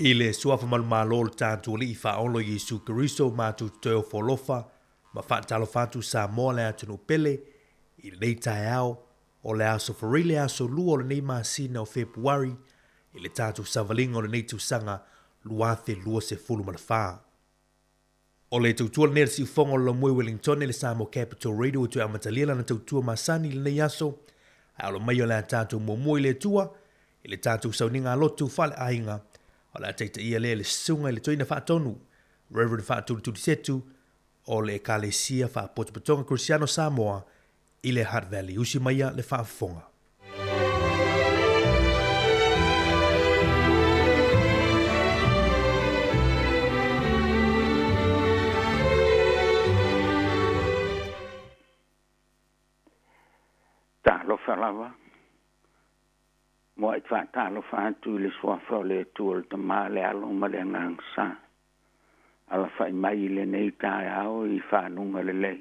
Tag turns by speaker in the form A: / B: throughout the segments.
A: I le suafa malumalo le tātou li I whaolo Yesu Keriso mātou teo folofa, ma whaatalo whātou Sāmoa le atunu pele, I le nei tae ao, o le aso whari le aso lua o le nei māsina o Februari, I le tātou savalinga o le nei tūsanga luathe lua se fulu malawha. O le tautua le nere si ufonga o le mui Wellington le Sāmoa Capital Radio tu amatalila na tautua masani le nei aso, a lo mai o le tātou mumui le tua, I le tātou sauninga lotu whale ainga, o le teita ia le sunga I le toina whaatonu, Reverend Whaatulu Tudisetu, o le Kalesia Whaapotopatonga Cristiano Sāmoa, I le Hutt Valley, usi maia le whaafonga.
B: Talo whalawa. Mo I talo whaatu le swafa le tuol ta maa le alo ma le ngang sa. Ala whai mai le nei tae ao I whanunga le lei.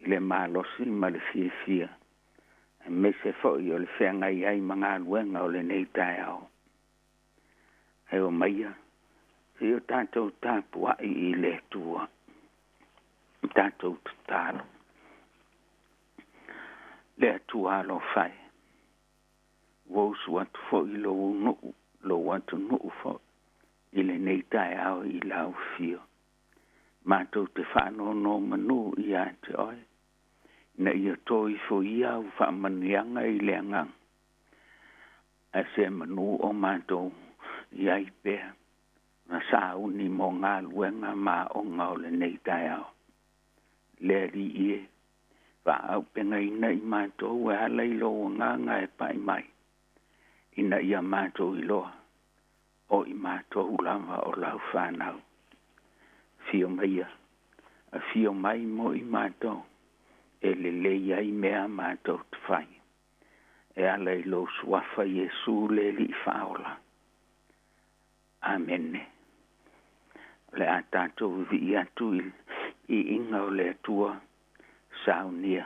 B: I le maa losi ma le fia fia. E me se fwoi o le whenga I ai mga aluenga o le nei tae ao. E o maia. Se o tātou tāpua I le tua. Tātou tālo. Le tua lo whai. Wos wat fo I lo watu nuu fo I le nei tae ao I lau fio. Mātou te whano no manu I a te oi. Na ia toi fo I au whamanianga I le angang. A se manu o mātou I ai pēr. Na sa uni mo ngā luenga mā o ngau le nei tae ao. Le ri ie. Wa au penga ina I mātou e halai lo ngā ngai pai mai. Ina ia mātou I loa. O I mātou lama o lau whanau. Fio maia. A fio mai mo I mātou. E le leia I mea mātou te whai. E alai lo suafa Yesu le li whaola. Amene. Le a tātou vi atu I inga o le atua. Saunia.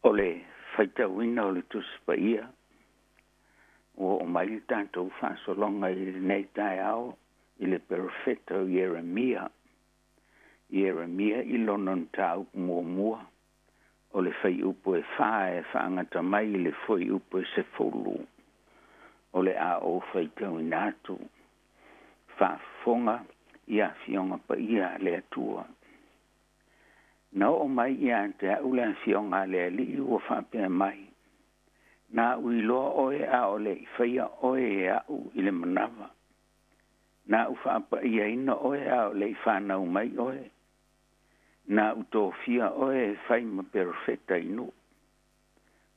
B: Ole faita wina ole tuspaia. O mai tanto faso longa I nei tae ao I le perfetto Jeremia. Jeremia I lonon tau mua. o le fai upo e whaangata mai le fai upo e se folu. O le a o fai tau inatu. Whaafonga ia fionga pa ia le atua. Na o mai ia te a ula fionga le li ua whapea mai. Na ui loa oe a o le i whaia oe e au i le manawa. Na u whapa ia ina oe a o le i whanau mai oe. Na u tō fia oe e whai ma perfecta inu.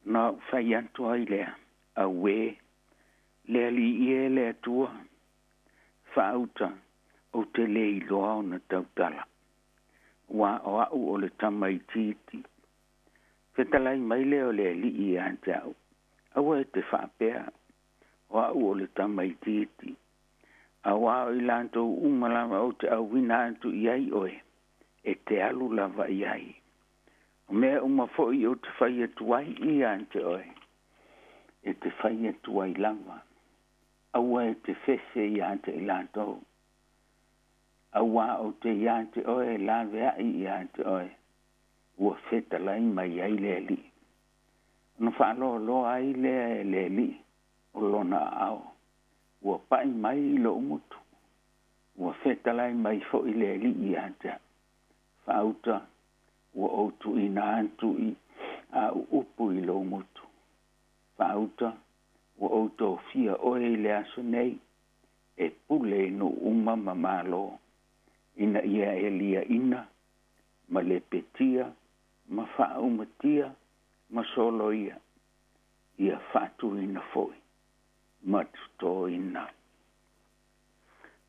B: Na u whai antua i lea a we le li ie le atua. Whauta o te le i loa o na tautala. Wa o au o le tamai titi. Whetalai mai le o le li i ante au. Awa e te whapea. O au o le tamai titi. Awa o i lanto umalama o te au wina antu iai oe. E te alu lava iai. O mea umafoi o te whai atuai i ante oe. E te whai atuai lava. Awa e te whese i ante i lanto. Awa o te iante oe lawe ai i ante oe. Ua wheta lai mai ai le li. No whaalo lo ai le li. O lona ao. Ua pai mai i lo umutu. Ua wheta lai mai fo i le li i ante. Whauta. Ua outu i na antu i a upu i lo umutu. Whauta. Ua outu fia oe i le aso nei. E pule no uma mamalo. Ina ia e lia ina. Ma le petia. Ma wha umatia. Ma solo ia. Ia whatu ina foi. Ma tuto ina.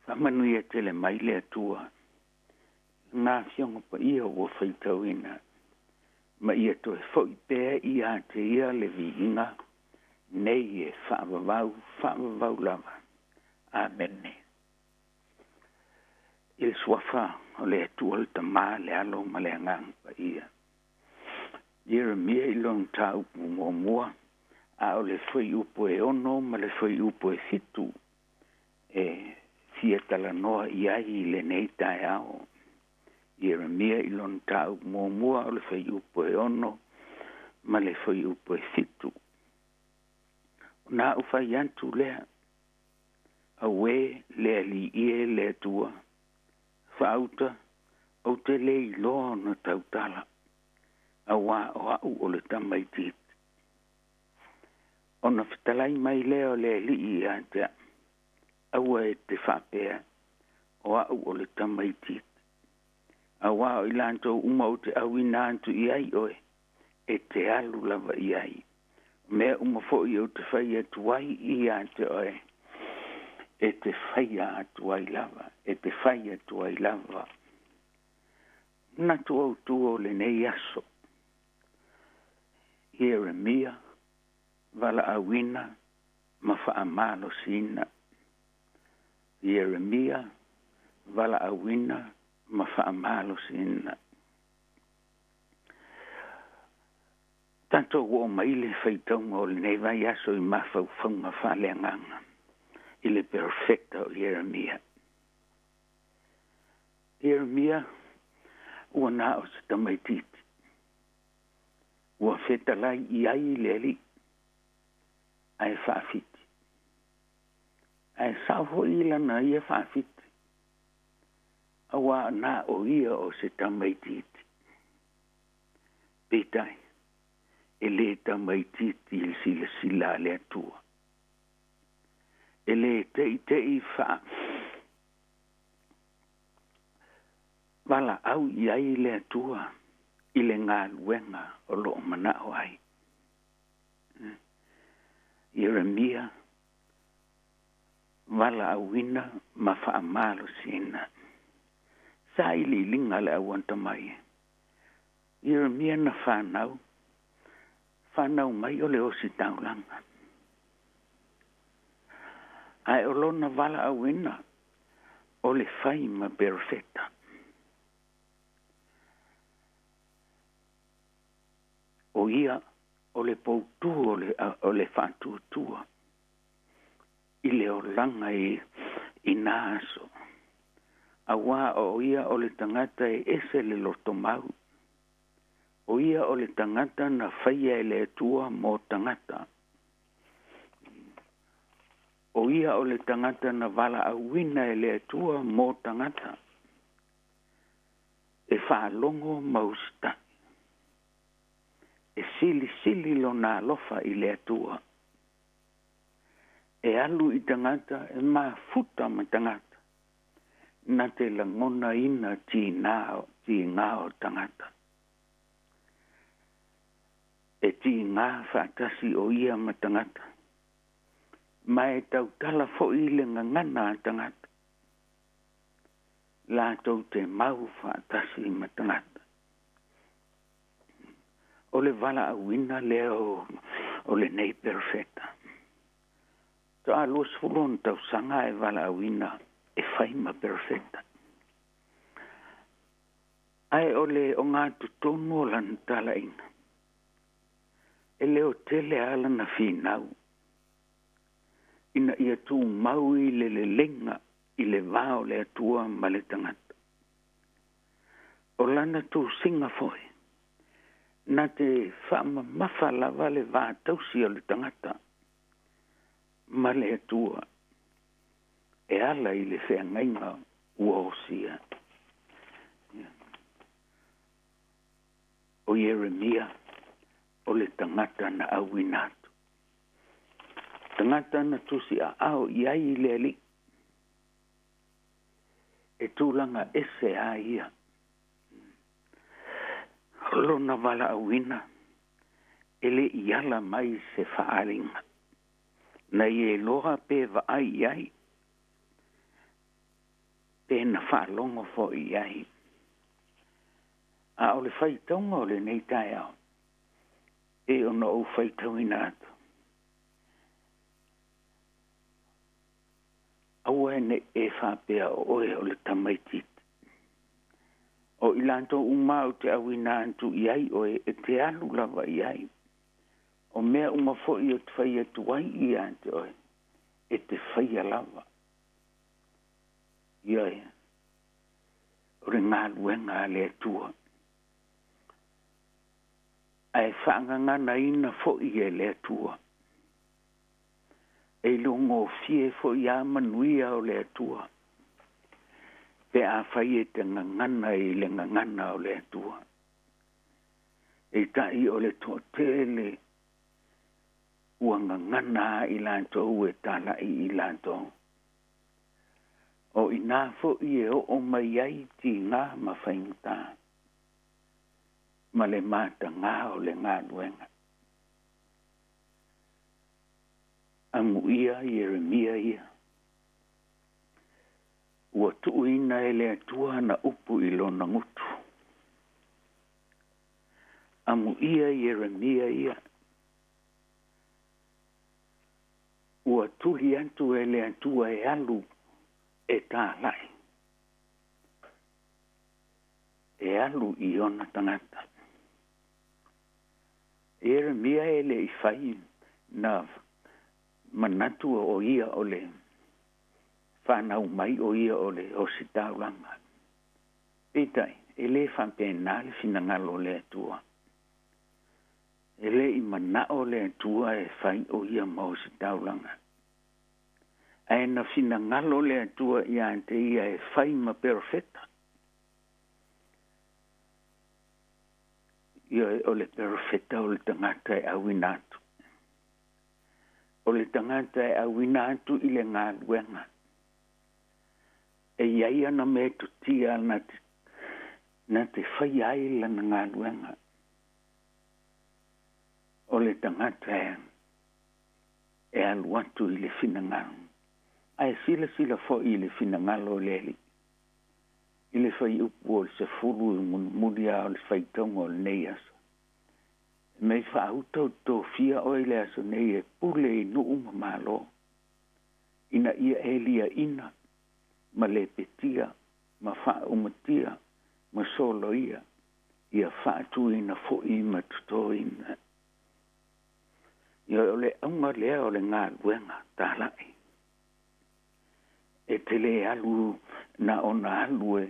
B: Whamanu ia tele mai le atua. Ngā fionga pa ia ua whaitau ina. Ma ia toe foi pēr ia te ia le vi inga. Nei e whaavavau lava. Amene. Il swafa o le atua le tamā le alo ma le angang pa ia. Jeremia ilon tau mua a o le fai upo e ono ma le fai upo e fitu. E fia talanoa iai le nei tae ao. Jeremia ilon tau mua o le fai upo e ono ma le fai upo e fitu. Na ufai antu lea. Awe le li ie le tua. Whauta o te lei loa na tautala. Awa o au o le tamai titi. O na whitalai mai leo le li i antea. Awa e te whapea. O au o le tamai titi. Awa o ilanto uma o te awina antu i ai oe. E te alu lava i ai. Mea uma foi o te whai atuai i ante oe. E te whai atuai lava. E te whai atuai lava. Natu au tuo le nei aso. Jeremia. Vala awina. Ma whaamalo sina. Jeremia. Vala awina. Ma whaamalo sina. Tanto o maile feitong o le neva yaso I mafau whaunga whaleanganga. I le perfecta o Jeremia. Jeremia ua nā o se tamaititi. Ua whetalai I ai le li. Ai whaafiti. Ai sauho ila na ia whaafiti. Awa nā o ia o se tamaititi. Petai. Ele tamaititi il sila le atua. Ele te wha. Wala au iai le atua. Ile ngā luenga o lo mana o ai. Jeremia. Wala awina ma wha amalo sina. Sa ili linga le awanta mai. Jeremia na whanau. Whanau mai o le osi taulanga. Ai o lona wala awina o le whai ma perfecta. O ia o le poutu o le whantutua. I le o langa I nāso. A wā o ia o le tangata e ese le loto mau. O ia o le tangata na whaia e le tua mō tangata. O ia o le tangata na wala awina e le tua mō tangata. E whaalongo mausita. E sili lo na lofa i le tua. E alu i tangata e futa ma tangata. Na te langona ina ti ngao tangata. E ti ngā whaatasi o ia ma tangata. Mai tau tala fo i le ngangana tangata. La tau te mau whaatasi ma tangata. O le wala awina leo o le nei perfecta. To a los fulon tau sanga e wala awina e whaima perfecta. Ai o le o ngā tutonu o lan tala ina. E leo tele ala na whinau. Ina ia tū mau i le lenga i le vāo le atua ma le tangata. O lana tū singa foi. Na te whaama mawhalawa le vātausi o le tangata. Ma le atua. E ala i le whengainga ua o sia. O Jeremia. O le tangata na awinatu. Tangata na tusi a ao iai le ali. E tūlanga ese a ia. Lona wala awina. Ele iala mai se whaaringa. Na ie loha pe wa iai. Pe na whaalongo fo iai. A o le whaitonga o le nei tai ao. E ona o whaitau ina atu. Aua ene e whapea o oe o le tamaitit. O ilanto umau te awina antu iai oe e te alu lava iai. O mea uma foi o te whaia tuai i ante oe. E te whaia lava. Iai. O re ngā luenga le atua. Ai whaangangana ina foi e le atua. E longo fie foi a manuia o le atua. Pe a whai e te ngangana i le ngangana o le atua. E tai o le tōtele ua ngangana i lanto ue tala i lanto. O ina foi e o mai ai ti ngā mawhainta. Ma le mata ngā o le ngā luenga. Angu ia Jeremia ia. Ua tuuina e le atua na upu i lona ngutu. Angu ia Jeremia ia. Ua tuli antu e le atua e alu e tālai. E alu i ona tangata. Jeremia e le i whai na manatu o ia o le whanau mai o ia o le o si tauranga. Petai, e le whampena le finangalo le atua. E le i manao le atua e whai o ia ma o si tauranga. E na finangalo le atua i ante ia e whai ma perfecta. Ia o le perfecta o le tangata e awinatu. O le tangata e awinatu i le ngā luenga. E iai ana me tutia na te whai ai lana ngā luenga. O le tangata e aluatu i le finangalo. Ai sila fo i le finangalo leli. I le whai upu o le se furu i muria o le whaitonga o le neiasa. Me whautau tō fia o le aso nei e pule i nuunga malo. Ina ia elia ina, ma le petia, ma wha umatia, ma solo ia whaatu ina fo i ma tuto ina. Ia o le aunga lea o le ngā luenga tālai. E te le alu na ona alu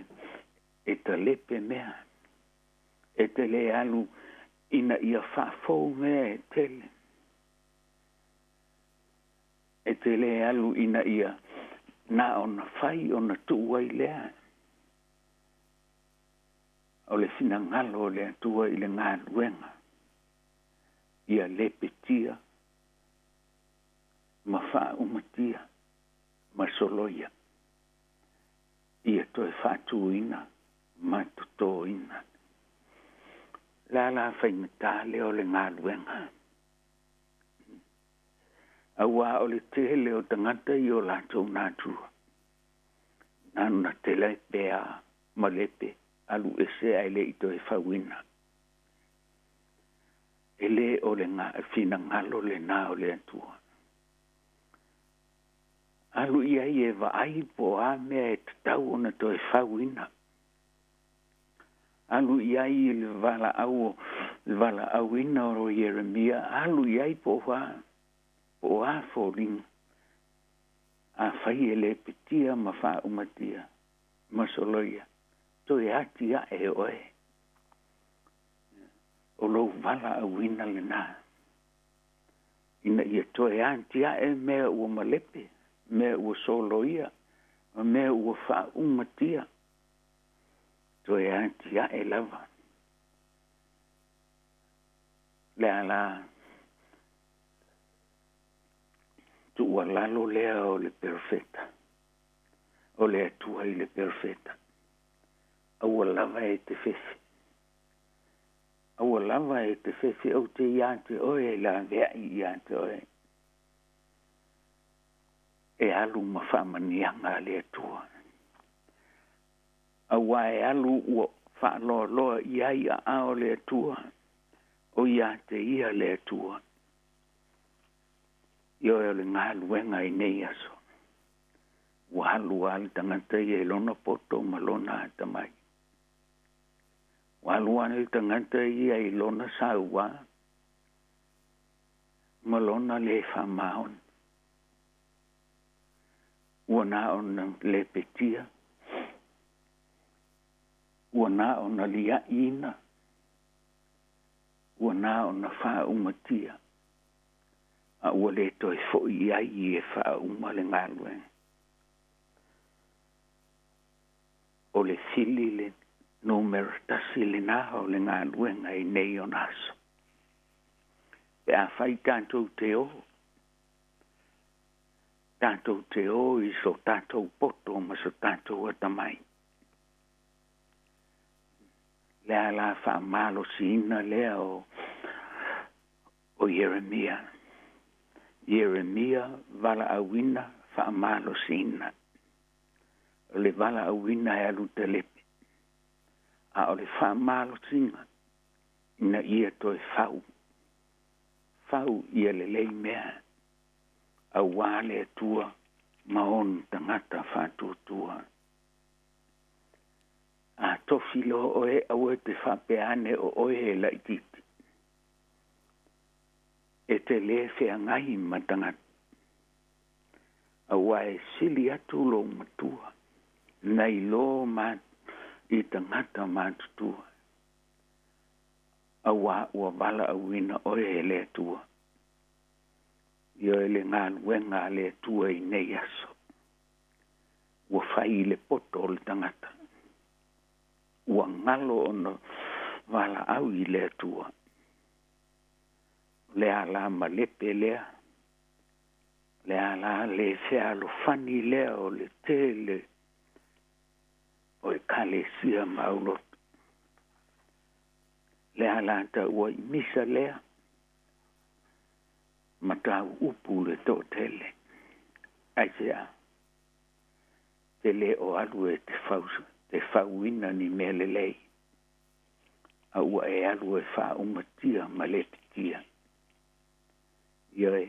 B: e ta lepe mea. e te le alu ina ia whafou mea e tele. E te le alu ina ia na ona whai ona tuua i lea. O le fina ngalo o le atua i le ngā luenga. Ia le petia, ma wha umatia, ma soloia. Ia toi whātu ina, ma tuto ina. La whai mata leo le ngā luenga. Awa o le tele o tangata i o lātou nātua. Nana te lai pēa ma lepe alu ese ai le ito e whawina. Ele o le ngā whina ngalo le nā o le atua. Alu ia i e wa ai po a mea e tatau ona to e whawina. Alu ia i le vala au ina o Jeremia. Alu ia i po a fōringa. A whai e le petia ma wha umatia. Ma soloia. To e ati a e oe. O lo vala au ina le nā. Ina ia to e ati a e mea ua malepe. Mea ua soloia. Mea ua wha umatia. To e ati a e lava. Le ala. Tu ua lalo lea o le perfeta. O le atua i le perfeta. Aua lava e te fefe. Aua lava e te fefe au te iate oe la vea i iate oe. E alu mawhamanianga le atua. Aua e alu ua whaaloa iai a ao le atua. O iate ia le atua. Io e le ngā luenga i nei aso. Ua halu ali tangata i e lona poto ma lona atamai. Ua halu ali tangata i e lona saua. Ma lona le whamaon. Ua na ona le petia. Ua na ona lia ina. Ua na ona wha umatia. A ua le toi fo i ai i e wha uma le ngā luenga. O le fili le numero tasi le naha o le ngā luenga i nei o naso. Pe a whai tātou te o. Tātou te o i so tātou poto ma so tātou atamai. Lea la wha malo si ina lea o Jeremia. Jeremia vala awina fa malo sina. Le vala awina e alu telepe. A ole fa malo singa. Ina ia toi fau. Fau ia le lei mea. A wale tua maon tangata fatu tua. A tofilo oe awe te fa peane o oe la ititi. E te le fea ngai matangata. Awa e sili atu lo matua. Nei lo mat i tangata matutua. Awa ua wala awina oe e le atua. Io e le ngā luenga le atua i nei aso. Ua whai le poto o le tangata. Ua ngalo ono wala au i le atua. Le ala ma lepe lea. Le ala le fea lo fani lea o le tele. O e kale sia maulot. Le ala ta ua misa lea. Ma tau upu le to tele. Aisea. Te le o alu e te fauina ni mele lei. A ua e alu e fa umatia ma le titia. Ioe,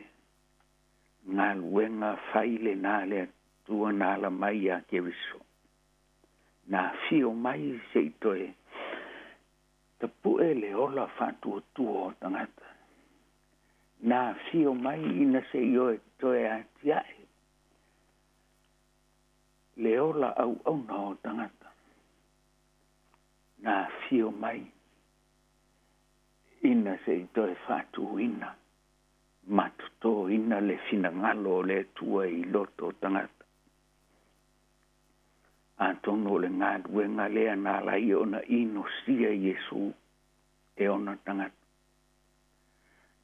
B: ngā luenga whaile nā lea tua nā la mai a Keriso. Nā fio mai se itoe, ta pue le ola whatua tua o tangata. Nā fio mai ina se ioe toe a tiae. Le ola au na o tangata. Nā fio mai ina se i toe whātu ina. Matuto ina le finangalo le tua i loto tangata. Antono le ngāduenga lea nā lai ona ino sia Yesu e ona tangata.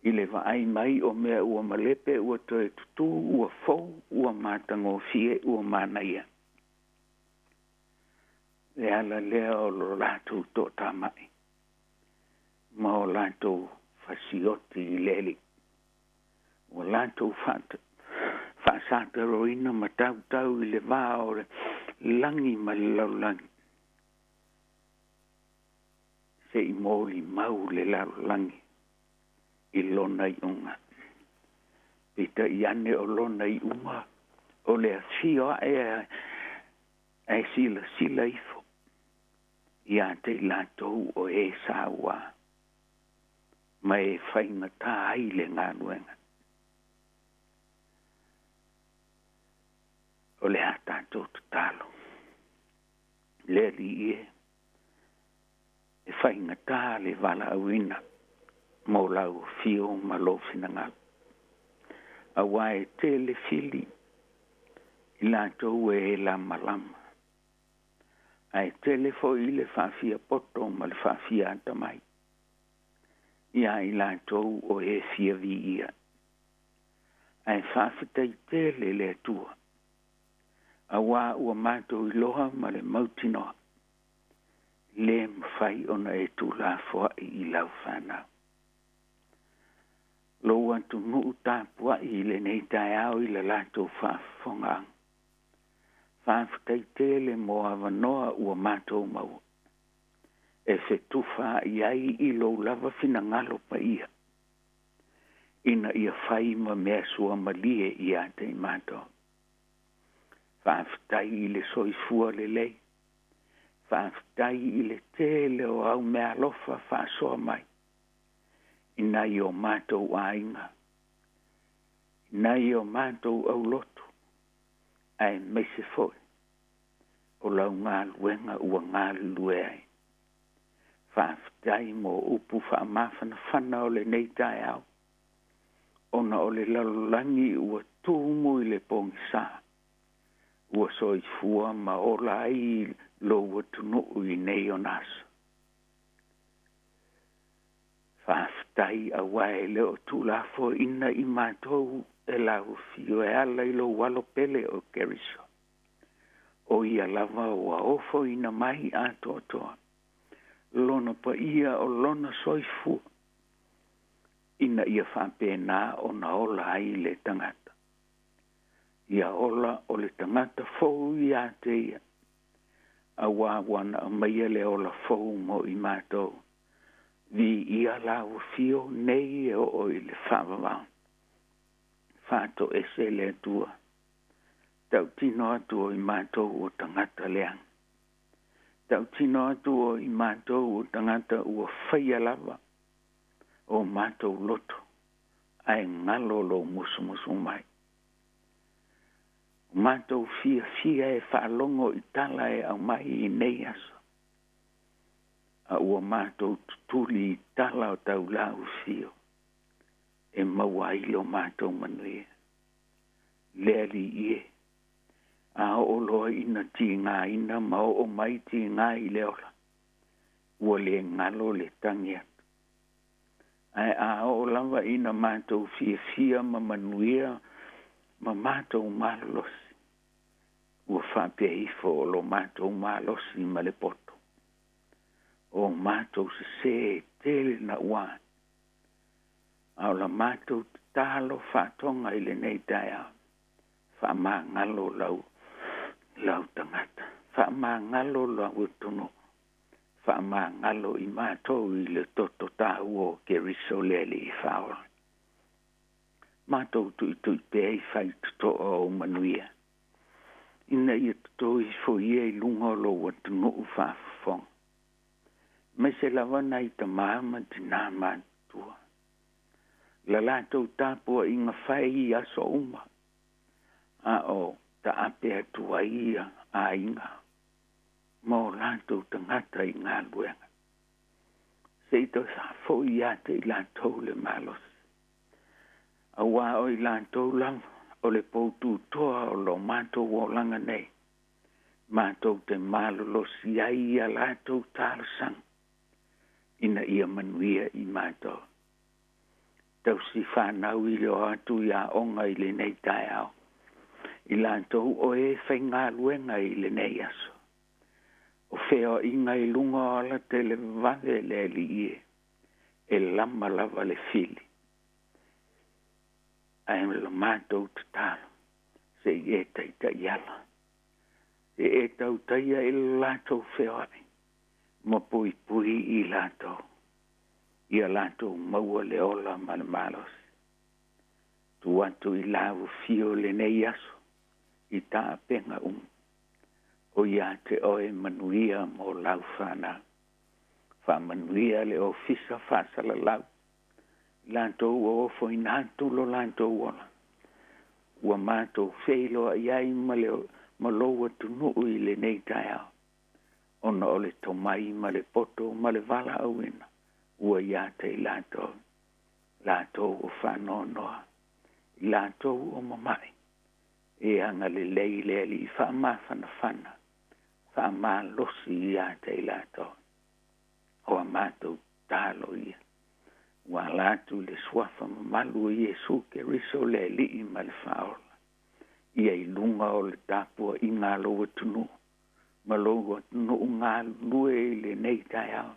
B: I le vaai mai o mea ua malepe ua toe tutu ua fau ua mātango fie ua mānaia. Le ala lea o lo lātou tō tāmai. Ma o lātou fasioti i leli. O lātou whaasātero ina matau i le vā o le langi ma le laulangi. Se i mōli mau le laulangi i lona i unga. Pita i ane o lona i unga o le asio e sila ifo. Ia te lātou o e Sāmoa. Ma e whainga tā ai le ngā nuenga. O le ata tōtu tālo. Le li e whainga tā le wala awina. Mō lau fio ma lo finanga. A wae te le fili. I lātou e la malama. Ai telefo i le whawhia poto ma le whawhia atamai. Ia i lātou o e fia vi ia. Ai whawhitai tele le tua. A wā ua mātou i loha ma le mautinoa. Le mwhai ona e tu la foa i lau whanau. Lo atu nuu tāpua i le nei tai au i le lātou whawhongang. Whawhitai tele mo awanoa ua mātou mau. E se tuwha i ai i lo lava fina ngalo pa ia. Ina ia whai ma mea sua malie i a te mātou. Whawhitai i le soifua le lei. Whawhitai i le tele o au mea lofa whasoa mai. Ina i o mātou ainga. Ina i o mātou au lotu. Ai meise foi. O lau ngā luenga ua ngā lue ai. Whawhitai mo upu whaamawhana whana o le nei tai au. Ona o le lalulangi ua tūmu i le pongi sā. Ua soi fua ma ola ai lo ua tunu i nei o nasa. Whawhitai a wae leo tūlafo ina i mātou e lau fio e ala i lo walo pele o Keriso. O ia lava o a ofo ina mai ato toa. Lona pa ia o lona soifu. Ina ia whapena o na ola ai le tangata. Ia ola o le tangata fou i a te ia. A wawana a maia le ola fou mo i mātou. Vi ia lau fio nei e o i le whawawau. Whato e se le tua. Tau tino atu o i mātou o tangata leang. Tau tino atu o i mātou o tangata ua whaia lava. O mātou loto. Ai ngalo lo musu mai. Mātou fia e whaalongo i tala e au mai i nei asa. A ua mātou tutuli i tala o tau lau fio. E maua ilo mātou manuia. Leali ie. A o loa ina ti ngā ina ma o mai ti ngā i leola. Ua le ngalo le tangiat. Ai a o lava ina mātou fia ma manuia ma mātou malosi. Ua whapea ifo o lo mātou malosi ma le poto. O mātou se tele na ua. Au la mātou tālo whatonga i le nei tai au. Whamā ngalo lau tangata. Whamā ngalo lau utunu. Whamā ngalo i mātou i le toto tāu o Keriso lele i whaola. Mātou tui pēi whai tuto o manuia. Ina i tuto i fo i lunga lo watunu u whawhonga. Me se lawa nei ta māma ti nā mātua. La lātou tāpua i ngā whai i aso uma. A o ta apea tua ia a inga. Mō lātou tangata i ngā luenga. se ito sa fo ia te ilantou le malos. Awa o ilantou lang o le poutu toa o lo mātou o langa nei. Mātou te malolo si ai a lātou tālasang. Ina ia manuia i mātou. Tau si whanau i leo atu ia onga i le nei tai au. I lātou o e whai ngā luenga i le nei aso. O wheo i ngai lunga ala te le vave le li ie. E lama lava le fili. Ai me lo mātou te talo. Se i e taita iala. Se e tau taia i lātou wheo ai. Ma pui pui i lātou. Ia lātou maua le ola ma le malos. Tu atu i lavu fio le nei aso. I tā penga O ia te oe manuia mo lau whana. Wha manuia le ofisa whasala lau. Lātou o ofo i nātou lo lātou ola. Ua mātou wheilo a iai ma loa tunuu i le nei tai au. Ona o le tomai ma le poto ma le vala auina. Ua ia te i lātou. Lātou o whanonoa. Lātou o mamai. E anga le leile li wha mawhana whana. Wha mā losi ia te i lātou. O a mātou tālo ia. Wa lātou le swafa mamalu i Jesu ke riso le li i ma le whaola. Ia i lunga o le tāpua i ngā loa tunu. Ma loa tunu ngā lue i le nei tai au.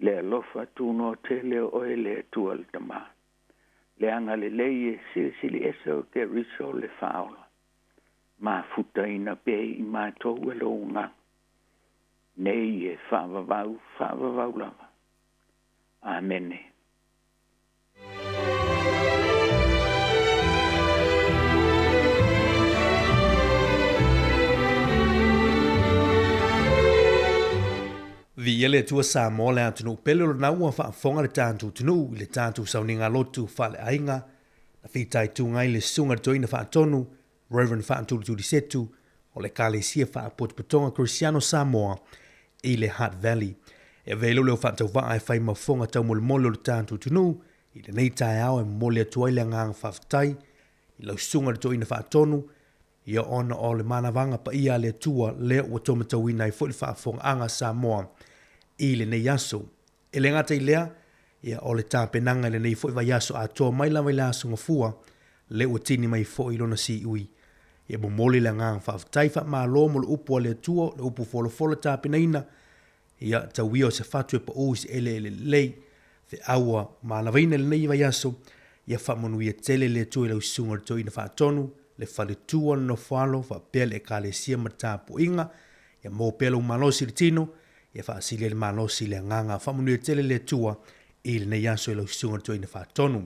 B: Le alofa tuno te leo oe le tua le tama. Le anga le lei e sili eso ke riso le whaola. Ma futa ina pe i mātou e lo ngā. Nei e whaavavau lava. Amene.
A: Vi ele tua Sāmoa le atunu pele lo naua whaafonga le tātou tunu i le tātou sauninga lotu whale ainga na whitai tūngai le sunga toina whaatonu Reverend Whaatulu Tudisetu o le kālesia whaapotopotonga Cristiano Sāmoa i le Hutt Valley. E velo leo whaatau waa e whai mafonga tau mole le tātou tunu i le nei tai au e mole atuai le ngang whaafitai i lau sunga toina whaatonu ia ona o le manavanga pa ia le tua leo ua tomatauina i fwoi whaafonga anga Sāmoa i le nei aso. E le ngata i lea, ia o le tāpenanga le nei fwoi vai aso a toa mai lawa i le aso ngafua, le ua tini mai fwoi lona si ui. Ia momoli le ngang whaafitai wha maa lo mo le upu a le tua, le upu folo tāpenaina, ia tauia o se whatu e pa uis ele lei, the aua maa lawaina le nei vai aso, ia whamanuia tele le tua i lau sunga le toi na whaatonu, le whale tua no whalo, wha pele e ka le sia matapu inga, ia mō pele u malosi le tino, ia whaasile le malosi le nganga, whamanuia tele le tua, i le nei aso i lau sunga le toi na whaatonu.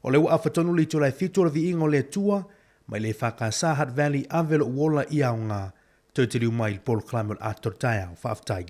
A: O le ua awhatonu li tolai fitu vi ingo le tua, mai le whakasa Hutt Valley avelo uola i au ngā, tōtiriu mai il Paul Climate a tortai au, whaaftai.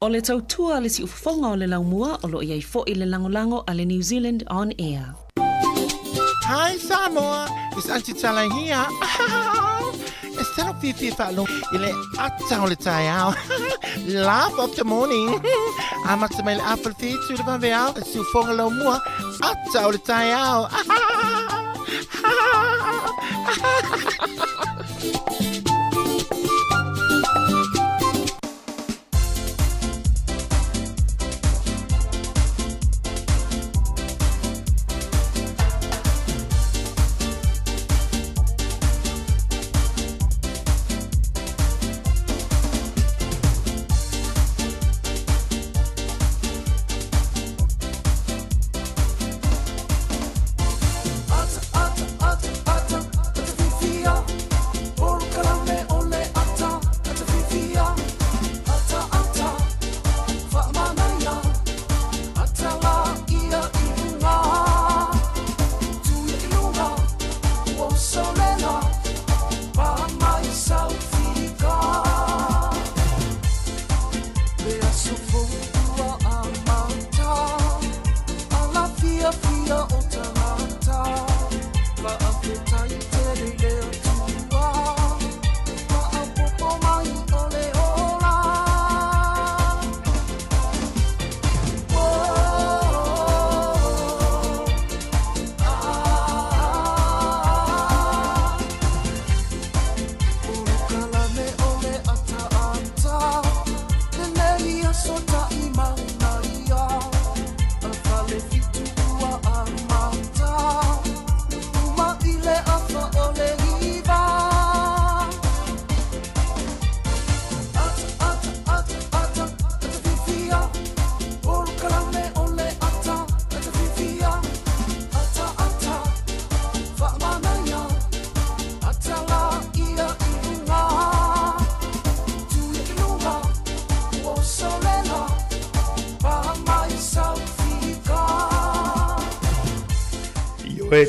C: O le tautua le si ufonga o le laumua o lo iai fo i le langolango a le New Zealand On Air.
D: Hi Sāmoa, it's Auntie Tala here. It's time to be follow ile atau le tai au. Laugh of the morning. I'm at my apple feet to the vanveal. Su fonga lo mua atau le tai au.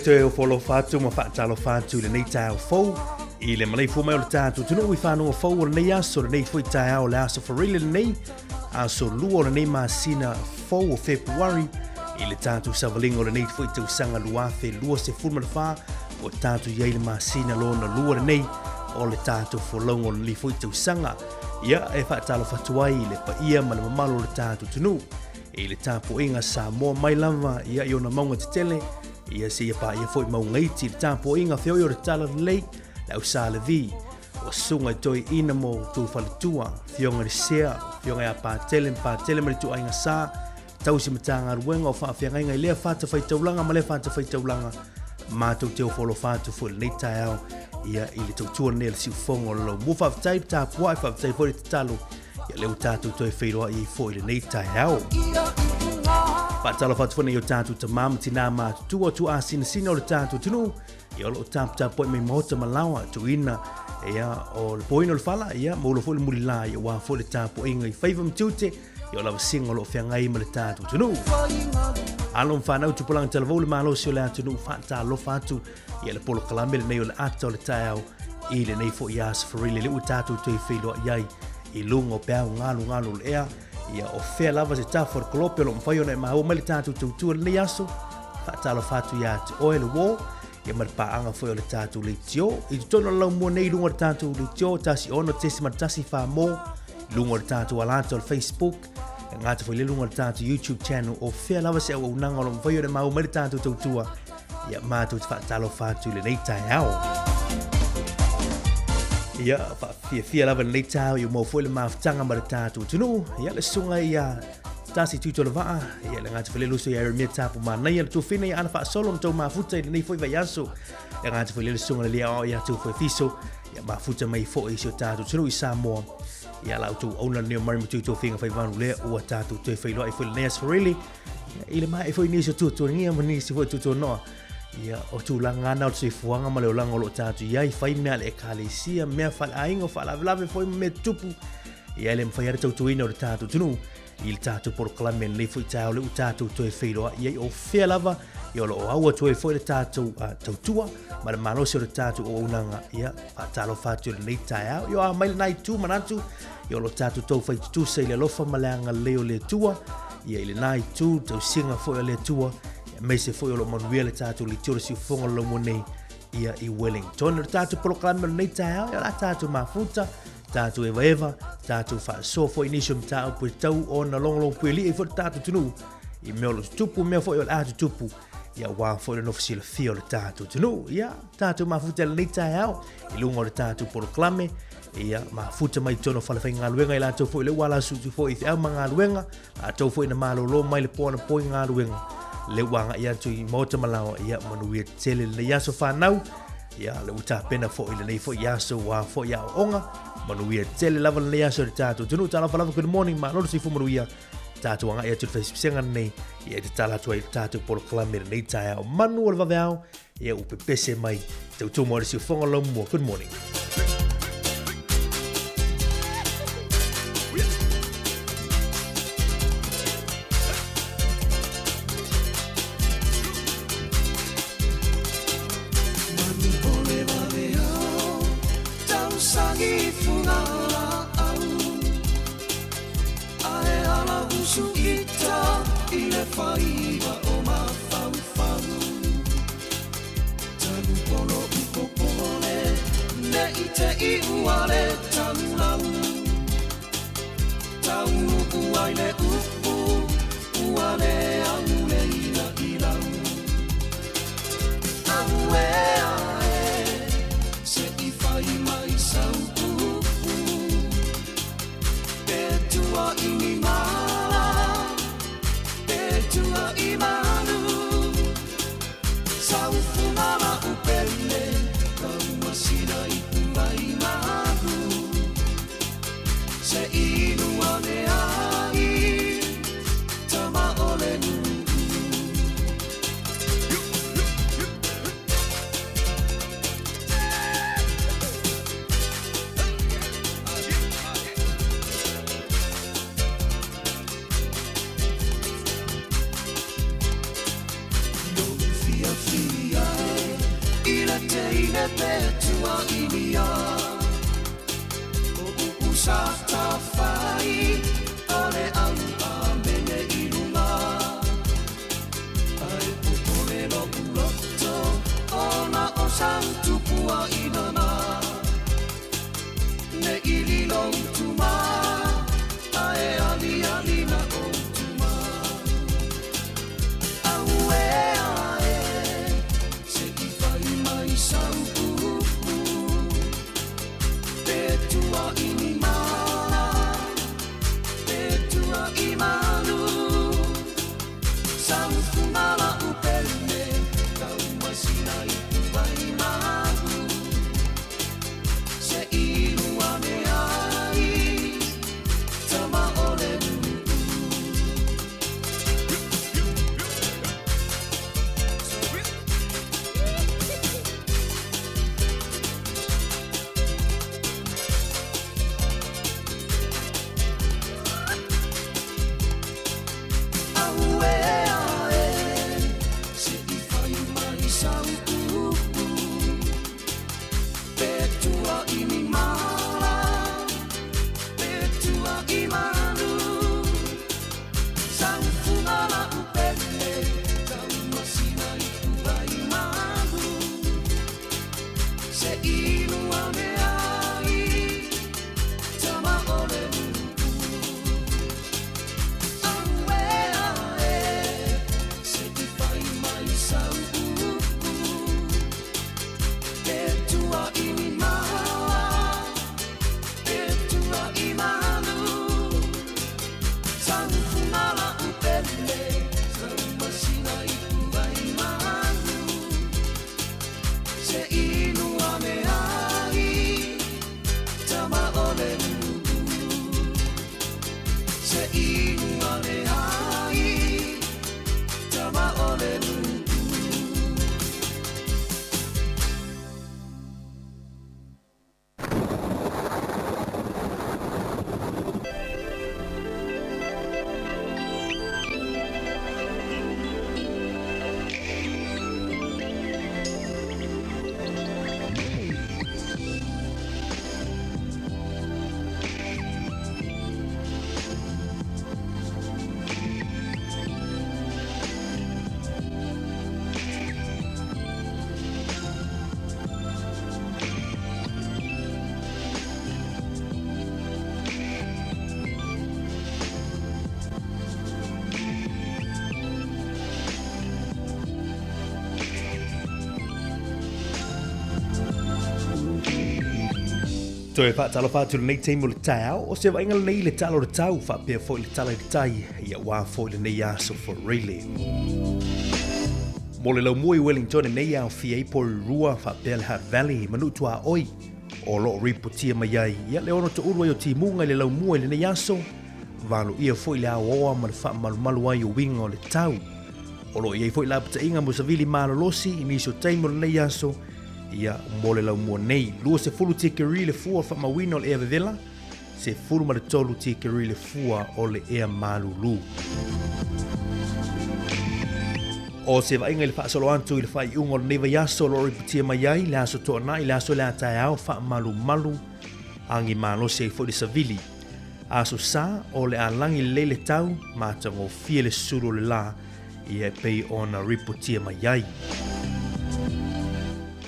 A: Te o folo fatu ma whaatalo fatu le nei tai au fau. I le malei fu mai o le tātu tunu i whanua fau o le nei aso le nei fui tai au le aso wharile le nei. Aso lua o le nei maasina fau o Februari. I le tātu savalingo le nei fui te usanga luafe lua se fulma le wha. O tātu iei le maasina lo na lua le nei. O le tātu folongo le nei fui te usanga. Ia e whaatalo fatuai i le pa ia ma le mamalo le tātu tunu. I le tāpu inga Sāmoa mai lava ia i ona maunga te tele. Ia se ia pa ia foi maungaiti le tāpo inga whioi o le tala lei lau sa le vi o sunga toi ina mo tu whaletua whionga le sea whionga ia pa tele ma le tu ainga sa tausi matanga ruenga o whaawhianga inga i lea whata whaitaulanga ma lea whata whaitaulanga mātou te o wholo whatu fo le nei tai au ia i le tautua ne le siufonga o le lau mua whawtai tāpua i whawtai fo le talo ia leo tātou toi whairoa i fo le nei tai au Patalo fatfone yo tātu ta mama tina ma tu o tu asina sina o le tātu tunu yo lo tap po me mota malawa tu ina ia o le poino le fala ia mo lo fo le mulila ia wa fo le tapo inga i faivum tute yo la singa lo fianga ma le tātu tunu alon fana tu pulang televole malo si le tunu fata lo fatu ia le polo kalamele nei o le ato le taiao i le nei fo ias for really le tātu tu i filo iai i lungo pe ngalu le ea ia o fea lava se tafor kolope lo mfai ona ma o mali tatu tu le yaso fatalo fatu ya te oil wo ia mar pa anga foi o le tatu le tio i tono la mo nei lunga tatu le tio tasi ono tesi mar tasi fa mo lunga tatu ala to Facebook ngata foi le lunga tatu YouTube channel o fea lava se o nanga lo mfai ona ma o mali tatu tu ia ma tu fatalo fatu le nei tai ao ia fia lava nei tau i mo foi le maftanga ma le tatu tunu ia le sunga ia tasi tu le va ia le ngata fele luso ia me tapu ma nei le tu fine ana fa solo mto mafuta nei foi vai aso ia ngata fele le sunga le ia tu foi fiso ia mafuta mai foi i so tatu tunu i Sāmoa ia la tu ona ne mari tu tu finga fai vanu le o tatu tu fai lo ai foi nes really ile mai foi ni so tu ni mani si foi tu no ia o tu langana o se fuanga ma le lango lo tatu ia i fai me ale kalesia me fa aingo fa la foi me tupu ia le mfai ar tu ina o tatu tunu il tatu por clamen le foi tau le tatu to e feilo ia o fe lava ia lo au to e foi le tatu tua ma le malo se le tatu o unanga ia fa talo fatu le nei tai ia mai nai tu manatu ia o lo tātou tau faitutusa i le alofa ma le anga leo le tua, ia i le nai tū tau singa foi o le tua, ia meise foi o lo manuia le tātou li tiora si ufonga lo monei, ia i Wellington. Le tātou poloklame le nei tāau, ia la tātou mafuta, tātou eva, tātou whaasoa foi inisio mtau pui tau o na longolong pui li, i foi tātou tunu, i mea lo tupu, mea foi o le atu tupu, ia wā foi le nofisi le fia o le tātou tunu, ia tātou mafuta le nei tāau, i lunga o le tātou poloklame, ia mafuta mai tono falafai ngā luenga i lātou foi le wala sutu foi i au ngā luenga, lātou foi na malolo mai le pōna poi ngā luenga, le wanga ia tu i mota malawa ia manuia tele le yaso whanau, ia le uta pena foi le nei foi yaso wā foi ia onga, manuia tele lava le yaso le tātou tunu, tāla falava good morning, ma lolo si fu manuia, tātou anga ia tu whaisipisenga nei, ia te tala tua i tātou poloklame nei tāia o manu o le vaveao, ia upe pese mai, tau tō mōre si o whonga lau mua, good morning. Toe fa talo fa tu nei teimu le tau o se vainga nei le talo le tau fa pe fo le tala le tai ia wa fo le nei aso for really. Mo le lau mui Wellington e nei au FEB po rua fa pe le Hat Valley manu tua oi o lo ripotia mai ai ia le ono to urua yo timunga le lau mui le nei aso valu ia fo le aoa ma le fa malu ai o winga o le tau o lo ia fo le apta inga mo savili malolosi iniso teimu le nei aso ia mole lau mua nei lua se fulu tikeri le fua fa mawina o le ea vevela se fulu ma le tolu tikeri le fua o le ea malulu o se vainga le fa solo antu i le fa i ungo le neva yaso lo riputia mai ai le aso toa nai le aso le atai au fa malu angi malo se fo le savili aso sa o le alangi le tau ma tango fie le suru le la ia pei ona riputia mai ai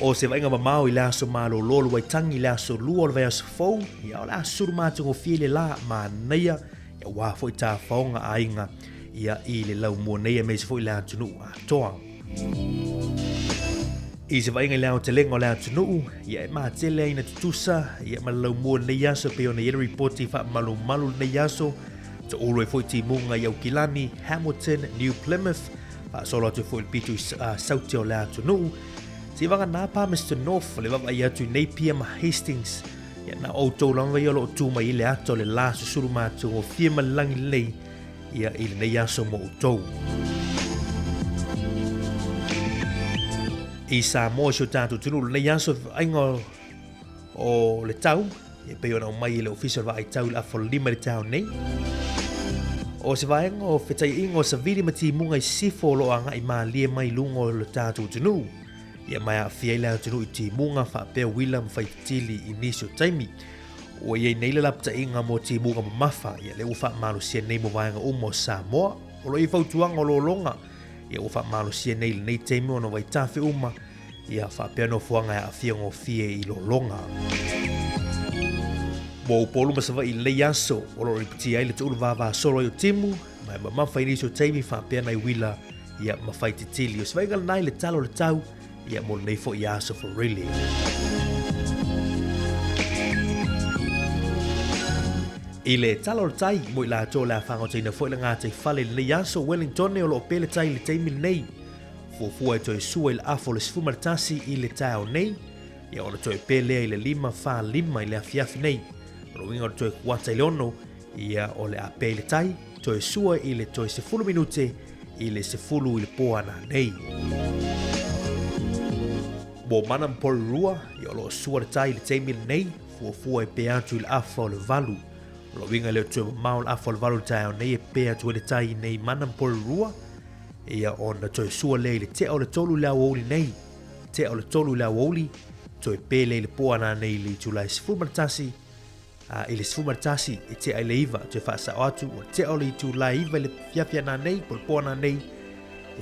A: o se vainga mamau i le aso malo lolo wai tangi le aso lua le vai aso fau ia o le aso suru mātungo fie le la ma neia ia wafo i tā faonga ainga ia i le lau mua neia me se fo i le atunu a toa i se vainga i le au te lengo le atunu ia e maa tele ina tutusa ia ma lau mua neia aso pe ona yere reporti fa malu neia aso to ulu e fo i timunga i au Kilani, Hamilton, New Plymouth fa solo atu fo i pitu sauti o le atunu si vanga na pa Mr. North le vava ia tu Napier ma Hastings ia na auto langa ia lo tu mai le ato le la susuru ma tu o fie malangi lei ia ile nei aso mo auto i Sāmoa so tatu tunu le nei aso aingo o le tau ia pe ona mai le official va ai tau la for lima le tau nei o se vaenga o fetai ingo sa vidi mati munga i sifo lo anga i ma lie mai lungo le tatu tunu ia mai a fia ila tunu i timunga fa pe William faitili inisio taimi o ia nei le lapta inga mo timunga mafa ia le ufa malu sia nei mo vaenga umo Sāmoa o lo i fautuanga o lo longa ia ufa malu sia nei le nei taimi ono vai tafe uma ia fa pe no fuanga a fia ngo fie i lo longa mo polu masava i le yaso o lo ripiti ai le tulu vava solo yo timu mai mafa inisio taimi fa pe nai wila ia mafaititili o svaiga nai le talo le tau ia mo nei fo ia so for really ile talo tai mo la to la fa ngotina fo la ngata fale le ia so Wellington o lo pele tai le taimi nei fo fu e to suel afo le sfumartasi ile tao nei ia o to pele ile lima fa lima ile afiafi nei lo winga to kwata ile ono ia o le apele tai to sua ile to se fulu minute ile se fulu ile poana nei Bo mana mpori rua, ia lo sua tai le teimi nei, fua e pe atu il afa o le valu. Lo winga leo tue mau afa o le valu tai o nei e pe atu le tai nei mana mpori rua, ia ona toe sua le te o le tolu la woli nei, te o le tolu la woli, toe pe le poana nei li tulai sifumartasi, ile sifumartasi e te ai le iva, toe whaasa o atu, o te o le tulai iva le fiafiana nei, por poana nei,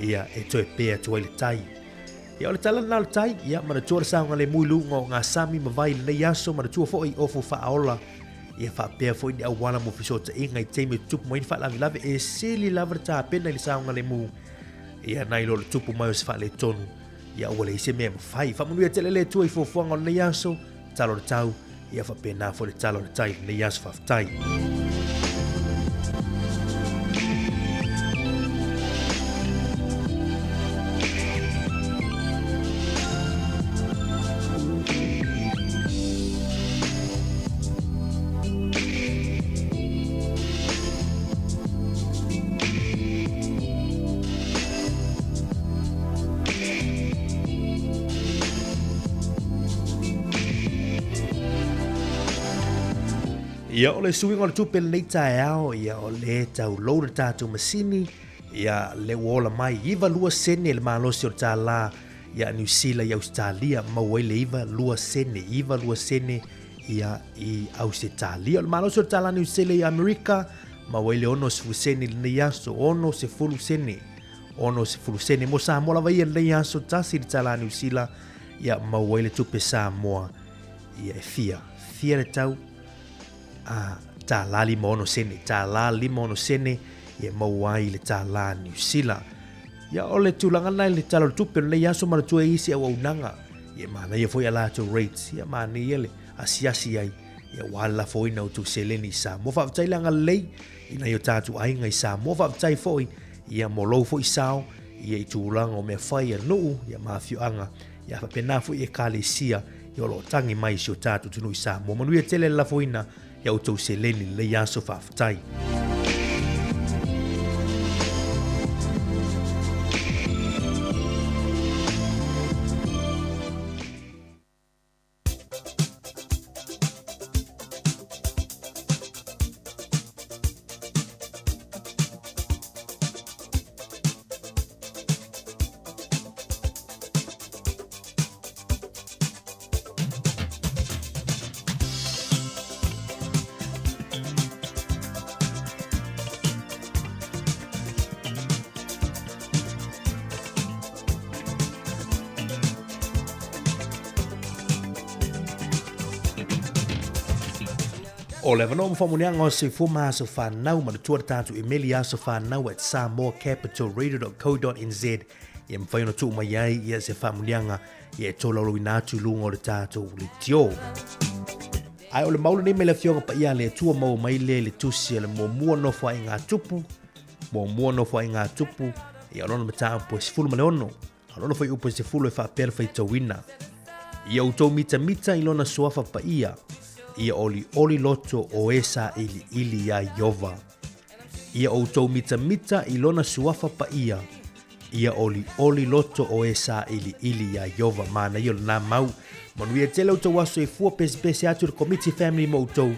A: ia e toe pe atu le tai. Ia ole tala nal tai ia mana tua saunga le mui lungo ngā sami mawai le yaso mana tua foi ofo whaaola ia whapea foi ni awala mo fisota inga i teime tupu mo infa lavi lave e sili lava ta pena le saunga le mu ia nai lo le tupu mai o se wha le tonu ia wale i se mea mawhai whamunu ia tele le tua i fofuanga le yaso talo le tau ia whapea nā fo le talo le tai le yaso whaftai Ia o le suinga o le tupe le tai ao, ia o le tau lou le tātou masini, ia le wola mai, iwa lua sene le malosi o tā la, ia New Zealand i Australia, mawai le iwa lua sene, ia i Australia, le malosi o tā la New Zealand i Amerika, mawai le ono se fusene le nei aso, ono se fulu sene, mo Sāmoa la vai le nei aso, tasi le tā la New Zealand, ia mawai le tupe Sāmoa, ia e fia le tau, tā la lima ono sene, ia mauai le tā la New Zealand. Ia o le tūlanga nai le talo tupe le yaso mana tua isi au unanga. Ia mana ia foi ala to rates, ia mana ia le asiasi ai. ia wala foi na tu seleni Sāmoa fa tai langa lei ina yo tatu ai ngai Sāmoa fa tai foi ia molo foi sao ia tu lang o me fai no ia mafio anga ia fa pena foi e kalesia ia lo tangi mai sio tatu tunu Sāmoa manu ia tele la foina ia tu seleni le ia so fa tai O le vano mfamunianga o se fuma so whanau ma tua tatu emaili a so whanau at samoacapitalradio.co.nz ia mwhaino tu mai ai ia se whamunianga ia tōlalo i nātu lunga o le tatu le tio. Ai o le maula ni me le fionga pa ia le tua mau mai le tusi le mua nofo ai ngā tupu, mua nofo ai ngā tupu ia lona mataa po se fulu ma le ono, lona fai upo se fulu e whaapera fai tauina. Ia utou mita i lona suafa pa ia oli loto o esa ili ya Yova. Ia outou mita i lona suafa pa ia oli loto o esa ili ya Yova. Mana ia na mau. Manuia tele outou waso e fua pesi atu le committee family mo outou.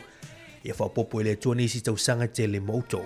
A: Ia whapopo ele tua nisi tau sanga tele mo outou.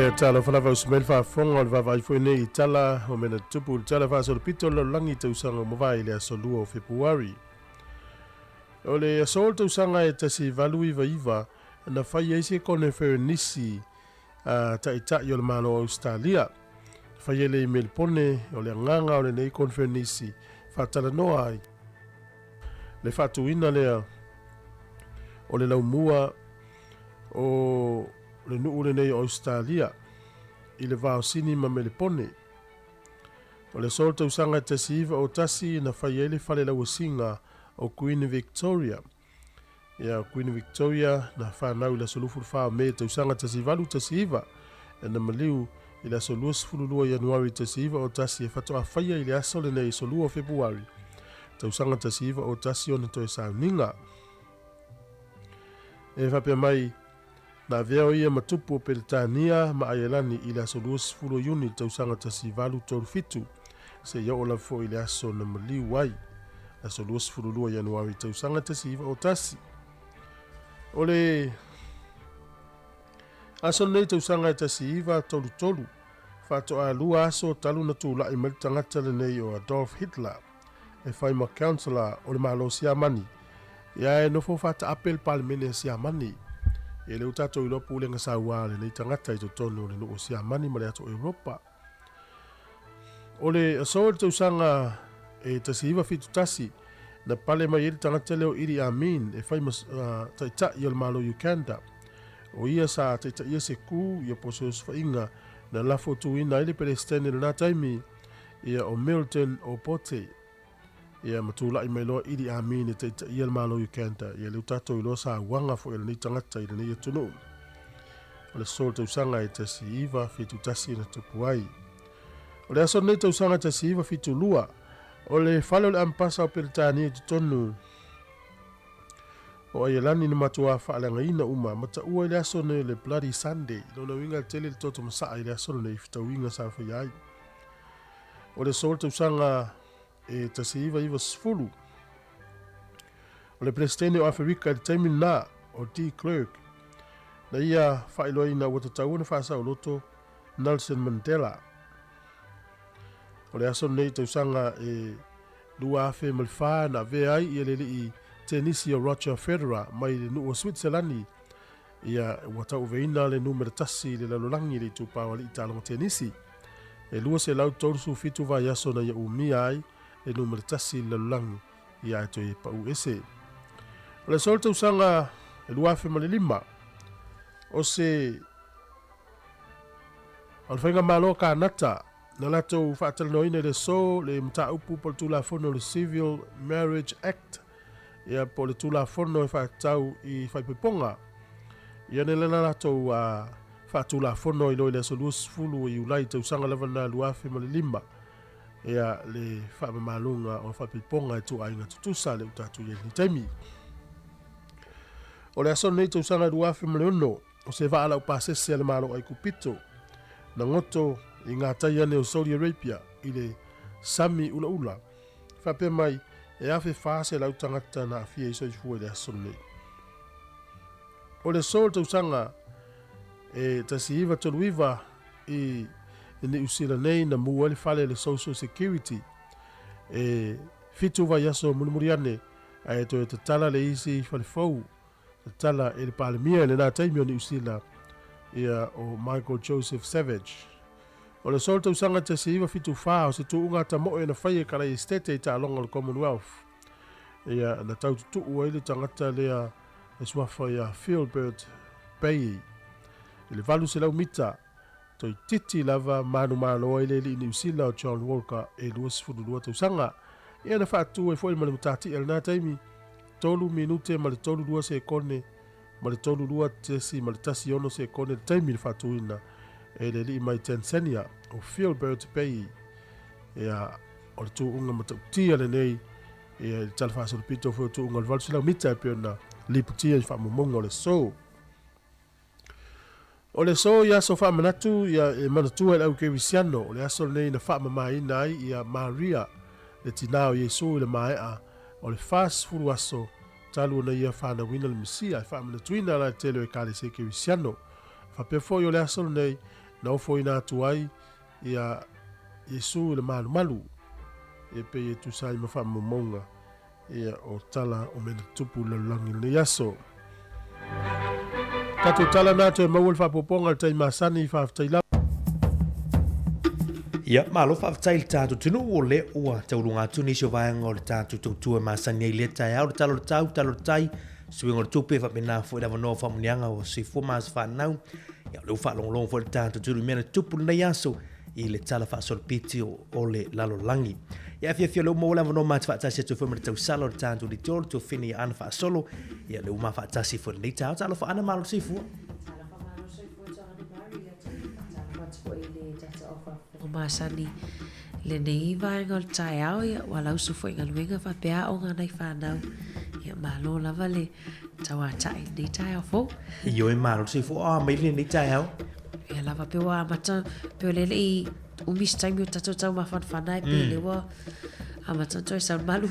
E: le tala falava usmel fa fonga le vavai foi nei tala o mena tupu tala fa so pito lo langi te usanga mo vai le asolua o Februari. O le asol te usanga e tasi valui vaiva na fai eisi kone nisi ta ita yo le mano Australia. Fai le email pone o le nganga o le nei konfernisi fa tala noa ai. Le fatuina lea o le laumua o le nuu le nei Australia i le vao sini ma me le pone. O le sol tau sanga te siiva o tasi na whaiele whale lau singa o Queen Victoria. Ia Queen Victoria na whanau la solufu whao me tau sanga te siivalu te siiva e na maliu i la solua sifululua Januari te siiva o tasi e whatoa whaia i le aso le nei solua o Februari. Tau sanga te siiva o tasi o na toe sauninga. E whapea mai na veo ia matupu o Peritania ma ayelani i le aso luas fulo yuni tau sanga tasi valu tolu fitu se ia o la fo i le aso na maliu wai aso luas fulo lua Januari tau sanga tasi iwa o tasi o le aso nei tau sanga tasi iwa tolu tolu fato a lua aso talu na tula i mali tangata le nei o Adolf Hitler e whaima councillor o le malo siamani ia e nofo fata apel palimene siamani e le utato i lopu le ngasaua le nei tangata i totono le nuu siamani ma le ato Europa. O le asol te usanga e tasi iwa fitu tasi na pale mai ele tangata leo Idi Amin e whai taita i al malo Uganda. O ia sa taita ia se ku ia posos whainga na lafo tuina ele Palestine na taimi ia o Milton o Pote. Ia matula i mai loa Idi Amin e taita i al malo Uganda. Ia le utato i loa sa wanga fo ele ni tangata i le ni atunu. O le sol te usanga e tasi iwa fitu tasi na tupuai. O le aso nei te usanga tasi iwa fitu lua. O le whalo le ampasa o Peritania te tonu. O ai lani ni matua whaalanga ina uma. Mata ua i le aso nei le Bloody Sunday. Lona winga tele le toto masaa i le aso nei fita winga sa whaiai. O le sol te usanga e tasi iwa sfulu. O le Presidente o Afrika le taimi na o D. Clerk. Na ia whailoi na watatau na whaasa o loto Nelson Mandela. O le aso nei tausanga e lua afe malwha na vea ai i le i tenisi o Roger Federer mai le nuu o Switzerlandi. Ia watau veina le numero tasi le lalolangi le tupawa le italonga tenisi. E lua se lau tausu fitu vai aso na ia umia ai le numero tasi le lalolangi ia eto e pa uese. O le sol tausanga e lua afe malilima. O se alwhainga malo ka nata na lato whaatalanoina le so le mta upu po le tulafono le Civil Marriage Act ia po le tulafono e whaatau i whaipiponga ia ne lena lato whaatulafono i loi le solus fulu i ulai tausanga lewa na luafe ma le lima ia le whaamamalunga o whaipiponga e tu ainga tutusa le utatu i ni taimi o le aso nei tausanga luafe ma le ono o se vaala upasese ale malo ai kupito na ngoto i ngā taiane o Saudi Arabia i le sami ula ula. Whape mai e awhi whaase lau tangata na awhia iso i fua i le aso nei. O le sol tausanga e tasi iwa tolu iwa i ni usila nei na mua le whale le Social Security e fitu wa yaso munumuriane a e to e tatala le isi whale fau tatala e le palemia le nā taimi o ni usila ia o Michael Joseph Savage. O le sol tausanga te se iwa fitu wha o se tuunga ta moe na whaia kara i stete i ta alonga le Commonwealth. Ia na tau tutu ua ili tangata lea e swafa ia Philbert Bayi. Ile valu se lau mita to i titi lava manu malo ile ili ni usila o John Walker e luas fudulua tausanga. Ia na whaatu e fwoi male mutati el nā taimi. Tolu minute male tolu lua se kone male tolu lua tesi male tasi ono se kone taimi le whaatu ina. E le li mai Tanzania o Philbert Bayi ia o le tuunga matautia le nei ia le talafasa le pito fo tuunga le valsila mita e pena liputia i whaamomonga o le so ia so whaamanatu ia e manatua le au kewisiano o le aso nei na whaamamaina ai ia Maria le tinao Yesu le maea o le fast furu aso talu na ia whanawina le Mesia e whaamanatuina la telo e kare se kewisiano whapefo i o le aso nei na ofo ina atu ai ia Yesu le malu e pe e tu sai ma fa momonga ia o tala o mena tupu le langi le yaso. Tato tala nato e mawal fa poponga le tai masani fa aftaila.
A: Ia, malo fa aftail tātou tunu o le ua taurunga tuni sio vaenga o le tātou tautua masani ai le tai au le talo le tai suinga le tupe fa pena fo ida vano fa munianga o si fo mas fa nau. Ia le ufa long fo le tātou tunu mena tupu le yaso i le tala fa sol piti o le lalo langi. Ia fia le uma o le vano mati fa tasi atu fo me le tau salo le tātou li tolo tu fini ana fa solo. Ia le uma fa tasi fo le nei tau talo fa ana malo si fo.
C: O masani le nei vaenga o le tai au ia walau su fo inga luenga fa pea o ngā nei whanau ia malo lava le tawa tai nei tai au fo
A: Io e malo si fo mai le nei tai au.
C: ia lava pe wa mata pe le i umis taimi o tatou tau mawhanwhanai pe le wa a mata toi sa malu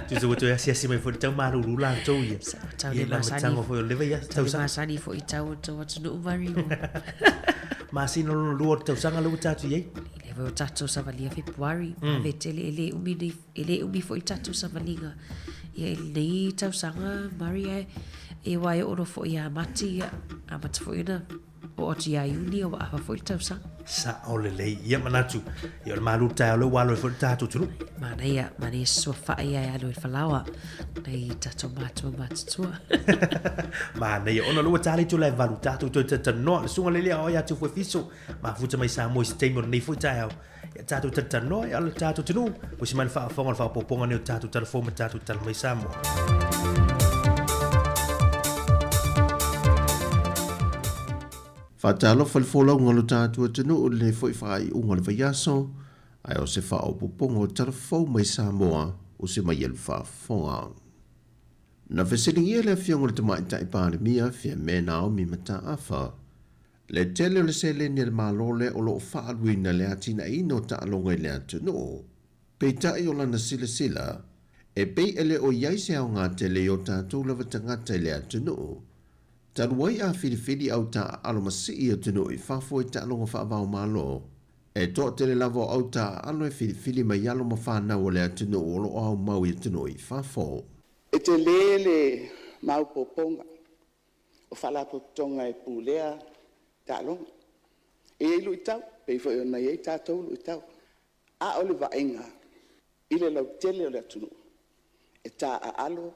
A: Tu so to si mai fo tau malo rula to ia.
C: tau le masani
A: tango fo le vai
C: tau
A: tau
C: le
A: sa.
C: masani fo i tau tau atu no umari o
A: Masino lo lo tau sanga lo tatu ye.
C: le veo tatou sa valia Februari a vetele ele umi fo i tatou sa valinga ia ele nei tau sanga Maria e wai oro fo ia mati ia a mata fo ina o oti ia iuni o a fo i tau sanga
A: Sa ole le ia manatu. Ia le malu tai lo walo fo tatu tunu.
C: mana ia so fa ia alo il falawa nei tatou matu
A: Ma nei ona lo tali tu le valu tatu to no sunga le o ya tu fo fiso. Ma futa mai Sāmoa stay mo nei fo tai au. Ya tatu no ya le tatu tunu. O si man fa poponga ne tatu telefon tatu tal mai Sāmoa.
F: Fatalo falfola ngalo tātua tunu o le foi fai unga le vaiaso, ai o se fa o pupongo tarafou mai Sāmoa o se mai elu fa fonga. Na whesilingi le fiongo le tamai tai pāremia fia mena o mi mata afa. Le tele o le se le ni le malole o lo fa aluina le atina ino ta alonga i le atunu. Pei tai o lana sila, e pei ele o yaise au ngā tele o tātou lava tangata i le atunu. Taruai a whiriwhiri au ta alo masii o tunu i whafo i ta alonga whaavao malo. E toa tele lavo au ta alo e whiriwhiri mai alo ma whanau o le atunu o lo au mau i tunu i whafo.
G: E te lele mau poponga o whalapo tonga e pūlea ta alonga. E ilu i tau, pei fo i mai e tātou lu i tau. A ole vaenga, ile lau tele o le atunu. E ta a alo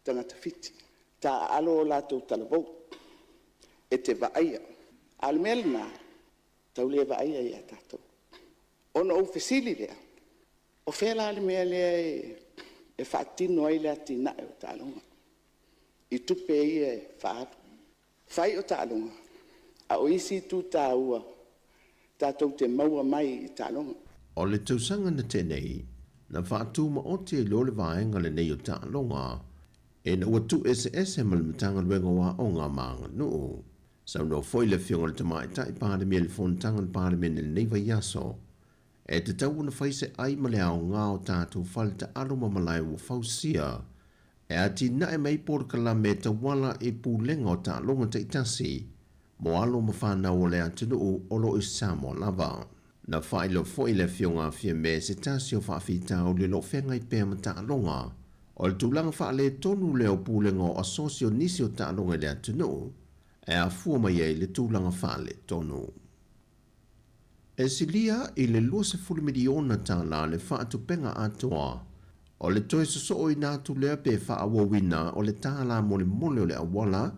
G: tangata fiti. Ta alo la tu talabo e te vaia al melna tau le vaia ia tato ono o fesili le o fela le mele e fatino ile atina o talonga i tupe e fa fai o talonga a o isi tu taua tato te maua mai talonga
F: O le tausanga na tenei, na whaatu ma o te lo le vaenga le nei o talonga, e na ua tu SS ma le matanga luenga wa o ngā maanga nuu. Sau no foi le fionga le tamai tai pāremia le fontanga le pāremia le nei vai aso. E te tau na whaise ai ma le au ngā o tātou whale ta alo ma malai ua whausia. E ati na e mei porkala me ta wala e pūlenga o ta longa te itasi. Mo alo ma whanau o le atunu o lo i Sāmoa lava. Na whai lo foi le fionga fia me se tasi o whawhitau le lo whenga i pēr ma ta longa. O le tūlanga wha le tonu leo pūlenga o asosio nisi o tālonga le atunu, e a fua mai e le tūlanga wha le tonu. E silia i le 20 miliona tāla le wha atupenga atoa, o le toi soso o i nātu lea pe wha awawina o le tāla mo le mole o le awala,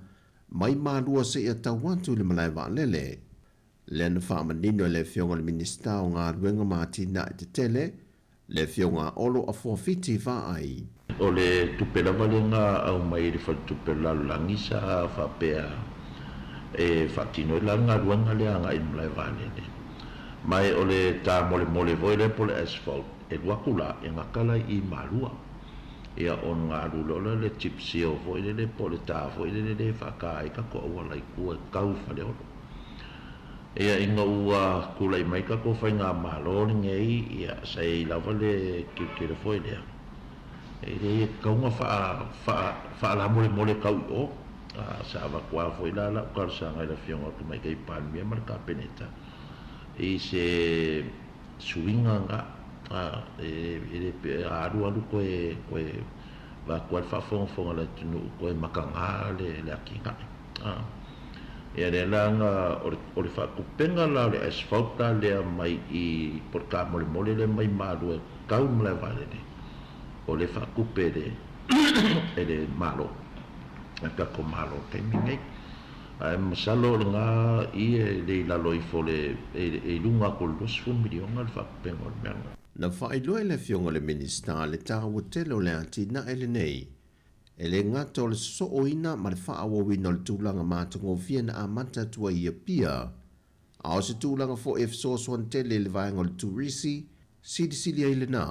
F: mai mārua se ia tauatu le malai wa lele. Le na wha manino le fionga le minista o ngā ruenga māti na i te tele, le fionga olo a fuafiti wha ai.
H: O le tupela valenga au mai le tupela langisa fa pea e fatino la ngaruanga le anga in lai valene mai o le ta mole voile pole asphalt e wakula e ngakala i malua ia on ngarulo le chipsi o voile le pole ta voile le fa kai ka ko wala i ku kau fa le ia inga ua kula mai ka ko fa nga malo ngei ia sai la vale ki le voile e kaunga fa la mole kau o sa avakua foi la kalsanga la fionga tu mai kai palmia mar ka peneta e se suinga nga aru ko va qual fa fon la tunu ko makanga le akinga e le langa o le fa kupenga la le asfalta le mai I porta mole le mai malu kaum le vale o le fa kupere e le malo ka ko malo te mingai masalo nga I le la loi fole e lunga ko los fun milion al fa kupenga o merna
F: na whaeloa le fionga le minista le tāua telo le atina ele nei. E le ngata o le sooina ma le whaawawina le tūlanga mātango fia na amata tua ia pia. A o se tūlanga fo F-SOS-1 tele le vaenga o le tūrisi, sili ai le nā.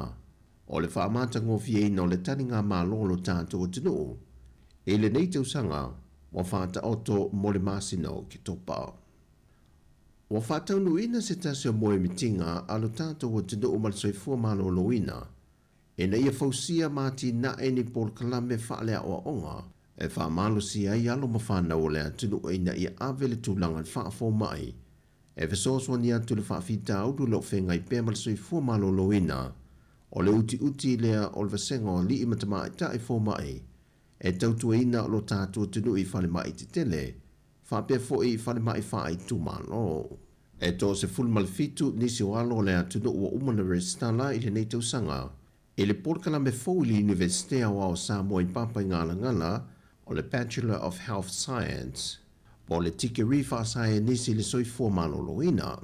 F: O le whaamatango fia ina o le taninga mālolo tātou tino. E le nei tausanga, wa whaata oto mo le masino ki topa. Wa whaatau nuina se tasio moe mitinga alo tātou o tino o malsoifua maloloina. E na ia fausia mati na eni Paul Kalame whaalea o onga, e wha malo si ai alo mawhana o lea tino e na ia awele tūlanga whaafo mai. E fesoswa ni atu le whaafita audu lo whengai pēr malsoifua maloloina, o le uti lea o le vasenga o li imatama e tae fo mai, e tautua ina o lo tātou tino I whale mai te tele, whapea fo I whale mai wha I tūmano. E tō se ful malfitu nisi o alo lea tino ua umana restala I le nei tausanga, e le porkalame fau I le Universitea o Sāmoa I papa I ngala o le Bachelor of Health Science, po le tike rifasai nisi le soifua maloloina.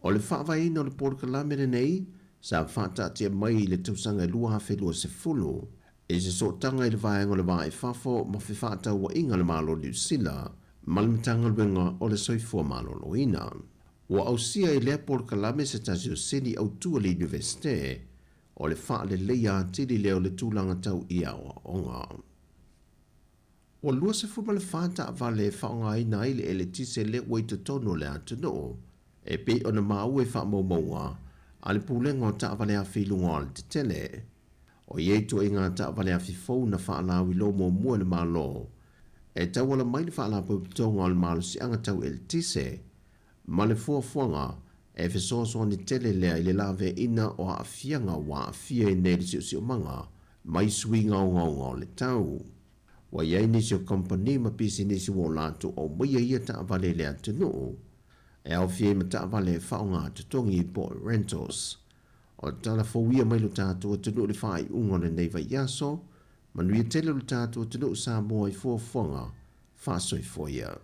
F: O le whaavaina o le porkalame le nei, sa whata tia mai le tausanga lua hawhelua se fulu, e se sotanga I le vaenga o le vae fafo ma whiwhata ua inga le malo liusila, malamitanga luenga o le soifua maloloina. Ua ausia I lea porkalame se tasio seni au tua le Universite, o le wha le leia tiri leo le tūlanga tau ia o onga. O lua se fupa le whata avale e whaonga ina ile ele tise le waito tono le atu no, e pe o na mau e wha maumaua, a le pūlenga o ta avale a whilunga o le te tele. O ieto e ngā ta avale a whifou na wha ala wilo mo mua le malo, e tau wala mai le wha ala pupitonga o le malo si anga tau ele tise, ma le fuafuanga, e fesoso ni tele lea I le lave ina o a fianga wa a fia I nere si o manga, mai swinga o le tau. Wa iai nisi o kompani ma pisi nisi o lato o maia ia ta avale lea tenu, e au fia ma ta avale whaonga tutongi I po rentals. O tala fawia mai lo tātua tenu le whai ungo le neiva iaso, manuia tele lo tātua tenu Sāmoa I fuafuanga, whasoi foia.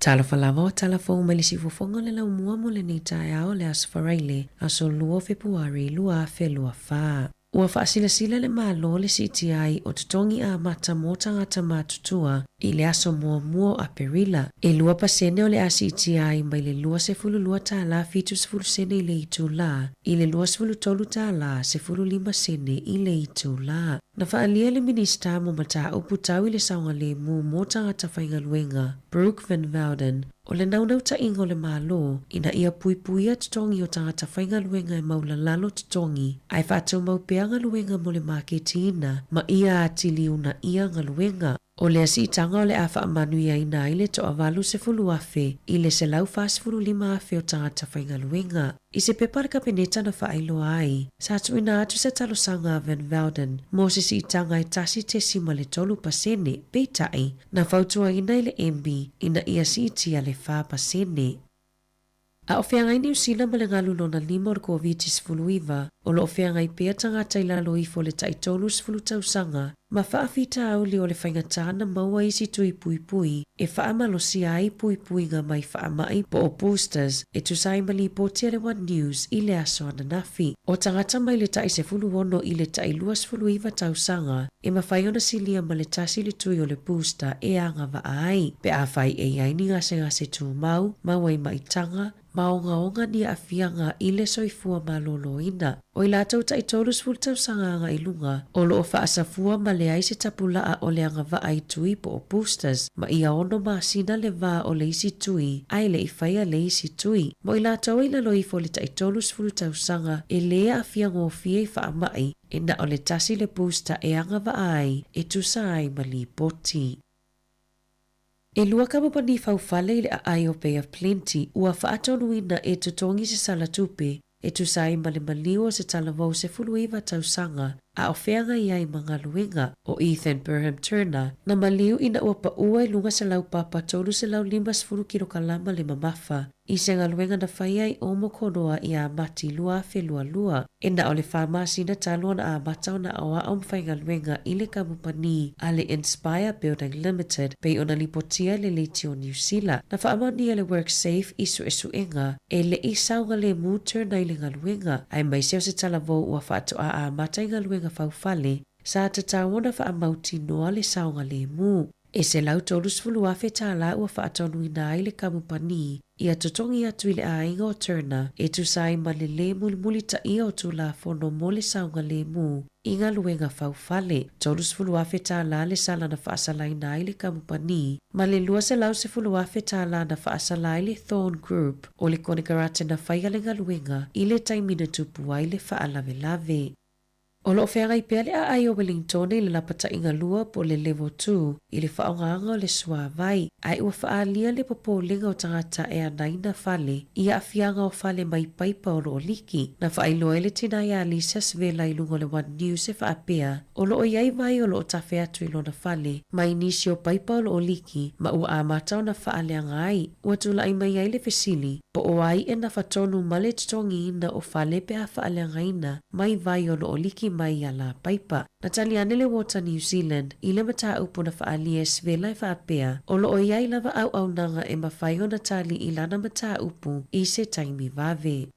C: Tala falava o tala fo mai le sifofonga le lau mua mo le nei tae ao le asfaraile aso lua Februari lua fe lua fa. Ua whaasila le malo le CTI o tutongi a mata mo tangata matutua I le aso mua a perila. E lua pasene o le a CTI mai le lua se fulu lua ta la fitu se fulu sene I le itu la. I le lua se fulu tolu ta la se fulu lima sene I le itu la. Na whaalia le minista mo mata upu tau I le saunga le mo tangata whainga luenga, Brooke Van Velden, o le naunau ta ingo le malo, ina ia puipuia tutongi o tangata whainga luenga E maula lalo tutongi, ai whātou mau peanga luenga mo le marketina, ma ia atili una ia nga luenga. O le asitanga o le afa amanuia ina ile to avalu se fulu afe, ile se lau fas fulu lima afe o tangata whainga luenga. I se pepar ka peneta na whaelo ai, sa atu ina atu se talosanga Van Velden, mo se si tanga I tasi te sima le tolu pasene, peitai, na fautua ina ile MB, ina ia si itia le wha pasene. A ofeangai New Zealand ma le ngalu lona lima o le COVID-19, o lo ofeangai pea tangata I lalo ifo le taitolu sifulu tausanga, ma whaafita au li o le whaingatana maua isi tui pui, e whaamalosia ai pui ngā mai whaamai po o boosters, e tusai mali po Tele One News I le aso ananafi. O tangata mai le tai sefulu ono I le tai lua sifulu iwa tausanga, e mawhaiona silia ma le tasi le tui o le booster e anga wa ai, pe a whai e ai ni ngase tu mau, mawai maitanga, maonga ni afianga ile soifua maloloina. O i lātou ta i tolus ful tau sanganga i lunga, o lo o whaasafua ma le aise tapulaa o le anga va ai tui po o boosters, ma ia ono ma sina le va o le isi tui, ai le i whaia le isi tui. Mo i lātou i lalo i foli ta i tolus ful tau sanga, e lea afianga o fie i wha mai, e na o le tasi le booster e anga va ai, e tusa ai ma li poti. E lua kamapani faufale le ai o Bay of Plenty, ua whaatonuina e tutongi se salatupe, e tusai malimalio se talavau se fuluiva tausanga, a ofeanga i ai mga luenga o Ethan Burham Turner, na maliu ina ua pa ua i lunga se lau papa tolu se lau 5 kilo kalama le mamafa, i se ngaluenga na whaiai o mokonoa i a mati lua fe lua. E na ole whamasi na talua na a matau na awa o mwhai ngaluenga i le kamupani a le Inspire Building Limited, pei ona lipotia le leiti o New Zealand. Na whaamani le work safe isu enga, e le isaunga le mu turna i le ngaluenga, ai mai seo se talavou ua whaato a matai ngaluenga faufale, sa te tawana whaamauti noa le saunga le mu. E se lau tolus fulu afe tāla ua whaatonu ina ai le kamupani, ia totongi atu i le ainga o Turner, e tusai ma le muli ta ia o tula fono mo le saunga le mu, inga luenga faufale. Tolus fulu afe tāla le sala na whaasala ina ai le kamupani, ma le lua se lau se fulu afe tāla na whaasala i le Thorn Group, o le konikarate na whaia le ngaluenga, i le taimina tupu ai le whaalave. O lo whea ngai pēle a ai o Wellington i le lapata inga lua po le level 2 i le whaonganga o le sua vai. Ai ua whaalia le popolinga o tangata e anaina whale i a whianga o whale mai paipa o lo o liki. Na whaailoa le tina i a Lisas vela i lungo le One News e whaapea. O lo o iai mai o lo o tawhea atu i lona whale. Mai nisi o paipa o lo o liki ma ua a matau na whaaleanga ai. Ua tula ai mai ai le fesili. Po o ai e na whatonu male tutongi ina o whale pe a whaaleanga ina mai vai o lo o liki mai a la paipa. Na tali ane le Water New Zealand i le mata upo na whaalia svela i whaapea. O lo o iai lava au nanga e mawhaio na tali i lana mata upo i se taimi vave.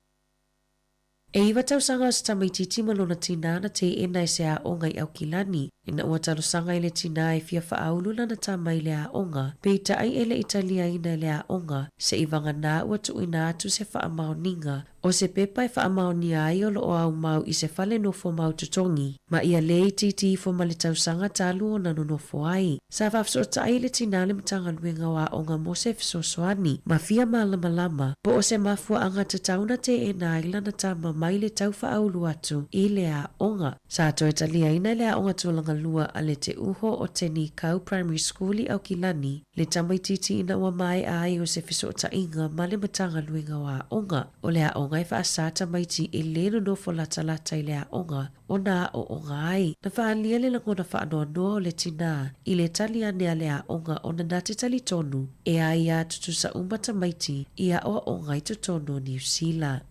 C: E iwa tausanga o stamaititi malona tina na te ena se a onga i au kilani. Ina ua talosanga i le tina e fia whaaulu lana tama i le a onga. Peita ai ele Italia ina le a onga. Se iwanga na ua tu ina atu se whaamaoninga. O se pepa e whaamaoni ai o lo o au mau i se whale nofo mau tutongi. Ma ia le titi fo male tausanga talu o nano nofo ai. Sa whafsota ai le tina le mtanga luenga wa onga mo se fisosoani. Ma fia malama. Po o se mafua anga te tauna te ena ai lana tama mai le tau whaaulu atu i le a onga. Sa to Italia ina le a onga tūlanga lua a le te uho o teni kau primary school i au kilani. Le tamaititi ina ua mai ai o se fisota inga ma le matanga luenga wa onga. O le a onga i whaasata maiti e leno nofo lata i le a onga o na o onga ai. Na whaalia le langona whaanoa noa o le tina i le tali ane a le a onga o na nate tali tonu e a ia tutusa umata maiti i a o onga i tutono New Zealand.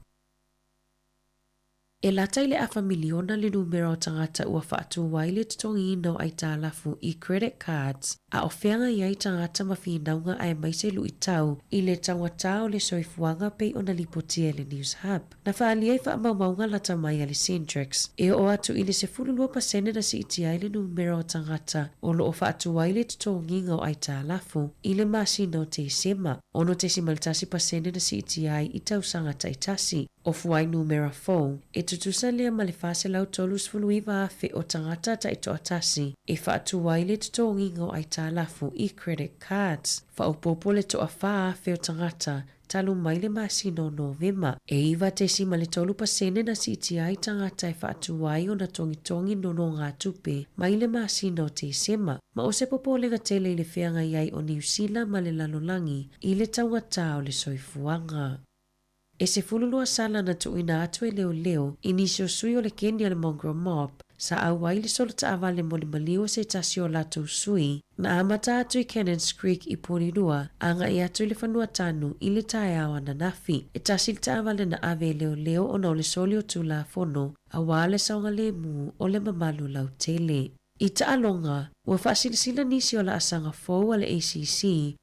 C: E lata i le afa miliona le numero o tangata ua whaatu wai le tutongi ino ai tālafu i credit cards a ofeanga i ai tangata mawhinaunga ai maise lu i tau i le tangata o le soifuanga pei o na lipotia le News Hub. Na whaalia i whaamaumaunga lata mai a le Centrex e o atu i le se 10% na si iti ai le numero o tangata o lo o whaatu wai le tutongi ngau ai tālafu i le masina o te sema. Ono te si malitasi pasene na si iti ai i tausanga taitasi. O fuai numero 4, e tutusa lea ma le whase lau tolus fuluiva afe o tangata ta ito atasi, e whaatu wai le tutongi ngau ai tālafu i credit cards. Whaupopo le toa wha afe o tangata, talu mai le masino Novema. E iwa te si ma le tolu pasene na si iti ai tangata e whaatu wai o na tongi nono ngā tupe, mai le masino te sema. Ma o se popo le ngatele i le whianga iai o New Zealand ma le lalolangi, i le tangata o le soifuanga. E se fululua sala na tuina atu e leo i nisi o sui o le keni o le mongrel mop, sa au wai le solo ta awa le moli maliwa se tasi o lato sui, na amata atu i Cannons Creek i Porirua, anga i atu i le whanua tanu i le tae awa na nafi, e tasi le ta awa le na ave leo o na o le soli o tula fono, a wale saunga le mu o le mamalu lau tele. I ta alonga, Ua whaasilasila nisi o la asanga fōu ale ACC,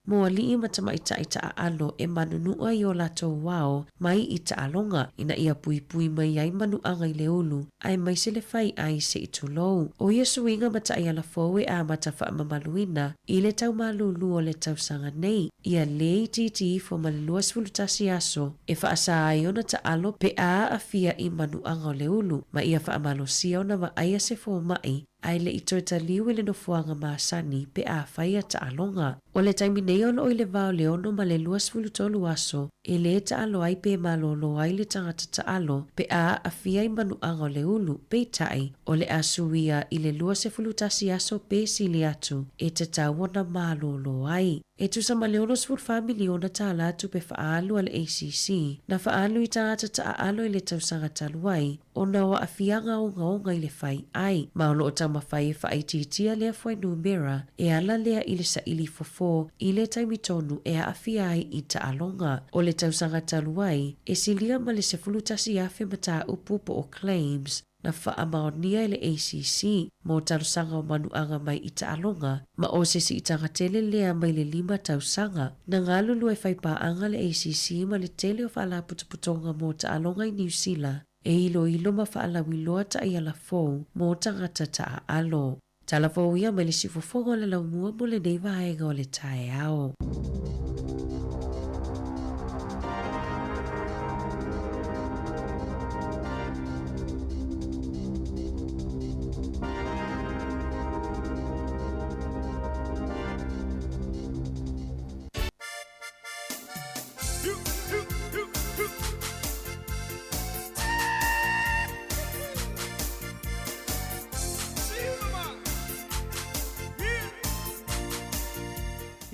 C: mo alii matama ita alo e manunua i o latou wao mai i alonga ina ia pui mai ai manuanga i le ulu, ai mai se le fai ai se i tulou. O ia suinga mata ai ala fōu e a mata wha mamaluina i le tau malulu o le tau sanga nei, ia le titi fo malilua sfulutasi aso e whaasa ai ona alo pe a fia i manuanga o le ulu, ma ia wha amalosia ona wa aia se fō mai ai le ito ta liu le no fuanga maasani pe a whaia ta alonga. O le taimi nei ono i le vao le ono ma le luas fulutolu aso, e le ta alo ai pe malolo ai le tangata ta alo pe a fia i manuanga o le ulu pe tai o le asuia i le luas e fulutasi aso pe sili atu e te tawana malolo ai. E tu sa maleono sfur familiona ta alatu pe faalu al ACC, na faalu i tangata ta alo i le tausanga taluai, o na wa afianga o ngaonga i le fai ai, ma ono o tamawhai e fai titia lea fwai numera, e ala lea i le sa ili fofo, i le taimitonu e a afia ai i ta alonga. O le tausanga taluai, e silia ma le se fulutasi afe mata upupo o claims, na whaamaonia i le ACC, mo talusanga o manuanga mai i ta alonga, ma o se si i tangatele lea mai le 5 tausanga, na ngā lulu e whaipaanga le ACC ma le tele o whaala putuputonga mo ta alonga i New Zealand, e ilo ma whaalawi loa ta i ala fōu mo tangata ta alo. Tala fōu ia mai le sifofonga le laumua mo le nei vaenga o le tae ao.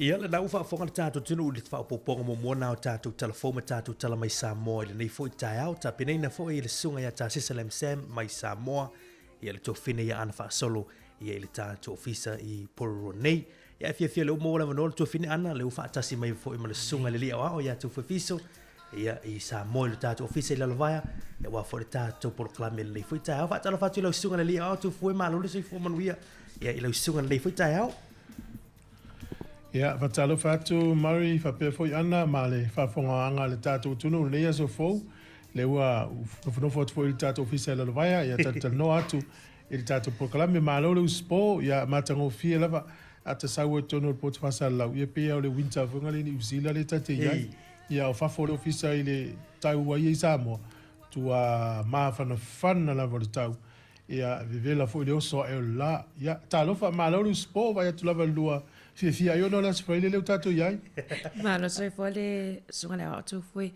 A: Ia le nau whaafonga le tātou tunu u le whaapoponga mo mōna o tātou telefoma tātou tala mai Sāmoa i le nei fo i tae au, tā penei na fo i le sunga ia tā Sisalem Sam mai Sāmoa, ia le tōwhine ia ana whaasolo, ia i le tātou ofisa i Pororo nei, ia fia le umo la vanolo tōwhine ana, le uwhaatasi mai fo i ma le sunga le lia o ao, ia tō whawhiso, ia i Sāmoa i le tātou ofisa i lalavaya, ia wā fo le tātou poroklame le nei fo i tae au, whaatala whatu i lau sunga le lia o ao, tō fue mālole so i fo manuia, ia i lau sunga le nei fo i tae au.
E: Ia, fatalo fatu mari fape foi ana male fa fonga anga le tato tunu le ia so fo le ua no fo foi tato official le vaia ia tato no atu il tato proclame malo le spo ia matango fie lava ata sawo tonu pot fasa la ia pe le winter fonga le New Zealand le tate ia fa fo le official le tau wa ia Sāmoa tu a ma fa na la vol tau ia vive la fo le so e la ia talo fa malo le spo va ia tu lava lua Fia yo no las foi le tato yai.
C: Malo so foi le sunga le auto foi.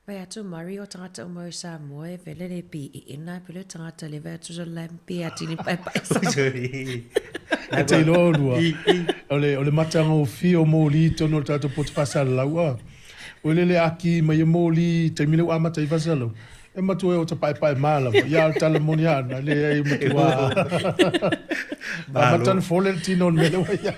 C: Vai atu Mario tangata o mo Sāmoa e vele le pi ina pele tangata le vai tu so lampi atini pai pai.
E: E te lo lua. Ole matango fio mo li tono tato pot pasal laua. Ole le aki mai mo li te mile ama te vasalo. E matu e o te pai pai mala. Ya tala moniana le e mutua. Matan fole tino mele wa ya.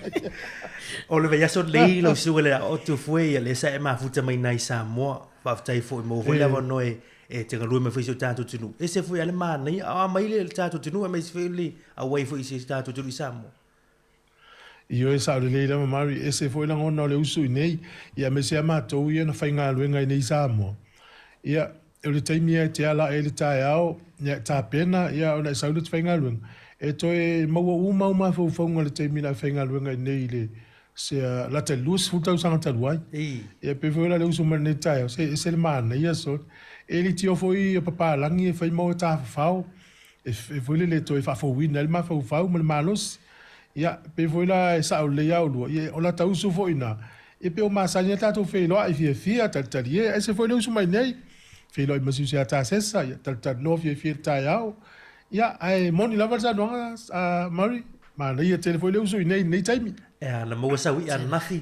A: O le veiaso lei lo suga le o tu fue le sa e mafuta mai nai Sāmoa fa tai fo mo foi lava noi e te galua me foi so tanto tunu e se foi ale mai a mai le tanto tunu e mai se foi a wai foi se tanto tunu Sāmoa
E: io e sa le la mari e se foi la ngona le usu nei ia me se ama to ia na fainga luenga nei Sāmoa ia e le taimia te ala e le tae ao ia ta pena ia ona sa le fainga luenga e to e mau ma fo fonga le taimina fainga luenga nei le se la te luz futa usanga taluai e pe foi la usu mar nei tae se le mana ia so e li tio foi papa langi e fai mo ta fao e foi le to e fa fo win el ma fo fao mal malos ia pe foi la sa o le ia o ia o la ta usu foi na e pe o ma sa nia ta to fe lo ai fia ta e se foi le usu mai nei fe lo ma su se ta sesa ta no fia ta ia ia ai moni la versa no a mari ma ia te foi le usu nei taimi
A: e ana mo sa wi an nafi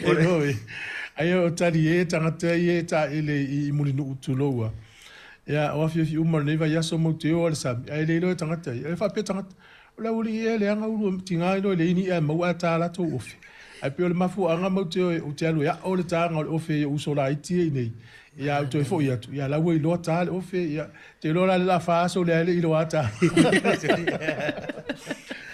E: oi ai o tari e tangata e ta ele i mulinu utuloa ia o fi umar nei vai aso mo te o sa ai le lo tangata e fa pe tangata la uli e le anga ulu tinga no le ni e mo ata la to ofi Ai pe o le mafu anga mau te o te alu ya o le tanga o fe o so la iti nei. Ia o te fo ia tu ia la we lo ta o fe ia te lo la fa so le i lo ata.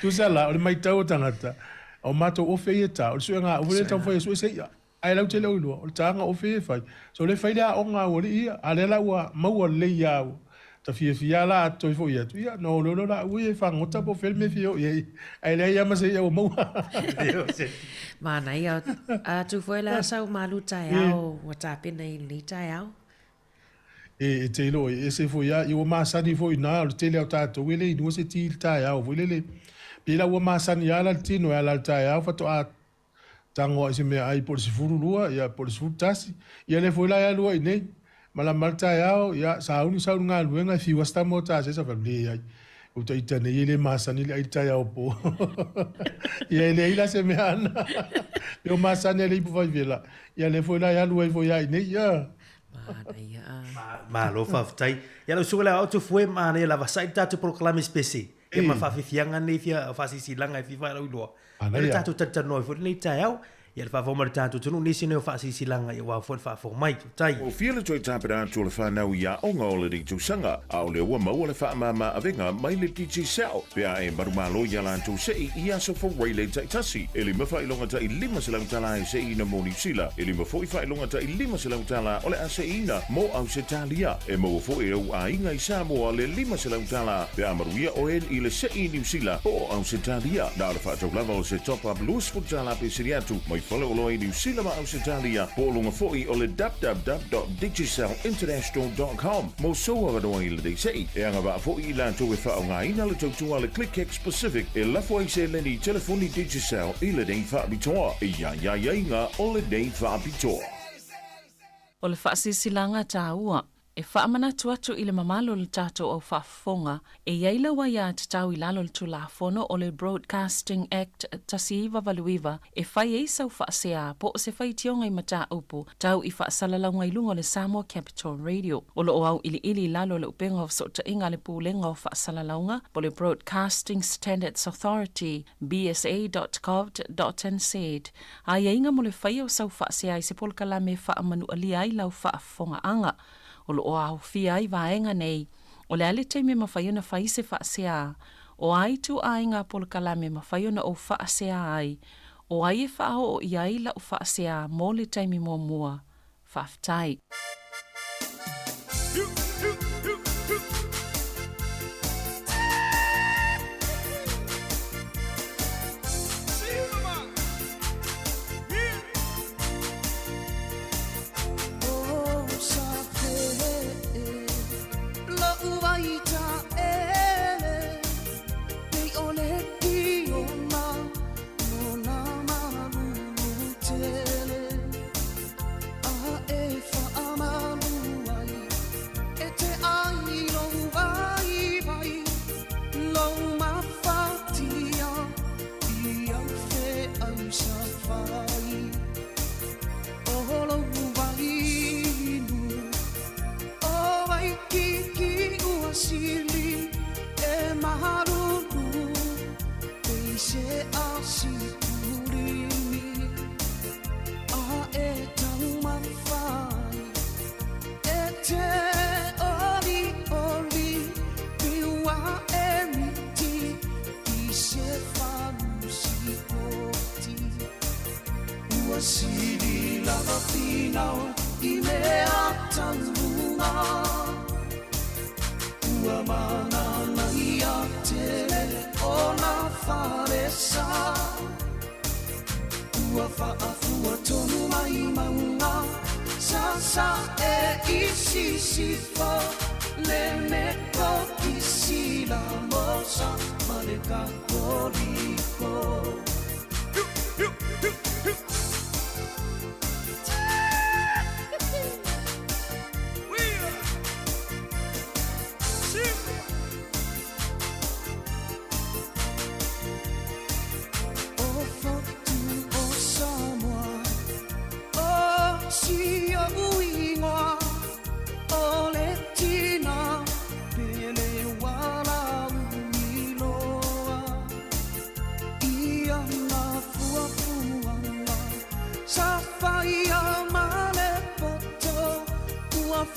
E: Tu sala o le mai tau tangata. O mato o fe ia ta o suenga o le tau fo so se ia. Ai lau te lo o le tanga o fe fai. So le fai la o nga o le ia ale la wa mau le ia. Ta fia la to fo ia tu ia no la we fa ngota po fel me fio ia ai le ia ma se ia o mau.
C: Mana ia a tu foi la sau malu tai au o tape nei ni tai au.
E: E te lo e se fo ia i o ma sani fo ina o te le ta to wele no se ti tai au wele pila o ma sani ala tino ala tai au fa to a tango se me ai por se furu lua ia por se futasi ia le fo la ia lua nei mala malta yao ya sauni nga luenga fi wasta mota se sa family ai o te itane ile masani le ita yao po ya ile ila se me ana yo masani le ipu vai vela ya le foi la ya luai foi ai nei ya
A: ma lo fa tai ya lo sugala auto foi ma ne la vasai tatu proclame specie e ma fa fianga nei fia fa si silanga fi fa lo ana tatu tatu no foi nei tai yao ia le whawhamara tātou tunu nisi neo whaasisilanga i wā fuan whaafo mai tai.
I: O whiala toi tāpera atu le whanau ia onga o le ritu sanga, a o le ua maua le whaamama avenga mai le DJ Sao. Pea e marumalo ia lantou sei i aso fo reile taitasi. E li mawha ilonga ta i 5 selau tala e sei ina moni sila. E li mawha ilonga ta i 5 selau tala o le ase ina mo au se talia. E mo fo e au a inga i Sāmoa le 5 selau tala. Pea maruia o en i le sei New Zealand o au se talia. Na le whaatau lava o se top up luas futala pe siriatu. Mai fale o loi New Zealand ma Australia polunga foi o le www.digicel.international.com mo soa wa i le dei e anga va foi la to fa nga ina le to le click X Pacific e la foi se le ni telefoni Digicel i le dei fa bitoa e ya inga o le dei fa bitoa
J: o le whaasisilanga tāua. E whaamana atu i le mamalo le tātou au whaafonga, e iaila wa ia te tau i lalo le tulafono o le Broadcasting Act tasiiwa valuiwa, e whai e sau whaasea po o se whai tionga i mata upu, tau i whaasalalaunga i lunga le Sāmoa Capital Radio. O lo o au ili lalo le upenga o sota inga le pūlenga o whaasalalaunga, po le Broadcasting Standards Authority, bsa.gov.nz. A inga mo le whai o sau whaasea i se polkala me whaamanu alia i lau whaafonga anga. O lo au fia i vaenga nei, o le ale teime mawhaiona whai se whaasea, o ai tu ainga polkalame mawhaiona o whaasea ai, o ai e whao o iai la o whaasea mō le teime mua, whaftai.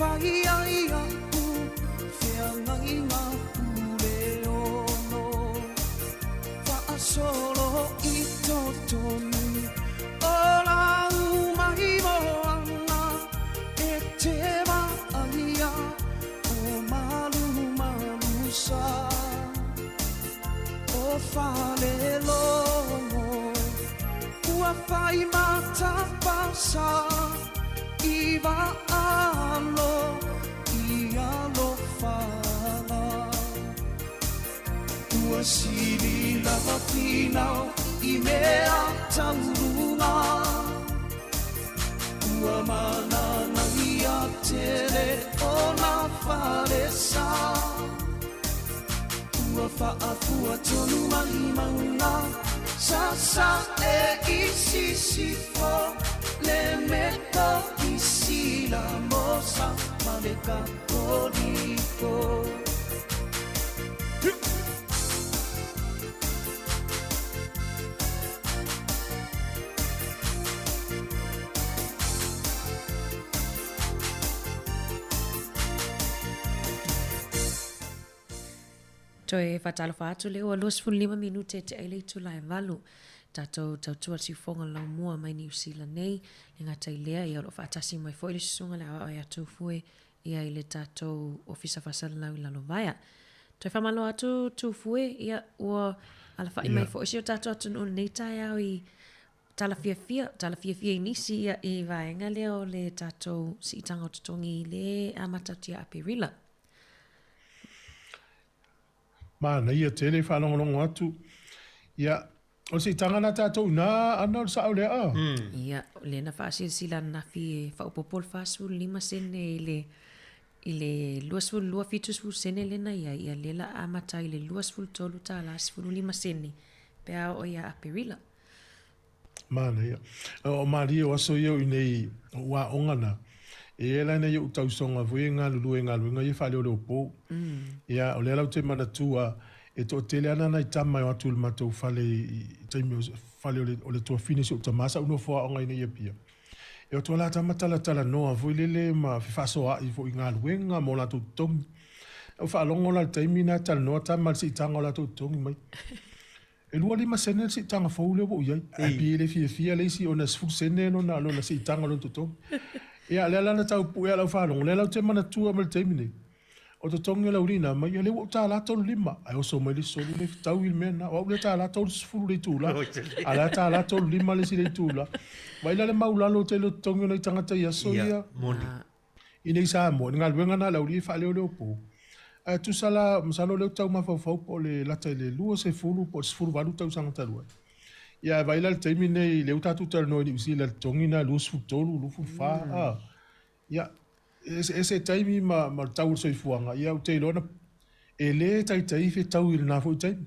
K: whai ai aku, whia ngai ngā pule ono. Whaasoro i tō tonu, o rau mai moana, e te waia o malu malu sa. O whale longo, ua whai mata pasa, i wa alo, i alo whala. Ua siri lava pinau, i mea taurunga. Ua manana ia tere o na whare sa. Ua whaafua tonu mai maunga, sa e isi sifo, le meko isi la mosa, maleka koriko.
C: Toi whatalo whaatu leo a 25 minute te eile tu lai walu. Tatou tautua si whonga lau mua mai New Zealand nei. E ngā tai lea i alo whaatasi mai fo ili sunga le awa ai atu fue ia ile tatou ofisa whasala lau i lalo vaya. Toi whamalo atu tu fue ia ua ala whai mai fo isi o tatou atu no nei tai au i tala fia i nisi ia i vaenga leo le tatou si itanga o tutongi le a matatia apirila.
E: Mana ia tele whanongonongo atu. Ia, o si tangana tātou na ana o sa au lea.
C: Ia, le na whaasir sila nafi e whaupopol whaasul 5 sene i le luasful lua fitusful sene lena ia lela amata i le luasful tolu ta lasful 5 sene. Pea o ia apirila.
E: Mana ia. O maria o aso iau i nei wa ongana. E la nei u tau songa vui ngā lulu e ngā luenga i whale o leo pō. Ia, o lea lau te mana tua e to tele ana nei tamai o atu le matou whale i taimi o le tua finish o tamasa uno fua o ngai nei pia. E o toa la tamatala tala noa vui lele ma whiwhasoa i fo i ngā luenga mo la tau tongi. O whaalongo la taimi na tala noa tamal si tanga o la tau tongi mai. E lua 5 sene si tanga fau leo po iai. E pi ele fia leisi o na sfur sene no na si tanga lo tau tongi. Ia le lana tau pu ia lau whanongo, le lau te mana tua mal teimine. O te tongi lau rina, mai le wau tā la tau 5. Ai oso mai le soli le tau il mena, wau le tā la tau 10 le tūla. A la tā la tau 5 le si le tūla. Mai le maulalo te le tongi nei tangata ia so ia. I nei Sāmoa, ngā luenga na lau ri wha leo po. Tu sala, masalo leo tau mawhau po le lata le lua se fulu, po se fulu walu tau sangata lua. Ia vai la taimi nei le utatu tala no ni usi la tongi na lus futolu lu fa ia ese taimi ma tau so ifuanga ia te lona e le tai fe tau il na fo taimi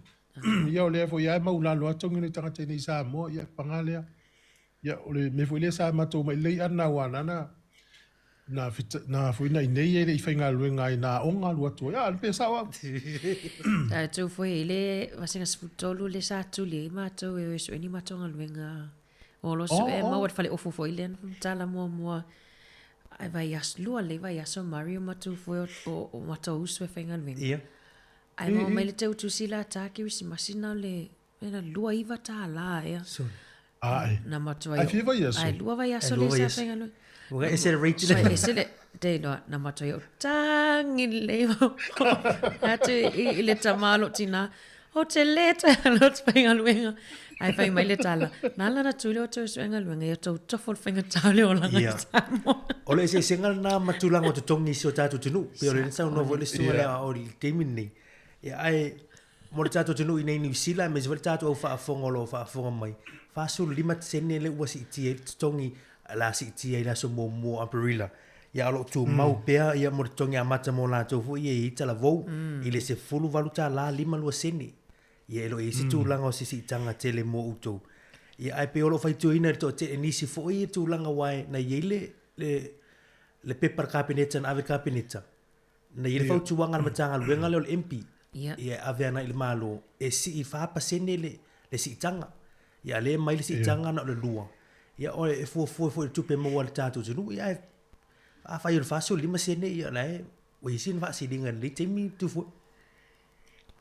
E: ia o le fo ia ma ula lo tongi ni tanga te nei Sāmoa ia pangalea ia o le me fo le sa ma to mai le ana wana na fo ina nei ele i fainga luenga i na onga lu atu ia le pesa wa
C: Tu foi ele vasinga sputolu le sa tu le ma tu e so ni ma tonga luenga o lo so e ma wat fale ofu foi len tala mo ai vai as lua le vai aso Mario ma tu foi o ma tu so fainga luenga
A: Ia.
C: ai mo mai le tu sila ta ki si masina le ena lua iva ta la ia
E: ai
C: na ma tu
E: ai fi vai aso
C: ai lua vai aso le sa fainga luenga
A: Uga ese rate
C: so ese le de no na ma tu tangi le atu i le tamalo tina o te leta lo fainga luenga ai fai mai le tala na la tu le tu fainga luenga ia tu tofol fainga tale o la
A: Ole ese singal na matulang o te tongi si o tatu tunu. Pio le nsa uno vole stua le o le teimi nei. Ia ai mo le tatu tunu i nei New Zealand me zvole tatu au whaafonga lo whaafonga mai. Whaasulu 5 sene le ua si iti e tongi la si iti e la so mo Aparila. Ia alo tu mau pea ia mo le tongi amata mo la tofu ia i tala vou. I le se fulu valuta la 5 lua sene. Ia elo i si tūlanga o si tanga tele mo utou. Ia ai pe olo fai tuina to te nisi fo i tūlanga wai na iele le paper kabineta na ave kabineta. Na iele fau tuanga na matanga luenga leo le MP. Ia ave ana il malo e si i whaapa sene le si tanga. Ia le mai le si tanga na le lua. Ia o e fo tupe mo wale tatu tunu. Ia A fai ur faso 5 sene ia lai. Wei sin fa sidingan li temi tu fu.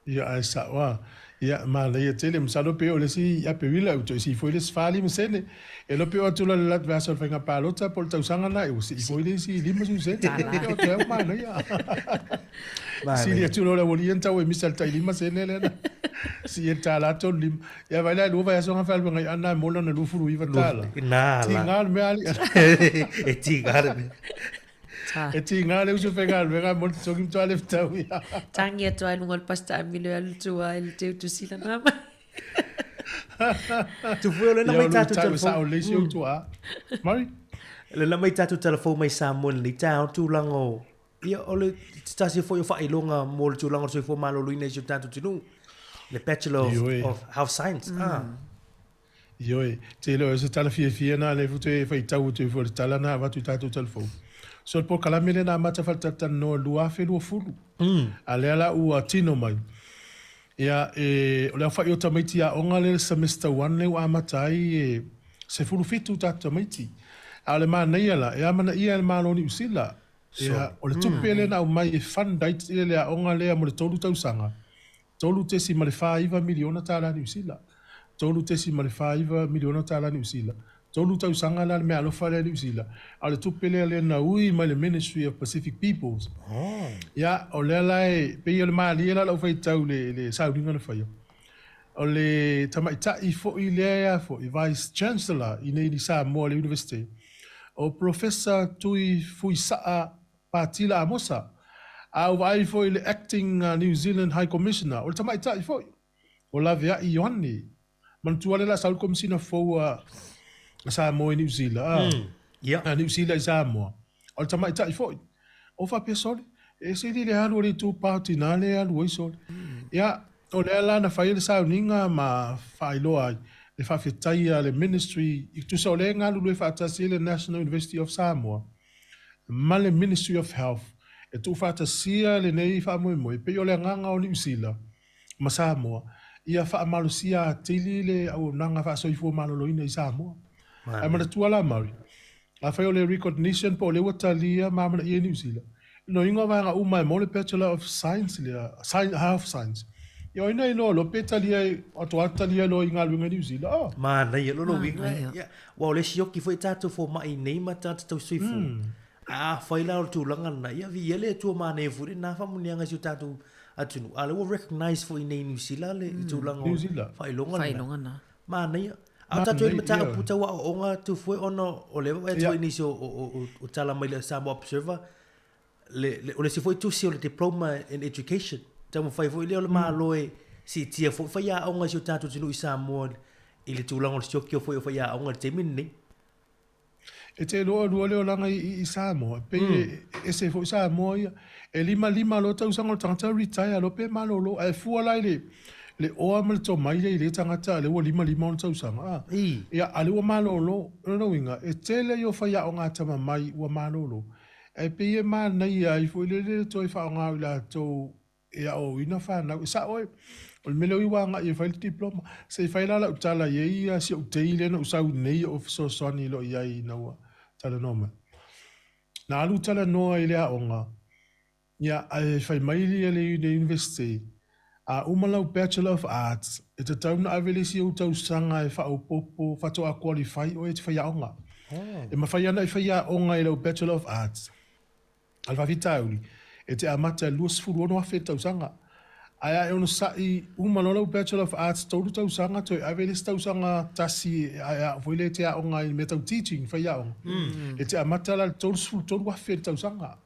E: Ia ai sa wa. Ia ma le tele msalo pe o le si ia pe wila uto si foi le sfali msene. E lo pe o tula le lat vaso fenga palota pol tau sanga na e si foi le si 5 sene. O te au ma na ia. Si le tulo la woli enta we misal tai 5 sene le na. Si enta la to lim. Ia vai la luva ya songa fal benga ana mola na lu furu iva tala.
A: Na la.
E: Tingal me ali.
A: E tingal me.
E: E tingal uso fenga benga mo sogim to ale tau ia.
C: Tangi ato ai nungol pasta amilo alu tua il teu tu sila nama.
A: Tu foi le na mai tatu
E: Sa o
A: telefon.
E: le si o tua. Mari.
A: Le na mai tatu telefon mai Sāmoa ni tau tu lango. Ia ole tasi foi o fai longa mo le tu lango so foi malo luina jo tatu tinu. Le Bachelor of Health Science.
E: Ioi, te lo se tala fia na le fute fai tau te fo tala na va tu tatu telefon. So po kala mele na mata falta tan no lua fe lo fulu. Ale ala u atino mai. Ia o le fai o tamaiti a onga le semester 1 le wa matai e se fulu fitu tatu tamaiti. Ale ma nei ala e amana ia le malo ni usila. Ia o le tupele na o mai e fan dait le a onga le mo le tolu tau sanga. Tolu te si ma le 5 miliona tala ni usila. Tolu te si ma le 5 miliona tala ni usila. Tolu tau sanga la me alofa le ni usila. Ale tupele le na ui ma le Ministry of Pacific Peoples. Ya o le lai pe le ma le la fai tau le sauringa na fai. O le tamaita I fo I le fo I Vice Chancellor I nei di Sāmoa le University. O Professor Tui Fuisaa Patila Amosa. Au vai foi le acting New Zealand High Commissioner. O le tamaita I foi. O la vea I Ioanni. Man tuale la saul komisina fo Sāmoa I New Zealand. New Zealand I Sāmoa. O le tamaita I foi. O fa pe sole. E se li le halu le tu party na le halu I sole. Ia o le ala na fai le sauninga ma fai loa le fa fitaia le ministry I tu so le ngalu le fa tasi le National University of Samoa. Ma le Ministry of Health. E tu fa tasia le nei fa mo pe yo le nganga o New Zealand. Ma Samoa. Ia fa malusia tili le au nanga fa so I fu maloloina I Samoa. Ai mana tu ala mari. A fai o le recognition po le watalia ma mana I New Zealand. No inga vanga umai mo le Bachelor of Science le Health Science. Yo ina ino lo petalia atoatalia lo inga lunga New Zealand.
A: Ma na ia lo winga. Ya. Wa le sioki foi tatu fo mai nei mata tatu suifu. Fai la tu langa na ia vi ele tu ma ne furi na fa mulianga si tatu atunu. Ale wo recognize fo nei New Zealand le tu langa.
E: New Zealand.
A: Fai longa.
C: Fai longa na.
A: Ma na ia. Au tatu ele mata puta wa onga tu foi ono o le wa tu ni so o tala mai le Sāmoa Observer. Le si foi tu si o le diploma in education. Tamo fai foi le malo e si tia foi fai a onga si tatu tinu I Sāmoa I le tulango le sioki o foi fai a onga te minni.
E: E te loa le o langa I Sāmoa. Pe e se foi Sāmoa ia. E lima lo tau sanga o tangata retire lo pe malo lo. E fua lai le oa mal to mai le tangata le o lima o tau sanga. Ia ale o malo lo. No winga. E te le yo fai a onga tama mai o malo lo. E pe e ma nei ai foi le to I fa onga la to e o ina fa na sa oi o mele I wanga I fai diploma se fai la utala ye ia si o teile no sa nei of so soni lo ia I na wa tala noma na alu tala no ile a onga ia ai fai mai le university a umala Bachelor of Arts e te tau na avele si o tau sanga e fa o popo fa to a qualify o e te fai a onga e ma fai ana I fai a onga le Bachelor of Arts alfa vitauli e te amata luas furu ono afe tau sanga. Aia e ono sai umalola Bachelor of Arts tau tau sanga toi aveles tau sanga tasi aia voile te a onga I metau teaching fai a onga. E te amata la tau furu tau afe tau sanga.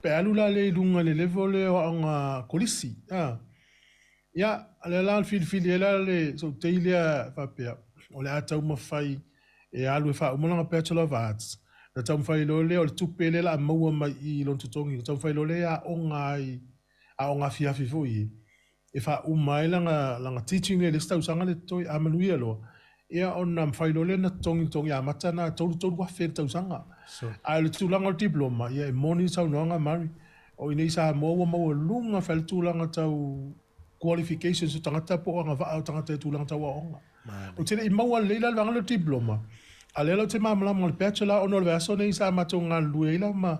E: Pe alula le lunga le level le o onga kolisi. Ia ale la fili e la le so teilia fapea. O le atau mawhai e alu e wha umolanga Bachelor of Arts. Na tau mwhai lo le o le tupele la maua mai I lontutongi. Na tau mwhai lo le a onga fiafi fui. E wha umai langa teaching le stau sanga le toi a manuia lo. Ia o na mwhai lo le na tongi a mata na tolu wafe tau sanga. A le tūlanga o diploma. Ia e moni tau noanga mari. O inei sa maua lunga whai le tūlanga tau qualifications o tangata po anga vaa o tangata tūlanga tau a onga. O tene I maua leila langa le diploma. A lelo te mamala le bachelor ono le aso nei sa matonga luela ma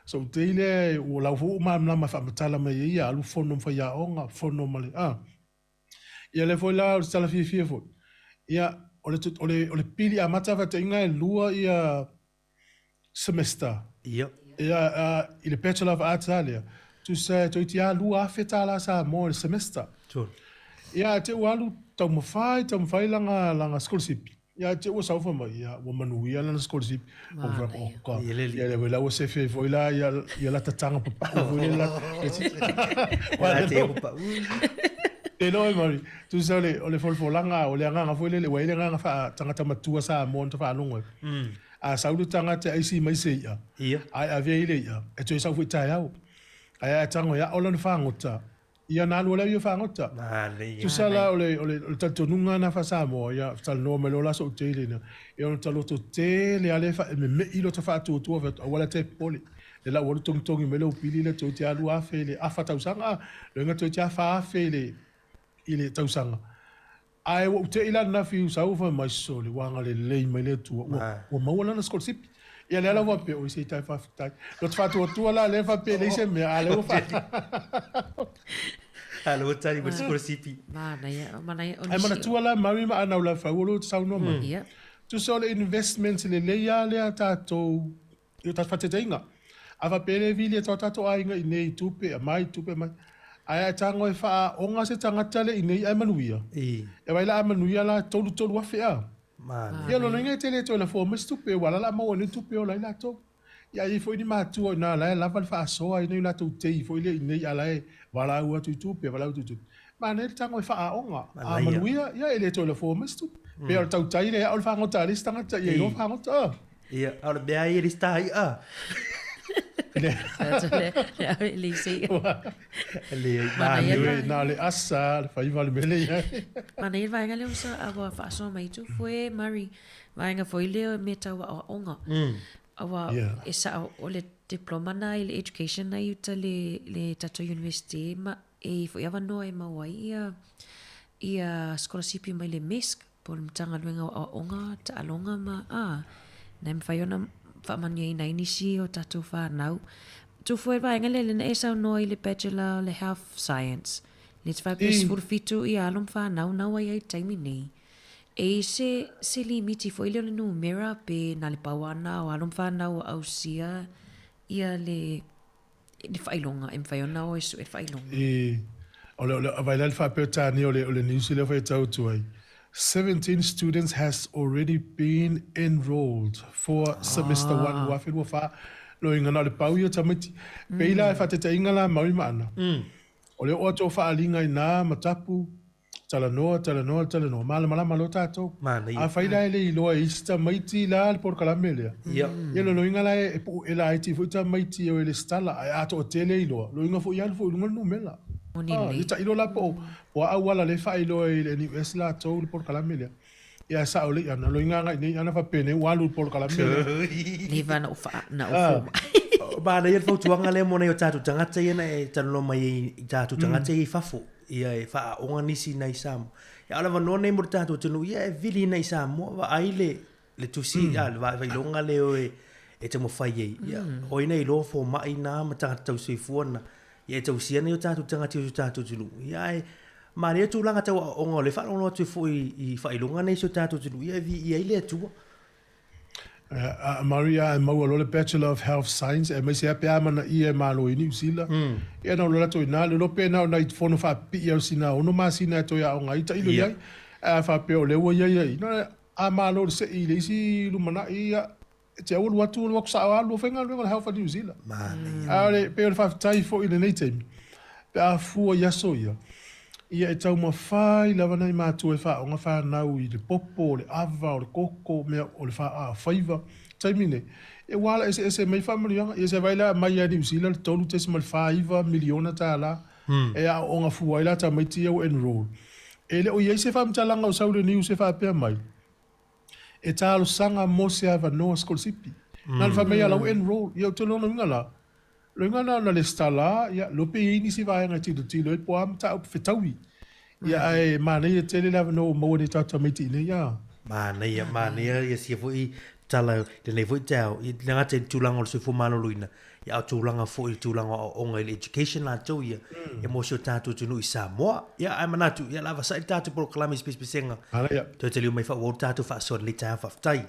E: so teile o la fu mamala ma fa matala me ia alu fono fa ya onga fono male ia le foi la o sala fi fo ia ole pili a mata fa te inga e lua ia semester
A: Ia.
E: ia ile bachelor of arts alia tu sa to tia lua feta la sa mo semester
A: Sure.
E: ia te walu tau mawhai langa scholarship. Ia te ua saufa mai, ia ua manuia lana scholarship. O fra o ka. Ia le wela ua sefe foi la, ia la tatanga papa. Foi la.
A: Wala te papa.
E: E noi mari, tu sa ole folfolanga, ole anga foi le waile anga fa tangata matua sa mo nta fa longo. A saulu tangata aisi mai se ia.
A: Ia.
E: Ai avia ile ia. E tu sa foi tai au. Ai a tango ia ola fa ngota. Ia na lo le fa ngota. Tu sala ole tatonunga na fa Sāmoa ia tal no me lo la so tele na. E on talo to tele ale fa me ilo to fa tu fa wala te poli. Le la wala tong tong me lo pili le to tia lu a fele a fa tau sanga. Le nga to tia fa fele ile tau sanga. Ai wo te ila na fi sa fa mai so le wanga le mai le tu. O ma wala na scholarship. Ia le ala wa pe o se tai fa tai. Lo fa tu la le fa pe le se me ale o fa.
A: Halo tari mo scholarship.
C: Mana ia.
E: Ai mana tu la mari ma ana la fa wo sa no ma.
C: Ia.
E: Tu so le investments le le ata to yo ta fa te inga. Ava pele vili to ainga nei tupe mai ai tango e fa onga se tangata le nei ai manuia. E vai la manuia la tolu wa fea.
A: Man.
E: Ia lo ngai tele to la fo mas tupe wala la mo ni tupe o la to. Ia i foi ni matu na la fa so ai nei la to te foi le nei ala e wala ua tupe wala tu. Ma ne tango e fa onga. A manuia ia ele to la fo mas tupe. Pe o tau tai le o fa ngota ri tangata ia no fa ngota.
A: Ia, ala bea i rista ai
E: Na le asa fai vale mele ia.
C: Mana ia vaenga leo sa awa whaasoa mai tu fue Mari vaenga foi leo me tau a onga. Awa e sa o le diploma na i le education na iuta le Tato University ma e foi awa noa e mawai ia scholarship mai le MESC po le mtanga luenga a onga ta alonga ma na mwhaiona whamania i nainisi o tatou whanau. Tu fue vaenga le na e sau noa i le bachelor le health science. Le te whapes furfitu i alum whanau nau ai taimi nei. E se limiti foi le numera pe na le pauana o alum whanau au sia ia le whailonga e mwhaiona o esu e whailonga.
E: Ole availa le whapeta ni ole nisi le whai tau tuai. 17 students has already been enrolled for semester 1 wa filu fa lo inga na le pau ia tamiti peila e fateta inga la mai mana ole o to fa alinga ina matapu tala no mala malo tato a faida ele lo ista maiti la por calamele
A: ia
E: lo inga la e ela iti fuita maiti o ele stala a to tele lo inga fu ia fu no mela ita ilo la po awala le fa ilo ele ni esla to por calamele ia sa ole ana lo inga ni ana fa pene walu por calamele
C: Liva na ufa na ufa.
A: Ba na ia fau tuanga le mona o tatu tangata ia na e tano mai tatu tangata i fafo ia e fa onga nisi na Sāmoa. Ia ala vano nei mo tatu tunu ia e vili na Sāmoa wa aile le tusi ia le vai longa le o e te mo fai ei. Ia o ina i lo fo mai na ma tangata tau sui fuana. Ia e tau siana i o tatu tangata i o tatu tunu. Ia e ma rea tūlanga tau onga le wha onga tu fo i whai longa nei so tatu tunu. Ia i le atua.
E: Maria e maua lo le Bachelor of Health Science e mai se ape amana i e malo i New Zealand. E na lo lato i nā, le lope na o na i fono wha pi au sina, ono maa sina e toi a onga i ta ilo iai. E wha pe o lewa iai. A malo se i le isi lumana i a te au lu atu lu aksa a lu whenga luenga Health of New Zealand. A le pe o le wha tai fo i le nei teimi. Pe a fua yaso ia. Ia e tau mawhai lawa nei mātua e wha o ngā whanau i le popo, o le awa, o le koko, mea o le wha a whaiva. Taimine, e wala ese mei whamarianga, e se waila mai a New Zealand, tolu tesi mal whaiva miliona tā la, e a o ngā fuaila ta mai tia o enroll. E le o iei se whamtalanga o saule niu se whapea mai. E tālo sanga mo se ava noa skolsipi. Nā le whamea lau enroll, ia o te lono inga la. Lo inga na le stala, ia lope i ni si vaenga tilo e po am ta up fetaui. Ia ai mana i tele lava no mo ni tata miti ine ia.
A: Mana ia sia foi tala de nei foi tau I nga ten tulanga o se fu malo luina ia tulanga foi tulanga o ngai education la to ia e mo so tatu tunu I Sāmoa ia ai manatu ia lava sai tatu por klami spesifisenga
E: Ala ia.
A: to te liu mai fa wo tatu fa so le ta fa tai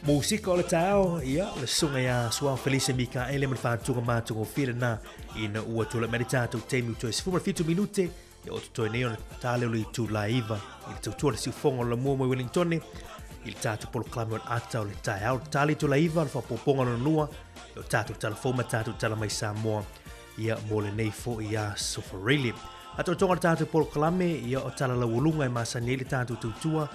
A: Musika o le tau, ia, le sunga ia Sua Felice Mikaele man whātunga mātunga o whirana ina ua tula meritato teimu toi 15 minute ia o toi neon tāleo li tū laiva i le tautua le siufonga o le mua mai Wellingtone i le tātu polo klame o le ata o le tai au tāli tū laiva le whapoponga no nua i o tātu tala fōma tātu tala mai Sāmoa ia mo le nei fo ia Sofarili ato tonga le tātu polo klame ia o tala la ulunga i masani le tātu tautua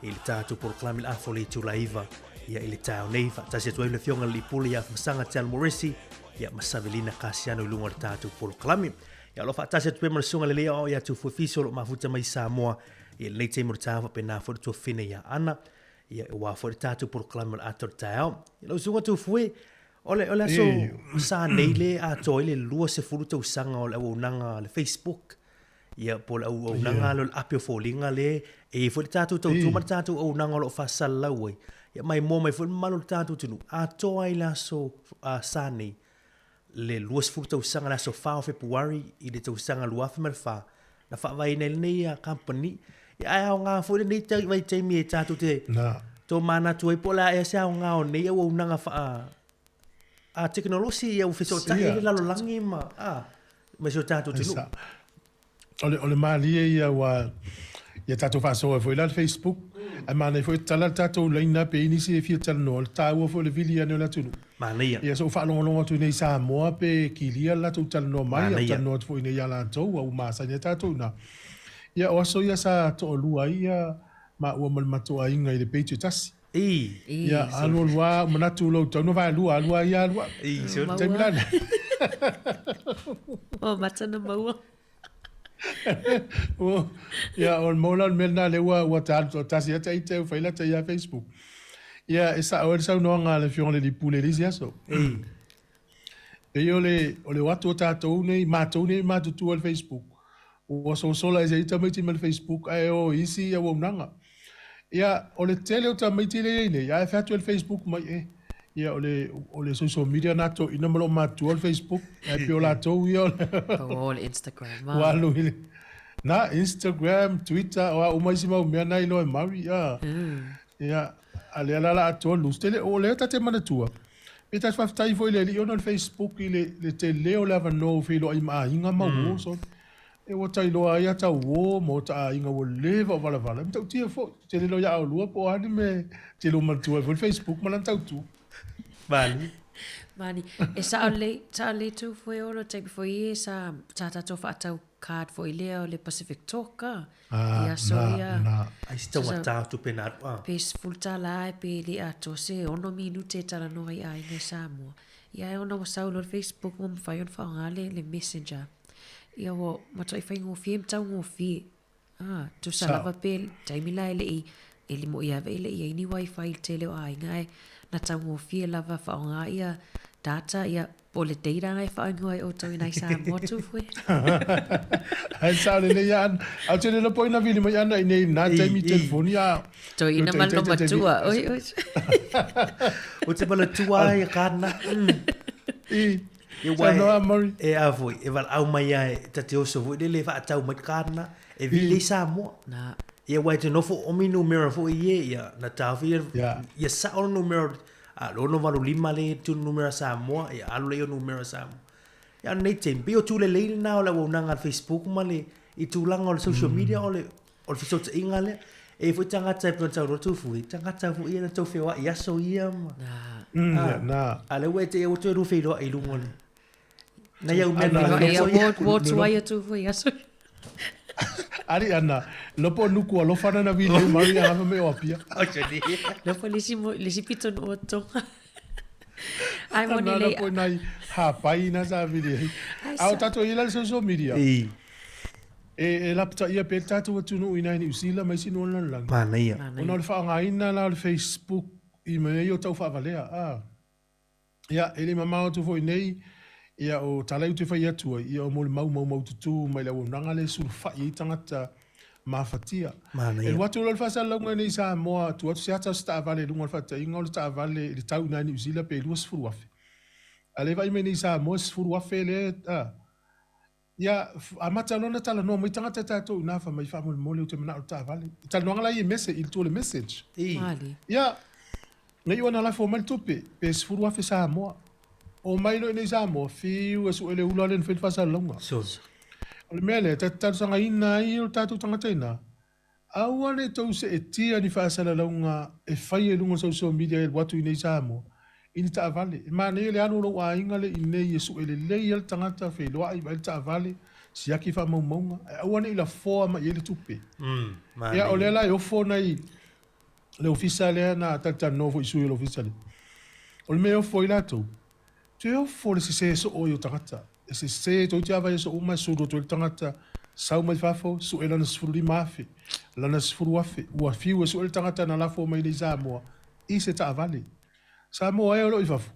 A: i le tātu polo klame le afo li tū laiva ia ile tau nei fa tasi atu le fionga li puli ia masanga te almoresi ia masavelina kasiano ilunga le tatu polo klami ia lo fa tase tu me sunga le o ia tu fu fiso lo mafuta mai Samoa ia le te mo tava pena fo tu fine ia ana ia wa fo tatu proclaim ator tao ia lo sunga tu fu ole so sa nei le a toile lua se fulu tu sanga ole o nanga le Facebook ia pol o nanga lo apio fo linga le e fo tatu tu tatu o nanga lo fa sala we ia mai mo mai fo malo tatu tu a toile so a sani le luas fu tau sanga na so fa February i le tau sanga lua fa fa na fa vai nei a company ia ai nga fu nei tai vai tai mi tatu te
E: na
A: to mana tu e pola e sa nga o nei o nanga fa a teknologi ia u fiso tai le la langi ma ma so tatu tu
E: ole mali ia wa ia tatu fa so foi la Facebook a mana foi tala tatu leina pe inisi fi tal no ta wo fo le vilia no la tu
A: mana ia
E: so fa longo tu nei Samoa pe kilia la tu tal no mai tal no foi nei ala to wa ma sa tatu na ia o so ia sa to lua ia ma o mal mato ai ngai le peito tasi ia alo lua manatu lo to no va lua ia lua
A: so
E: temlan
C: o matana maua
E: o ia on molan melna le wa tal tasi ta ite fa ila ta ia Facebook ia esa o sa no nga le fion le pule li sia so e ole watu ta to nei ma tu al Facebook o so sola e ita mai mal Facebook ai o isi ya wo nanga ia ole tele o ta mai tele ne ia fa tu al Facebook mai ia ole social media nato ina malo ma tu al Facebook e piola to ia
C: o Instagram
E: walu na Instagram Twitter o mai sima me na ilo mari ia ale la to lu tele o le ta te mana tua pita fa tai foi le on Facebook le tele o lava no filo ima inga ma wo so e o tai loa ia tau o mo ta inga o leva vala vala tau tia fo te lo ia o lua po ani me te lo mantua fo Facebook malan tau tu
C: mani e sa le tu foi oro te before ye sa tata to fa tau card foi le o le Pacific Talk ia so ia
A: ai sta wa ta tu pena
C: peaceful tala pe le ato se ono minute tala no ai ai ne Samoa ia ono sa lo Facebook mo fa yon fa ngale le Messenger ia wo matai fai ngo fiem tau ngo fi tu salava pe taimila ele mo ia vele ia ni wifi tele o ai ngai na tau ngo fi lava fa nga ia data ia pole data ngai fa ngo ai o tau nai Samoa tu foi
E: ai sa le ia au te le poina vili mai ana nei na taimi telefoni ia
C: to ina mal no matua oi
A: o te bala tua ia kana e avoi e val au mai ai tate o so le fa tau mai kana e vile Samoa
C: na
A: ia wai te nofo o mi numero fo ia na tafi ia sa o numero lo no valu lima le tu numero Samoa ia alu le o numero Samoa ia nei tempi o tu le na o la wonanga Facebook ma le i tu langa o social media o le fiso te inga le e fo tanga tai pro tau rotu fu tanga tau fu ia na tau fewa ia so ia
E: na
A: ale we te o tu ru felo ai lungo na ia me
C: wo tu ai tu fu ia so
E: ari ana lopo nuku lo fana na vile mari ya me opia
C: lopo lisi pito no to ai mo ni le
E: lopo nai ha pai na sa vile au tato ila social media e la pta ia pe tato tu no ina ni usila mai sino lan lang
A: mana ia
E: ona le fa nga ina la Facebook i me yo tau fa valea ia ele mama tu foi nei ia o talai te fai atu ia o mo mau tutu mai la wonanga le sur fa i tangata mafatia e watu lo fa sa longa nei Samoa tu atu sia sta vale lunga fa ta inga sta vale le tau na ni usila pe lu sfuru wafe ale vai mai nei Samoa sfuru wafe le ia amata lona tala no mai tangata tato na fa mai fa mo le te mana ta vale tal no ngala i message il to le message ia nei ona la fo mal tupe pe sfuru wafe Samoa o mai no nei Samoa fiu e su ele ula len fel fasa longa o le mele ta sanga ina i o tatu tangata ina au ale to se etia ni fasa longa e fai e lunga social media e watu nei Samoa ini ta vale ma nei le anu lo wa inga le nei su ele le il tangata fe lo ai ba ta vale si aki fa mo monga au ane ila fo ma ele tupe ya o le la yo fo nei le ufficiale na ta novo isu le ufficiale o le me o fo ila to te o fo le se so o yo tangata se to tia vai so uma su do tangata sau mai fafo su elana sfuri mafi lana sfuru afi ua fiu su el tangata na lafo mai ni Sāmoa I se ta avali Sāmoa e lo I fafo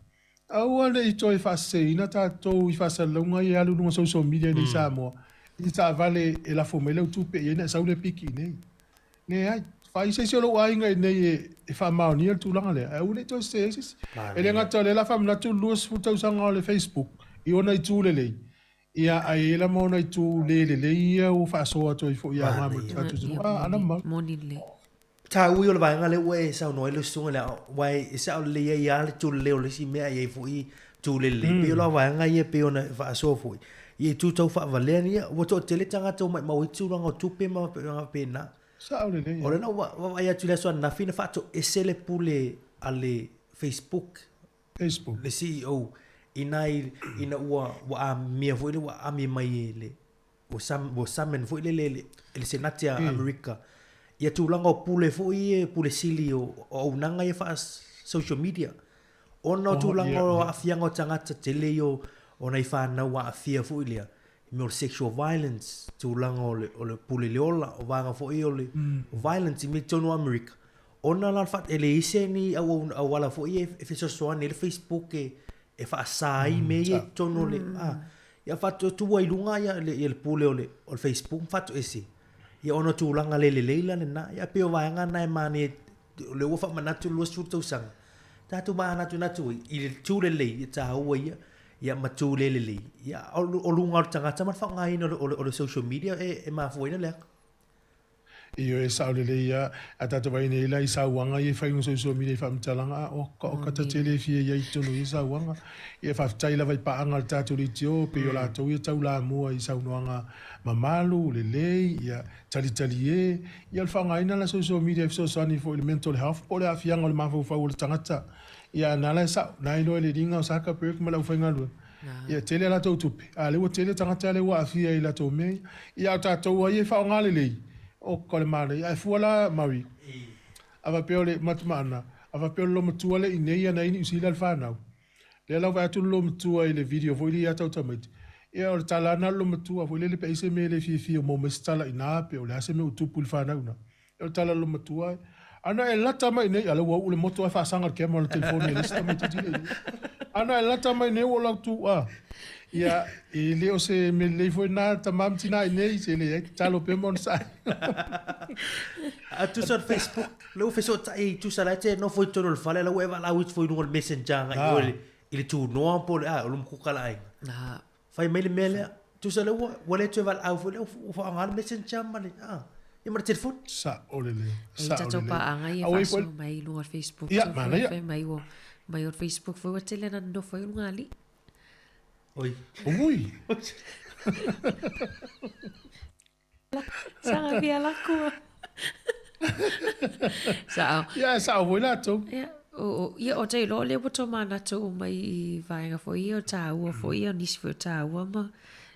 E: au ale I toi fa se ina ta to I fa sa longa I alu no social media ni Sāmoa I ta avali e lafo mai le tupe e na sau le piki nei ne ai fa se se lo ai ngai nei e fa ma ni tu langa le au le to se e le ngata le la fam na tu lus futa sanga le Facebook I ona I tu le le ia ai la mona I tu le ia o fa so to I fo ia nga mo tu tu ana ma
C: moni le
A: ta ui o le vaenga le ue sa no le sunga le wai e sa le ia le tu le o le si mea ia fo I tu le pe o la vaenga ia pe ona fa so fo I tu tau fa valeni ia o to tele tanga to mai mau tu ranga tu pe ma pe na
E: sa o le
A: o le na wa ia tu le so na fina fa to esele pule ale Facebook le CEO ina ua a mia foi wa a mi mai le o samen foi le senate America ia tu langa pule foi pule sili o nanga ia fa social media ona tu langa a fianga tangata tele yo ona ifa na wa fia foi le more sexual violence tu langa o le pule le ola o vanga foi o le violence mi tono America ona la fat ele ise ni au wala foi e so so ni le Facebook e fa sai me e tono le ia fa tu ai lunga ia le pule o le Facebook fa ese ia ono tu langa le leila na ia pe va nga na mani le wo fa manatu lo su tu sang ta tu ma na tu I tu le ta o ia ma tu le ia o lunga tanga tama fa ngai no o social media e ma foi na le
E: Io e sa le ia atata vai nei la isa wanga I fai un social media fa mtalanga o ka ta tele fie ia I tonu isa wanga ia fa tai la vai pa anga ta tu ritio pe la to ia tau la mo isa wanga mamalu le ia tali e ia fa ngai na la social media so sani for mental health po le afianga le mafu fa o tangata ia na la sa na ilo le ringa o saka pe kuma la fa ngalu ia tele la to tupe ale o tele tangata le wa afia I la to me ia ta to ia fa ngale le o kole mare ai fuala mari ava peole matmana ava peole lo matua le ineia na ini usila al fanau le la va tu lo matua ile video vo ile ata tamit e o tala na lo matua vo ile pe ise me le fi mo mestala ina pe o le ase me utupu il fanau na e o tala lo matua ana e lata mai nei ala wo le moto fa sanga ke mo le telefone le sta mai tidi ana e lata mai nei wo la tu ia ile o se me le foi na tamam tina nei se le talo pe mon sa
A: a tu sur Facebook lo fe so tai tu sala te no foi tono fale la weba la wit foi no messenger ngai ile tu no po lo mku kala ai fai mai le mele tu sala wo le tu val au fo ngal messenger mali ia mar telefone
E: sa olele
C: sa olele pa anga ia fa mai lo Facebook
E: ia mana ia
C: mai o Facebook foi tele na no foi ngali
A: Oi.
E: Ui.
C: Sanga via la cua. Sao.
E: Ya sao voi la tu.
C: Ya. Ia o te lo le boto mana tu mai vainga fo ia ta ua fo ia nisi fo ta ua ma.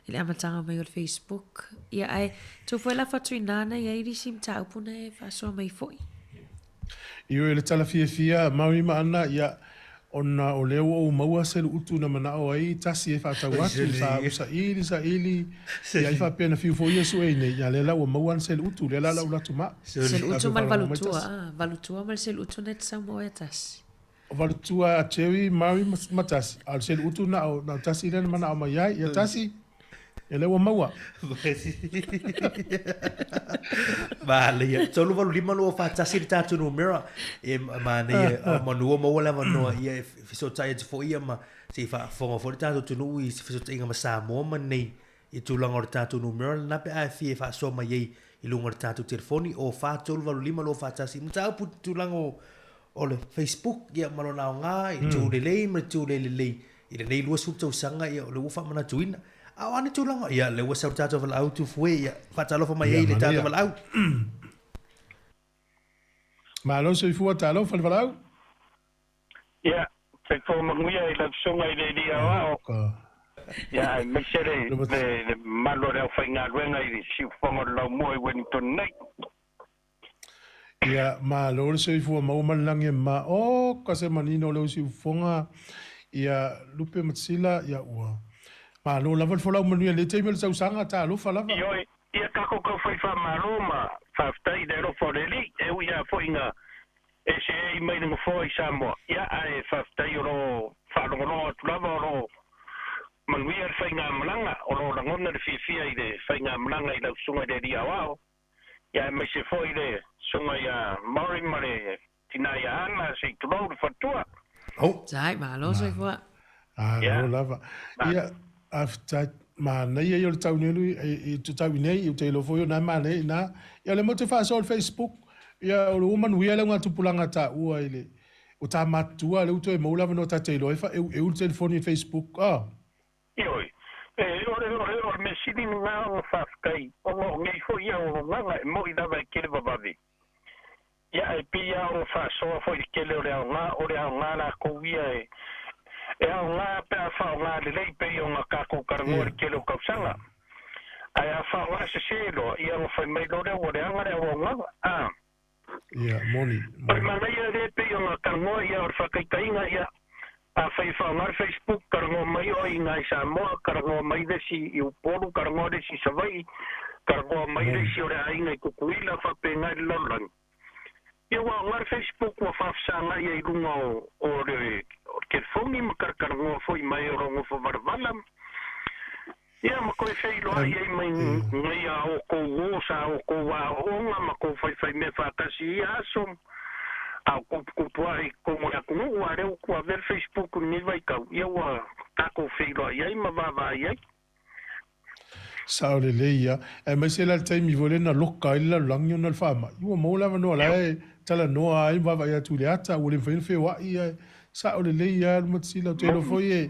C: Ile amatanga mai o Facebook. Ia ai tu foi la fatu nana ia iri sim ta upuna e fa so mai foi.
E: Io le tala fia mami ma ana ia ona o leo o maua se utu na mana o ai tasi e fa ta watu sa ili ia fa pena fiu fo yesu e nei ia le la o maua se utu le la la tu ma
C: se utu mal valutua mal se utu net Sāmoa tasi
E: valutua chewi mari matas al se utu na tasi le mana o mai ia tasi ele o maua
A: vale ia solo valu lima no fa tasi ta tu numero e mane ma no mo wala no ia fiso tai fo ia ma se fa fo ta tu no i fiso tai ma Sāmoa ma nei i tu langa ta tu numero na pe a fi fa so ma i lunga ta tu telefoni o fa solo valu lima no fa tasi mta pu tu langa o le Facebook ia ma na nga i tu le ma tu le i le nei lu su tu sanga ia le fa mana tuina Awani tu langa ia le wasa tata val au tu foi ia fatalo fa mai le tata val au
E: Malo se fu talo fa val au
L: ia te ko manguia i la songa i le dia wa ia me sere de malo le fa nga renga i si fongo lo moi Wellington nei
E: ia malo se fu mo malange ma o ka se manino lo si fonga ia lupe matsila ia ua Ma lo lava folau manuia le te mel sau sanga ta lo fa lava.
L: Yo ia ka ko ko fai fa maroma fa stai de ro for eli e ia fo inga e se i mai no fo i Sāmoa. Ia ai fa stai ro fa lo ro lava ro manuia fa inga malanga o lo ngona de fifia i de fa inga malanga i la sunga de dia wao. Ia me se fo i de sunga ia mari mare tina ia ana se tro de fatua.
E: Oh.
C: Sai ma lo se fo.
E: Lo lava. Ia after ma na ia yo tau nelu e tu tau nei o te lo foi na ma nei na ia le mo te fa so Facebook ia o man wi ala ngatu pulanga ta ua ile o ta matua le uto e mo lava no ta te lo e fa e o telefone Facebook
L: Ioi ore me sidi nga o fa kai o ngai fo ia o nga mo i dava ke le babavi ia e pia o fa so fo ke le o nga la ko via e a ngā pēr whao ngā lelei pei o ngā kako karangoa ke leo kausanga. Ai a whao ngā se selo, ia ngā whai mai lore o re angare o ngā.
E: Ia, moni.
L: Oi mana ia re pei o ngā karangoa ia o whakaikainga ia a whai whao ngā Facebook karangoa mai o i ngā i Sāmoa, karangoa mai desi i Upolu, karangoa desi Savai, karangoa mai desi o re ainga i Kukuila, whape ngā i Lolan. Ia wa ngā Facebook wa whafsanga ia i runga o re ke fongi makar ngo foi mai o rongo fo varvalam ia ma ko sei lo ai mai ngai a o ko sa o ko wa o nga ma ko fai me fa kasi aso a ko ai ko mo ya ko wa re ko a ver Facebook ni vai ka ia wa ta ko sei lo ai ma va ai
E: Sao le leia e mai se la tai mi vole na loka ila langyo na fama io mo la no la tala no ai va va tu le ata o le fe wa ia Sao le leia mo tsila te lo foi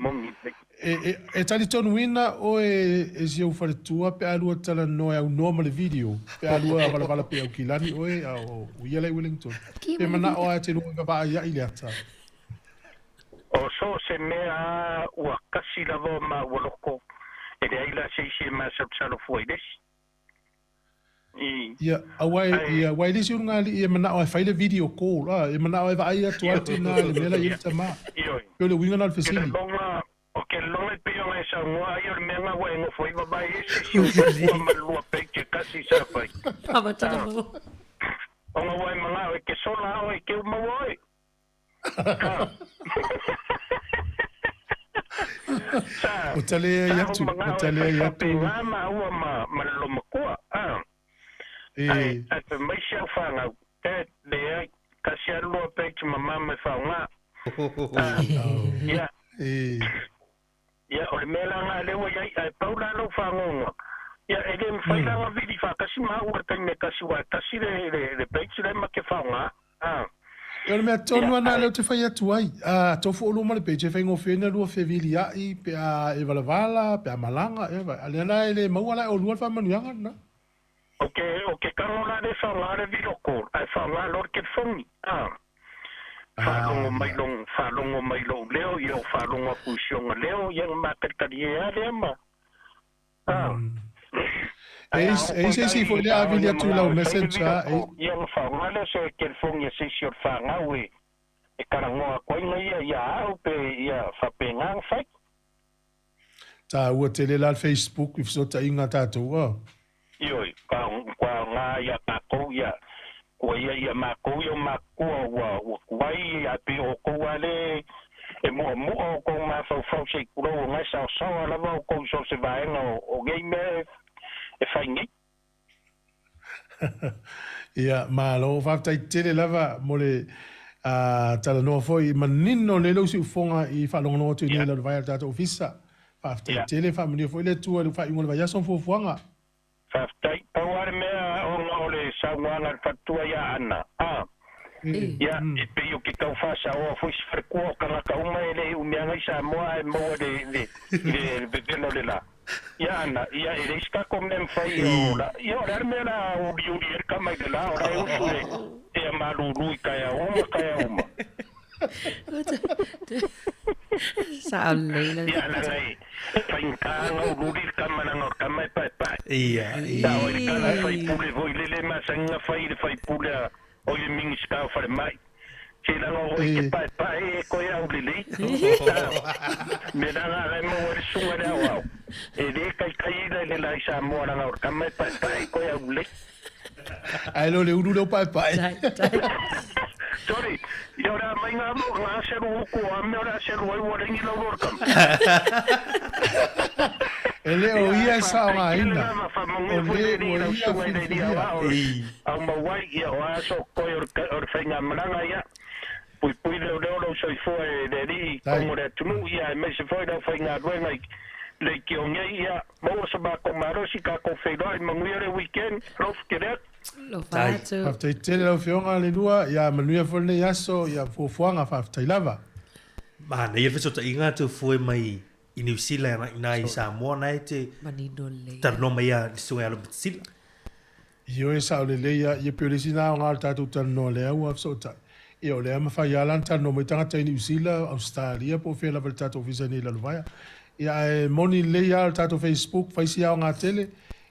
E: e tali tonu ina o e se o fare tua pe alu tala no e un normal video pe alu vala pe o kilani o e o ia le Wellington pe mana o te lu va ia ile ata
L: o so se mea o kasi la vo ma o loko e le ila se ma sa lo foi des
E: ia awai disi unga li mana o fai le video call mana o vai atu na le mela ia tama yo le winga na fesili
L: o ke lo e pio e sa ngua ia le menga wa ngo foi va vai se o ma lo pe ke kasi sa fai
C: ama tana mo
L: o ngo wa manga o ke sola o ke mo oi
E: o tale ia tu
L: ma ma lo mo ko ai pe mai se fanga le kasi lo pe ki mama me fanga ya o me la nga le wa ai paula lo fanga ya ele me fai la vidi fa kasi ma o te me kasi wa kasi le pe ki le ma ke fanga
E: eu me tonu ana le te fai atu ai to fo lo male pe te fai ngofena lo fevili ai pe a e vala pe a malanga e va ale na ele mau ala o lo fa manuanga na
L: Okay, kano la de falare video call. Ai fala lor ke fongi. Falongo mai long leo, yo falongo pusiong leo, yang makataria le ma.
E: Si foi le avilia tu la message
L: yang fala se ke fongi se sio fanga we. E karango ko ia o pe ia fa pengang fa.
E: Ta o tele la Facebook if so ta inga tatu
L: Ioi, kwa ngā ia kako ia, kua ia mako ia mako wai ia pe o koua le, e mua o kou mā whau se kuro o ngai sao lava o kou so se vaenga o game e whaingi.
E: Ia, malo, whaftai tere lava mo le tala noa foi, manino le lau si ufonga I whalongono tu ni la vai tata ofisa. Whaftai tere whamani foi le tua le whaingo le vai ason fuafuanga.
L: Whaftai, pauare mea o le Sāmoa na fatua ia ana. Ia, e pe o ki tau whasa o fwis wharekua karaka uma ele umianga I Sāmoa e moa le bebelo le la. Ia ana, ia e reiska ko mem whai o la. Ia o rea mea la o riuri e kamai le la, o rea usu e a marurui kaya uma.
C: Sao leila.
L: Ia na nei. Whainkanga o ruri kamananga o kamai pai.
A: Ia.
L: Tau e kala whai pule voi lele masanga whai le whai pule o i mingi skau whare mai. Sila ngo ke pai ko ya ulili. Mena na mo wori sunga da wa. E de kai le la Sāmoa na ngor kamai pai ko ya ulili.
E: Ai lo le uru lo pai.
L: Sorry, yo ra mai nga mo nga se ro ko am ora se ro wo ringi lo lor kam.
E: Ele o ia sa nga ina.
L: Ole o ia filia. Au ma wai ia o aso ko or fenga mranga ia. Pui le lo so foi de ri como de tunu ia me se foi da fenga ruenga le que on ia mo se ba ko maro si ka ko fe do manguire weekend rof keret.
C: Lo fatu.
E: After tele lo fionga le lua ya manuia fole yaso ya fofuanga fa after lava.
A: Ma na ia feso ta inga tu foi mai i New Zealand na i Sāmoa na te
C: Manino le.
A: tar no mai a sunga lo sila.
E: Io e sa le leia ye polisi na nga tatu tar no le au so ta. Io le ama fa ya lan tar no mai tanga te New Zealand Australia po fe la tatu visa ni la vaya. Ya moni leia tatu Facebook fa sia nga tele.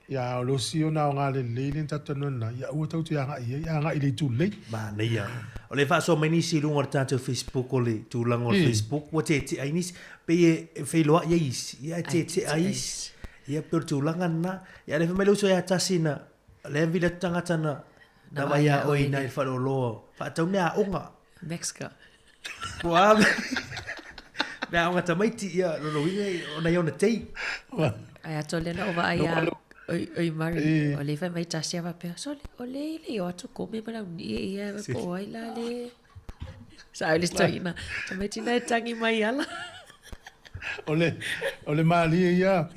E: Ya lo sio na nga le le tatu no na ya u tau ya nga ile tu le.
A: Ma na ia. O le fa so mai ni si lunga tatu Facebook o le tu lango Facebook wa te ai ni pe e fe lo ia is ia te ai ia per tu langa na ia le me lo so ya tasina le vila tanga tana na vai a oi na fa lo fa tau me a onga
C: Mexico.
A: wa me a onga tamaiti ia lo winge ona ia ona tei
C: Ai atole na ova ai oi mari o le fa mai tasia va pe so o le o tu come para ia po ai la le sa le stoina tamaiti na tangi mai ala
E: ole mali ia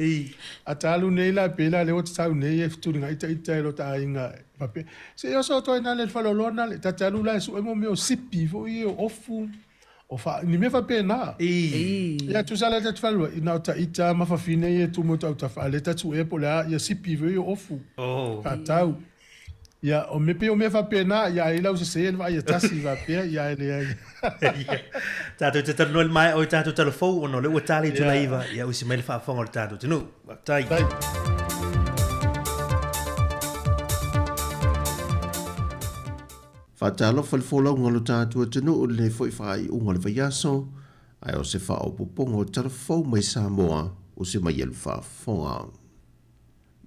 E: atalu nei la pela le o tsau nei e fitu ngai ita lo ta inga pape se yo so to ina le falo lona le tatalu la su mo me sipi fo i ofu o fa ni me fa pena ia tu sala te falo ina ta ita ma fa fine e tu mo ta fa le tatu e pola ia sipi vo i ofu atau ia o me fa pena ia ila se se va ia tasi va pe ia ele
A: Tato te tano mai o tato telefo ono le watali tu naiva ia usi mai fa fonga tato tunu tai
F: Fatalo falfola ngalo tato tunu o le foi fai unga le vaiaso ai o se fa o popongo telefo mai Sāmoa usi mai el fa fonga.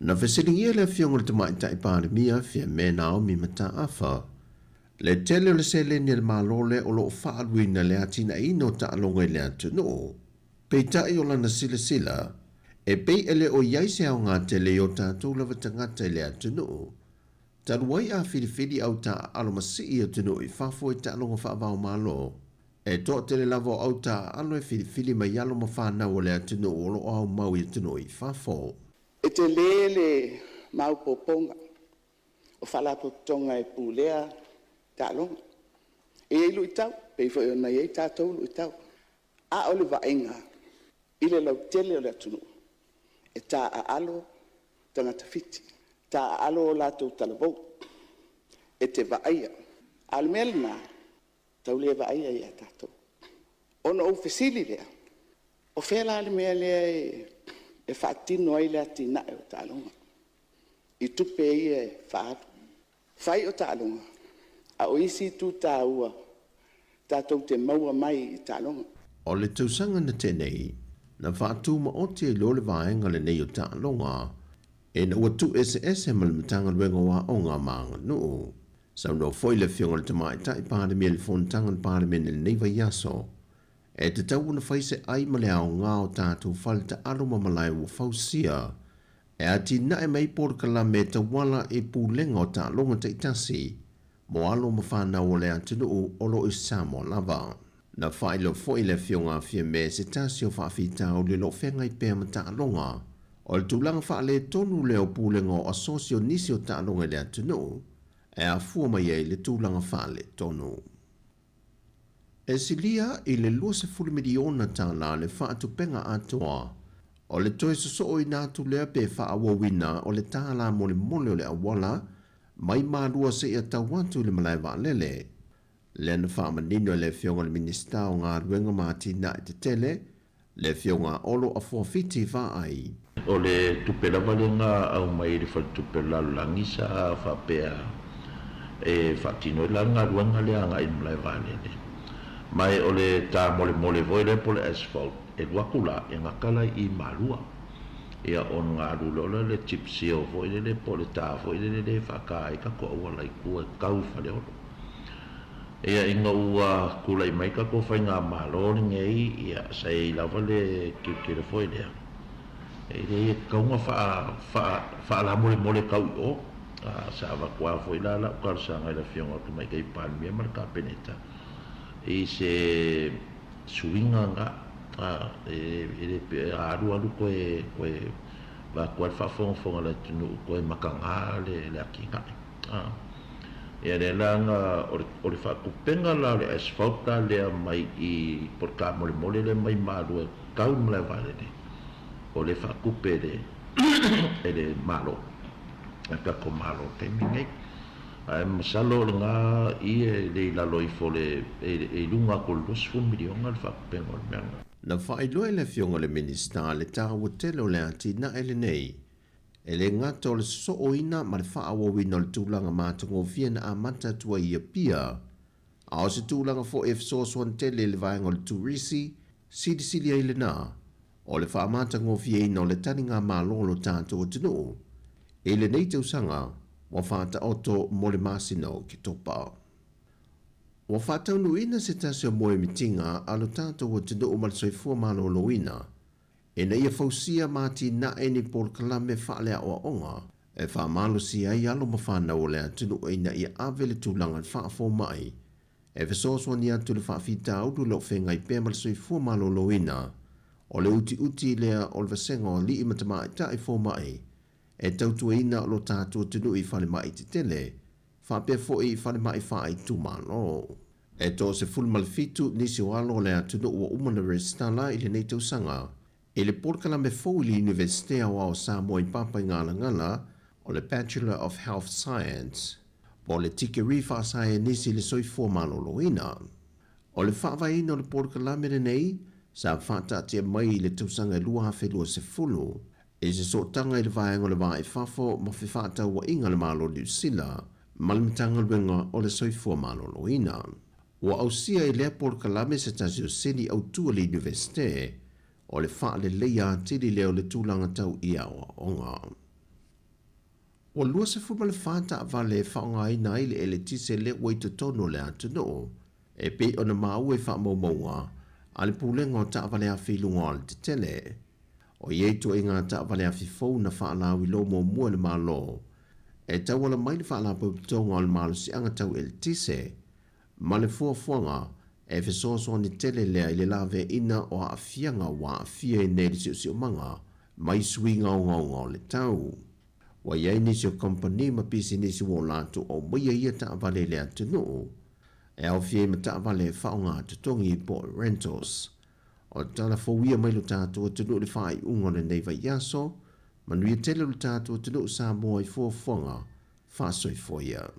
F: Na fesilingia le fionga le tamai tai pandemia fia mena o mi mata afa. Le tele o le sele ni le malole o lo whaaluina le atina ino ta alonga le atu no. Pei tai o lana sila sila, e pei ele o iaise au ngā tele o tātou lava tangata le atu no. Taruai a whiriwhiri au ta alomasi i atu no i whafo i ta alonga whaavao malo. E toa tele lavo au ta alo e whiriwhiri mai aloma whanau o le atu no o lo au mau i atu no i whafo.
G: E te lele mau poponga, o whalapotonga e pūlea, tālonga. E ilu i tau, pei fo e nei e tātou lu i tau. A ole vaenga, ile lau tele o le atunu. E tā a alo, tangata fiti. Tā a alo o lātou talabou. E te vaeia. Almelna, tau le vaeia i a tātou. Ono au fesili lea. O whela ale mea lea e whaatino ai lea tina e o tālonga. I tupe i e whaaru. Whai o tālonga. A o isi tu tāua, tātou te maua mai i tālonga.
F: O le tausanga na tenei, na whaatu ma o te lo le vaenga le nei o tālonga, e na ua tu SS e malamatanga luenga wa o ngā maanga nuu. Sau no foi le fionga le tamai tai pāre mea le fontanga le pāre mea le nei vai aso. E te tau na whaise ai ma le ao ngā o tātou whale ta aroma malai ua whausia. E ati na e mai porkala me ta wala e pūlenga o tālonga te itasi, mo alo ma whanau o le atunu o lo i Sāmoa lava. Na whailo foi le fionga fia me se tasi o whawhita o le lo whengai pēr ma tālonga, o le tūlanga whaale tonu leo pūlenga o asosio nisi o tālonga le atunu, e a fua mai e le tūlanga whaale tonu. E silia i le 20 miliona tāla le whaatupenga atoa, o le toi soso i nātu lea pe whaawawina o le tāla mo le mole o le awala, mai mārua se ia tauatu le malai wa lele. Le na whaamanino le fionga le minista o ngā ruenga māti na i te tele, le fionga olo a fuafiti wha ai.
H: O le tupela valenga au mai le tupela langisa whapea e whatino langa ruenga le anga i malai wa lele. mai o le tā mole voi le pole asphalt e wakula e ngakala I malua ia on ngā rulola le chip seal voi le pole tā voi le whaka I ka ko ua lai kua kau whale oro ia inga ua kula I mai ka ko whai ngā malori ngei ia sei lava le kikira voi lea e kaunga wha la mole kau o sa wakua voi la ukar sa ngai la fionga tu mai kai pan mea marka peneta I se suinga nga aru koe va koe whafonga le tunu koe makanga le akinga e le langa o le whakupenga la le asfalta lea mai I porka mole le mai marua kau mle vale le o le whakupe le e le malo e kako malo te mingei masalo nga I le lalo I fole e lunga ko losfu milionga le whakupenga o le meanga
F: Na whaeloa le fionga le minista le tāua telo le atina ele nei. E le ngata o le sooina ma le whaawawina le tūlanga mātango fiena a mata tua I a pia. A o se tūlanga fo F-Source tele le vaenga le tūrisi, sili ele nā. O le whaamantango fiena o le taninga mālolo tātua tino. E le nei tausanga, wa whaata oto mo le māsino ki topa. Wa whātau nuina se tasio moe mitinga alo tātou o tino o malsoifua malo loina. E na ia fausia māti na eni Paul Kalame whaalea o onga. E wha malo si ai alo ma whanau o lea tino e na ia awele tūlanga whaafo mai. E whasoswa ni atu le whaafita audu lo whengai pē malsoifua malo loina. O le uti lea o le vasenga o li imatama e tae fo mai. E tautua ina o lo tātou tino I whale mai te tele. Whapea fo I whale mai whaai tūmano. E tō se fulu malfitu nisi walo le atunu ua umana restala I le nei tausanga. E le porkala me fōu I le Universitea o Sāmoa I papa I ngala ngala o le Bachelor of Health Science. Po le tike riwhaasai nisi le soifua maloloina. O le whaavaina o le porkala me nei, sa whata tia mai le tausanga lua hawhelua se fulu. E se sotanga I le vaenga le vae fafo ma whiwhata ua inga le malo liusila. Malimitanga luenga o le soifua maloloina. Wa ausia I lea porkalame se tasio seni au tua le universite, o le wha le leia tiri leo le tūlanga tau ia o onga. Wa lua se fuma le whata avale e whaonga ina I le ele tise le waito tono le atuno, e pe o na mau e wha maumaunga, a le pūlenga o ta avale a whilunga o le te tele. O ieto e ngā ta avale a whifou na wha la wilo mo mua le malo, e tau wala mai le wha la pautonga o le malo si anga tau ele tise, ma le fuafuanga e fesoasoa ni tele lea I le lawe ina o a fianga wa a fia I nei si o manga mai sui ngau le tau. Wa iai nisi o kompani ma pisi nisi o latu o maia ia ta avale lea tunu. E au fia ma ta avale whaonga tutongi po rentals. O tala fawia mai lo tātua tunu le whai ungo le nei vai yaso, manuia tele lo tātua tunu Sāmoa I fuafuanga whasoi foia.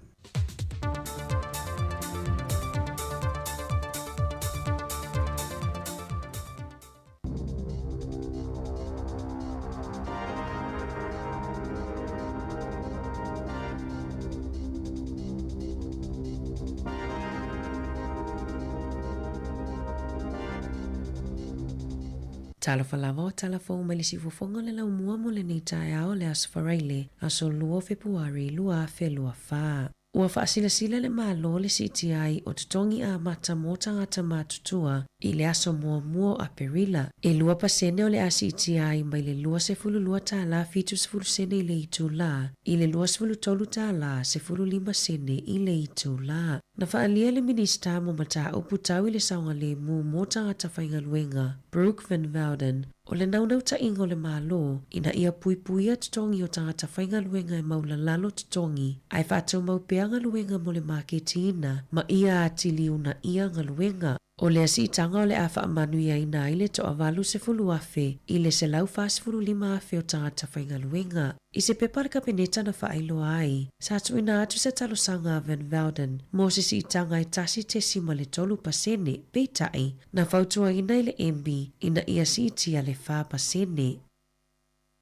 C: Talafalava o talafo mai le sifofonga le lau mua mo le nei tae ao le asfaraile aso lua Februari lua fe lua faa. Ua whaasilasila le malo le CTI o tutongi a mata mo tangata matutua I le aso mua a perila. E lua pasene o le a CTI mai le lua se fulu lua ta la fitu se fulu sene I le itu la. I le lua se fulu tolu ta la se fulu lima sene I le itu la. Na whaalia le minista mo mata upu tau I le saunga le mo tangata whainga luenga Brooke Van Velden. O le naunau ta ingo le malo, ina ia puipuia tutongi o tangata whainga luenga e maula lalo tutongi, ai whātou maupeanga luenga mo le marketina, ma ia atili una ia nga luenga. O le asitanga o le a whaamanuia ina I le toa walu se fulu afe, I le se lau whaas fulu lima afe o tangata whainga luenga. I se pepara ka peneta na whaailoa ai, sa atu ina atu se talosanga Van Velden, mo se si tanga I tasi te sima le tolu pasene, peitai, na whautua ina I le MB, ina ia si itia le wha pasene.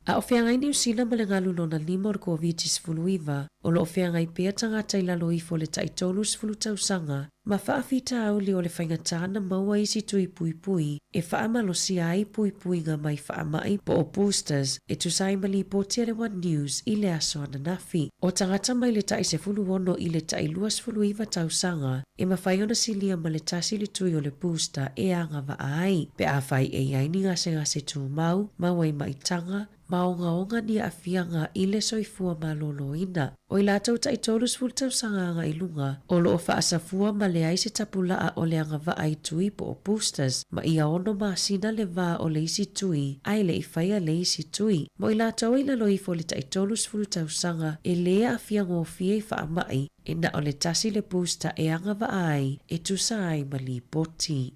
C: A ofeangai New Zealand ma le ngalu lona lima o le COVID-19, o lo ofeangai pea tangata I lalo ifo le taitolu sfulu tausanga, Ma whaafita au li o le whaingatana maua isi tui pui pui, e whaamalosi ai pui pui ngā mai whaamai po o boosters e tusai mali po Tele One News i le aso ana nafi. O tangata mai le tai se fulu ono i le tai luas fulu iwa tausanga, e mawhaiona silia ma le tasi le tui o le booster e anga wa ai, pe a whai e ai ni ngase tu mau, mawai maitanga, maonga ni a fianga i le soifua malolo ina. O i lātou tai tolus fulu tausanga anga i lunga, o lo o whaasafua ma le ai se tapulaa o le anga wa ai tui po o boosters, ma ia ono maasina le vā o le isi tui, ai le i whaia le isi tui. Mo i lātou i lalo i fo le tai tolus fulu tausanga, e lea a fianga o fie i whaamai, e na o le tasi le booster e anga wa ai, e tusa ai ma li poti.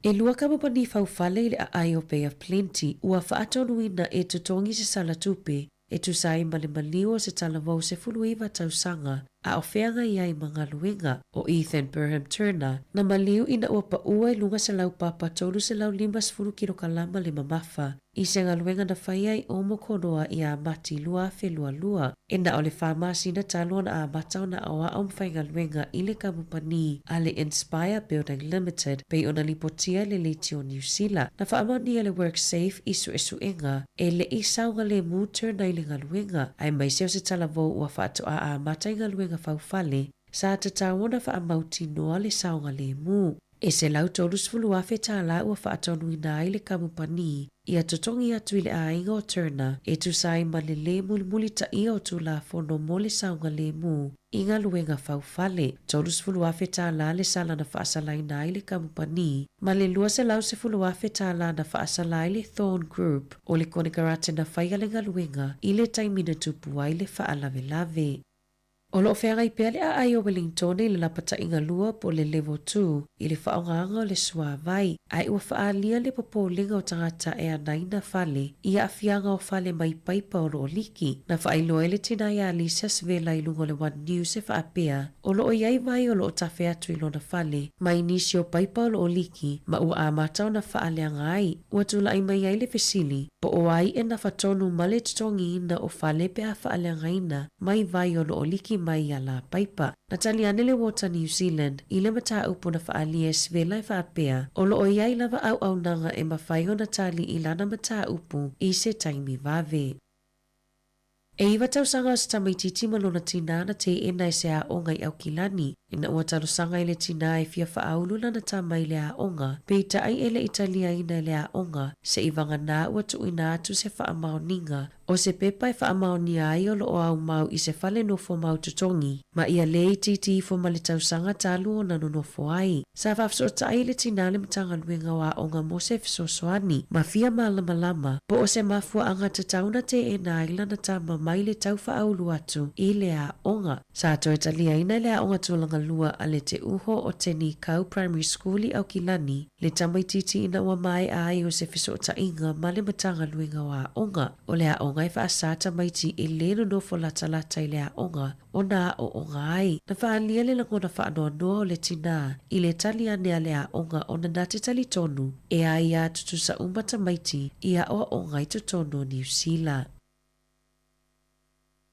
C: E lua kamapani faufale i le ai o Bay of Plenty, ua whaatonuina e tutongi se salatupe, e tusai male maliwa se talavau se fuluiva tausanga, a ofeanga i ai mga luenga o Ethan Burham Turner, na maliu ina ua pa ua i lunga se lau papa tolu se lau 5 kilo kalama le mamafa, i se ngaluenga na whaia i omo konoa i a mati lua fe lua. E na o le whamasi na talua na a matau na awa o mwhai ngaluenga i le kamupani a le Inspire Building Limited pei ona lipotia le leiti o New Zealand. Na whaamani le Work Safe isu inga e le i saunga le mu Turner i le ngaluenga, ai mai seo se talavou ua whaato a matai ngaluenga faufale, sa te tāwana wha amauti noa le saunga le mu. E se lau tolus fulu afe tāla ua whaatonu ina ai le kamupani, ia totongi atu i le ainga o Turner, e tusai ma le muli ta ia o tu la fono mo le saunga le mu, inga luenga faufale. Tolus fulu afe tāla le sala na whaasalai na ai le kamupani, ma le lua se lau se fulu afe tāla na whaasalai le Thorn Group, o le kone karate na whaialenga luenga, i le taimina tupu ai le whaalave lave. O lo whea ngai pia le a ai o Wellington i le lapata inga lua po le level 2 i le whaonganga o le sua vai. Ai ua whaalia le popo linga o tangata e anaina whale i a whianga o whale mai paipa o lo liki. Na whaailoa ele tina i a Lisa Svela i lungo le One News e whaapea. O lo o iai mai o lo o tawhea tu i lona whale mai nisi o paipa o lo liki ma ua a matau na whaaleanga ai. Ua tula ai mai ai le fesili po o ai e na whatonu male tutongi ina o whale pe a whaaleanga ina mai vai o lo o liki mai a la paipa. Na tali anele Water New Zealand i le mata upo na whaalia Svela i whaapea o lo o iai lava au nanga e mawhai o na tali i lana mata upo i se taimi vave. E iwa tausanga o tamaititi malona tina na te ena i se a onga i au kilani. Ina ua talosanga i le tina e fia whaaulu lana tama i le a onga. Peita ai ele Italia ina le a onga. Se iwanga nā ua tu ina atu se whaamaoninga. O se pepa e whaamaonia ai o lo o au mau i se whale nofo mau tutongi. Ma ia le i titi fo male tausanga talu o nano nofo ai. Sa whafsota ai le tina le mtanga luenga wa onga mo se fisosoani. Ma fia malama lama. Po o se mafua anga tatauna te ena ai lana tama mai le tau whaaulu atu i le a onga. Sa to Italia ina le a onga tulanga lua a le te uho o teni kau primary school i au kilani. Le tamaititi ina ua mai a ai o se fisota inga ma le matanga luenga wa onga. O le a onga i whaasata maiti e leno nofo lata i le a onga o nā o onga ai. Na whaalia le langona whaanoa noa o le tina i le tali anea le a onga o na nate tali tonu e a ia tutusa umata maiti i a o onga i tutono New Zealand.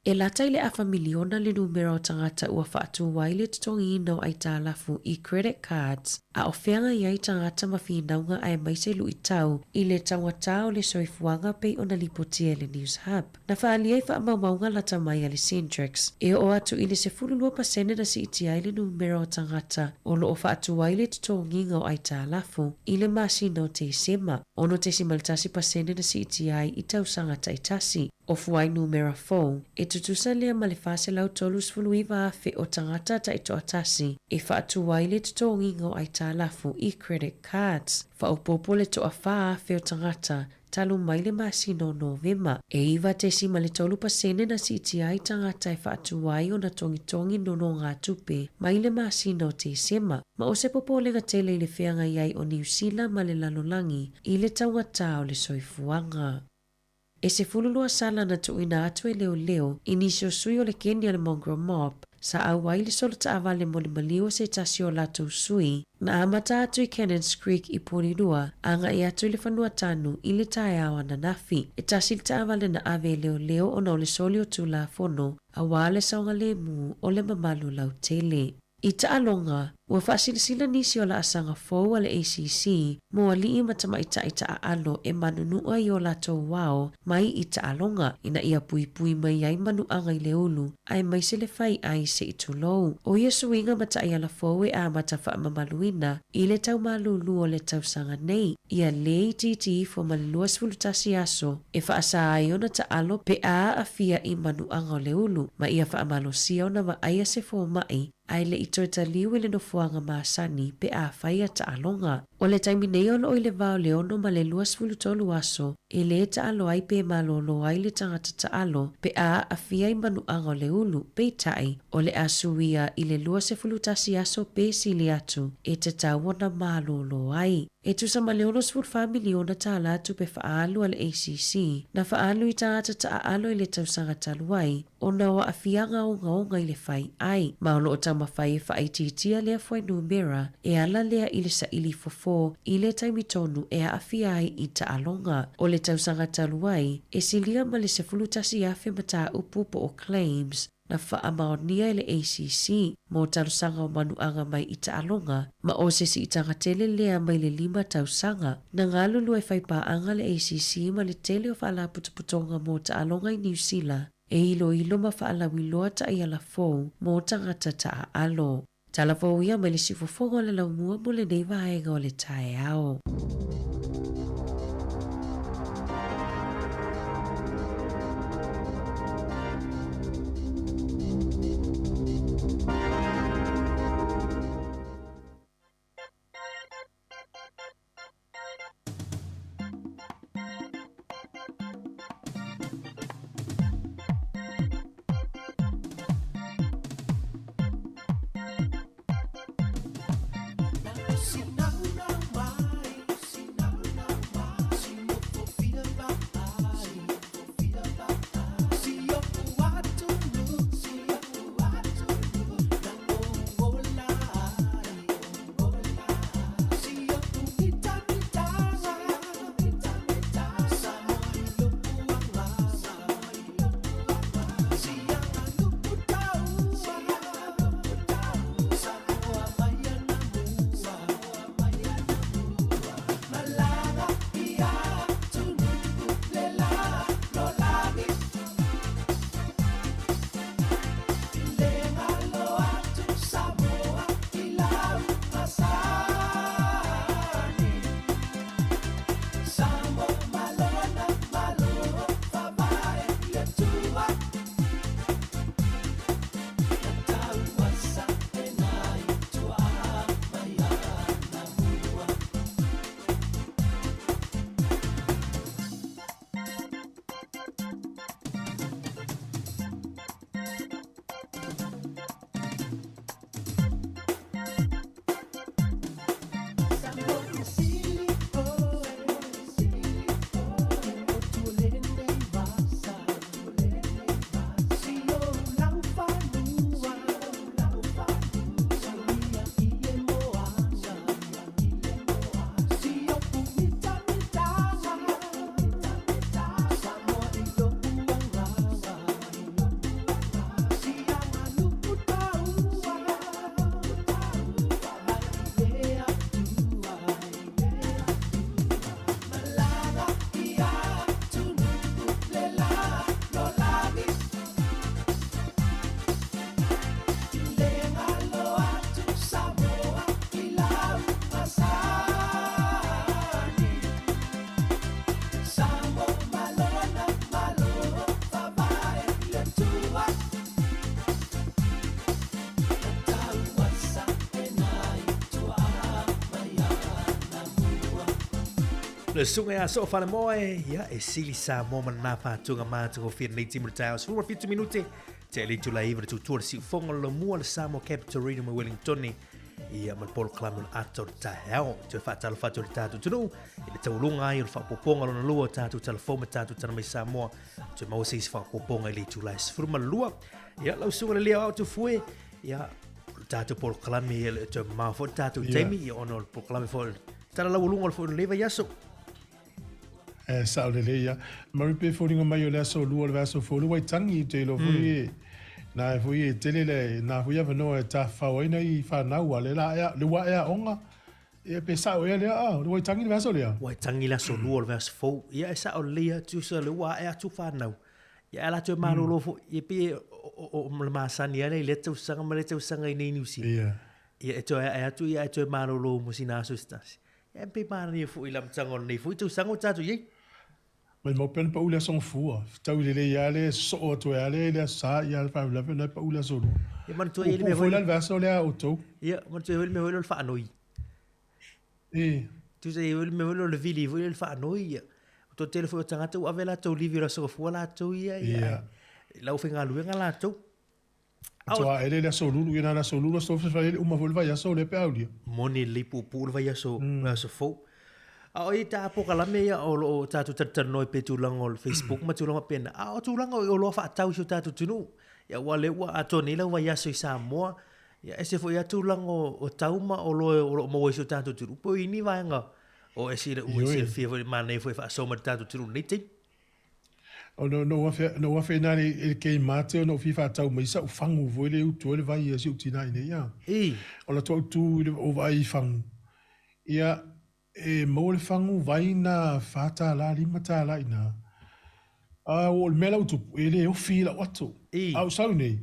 C: E lata i le afa miliona le numero o tangata ua whaatu wai le tutongi ino ai tālafu i credit cards a ofeanga iai tangata mawhinaunga ai maise lu i tau i le tangata o le soifuanga pei o na lipotia le News Hub. Na whaalia i whaamaumaunga lata mai a le Centrex e o atu i le 12% na si iti ai le numero o tangata o lo o whaatu wai le tutongi ngau ai tālafu i le masina o te sema. Ono te simaltasi pasene na si iti ai i tausanga taitasi. O fuai numero 4, e tutusa lea ma le whase lau tolus fuluiva afe o tangata ta ito atasi, e whaatu wai le tutongi ngau ai tālafu i credit cards. Whaupopo le toa wha afe o tangata, talu mai le masino Novema. E iwa te si ma le tolu pasene na si iti ai tangata e whaatu wai o na tongi nono ngā tupe, mai le masino te sema. Ma o se popo le ngatele i le whianga iai o New Zealand ma le lalolangi, i le taungata o le soifuanga. E se fululua sala na tuina atu e leo i nisi o sui o le keni ale mongrel mop sa au wai le solo ta avale mo le maliwa se tasi o lato sui na amata atu i Cannons Creek i Porirua anga i atu i le whanua tanu i le tae awa na nafi. E tasi le ta avale na ave leo o na o le soli o tu la fono a wale saunga le mu o le mamalu lau tele. I taalonga, ua whaasilisila nisi o la asanga fōu ale ACC, mua lii matamaita i taalo e manunua i o latou wao mai i taalonga ina ia pui mai ai manuanga i le ulu, ai mai se le whai ai se i tulou. O ia suinga mata i ala fōu e a mata whaamamaluina i le tau malulu o le tau sanga nei, ia lei titi fo malilua sifulutasi aso e whaasa ai ona taalo pe a fia i manuanga o le ulu, ma ia whaamalosia ona wa aia se fō mai ai le ito ta liu le no fuanga masani pe a whaia taalonga. O le taimi nei ono o le vao le ono ma le luas fulutolu aso, e le taalo ai pe malolo ai le tangata taalo pe a fia i manuanga o le ulu pe tai o le asuia i le luas e fulutasi aso pe sili atu e te tauona malolo ai. E tu sa maleono sfur familiona tala tu pe faalu al ACC na faalu i tangata taalo i le tausanga taluai o na wa afianga o ngaonga i le fai ai. Maolo o tamawhai whaititia lea fwai numera e ala lea i le sa ili fofo i le taimitonu e a afia ai i taalonga. O le tausanga taluai e silia ma le sefulutasi afe mata upupo o claims na whaamaonia i le ACC mo talusanga o manuanga mai i taalonga ma o se si i tangatele lea mai le 5 tausanga na ngalulu e whaipaanga le ACC ma le tele o whaala putuputonga mo taalonga i New Zealand e ilo ma whaalawiloa ta i ala fōu mo tangata ta alo. Tala fōu ia mai le sifofonga le laumua mo le nei vaenga o le tae ao.
A: Le sunga ya so fale moe ya e sili Sāmoa mana whātunga mātunga whia nei timu le tau. Sura 50 minute te ali tu la iwa tu tuara si fonga lo mua le Sāmoa Capital Arena mai Wellington ia mal polo klamu ato ta hao te whaatalo whātua le tātu tunu i le taulunga ai o le whaapoponga lona lua tātu telefoma tātu tana mai Sāmoa te mausi isi whaapoponga i le tu lai sifuruma lua ia lau sunga le lea au tu fue ia tātu polo klamu i le te mawho tātu teimi ia ono le polo klamu fo tana lau lunga le fo leva yaso
E: Saoleleia, mari pe fōringa mai o le aso lua le aso fōlu wai tangi te lo fōri Na fo i tele le na fo ia no ta fa o ina I fa na wa le la ya le wa ya onga e pe sa o le o tangi le so le
A: Wai tangi la so lua le vas fo. Ia e sa o lea tu sa le wa e atu whanau. Ia ala tu marolo fo. Ia pe o masani ale le tau sanga ma le tau sanga I nei niusi.
E: Ia.
A: Ia e to e atu ia e to marolo mo sina so stasi. Ia pe marani fo I lam tango nei fo tu sanga tatu ye.
E: Mai mo pen pa ula son fu. Tau le ya le so o to ya le sa ya fa la na pa ula so.
A: Ia man to ele me
E: fo la verso le o to.
A: Ia man to ele me ho le fa noi. Tu sei eu me volo le vili volo le fa noia. To telefone tangata o avela to livi la so fu la to ia ia. La o finga luenga la to.
E: So ele le so lulu ina la so lulu so fa ele uma volva ya so le pe audio.
A: Moni li pu va ya so so fo. A o ita po kala me ya o ta tu tar noi pe tu lang o Facebook ma tu lang pena. A o tu lang o lo fa tau so ta tu tunu. Ya wale wa atoni la wa ya so Sāmoa. Ya ese foi atu lang o tauma o lo mo iso tanto turu po ini vanga o ese o ese fia foi mane foi fa soma tanto turu niti
E: o no wa fe na le ke mate no fifa tau mai sa fangu vo le tu le vai ese utina ine ya o la tu o vai fangu ya e mo le fangu vai na fata la limata la ina a o le mela tu ele o fila watu au sau nei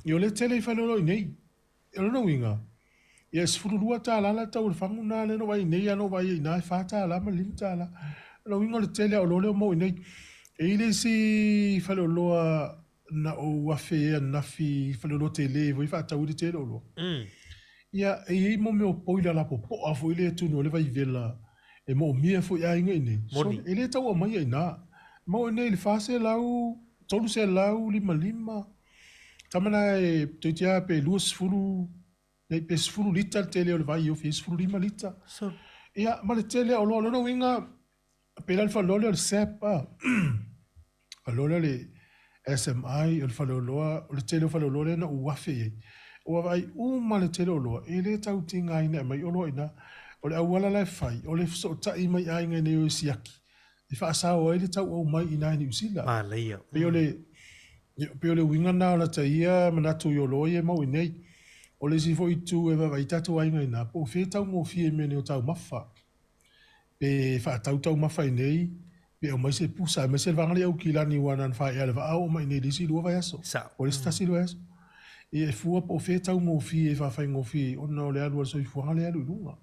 E: yo le telefone lo nei e no winga yes furua ta la tau fangu na le no vai nei no vai na fata la ma limta la no winga le tele o lo mo nei e ile si falo lo na o wa fe na fi falo lo tele voi fa tau di tele lo ya e mo me o poila la po a fo ile tu no le vai vela e mo mia fo ya inga nei so ile tau o mai na mo nei le fase lau tolu se lau lima tamana e tuitia pe lus fulu nei pe fulu lita tele o le vai o fis fulu lima lita
A: so
E: ia ma le tele o lo no winga pe la fa lo le sepa allora le SMI o fa lo le tele fa lo le na u afi o vai ma le tele o lo e le tau tinga ina mai o lo ina o le awala le fai o le so ta I mai ai ngai ne o siaki e fa sa o le tau o mai ina ni usila
A: ma leia
E: pe o le winga na la taia manatu yo loye mo nei o le si foi tu e vai tatu ai ngai na po fe tau mo fie me ne tau mafa pe fa tau mafa nei pe o mai se pusa me se vanga le o kila ni wana fa ya le va o mai nei disi lo va yaso o le sta si lo es e fu po fe tau mo fie fa fa ngo fie o no le alu so i fu le alu lunga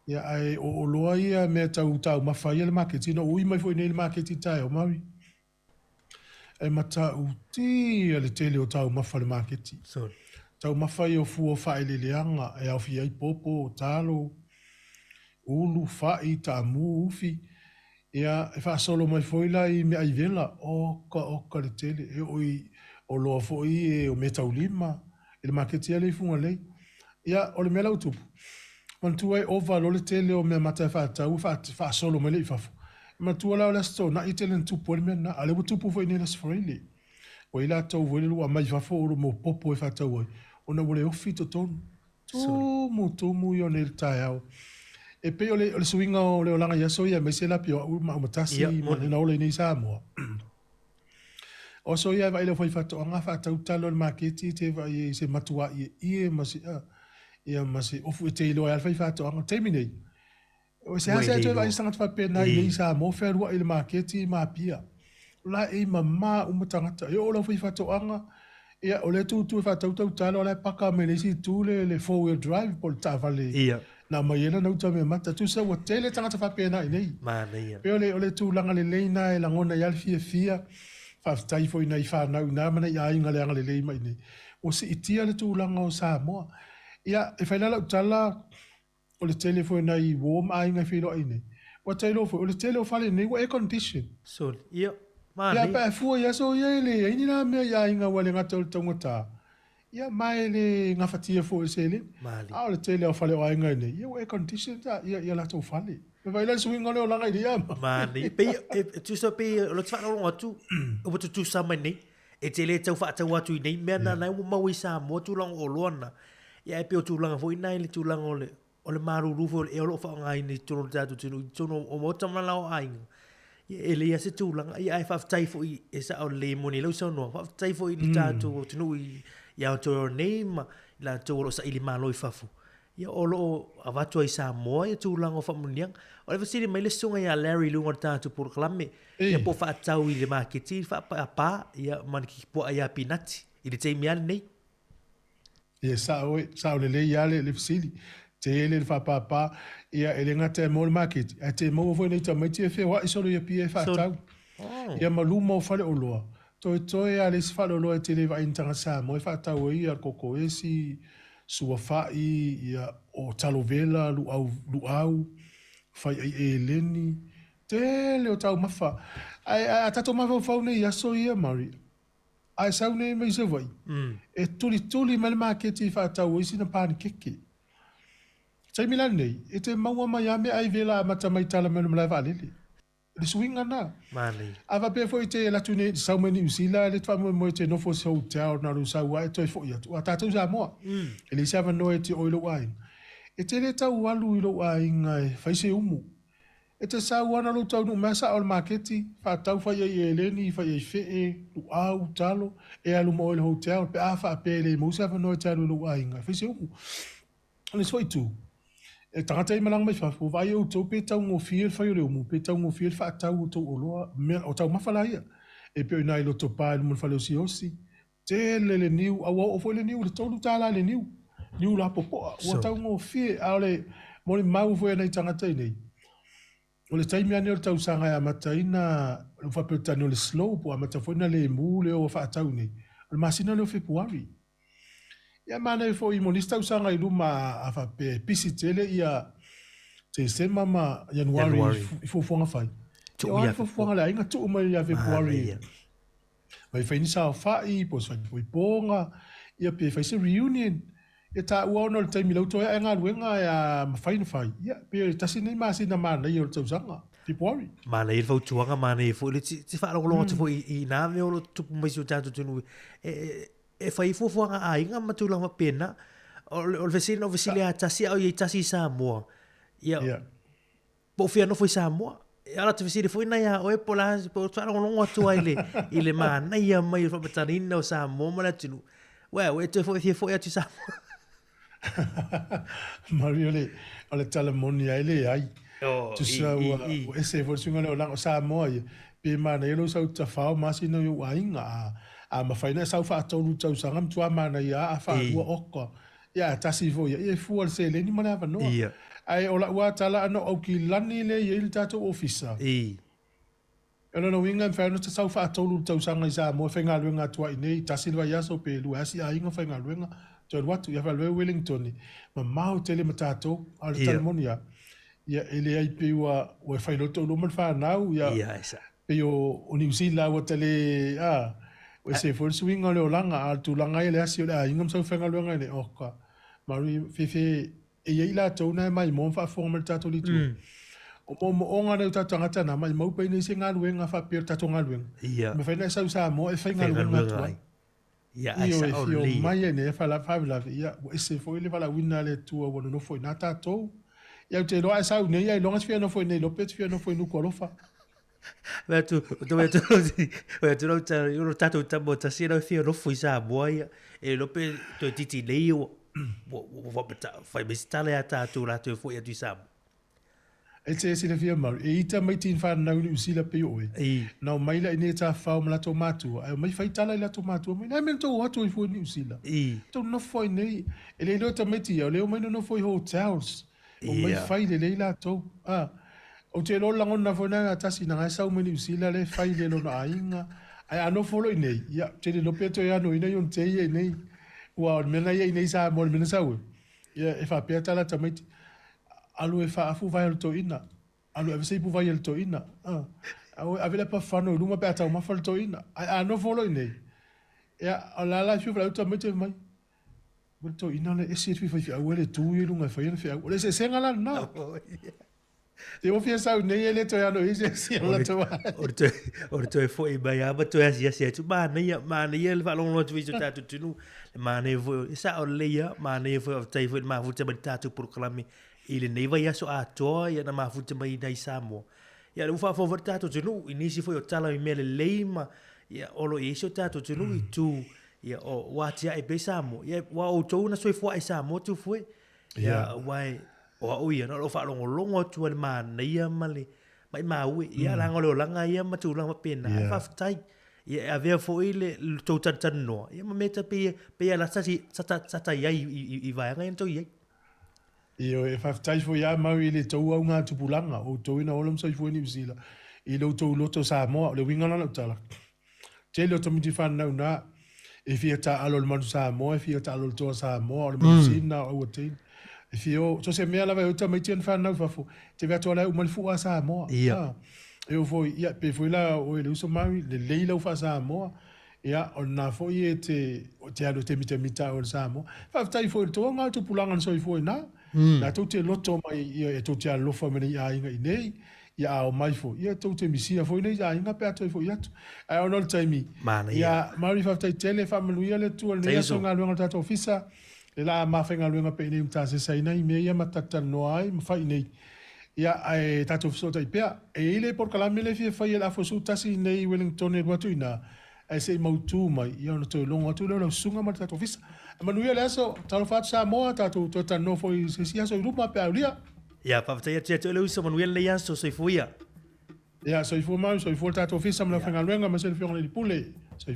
E: ya ai o lo ai me tau mafa ya le marketing no ui mai foi nei le marketing tai o mai e mata uti le tele o tau mafa le marketi.
A: So
E: tau mafa o fu o fai le leanga e au fi ai popo talo ulu fai ta mu ufi ia e fa solo mai foi la I me ai vela o ka le tele e o lo foi e o meta ulima e le marketi le funga le ia o le mela utupu man tu ai over lo le tele o me mata fa tau fa solo mai le fa ma tu la sto na itelen tu por me na ale tu po foi nelas freely o ila to vo le wa mai fa fo mo popo e fa tau o na vole o fito ton tu mu yo ne taiao e pe o le swinga o le langa ya so ya me se la pio o ma tasi mo na o le ni Sāmoa o so ya va ile foi fa to nga fa tau talo le marketi te va se matua I ma si ma si o fu te lo ya fa to nga terminate o se asa to vai sanga fa pena I Sāmoa fer wa ile marketi ma pia la e mama o matanga e o la foi fa to anga ia o le tu fa tau talo la paka me le si tu le four wheel drive por ta vale na mai ena no tame mata tu sa wa tele tanga fa pena nei
A: ma leia
E: pe o le tu langa le leina e langona ya fia fa tai foi nei fa na mana ya inga le ngale le mai nei o si itia le tu langa o Sāmoa ia e fa la tala o le telefone nei wo mai nga filo nei o tele o le tele o fale nei wa air condition
A: so ia ma
E: ia pa fu ia so ia le ni na me ya inga wale nga tol tongota ia mai le nga fatia fo sele a le tele o fale o inga nei ia air condition ta ia la to fale me vai la swing ole o langa ia
A: ma ni pe tu so pe lo tfa no tu o tu sa mai ni e tele tau fa tau atu nei me na na mo wi Sāmoa tu lang o lona ia pe tu lang fo ina le tu lang o le maru rufo e o lo fa ngai ni tu no tatu tu no o mo tama la o ai ele ia se tūlanga, ia ai whaftai fo i e sa o le moni lau sa noa, whaftai fo i ni tātou tunu i ia o tō neima, la tō ro sa ili mālo i whafu. Ia olo a watu ai Sāmoa, ia tūlanga o whamuniang. O le wasiri mai le sunga ia Larry lunga tātou por klame, ia po whaatau i le maketi, whaapā, ia maniki po ai a pinati, i le teimi ane nei.
E: Ia sa o le ia le fasili. Te le whapapa, ia ele ngata e mōle maketi. A te mō foi nei ta mai tia whea, i solo ia pia e whaatau. Ia maluma o whale o loa. Toe a le si whale o loa e te lewa intanga Sāmoa, e whaatau e ia koko esi, sua whai, ia o talovela, lu au, whai e leni. Te leo tau mawha. A tato mawha whau nei aso ia mari. Ai sau nei mai se vai. E tuli mele maketi whaatau e sina pāni keke. Sai milan nei, e te maua mai ame ai vela mata mai tala mele mele valele. Le swinga na.
A: Mali.
E: Ava pe foi te la tune sau meni usila le twa mo te no fo so hotel na lu sau wa to fo ia. Wa tatu Sāmoa. Ele sava no e te oilo wine. E te le tau walu ilo ai ngai faise umu. E te sau wana lo tau no masa o marketi, fa tau fa ye eleni fa ye fe lu au talo e alu mo il hotel pe afa pe le mo sava no te alu lo ai ngai faise umu. Le foi tu. E tangata i malang mai whafo, vai au tau pe tau ngō fiel whai o leo mu, pe tau ngō fiel wha tau o tau o loa, o tau mawhala ia. E pe o nai lo to pā, lumun whale o si osi. Te le niu, awa o fo le niu, le tolu tāla le niu. Niu la popoa, o tau ngō fiel, a ole, mo le mau fo e nei tangata i nei. O le taimi ane o le tau sanga a mata ina, o whapeo tani o le slow, po a mata fo ina le mu leo o wha tau nei. O le masina leo Februari. Ia mana e fo i monista usanga i luma a fa pe pisi tele ia te sema ma Januari i fo fonga fai. Te o fo fonga la inga tu mai ia Februari. Mai fai ni sa fai po sa po ponga ia pe fai se reunion. Ia ta ua no le taimi lau toa e ngā ruenga ia mawhai na fai. Ia pe tasi nei maasi na mana i o le tausanga. Februari.
A: Mana i fau tuanga mana i fo te whaalongolonga te fo i nāme o lo tupu mai si o tātou tunu. E fai fuafuanga a inga matulanga pena o le vesile a tasi au i tasi Sāmoa ia po fia no foi Sāmoa e ala te vesile foi na ia o e pola po tsara longo atu i le mana ia mai o fapatarina o Sāmoa mala tinu o e te foi atu Sāmoa
E: Mario le talamoni ai tu sa o ese foi sunga le o Sāmoa pe mana elo sa uta fao masino yo ainga a mawhaina sau wha atonu tau sanga mtua mana ia a wha ua oka. Ia tasi fo ia, ia fua le se leni mana hawa noa. Ai o la ua tala ano au ki lani le ia ili tato ofisa. Elo no winga mwhano ta sau wha atonu tau sanga i Sāmoa whainga luenga tua i nei, tasi lua iaso pe lua asi a inga whainga luenga. Toi watu, ia whalue Wellington ma mau tele ma tato, a le talmonia. Ia ele ai pe ua whainoto luman whanau, ia pe o New Zealand wa tele, o se for swinga le olanga a tu langa ile asi ole a ingam sau whenga luenga ne oka. Mari fefe e ila tona mai mo fa formal tato li tu. O mo onga ne tato ngata na mai mau pe ni se nga luenga fa per tato nga luenga. Me fa sa Sāmoa e whenga luenga tu.
A: Ia ai sa o li.
E: Io mai ne fa la ia o se foi le vala wina le tu o no foi na tato. Ia te lo sa ne ia longa fia no foi ne lo pet fia no foi no kolofa.
A: Vai tu não tá, eu não tá tu tá bota se não fio não foi Sāmoa ia e lo pe to titi lei o vai visitar le ata tu lá tu foi a tu Sāmoa.
E: E te se le fia mal e ita mai tin fa na ni usila pe oi. Na mai la ni ta fa ma la tomatu ai mai fai tala la tomatu mai na men to watu i foi ni usila. To no foi nei ele no ta meti o le mai no foi hotels. O mai fai le la to o te lo lango na fona tasi na sa meni usila le fai le no ainga ai ano folo nei ya te lo peto ya no ina yon te ye nei wa mena ye nei sa mo mena sa we ya e fa peta la tamiti alu e fa afu vai to ina alu e sei pu vai to ina avela pa fano luma peta ma fal to ina ai ano folo nei ya ala la fiu fla tamiti mai to ina le esi fi fa awele tu ye lunga fa ye fa ole se senga la na te o fia sau nei ele to ano ise si la to
A: or to foi mai aba to asia se tu mana ia le valong lo tu tatu tunu mana vo sa o leia mana vo tai vo ma fu te tatu proclame ile nei vai aso a to ia na ma fu te mai dai Sāmoa ia le ufa fo tato tunu inisi fo yo tala i mele leima ia olo iso tato tunu i tu ia o watia e besamo ia wa o to na soifo ai samo tu foi ia wai o ia no fa longo tu le man ia male mai maui ia la ngolo langa ia ma tu la pena fa tai ia ave fo ile to tan no ia ma meta pe la sata ia i vai nga to ia
E: io e fa tai fo ia ma ile to au nga tu pulanga o to ina olom sai fo ni bisila i lo to Sāmoa le winga na tala te lo to mi fa na e fia ta alo le manu Sāmoa e fia ta alo to Sāmoa le manu sina o te e fio so se me la vai o ta mai tien fa na fa fo te va to la o mal fu a Sāmoa e o fo ia pe fo la o le uso mai le leila o fa Sāmoa ia o na fo ie te alo te mita o Sāmoa fa tai fo to nga tu pulanga so i fo na na to te loto mai ia e to te alo fa me ia inga i nei ia o mai fo ia to te misia fo nei ia inga pe ato fo ia ai o no taimi ia mari fa tai tele fa manuia le tu le so nga luenga tato ofisa le la ma fenga luenga pe nei mta se sai nei me ia matata no ai ma fai nei ia ai tato ofisa tai pe e ile por kala mele fi fa ia la fo su tasi nei Wellington e watuina ai sei mautu mai ia no to longa tu le sunga ma tato ofisa manuia le so talo fa Sāmoa tato to tan no fo se sia so rupa pe aulia
A: ia pa te te le uso manuel le yaso so fuia
E: ia so fu mai so fu tato ofisa ma fenga luenga ma se fiona le pule so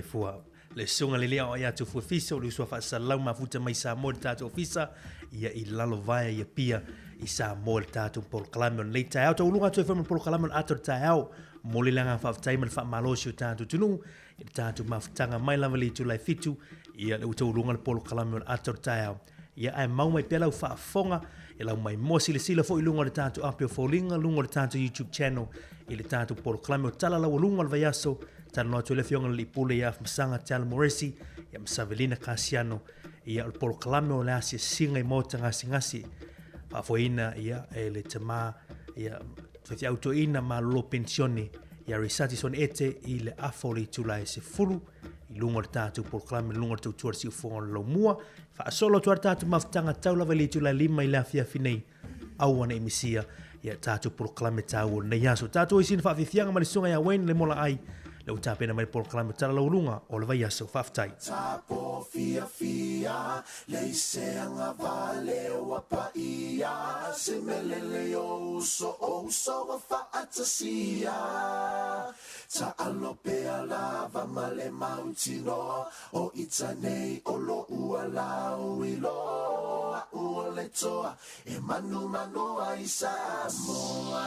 A: fua le sunga le lea o ia tu fu fiso le uso fa salau ma futa mai Sāmoa tato ofisa ia i lalo vai ia pia i Sāmoa tato por clamon le tai auto lunga tu fa por clamon ato tai au mole langa fa tai man fa malosio tato tunu tato mafutanga mai lava le tu lai fitu ia le uto lunga por clamon ato tai au ia ai mau mai pela fa fonga e lau mai mo sila fo i lunga le tātu apio fōlinga, lunga le tātu YouTube channel, i le tātu polo klame o tala lau lunga le vaiaso, tala noa tue le fionga li pule ia masanga tala moresi, ia masavelina kasiano, ia le polo klame o le asia singa i mota ngasi, pa foina ia e le tama, ia fiti auto ina ma lo pensione, ia risati son ete i le afoli tula e se fulu, i lunga le tātu polo klame, lunga le tautua si ufonga lau mua, fa solo tu tatu maftanga tau lava le tu la lima i la fia finei au ana emisia ia tatu proclame tau nei yaso tatu isin fa fianga ma le sunga ya wen le mola ai le utapena mai proclame tala la ulunga o le vaiaso faftai
M: tapo fia le seanga vale o pa ia se melele o so fa atasia ta alope alava male mautino o itanei o lo uala uilo uole toa e manu ai Sāmoa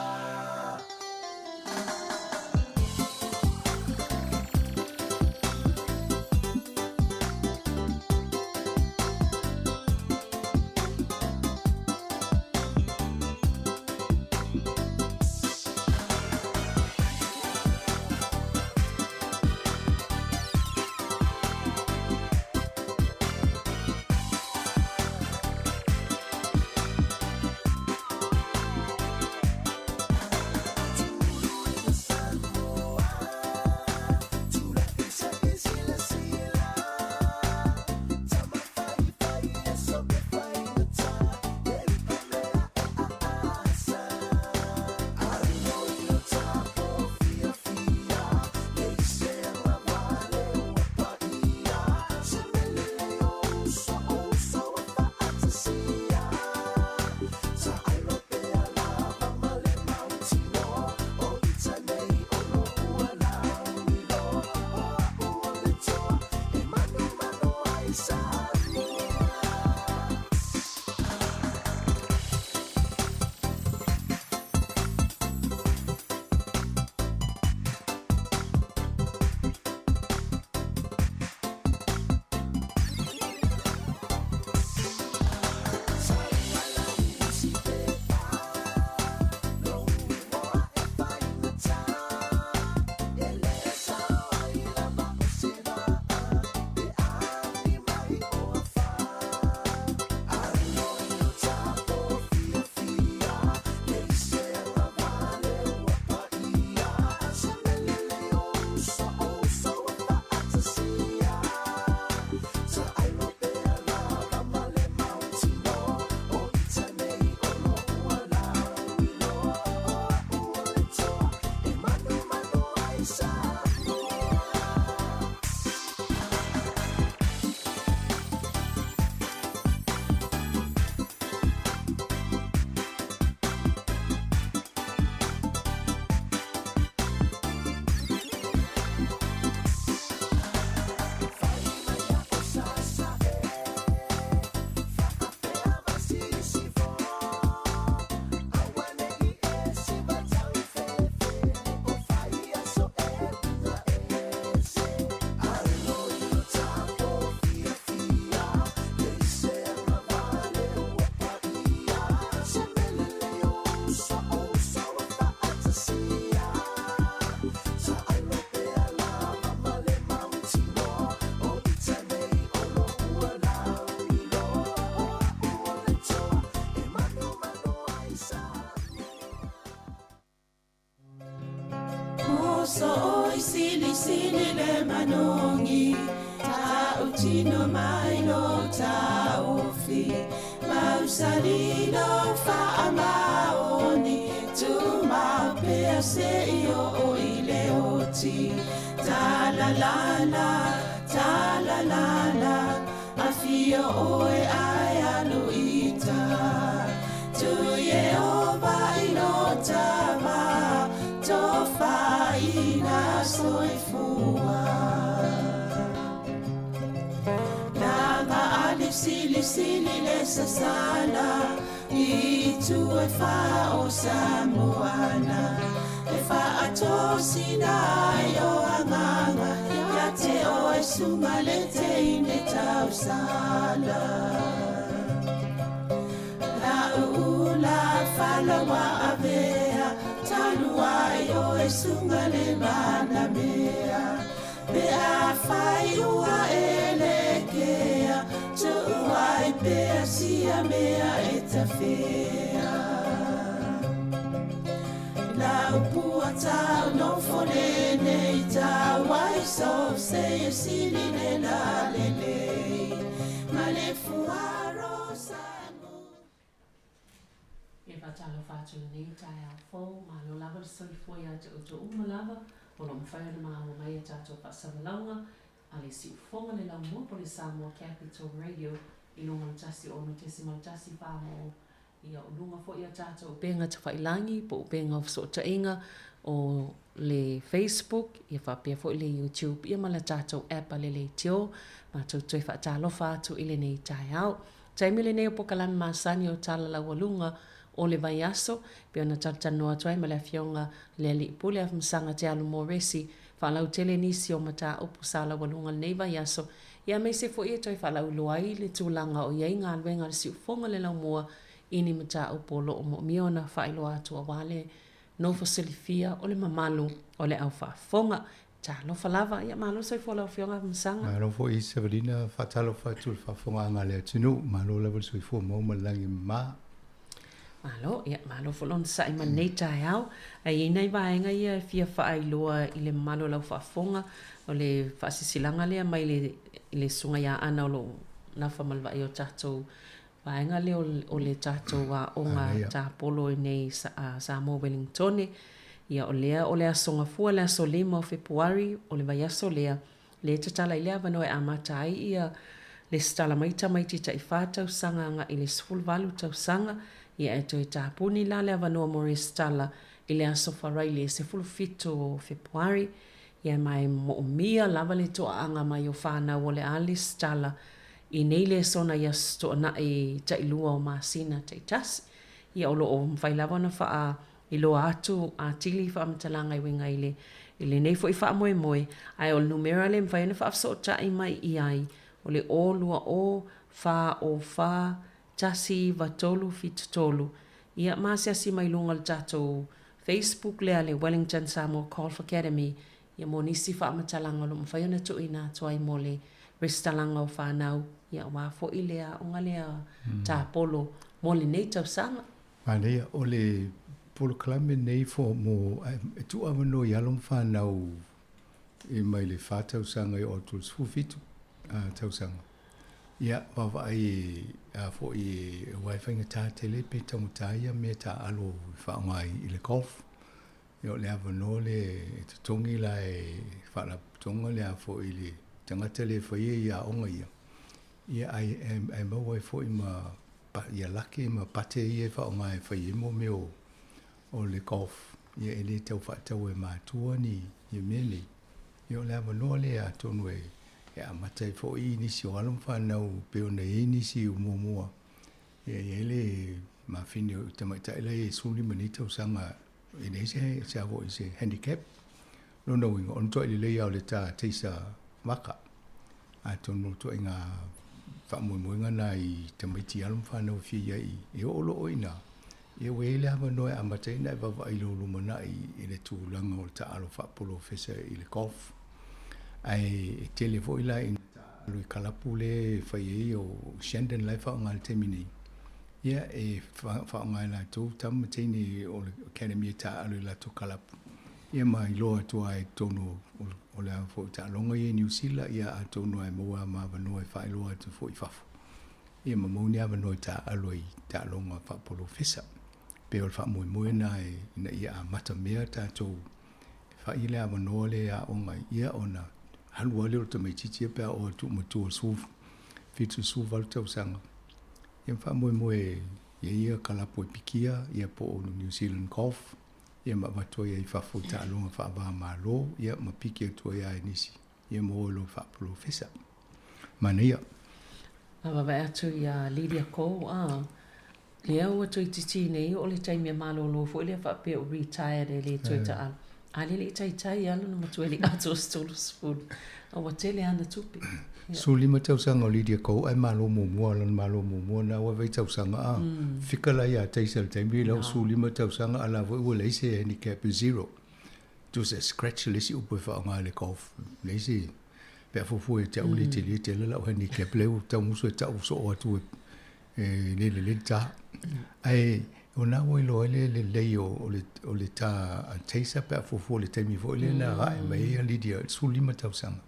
K: sini le manongi ta utino mai lo ta ofi Mausalino fa amaoni tu ma pe se io o ile oti ta la la afio oe ai aluita tu ye oba inota ma to fa ina soifua Sili le sasala I tu e fa o Samoana E fa ato sina o anganga Ya te o e suma le te ine tau sala La ula fala wa avea Talua o e sunga le mana mea Pe a fai ua elekea Tu ai pe sia mea e ta fea La upua tau no fone nei tau ai so se e sili ne la lelei Ma le fuaro samu
C: E patalo fatu nei tai au fo ma lo lava soi foi a te uma lava o lo mwhaia na maa mai e tato pa savalaunga ale si ufonga le lau mua po le Sāmoa Capital Radio I lunga tasi o matesimal tasi whāmo ia o lunga fo ia tato o benga ta whailangi po o benga o so ta inga o le Facebook ia whapea fo le YouTube ia mala tato app ale le tio ma tau tui whaatalo whātu ile nei tai au taimile nei o pokalami masani o tala lau lunga o le vai aso, pe ona tatanoa tuai ma le afionga le alipule af msanga te alu moresi, whalau tele nisi o mata upu sala walunga nei vai aso, ia mei se fo ia toi whalau loai le tūlanga o iei ngā luenga le si ufonga le lau mua, ini mata upu o loo mo miona whailo atu a wale, no fasilifia o le mamalu o le au whaafonga, ta lo falava ia malo soi fo lau fionga msanga.
N: Malo fo i Severina whatalo whatul whaafonga ngā le atinu, malo level soi fo maumalangi maa,
C: Malo, ia malo folon sa I manei tai au. Ai nei vaenga ia fia whaai loa I le malo lau whaafonga o le whaasisilanga lea mai le sunga ia ana o lo na whamalwai o tatou vaenga lea o le tatou wa onga tāpolo nei Sāmoa Wellingtone. Ia o lea songa fua lea so lima o Februari o le vaiaso lea le tatala I lea vanoe a matai ia le stala maita maiti ta I whātau sanga nga I le sfulvalu tau sanga ia e toi tāpuni la lea wanoa mori stala I le aso wharai le se fulufito o Februari ia mai mo mia lava le toa anga mai o whānau o le ali stala I nei le sona ia stoa na I tailua o masina te tasi ia olo o mwhai lava na wha I loa atu a tili wha amtalanga I wenga I le nei fo I wha moe moe ai o numera le mwhai na wha afso tai mai I ai o le o lua o wha tasi vatolu fitotolu. Ia masia si mai lunga le tatou Facebook lea le Wellington Sāmoa Golf Academy. Ia mo nisi wha amatalanga lo mwhaiona tu ina tuai mo le restalanga o whanau. Ia wafo I lea onga lea tāpolo mo le nei tau sanga.
N: Manea o le polo kalame nei fo mo tu awano I alom whanau I mai le whātau sanga I o tuls fufitu tau sanga. Ia wawa ai fo I wifi nga tā tele pe tamutai me tā alo whaongai I le golf. Ia le awano le tutongi la whaala tonga le fo I le tangata le whaia ia onga ia. Ia ai mawai fo I ma ia lake ma pate ia whaongai whaia mo meo o le golf. Ia ele tau whaatau mātua ni ia mele. Ia le awano le a tonu ia matai fo I nisi o alum whanau peo nei nisi o mua. Ia ele mawhine o tamaitai lai suli manita o sanga I nei se avo I se handicap. Lono winga on toi le au le tā teisa waka. A tonu to inga whamuimuinga na I tamaiti alum whanau fia I olo oina. Ia wele hawa noe a matai na wawa I lo lumana I le tūlanga o le ta alo whapolo fesa I le golf. Ai telefo ila in lui kalapu le fai o Shandon lai fa ngal temini ia fa ngal la tu tam tini o academy ta alu la tu kalapu ia mai lo tu ai tonu o o le fo ta longa ye New Zealand ia ato no ai moa ma no ai fai lo atu fo i fafu ia ma mo ni ava no ta aloi ta longa fa polo fisa pe o fa mo na ina ia mata mea ta to fa ile ava no le a onga ia ona halu ale o te mai titi pe o tu mo tu su fitu su val tau sanga ia fa mo ia kala po pikia ia po New Zealand golf ia ma vato ia fa futa longa fa va malo ia ma pikia to ia nisi ia mo lo fa polo fisa mania
C: Ava vai atu ia Lydia Cole, lea ua tui titi nei o le taimia malolo fo le fa pe o retired e le tui ta al. Ale le tai alo na matueli ato stolo spoon. O wa tele ana tupi.
N: So lima tau sanga o Lydia Cole ai malo mua na wa vai tau sanga fika la ia taisal taimi lau so lima tau sanga ala ua leise handicap 0. Tu se scratch lesi upo fa nga le golf leise pe fufu e te uli te la handicap leu tau muso e tau so o atu le ta ai ona wo lo le o le ta taisa pe fufu le taimi vo le na ra mai Lydia sulima tau sanga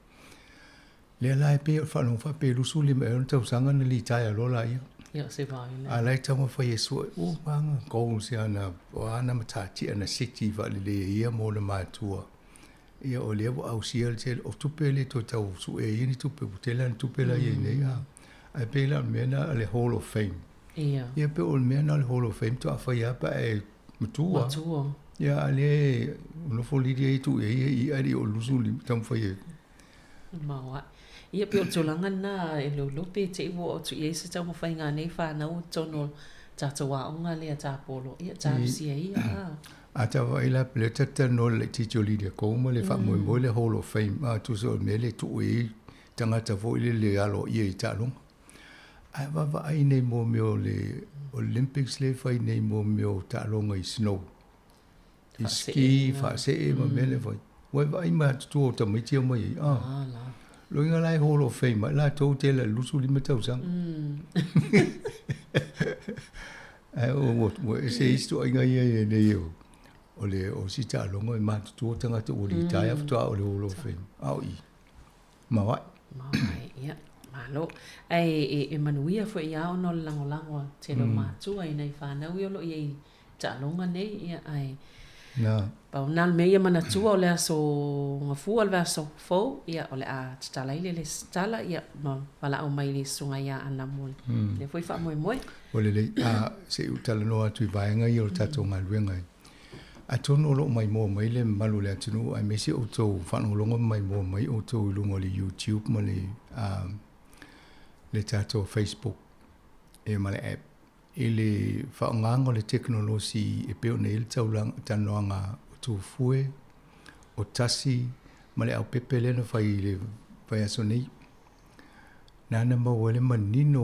N: le la pe fa no fa pe lu sulima e tau sanga na li tai lo la
C: ia se vai le
N: a lai tau fa yesu o manga ko se ana o ana matati ana city va le ia mo le matua ia o levo au siel tel o tupele to tau su e ini tupe putela tupela ye ne ya ai pela mena le hall of fame ia pe o mena le hall of fame to afa ya pa e mutua ia ale no fo Lydia tu e ai o lusuli tam fa ye
C: mawa ia pe o tolanga na e lo pe te wo tu ye se tau mo fa nga nei fa na o tono tatawa onga le tapolo ia tapsi ia
N: a ta vai la pleta no le tito Lydia como le fa mo le hall of fame a tu so me le tu e tanga ta vo le alo i talo a va ai nei mo mio le Olympics le fa nei mo mio talo ngai snow ski fa se mo me le vai vai ma tu ta mai ti mo i lo inga lai hall of fame la to te la lusu li meta sang ai o se isto inga ye ne yo ole o si ta longo e mat tu tanga te uri tai af tu ole o lo fe au i ma
C: ia malo ai manuia fo ia no lango te lo matu ai nei fa na wi lo i ta longa nei ia ai
N: na
C: pa nal me ia mana tu ole so ngafu al verso fo ia ole a tala ile le tala ia ma wala o mai le sunga ia ana mol le foi fa moi
N: ole le a se utala no atu vai nga i o tato ngalwenga a tono lo mai mo mai le malu le tunu ai mesi o to fa no longo mai mo mai o to lu mo le YouTube mo le tato Facebook e ma le app ele fa ngango le teknolosi e pe o nei taulang tanoanga o tu fue o tasi ma le au pepele no fai le fai aso nei nana ma wale manino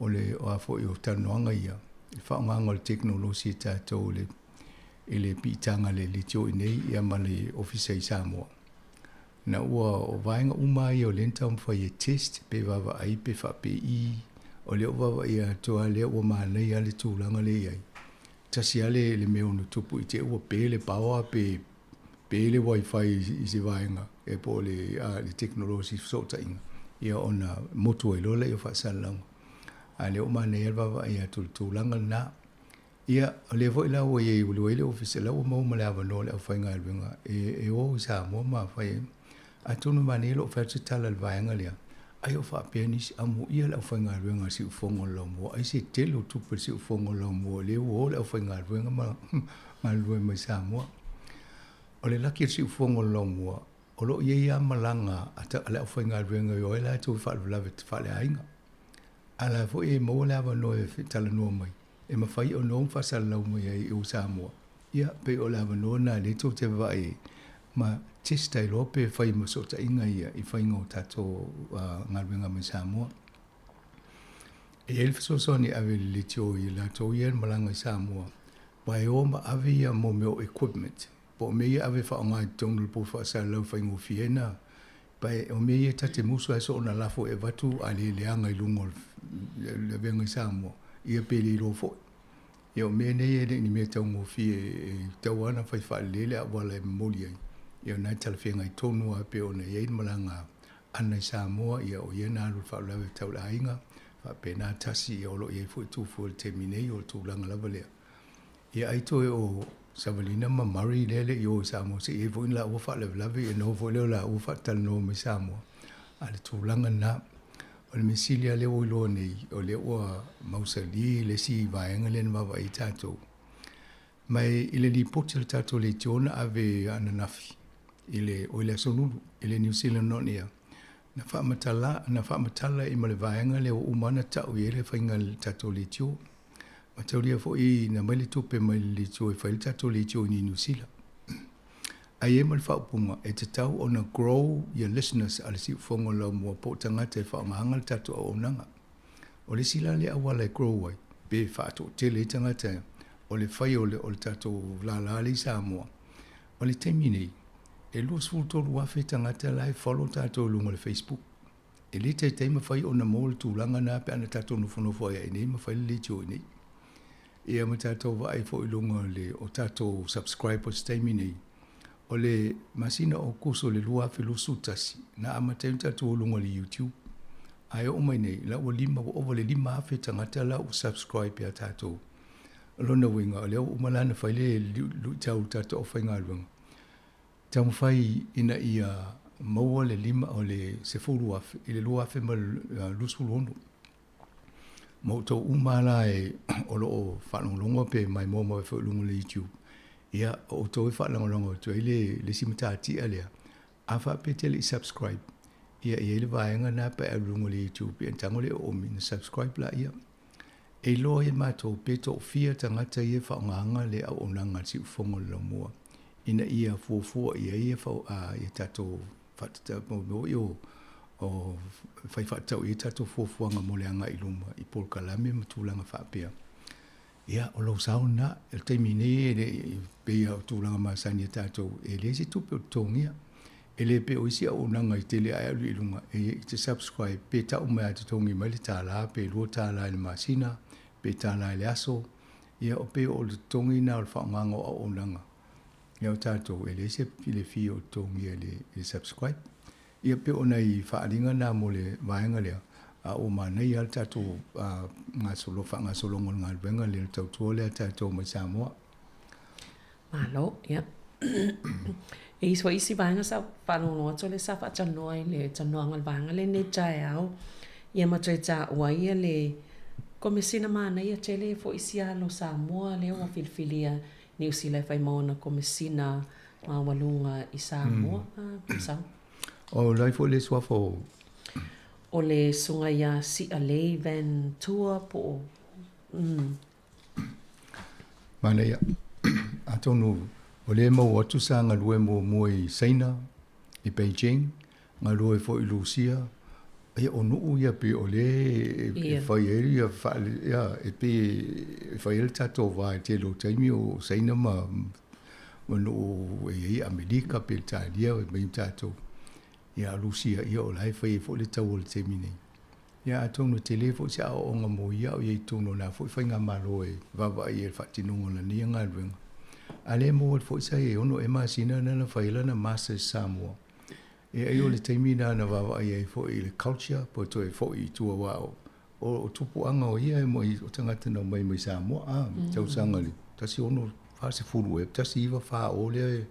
N: o le o afo i o tanoanga ia fa ngango le teknolosi tato le ele pitanga le litio nei ia ma le ofisa i Sāmoa na ua o vaenga umai o lenta fai test pe vava ai pe fa pe i o le ova ia to ale o mana ia le tūlanga le ai. Tasi ale le meo no tupu i te ua pele pawa pe le wifi i se vaenga e po le teknolosi sota inga. Ia ona motu e lola i o whaasalanga. A le o mana ia vava ia tūlanga na. Ia le vo ila o ye ulu ele ofisa la o mau male ava no le au whainga alwenga. E o Sāmoa ma whai. A tunu mani ilo o whaatu tala le vaenga lea. Ai o fa penis amu ia la fa ngal wenga si fongo lo mo ai se telo tu per si fongo lo mo le o la fa ngal wenga ma lu mai Sāmoa o le la ki si fongo lo mo o lo ye ya malanga ata la fa ngal wenga yo la tu fa la vet fa le ainga ala fo e mo la va no e tala no mai e ma fai o no fa sal lo mo ai o Sāmoa ia pe o la va no na le tu te vai ma testa i lope fai mo so ta inga ia I fai ngo tato ngalwenga me Sāmoa. E elf so ni ave le tio I la to ien malanga Sāmoa. Pai o ma ave ia mo meo equipment. Po me ia ave fa ngai tonul po fa sa lau fai ngo fiena. Pai o me ia tate muso e so na lafo e vatu ale leanga I lungo le venga Sāmoa. Ia pele I lo fo. Ia o me ne ia ni me tau ngo fie tau ana fai fa lele a wala e moli ai. Ia nai talawhenga I tonu a pe o na iei malanga ana I Sāmoa ia o ia nā rufa lawe tau la inga. Fa pe nā tasi ia olo iei fu tu fu le te minei o tu langa lava lea. Ia aito e o Savalina ma mari lele I o Sāmoa se iei fu in la ua fa lawe lawe ia no fu leo la ua fa tala no me Sāmoa. A le tu langa na o le mesilia le o ilo nei o le ua mausali le si vaenga le na I tātou. Mai ile li poti le tātou le tiona ave ananafi. Ile o ile sonulu, ile New Zealand non ia. Na whaamatala I male vaenga le o umana tau I ele whainga le tātou le tio. Ma tau lia fo I na maile tupe mai le tio I whaile tātou le tio ni New Zealand. Ai e male whaupunga e te tau o na grow your listeners ale si ufongo lau mua po tangata e whaangahanga le tātou o onanga. O le sila le awala e grow wai, be whaato tele tangata o le whai o le tātou la le Sāmoa. O le teimi nei, e lua sfultolu wafe tangata lai follow tātou lunga le Facebook. E le te teima whai o na mo le tūlanga nā pe ana tātou nufonofo ai nei, ma whai le tio nei. E ama tātou vai fo I lunga le o tātou subscribers teimi nei. O le masina o kuso le lua fe lusu tasi, na ama teim tātou lunga le YouTube. Ai o mai nei, la o lima o le lima afe tangata la o subscribe ya tātou. Lona winga, leo umalana whaile lu tau tātou o whainga luanga. Tau whai ina ia maua le lima o le sefuru afe, I le lua afe ma lusu lono. Mau tau umala e o lo o whanonglonga pe mai mōma e whaulunga le YouTube. Ia o tau e whanonglonga o tui le simataati alea. Awha pe te le subscribe. Ia le vaenga nā pa e lunga le YouTube. Ia tangole o mina subscribe la ia. E loa e mātou peto o fia tangata ia whaonganga le au onanga si ufongo la mua. Ina ia fuafua ia whau a ia tātou whatata mo o whai whatau ia tātou fuafuanga moleanga I luma I polkalame matulanga whapea. Ia o lau sauna, el teimi nei e pea o tūlanga masani a tātou e le se tupe o tongia. E le pe o isi a onanga I tele ai alu I lunga e te subscribe pe tau mai a te tongi mai le tāla pe lua tāla le masina pe tāla le aso. Ia o pe o le tongi na o le whaonganga o onanga. Ia o tātou e le se le fi o tongi le subscribe. Ia pe o nei whaaringa na mo le vaenga lea. A o manei al tātou ngā solo whaanga solongo ngā luenga le tau tua lea tātou mai Sāmoa.
C: Malo, ia. E iswa isi vaenga sa whanongoa to le sa whaatanoa I le tanoa ngal vaenga le ne tae au. Ia matoi tā ua ia le komesina mana ia tele fo isi alo Sāmoa le o filfilia New Zealand whai maona komesina mawalunga I Sāmoa. Sao?
N: O lai fo le swafo.
C: O le sunga ia si a lei van tour po.
N: Mana ia. Atonu o le mau atu sa ngā lue mo I Saina, I Beijing, ngā lue fo I Lucia. Ia o nuu ia pe o le e whai eri ia e pe whai eri tātou vai te lo taimi o Saina ma nuu e Amerika pe tālia o mai tātou. Ia Lucia ia o lai whai fo le tau o le taimi nei. Ia atonu te le fo se a o ngā mo ia o iei tono nā fo I whai ngā malo e wawa I e whatinongo la nia ngā ruenga. Ale mo o fo sa e ono e masina na whai lana Masters Sāmoa. E ai o le taimi na wawa I e fo I le culture po to e fo I tua wao. O tupu anga o ia e mo I o tangata na mai Sāmoa. Tau sanga le. Tasi ono whase furu e. Tasi iwa wha o le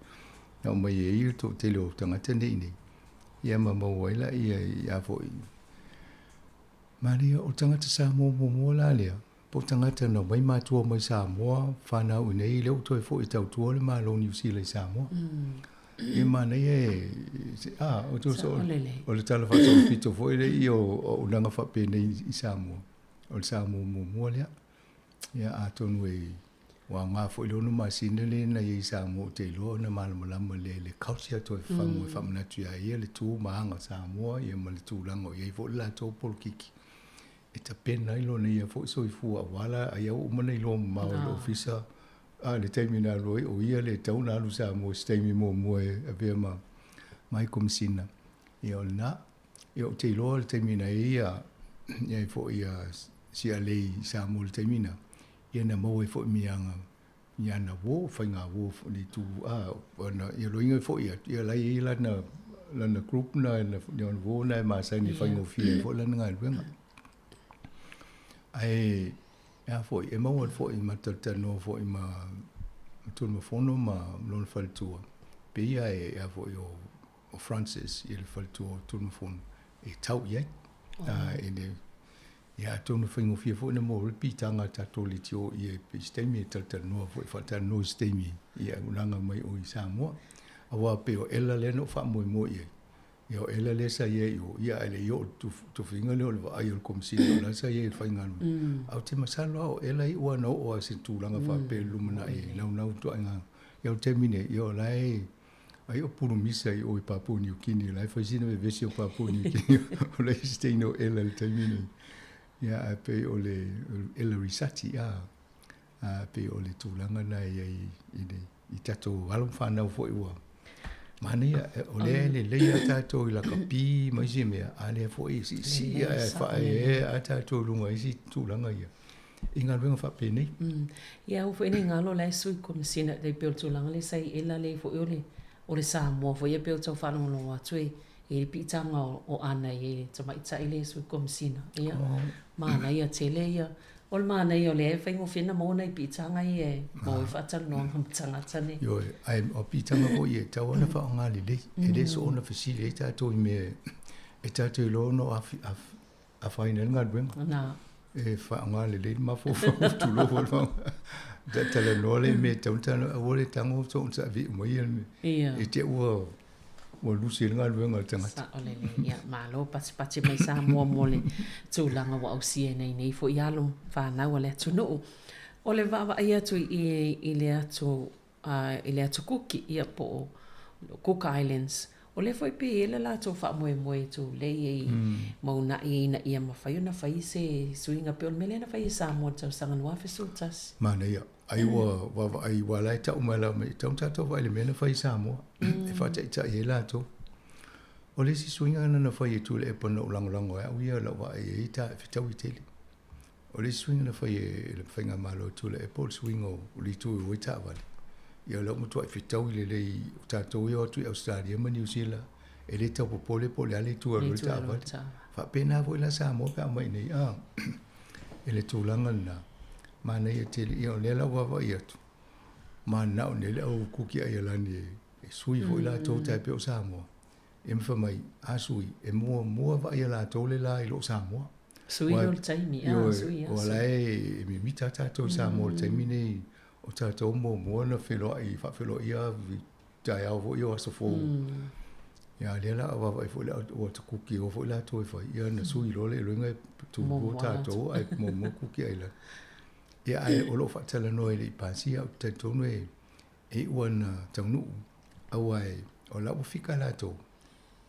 N: na mai e I to te leo tangata nei nei. Ia mawaila ia fo I. Maria o tangata Sāmoa mo la lea. Po tangata na mai mātua mai Sāmoa, whanau nei leo toi fo I tau tua le mālo New Zealand Sāmoa. E mana e, o tu so, o le tala whasa o pito fo ele I o nanga whape nei I Sāmoa. O le Sāmoa mo lea. Ia atonu e, wa ngā fo ilo no masina le na I Sāmoa te ilo na malamalama le culture toi whamu e whamanatu ia ia le tū maanga Sāmoa, ia ma le tūlanga o ia I fo la tō polkiki. E ta pena ilo na ia fo iso I fua wala, a ia umana ilo mao le ofisa, le taimi na loi, o ia le tau na alu Sāmoa, taimi mo e avea mai komisina. Ia o na, ia o te ilo le taimi na ia fo ia si a lei Sāmoa le taimi na, ia na mau e fo I mianga, ia na wo fa nga wo ni tu na ia loinga fo ia lai lana group na wo na ma sai ni fa ngo fi fo lana nga wenga ai ya fo e mo fo I matata no fo I ma tu mo fono ma lon fal tu pe ia ya fo yo Francis il fal tu mo fono e tau ia ene ya tu no fingo fi fo na mo pitanga ta to li tio ia pe stemi tata no fo fa ta no stemi ia unanga mai o Sāmoa awa pe o ela le no fa mo ia yo ela le sa ia ele yo tu finga le o ai o kom si la sa ia fa ngano au te masalo o ela I wa no o se tu langa fa pe lumana e na tu anga yo termine yo lai ai o puru misa I o Papua New Guinea lai fa sino ve si o Papua New Guinea o le steno ela le termine ya pe o le ela risati pe o le tu langa na I tato alum fa na fo I Mania o le tato I la kapi mai se mea ale fo I si fa a tato lunga I si tūlanga ia. I ngā ruenga wha pēnei.
C: Ia ufo ene ngalo lai sui komisina le peo tūlanga le sai ela le fo o le Sāmoa fo ia peo tau whanongo atu e pitanga o ana e tamaita I le sui komisina. Ia mana ia tele ia o le mana ia o le e whaingo whina mōna I pitanga I e mo I whatang noa hamtanga tane.
N: Yo, ai o pitanga ko I e tau ana wha o ngā lele. E le so ona whasile e tātou I me e tātou I lono a whaina ngā ruenga.
C: Nā.
N: E wha o ngā lele ma fo tu lo ho lo. Da tala nole me tautana a wole tango so unsa vi mo ia me. E te ua mo lusi ngā ruenga tangata.
C: Sa olele ia malo pati mai Sāmoa mo le tūlanga wa au sie nei fo I alo whanau le atu nuu. O le wawa ia tu I le atu kuki ia po Cook Islands. O le foi pe ele la to fa moe tu le I mauna I na ia mawhai na whai se suinga pe o mele na whai Sāmoa tau sangan wafe sultas.
N: Mana ia. Ai wa lai ta umala me tau tato vai le mena whai Sāmoa. E whata I ta I la to. O le si suinga na whai tu le e pana o langolango au ia la wa e ta e whitau I tele. O le swing na fai le whainga malo tu le e pol swing o li tu o I ta wale. Ia lau mutua I whitau I le tātou I o tu I Australia ma New Zealand. E le tau popole pole ale tu a roi ta wale. Wha pena vo I la Sāmoa pe amai nei. E le tūlanga na. Mana ia tele ia o le la wawa I atu. Mana o ne le au kuki ai alani e sui vo I la tau tai pe o Sāmoa. E mwha mai a sui e mua va I la tau le la I lo Sāmoa.
C: Sui o le taimi, sui.
N: O lai mi mita tātou Sāmoa le taimi nei o tātou mua na wheloa I whawheloa ia tai au vo I o asa fōu. Ia lea la awa I fo le o ta kuki o fo I la tō I whai. Ia na sui lole e luenga tu o tātou ai mo kuki ai la. Ia ai o lo whatala noe le I pāsi au tātou noe e ua na taunu au ai o la ufika la tō.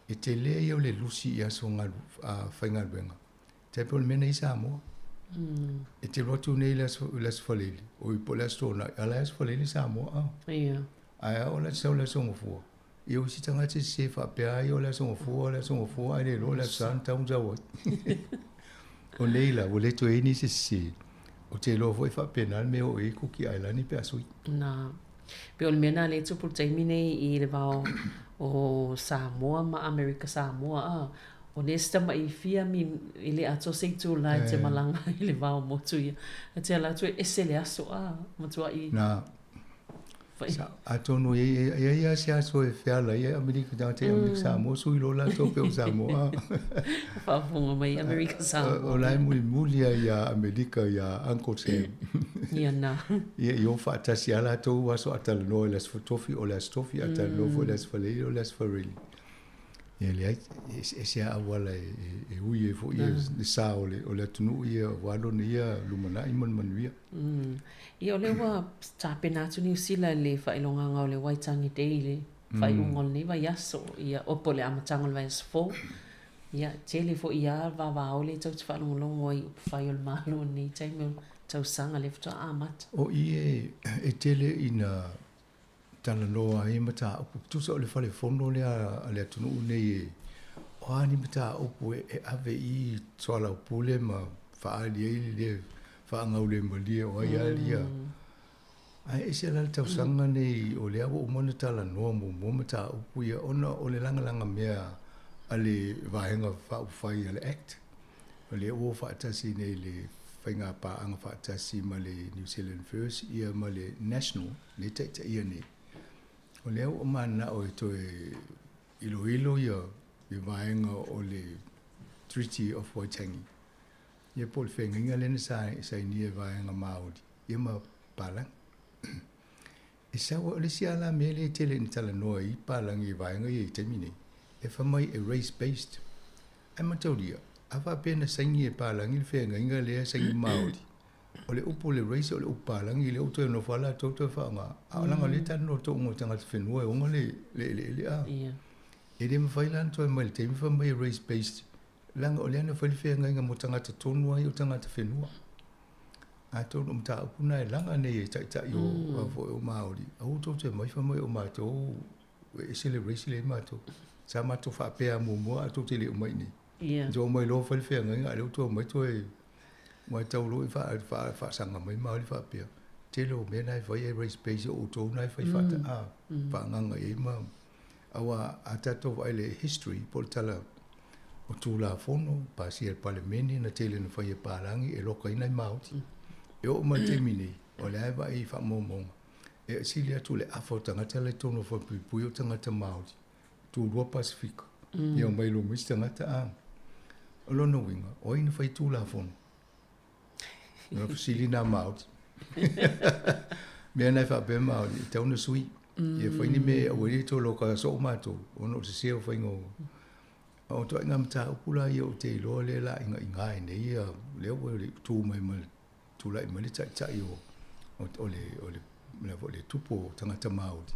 N: E te lea iau le lusi I aso ngā whainga ruenga. Te pole mena I Sāmoa. E te rotu nei las falele. O I po las tōna. A las falele Sāmoa.
C: Ia.
N: Ai o las sau las ongofua. I o si tanga te se whapea ai o las ongofua. Ai le lo las santa unza wat. O nei la. O le to e ni se. O te lo foi whapea me o e kuki ailani pe asui.
C: Nā. Pe o le mena le tupu taimi nei I le vao o Sāmoa ma Amerika Sāmoa o nesta mai fia mi ile ato sei tu lai te malanga I le vao motu ia. A te ala tu e se le aso matua I.
N: Nā. Ato no ia se aso e whiala ia Amerika te Amerika Sāmoa sui lo la tō pe o Sāmoa.
C: Whaafonga mai Amerika Sāmoa.
N: O lai muli ia Amerika ia Uncle Sam.
C: Ia nā.
N: Ia I o whaatasi ala tō waso atala no e las fotofi o las tofi atala no fo las falei o las farili. Ia le e se awala e ui e fo ia le sā o le atunu ia walo ni ia lumana I manuia.
C: Ia o le wa tāpena atu New Zealand le whailonganga o le Waitangi Day le whaiungol ni wa yaso ia opo le amatanga le fo. Ia tele fo ia wa le tau te whailongolongo I whaiol malo ni taimeo tau sanga le fta amata.
N: O I e tele ina tala loa e mata upu tusa o le whale fono le atunu nei e o ani mata upu e ave I toala upule ma whaali e le whaangau le malia o ai alia Ai e se la tau sanga nei o le awa umona tala noa mo mata upu ia ona o le langa mea ale vahenga fa ufai ale act. O le o fa atasi nei le whainga paanga fa atasi ma le New Zealand First ia ma le National le taita ia nei. O le awa mana o e toe ilo ia le vahenga o le Treaty of Waitangi. Ia pol whenga inga lena sa ni e vahenga Māori. Ia ma palang. E sawa o le si ala mele tele ni tala noa I palangi vaenga I temine. E whamai e race-based. Ai matauria, awa pena saingi e palangi le whenga inga lea saingi Māori. O le upo le race o le upalangi le uto e no whala tauta whaanga. A langa le tano to ungo tangata whenua e unga le a. E le mawhailan to e mai le temi whamai e race-based. Langa o le ana whali whenga inga mo tangata tonua I o tangata whenua. A tonu mta upuna e langa nei e taita I o o Māori. A uto te mai whamai o mātou e sele race le mātou. Sa mātou whapea mua a tau te le o mai nei. Jo mai lo whali whenga inga le uto mai to e mai tau lo I whaasanga mai Māori whapea. Te lo mena e whai e race base o tau nai whai whata a whaanganga e ma. Awa a tatou whai le history pol tala o tūla whono pasi e pale meni na tele na whai e pārangi e loka ina I Māori. E o ma te mini, o le aiwa I wha mōmonga. E sili atu le afo tangata le tono whapui o tangata Māori. Tu rua Pasifika. I o mailo misi tangata a. O lono winga, o ina whai tūla whono. Nga sili nā Māori. Mea nai whape Māori, I tauna sui. I e whaini me a weri to loka so o mātou. Ono te seo whaingo. O toa inga mta upula I o te iloa le la inga ingai nei a leo le tū mai mai. Tula I mali tai o le tupo tangata Māori.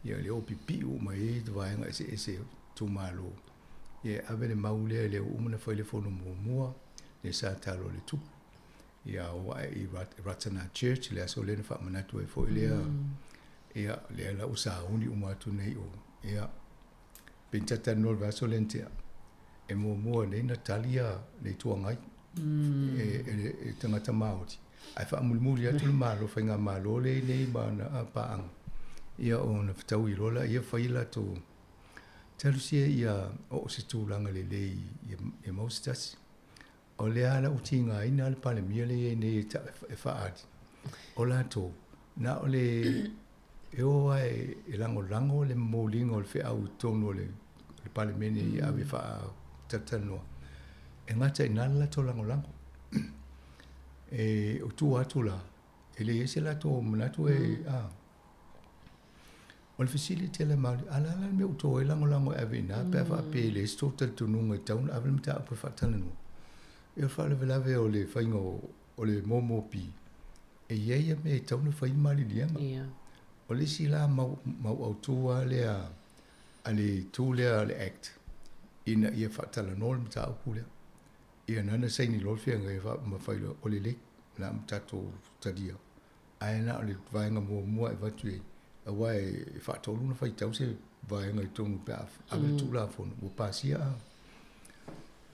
N: Ia le o pipi o mai e te vaenga ese tū mālo. Ia ave le maulea le o umana whaile whono mua le sa talo le tupo. Ia o I Ratana Church le aso lena whamanatu e fo ilea. Ia le la usa uni umatu nei o. Ia pentata nol vaso lentea. E mua nei na talia le tuangai. E tangata Māori. Ai wha mulimuli atu le malo, whainga malo le nei mana a paanga. Ia o na whatau I rola, ia whaila tō. Talusia ia o se tūlanga le lei I mausitasi. O le ala uti ngā ina le pale mia le nei e whaadi. O la tō, na o le e oa e lango le mōlinga o le wheau tono le pale mene I awe wha tatanoa. E ngata I nala to lango. E o tu atu la. E le ese la to manatu e o le facility le Māori. Ala me uto e lango e avina. Pe wha pe le sto tununga taun. Awe mta apu whatana no. E o wha lave o le whaingo o le momo pi. E iaia me tauna whai mali lianga. O le si la mau au tua le a le tu le act. Ina ia whatala nol mta apu lea. Ia nana saini lolwhenga e mawhaila o le lek na mtato tadia. Aena o le vaenga mua e watu e. Awa e whaatolu na whaitau se vaenga I tongu pe awe tūla whono. Mo pāsia a.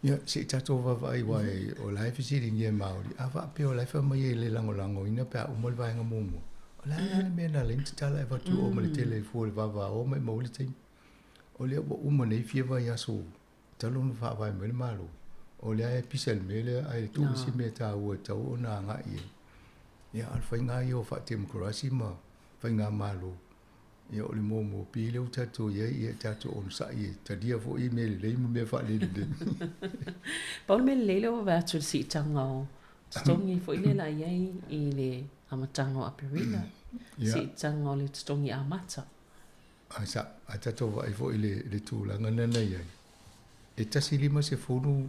N: Ia se tato wawai wai o life sitting e Māori. A whape o life mai e le lango ina pe a umol vaenga mua. O la mea na le tala e watu o ma le tele e fua le wawa o mai mauli teim. O le awa uma nei fia vai aso. Talo na whaavai mai le malo. O le ae pisa le mele ai tu si me ta ua tau o nā ngā ia. Ia al whainga I o whaate mkurasi ma whainga malo. Ia o le mō pile o tato ia tato o nsa ia. Tadia fo I mele leimu me wha le le.
C: Paul mele leile o vātu le si tanga o stongi fo ile la iei I le amatanga o Aperila. Si tanga o le stongi amata.
N: A tato wa I fo ile le tūlanga nana iei. E tasi lima se fonu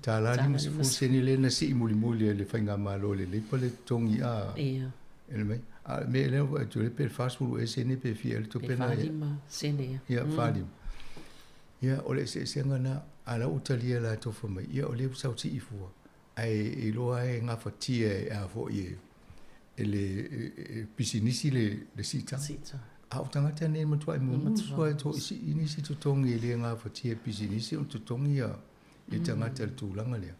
N: tā la lima se fonu seni le na si muli le whainga malo le le pale tongi a.
C: Ia.
N: Ele mai. A me ele wa tu le pe fast food e seni pe fiel to pena.
C: Pe whalima seni.
N: Ia whalim. Ia ole se ngana ala utalia la tofa mai. Ia ole usau ti ifua. Ai I loa e ngā whatia e a fo I ele pisinisi le sita.
C: Sita.
N: A o tangata nei matua I mutua to isi inisi tutongi le ngā whatia pisinisi o tutongi a I tangata le tūlanga lea.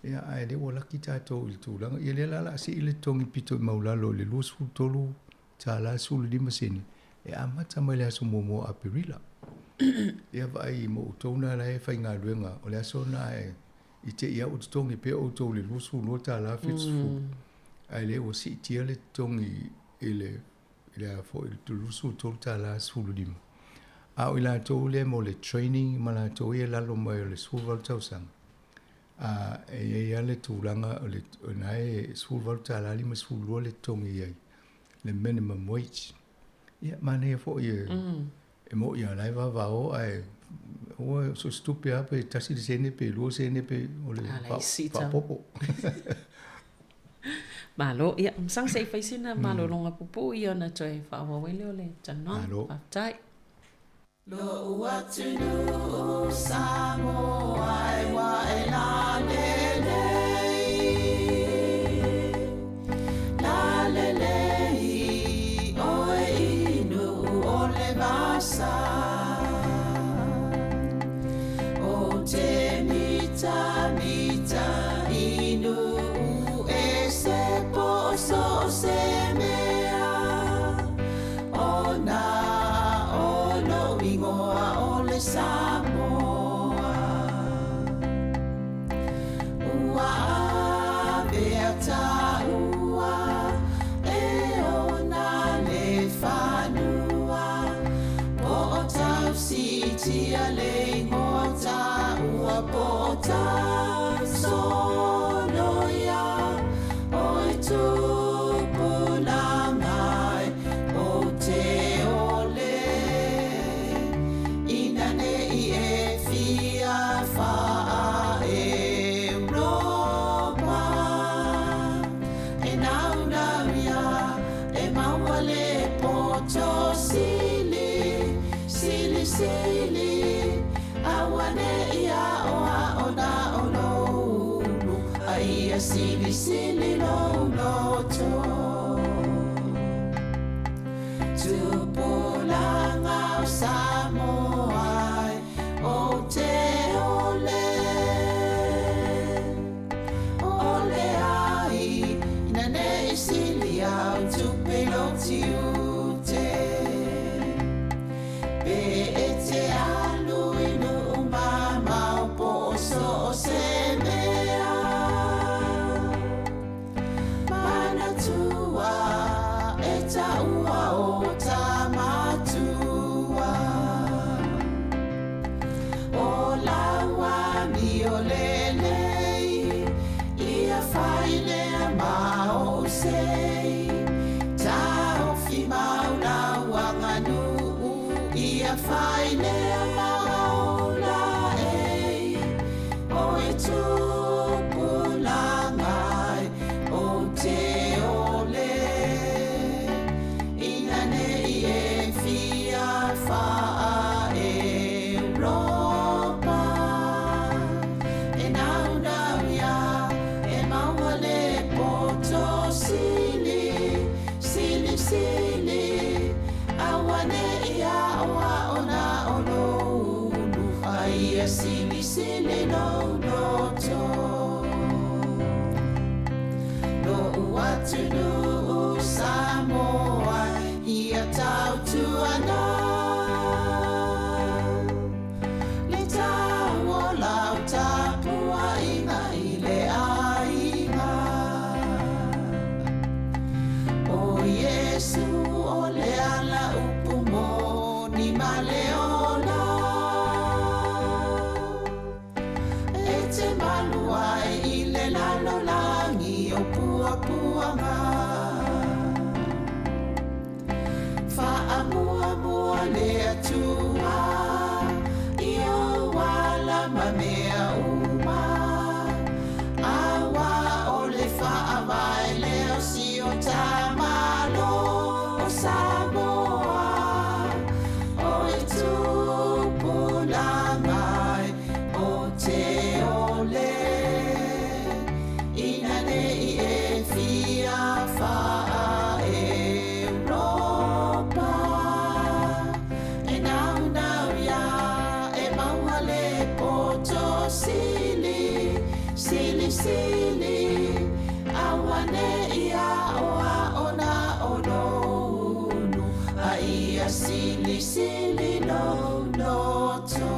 N: Ia ai le wala ki tātou i tūlanga. Ia le lala si i le tongi pito i maulalo le lua sulu tolu tā la sulu lima seni. E amata mai le aso momo a perila. Ia vai mo utona la e whai ngā ruenga. O le aso na e i te ia o te tongi pe o tau le lua sulu tā la fitsu. Ai le o si tia le tongi i le a fo i le lua sulu tolu tā la sulu lima. A o i la tau le mo le training ma la tau ia lalo mai o le sulu val tau sanga. E ia le tūlanga o le nai sulu val tā la lima sulu le tongi iai. Le minimum wage. Ia mana ia fo ia. E mo ia lai vavao ai o so stupe ape tasi de sene pe lo sene pe o le popo.
C: Malo ia sang sei faisina malo longa pupu ia na toi fa wa wele ole tano fa tai.
K: Lo watunu Sāmoa ai wa e la lele. La lele oi inu o le vasa. O te mita mita inu e se poso se mea. O na Sāmoa ua beata ua e ona le whanua po o tau sitia le ngota ua po o tau sonoia o e tupuna ngai o te ole Sili sili lo loto Tupulanga o Sāmoa o te ole Ole ai ina ne sili au tupelo tiute Pe e te alu inu umama o poso o se Sili sili no loto Lo watunu Sāmoa ia tau tuana Le tau o lau tapua inga i le ainga O Yesu o le ala upumo ni maleona Mua le atua Io wala mamea uma Awa o le whaawai leo si o tamalo o Sāmoa O e tupulangai o te ole Ina nei e fia sili awane ia oa ona ononu a ia sili no to.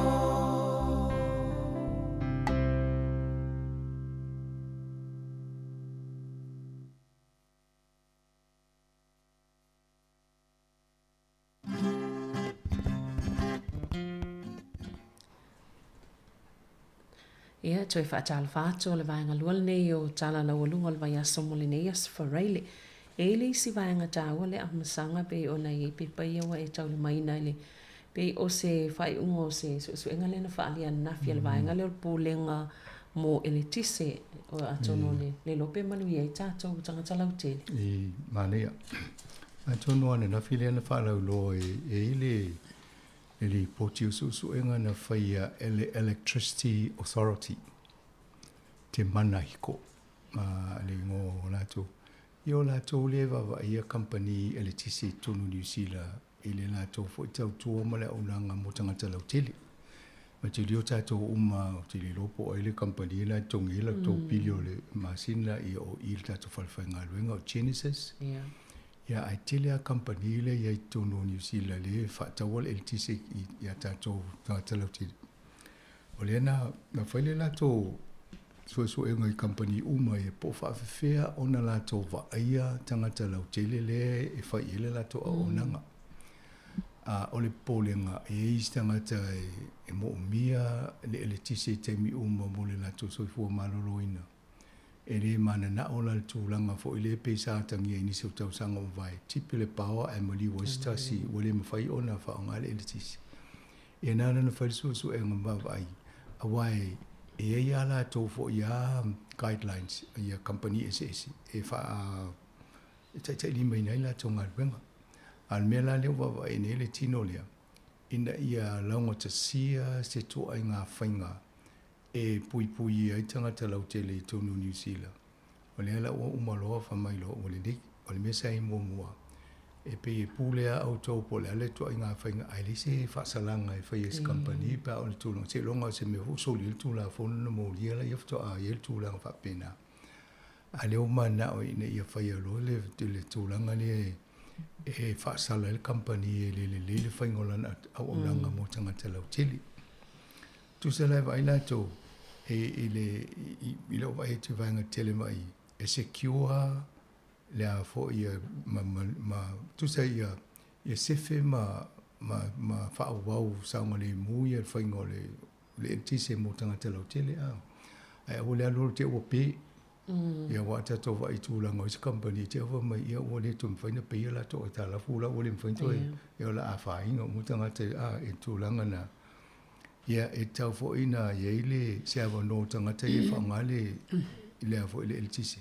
C: Ia, toi whaatala whātua o le vaenga lual nei o tala la walunga o le vai aso mo le nei as whareile. E le isi vaenga tāua le amasanga pe o nei e pe pai awa e tau le maina le pe o se whai unga o se suenga le na whaalia nafi le vaenga le o pūlenga mo ele tise o atono le lope manu i e tātou tangata lau tele.
N: I manea. Atono ane nafi le na whaalau lo e ile ili poti usuenga na whaia Electricity Authority te mana hiko le ngō lato. I o lato le wawa ia company electricity tonu New Zealand ile lato fo tau tua male o nanga mo tangata lau tele. Ma te lio tato uma o te li lopo o ile company la tongi la tau pilio le masina i o il tato falwhainga luenga o Genesis.
C: Yeah.
N: Ia ai tele a company le ia tonu New Zealand le whaatawal LTC ia tātou tātalau tele. O le na whaile la tō so e ngai company uma e po whaafewhea o na la tō whaia tangata lau tele le e whai ele la tō a onanga. O le pōlenga e eis tangata e mo mia le LTC teimi uma mo le la tō soifua maloloina. E re mana na ola le tūlanga fo ile pe sa tangia ini se tau sanga o vai tipi le power e mali wasta si wale mawhai ona whaonga le elitisi. E nana na whalisu su e ngamba vai a wai e ia la tō fo ia guidelines ia company SS e wha e tai lima ina ila tō ngā ruenga. Al mea la leo wawa e ne le tino lea ina ia launga ta sia se tō ai ngā whainga e pui ai tangata lau tele i tonu New Zealand. O le ala o umaloa whamailo o le nik, o le mesa i mua. E pe e pūlea au tau po le ale to ai ngā whainga ai le se whaasalanga e whai es company pa o le tūlanga. Se longa se me hu soli il tūlanga whonu na mo lia la iafto a i il tūlanga whapena. A leo mana o ina ia whai alo le tūlanga le e whaasala il company e le whaingolana au o langa mo tangata lau tele. Tu se lai vai la tō e le o vai te vanga tele mai e secure le a fo ia tu se ia sefe ma fa wau saunga le mui e whaingo le tise mo tangata lau tele ai o le alo te o pe ia wata tō vai tūlanga o se company te o mai ia o le tu mwhaina pe ia la tō e tala fula o le mwhainto e o la a whainga mo tangata e tūlanga na ia e tau fo ina ia ile se ava no tangata e whaongale ile a fo ile eltise.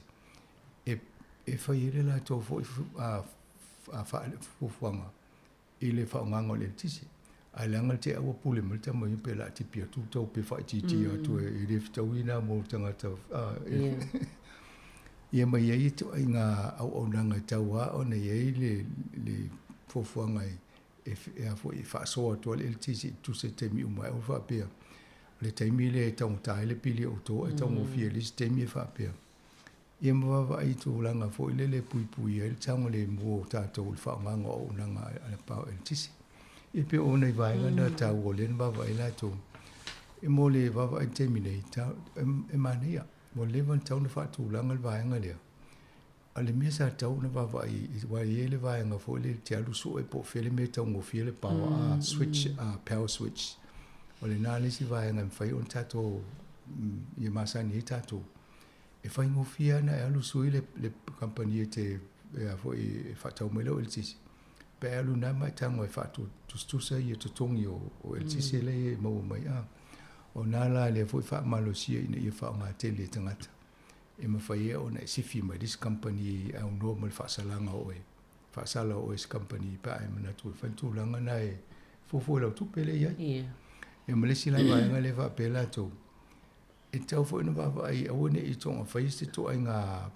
N: E whai ile la tau fo a whafuanga ile whaongango le eltise. A langa te awa pule malta mai pe la tipi a tūtau pe whai titi atu e ile whitau ina mo tangata. Ia mai ia itu ai ngā au nanga tau a ona ia ile whafuanga e a fo e whaasoa toa le eltisi tu se temi umai o whaapea. Le teimi le taungu tae le pili o toa e taungu fia le se temi e whaapea. Ia mawawa ai tō langa fo ile le pui e le taungu le mua o tātou le whaonganga o nanga ala pao eltisi. E pe o nei vaenga na tau o le mawawa ai la tō. E mo le wawa ai temi nei tau e manea. Mo le van taungu whaatū langa le vaenga lea. Ale mea sa tau na wawa i wai ele vaenga fo le te alu so e po fele me tau ngofia le power switch, power switch. O le nā lesi vaenga mwhai on tato i masani e tato. E whai ngofia na e alu so i le company e te fo i whatau mele o eltisi. Pe alu nā mai tango e whatu tustusa i e tutongi o eltisi le e mau mai a. O nā la le fo i whaamalosia ina i whao ngā tele tangata. E mawhaia o na e sifi mai this company au normal whaasalanga o e. Whaasala o es company pa e manatu e whaintūlanga na e fofo lau tupele iai. E malesi la vaenga le whaapela tau. E tau fo ina wawai au ne i tonga whaiste to ai ngā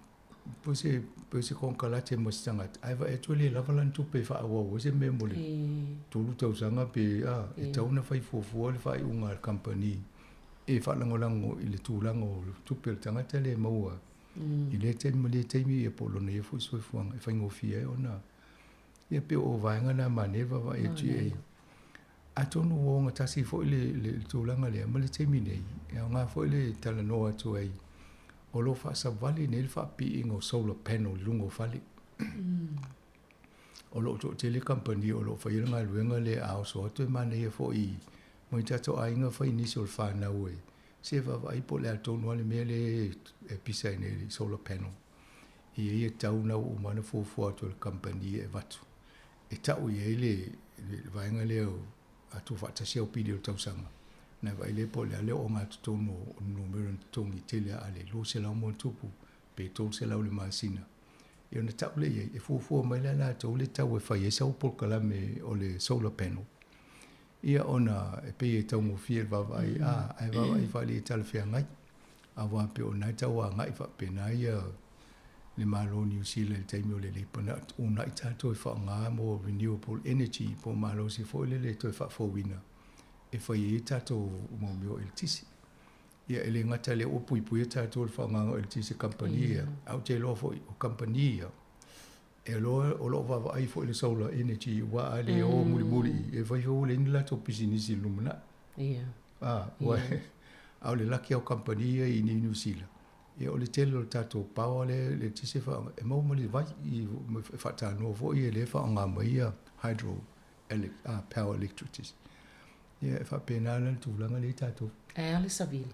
N: pose konkalate mo stangat. Aiwa e tuele lavalan tupe whaawa o se me mole. Tulu tau sanga pe e tau na whai fofo le whai unga company. e whalangolango i le tūlango tupel tangata le maua. I le teimi e polo nei fu soi fuanga e whaingo fia e ona. Ia pe o vaenga na maneva wa e GA. A tonu o ngā tasi fo i le tūlanga lea ma le teimi nei. E o ngā fo i le tala noa tu ai. O lo wha sa vali nei le wha pi ingo solar panel lungo whali. O lo to tele company o lo whaira ngā luenga le ao so atu e mana ia fo i. Mo i tato a inga whai nisi o le whanau e. Se wa ipo le atonu ale mea le pisa i le solar panel. I e tau nau o mana fōfua atu le company e watu. E tau i e le vaenga leo atu whatasia o pidi o tausanga. Na vai le po le o ngā tutonu o numero tongi tele ale lo se lau mo tupu pe tol se lau le masina. I ona tau le e fōfua mai la la tau le tau e whai e sau polkala me o le solar panel. Ia ona e pe e tau mo fie vavai ai vavai whali e tala whia ngai. A wape o nai tau a ngai wha pe nai le malo New Zealand taimi o le leipana o nai tātou e wha ngā mo renewable energy po malo si fo le to e wha fōwina. E whai e tātou mo meo electricity. Ia ele ngata le o pui pui e tātou le wha ngā electricity company ia. Au te loa fo o company ia. E o lo va ai fo le solar energy wa ale o muri e vai o le ni la to pisinisi lumana. Wa au le laki au company i New Zealand. E o le tele o tato pao le tise fa e mo le vai i fa ta no fo i le fa nga mai hydro power electricity. E fa pena le tu langa le tato.
J: E ale savili.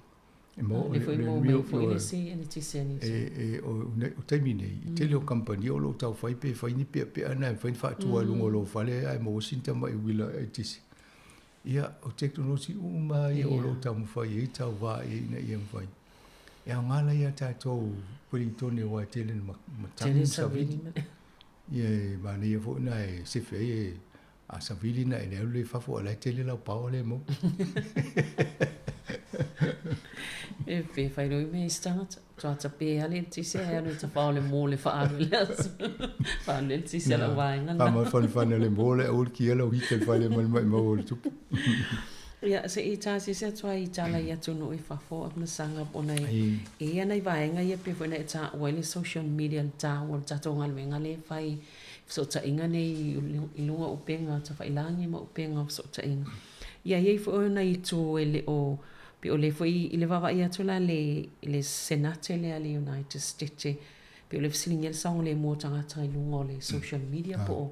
N: E mo
J: le foi mo me foi le si e tise ni.
N: E o taimine i tele o company o lo tau fai pe fai ni pe ana fai fa tu lungo lo fale ai mo sinta mai wila e tise. Ia o teknologi mai o lo tau fai e tau va e na i fai. E a ngala ia tātou puri tone o a tele matang savili. Ia mani e fo na e sefe e a savili na e leo le fafo ala tele lau pao le mo.
J: E pe fai roi me stangata. Tuata pe ale tise e anu ta pao le mo le whaanu leas. Whaanu le tise la wainga.
N: Pama whanwhana le mo le aur ki ala o hita le whale mai mo le tupu.
J: Ia se i tāsi se atua i tala i atu no i whafo a masanga pona i. E anai vaenga i ape fwena e tā oi le social media tā o le tato ngalwenga le whai so ta inga nei i lunga upenga ta whailangi ma upenga so ta inga. Ia iei fwena i tō e le o pe o le fwai i le wawa i atu la le senate le a le United States pe o le fsilingi le saong le mō tangata i lunga o le social media po o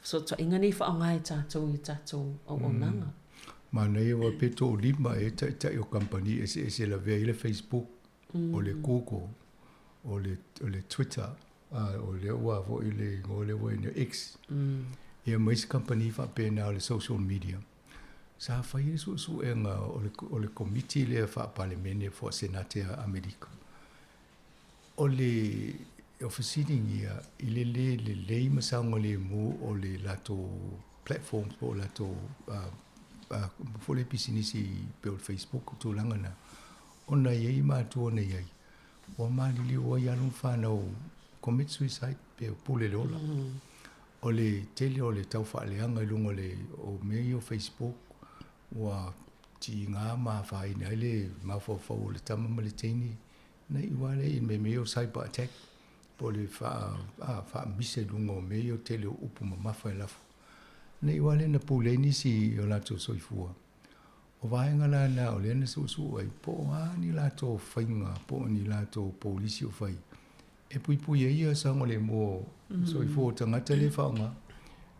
J: so ta inga nei whaonga e tātou i tātou o nanga.
N: Ma nei wa peto o lima e tai o company e se la vea i le Facebook, o le Google, o le Twitter, o le ua vo i le ngole wa i le X. Ia mais company fa pena o le social media. Sa whai su e nga o le committee le fa parliamene for Senate America. O le officiating ia i le masanga le mu o le lato platforms o lato fo le pisinisi pe o Facebook tu langana ona ye ma tu ona ye o mali li o ya no fa no commit suicide pe po le lola o le tele o le tau fa le anga lungo le o me o Facebook wa ti nga ma fa ina le ma fo le tama le tini na i wale in me o cyber attack po le fa mise lungo me o tele upu ma fa la nei wale na puleni si o lato soifua. O vaenga la na o lena su ai po ni lato whainga, po ni lato polisi o whai. E pui e ia sanga le mo soifua tangata le whaonga.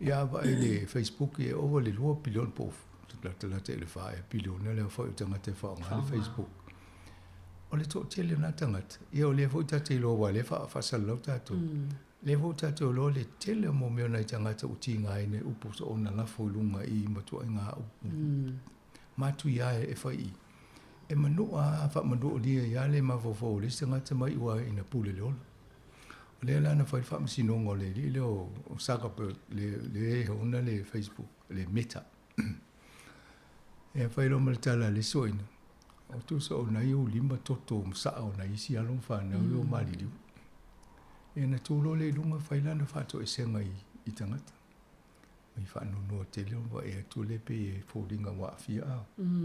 N: Ia va le Facebook e over le 2 bilion po. Lata le whae bilion le whai o tangata whaonga le Facebook. O le to tele na tangata. Ia o le whai tate lo wa le wha whasalau tato. Le vota te o le tele mo mea nei tangata o ti ngai ne upo so ona la fo lunga i matua ngā upu. Matu ia e whai i. E manua a wha manua lia ia le mawawau le tangata mai ua ina pule le ola. Le lana whai wha masinongo le li leo sakape le hona le Facebook, le Meta. E whai lo maritala le soina. O tu sa o nai o lima toto msaa o nai si along whana o mali liu. E na tūlo le lunga whailana whato e senga i tangata. mai fa no te leo wa e tu le pe foldinga wa fia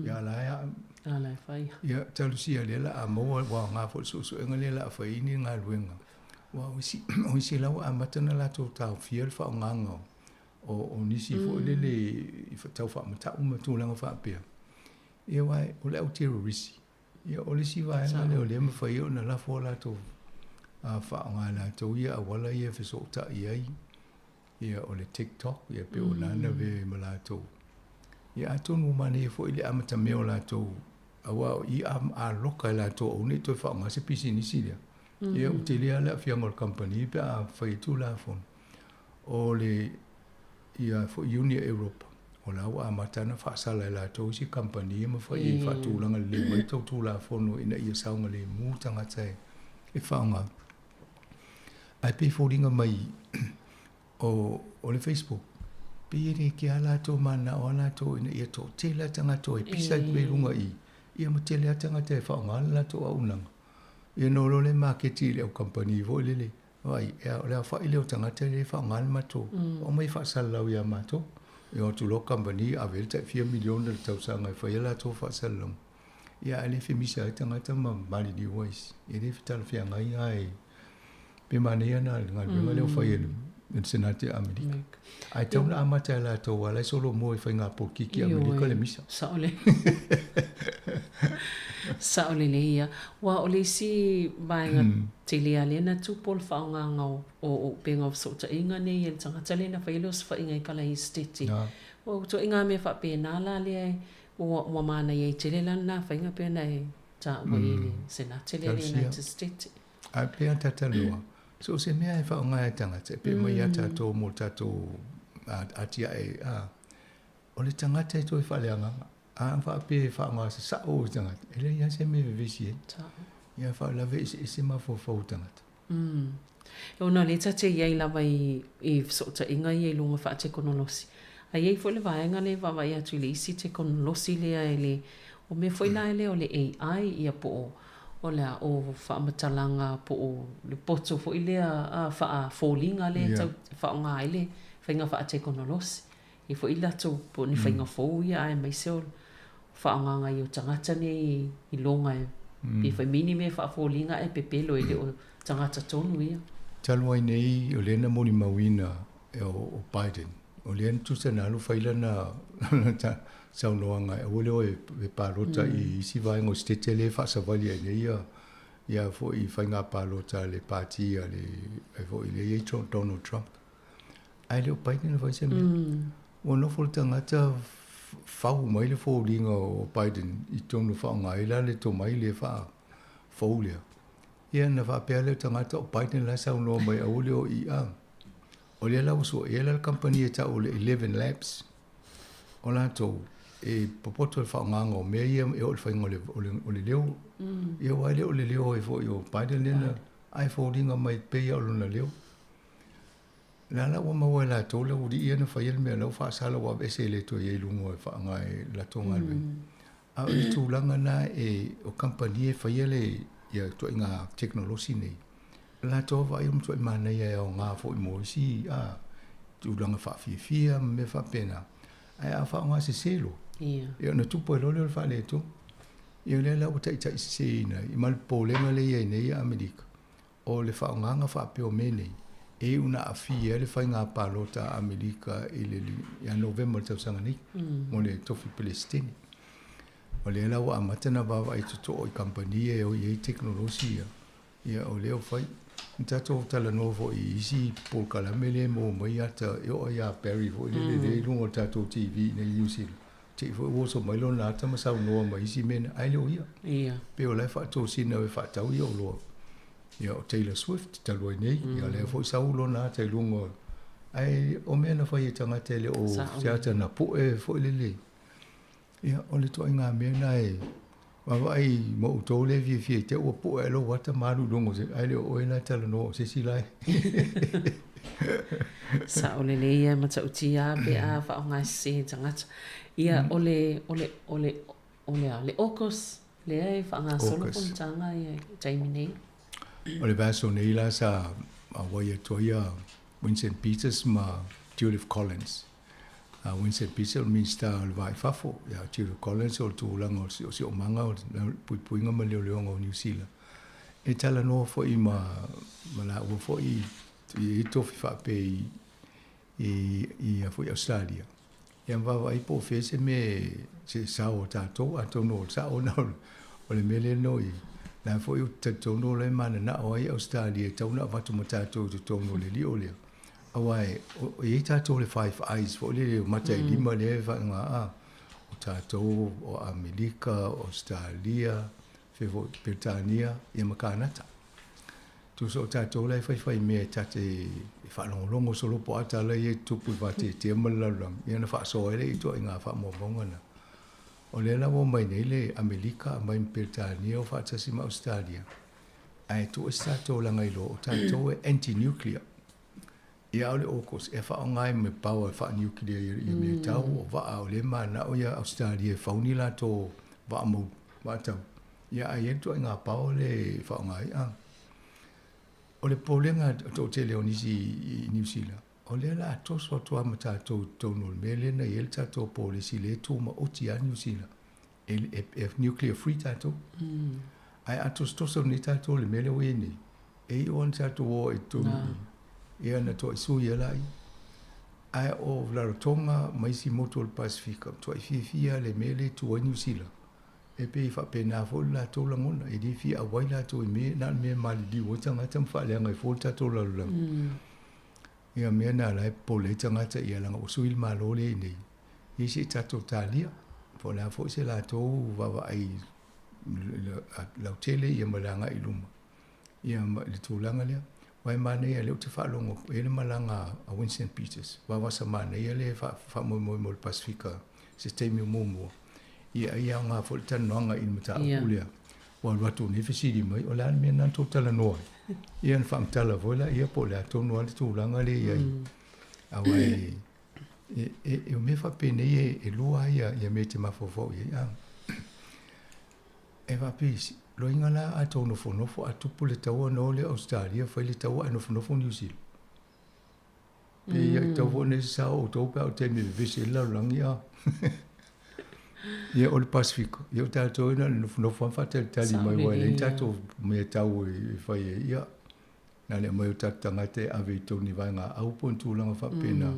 N: ya la ya
J: ala fai
N: ya talusia le la a mo wa nga fo so ngale la fa ini nga luenga wa o si la wa matana la to ta fia fa nga o nisi fo le fa tau fa mata tu langa fa pe ia wai o le au terrorisi ia o le si vai ngale o le ma fa yo na la fo la to a fa nga la to ia wala ia fa so ta ia o le TikTok ia pe o lana ve malato ia atu no mane fo ile amata me o lato awa I am a loka lato o ne to fa nga se pisi ni silia ia utilia la fia ngol company pe a fa tu la fon o le ia fo Unia Europe o la wa amata na fa sala lato si company ma fa I fa tu langa le mai to tu la fon ina ia sa nga le mu tanga tse e fa nga ai pe fo ringa mai o le Facebook pere ki ala to mana o ala to ina ia to tela tanga to e pisa pe lunga ia mo tela tanga te fa ngala to a unanga ia no lo le marketi le o company vo le ai e le fa ile o tanga te le fa ngal ma to o mai fa sala ia ma to e o tu lo company a vel te 4 million de tau sanga fa ia la to fa sala ia ale fe misa tanga ta mali di wais e le fital fia ngai ai pe mania na ngal le o fa ia in Senate Amerika. Ai tau na amata la to wala solo mo e fainga po kiki Amerika le misa.
J: Saole. Saole le ia. Wa ole si bainga tele ale na tu pol faunga ngau o penga so ta inga ne yen tanga tele na failos fa inga kala istiti. O to inga me fa pe na la le o mana ye tele la na fainga pe na e ta mo ile Senate le na istiti.
N: Ai pe ata lua. So se mea e whao ngai tangata, pe mai ata tō mo tato atia o le tangata e tō e whale anganga, a wha pe whao ngai sa o tangata, e le ia se me vevisi e, ia whao lawe e se ma whau tangata.
J: E ona le tate iei lawa I sota inga iei lunga wha te konolosi. A iei fo le vaenga le wawa ia tu le isi te konolosi lea e le, o me foi la ele o le AI ia po o le o whaamatalanga po o le poto fo ile a wha fōlinga le tau wha o ngā ele whainga wha te konolosi. I fo ila tau po ni whainga fōu ia ai mai seo wha o ngā i o tangata ne I longa e. Pi whai mini me wha fōlinga e pepelo ele o tangata tonu ia.
N: Talwai nei o lena moni mawina e o Biden. O lena tusana alu whaila na saunoanga e ole o e palota I isi vaenga o stete le whaasawali e nei ia fo I whainga palota le parti a le e fo I le iei Donald Trump. Ai leo Biden le vaise me. O no fo tangata whau mai le fo linga o Biden I tonu whaonga ila le to mai le wha fau lea. Ia na wha pea leo tangata o Biden la saunoa mai a ole o IA. O le lau so e la company e ta o le 11 Labs. O la tau e popoto le whaonganga o mea ia e o le whainga o le leo. Ia wai leo le leo e fo I o Biden lena ai fo ringa mai peia o luna leo. Nala wa maua la tau la uri ia na whaiel mea lau whaasala wa bese le to iei lungo e whaanga e la tonga lue. A o I tūlanga na e o company e whaiel e ia to inga teknolosi nei. La tau wa i umto I mana ia e o ngā fo I moisi a tūlanga whaafia me whapena. Ai a whaonga se selo. Ia na tupo e lole o le whaale to. Ia le la uta ita isi se ina. I malpolenga le ia nei Amerika. O le whaonganga whaapeo menei. E una a fia le whainga palota Amerika I le ia November tau sanga ni. Mo le tofi Palestine. O le la wa amatana wawa I tuto o I kampani e o iei teknolosia. Ia o leo whai. Tato tala novo I isi polkalamele mo mai ata e o ia Perry fo le lungo tato TV nei New Zealand. Te fo o so mai lona ata ma sau noa mai isi mena ai leo ia.
J: Ia.
N: Pe o lai fa to sina e fa tau ia o loa. Ia o Taylor Swift talo nei ia le fo sau lona ata I lungo. Ai o mena fa ia tanga tele o teata na po e fo le. Ia o le to inga mena e Wawai mo utou le fie te ua po e lo wata maru longo se ai le o ena tala no se silai.
J: Sa ole le ia mata utia be a fa nga se tangata. Ia ole okos le ai fa nga solo pon tanga ia Jamie nei.
N: Ole vaso nei la sa a wai toia Winston Peters ma Judith Collins. Winston Pisa Minister le vai fafo ya Chiru Collins o tu lang o si o manga o pui nga maleo leo o New Zealand e tala no fo I ma la o fo I to fa pe I fo Australia ya va I po fese me se sa o tato a to no sa o na o le mele no I na fo I tato no le mana na o I Australia tau na va to tato to no le li o le awai o I tato le five eyes fo le mata I lima le va nga o tato o Amerika Australia fo Britania ia makanata tu so tato le fai me tate fa longo solo po ata le I tupu va te malalam ia na fa so ele I to nga fa mo ngona o le la mo mai nei le Amerika mai Britania o fa tasi ma Australia ai tu tato la ngai lo tato anti nuclear ia ole okos e fa ngai me power fa nuclear ia me tau o va o le mana o ia Australia fa unila to va mo va tau ia ai to nga pao le fa ngai o le polenga to te le onisi New Zealand o le la to so to amata to no mele na el to policy le to ma o ti New Zealand el nuclear free tato ai ato so ni tato le mele we ni e on tato o to ia na to su ia lai ai o la tonga mai si moto al Pacific to fia le mele to New Zealand e pe fa pena fo la to la mona e di fi a wai la to me na me mal di o tanga tam fa le ngai fo ta to la la ia me na la po le tanga ta ia la o suil malo le ni i si ta to talia fo la fo se la to va ai la tele ia malanga I luma ia le to langa le wai mane ia le te fa longo e le malanga a Winston Peters va sa mane ia le fa mo Pacifica se te mi mo ia nga fo tan no nga I mata ulia wa watu ni fisiri mai o la me nan to tala no ia fa tala vola ia po la to no to langa le ia awai e me fa pene e lua ia me te mafofo ia e va pisi lo ingala a to no fo a tupu le tau no le Australia fa le tau no fo New Zealand pe ia tau ne sa o to pa o te me visi la langia ia o le Pacifico ia tato ina no fa tali mai wai le tato me tau I fai ia na le mai tatanga te ave to ni vai nga au pontu langa fa pena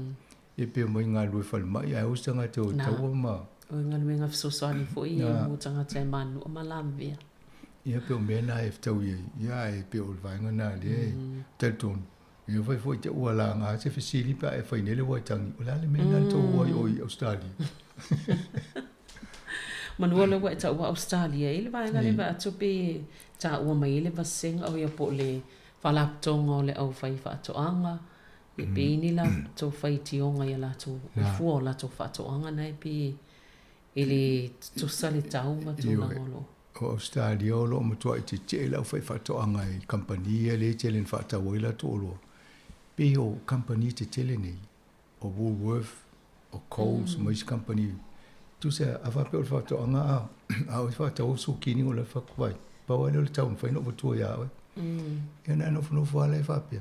N: e pe mai nga lu fa mai ai usanga te o tau ma
C: o nga me nga so so ni fo ia mo tanga te manu o malamvia
N: ia pe o mena e tau ia e pe o vai nga na le taton ia vai foi te ua nga se fisili pa e fai nele wai tangi o la le mena to wai o Australia
C: manua le wa ta wa Australia ile va nga le va to pe ta wa mai le va sing o ia po le fa la tonga le au fai fa to anga e pe ni la to fai ti onga ia la to fu la to fa to anga nai pe ile to sale ta uma to na lo
N: o Australia o lo mo to I te la fai fa to anga I company le telen fa ta wa la to lo pe o company te tele nei o Woolworth o Coles mais company tu se ava pe o fa to anga a o fa to su kini o la fa kwai pa wa le tau fa no tu ya we e na no fa le fa pe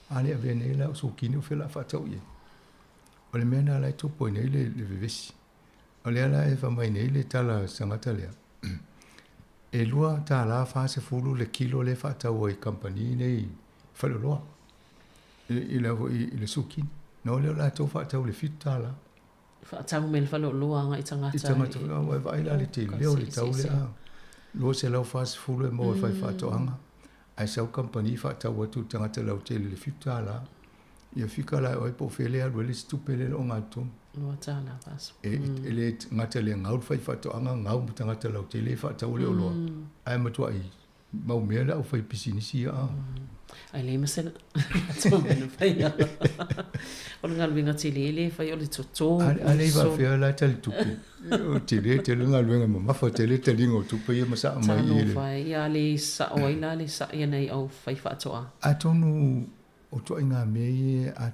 N: ale ave nei la su kini o fe la fa to ye o le mena la tu po nei le vivesi o le ala e fa mai nei le tala sangata le e lua ta la fa se fulu le kilo le fa ta o company nei fa lo lo le su kini no le la to fa ta le fita la
C: fa tau me fa lo nga I tanga
N: wa vai la le te leo le tau le lo se lo fast food mo fa fa to anga ai sa company fa tau tu tanga te lo te le fita la ia fika la o po fele a le stupele o nga tu
C: no tana pas
N: le ngata le ngau fa to anga ngau tanga te lo te le fa tau le lo ai ma tu ai mau me la o fa pisinisi
C: ai le masel to me no fai o ngal vinga tili le fai o le toto
N: ale va fia la tal tupu o tili te ngal vinga ma fa tele te lingo tupu ia masa mai
C: ile fai ia le sa o ina le sa ia nei au fai fa to
N: a tonu o to inga me a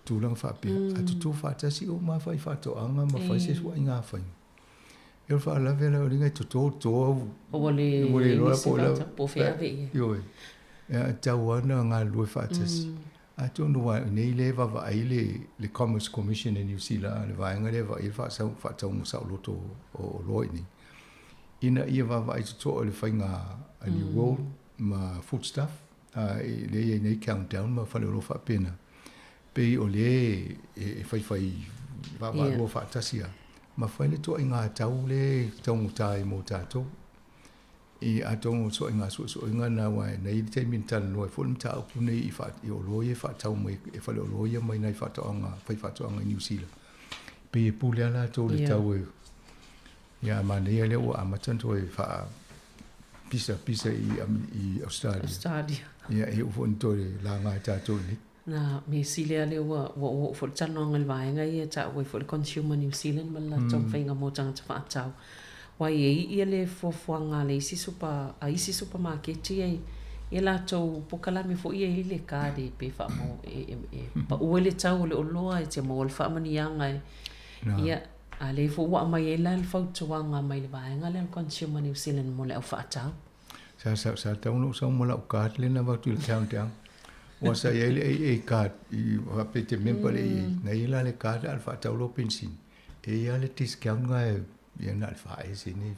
N: tu lang fa pe a tu fa ta si o ma fai fa to anga ma fai se wa inga fai eu fa la vela o linga to
C: o le po fe ave
N: yo tau ana ngā lue whātasi. A tonu wa nei le va ai le Commerce Commission in New Zealand le va nga le va I fa tau mo sa loto o loi ni. Ina ia va ai to le fainga a New World ma foodstuff le nei countdown ma fa le lo fa pena. Pe o le fai va lo fa tasia. Ma fa le to inga tau le tau mutai mo tato. I atongo so inga so inga na wa nei te min tan no fo mta ku nei I fa I o loye fa tau mai e fa le loye mai nei fa to anga fa to anga New Zealand. Pe pule ala to le tau ya ma nei le o amatan to fa pisa I Australia. Ya e o fon to la nga ta to ni.
C: Na me silia le wo fo tano ngal vaenga ia ta wo fo consumer New Zealand ma la tong fainga mo tang fa tau. Wai ia le fofuanga le isi supermarket ia la tau pokala me fo ia le kade pe fa mo pa uele tau le oloa te mo le fa manianga ia ale fo wa mai la le fo tuanga mai le vaenga le consumer New Zealand mo le fa tau
N: sa tau no sa mo la ka le na va tu le countdown wa sa ia le card I va pete member na ia le card al fa tau lo pensin ia le discount ngai ia na fa ese ni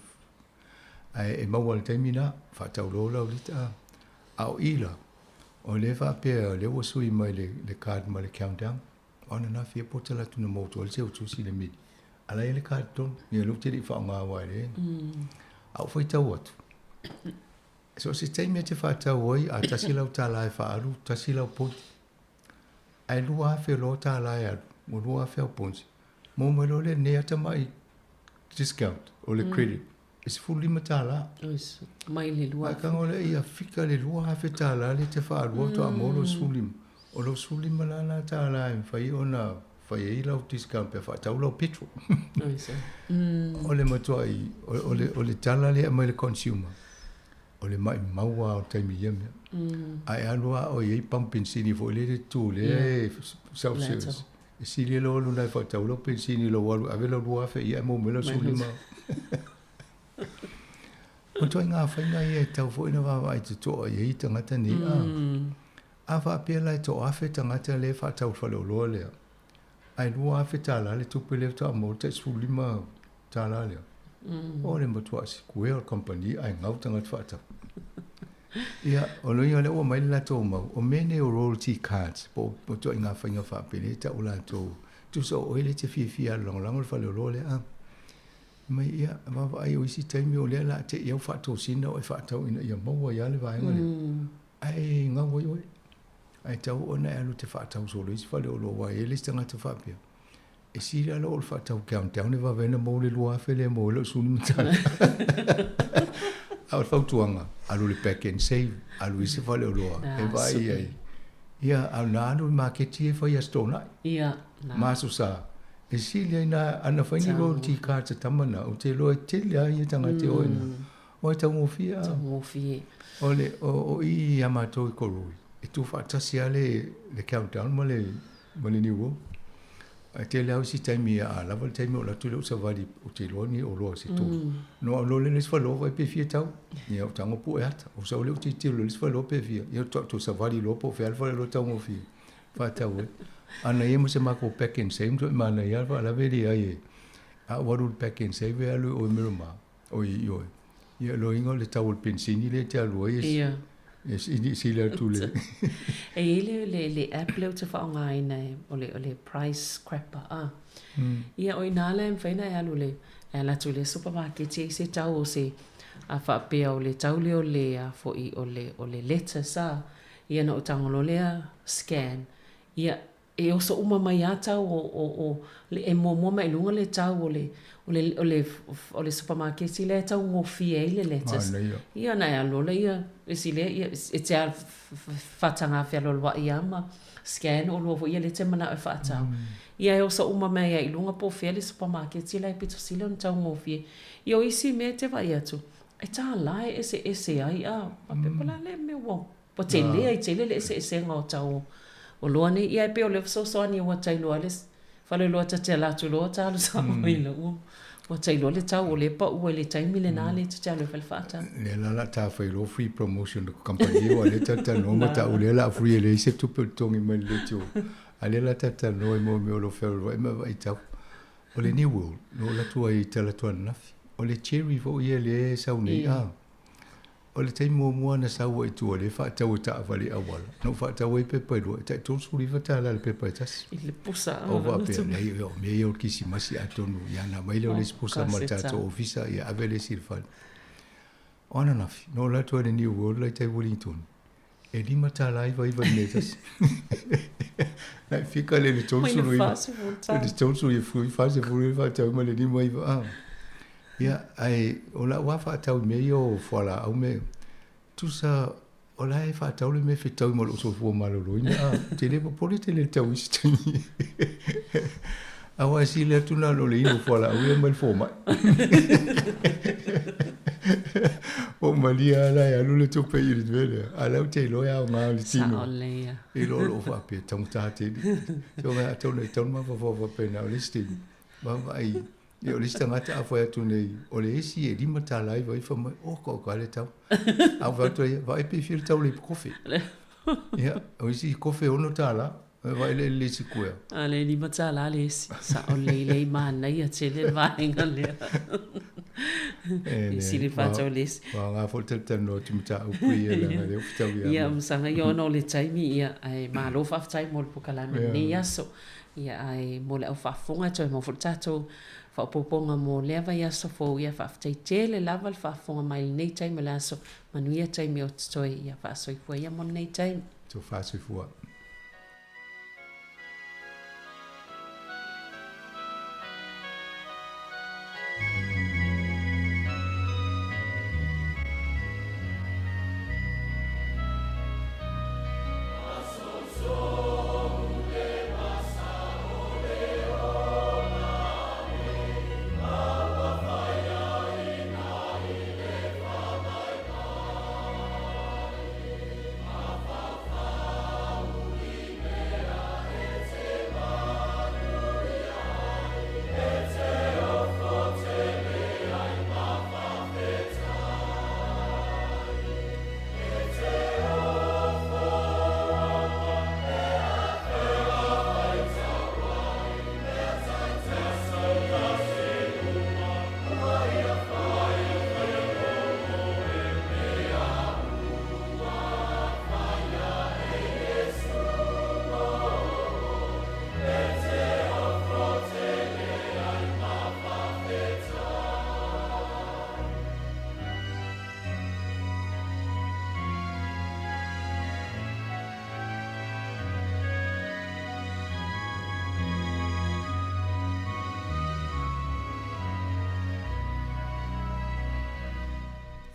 N: ai ma wal termina fa tau lo lita au ila o le fa pe le wo sui mai le card mai le countdown ona na fi potela tu no moto se tu si le mi ala le card ton ni lu te fa nga wa le au foi tau wat so se te me te fa tau oi a tasila ta la fa alu tasila pot ai lu a fe lo ta la ya mo lu a fe pot mo mo le ne ata mai discount o le credit is fully matala
C: is mai le lua
N: ka ngole ia fika le lua ha fetala le te fa lua to amolo sulim o lo sulim la na tala en fai ona fai I lo discount pe fa taulo petrol o le matoi o le tala le mai le consumer o le mai maua o te mi yeme ai alua o ye pumping sini fo le tu le Celsius si le lo lu na fa taulo pensini lo walu ave lo lua fe ia mo melo sulima o to nga fa nga ia tau fo ina va vai to ia tanga tani a fa pe la to a fe tanga te le fa tau fa lo le ai lua fe tala le tu pe le to mo te sulima tala le o le mo to as queer company ai ngau tanga fa tau ia o lo ia le o mai la to mo o mene o royalty cards po to inga fa nga fa pe le ta o la to tu so o le te fi long fa lo le a mai ia va ai o si tai mi o le la te ia fa to sina o fa to ina ia mo ia le va nga le ai nga wo yo ai tau ona alu te fa tau so lo si fa le lo wa ele stanga te fa pe e si la lo fa tau countdown va vena mo le lo fa le mo lo sun al fautuanga alu le pack and save alu se fa le lo e vai ai ia al nanu market e fa ia stona
C: ia
N: ma so sa e si le na ana fa ni lo ti ka te tamana o te lo te le ia tanga te o ina o te mo fia ole o I amato ko rui e tu fa tasia le countdown mo le ni wo a te le si time a la vol time o la tu lo sa vali o te lo ni o lo si tu no lo le fa lo vai pe fia tau ni o tango pu e ata o sa o le ti lo le fa lo pe fia io to sa vali lo po fe al fa lo tango fia fa tau ana ye mo se ma ko pack and save to ma na ya fa la veri ai a waru pack and save alu o miruma o io ia lo ingo le tau pensini le te alu ia yes si le tu le
C: e le app le te fa nga ina o le price scrapper ia o ina le faina ya lu le la tu le supermarket se tau o se a fa pe o le tau le o le a fo I o le letter sa ia no tangolo le scan ia e o so uma mai ata o le e mo mai lunga le tau o le supermarket si le tau ngo fie le letters ia na ya lo le ia e si le e te fatanga fe lo wa ia ma scan o lo ia le te mana e fata ia e o so uma mai ai lunga po fe le supermarket si le pito si le tau ngo fie io isi me te va ia tu e ta lai ese ai a pe pola le me wo po te le ai te le ese ngo tau o loa ni ia pe o le so ni wa tai loa les fa le loa te la tu loa ta lu sa mo I lo o Wa tailo le tau o le pa ua le taimi le nā le tatalo fai whaata.
N: Le lala ta whailo free promotion ko company wa le tata no ma ta ule la free le se tupe tongi mai le tio. Ale la tata no mo me o lo fel wa ma vai tau. O le New World no la tua I tala tua nafi. O le cherry vo ia le sau nei o le taimi mua na sau I tua le whaata o ta avali awala. No whaata o I pepa I rua. Ta tōsu li whaata la le pepa I tasi.
C: I le pusa.
N: O wa pe nei o me o kisi masi atonu. Ia na mai leo le pusa ma tato ofisa ia avele sirfal. Ona nafi. No la tua le New World lai tai Wellington. E lima ta laiva I vani tasi. Nai fika le tōsu lui. Le tōsu I fui fase fui whaata uma le lima iwa. Ia, ai, o la wafa tau me o whala au me, tu sa, o la e wha tau le me whetau mo lo so fua malolo ina, te lepa pole te le tau isi tangi. Awa si le tuna lo le ino whala au e mai fō mai. O malia ala e alu le tope I le tuele, alau te loe au ngā le tino.
C: Sa o lea.
N: I lo lo wha pe tau tāte. Tau ngā tau nei tau ma wha pe na o le stini. Mama ai, Ia o le stangata a whai atu nei, o le esi e lima tā lai vai whamai, o ka le tau. Au whatu ia, vai pe whiri tau le kofe. Ia, o isi kofe ono tā la, vai le si kuea.
C: A le lima tā la le esi, sa o le mana ia te le vaenga lea. Isi le whatau le esi.
N: Wa ngā whole tano tu mta au pui e langa le uftau ia.
C: Ia, msanga ia ono le taimi ia, ai malo whaftai mo le pukalame nei aso. Ia, ai mo le au whafonga toi mo fultato, whapoponga mo lewa ia so fo ia whaftai tele lava le whafonga mai nei taimi le aso, manuia taimi o toi ia whasoifua ia mo nei taimi.
N: Tu whasoifua.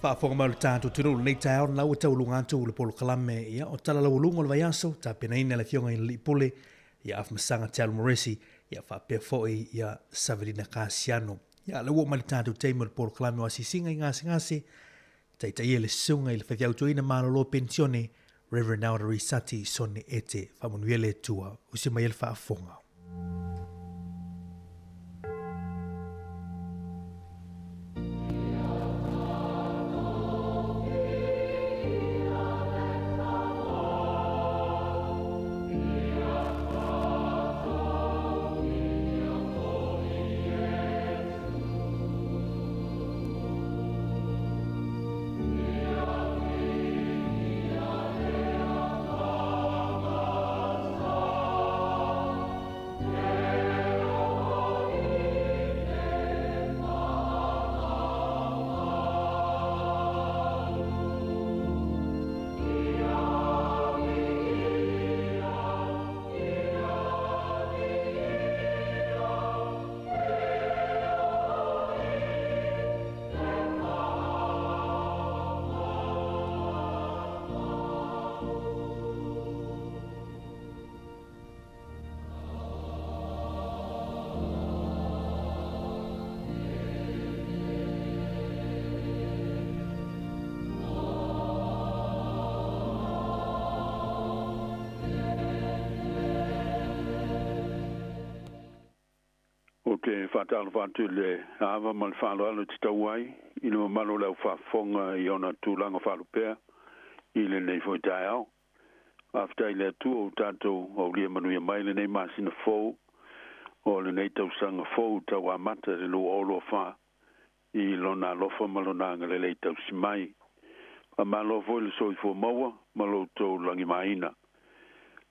A: Whaafonga mau le tātou tunu nei tai aona lau tau lunga atu le polo kalame ia o tala lau lunga le vaiaso ta pena ina le fionga i li pule ia afmasanga te alu moresi ia whaapea foi ia Saverina Kasiano ia le uo mai le tātou teimo le polo kalame o asisinga i ngase tai tai e le sunga i le whawhiau tuina malolo pensione Reverend Audrey Sati Sone Ete whamunuele tua usi mai le whaafonga.
O: te whatalo whatu le awa mal whalo alo te tauai, i le mamalo lau whafonga i ona tūlanga whalupea, i le nei fwoi tai au. After le tu o tātou o lia manuia mai le nei masina fōu, o le nei tausanga fōu tau amata le lo olo wha, i lona lofa malonanga le tau si mai. A malo fo le soi fo maua, malo tau langi maina.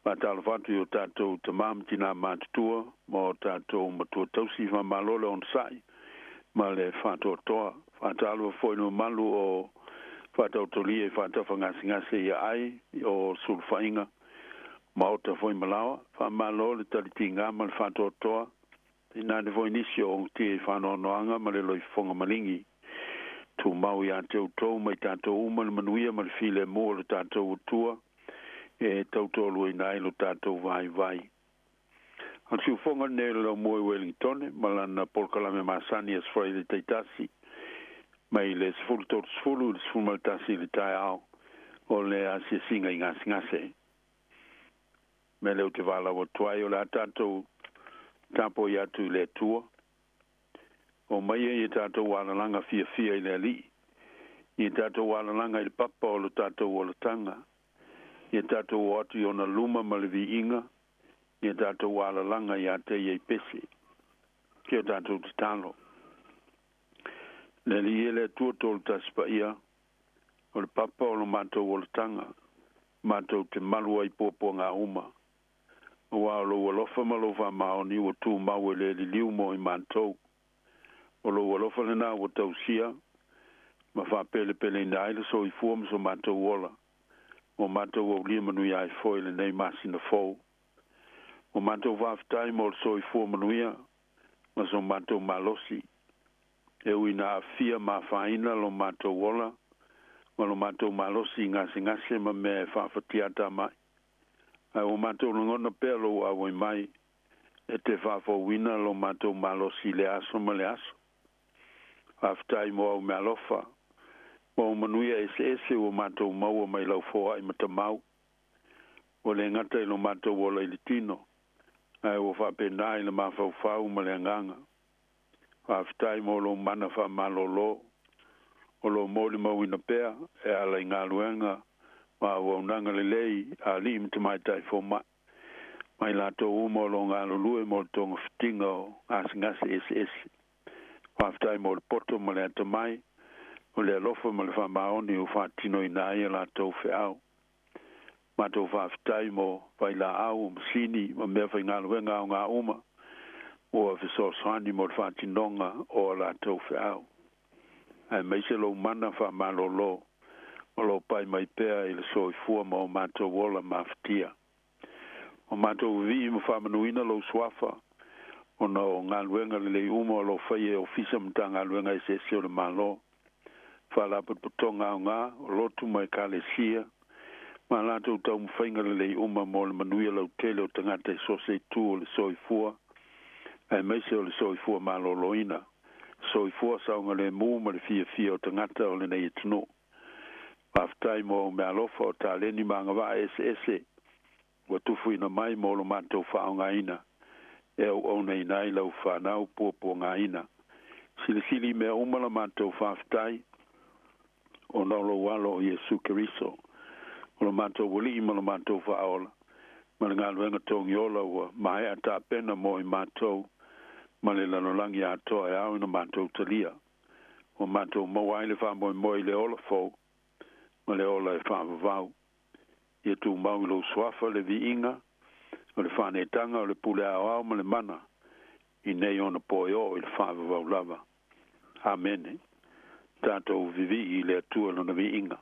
O: Ma tala whatu i o tātou te mamtina mātutua, ma o tātou matua tausi ma malo le on sai, ma le whātua toa. Whātalu a fo ino malu o whātau tolia i whātawa ngasi i ai, o sulwhainga, ma o ta fo i malawa, wha malo le taliti ngā ma le whātua toa, ina le fo inisio o te whānoa noanga, ma le loi fonga malingi. Tu mau i a te utou, mai tātou uma le manuia, ma le file mua le tātou utua, e tautolu i nai lo tātou vai. Al siu fonga ne lo moe Wellington, malana polkalame masani as frai le teitasi, mai le sfulu tot sfulu, le sfulu maltasi le tai au, o le asia singa i ngase. Me leo te wala o tuai o le tātou tapo i atu le tua, o mai e tātou wala langa fia i le ali, i tātou wala langa i le papa o le tātou o le tanga, i tātou atu i ona luma ma le vi inga, i tātou wala langa i ate i pese, ki o tātou te talo. Le li ele tua tolu taspa ia, o le papa o le mātou o le tanga, mātou te malua i pōpua ngā uma, o wā lo walofa malofa maoni o tū mau e le li liu mo i mātou, o lo walofa le nā o tausia, ma wha pele nai le so i fuam so mātou wola, o mātou o lia manuia i foi le nei masina fōu. O mātou whaftai mo le so i fuam manuia, ma so mātou malosi. E uina a fia ma whaina lo mātou wola, ma lo mātou malosi ngase ma me whawhatiata mai. Ai o mātou ngona pēr lo awai mai, e te whawhawina lo mātou malosi le aso ma le aso. Whaftai mo au me alofa, o manuia ese o mātou maua mai lau fōa i matamau. O le ngata i lo mātou o lai litino. Ai o whapenai le mawhauwhau ma le anganga. Whaftai mo lo mana wha malolo. O lo mōli mawina pēr e ala i ngā luenga. Ma o nanga le lei a li imtamai tai fō mai. Mai lātou umo lo ngā lulue mo le tonga fitinga o ngasi ese. Whaftai mo le poto ma le atamai. O le alofa ma le whamaoni o whatino i nai a la tau whiau. Ma tau whaftai mo waila au o masini ma mea whai ngā luenga o ngā uma o a whisosani mo le whatinonga o a la tau whiau. Ai meise lo mana whamalolo o lo pai mai pēa i le soi fua ma o mātou wola mawhitia. O mātou vi ma whamanuina lo swafa o na o ngā luenga le uma o lo whai e ofisa mta ngā luenga i se o le malo. Whala putonga o ngā, o lotu mai kālesia, ma lātou tau mwhainga le uma mo le manuia lau tele o tangata i sose tū o le soifua, ai meise o le soifua ma loloina. Soifua saunga le mū ma le fia o tangata o le nei tino. Whaftai mo me alofa o tāleni ma ngā wā ese, wa tufu ina mai mo lo mātou whaonga ina, e au nei nai lau whanau pōpō ngā ina. Sili mea umala mātou whaftai, o nolo walo o Yesu Keriso. O lo mātou wali ima lo mātou whaola. Ma le ngā luenga tongi ola ua mahe a tā pena mo i mātou. Ma le lanolangi a toa e au ina mātou talia. O mātou mawaile wha moi le ola fau. Ma le ola e whaavavau. Ia tū mau i lo swafa le vi inga. O le whanetanga o le pule au ma le mana. I nei ona poi o i le whaavavau lava. Amen. Tātou vivi i le atua lona vi inga.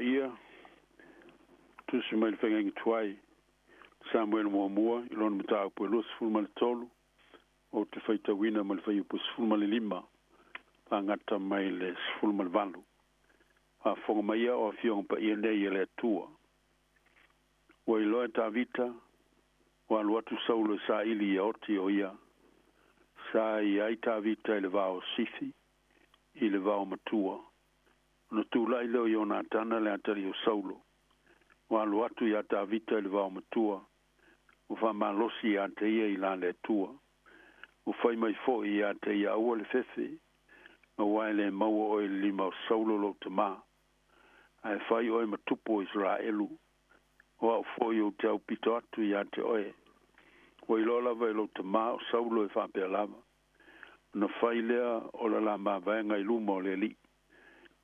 O: ia tu se mai fenga ngi tuai Samuel Moamua i lona mata po los fulma tolu o te faita wina mal fai po fulma lima ngata mai le fulma valu a fonga mai o fiong pa ia nei le tua o i loa ta vita o alu atu saulo sa ili ia oti o ia sa i aita vita i le vao sifi i le vao matua no tu lai leo i ona tana le atari o saulo o alu atu i ata vita i le vao matua o fa malosi i ata ia i la le tua o fai mai fo i ata ia ua le fefe o waile maua o i lima o saulo lo te maa ai fai o i matupo Israelu o au fo i o te au pito atu i ate oe o i lola vai lo te maa o saulo e whapea lava na fai lea o la mawaenga i luma o le li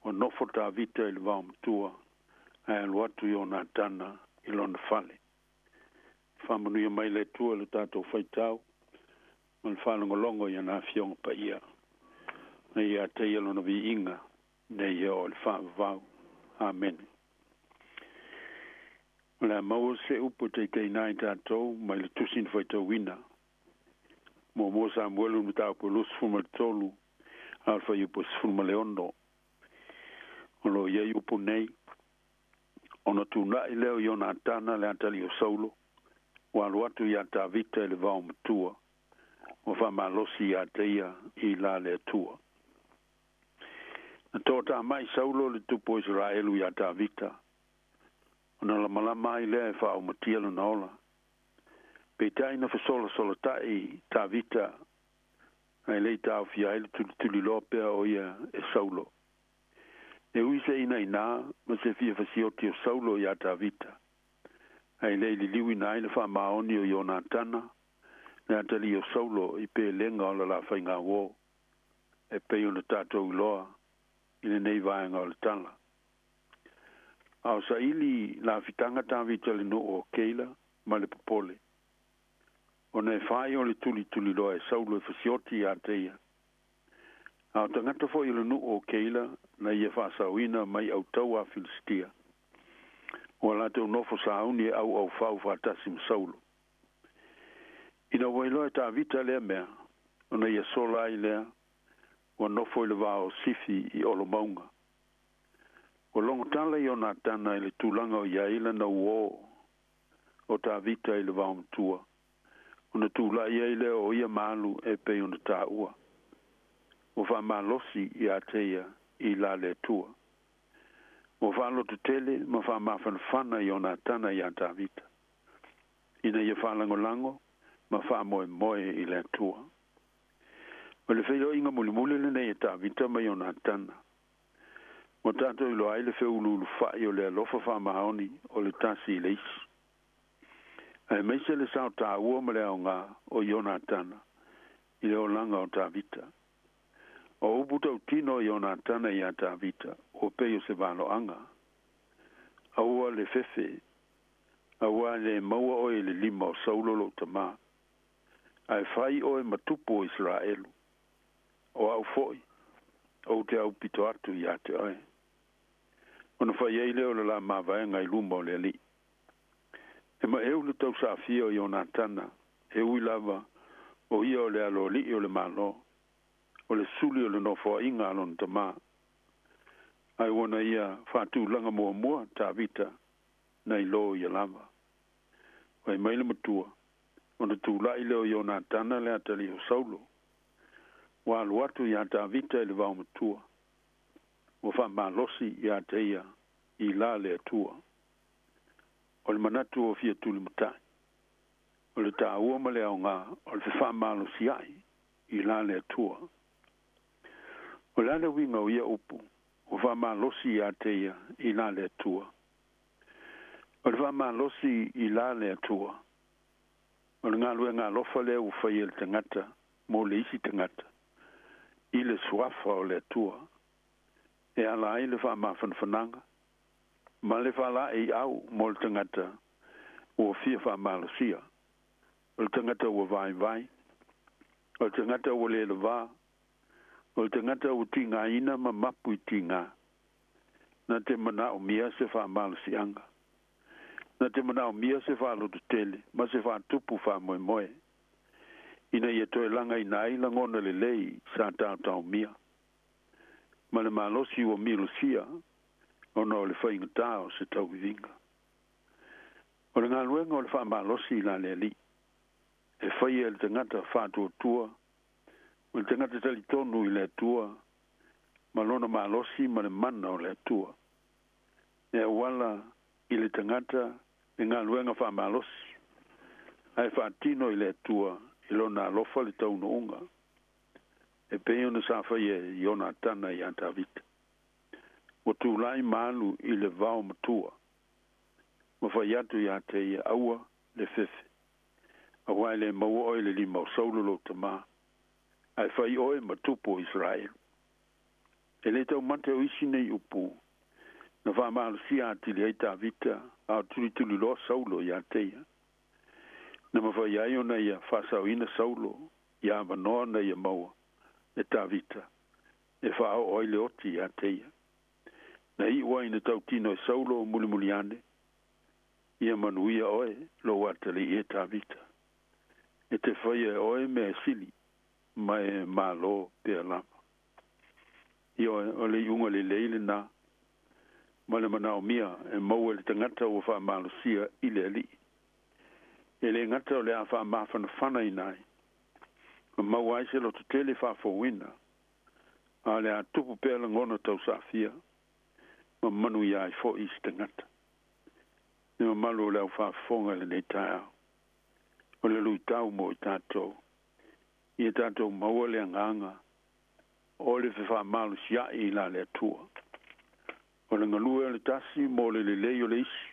O: o nofo ta vita i le vao matua ai alu atu i o nā tana i lona fale whamanuia mai le tua le tātou whaitau ma le whanangolongo i ana fionga pa ia na ia te ia lona vi inga nei ia o le whaavau amen la mau se upo te te nai tātou mai le tusin whaitau wina mo Samuel nu tau po lus fuma tolu alfa yu po fuma leono ono ye yu po nei ono tu na leo yona tana le atali o saulo wa watu ya ta vita le va mtua o fa malosi ya teia i la le tua tota mai saulo le tu po Israelu ya ta vita ono la malama ile fa o matielo na ola Petai na fasola solotai ta vita ai le ta fia ile tuli lope o ia e saulo e uise ina ma se fia fasioti o saulo ia ta vita ai le liwi na ile fa maoni o Jonatana na tali o saulo i pe lenga o la fainga wo e pe ona tatou loa ile nei vaenga o le tala au sa ili la fitanga ta vita le no o keila ma le popole ona e fai o le tuli loa e saulo e fasioti a teia. Au tangata fo i le nu o keila na ia whaasawina mai au tau a Filistia. O la te unofo sauni au fau whaatasi saulo. Ina wailoa ta vita lea mea, ona ia sola ai lea, o nofo i le vao sifi i olo maunga. O longo tala i ona tana i le tūlanga o iaila na uo o ta vita i le vao mtua. Ona tūla ia ile o ia malu e pe ona tā ua. O wha malosi i ateia i la le tua. O wha lotu tele ma wha mawhanwhana i ona tana i ata vita. Ina ia wha lango ma wha moe i le tua. O le whailo inga muli le nei e tā vita ma i ona tana. Mo tātou ilo aile wheu ulu whai o le alofa wha mahaoni o le tasi i le isi. Ai mai se le sao tā ua ma le au ngā o Jonatana i le o langa o tā vita. O uputa u tino o Jonatana i a tā vita o peo se valo anga. Aua le fefe, aua le maua o le lima o saulo lo tama. Ai fai o e matupo Israelu. O au foi, o te au pito atu i a te oe. Ono fai eile o le la mawaenga i luma o le li. E ma eu le tau sa fia o Jonatana, e ui lava o ia o le alo li o le malo, o le suli o le nofo inga alon tama. Ai wana ia whātū langa mua tā vita na i lo ia lava. Wai maile matua, o na tū lai leo Jonatana le atali o saulo. Wa alu atu i a tā vita i le vau matua. O wha malosi i a teia i la le atua. O le manatu o fia tuli matai. O le tā ua ma le au ngā, o le wha malo si ai, i la le atua. O le ana winga o ia upu, o wha malosi i a teia, i la le atua. O le wha malosi i la le atua. O le ngā lue ngā lofa le u whai el tangata, mo le isi tangata. I le suafa o le atua. E ala ai le wha mawhanwhananga. Ma le whala e au mo le tangata o fia wha malosia. O le tangata o vai. O le tangata o le wā. O le tangata o ti ngā ina ma mapu i ti ngā. na te mana o mia se wha malu sianga. Na te mana o mia se wha lotu tele, ma se wha tupu wha moe moe. Ina ia toe langa ina ila ngona le lei sa tau mia. Ma le malosi o milu sia, ona o le whainga tau se tau vinga. O le ngā luenga o le wha malosi la le li. E whai e le tangata whātua tua, o le tangata tali tonu i le tua, ma lona malosi ma le mana o le tua. E wala i le tangata e ngā luenga wha malosi. Ai whaatino i le tua, i lona alofa le taunu unga. E peo na sa whai e iona tana i anta vita. O tūlai malu i le vao matua. Ma whai atu i ate i aua le fefe. A wai le maua oi le lima o saulo lo tama. Ai whai oe matupo Israel. E le tau mante o isi nei upu. Na wha malu si ati le eita vita. A tuli tuli lo saulo i ate ia. Na ma whai ai ona ia whasau ina saulo. Ia manoa na ia maua. E ta vita. E whao oi le oti i ate ia. Na i ua ina tau tino e saulo o muli muli ane. Ia manuia oe lo watali e ta vita. E te whaia oe me sili. Mai malo pe lama. I oe o le iunga le leile na. Ma le manao mia e maua le tangata o wha malo sia i le ali. E le ngata o le a wha mawhana whana i nai. Ma maua aise lo te tele wha fawina. A le a tupu pēla ngona tau safia. Ma manu i ai fo isi tangata. Ne ma malu o le au wha fonga le nei tai au. O le lui tau mo i tātou. I e tātou maua le anganga. O le wha malu sia i la le atua. O le ngalua le tasi mo le lei o le isi.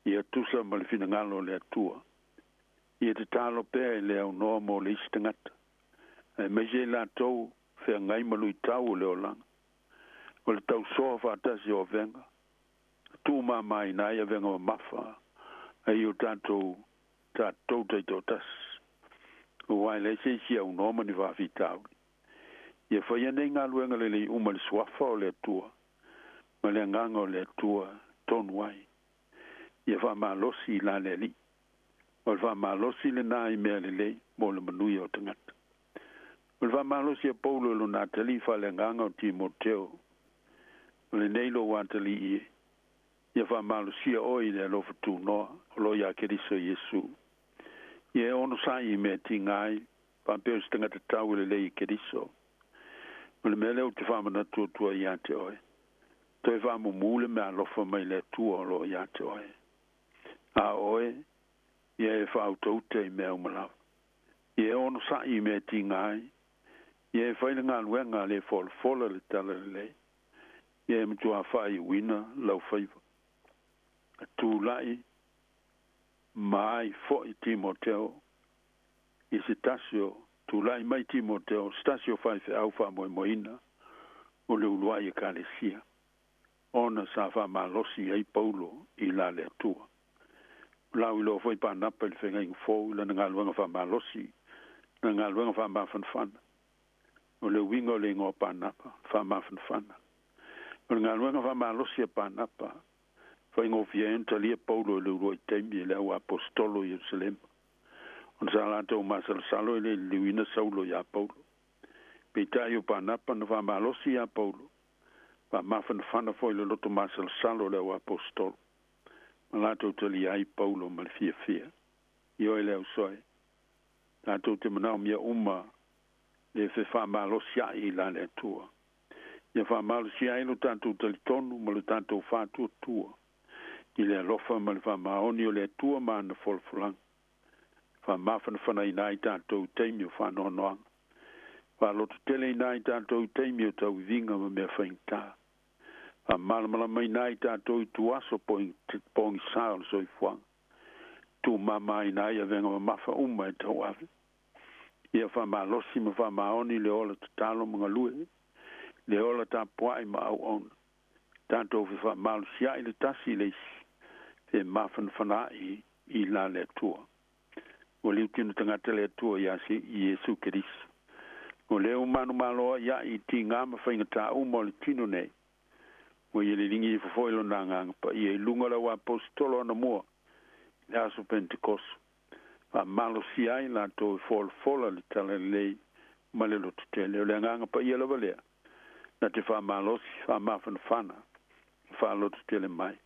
O: I a tusa ma le fina ngalo le atua. I e te talo pēr le au noa mo le isi tangata. E meise la tau whea ngai malu i tau o le o langa. O le tau soa whaatasi o venga. Tu mai nai a venga o mafa. Ai o tātou tai tō tas. O wai le se si au noma ni wafi tau. Ia whaia nei ngā luenga le le uma le swafa o le atua. Ma le nganga o le atua tonu wai. Ia wha malosi la le li. O le wha malosi le nai mea le le mo le manui o tangata. O le wha malosi a paulo lo nā tali wha le nganga o Timoteo. O le neilo wātali ie. Ia wha malosia oi le alofa tū noa. O lo ia keriso Yesu. Ia ono sai me ti ngai. Pampeo si tangata tau le lei keriso. O le mele o te wha mana tua i ate oi. Toi wha mumule me alofa mai le tua o lo i ate oi. A oi. Ia e wha autoute i mea umalawa. Ia ono sai me ti ngai. Ia e whaile ngā luenga le fola le tala le lei. Ia e mtua whai wina lau whaiva. Tu lai mai fo i Timoteo i se tasio tu lai mai Timoteo stasio fai fe au fa mo moina o le ulua i kalesia ona sa fa malosi ai Paulo i la le tua la ulo foi pa na pel fe ngai fo la nga luanga fa malosi nga luanga fa ma fan o le wingo le ngo pa na fa ma fan o nga luanga fa malosi pa na pa foi ngo fienta li Paulo le uro tembi le au apostolo i Jerusalem. On sa la to masal salo le luina saulo ya Paulo. Pita yo pa napa no va malosi ya Paulo. Pa mafan fana foi le loto masal salo le au apostolo. Malato to li ai Paulo mal fia. Yo ele au soi. Tato te manao mia uma le fe fa malosi ai la le tua. Ia fa malosi ai lo tanto talitonu ma lo tanto fa tua. I le alofa ma le whamaoni o le tua ma na folfulang. Whamawhana whana i nai tātou teimi o whanoanoanga. Whaloto tele i nai tātou teimi o tau vinga ma mea whaingtā. Whamalamala mai nai tātou i tuaso pongi sāo so i whang. Tu mama i nai a venga ma mawha uma e tau ave. Ia whamalosi ma whamaoni le ola tatalo mga lue. Le ola tā puai ma au ona. Tātou whamalosi ai le tasi le isi. Te mafan fanai i la le tua. O liu tino tangata le tua ia si i Yesu Keriso. O leo manu maloa ia i ti ngama whainga tā umo le tino nei. o ye le lingi fo lo nanga pa ye lunga la wa apostolo na mo la su pentecost fa malo si ai la to fol li tala le male lo tele le nganga pa ye lo vale na te fa malo si fa ma fana fa lo tele mai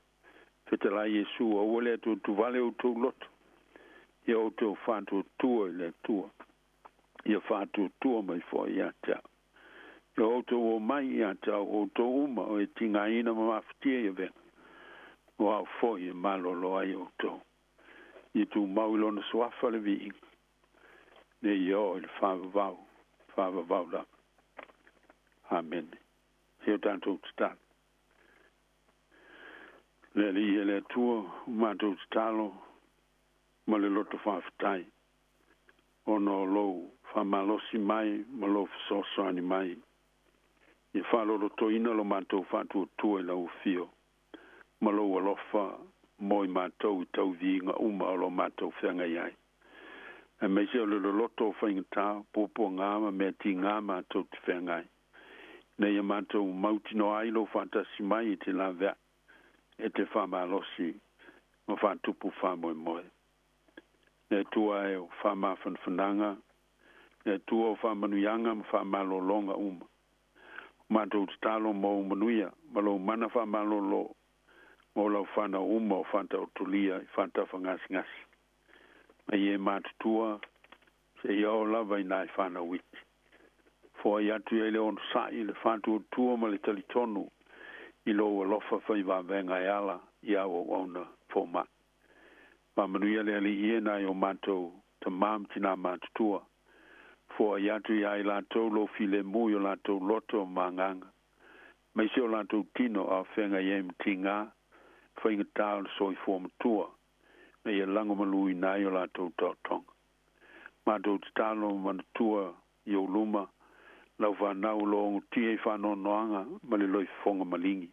O: fete la yesu o wole to tu vale o to lot ye o to fa to tu le tu ye fa to tu mai fo ya ta yo to o mai ya ta o to uma o tinga ina ma ftie ye ve o fo ye malo lo ai o to ye tu maulo no swafa le vi ne yo il fa va da amen yo tanto sta le li le tu ma tu stalo ma le loto fa ftai ono lo fa malo si mai ma lo so ani mai e fa lo to ina lo manto fa tu e la ufio ma lo fa moi manto tau vinga uma lo manto fenga yai e me se lo loto fa inta popo ngama me tinga ma to fenga ne ya manto mauti no ai lo fantasi mai te la ve e te fa malo si ma fa tu pu fa moi ne tua e fa ma fananga ne tua fa manuyanga ma fa malo longa ma tu talo mo manuia ma lo mana fa malo lo mo lo fa na o fanta utulia fanta fa ngas ma ye ma tua se yo la vai na fa na wit fo ya tu ele on sa il fantu tua ma le talitonu ilo lo fa va venga ala ya o ona fo ma manuia le ali na yo manto te mam tina tua fo ya tu ya ila to lo file mu yo la to loto manganga mai se la to tino a fenga yem tinga fo inga so I form tua me ye lango malui na yo la to tong ma do talo man tua yo luma la va na lo ti fa no noanga ma le loi fonga malingi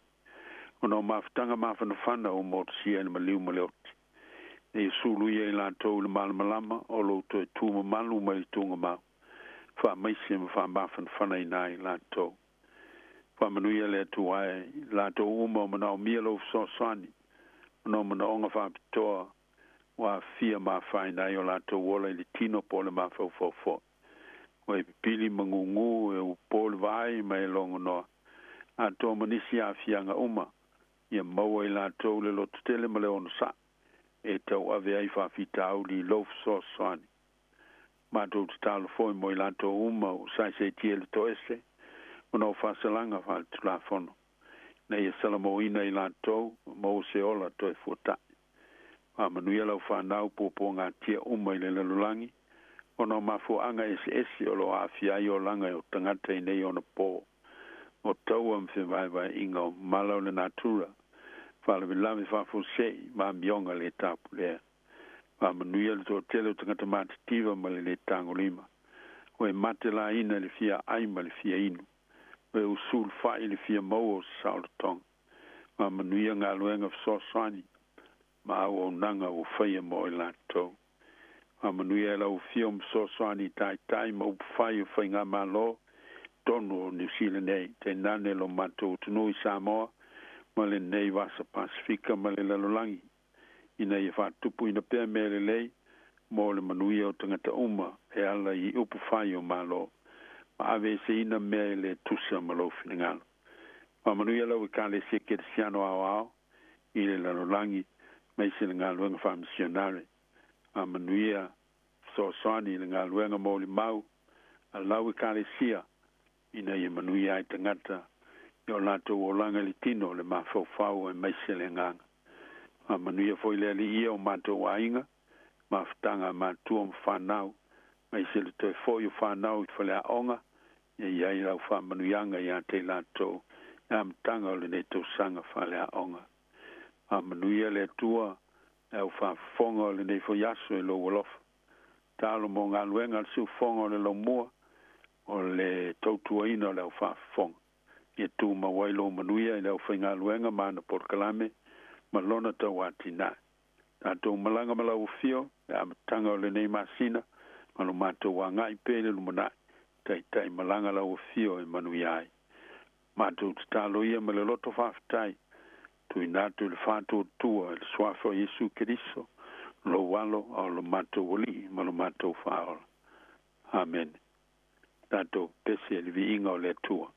O: ono maftanga mafana o mo si en maliu malot e sulu ye la to le malama o lo to tu malu mai tunga ma fa mai sim fa mafana nai la to fa manu ye le tu ai la to uma mana mielo so sani no mana onga fa to wa fia ma fa nai o la to wola le tino pole ma fo o pili mangungu e o pol vai mai longo no a to manisia fianga uma ye mo la to le lo tele male on sa e tau ave ai fa fitau li lof so sani ma do tal foi mo la to uma o sai se tiel to ese no fa salanga fa telefono nei salamo ina la to mo se ola to e fota a manuia la fa nau po nga tia uma le lulangi ono ma fo anga ese o lo afia yo langa o tangata nei ona po o tau am se vai ingo malo le natura fala vilami fa fo sei ma bionga le tapu le ma manuia le to tele tangata mativa ma le tango lima o e matela ina le fia ai ma le fia inu o e usul fa le fia mo o sautong ma manuia nga luenga so sani ma o nanga o fia mo la to ma manuia la o fia so sani tai ma o fai o nga malo tono ni sile nei te nane lo mato tunu I Sāmoa ma le nei vasa Pasifika ma le lalolangi ina I fa tupu ina pea me le lei mo le manuia o tangata uma e ala I upu fai o malo ma ave se ina me le tusa ma lo finingalo ma manuia lau ka le seke de siano ao I le lalolangi ma I se le ngaluenga fa misionare ma manuia so soani le ngaluenga mo le mau a lau ka le sia ina ye manuia ai tangata yo lato o langa li tino le mafau e maisele nganga ma manuia foi le ali o mato wainga ma ftanga ma tuom fanau maisele to foi o fanau I fale onga ye ia fa manuianga ya te lato am tanga le neto sanga fale onga ma manuia le tua e fa fonga le ne fo yaso e lo wolof talo mo ngaluenga su fonga le lo mua o le tautuaina le fa fong e tu ma wailo manuia le fa luenga mana por kalame ma lona tau atina tatou malanga malau fio am tanga le nei masina ma lo matou wanga I pele lumana tai malanga lau fio e manuia mātou te tālo ia ma le loto whawhitai, tui nātu le whātou tua, le swafo Yesu Keriso, lo walo o lo mātou oli, ma lo mātou whaola. Amen. Tātou pese le vi inga o le tua.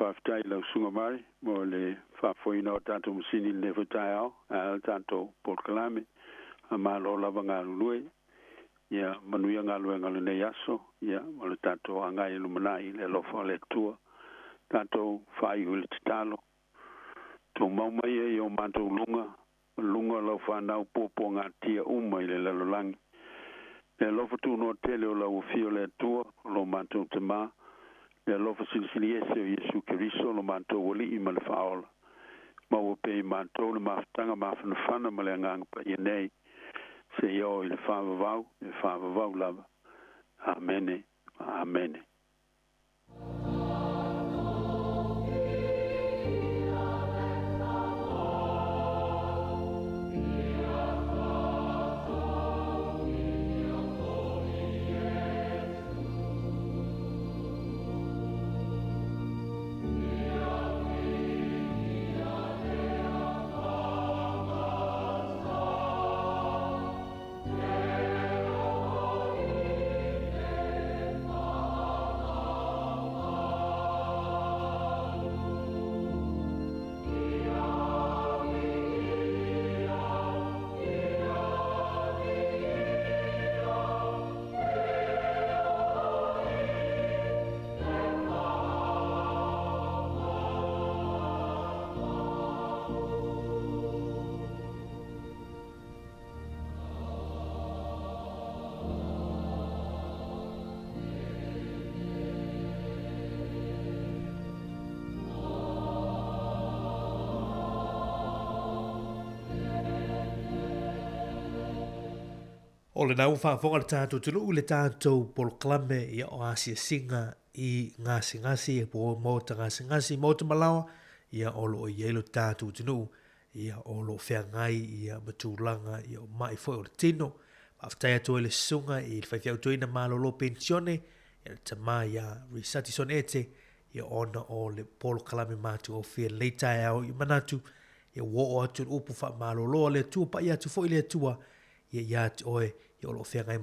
O: whaftai lau sunga mai, mo le whafoina o tātou musini le whatai au, a tātou Port Kalame, a malo lava ngā lulue, ia manuia ngā lue ngā nei aso, ia mo le tātou a ngai lumanai le lofa le tua, tātou whai uli te talo, tō maumai e o mātou lunga lau whanau pōpō ngā tia umai le lalolangi. Le lofa tūno tele o lau whio le tua, lo mātou te mā, Ya lo fa sili ese o Yesu Keriso no manto wali I ma le whaola. Ma wo pe manto le maftanga mawhanawhana ma le ngang pa I nei. Se yo I le whawawau lava. Amene. Amene.
A: O le nau whaafonga le tātou tunu le tātou poloklame ia o asia singa I ngasi e po mōta ngasi mōta malawa ia o lo o ielo tātou tunu ia o lo whiangai ia matulanga ia o mai foi o le tino aftai atu le sunga I le whaiwhiau tuina malo lo pensione ia le tama ia risati son ete ia ona o le poloklame mātu o whia leitai au I manatu ia wo o atu upu wha malo lo le tua pa ia tu foi le tua ia oe ia o lo whengai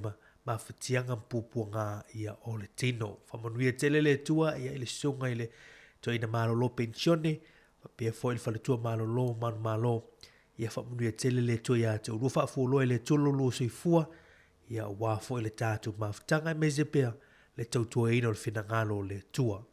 A: ma whitianga mpupua ngā ia o le tino. Whamanuia tele le tua ia ile sunga ile to ina malo lo pensione, pia fo il fale tua malo lo malo ia whamanuia tele le tua ia te urufa fuolo ile tulo lo soifua ia wafo ile tātu mawhitanga meze pia le tautua ina o le whinangalo le tua.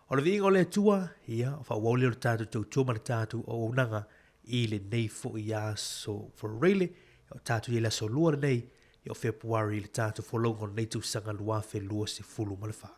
A: O le vinga o le tua ia whawali o le tātu tautua ma le tātu o unanga I le nei fo ia so for really o tātu I la so lua nei I o Februari le tātu folongo nei tu sanga lua fe lua se fulu malawha.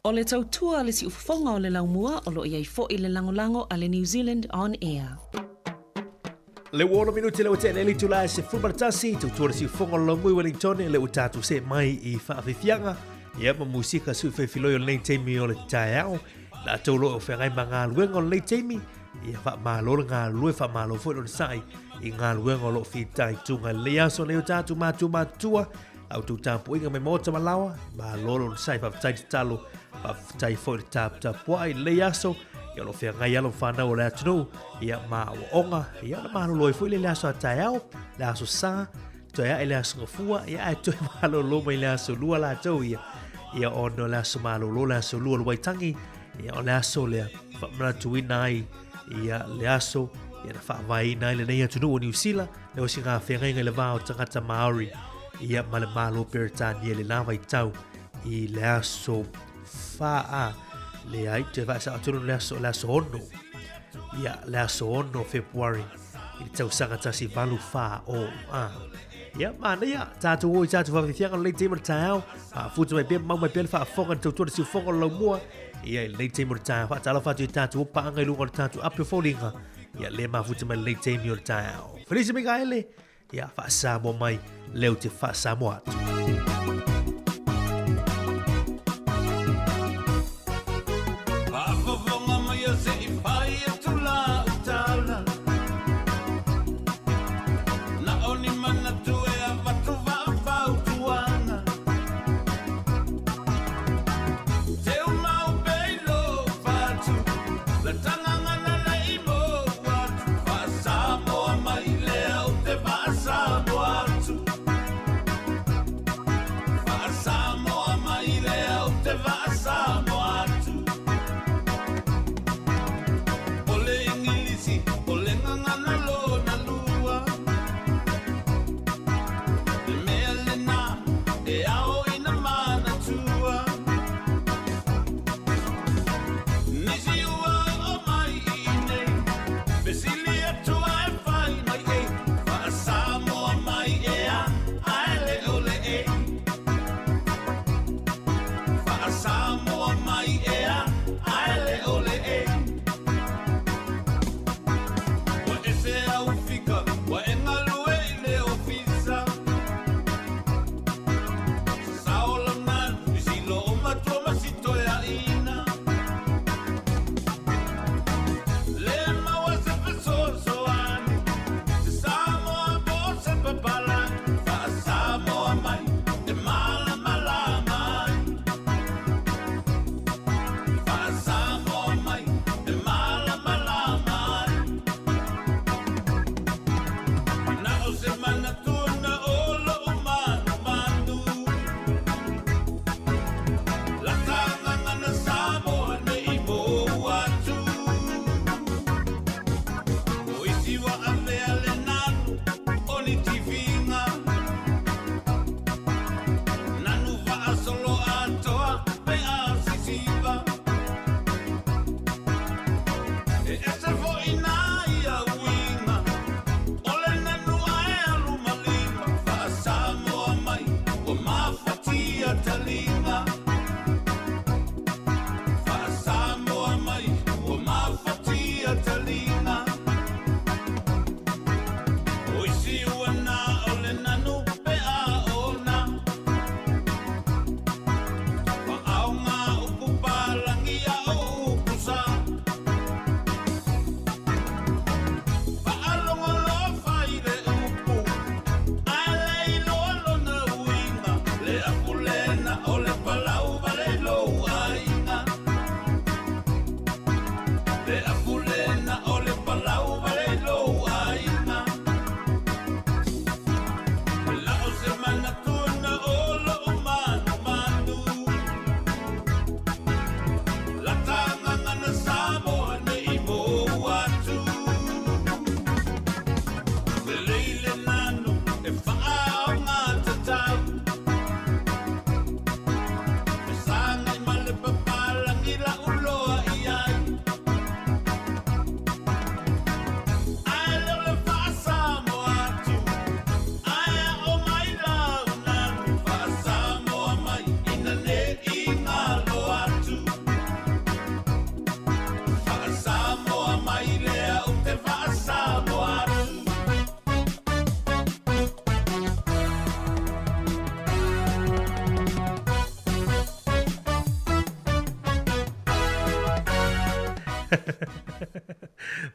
J: O le tautua le si ufonga o le laumua o lo iai fo I le langolango a le New Zealand On Air.
A: Le uono minuti le utele li tula se fulmartasi, tautua le si ufonga o laumui Wellington le utatu se mai I whaafefianga Ia ma musika su fe filo yo nei teimi o le taiao. La tolo o fe ngai manga luenga o nei teimi. Ia fa malo ngā lue fa malo fo lo sai. I ngā luenga o lo fitai tunga le aso leo tatu matua. Au tu tampu inga me mota malawa. Ma lolo sai fa tai talo. Fa tai fo le tapu ai le aso. Ia lo fea ngai alo whanau o le atunu. Ia ma o onga. Ia na mahalo loi fo le aso a taiao. Le aso sa. Toia ele aso ngafua. Ia ai toi mahalo loma i le aso lua la tau ia. Ia ono le aso mahalo lo le aso lua luai tangi. Ia o le aso lea. Whamana tuina ai. Ia le aso. Ia na whaavai nai le nei atunu o New Zealand. Le osi ngā whenga inga le vāo tangata Maori. Ia ma le malo Peritania le lawa i tau. I le aso whaa. Le ai te vasa atunu le aso ono. Ia le aso ono February. I tau sangatasi valu whaa o Ia mana ia tātou oi tātou whawhianga lei te mara tāau. Futa mai bea mau mai bea le whaafonga tau tua si whonga lau mua. Ia lei te mara tāau. Whaatala whatu i tātou opa angai lunga le tātou apio fōringa. Ia le maa futa mai lei te mara tāau. Whanisi mika ele. Ia wha Sāmoa mai leo te wha Sāmoa atu.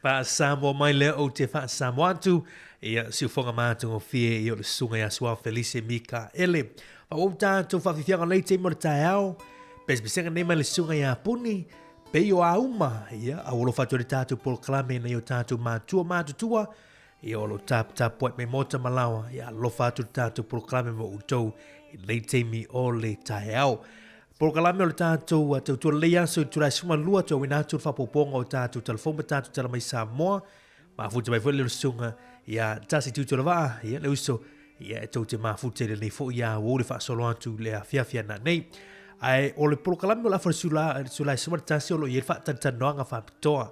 A: Fa Sāmoa mai le o te fa Sāmoa atu. Ia si ufonga mātungo fie i o le sunga ia sua Felice Mika ele. Fa o tātou fa fifianga leite mo le tae au. Pes besenga nema le sunga ia puni. Pe o a uma. Ia a olo fatu le tātou polklame na i o tātou mātutua. Ia o lo tap poet me mota malawa. Ia lo fatu le tātou polklame mo utou. I leite mi o le tae au. Polkalame o le tātou tautua leia so i turai suma lua tau winatu whapoponga o tātou telefon tātou tala mai Sāmoa. Mafuta mai fwele le sunga ia tasi tutu la waa ia le uso ia e tau te mafuta le nei fo ia o le whaasolo atu le a fiafia na nei. Ai o le polkalame o la sulai suma tasi o lo i e whaatantanoanga whapitoa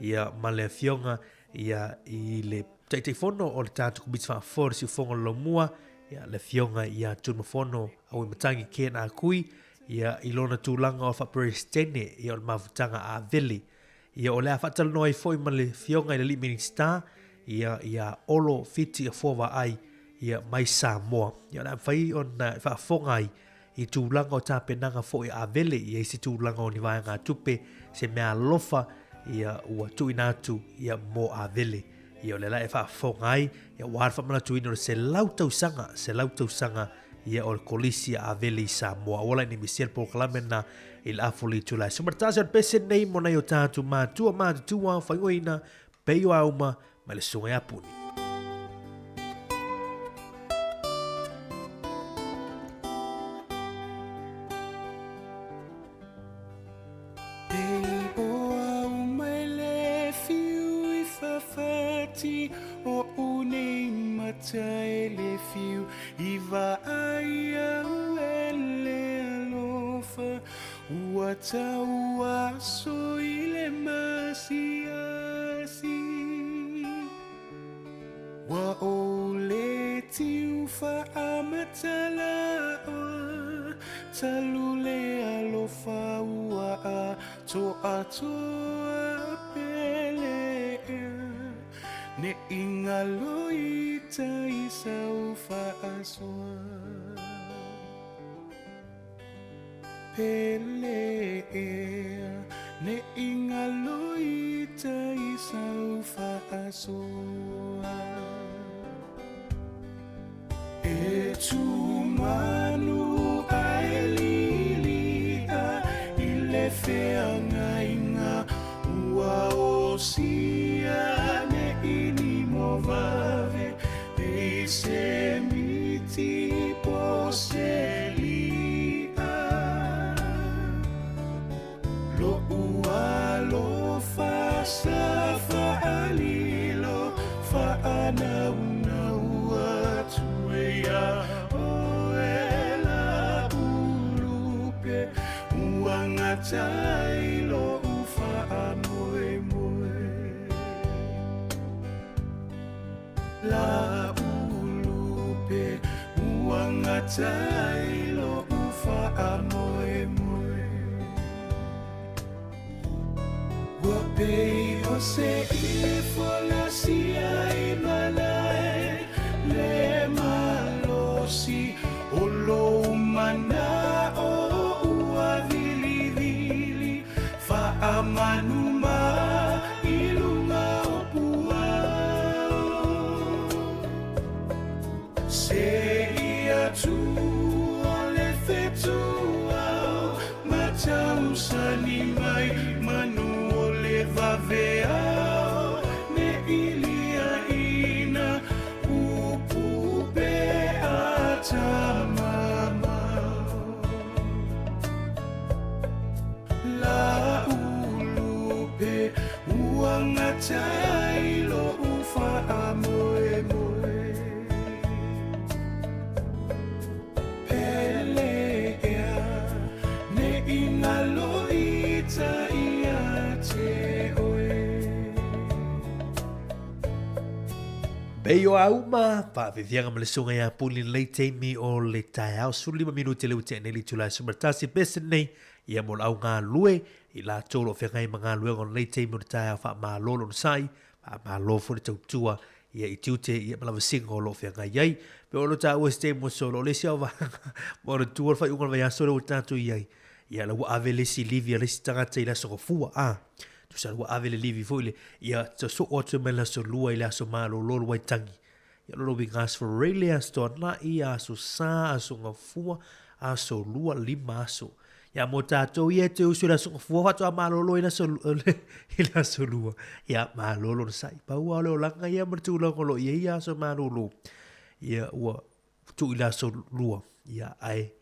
A: ia ma le fionga ia i le teitefono o le tātou kubits whaafor si ufonga lo mua ia le fionga ia tunmafono au i matangi kē na kui ia ilona tūlanga o whaprestene ia o le mawutanga a veli. Ia o lea whatal noa i fwoi ma le fionga i le limini star ia olo fiti a fōwa ai ia mai Sāmoa. Ia na whai o na whaafonga ai i tūlanga o tāpenanga fwoi a veli ia isi tūlanga o ni vāenga tupe se mea lofa ia ua tuinatu ia mo a veli. Ia o le la e whaafonga ai ia warfa mana tuino se lautau sanga ia o le kolisia a veli Sāmoa. Ola ni Michelle Polkalame na il afoli tulai. Sumartasi on pese nei mona i o tātou mātua whaingoina peo auma ma le sunga ia puni.
P: O une matai le fiu iva aya ele alofa wata waso ile masiasi wa ole tiu fa amatala talule alofa wa to pele ne ingaloita isaufa aswa pele ne ingaloita isaufa aswa etumanu aililia ile feanga inga uaosia ini movave se miti poselia lo ualo fa alilo fa ana una tuya oela ulupe uangatai lo ufa amoe la ulupe uangatai lo ufa amoe moe wape o se ifola sia imalae le malosi o lo umana o uavilivili fa amanuma ilunga opua Seia tu ole fetua matau sani mai manu ole vavea ne ilia ina upupe atamama la ulupe uangatai lo ufa amoe moe
A: Peo auma, pa vivianga ma le sunga ia puli lei teimi o le tae au suru 5 minuti le ute neli tulai sumartasi pese nei ia mo lau ngā lue i la tolo whengai ma ngā lue ngon lei teimi o le tae au wha maa lolo nsai pa maa lofo le tautua ia i tiute ia malawa singa o lo whengai iai pe o lo ta ueste mo solo le siau wahanga mo le tua whai unga vai asore o tātu iai ia la wa ave le si livia le si tangata i la soko fua tu sa ua ave le livi fo ile ia te so o te mela so lua ile aso malo lolo wai tangi ia lolo bingas for really asto na ia aso sa aso ngafua aso lua lima aso ia mo tatou ia te usu aso ngafua watu a malo lo ina so ile aso lua ia malo lo sai pa ua le langa ia mertu lo lo ia aso malo lo ia ua tu ile aso lua ia ai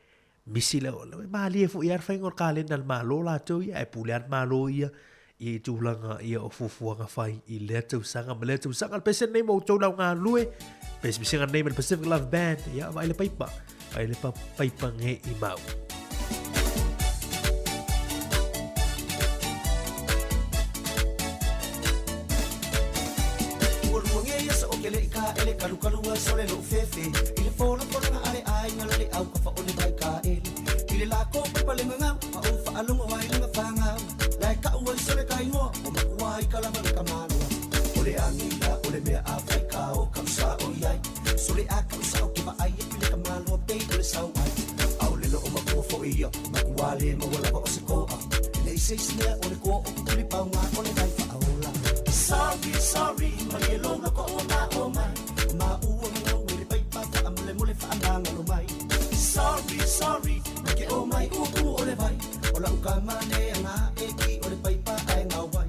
A: misi le mali fu ia fa ngor kalen dal malo la tu ia e pulean malo ia i tūlanga ia o fufuanga whai i lea tausanga ma lea tausanga pese nei mo tau nau ngā lue pese misinga nei ma Pacific Love Band ia vai le paipa nge i mau
K: Uaruange ia sa o ke le ika ele kalukalua so le lo fefe i le fola na ale ai ngala le au ka fa o le vai ka ele i le lako paipa le ngau ma o fa alongo ai le ngafanga lai ka ua sole kai ngoa o makua i ka lama le kamarua o le angira o le mea Afrika o kamsa o iai sole a kamsa o ke ma ai e pile kamarua pei o le sau ai au le lo o makua fo ia makua le mawala o se koa le iseisi mea o le koa o kukuli paunga o le nai fa aola sorry ma le longa ko o na o mai ma ua ngau e le paipa fa amule mule fa ananga lo mai sorry ma ke o mai uku o le vai o la ukama le anga e ki o le paipa ai ngau vai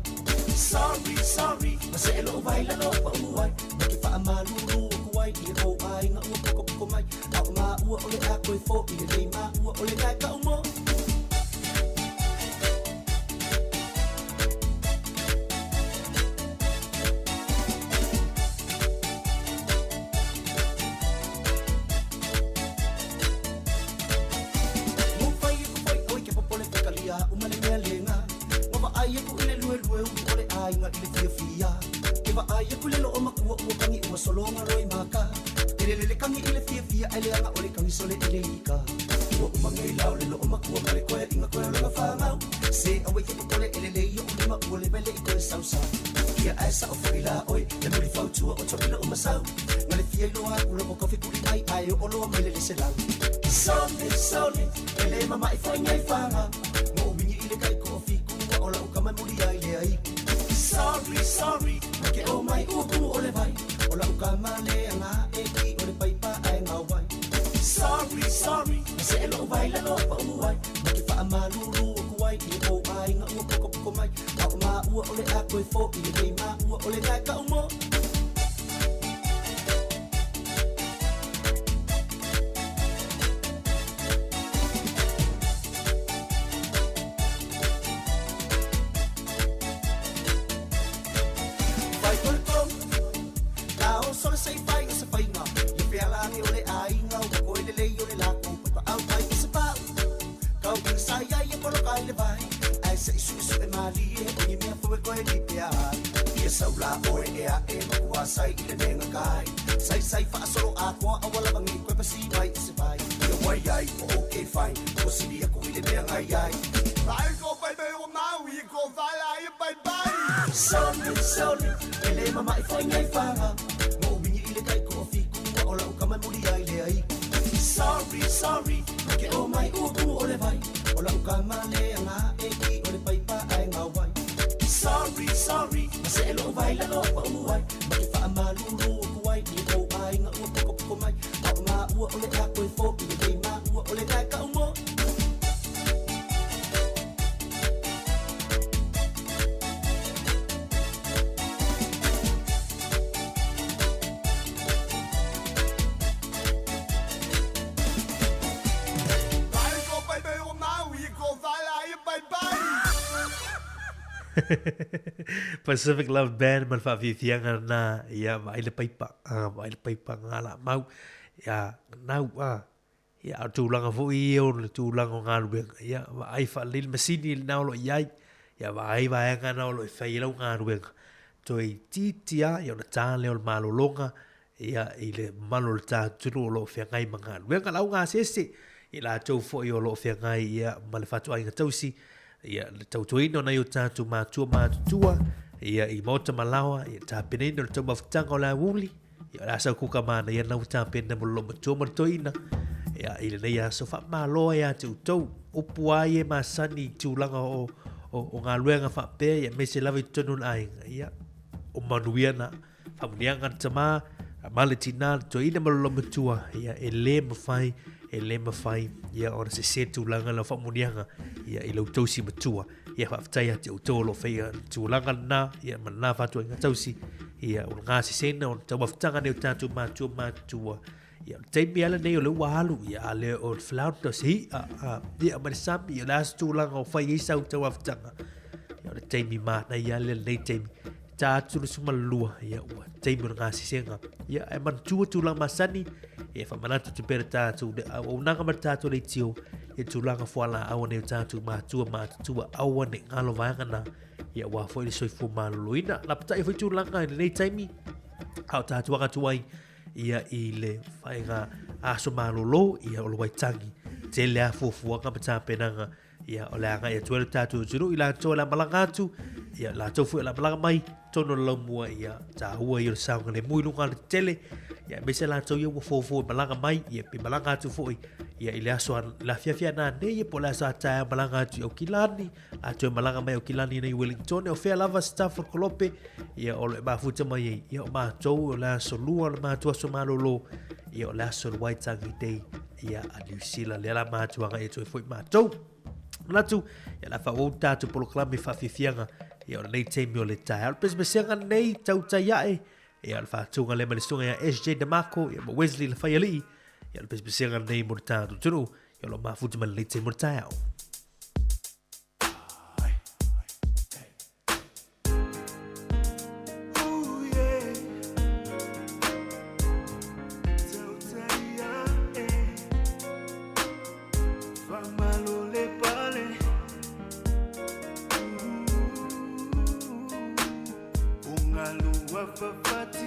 K: sorry ma se lo vai la lo pa uai ma ke fa amalulu ku ai i ho ai nga uku ko mai au ma ua o le a ko fo i le ma ua o le kai ka umo solonga roi maka ele kangi ile fia ele anga ole kangi sole ile ika o mangai lau le lo makua male koe inga koe la fanga se awe ke pole ele yo ulima ole bele ko sausa ia asa o fila oi le muri fautua o topila o masau ngale fia lo a ulo ko fi kuli mai ai o lo mele le selau sole ele mama i fanga i fanga mo wingi ile kai ko fi ku o la ukama muri ai le ai sorry ke o mai uku ole vai ola ukama le anga e ki ole paipa ai ngau vai sorry se lo vai la lo pa uai ma ki fa amalulu ku ai i o ai nga u ko mai au ma u ole a ko fo i le ma u ole ga ka umo saula o e a e makua sai i le nenga kai sai fa solo a ko a wala bangi ko pasi mai se vai yo wai ai o ke fai o si dia ko i le nenga ai vai ko pai pai o mau i ko vai ai pai pai sorry ele mama i fai ngai fanga mo wingi i le kai ko fi ku o la ka mai muri ai le ai sorry ke o mai u ku o le vai o la ka ma le nga e ki o le pai pa ai ngau vai sorry se lo vai la lo pa uai ma ke fa amalulu ku ai ni ko ai nga u ko mai au ma u o le a ko fo i le ma u o le ka ka umo
A: Pacific Love Band man fa fianga na ia vai le paipa ngala mau ia nau ia tūlanga fo i o le tūlanga ngā ruenga ia vai fa lil masini nau lo iai ia vai nga nau lo i fai lau ngā ruenga toi titia ia na tā leo le malolonga ia i le malo le tā tunu o lo whiangai ma ngā ruenga lau ngā sese i la tau fo i o lo whiangai ia ma le fatu ainga tausi ia le tautuino na i o tātu mātua ia i mota malawa ia tāpenei no le tau mawhitanga o la wuli ia la sau kuka mana ia nau tāpena mo lo matua matoina ia i le nei aso wha māloa ia te utau upua i e masani tūlanga o o ngā luenga whapea ia me se lawe tonu na ainga ia o manuia na whamunianga tama a male tina to ina malolo matua ia e le mawhai ia ona se tūlanga la whamunianga ia i lau tausi matua ia whaftai ati o tōlo whaia tūlanga na ia mana whatua inga tausi ia o ngā se sena o tau maftanga neo tātou matua ia teimi ala nei o le walu ia ale o flauta si ia mane sami ia las tūlanga o whai isa o tau maftanga ia o teimi mana ia le nei teimi tātou le sumalua ia ua teimi o ngā se senga ia e mantua tūlanga masani ia whamanatu tu pere tātou o nanga ma tātou le tio ia tūlanga whala awa neo tātou mātua awa ne ngalo vanga na ia wa foi le soifo maluluina la pata e foi tūlanga i nei teimi au tātou anga tuai ia i le whainga aso malolo ia o le waitangi te lea fuafuanga pa tāpenanga ia o le anga ia tuere tātou tunu i la toa la malanga atu ia la tofu la malanga mai tono laumua ia tāhua i o le saunga le muilunga le tele ia me se la tau ia ua fuafu malanga mai ia pe malanga atu foi ia i le aso la fiafia na ne ia po la sa tae malanga atu au kilani a toa malanga mai au kilani nei Wellington o fea lava Stafford Kolope ia o le mafuta mai ia o mātou o le aso lua le mātua so malolo ia o le aso le waitangi dei ia a New Zealand le ala mātuanga ia toi foi mātou Natu, ia la whao tātou poloklami whawhiwhianga, ia o nei teimi o le tae. Al presmesenga nei tau taiae, ia al whātunga le malisunga ia SJ Damako, ia ma Wesley la whaialii, ia al presmesenga nei mo tātou tunu, ia lo mafutu mali nei teimi o le tae au.
P: Fight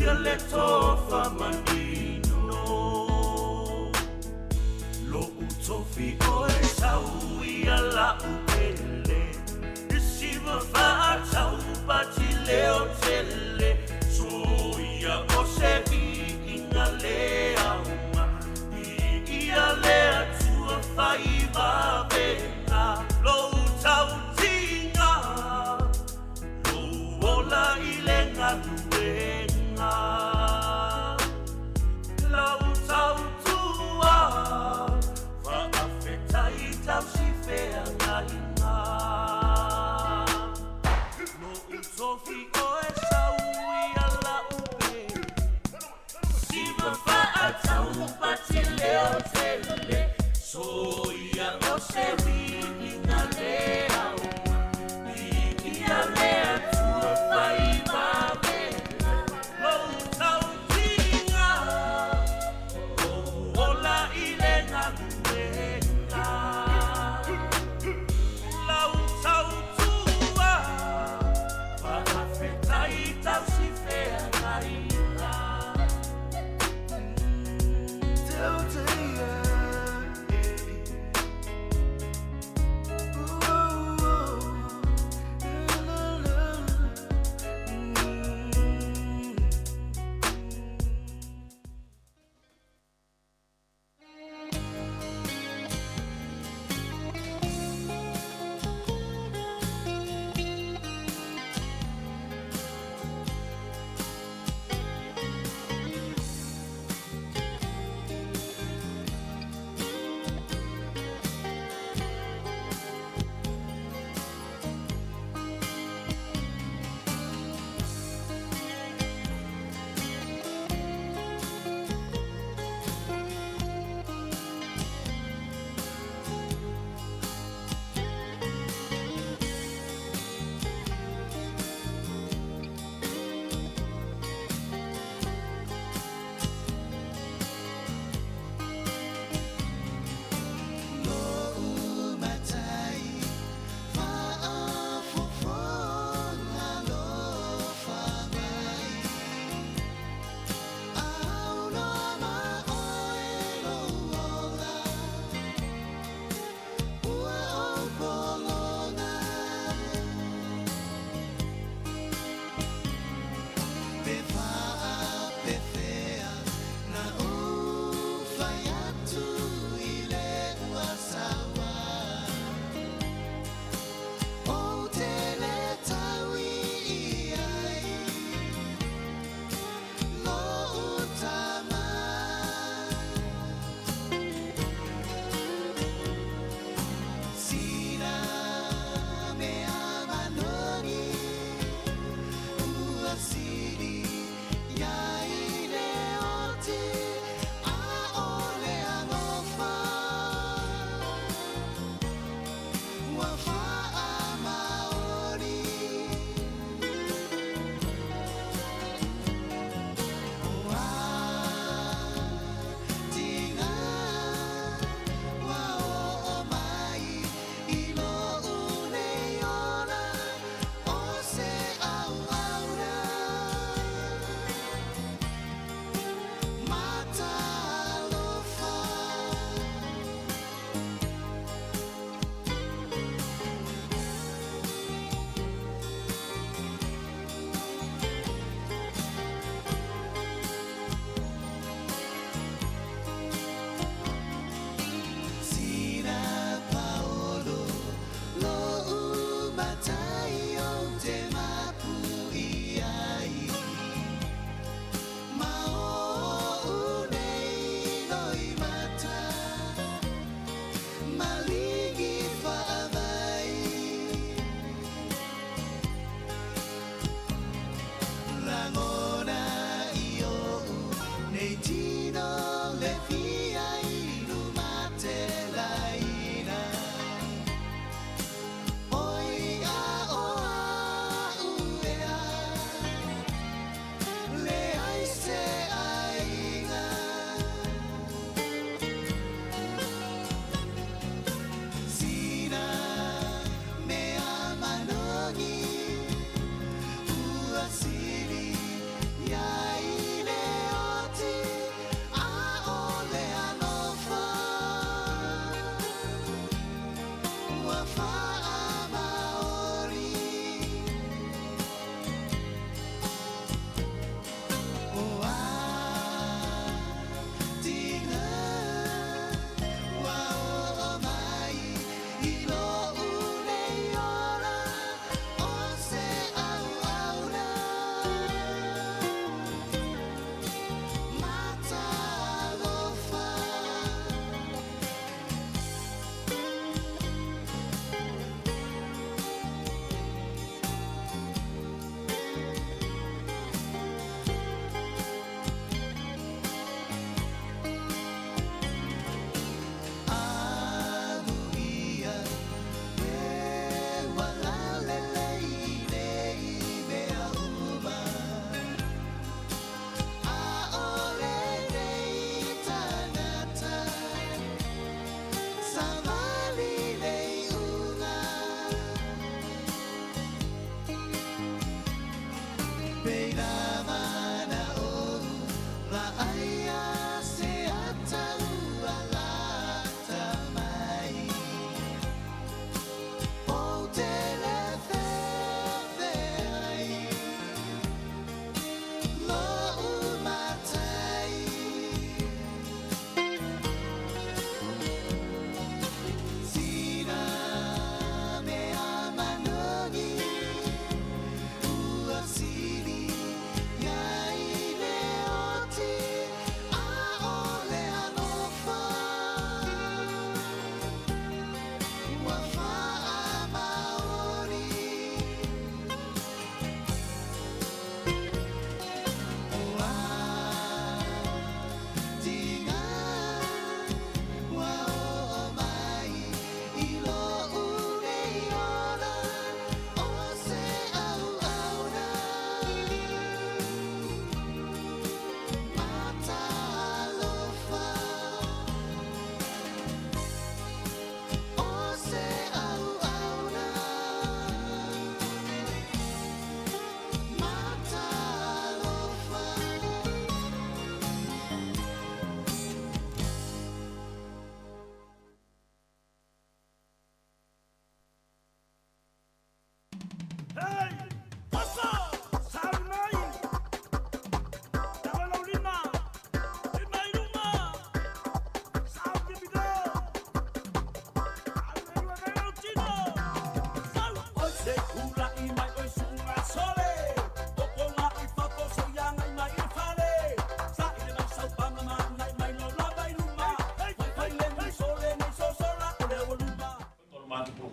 P: tia le tofa manino. Lo utofi oe tau ia la upele. Isiva faa tau pati leo tele. So ia o se I inga lea uma. Ia lea tua fai vavena. Lo tau tinga. Lo ola I le ngaluenga.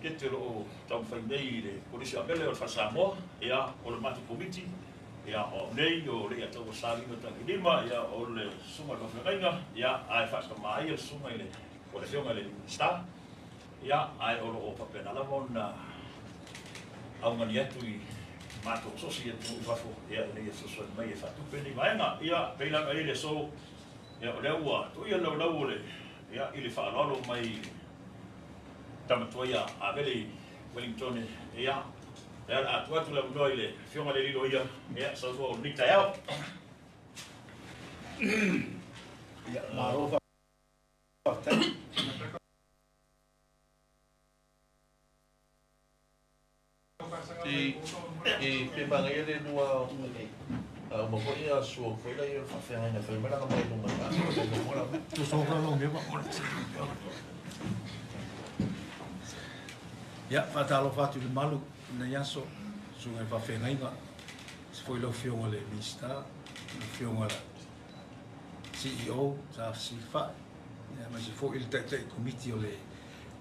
Q: ke te lo tau fai nei le polisi a mele o fa Sāmoa ia o le matu komiti ia o nei o le ata o sali no tangi lima ia o le suma no fenga ia ai fa mai le suma ile o le fionga le sta ia ai o lo papena la mona au ngani atu i matu sosi e tu fafo ia nei so so mai fa tu peni vaenga ia peila ai le so ia o le ua tu ia lo le ia ili fa lo mai tamatoia a vele Wellington ia a tua tu la uno ile fiona le lilo ia ia so o nika ia ia maro fa
H: e pe banga ele no mo ko ia so foi la ia fa fa na fa mara mai no ma no mora tu so fra lo me ba
A: ia fatalo fatu le malu na yaso sunga fa fenga se foi lo fionga le mista fionga la CEO sa sifa ia ma se foi il tete committee le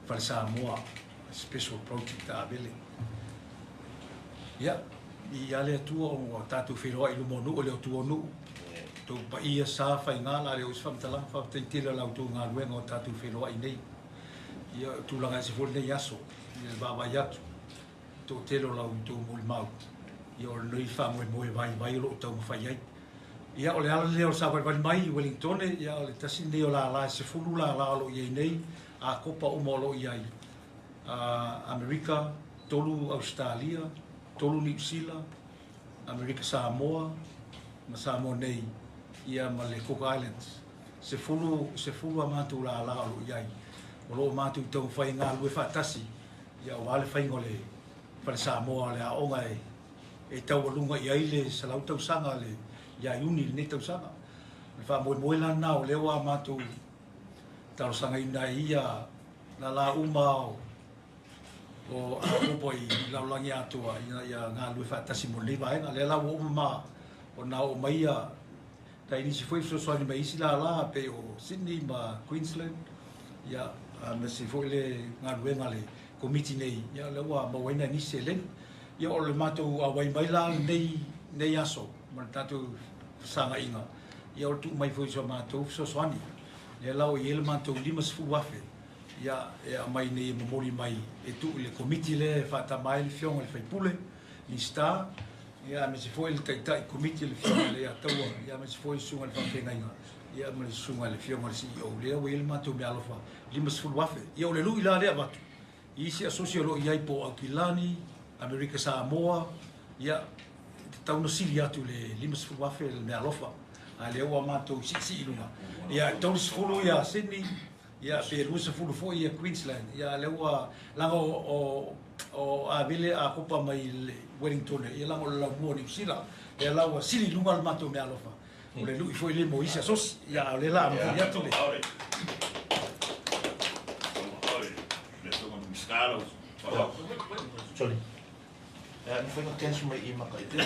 A: fa Sāmoa special project abele ia i ale tu o tatu firo i lumonu o le tu onu tu pa ia sa fa ngala le us fam tala fa tentila la tu nga luenga o tatu firo i nei ia tu la se foi le yaso il baba yatu to telo la tu mul mau ia o noi fa mo vai lo tau fa ia ia o le ala le o sa vai mai Wellington ia o le tasinde o la se fulu la lo ia nei a copa o molo ia America tolu Australia tolu New Zealand America Sāmoa ma Sāmoa nei ia ma le Cook Islands se fulu amatu la lo ia o lo matu tau fa nga lu fa tasi ia wale fai ngole fa Sāmoa le aonga e tau lunga ia ile salau tau sanga le ia uni ne tau sanga le fa mo la na o le wa matu tau sanga ina ia na la uma o a boi la langi atua ia nga lu fa tasi mo le vai nga le la o ma o na o mai ia tai ni se foi so ni mai la pe o Sydney ma Queensland ia me se foi le nga lu nga le komiti nei ia le wa mo wena ni se len ia o le mato a wai mai la nei aso ma tatu sanga inga ia o tu mai foi so mato so swani le la o ile mato limas fu wafe ia mai nei memori mai e tu le komiti le fa ta mai le fiong le fai pule ni sta ia me se foi le tai komiti le fiong le ataua ia me se foi sunga le fa kenga ia me sunga le fiong le CEO le o ile mato me alofa limas fu wafe ia o le lu ila le avatu isi asocio lo ia po akilani America Sāmoa ia tau no sili atu le limas fu wafe le alofa a le o mato si ilunga ia tau sfulu ia Sydney ia Peru se fulu foi ia Queensland ia le o langa o a vile a copa mai Wellington ia langa la mo ni sila ia la o sili lunga al mato me alofa o le lui foi le moisa sos ia le la mo ia tu le
H: Sorry. Mi foi no tenso mai i maka ite.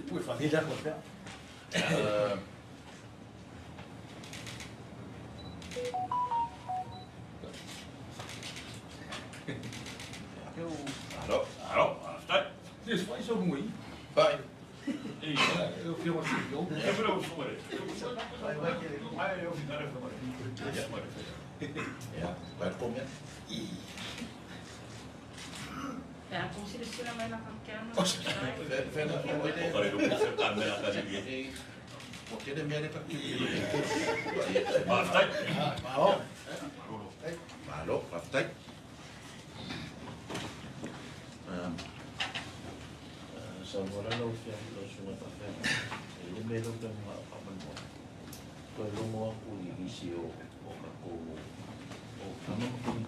A: Pui família ko pea.
Q: Alo, stai.
A: Dis vai so muy.
H: Vai.
A: Eu fui uma CEO.
Q: Eu fui uma sumare.
H: Vai eu ficar ja, waar kom je?
R: Ja, kom je dus naar mij naar gaan kijken?
H: Verder kom je Moet je er meer Malo, wacht. Zo worden ook los van het affaire. Je bent ook een appelboom. Toi lomo uli isio o kako o kama ko ni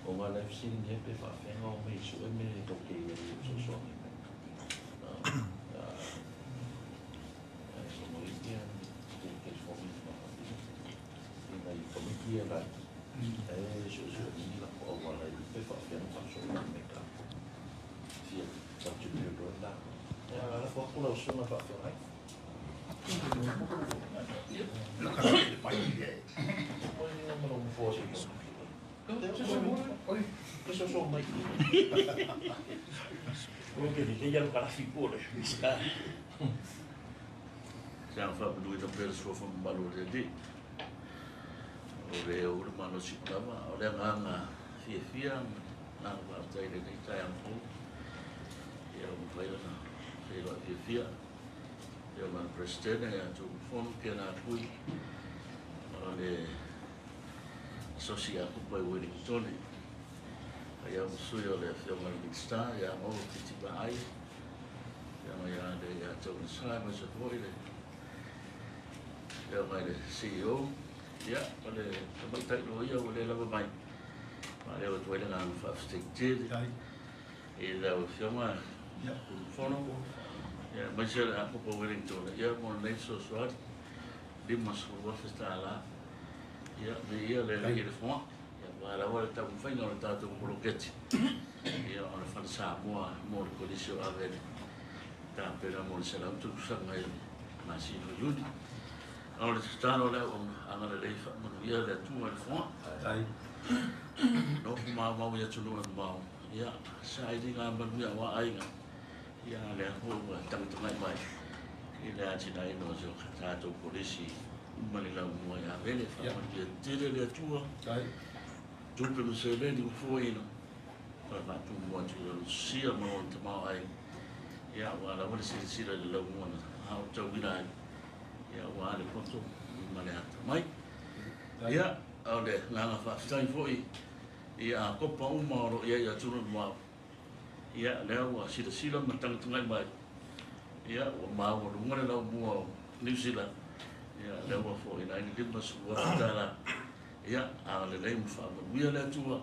H: o ma life sin je pe fa fenga o me so me to ke so so ni so mo ia que fo mi fa ni na i ko mi kia la so ni la o ma la pe fa fenga fa so me ka si sa tu me do la la fo ko lo so na fa fenga
Q: Oi, eso son mai. Oke, dia yang kalah figur bisa. Jangan faham dulu itu perso faham baru jadi. Oleh orang manusia lama, oleh nganga fiang, nang partai dari yang pun, yang bayar na, saya fiang, yang mana presiden yang tu phone kena kui, oleh sosial aku by Wellington, yang suyo oleh yang mana kita, yang mau kita bayi, yang ada yang jauh sana masuk boleh, yang ada CEO. Ya, pada tempat teknologi yang boleh lebih baik. Ada waktu dengan fasting jet. Ia firma. Ya, phone. Ya, macam aku pawering tu. Ya, mulai sesuatu di masuk festival. Ya, dia lagi di phone. Ya, walau kita mungkin orang tahu bloket. Ya, orang fan Sāmoa, mau kondisi awal. Tapi orang selam tu sangat masih lujud. Kalau sekarang oleh orang angkat lefa manusia le tu alfon. No mau ya culu mau. Ya saya ini kan manusia wa aing. Ya le ho tang mai. Ila cina ino jo kata tu polisi malila mo ya bele fa dia tele le tu. Tu pelo sele di foi no. Para tu mo tu sia mo mau aing. Ya wala wala sila le mo na. How to wina. Ya wale foto malihat mai ya oleh nganga fa stain foi ya ko pa umaro ya turun mau ya lewa sila matang tungai mai ya mau ngore la mo New Zealand ya lewa foi na ini dimma suwa dala ya ale le mfa mo ya le tua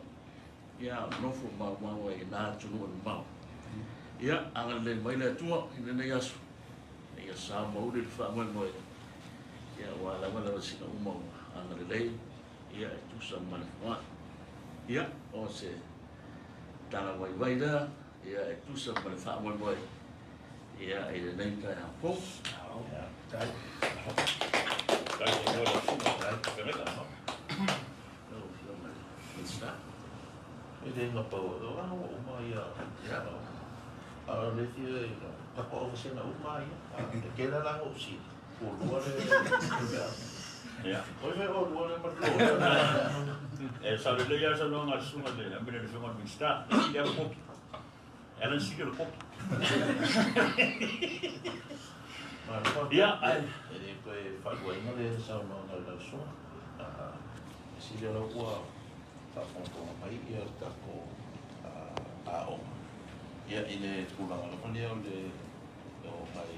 Q: ya no fu mau na turun mau ya ale mai le tua ini ya Sāmoa di fa mo ya wala sina umau angare lei ya itu sama mana ya ose tangan wai dah ya itu sama fa mo ya ile nei ka hapo ya dai no la suma dai pero no está ele no pau do uma ya le tie ta ko se na uma ya te queda la opción. Ya, hoy me voy a marcar. Sabe le ya solo ngal sunga le, ambil le sunga mista, ya ko. Elan sikil ko. Ya, ele foi falou aí, mas ele só não ngal sunga. Si le lo ko ta fonto mai ya ta ko a o. Ya ile kulang ala dia le o mai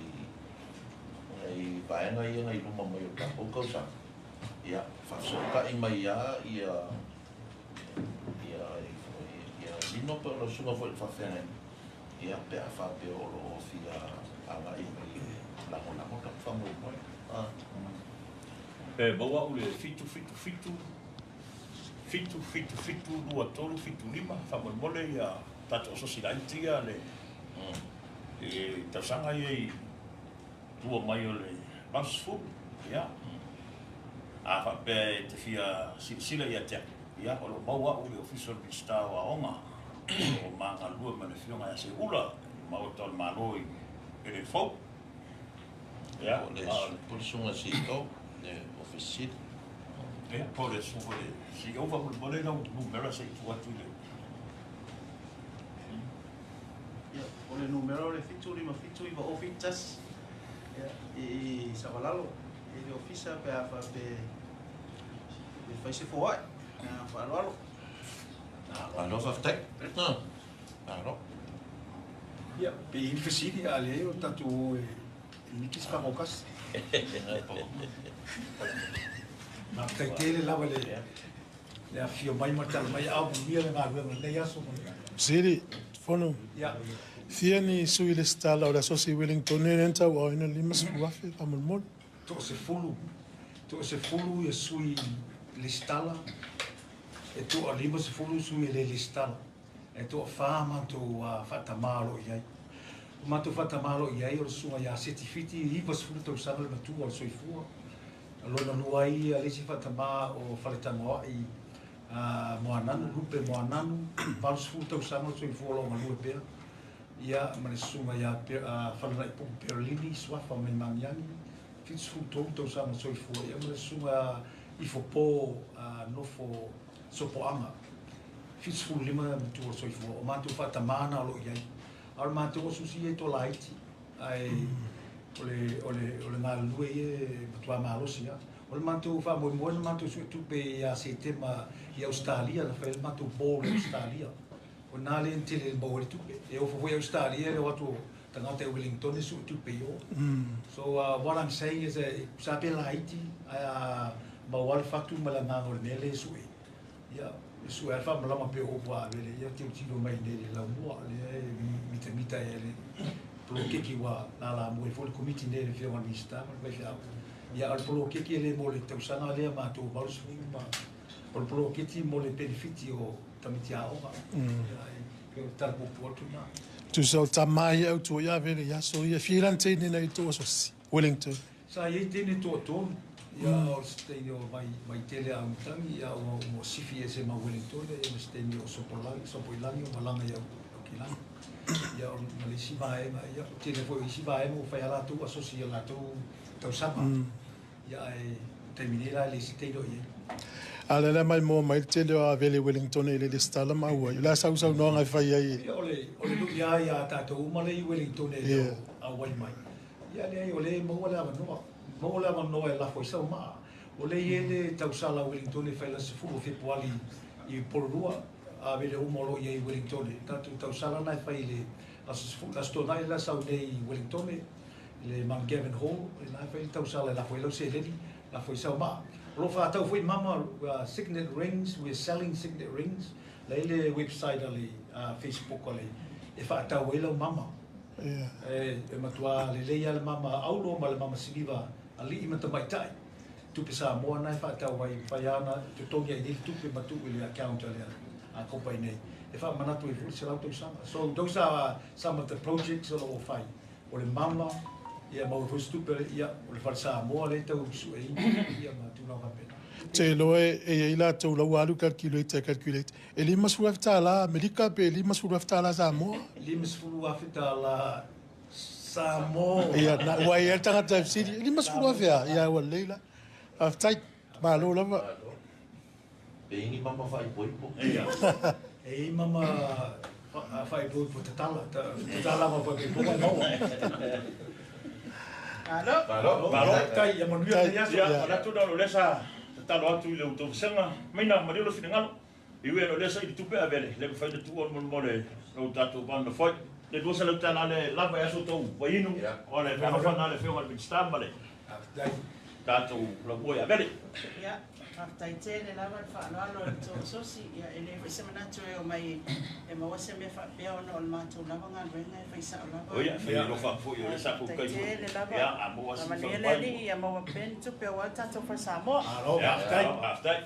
Q: ai vai ngai ngai rumah mai o kau sa ya faso ka mai ya lino per lo sunga foi fa fene ya pe fa pe o lo fia ala i mai la ka fa mo bawa ule fitu dua tolu fitu lima fa mole ya tato so silantia le tasanga ye dua mai ole masfu ya fa pe te fia sila ya te ya o bawa ule official vista wa oma o manga lua mana fionga ya se ula mau tol maloi ele fo ya
O: por sunga si to de official
Q: ya por eso si eu vou poder não número sei tu atu le
S: ya o le número le fitu lima fitu iba ofitas ya e sabalalo ele ofisa pe fa pe faz se for na falalo
O: Allo fa tek no allo
T: ya pe il fesidi ale o tatu nikis pa mokas ma kai tele la vale le afio mai martal mai au mia le ngal le ya so
E: Siri, fono.
T: ya
E: Fiani sui le stala ora so si Wellington enta o ina limas wafe amol mol.
T: to se fulu e sui le stala e tu alima se fulu sui le listala e tu fama tu fatamalo iai ma tu fatamalo iai o sua ya certifiti i pas fulu tu sana le tu al soi fu alona nuai ale si fatama o faletama i Moa nanu, rupe moa nanu, paus fu tau sanga soi fuolo ma lue pea. Ia, ma le sunga ia whananai puku Perlini, swafa me mangiani. Fits fu tau sanga soi fuo. Ia, ma le sunga ifopo nofo sopoanga. Fits fu lima mutua soi fuo. O matu whata mana alo iai. Ar matu o susi e to laiti. Ai, ole ngā lue e mutua maalosi ia. Ole matu wha moi moe na matu sui tupe ia se tema i Australia. Na whaile matu ball i Australia. O nā le ntele ball i tupe. E ofo foi Australia le watu tangata e Wellington e sui tupe i o. So what I'm saying is sape laiti ma wale fatu ma la ngā ngore mele sui. Ia, sui alfa ma lama pe opo a vele. Ia te utilo mai nere la mua. Le mita e le polo keki wa nā la mua. Fole komiti nere fia wan mista. Ma le ia al polo keki le mo le tausanga lea mātou balus ma polo keki mo le benefiti o tamiti a oha. Ia tarpupu atu nā.
E: Tu sau tamai au tu ia vele ia so ia firan tene nei to so Wellington.
T: Sa ia tene to tonu. Ia o steni o mai tele a utangi ia o mo sifi e se ma Wellington e o steni o sopoilangi o malanga ia o kilangi. Ia o malisi vaenga ia tene foi isi vaenga o whai ala tu asosia la tu tausama. Ia e terminera le siteiro ia.
E: Ala la mai mo mai tele o vele Wellington e le stala ma ua. La sau no ngai fai ai.
T: Ole lu ia tatou umale i Wellington e a wai mai. Ia le ole mo wala no. Mo la no e la foi sa ma. Ole ele tausala Wellington e fai la se fu Februari i Polrua a vele umolo i Wellington. Tatu tausala na fai le la stona la sau nei Wellington le Mount Gavin Hall e la fai tausala la foi lo se leni la foi sa ma. Lo fa tau foi mama signet rings, we're selling signet rings. Le website ali Facebook ali e fa tau e lo mama. E matua le leia le mama aulo ma le mama siliva ali i mata mai tai. Tupe Sāmoa nai fa tau wai paiana te tongia i dili tupe matu i le account ali a kompai nei. E fa manatu i fuli se lau tau sama. So those are some of the projects o fai. O le mama ia mau fo stupe ia o le falsa mo le tau su e ia ma tu na pena
E: te loe e ila tau lau alu calculate e li mas fuaf tala Amerika pe li mas fuaf tala Sāmoa
T: li mas fuaf tala Sāmoa
E: ia na wai e tanga tau siri li mas fuaf ia wa leila aftai ma lo lava
H: e ingi mama fai poipo
T: ia e mama fai poipo tala ma poipo mau Palo. Tai ya manuia ya ya na tu no lesa talo atu le uto senga mina mario lo finangalo iwe no lesa i tupe avele le fai de tu on mo le o tatu ban no foi le do sala tana le la vai aso to vainu o le fa fa na le fe o le stambale tatu lo boia avele
K: ya aftai tele la va fa no to sosi ya ele se mana tu o mai e mo se me fa pe o no ma tu na nga venga fa sa la
H: o ya fe lo fa fo yo sa ko kai ya amo
K: asi fa ele ya mo pen tu pe wa ta to fa sa mo
T: ya aftai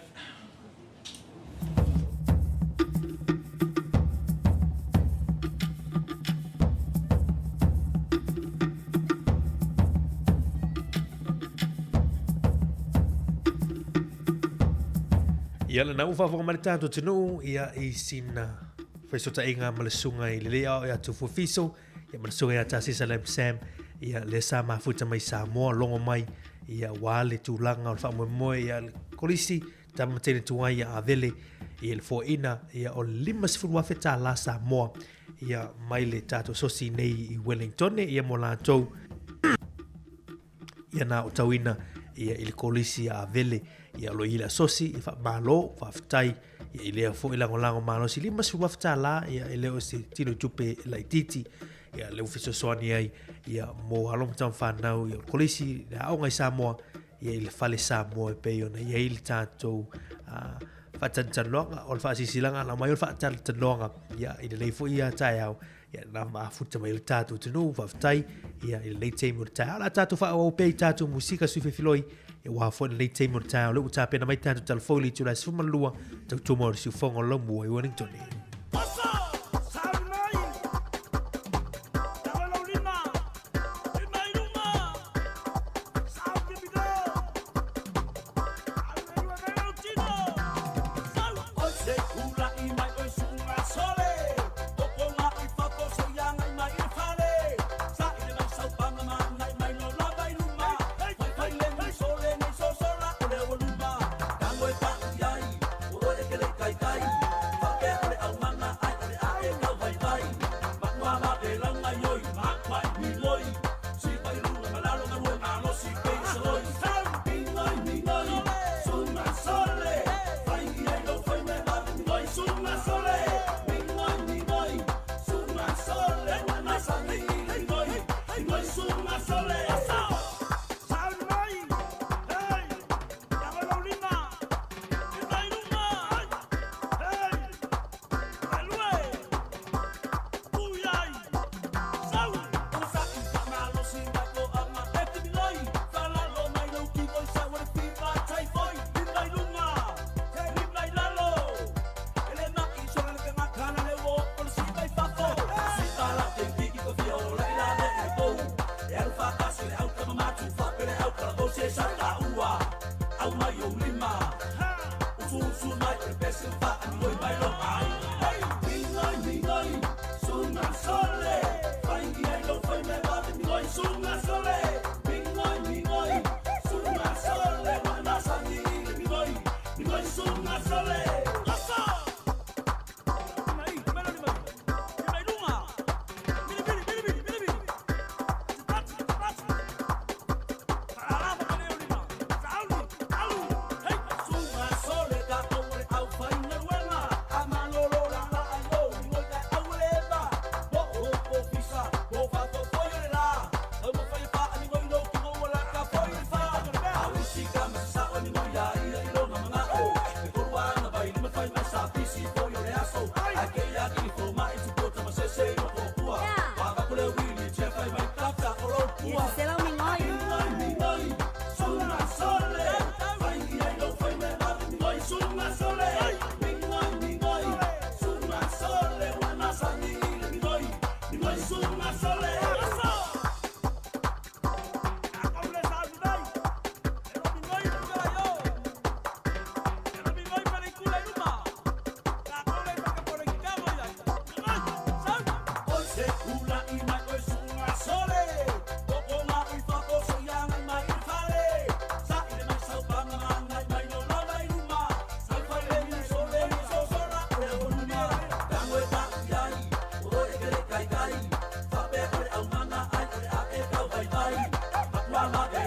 A: Ia le nau whawhanga mare tātou tino, ia I sina whaisota inga malasunga I lelea ia tu fufiso, ia malasunga ia tāsisa lem Sam, ia le sa mafuta mai Sāmoa, longo mai, ia wale tūlanga o le whamoe moe, ia le kolisi, tama tene tuai ia avele, ia le fōina, ia o limas furuafe tā la Sāmoa, ia mai le tātou sosi nei I Wellington, ia mo lātou, ia nā o tauina, ia I le kolisi ia avele, ia lo ila sosi I fa malo fa ftai ia ile fo ila ngolango malo si lima su wafta la ia ile o se tino tupe la titi ia le ufiso soani ai ia mo halom tam fa nau ia kolisi la au ngai Sāmoa ia ile fale Sāmoa pe ona ia ile tato fa tantanonga o fa sisilanga la mai fa tantanonga ia ile le fo ia tai au ia na ma futa mai tato tunu fa ftai ia ile le temo ta la tato fa o pe tato musika su filoi e wa fo le temo ta le uta pena mai tato telefoni tu la suma lua tu tumor su fongo lo mo I Wellington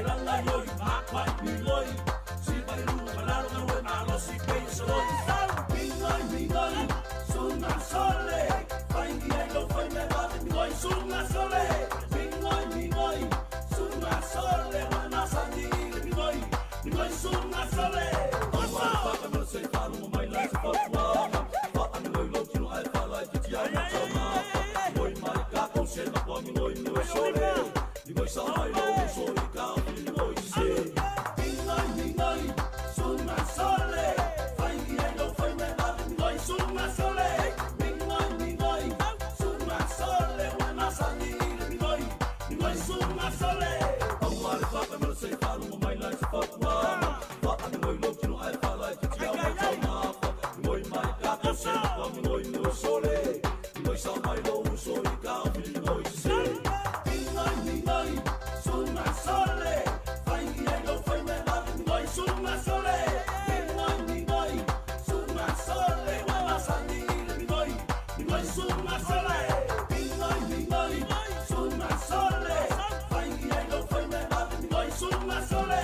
P: langa yoi makwai mi loi si mai lu malalo na we malo si pe so mingoi sunga sole faingi ai lo fai me va mingoi sunga sole mingoi sunga sole wana sani mingoi sunga sole osa papa me se fa no mai la se fa fa mingoi lo tino ai fa la ti ya na toma mingoi mai ka ko se na po mingoi sole mingoi sa mai lo so i ka mingoi se mingoi sunga sole faingi ai lo fai me va mingoi sunga sole mingoi sunga sole wana sani mingoi sunga sole awal papa me se fa no mai la se fa mingoi lo tino ai fa la ti ya na toma mingoi mai ka ko se na po mingoi sole mingoi sa mai lo so i ka mingoi se mingoi sunga sole faingi ai lo fai me va mingoi sunga sole mingoi sunga sole wana sani mingoi sunga sole mingoi sunga sole faingi ai lo fai me va mingoi sunga sole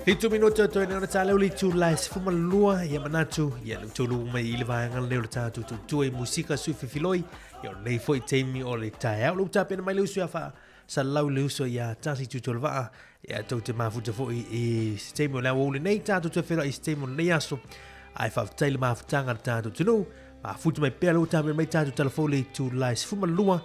A: Hitu minuto to ina ta le tu live fuma lua ya manatu ya lu tulu mai ile va ngal le ta tu e musika su filoi ya nei foi temi o le ta lu ta pe mai lu su fa sa lau lu so ya ta si tu tolva ya to te ma futa foi e temi la wo le nei ta tu te fera e temi nei aso ai fa tail ma futanga ta tu no ma futa mai pe lu ta mai ta tu telefone tu live fuma lua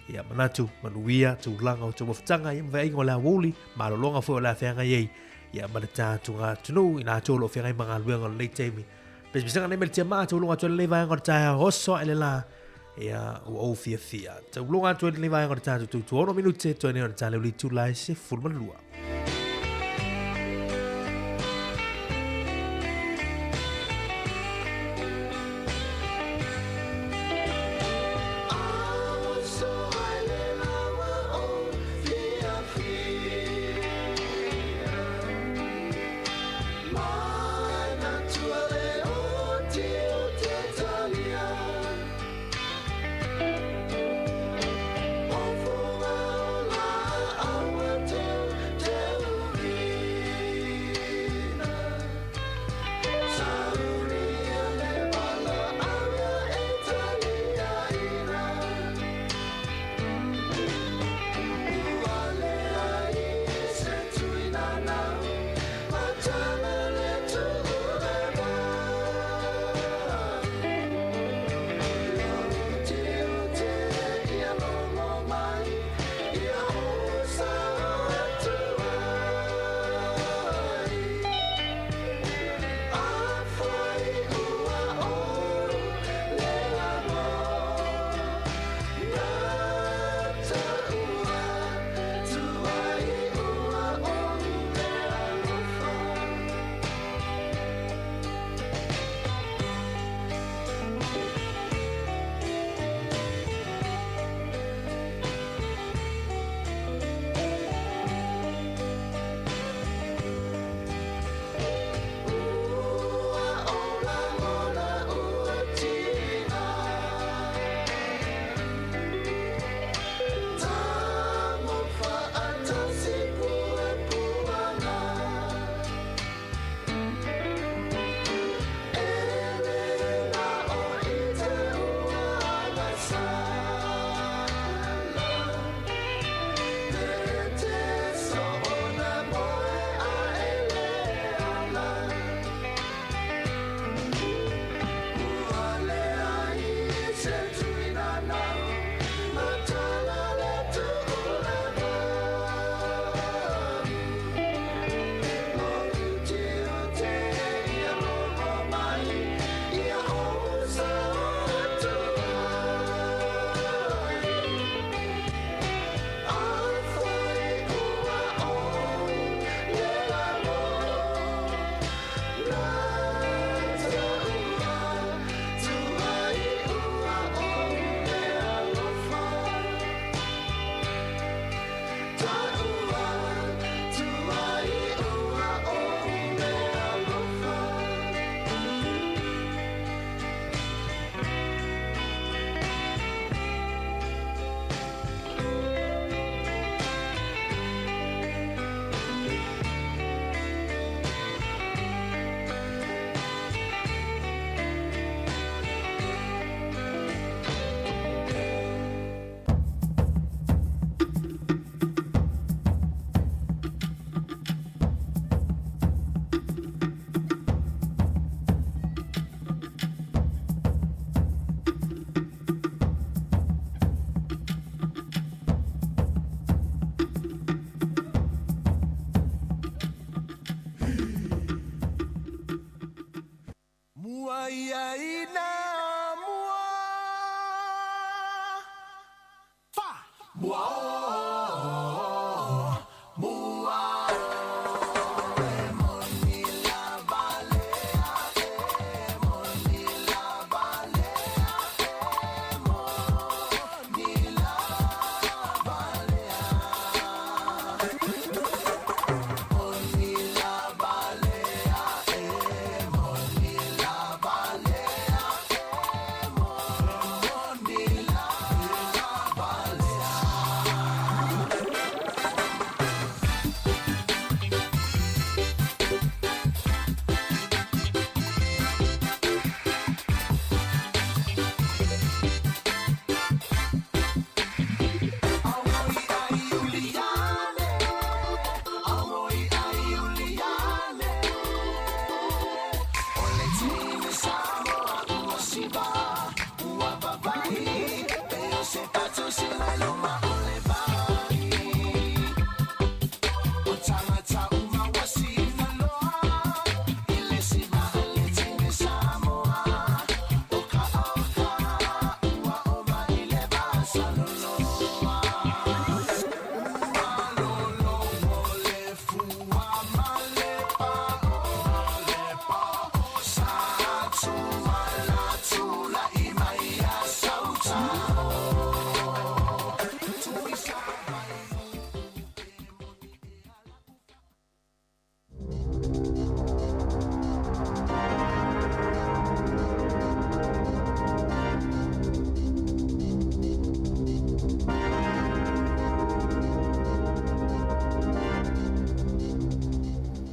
A: ya manatu manuia tu langa tu futanga ya vai ngola woli ma lo longa fo la fenga ye ya malata tunga tunu ina tolo fe ngai manga luenga le temi pes bisanga nei meltia ma tu lunga tu le vai ngota hoso ele la ya o fia tu lunga tu le vai ngota tu 1 minute tu ne ngota le tu lai se fulman lua
M: Tell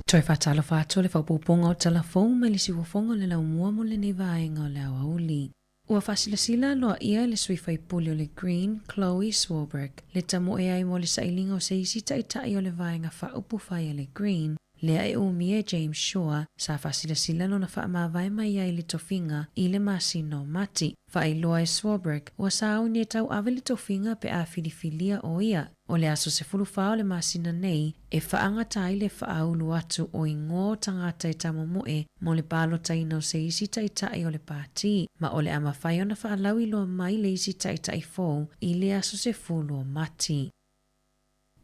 C: Toi whatalo whato le whaupoponga o talafong me le siwafonga le lau mua mo le nei vaenga o le au auli. Ua whasilasila loa ia le suifai puli o le Green, Chloe Swarbrick, le tamo e ai mo le sailinga o se isi taitai o le vaenga whaupu whai o le Green, lea e umia James Shaw sa whasilasila lo na whaamawai mai ai le tofinga i le masino mati. Whailoa e Swarbrick ua sao ni e tau awe le tofinga pe a filifilia o ia. O le aso se fulu whao le masina nei, e whaangatai le whaaulu atu o ingo tangata e tamomoe mo le palo taina o se isi taitai o le pāti, ma o le ama whai ona whaalau ilo mai le isi taitai fōu i le aso se fulu o mati.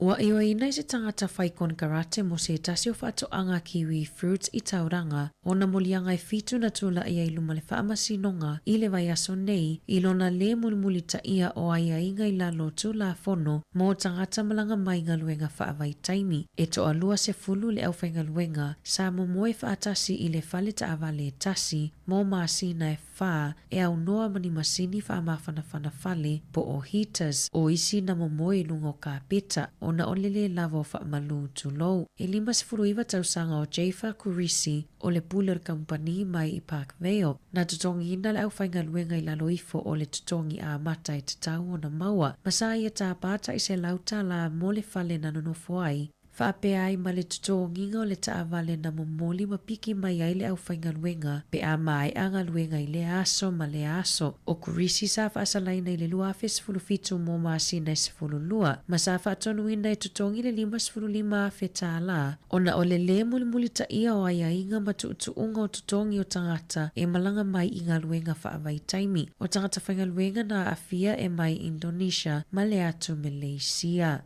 C: Ua iwa ina i se tangata whai kon karate mo se tasi o whaatoanga kiwi fruits i tauranga o na molianga e fitu na tula ia i luma le whaamasinonga i le vai aso nei i lona le mulimuli ta ia o aia inga i lalo tula fono mo tangata malanga mai ngaluenga whaavai taimi. E to alua se fulu le au whai ngaluenga sa mo moe whaatasi i le whale ta avale tasi mo maasina e wha e au noa mani masini whaamawhanawhana whale po o heaters o isi na mo moe lungo ka peta o na olele lava o whaamalu tulou. E 5 tausanga o Jaifa Kurisi o le Puller Company mai i Parkvale. Na tutongi ina le au whainga luenga i laloifo o le tutongi a mata i te tau o na maua. Masai e tā pāta i se lauta la mo le whale na nonofo ai. Whaapea ai ma le tutonginga o le taawale na momoli ma piki mai ai le au whainga luenga pe a mai anga luenga i le aso ma le aso. O kurisi sa whaasalaina i le lua afe sifulufitu mo maasina i sifululua. Ma sa whaatonu ina i tutongi le 5 afe tā la. Ona o le mulimuli ta ia o aia inga ma tuutuunga o tutongi o tangata e malanga mai i ngā luenga whaavai taimi. O tangata whainga luenga na afia e mai Indonesia ma le atu Malaysia.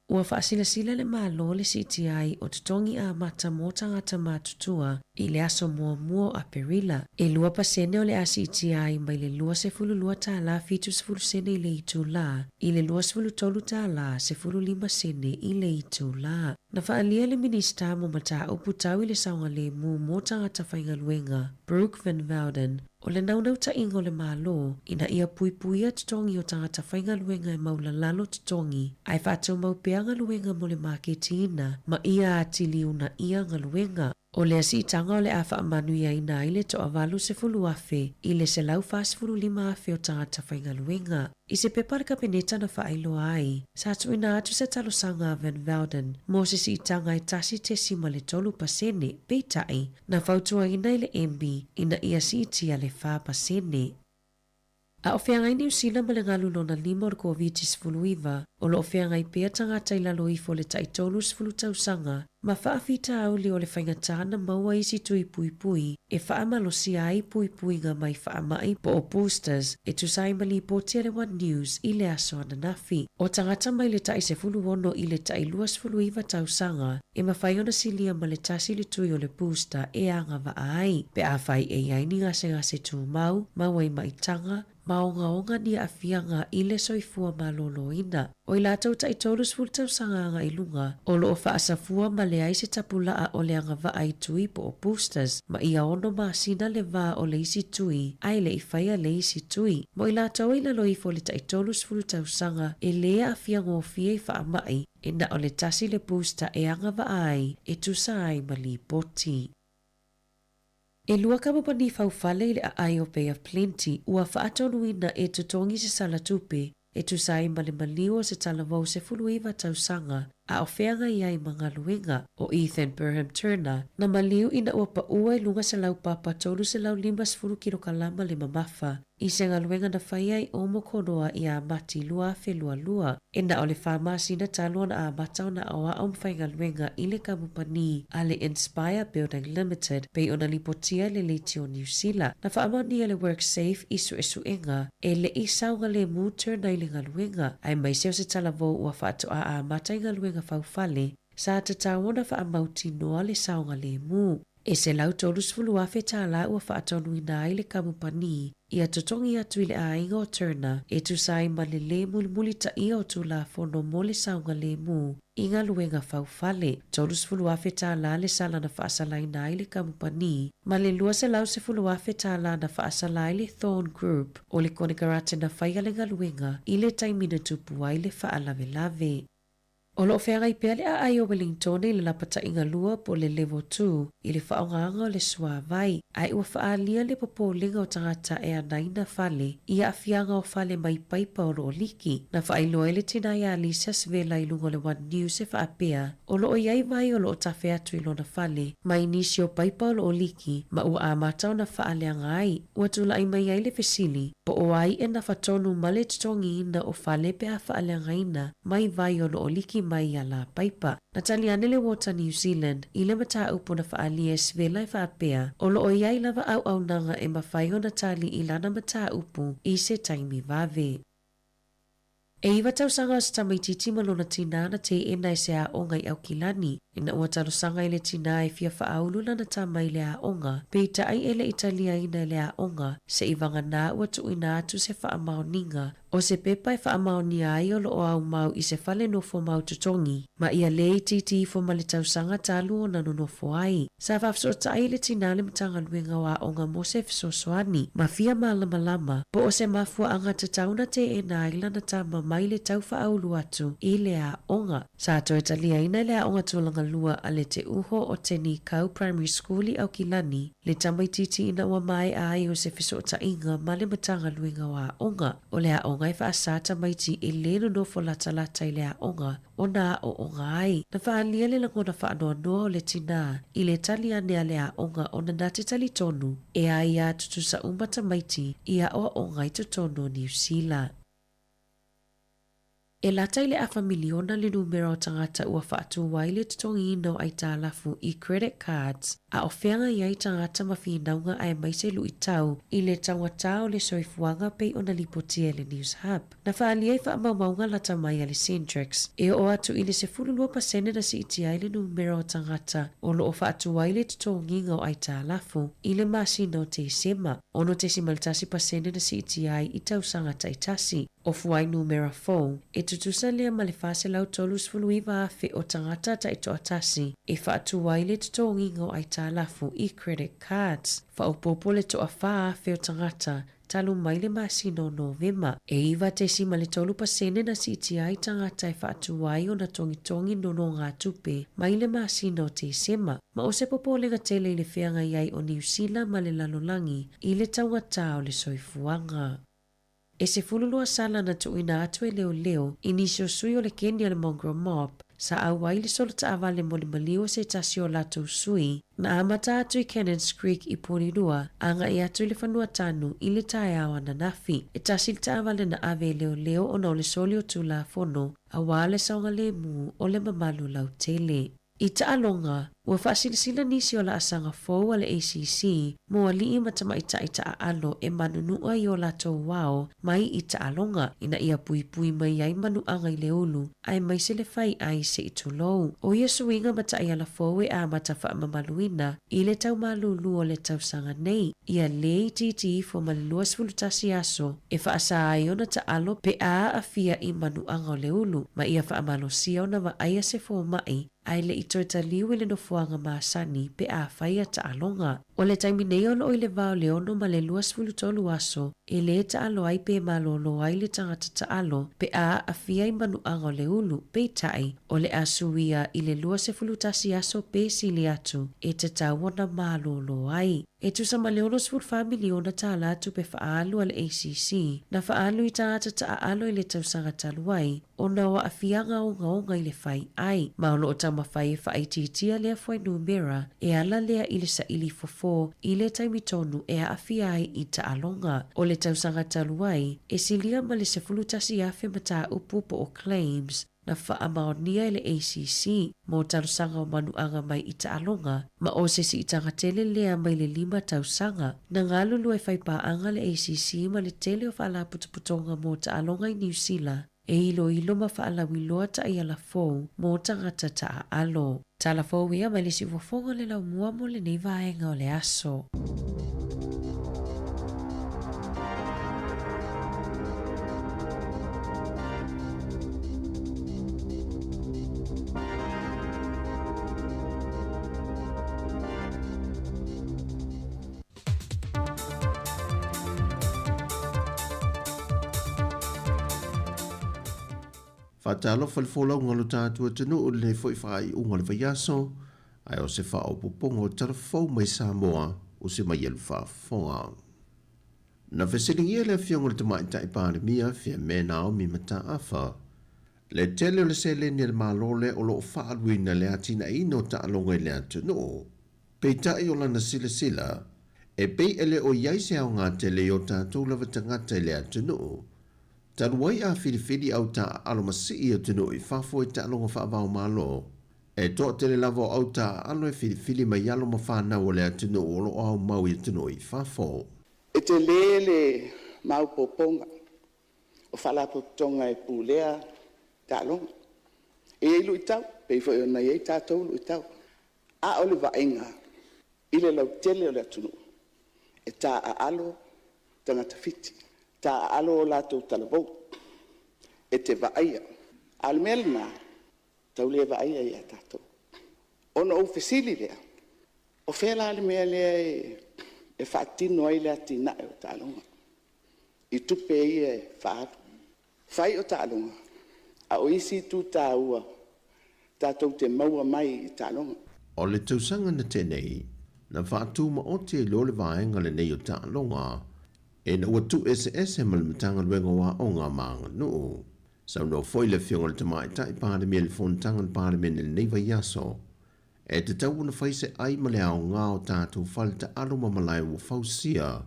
C: Ua whaasilasila le malo le CTI o tutongi a mata mo tangata mātutua i le aso mua a Perila. E lua pasene o le a CTI mai le lua se fulu lua tā la fitu se fulu sene i le itu la. I le lua se fulu tolu tā la se fulu 5 sene i le itu la. Na whaalia le minista mo mata upu tau i le saunga le mo tangata whainga luenga, Brooke Van Velden, o le naunau ta ingo le malo, ina ia puipuia tutongi o tangata whainga luenga e maula lalo tutongi, ai whātou maupeanga luenga mo le maketina, ma ia atili una ia nga luenga. O le asitanga o le awha amanuia ina i le to avalu se fulu afe, i le se lau fulu 5 afe o tangata whainga luenga. I se pepara kapeneta na whaailoa ai, sa atu ina atu se talo sanga Van Velden, mo se si itanga e tasi te sima le 3% peitai, na whautua ina i le MB, ina ia si itia le 4%. A o whea ngai New Zealand ma le ngalu lona 5 o le COVID-19, o lo o whea ngai pea tangata i lalo ifo le taitolu sifulu tausanga, ma whaafita auli o le whaingatana maua isi tui pui, e whaamalosia ai pui ngā mai whaamai po o boosters, e tusai mali po Tere One News i le aso ananafi. O tangata mai le tai se fulu ono i le tai lua sifulu iwa tausanga, e mawhaiona silia ma le tasi le tui o le booster e anga wa ai, pe a whai e ai ni ngase tu mau, mawai maitanga, maonga ni afianga ile soifua maloloina. O ila tau ta itolus fultau sanganga ilunga, o lo ofa asafua ma le aise tapula o le anga va ai tui po o boosters, ma ia ono ma sina le va o le isi tui, ai le ifaya le isi tui. Mo ila tau ila lo ifo le ta itolus fultau sanga, e lea afianga o fie i faa mai, e na o le tasi le booster e anga va ai, e tusa ai ma li poti. E lua kama pani faufale le ai o Bay of Plenty, ua faatonuina e tutongi se sala tupe, e tusai male maliwa se talavau se fuluiva tausanga, a ofeanga iai mga luenga o Ethan Burham Turner, na maliu ina ua paua lunga se lau papa tolu se lau 5 kilo kalama le mamafa, i se ngaluenga na whaiai o mokonoa i a mati lua fe lua. E na ole whamasi na talua na a matau na awa o mwhai ngaluenga i le kamupani a le Inspire Building Limited, pei ona lipotia le leiti o New Zealand. Na whaamani a le Work Safe isu enga, e le isaunga le mu turna i le ngaluenga, ai mai seo se talavou ua whaato a matai ngaluenga faufale, sa te tawona whaamauti noa le saunga le mu. E se lau tolus fulu afe tala ua whaatonu ina le kamupani, ia totongi atu ile a inga o Turner, e tu sai ma le muli ta ia o tu la fono mo le saunga le mu, inga luenga faufale. Tolus fulu afe tala le sala na whaasala ina le kamupani, ma le lua se lau se fulu afe tala na whaasala le Thorn Group, o le kone karate na whaigalenga luenga, ile taimina tupu ai le whaalave lave. O lo whenga i pele a ai o Wellington i le lapata inga lua po le level 2 i le whaonganga o le sua vai. Ai ua whaalia le popolinga o tangata e anaina whale i a whianga o whale mai paipa o lo liki. Na whaailoa le tina i a Lisa Svela i lungo le One News e whaapea. O lo o iai vai o lo o tawhi atu i lona whale mai nisi o paipa o lo liki ma ua a matau na whaaleanga ai. Ua tula ai mai ai le fesili po o ai e na whatonu male tutongi ina o whale pe a whaaleanga ina mai vai o lo liki mai a la paipa. Natali anele Water New Zealand i le mata upo na whaalia Svela i whaapea o lo o iai lava au nanga e mawhaiho Natali i lana mata upo i se taimi vave. E iwa tausanga o stamaititi malona tina na te ena e se a onga i au kilani. Ina ua talosanga i le tina e fia whaaulu lana tama i le a onga. Peita ai ele Italia ina le a onga. Se iwanga na ua tu ina atu se whaamao ninga. O se pepa e whaamao ni ai o lo o au mau i se whale nofo mau tutongi. Ma ia le titi fo male tausanga talu o nano nofo ai. Sa whafso ta ai le tina le mtanga luenga wa onga mo se fisosoani. Ma fia malama. Po o se mafua anga te tauna te ena i lana tama mai le tau whaaulu atu i le a onga. Sa to Italia ina le a onga tūlanga lua a le te uho o Teni Kau Primary School i au kilani. Le tamaititi ina ua mai ai o se fiso ta inga ma le matanga luenga wa onga. O le a onga i whaasata maiti i leno nofo lata i le a onga. O na o onga ai. Na whaalia le langona whaanoa noa o le tina. I le taliane a le a onga o na nate tali tonu. E ai a tutusa umata maiti i a o onga i tutono New Zealand. E lata i le a familiona le numero o tangata ua whaatu waile tutongi ino ai tā lafu i credit cards. A o whenga iai tangata mawhinaunga ai maise lu i tau i le tangata o le soifuanga pei o na lipotia le News Hub. Na whaalia i whaamaunga lata mai a le Centrex. E o atu i le se 10% na si iti ai le numero o tangata o lo o whaatu waile tutongi ngau ai tā lafu i le masino te sema. Ono te simaltasi pasene na si iti ai i tau sangata i tasi. O fuai numero 4, e tutusa lea ma le whase lau tolus fuluiva a fe o tangata ta ito atasi, e whaatu waile tutongi ngau ai tā lafu i credit cards. Whaupopo le to a wha a fe o tangata, talu mai le masino Novema. E iwa te si ma le tolu pasene na si iti ai tangata e whaatu wai o na tongi nono ngā tupe, mai le masino te sema. Ma o se popo le ngatele i le whianga iai o New Zealand ma le lalolangi, i le tangata o le soifuanga. E se fululua sala na tuina atu e leo, inisio sui o le keni o le mongrel mop, sa au ai le solo ta avale mo le malio se tasi o lato sui, na amata atu i Cannons Creek i Porirua, anga i atu i le whanua tanu i le tae awa na nafi. E tasi le ta avale na ave leo o na o le soli o tu la fono, a wale saunga le mu o le mamalu lau tele. I Ta'alonga, ua whaasilisila nisi o la asanga fōu a le ACC, mo alii matama i Ta'alo e manunua i o lātou wao mai i Ta'alonga, ina ia pui mai ai manuanga i le ulu, ai mai se le whai ai se i tulou. O ia suinga mata i ala fōu e a mata whaamamaluina, i le tau malulu o le tau sanga nei, ia le titi fo malilua sfulutasi aso, e whaasa ai ona Ta'alo pe a fia i manuanga o le ulu, ma ia whaamalosia ona wa aia se fō mai, ai le ito e taliu i le nofuanga maasani pe a whaia Ta'alonga. O le taimi nei ono i le vao le ono ma le luas fulutolu aso, e le Ta'alo ai pe malolo ai le tangata Ta'alo pe a fia i manuanga o le ulu pe tai o le asuia i le luas e fulutasi aso pe sili atu e te tawana malolo ai. E tu sa maleono sfurfa miliona tala atu pe whaalu al ACC, na whaalu i tangata Ta'alo i le tausanga taluai, o na wa afianga o ngaonga i le whai ai. Maolo o tama whai e whaititia lea fwai numera, e ala lea i le sa ili fofo, i le taimitonu e a afia ai i Ta'alonga. O le tausanga taluai, e silia ma le se fulutasi afe mata upupo o claims, na whaamaonia i le ACC, mo talusanga o manuanga mai i Ta'alonga, ma o se si itanga tele lea mai le 5 tausanga, na ngalulu e whaipaanga le ACC ma le tele o whaala putuputonga mo Ta'alonga i New Zealand, e ilo ma whaalawiloa ta i ala fōu mo tangata Ta'alo. Tala fōu ia mai le si wafonga le lau mua mo le nei vaenga o le aso.
F: Fatalo falfola ngalo tātua tenu o le foi whai unga le vaiaso, ai o se whao pupongo tarafau mai Sāmoa o se mai elu whafonga. Na whesilingia le fionga le tamai tai pāremia fia mena o mi mata awha, le tele o le se le ni le malole o lo whaaluina le atina ino Ta'alonga i le atunu, pei tai o lana sila, e pei ele o iaise au ngā tele o tātou lava tangata i le atunu, taruai a filifili au Ta'alo masii o tunu i whafo i Ta'alonga whaavao malo, e toa tele lavo au Ta'alo e filifili mai alo ma whanau o le atunu o lo au mau i tunu i whafo.
G: E te lele mau poponga, o whalapotonga e pūlea Ta'alonga. E ilu i tau, pei fo e nei e tātou lu i tau. A ole vaenga, ile lau tele o le atunu, e tā a alo tangata fiti. Ta alo la to talabo e te vaia al melna tau le vaia ia tato ono o fesili le o fela al mele e fatino ile atina o Ta'alonga i tupe e fa fai o Ta'alonga a o isi tu taua tato te maua mai i Ta'alonga
F: o le tausanga na tenei na whaatu ma o te lo le vaenga le nei o Ta'alonga e na watu SS mal matanga luenga wa o ngā maanga nuu. Sau no foi le fionga le tamai tai pāre mea le fontanga le pāre mea le neiva iaso. E te tau na whaise ai ma le au ngā o tātou whale ta alo ma malai wa whausia.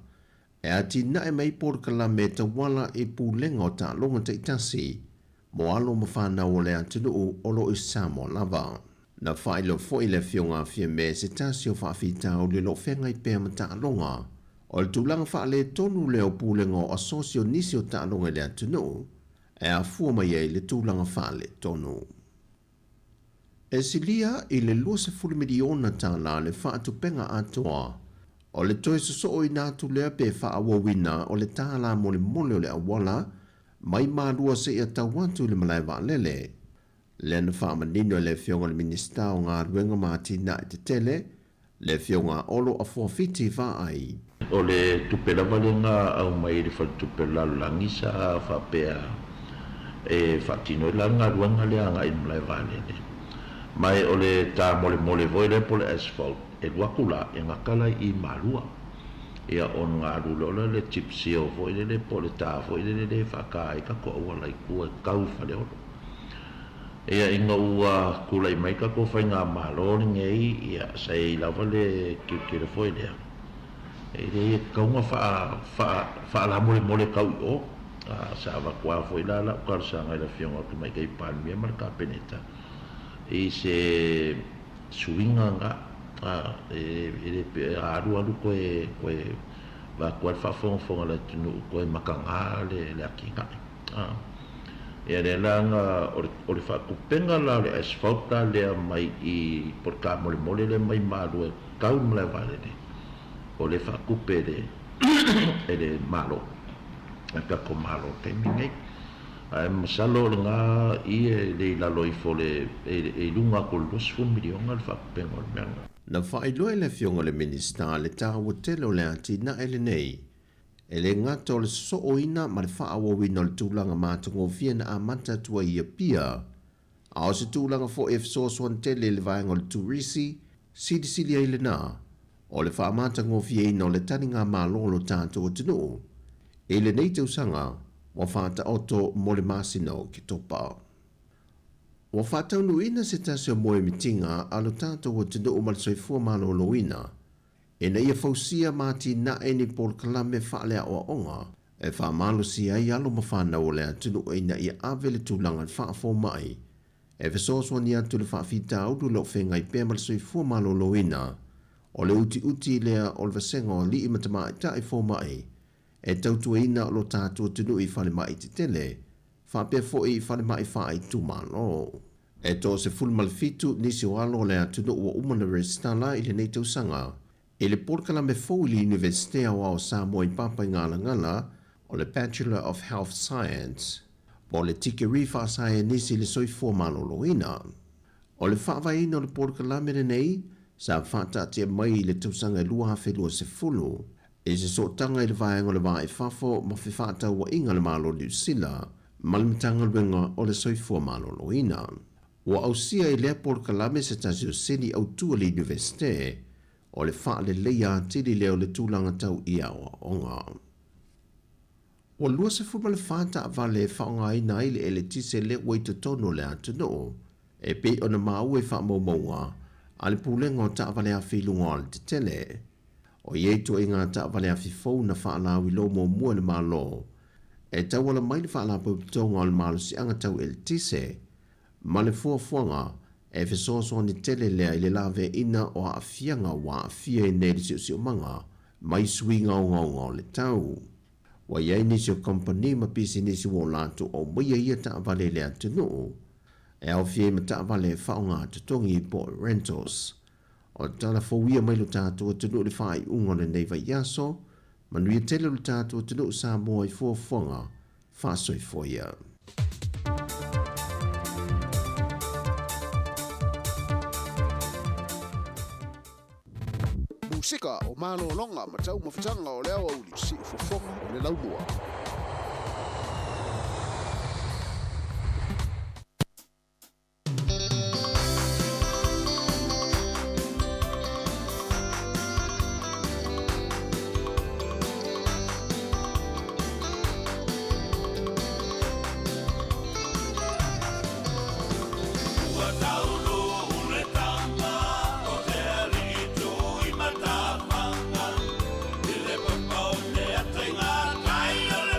F: E ati na e mei porkala me ta wala e pūlenga o Ta'alonga te itasi. Mo alo ma whanau o le atunu o lo i Sāmoa lava. Na whailo foi le fionga fia me se tasi o whawhitau le lo whenga i pēr ma Ta'alonga. O le tūlanga whaale tonu leo pūlenga o asosio nisi o Ta'alonga le atunu, e a fua mai e le tūlanga whaale tonu. E silia i le 20 miliona tāla le whaatupenga atoa, o le toe soso i nātu lea pe whaawawina o le tāla mo le mole o le awala, mai mārua se ia tauatu le malai waalele. Le na whaamanino le fionga le minista o ngā ruenga mātina i te tele, le fionga olo a fuafiti whaai.
H: O le tupela valenga au mai le tupela langisa whapea e whatino langa ruanga le anga i mlai valene. Mai o le tā mole voile po le asphalt e wakula e ngakala i marua. Ia on ngā rulola le tipsio voile le po le tā voile le whaka e kako awa lai kua e kau whale oro. Ia inga ua kula i mai kako whai ngā malori ngei ia sei lava le kiukire voile. E kaunga wha la mole kau i o sa awa kua foi la la kar sa ngai la fionga tu mai kai pan mi mar ka peneta e se suinga nga ele pe alu koe va koe fa fonga le tunu koe makanga le akinga e le langa o le fa kupenga la le asfalta le mai I porka mole le mai malu e kau mle vale le o le fa kupe le ele malo ka ko malo te mingai masalo nga I le lalo I fole e lunga ko los fu milion al fa kupenga o menga
F: na whaeloa le fionga le minista le tāua telo le ati na ele nei. E le ngata o le sooina ma le whaawawina o le tūlanga mātango fia na amata tua ia pia. A o se tūlanga fo F-SOS-1 tele le vaenga o le tūrisi, sili ai le nā. O le whaamatango fia ina o le tani ngā mālolo tātua tino. E le nei tausanga, wa whaata oto mo le māsino ki topa. Wa whātau nuina se tasio moe mitinga alo tātou o tino o malsoifua malo loina. E na ia fausia mati na eni Paul Kalame whaalea o onga, e wha malo si ai alo mawhana o lea tino e na ia awele tūlanga whaafo mai. E whasoswa ni atu le whaafita audu lo whengai pēr malsoifua malo loina, o le uti lea o le vasenga o li imatama i tae fo mai, e tautua ina o lo tātou tino I whale mai te tele, whapea fo I whale mai whaai tūmano. E tō se fulu malfitu nisi o alo lea tino ua umana restala I le nei tausanga, e le porkalame fōu I le Universitea o Sāmoa I papa I ngala o le Bachelor of Health Science, po le tike rifasaya nisi le soifua maloloina. O le whaavaina o le porkalame le nei, sa whātatia mai le tausanga lua hawhelua se fulu, e se sotanga I le vaenga le vae fafo ma whiwhata ua inga le malo New Zealand, malimitanga luenga o le soifua maloloina. Wa ausia I lea porkalame se tasio seni au tua le Universite, o le wha le leia tiri leo le tūlanga tau ia o onga. O lua se fupa le whāta avale e whaonga ina I le ele tise le waito tono le atu no, e pe o na mau e wha maumaua, a le pūlenga o ta avale a whilunga o le te tele. O ieto e ngā ta avale a whifou na wha ala wilo mo mua le malo, e tau wala mai le wha ala paupitonga o le malo si anga tau ele tise, ma le fuafuanga, e F-SOS-1 ni tele lea I le lave ina o a fianga wa a fia I neri si o manga, mai sui ngau le tau. Wa iai nisi o company ma pisi nisi wo lato o maia ia ta avale lea tunu. E au fia ma ta avale whaonga tutongi I po rentals. O tala fawia mai lo tātua tunu le whai ungo le neiva yaso, manuia tele lo tātua tunu Sāmoa I fuafuanga, whasoi foia.
U: Musika o malo longa ma tau mawhitanga o leo au li si ufofonga o le laumua.
P: Ile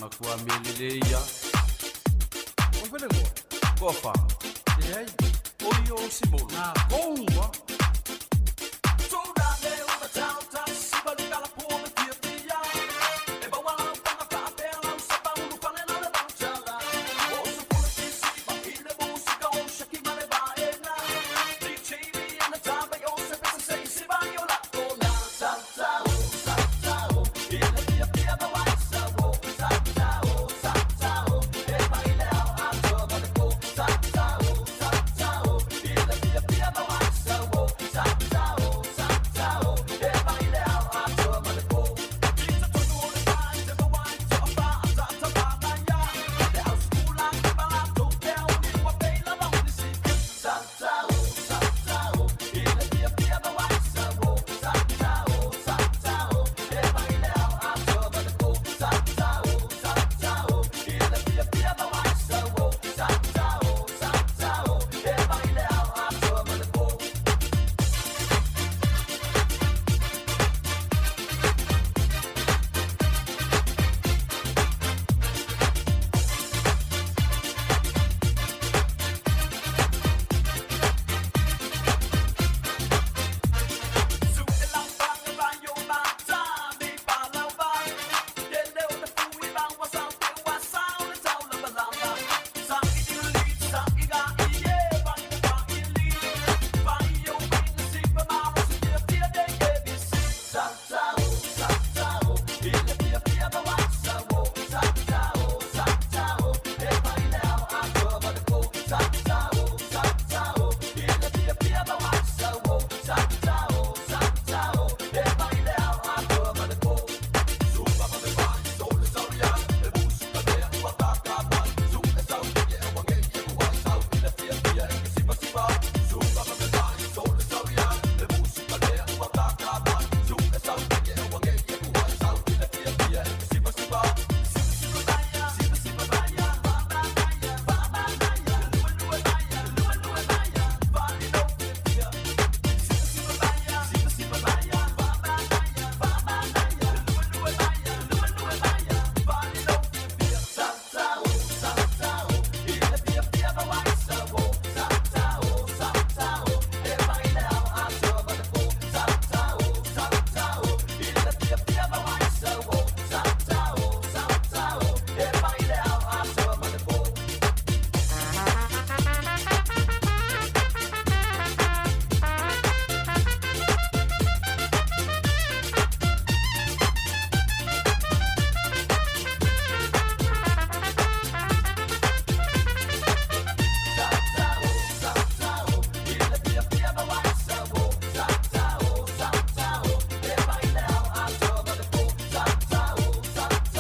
B: Makua melele ia.
P: O fele go.
B: Kofa.
P: Ei, o simo. Na bomba.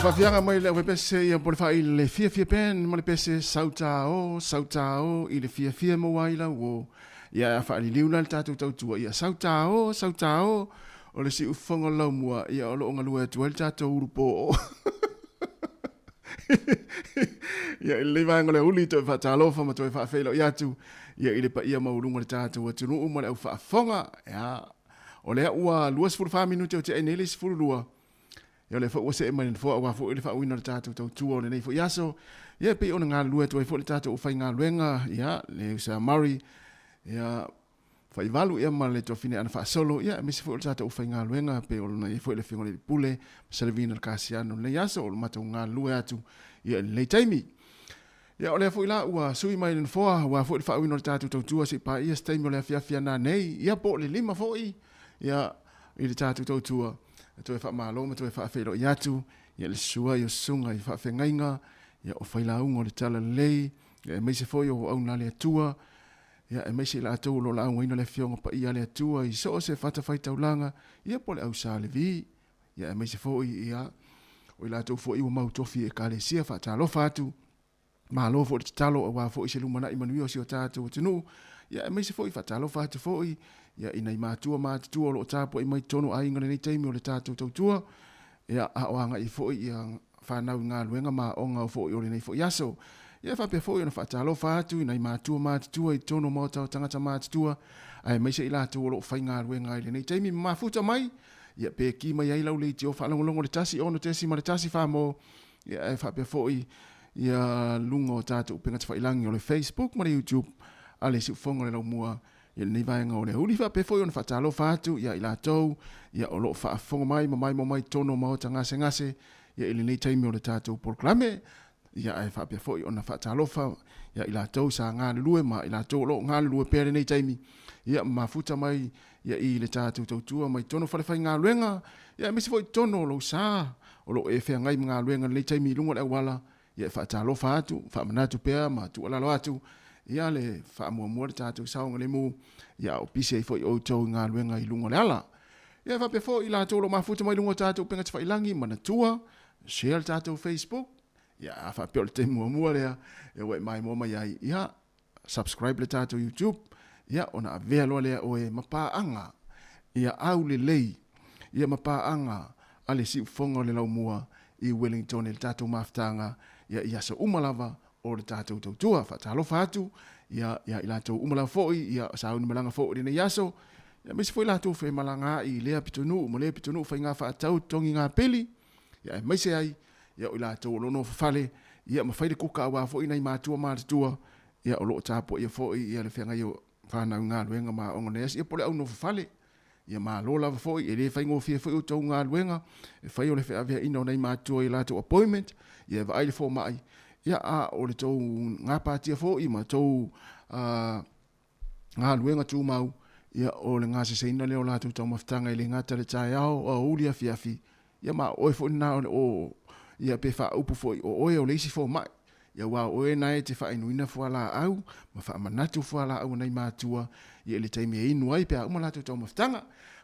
D: Fafianga mai le we pese ia por fa ile fia pen mo le pese sautao ile fia mo wai la wo ia fa li liuna tatu tau ia sautao o le si ufonga la mua ia o lo ngalu e tuel tatu urupo ia ile va ngole uli to fa talo fa mo to fa felo ia tu ia ile pa ia mo lunga le tatu o tunu mo le fa fonga ia o le ua luas furu fa minuto te enelis furu lua ia le fa o se mai fo wa fo ile fa wina le tatu tu o le nei fo yaso ia pe ona nga lua to fo le tatu o fa nga luenga ia le sa mari ia fa ivalu ia ma le to fine ana fa solo ia mi se fo le tatu o fa nga luenga pe o na fo le fingo le pule Selvina Casiano le yaso o mata nga lua atu ia le taimi ia ole fo ila ua sui mai le fo wa fo le fa wina le tatu tu se pa ia stai mo le fia na nei ia po le lima fo ia ile tatu tu to fa malo me to fa felo yatu ia le sua yo sunga i fa fengainga ia o faila ungo le tala lei ia me se foi o na le tua ia me se la to lo la ngina le fionga pa ia le tua i so se fata fai taulanga ia po le au sale vi ia me se foi ia o la to foi o mau tofi e kale sia fa talo fatu malo fo talo wa fo se lumana i manuio si o tatu tunu ia me se foi fa talo fatu foi ia ina i mātua o lo tāpo i mai tono ai ngana nei teimi o le tātou tautua ia aoanga i fo i whanau ngā luenga mā onga o fo i o le nei fo yaso ia whapea fo i ona whaatalo whātu ina i mātua i tono mō tau tangata mātua ai mai se i lātou o lo whai ngā luenga i le nei teimi mafuta mai ia pe ki mai ai lau leiti o whalongolongo le tasi ono tesi ma le tasi whamo ia e whapea fo i ia lungo tātou pengata whailangi o le Facebook ma le YouTube ale si ufongo le lau mua ia nei vaenga o le huli fa pe foi ona fatalo fatu ia ila tou ia o lo fa fonga mai tono mau tanga ngase ia ile nei taimi o le tatou proclame ia ai fa pe foi ona fatalo fa ia ila tou sa nga lue ma ila tou lo nga lue pe nei taimi ia mafuta mai ia i le tatou tua mai tono fa le fa nga luenga ia mi se foi tono lo sa o lo e fe ngai nga luenga nei taimi lungo le wala ia fatalo fatu fa manatu pe ma tu ala lo atu ia le fa mo le tatu saunga le mu ia o pise i foi o tau ngā luenga i lunga le ala ia fa pe fo i la tolo mafuta mai lunga tatu penga tfa ilangi mana tua share tatu Facebook ia fa pe o te mua lea ia wai mai mo mai ai ia subscribe le tatu YouTube ia ona avea loa lea o e mapaanga ia au le lei ia mapaanga ale si ufonga le lau mua i Wellington le tatu maftanga ia sa umalava o le tātou tautua, whaatalo whātu, ia i lātou umala fōi, ia sauni malanga fōi rina yaso, ia misi fōi lātou whai malanga i lea pitonu, mo lea pitonu whai ngā whaatau tongi ngā peli, ia e maise ai, ia o i lātou lono whawhale, ia ma whaire kuka awa fōi nei mātua mātua, ia o loo tāpo ia fōi, ia le whenga i o whanau ngā luenga mā onga neas, ia pole au no whawhale, ia mā lola fōi, e le whai ngō fia fōi o tau ngā luenga, e whai o le whea vea ina o nei mātua i lātou appointment, ia wa aile fō mai, ia a o le tau ngā pātia fo i ma tau ngā luenga tū mau ia o le ngā seseina leo lātou tau maftanga i le ngāta le tai au o ulia fiafi ia ma oe fo ina o ia pe wha upu fo i o oe o leisi fo mai ia wā oe nai te wha inuina fo ala au ma wha manatu fo ala au nei mātua ia le taimi e inu ai pe a uma lātou tau maftanga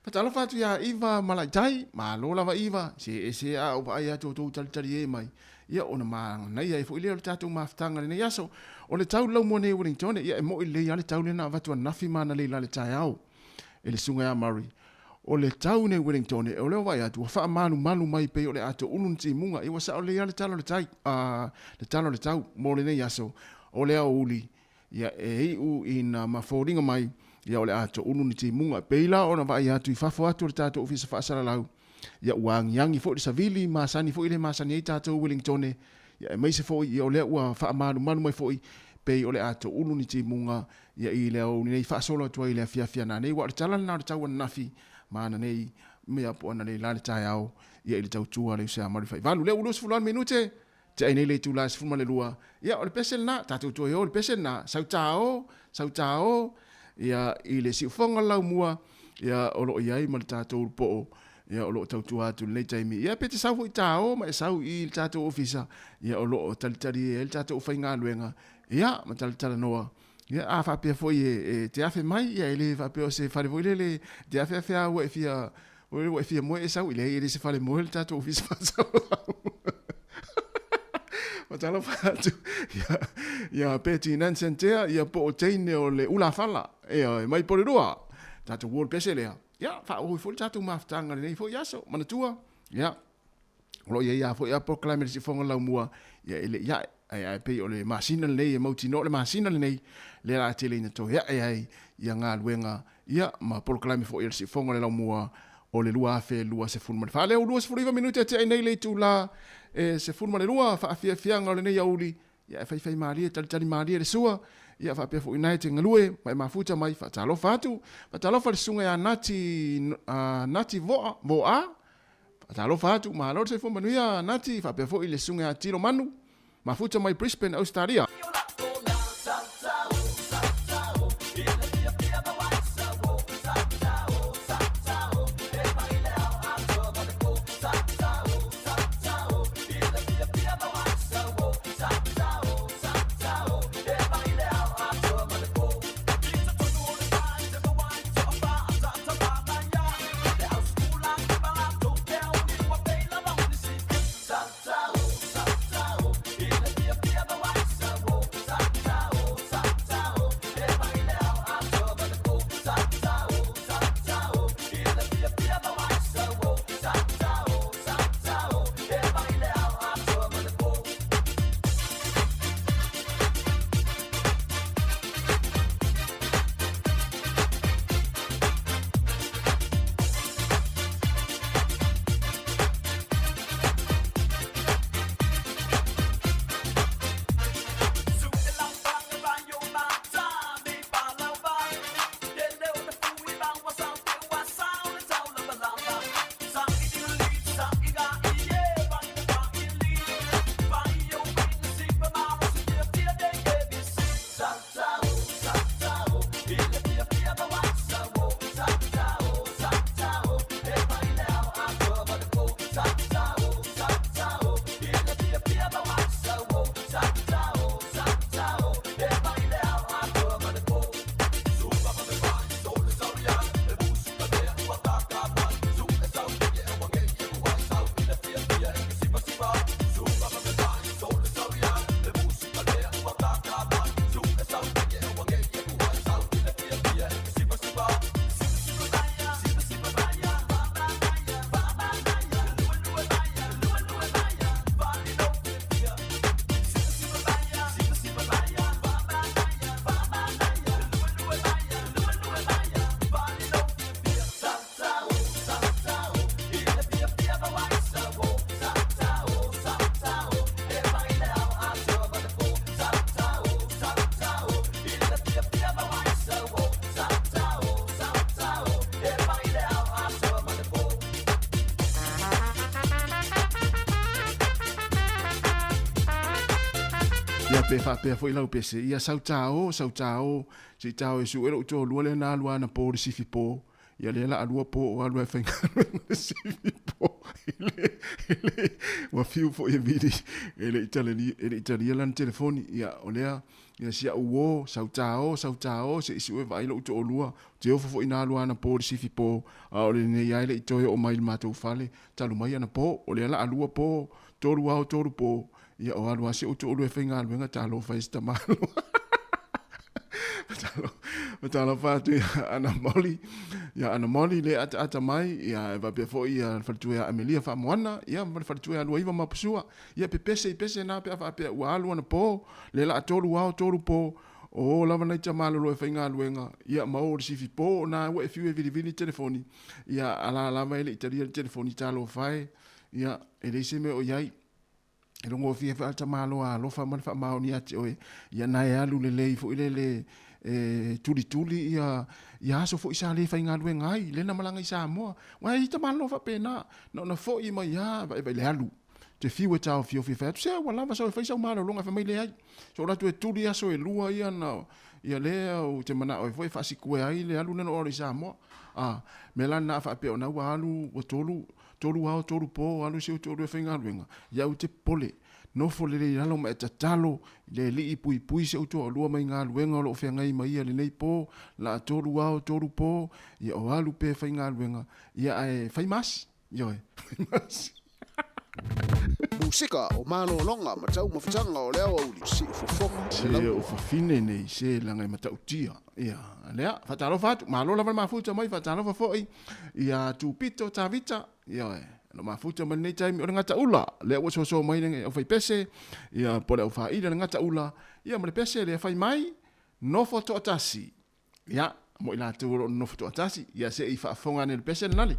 D: Fatalo fatu ia iwa malaitai ma lola wa iwa se a o ai atu tau talitari e mai ia ona ma nei ai fo ile o tatu maftanga le yaso o le tau lau mo nei Wellington ia e mo ile ia le tau le na vatu nafi mana le la le tai au ele sunga ya Murray o le tau nei Wellington e o le vai atu fa manu mai pe o le atu unun ti munga i wasa o le ia le talo le tai le talo le tau mo le nei yaso o le au uli ia e u ina maforinga mai ia o le ato unun ti munga peila ona vai atu i fafo atu le tatu ofisa fa sala lau ia wangiangi fo di savili masani fo ile masani e tātou Wellington ia e meise fo i o le ua wha manu mai fo i pei o le ato unu ni ti munga ia i le au nei wha solo atua i le fia na nei wa le talan na le tau nafi maana nei mea po ana nei lale tai au ia i le tau tua le usea marifai valu le ulus fulan minute te ai nei le tu las fuma le lua ia o le pesel na tātou tua i o le pesel na sautao ia i le siufonga lau mua ia o lo iai ma le tātou po ia o lo tautua atu nei taimi ia pe te sau i tao ma e sau i le tātou ofisa ia o lo talitari e le tātou whai ngā luenga ia ma talitara noa ia a whapea foi e te afe mai ia ele whapea o se whare voi le te afe a ua e fia moe e sau i le e le se whare moe le tātou ofisa whasau talo fatu ia peti nan sentea ia po o teine o le ula fala e mai po le rua tatu wol pese lea ia fa o fo tatu maftanga le fo yaso mana tua ia lo ia fo ia proclaim si fonga la mua ia ele ia ai pe o le masina le e mauti no le masina le le la tele na to ia ia nga luenga ia ma proclaim fo ia si fonga le la mua o le lua fe lua se fulma fa le lua se fulma minuta te nei le tu la se fulma le lua fa fia fianga le nei auli ia fa mali tali mali le sua ia fa pe fo united ngalue mai mafuta mai fa talo fatu fa talo fa sunga ya nati vo a talo fatu ma lo se fulma ia nati fa pe fo ile sunga ya tiro manu mafuta mai Brisbane Australia. Ia pe fa pe foi lau pese ia sau tao si tao e su elo to luole na lua na po si po ia le la lua po alua fa si po ele wa fiu fo e vidi ele italian telefoni ia olea ia sia uo sau tao se si vai lo to lua te ofo fo ina lua na po si po ole ne ia ele to o mai mato fale talu mai na po ole la lua po to lua po ia o alua se o to lo fenga luenga talo fa esta malo talo fa tu ana moli le ata mai ia va pe fo ia fa tu ia Amelia fa moana ia fa tu ia luiva ma pusua ia pe pese na pe fa pe wa alua na po le la to lu po o lava nei tamalo lo fenga luenga ia ma o si fi po na we fiu e vidi telefoni ia ala lava ele italia telefoni talo fai ia ele se me o iai e longo fia fa tamalo a lo fa man fa maoni ati oe ia na e alu le fo ile tuli ia so fo isa le fa inga lu ngai le na malanga Sāmoa wa i tamalo fa pena no fo i mai ia va le alu te fiu tau fio fa se wala va so fa isa malo longa fa mai le ai so la tu tuli aso e lua ia na ia le o te mana o foi fa sikue ai le alu no o Sāmoa me la na fa pe ona wa alu o tolu po alu se tolu fenga luenga ia u te pole no fo le lalo ma tatalo le li pui se to lu mai nga luenga lo fenga i mai le nei po la tolu po ia o alu pe fenga luenga ia ai famous yo famous
U: Musika o malolonga ma tau mawhitanga o lea auli si ufofonga.
D: Se o whawhine nei se langa ma tautia. Ia, lea, whatalo whatu, malola wale mafuta mai, whatalo whafoi, ia tūpito tā vita, ia e. No mafuta man nei taimi o le ngata ula, lea ua so mai nge o whai pese, ia pole au whaida le ngata ula, ia ma le pese lea whai mai, nofo to atasi. Ia, mo ila tūro nofo to atasi, ia se i whaafonga ne le pese nali.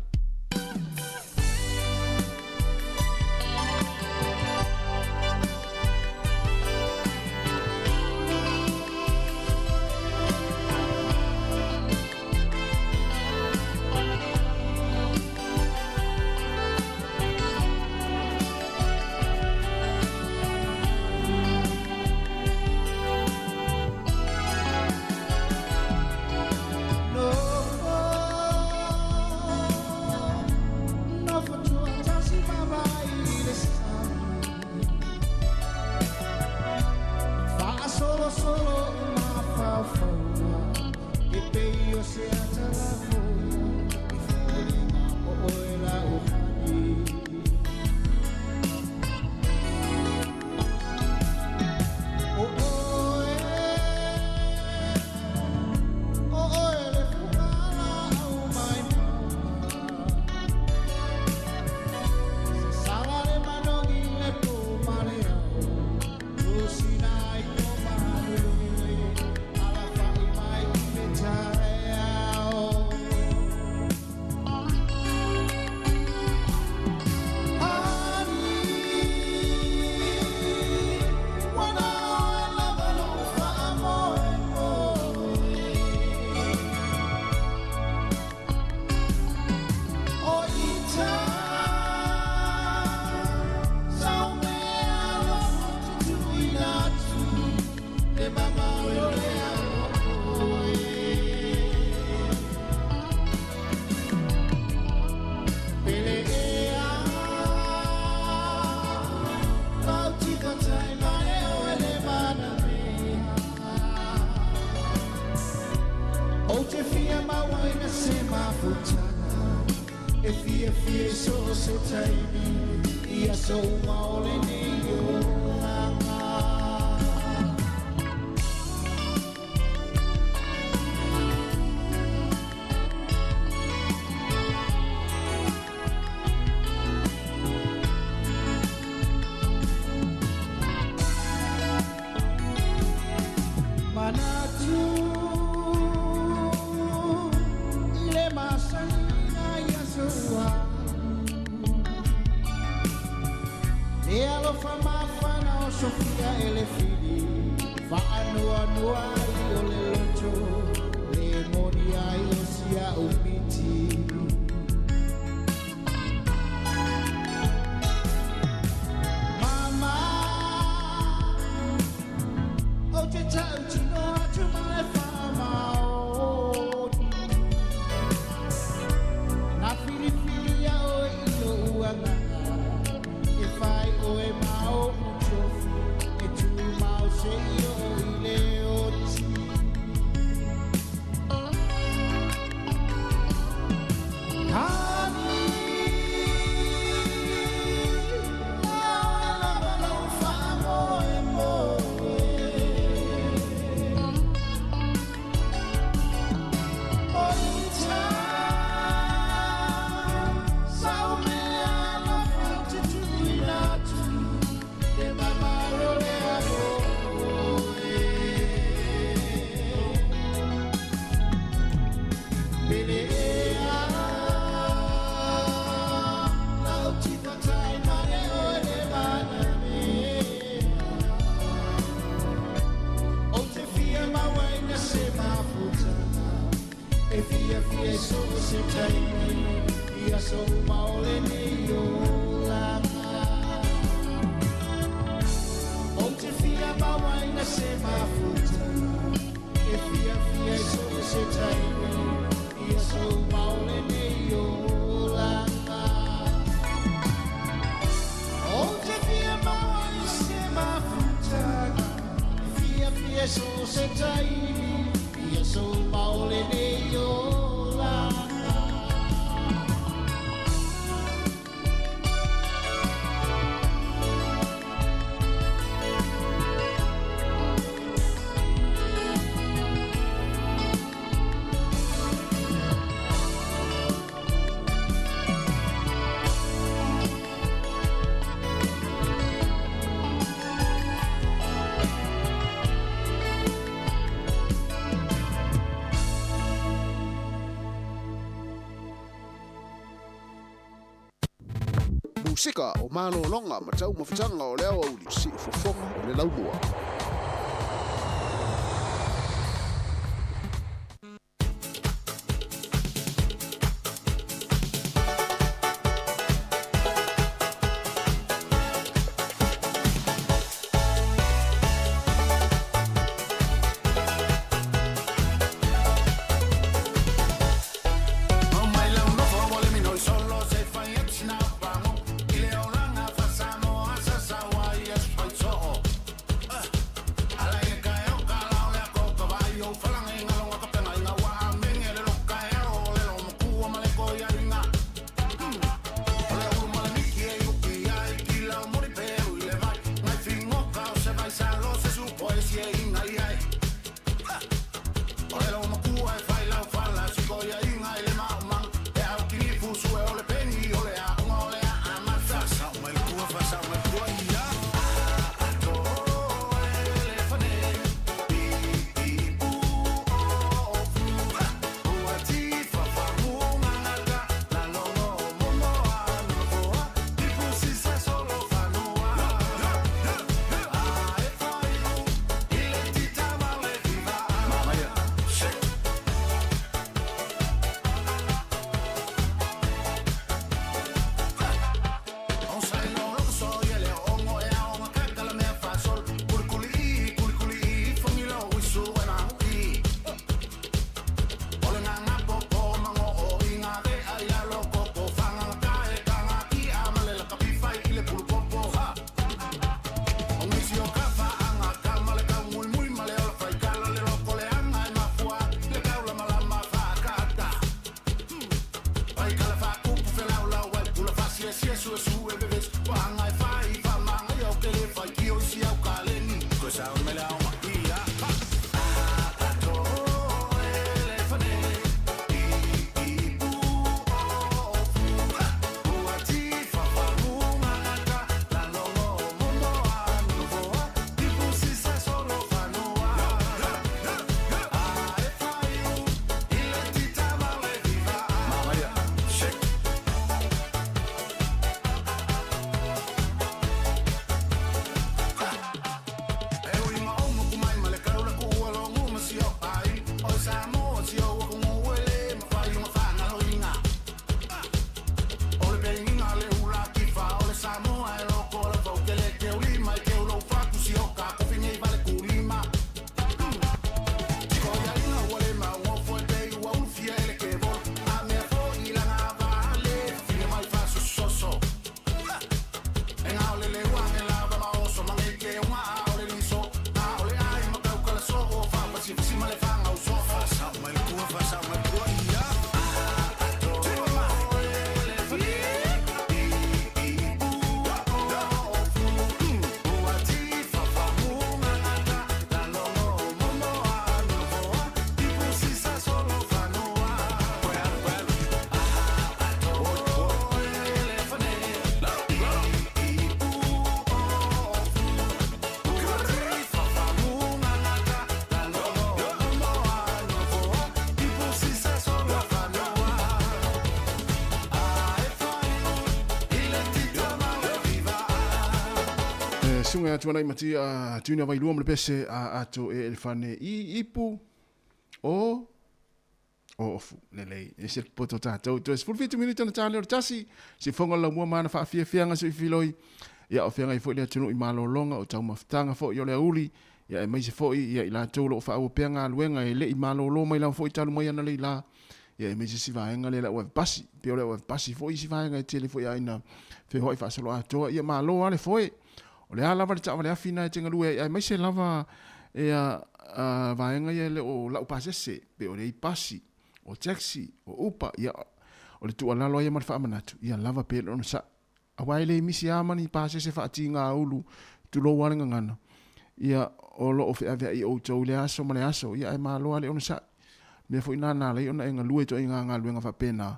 U: sika o malolonga ma tau mawhitanga o leo au li si fofonga o le launua. Sunga tuana imati a tuna vai luam le pese a ato e fane I ipu o ofu lele e se poto tatou to es fulfitu minute na tale tasi si fonga la mua mana fa fia fianga so filoi ya o fianga I fo le tunu I malo longa o tau maftanga fo yo le uli ya e mai se fo I ya ila tolo fa o penga luenga e le I malo lo mai la fo I talu mai na le la ya e mai se si vaenga le la o pasi pe o le o pasi fo I si vaenga e tele fo ya ina fe hoi fa solo ato ya malo ale fo o le ala vale tawale afina e tenga lue ai mai se lava e a vaenga ye le o la upasese pe o le I pasi o taxi o upa ia o le tu ala lo ia mar fa manatu ia lava pe no sa awai le misi amani pasese fa tinga ulu tu lo wanga ngana ia o lo o fe ave I o to le aso male aso ia ai malo ale on sa me fo ina na le ona enga lue to inga nga luenga fa pena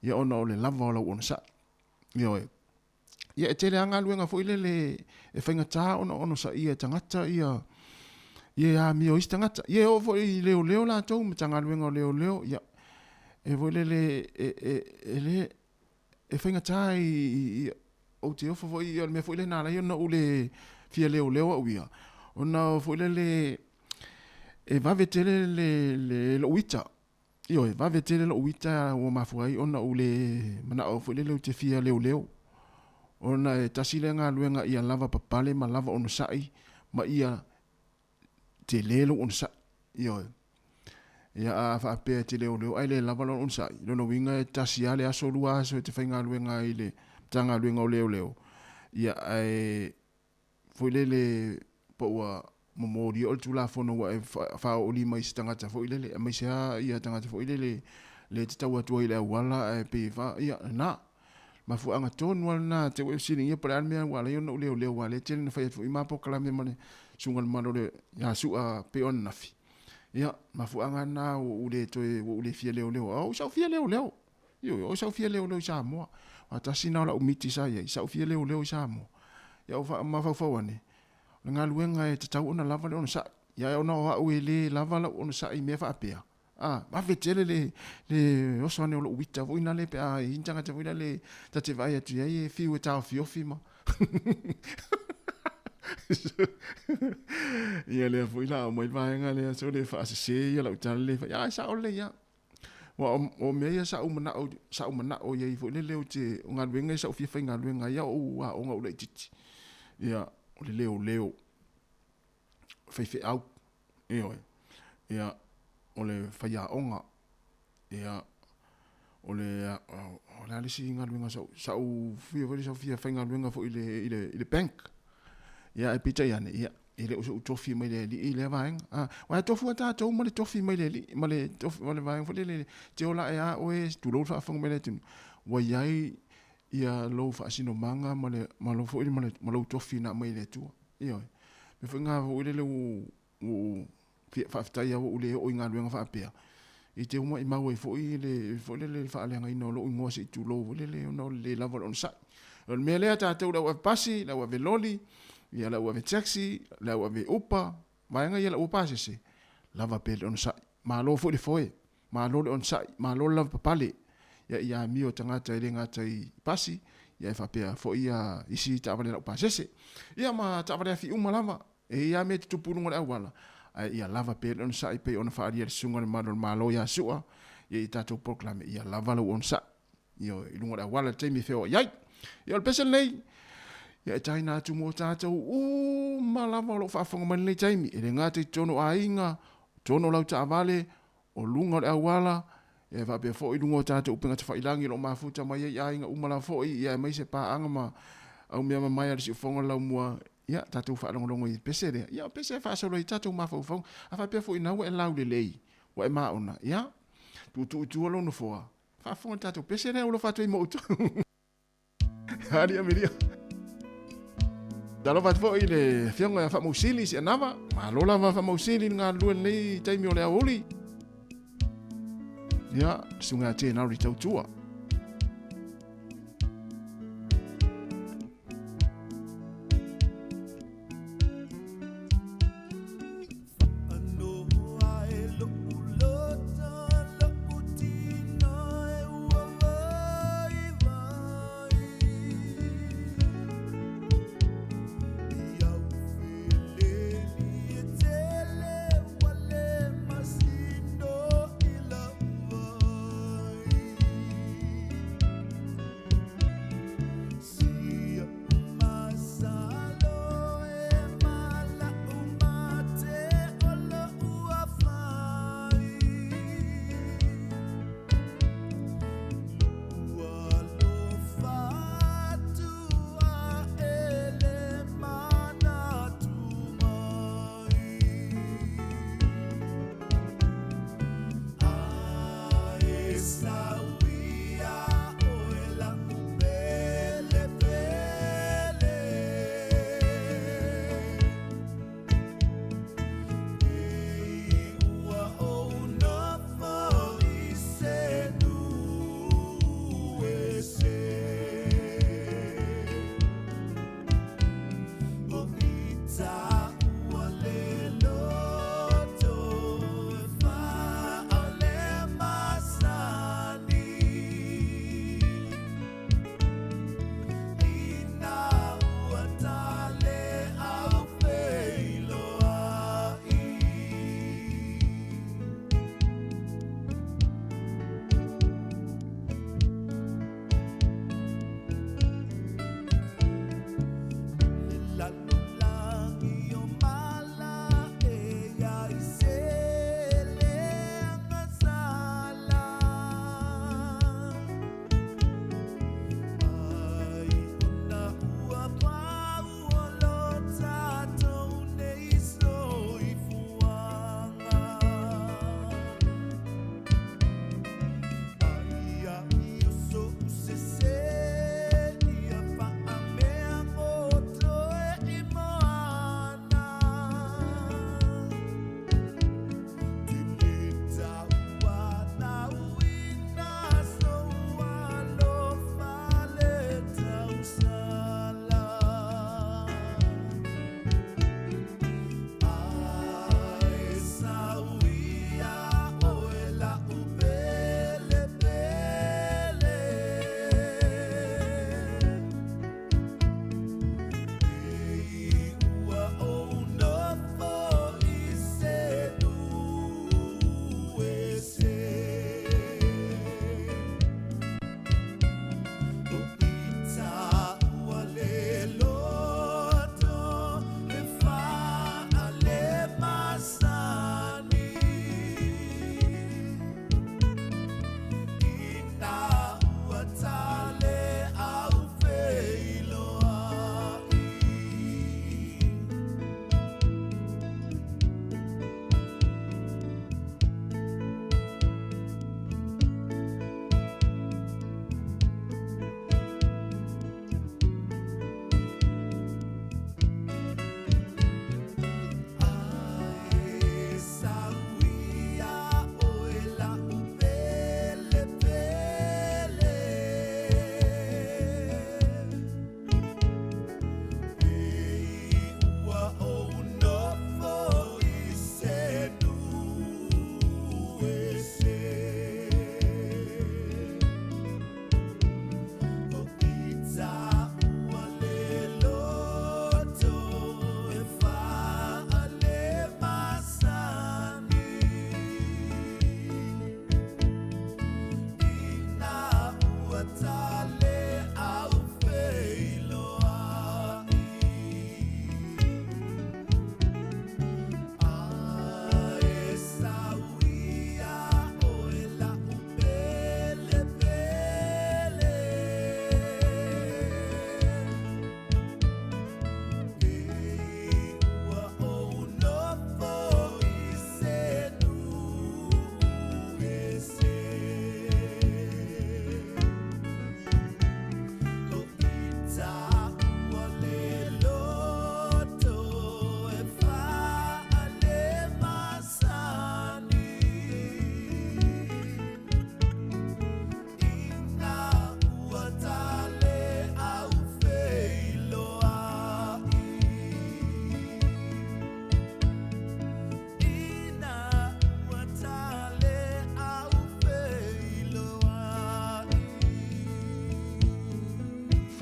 U: ia ona o le lava o on sa ia ia tele anga luenga fo ile le e fainga ta ono sa ia tangata ia ia mi o istangata ia o fo I leo la to tanga luenga leo ia e vo le e fainga ta ia
D: o te ofo fo i me fo ile na la yo no ule fia leo uia ona fo ile e va vetele le lo wita io e va vetele lo wita o mafuai ona ule mana o fo ile te fia leo ona e tasilenga luenga ia lava papale ma lava ona sai ma ia te lelo ona sai io ia a fa pe te leo ai le lava ona sai no winga e tasiale aso lua so te fainga luenga ile tanga luenga o leo ia ai foi le po momori o tu la fono wa fa o li mai stanga ta foi le mai sa ia tanga ta foi le te tau atu ile wala pe fa ia na ma fu anga ton wala na te we sini ia para me wala yo no leo wala te na fa foi ma po kala me mane sungal mano le ya su a pe on na fi ia ma fu anga na o le to o le fie leo o sa fie leo yo o sa fie leo Sāmoa ata sina la umiti sa ia sa fie leo Sāmoa ia fa ma fa wane nga luenga e te tau ona lava le ona sa ia ona o au le lava la ona sa I me fa apea ma vetele le osane o lo wita vo ina le pe a intanga te voila le tate vai atu ia fiu e tau fiofi ma ia le voila o mai vai nga le so le fa se ia la utale le ia sa o le ia o me ia sa o mana o ia vo le o te nga luenga sa o fia nga luenga ia o nga o le titi ia o le leo fe au ia o le faia onga ia o le alisi nga luenga sa o fia fainga luenga fo ile bank ia e pita ia ile o tofi mai le ile vaeng wa tofu ata to mo le tofi mai le ma le tofi ma le vaeng fo le te ola ia o e tu lo fa fong mai le tin wa ia ia lo fa sino manga ma lo fo ile ma lo tofi na mai le tu ia me fo nga o ile o fa fa ia o le o nga luenga fa pea I te uma I mau e fo le fa ale nga ino lo ngo se tu lo le no le lava on sa o me le ata tu la pasi la wa veloli ia la wa taxi la wa upa mai nga ia la upa se lava pe on sa ma lo fo le foi ma lo on sa ma lo la papale ia mi o tanga te le nga tai pasi ia fa pe fo ia isi ta vale la upa se ia ma ta vale fi uma lava e ia me tu punu ngala wala ia lava pe on sa pe on fa ia sunga malo ia sua ia tato proclame ia lava lo on sa ia ilunga da wala te mi feo ia ia pesen nei ia taina tu mo tato malava lo fa fonga man le taimi e nga te tono ainga tono lau ta vale o lunga da wala ia va pe fo ilunga tato upenga te fa ilangi lo mafuta mai ia ainga umala fo ia mai se pa anga ma au me mai ar si fonga lau mua ia tatu fa longo I pesere ia pese fa solo I tatu ma fo afa pe fo ina we lau le lei wa ma ona ia tu lo no fo fa fo tatu pesere o lo fa tu mo tu ali ameria dalo fa fo ile fianga fa mo sili si nava ma lo la fa mo sili nga lu le tai mi o le oli ia sunga te na ri tau tua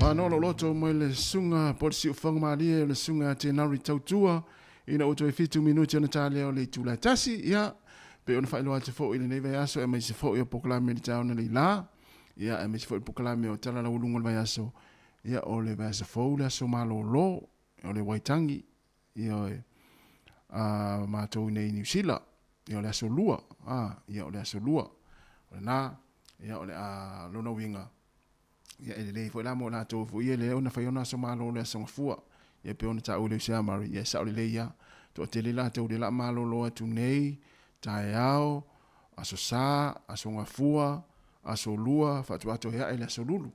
U: Whanolo loto mo le sunga por si ufang malia le sunga te nari tautua ina o toi 5 minuti ona tale o le tula tasi ia pe ona whaelo ate fo i le neve aso e mai se fo i o pokalame le taona le la ia e mai se fo i pokalame o tala la ulunga le vai aso ia o le vai aso fo le aso malo lo o le waitangi ia o mātou nei New Zealand ia o le aso lua ia o le aso lua o le nā ia o le lona winga ia ele le foi la mo na to foi ele ona fai ona so malo le so fua ia pe ona ta o le sia mari ia sa o le ia to tele la te o le la malo lo tu nei tai ao aso sa aso nga fua aso lua fa tu ato ia ele so lulu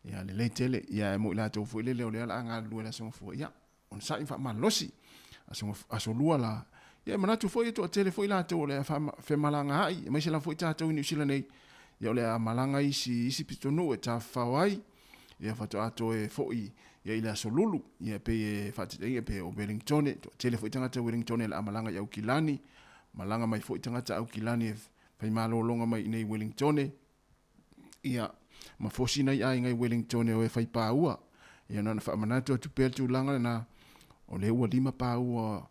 U: ia le tele ia mo la to foi le o le la nga lu le so fua ia on sa fa malosi aso lua la ia mana tu foi to tele foi la to le fa fe malanga ai mai se la foi ta to ni sila nei ia le malanga isi pitonu e ta fawai ia fato ato e foi ia ila solulu ia pe fatte pe o Wellington to tele foi tanga te Wellington la malanga ia ukilani malanga mai foi tanga ta ukilani fai malo longa mai nei Wellington ia ma fosi nei ai ngai Wellington o e fai paua ia na fa manato tu pel tu langa na o le ua lima paua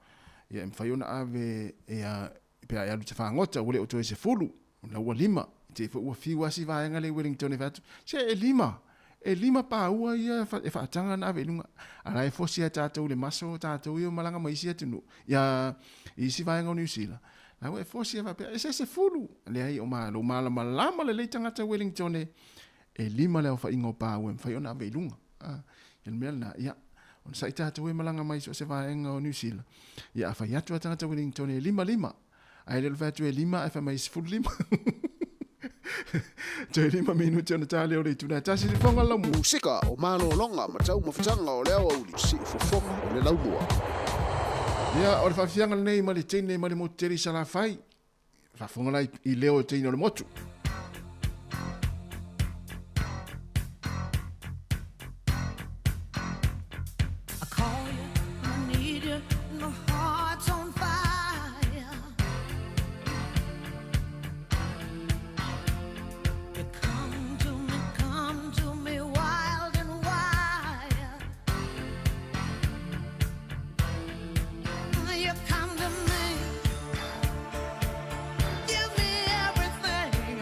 U: ia fai ona ave ia pe ia tu fa ngota o le o to se fulu na ua lima te fo ua fiwa si vai ngale Wellington e fatu se e lima pa ua ia e fa tanga na velunga ala e fosi ata to le maso ta to yo malanga mai sia tunu ya i si vai ngau New Zealand na e fosi va pe se fulu le ai o ma lo mala malama le tanga ta Wellington e lima le fa ingo pa ua fa yo na velunga el melna ya on sai ta to malanga mai so se vai ngau New Zealand ya fa ya tu tanga ta Wellington e lima ai le fa tu e lima e fa mai fulu lima Te lima minuti ona tale o le tuna tasi le fonga la
I: musika o mano longa matau mafutanga o leo au si fofonga o le laumua.
U: Ia o le fafianga nei ma le tene ma le moteri sala fai. Fa fonga lai I leo tene o le motu.
K: Give me everything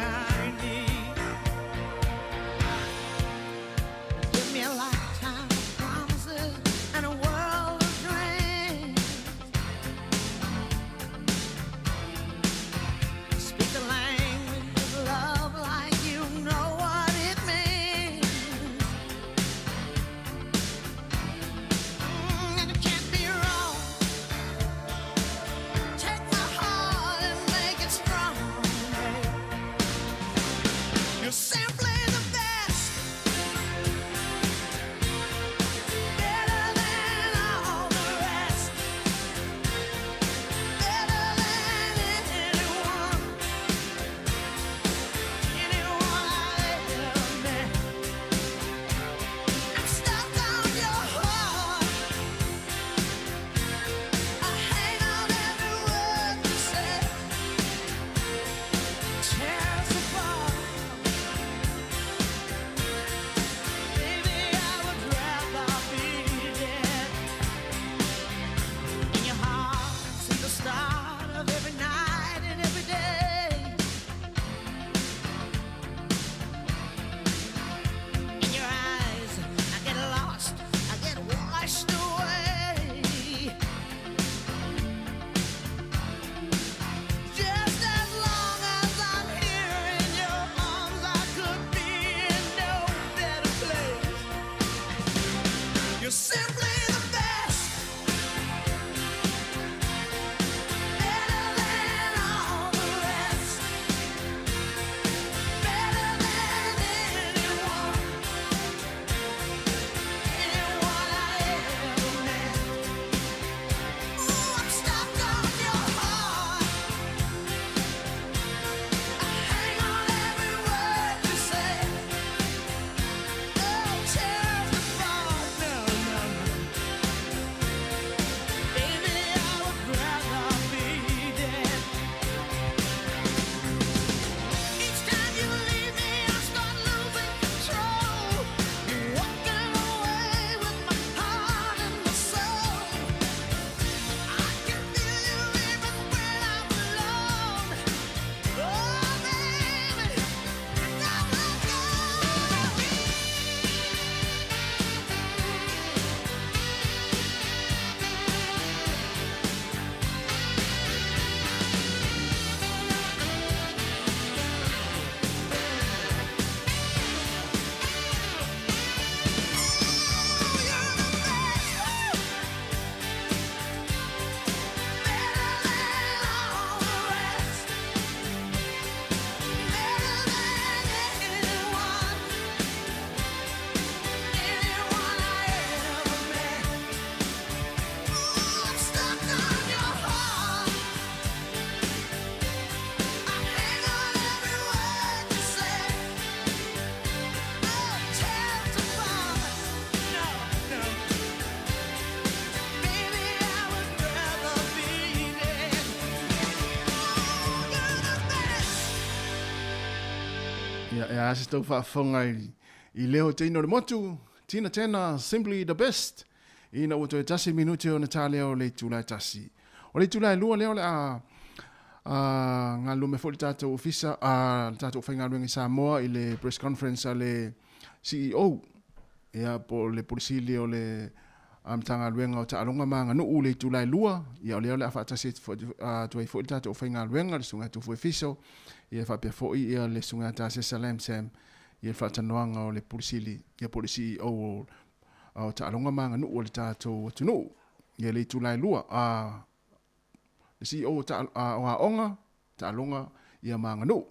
U: Ya se tau whaafonga i leo te ino le motu. Tina tena, simply the best. Ina uto e tasi minute o na tā leo le tūlai tasi. O le tūlai lua leo le ngā lume fo le tātou ofisa, tātou whainga ruenga i Sāmoa i le press conference a le CEO. Ia po le polisili o le tanga ruenga o ta alonga maa ngā nuu le tūlai lua. Ia o leo le a whaatasi tuai fo le tātou whainga ruenga le sunga tu fuefiso. Ia whapea fo i ia le sunga tā Salam Sam. Ia whaatanoanga o le polisili, ia polisi o ta alonga maa ngā nuu o le tātou tunu. Ia le tūlai lua. Le CEO o a onga, ta alonga ia maa ngā nuu.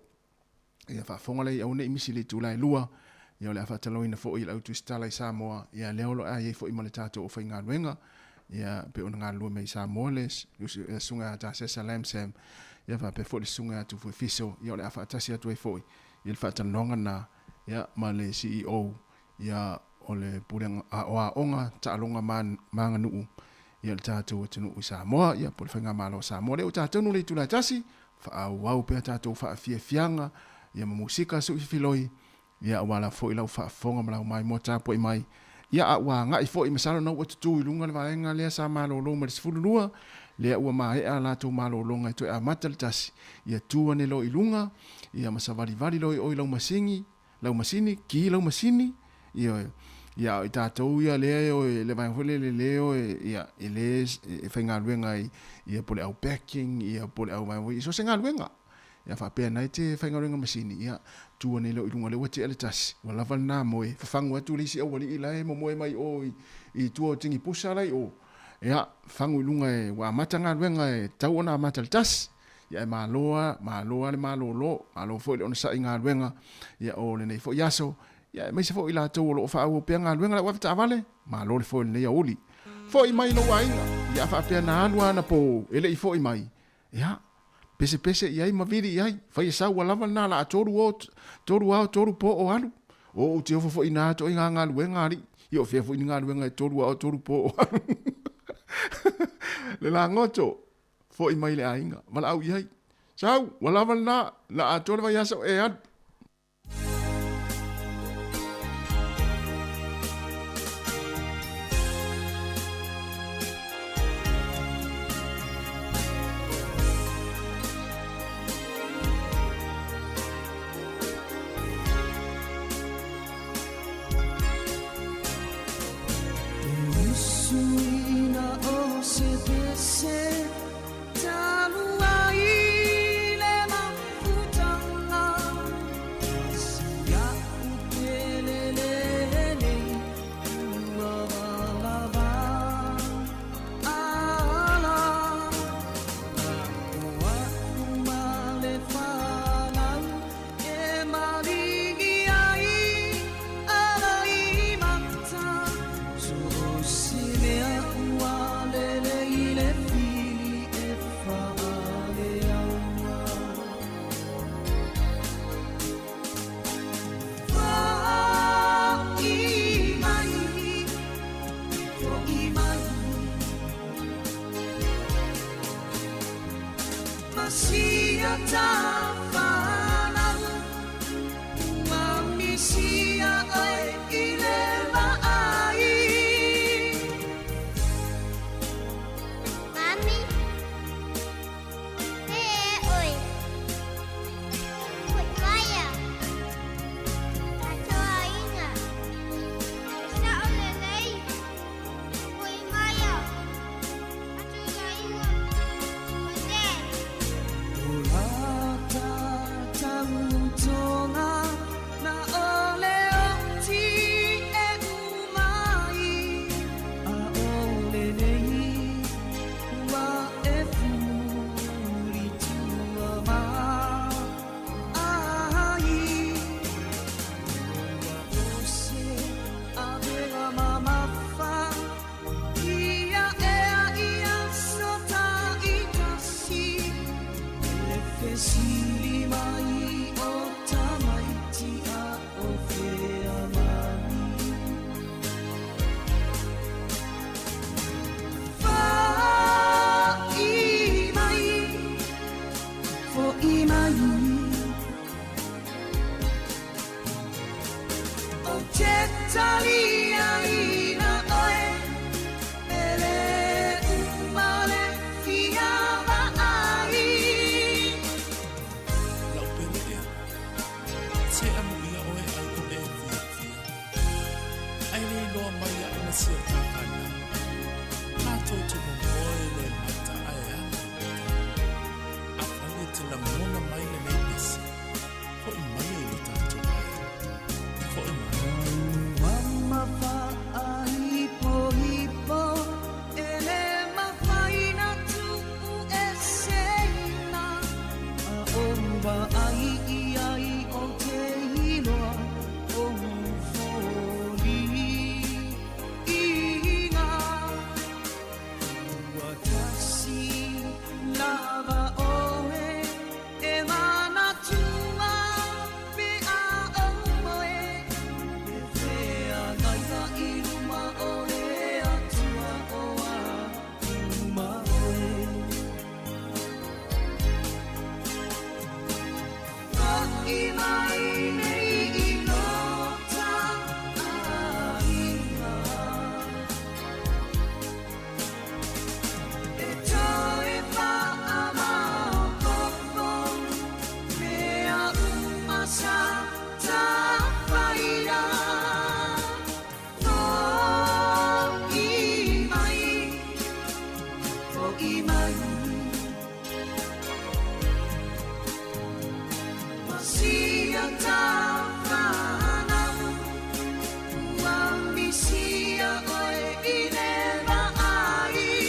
U: Ia whaafonga lei au nei misi le tūlai lua. Ia le whaataloina fo i la utu stala i Sāmoa. Ia leolo a iei fo i male tātou o whainga ruenga. Ia pe o ngā lua mei Sāmoa le sunga tā Salam Sam. Ia whapea fo le sunga atu fo fiso. Ia le a whaatasi atu e fo i. Ia le whaatanonga na ia ma le CEO. Ia o le pureng o a onga ta alonga maa ngā nuu. Ia le tātou o tunu i Sāmoa. Ia po le whainga malo Sāmoa. Leo tātou nu le tūlai tasi. Whau pia tātou whaafia fianga. Ia ma musika su i filoi. Ia wala fo i lau whaafonga ma lau mai mo tāpo i mai. Ia a ua ngai fo i masalo nau atu tū i lunga le vaenga lea sa malo loma le sifuru lua. Lea ua maa ea lātou malo longa i toi a mataltasi. Ia tūa ne lo i lunga. Ia masawari vari lo i oi lau masini, ki lau masini. Ia i tātou ia lea o le vaenga le leo ia i le whainga luenga ia pole au packing, ia pole au vaenga. Iso se ngā luenga. Ia whapea nai te whainga luenga masini. Ia tua nei lo i runga le wate ele tasi. Wa lava nā moe. Whafangu atu lisi au wali i lae mo moe mai o i tua o tingi pusa lai o. Ia whangu i lunga e wa mata ngā luenga e tau ona mata le tasi. Ia e māloa le mālo fo i le ona sa i ngā luenga. Ia o le nei fo i aso. Ia e meise fo i la tau o lo o whaau o pia ngā luenga la wafita avale. Mālo le fo i le nei a oli. Fo i mai lo wainga. Ia whapea nā alua na po ele i fo i mai. Ia pese iai maviri iai fai sa wala na la toru po o alu o te ofo i na to inga nga luenga ali i o fefo inga luenga toru po o alu le la ngoto fo i mai le ainga wala au iai sau wala na la toru vai aso e ad
K: iman Masih tafanan Uang misia oi inema ai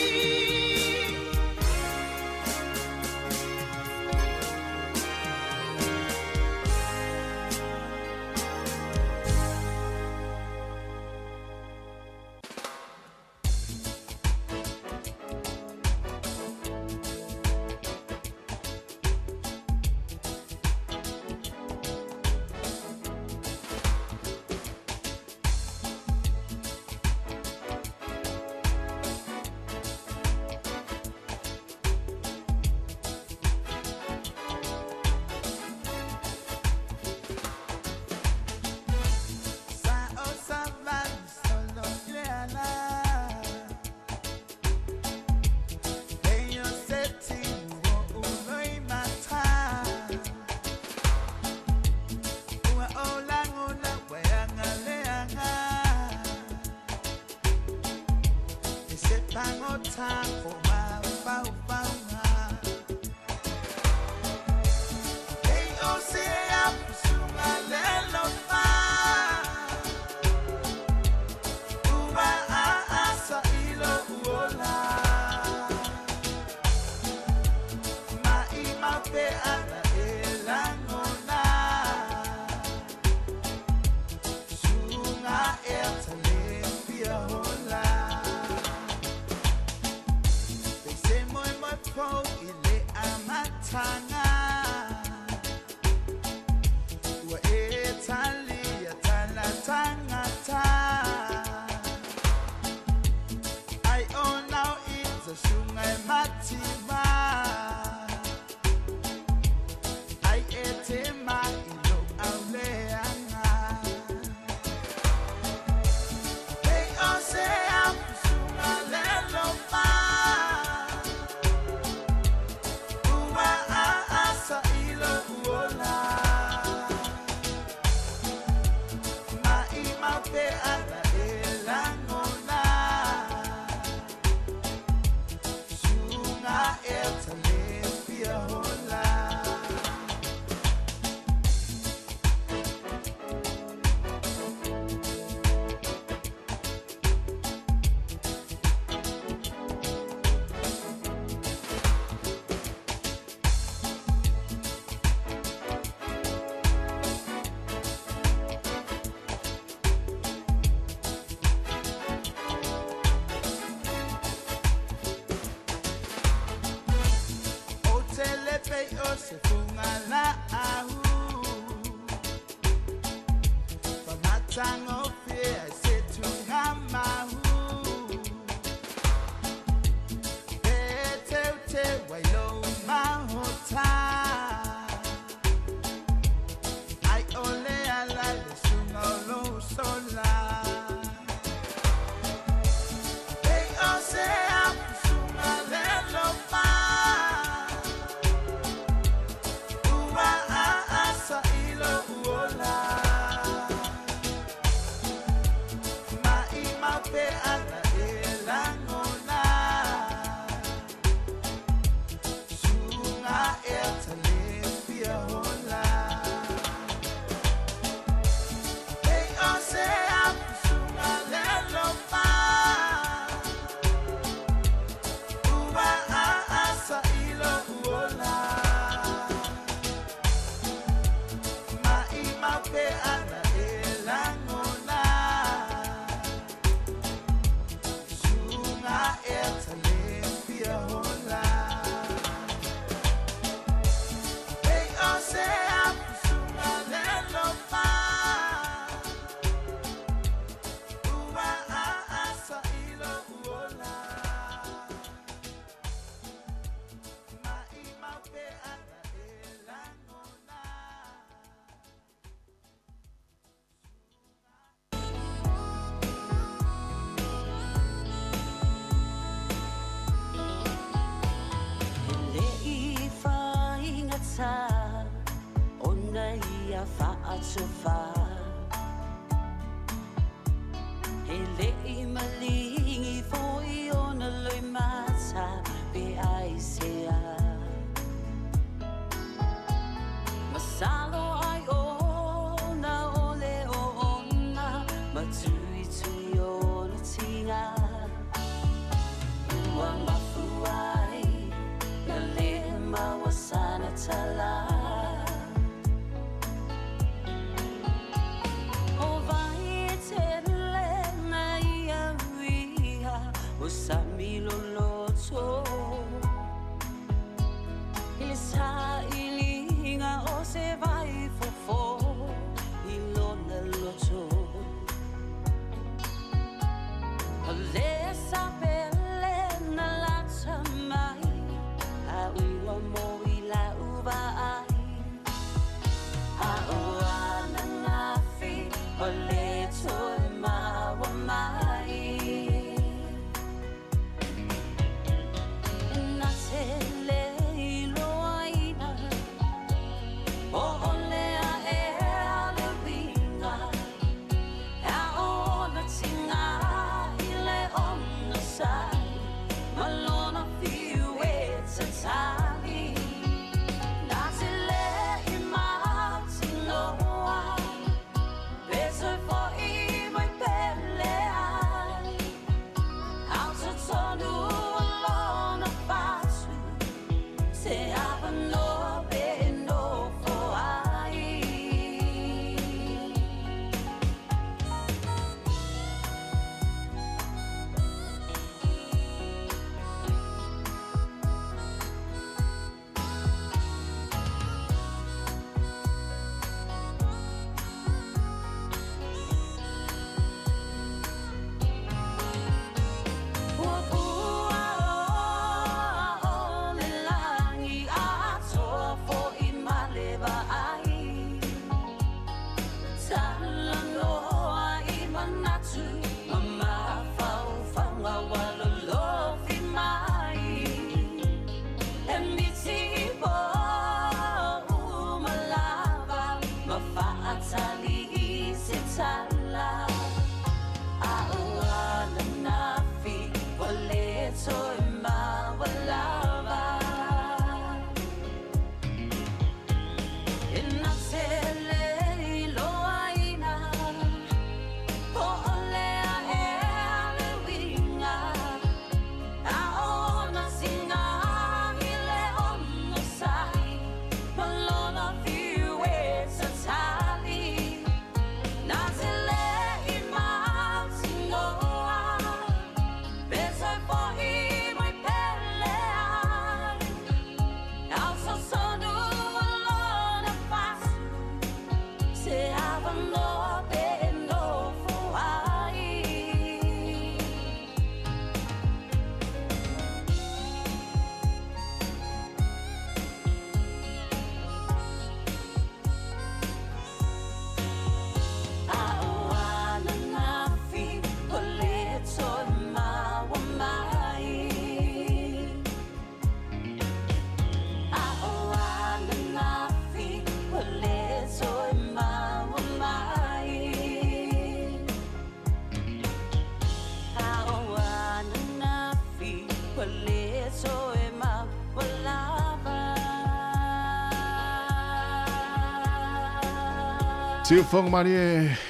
U: Tiu fong mari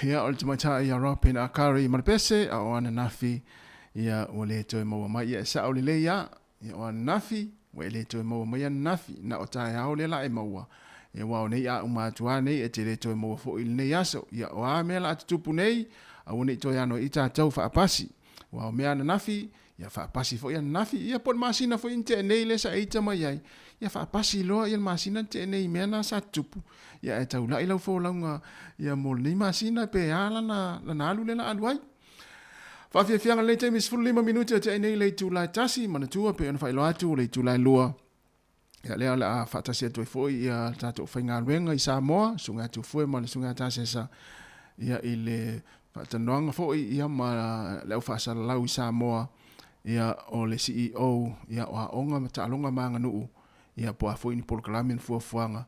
U: ia o te maita ia Robin Akari i marapese a o ana nafi ia o le toi maua mai ia sa o le ia o ana nafi o le toi maua mai ana nafi na o tae hao le la e maua e wao nei a umatua nei e te le toi maua fo il nei aso ia o a mea la atutupu nei a o nei toi ano i tātou whaapasi wao mea ana nafi ia whaapasi fo ia nafi ia pot masina fo inte nei le sa eita mai ai ia whaapasi loa ia masina te nei mea na sa tupu ia e tau la ilau fo launga ia mo nei masina pe ala na alu le la alu ai whawhiawhianga le te mis 5 minuti te nei le tu lai tasi mana tua pe ona whailo atu le tu lai lua ia lea la a whaatasi atu e foi ia tato whainga ruenga i Sāmoa sunga atu foi ma le sunga atase sa ia i le whaatanoanga foi ia ma leo whaasala lau i Sāmoa ia o le CEO ia o a onga ma taalonga maanga nuu ia po a foi ni polkalamin fuafuanga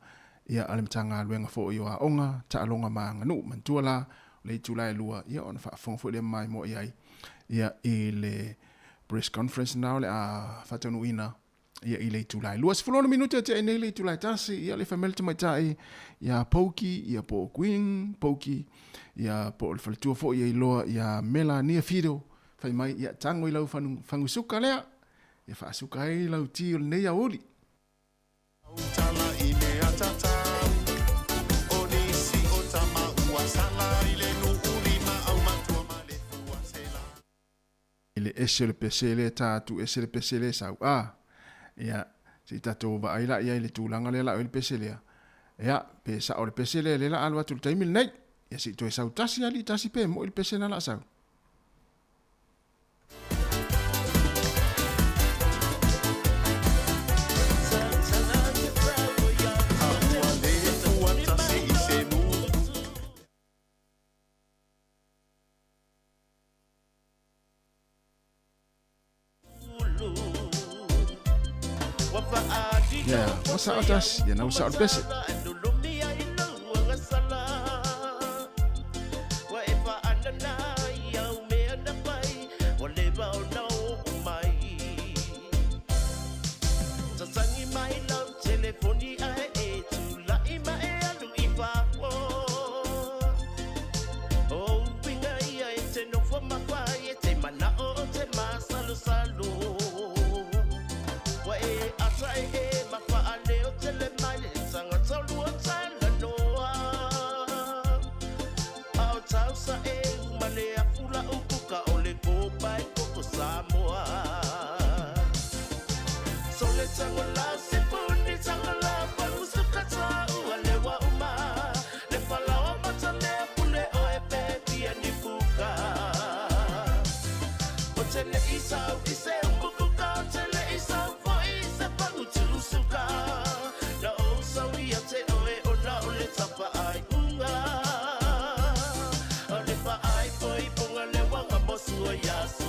U: ia alimitanga luenga fo i o a onga taalonga maanga nuu mantua la le tulai lua ia ona whaafonga fo le mai mo iai ia i le press conference now le a whatanu ina ia i le tulai lua 10 minuta te nei le tulai tasi ia le family te maitai ia Pouki ia po Queen Pouki ia po le faletua fo ia i loa ia Melania Fido fai mai ia tango i lau fangu suka lea ia whaasuka i lau ti o nei a uli
M: Tala i me atata o nisi o tama ua sala i le nu urima au matua ma le fua sela
U: ile esele pesele tatu esele pesele sau ia si tatu va aila ia ile tulanga le la o le pesele ia pe sa o le pesele le la alwa tul taimil nei ia si to sau tasi ali tasi pe mo il pesele la sau Yeah, what's up, Josh? You know, what's up, Bishop?
M: Sāmoa so le tangola se puni tangola palu suka tau ale wa uma le falawa mata le pule o e pepi ani fuka o tele isau ise umbuka tele isau fo ise palu tusuka na o sauia te oe o na o le tapa ai unga o le pa ai foi ponga le wanga mosua ya so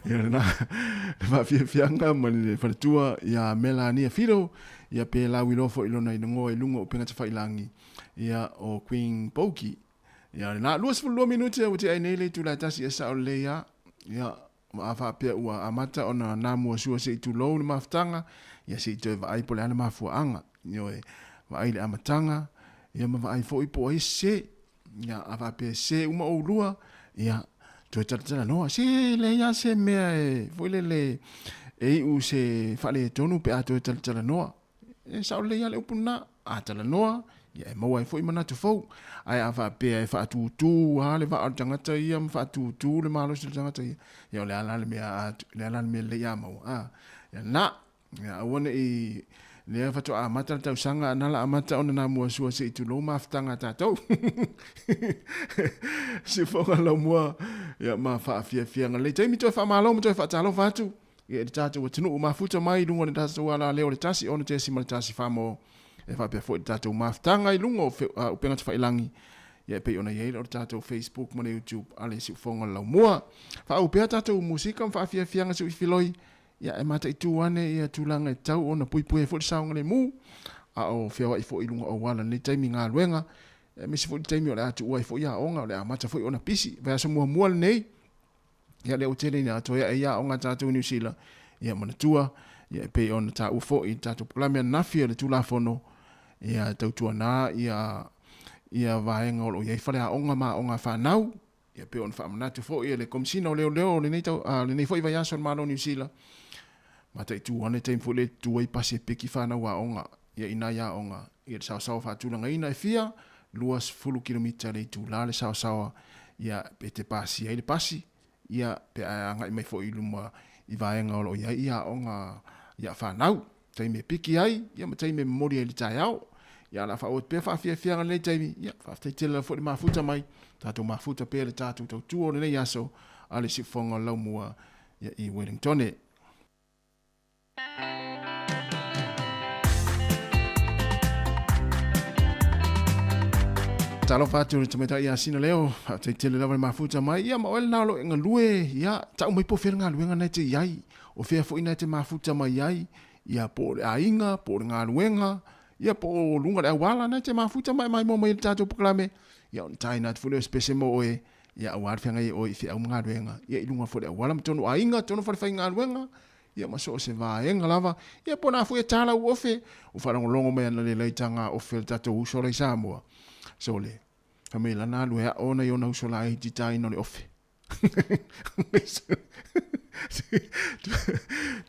U: Ia na fianga ma le fanatua ia Melania Fido ia pe la wilofo ilona i ngo ilungo penga te failangi ia o Queen Poki ia na luas fu 2 minute o te ai nele tu la tasi esa o le ia ma fa pe ua amata ona na mo sua se tu lo ma ftanga ia se te vai pole ana ma fu anga yo e vai le amatanga ia ma vai fo ipo ai se ia ava pe se uma o lua ia tu tata no se le ya se me foi le e u se fale tonu pe ato tata no e sa le ya le upuna atala no ia mo ai foi mana tu fo ai ava pe fa tu tu ha le va tanga ta ia fa tu tu le malo se tanga ta ia le ala me le ya mo ia na ia wona i le fa to amata tau sanga na la amata ona na mo sua se tu lo maftanga ta to se fonga la mo ya ma fa fia ngale te mi to fa malo mo to fa talo fa tu ia de tatu o tunu ma futa mai lungo de tatu wala le o tasi ona te si tasi fa mo e fa pe fo tatu maftanga i lungo o penga fa ilangi ia pe ona ye o tatu Facebook mo YouTube ale si fonga la mo fa o pe tatu musika fa fia nga se filoi ia e mata i tu ane ia tūlanga e tau ona pui fo saunga le mu a o whiawa i fo ilunga o wala le taimi ngā luenga e misi fo taimi o le atu ua i fo ia onga o le amata fo ona pisi vai aso mua le nei ia le o tele ni atoia e ia onga tātou New Zealand ia manatua ia e pei ona tā ufo i tātou pulamea nafi le tūla fono ia tautua nā ia vaenga o ia i fale a onga ma onga whanau ia pei ona whamanatu fo ia le komisina o leo le nei fo i vai aso ma New Zealand mata i tu ane teim fule tu ai pasi peki whana wa onga ia ina ia onga ia sao whatulanga ina e fia luas fulu kilomita le tu la le sao ia pe te pasi ai le pasi ia pe anga i mai fo i luma i vaenga olo ia onga ia whanau teim e peki ai ia ma teim e mori ai le tai au ia la wha o te pe fia nga le teimi ia whaftai tila fo i mafuta mai tātou mafuta pe le tātou tau tuo le nei aso ale si fonga lau mua ia i Wellington e talo fatu te meta ia sina leo te tele lava mafuta mai ia ma na lo nga lue ia ta mai po fer nga lue nga nete iai o fe fo ina te mafuta mai iai ia po ainga po nga luenga ia po lunga le wala na te mafuta mai mo mai tato proklame ia on taina te fo spese mo e ia war fenga o i fe au nga luenga ia lunga fo le wala mtono ainga tono fo fa nga luenga ia maso se va enga lava ia po na fu e tala u ofe u fa longo me na le leitanga o fe tato u so le Sāmoa so le famela na lu ya ona yo na uso la i tai no le ofe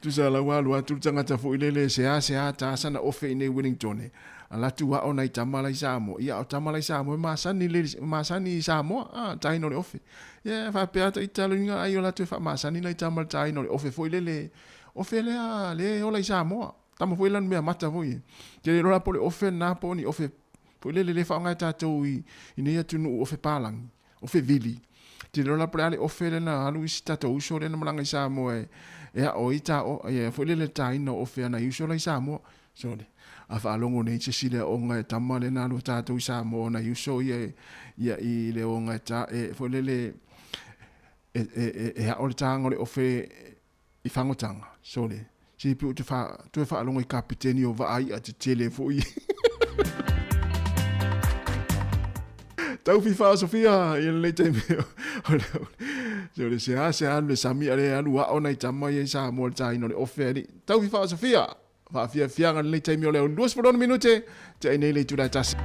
U: tu sa la wa lu atu tanga ta fu ile se a ta sana ofe ne Wellington ala tu wa ona i tamala i Sāmoa ia o tamala i Sāmoa ma sani Sāmoa tai no le ofe ia fa pe ata i talinga ai ola tu fa ma sani na i tamala tai no le ofe fu ile ofe le ola i Sāmoa tamo fu ile me mata fu ke le rola po le ofe na po ni ofe po le fa nga tatou i nei atu no ofe palang ofe vili Ti lola preale ofele na alu isi tato uso le na malanga i Sāmoa e a o ita o e fo le ta ina ofe ana uso la i Sāmoa so le a fa longo nei se sile o ngai tama le na alu tato i Sāmoa na uso ia i le o ngai ta e fo le e a o le tanga le ofe i whangotanga so le si pu te fa longo i kapiteni o va ai a te tele fo i Tau fifa Sofia i le te meo. So le se le sami ale alu a ona i tama i Sāmoa tai no le oferi. Tau fifa Sofia. Va fianga le te meo le 2 minute te nei le tu la tas.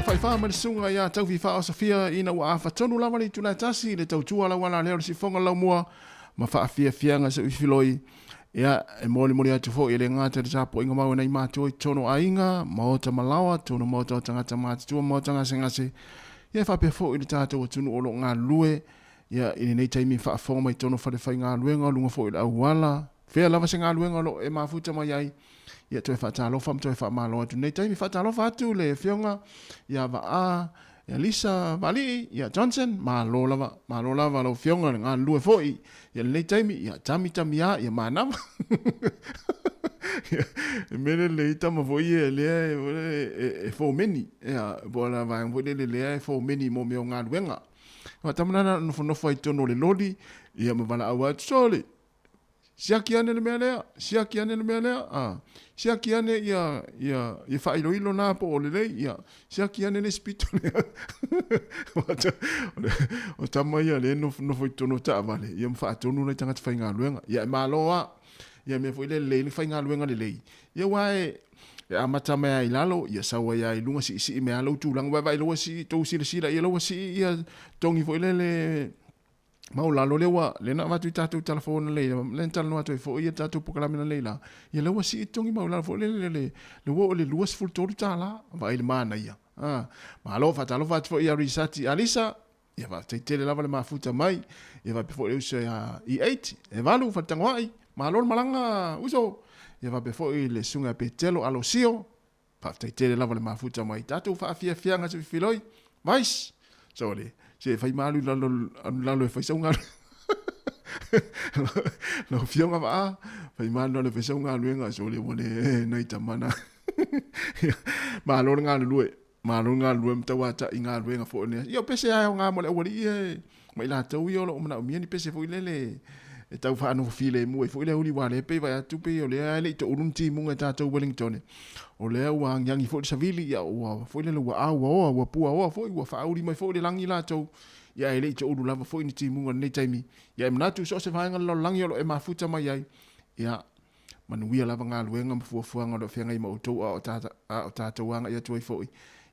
U: whaiwha mai sunga ia tau whiwha o Sofia ina ua awha tonu lama ni tuna tasi le tau tua la wana leo si fonga lau mua ma wha fia fianga sa uwhiloi ia e mori atu fo i le ngata le tapo inga mau nei mātua i tono a inga maota malawa tono maota o tangata mātua maota ngase ngase ia whapea fo i le tātou atunu o lo ngā lue ia i nei taimi whaafonga mai tono whare whai ngā luenga lunga fo i le auwala whea lava se ngā luenga lo e mafuta mai ai ia toe whaatalofa ma toe whaamalo atu nei taimi whaatalofa atu le whionga ia wa ia Lisa Vali ia Johnson malo lava lo whionga ngā lue fo i ia nei taimi ia tami a ia manama mele le tama fo i le e fo meni ia bola vai fo le e fo meni mo me ngā luenga wa tamana no fo i tono le loli ia me vala au atu sole siakiane le mea lea siakiane ia whailoilo nā po o le lei ia siakiane le spito lea o tama ia le no foi tono ta vale ia mfa tonu na tanga tfai ngā luenga ia maloa ia me foi le fai ngā luenga le lei ia wae ia amata mea i lalo ia sawa ia i lunga si mea lau tūlanga vai loa si tau sila ia loa si ia tongi foi le mau lalo lewa le na matu tatu telefon le talo no atu fo ia tatu pokalamina le la ia lewa si tongi mau lalo fo le wo le luas full toru tala vai le mana ia ma lo fa fo ia research alisa ia va te lava le mafuta mai ia va fo usa ia e8 e valu fa tangwai ma lo malanga uso ia va fo le sunga petelo alosio pa te lava le mafuta mai tatu fa fia nga se filoi mais sorry se fai malu lalo e fai saunga lo fionga va fai malu le fai saunga luenga so le mone nei tamana ma lo nga lue mtawata inga luenga fo ne yo pese ai nga mo le wali e mai la tau yo lo mna mi ni pese fo le e tau fa no file mo fo le uli wale pe va tu pe yo le to un ti mo ta to Wellington o le wa nyangi fo savili ya o fo le wa pua fo wa fa uli mai fo le langi la to ya ele to ulu lava fo ni ti mo nei taimi ya mna tu so se va nga lo langi lo e mafuta mai ai ya manuia lava nga luenga mfu nga lo fenga i mo to o ta wanga ya to fo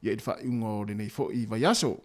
U: ya i fa ungo le nei fo i va yaso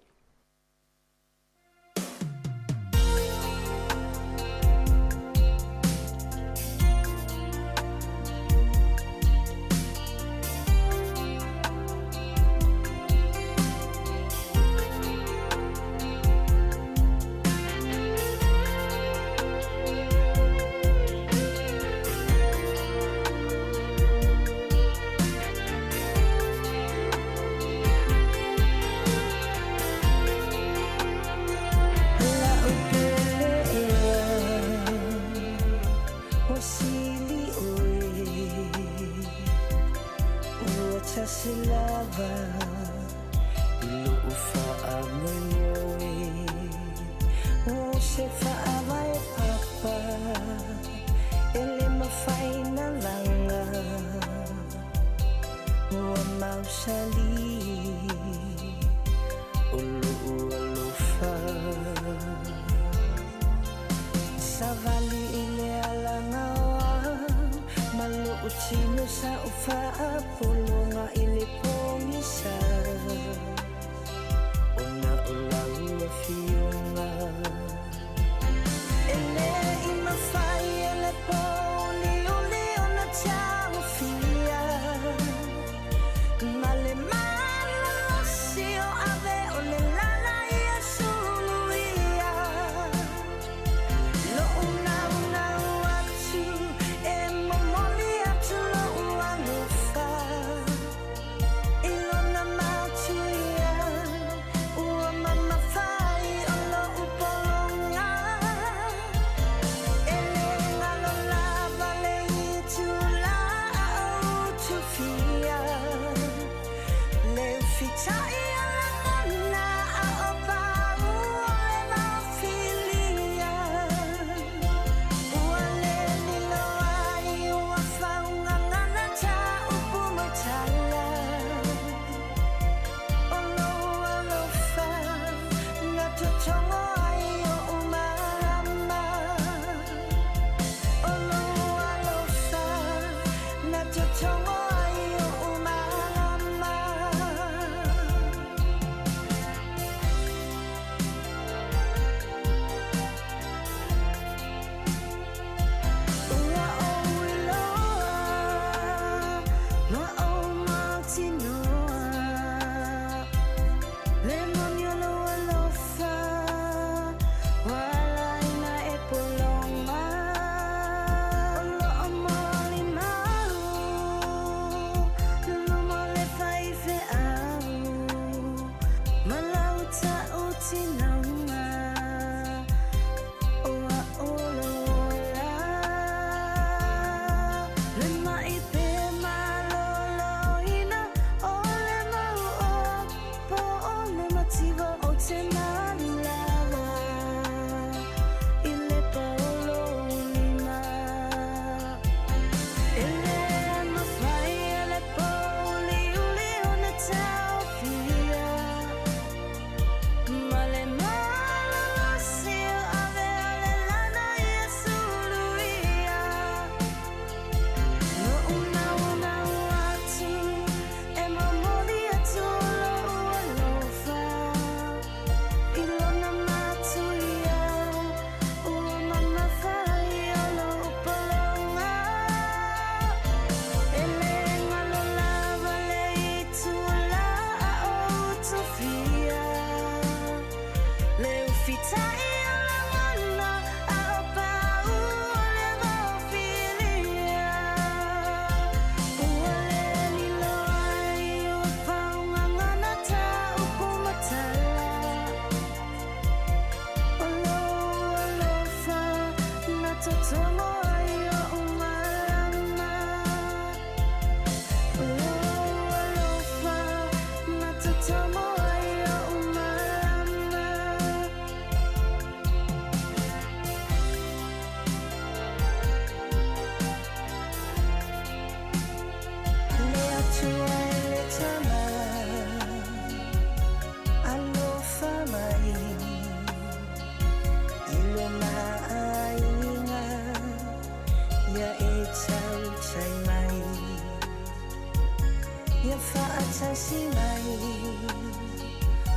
K: Ia whaatasi mai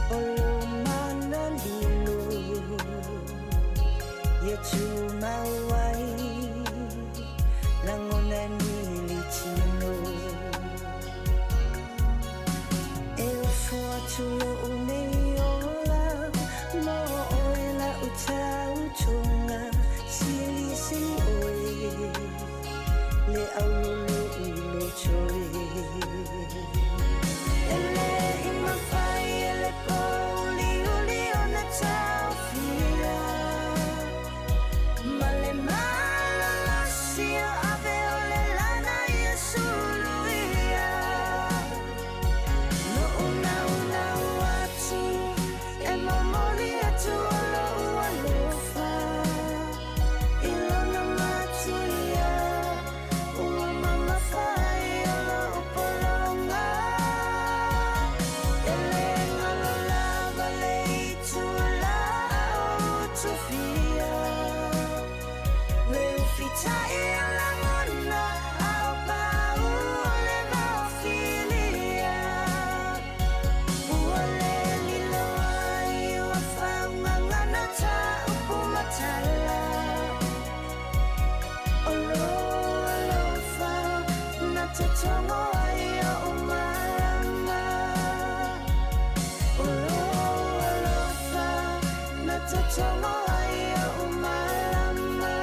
K: o lo mana lilo Ia tu mauai langona nili tino E o fua tu lo unei ola mo oela utau tunga sili si oi le aululu ulo choi Ele ima fai ele poli uli ona tau fia Male mala lasio ave ole lana ia suluia No una watu e mamoli atu alo ualofa Ilona matu ia ua mama fai alo upolonga Ele ngalo lava le itu la auto fia Leu fitai ala ngona au pau ole vau filia Ua le lilo ai ua whaunga ngana ta upu matala Olo alofa na te tongo ai o umarama Olo alofa na te tongo ai o umarama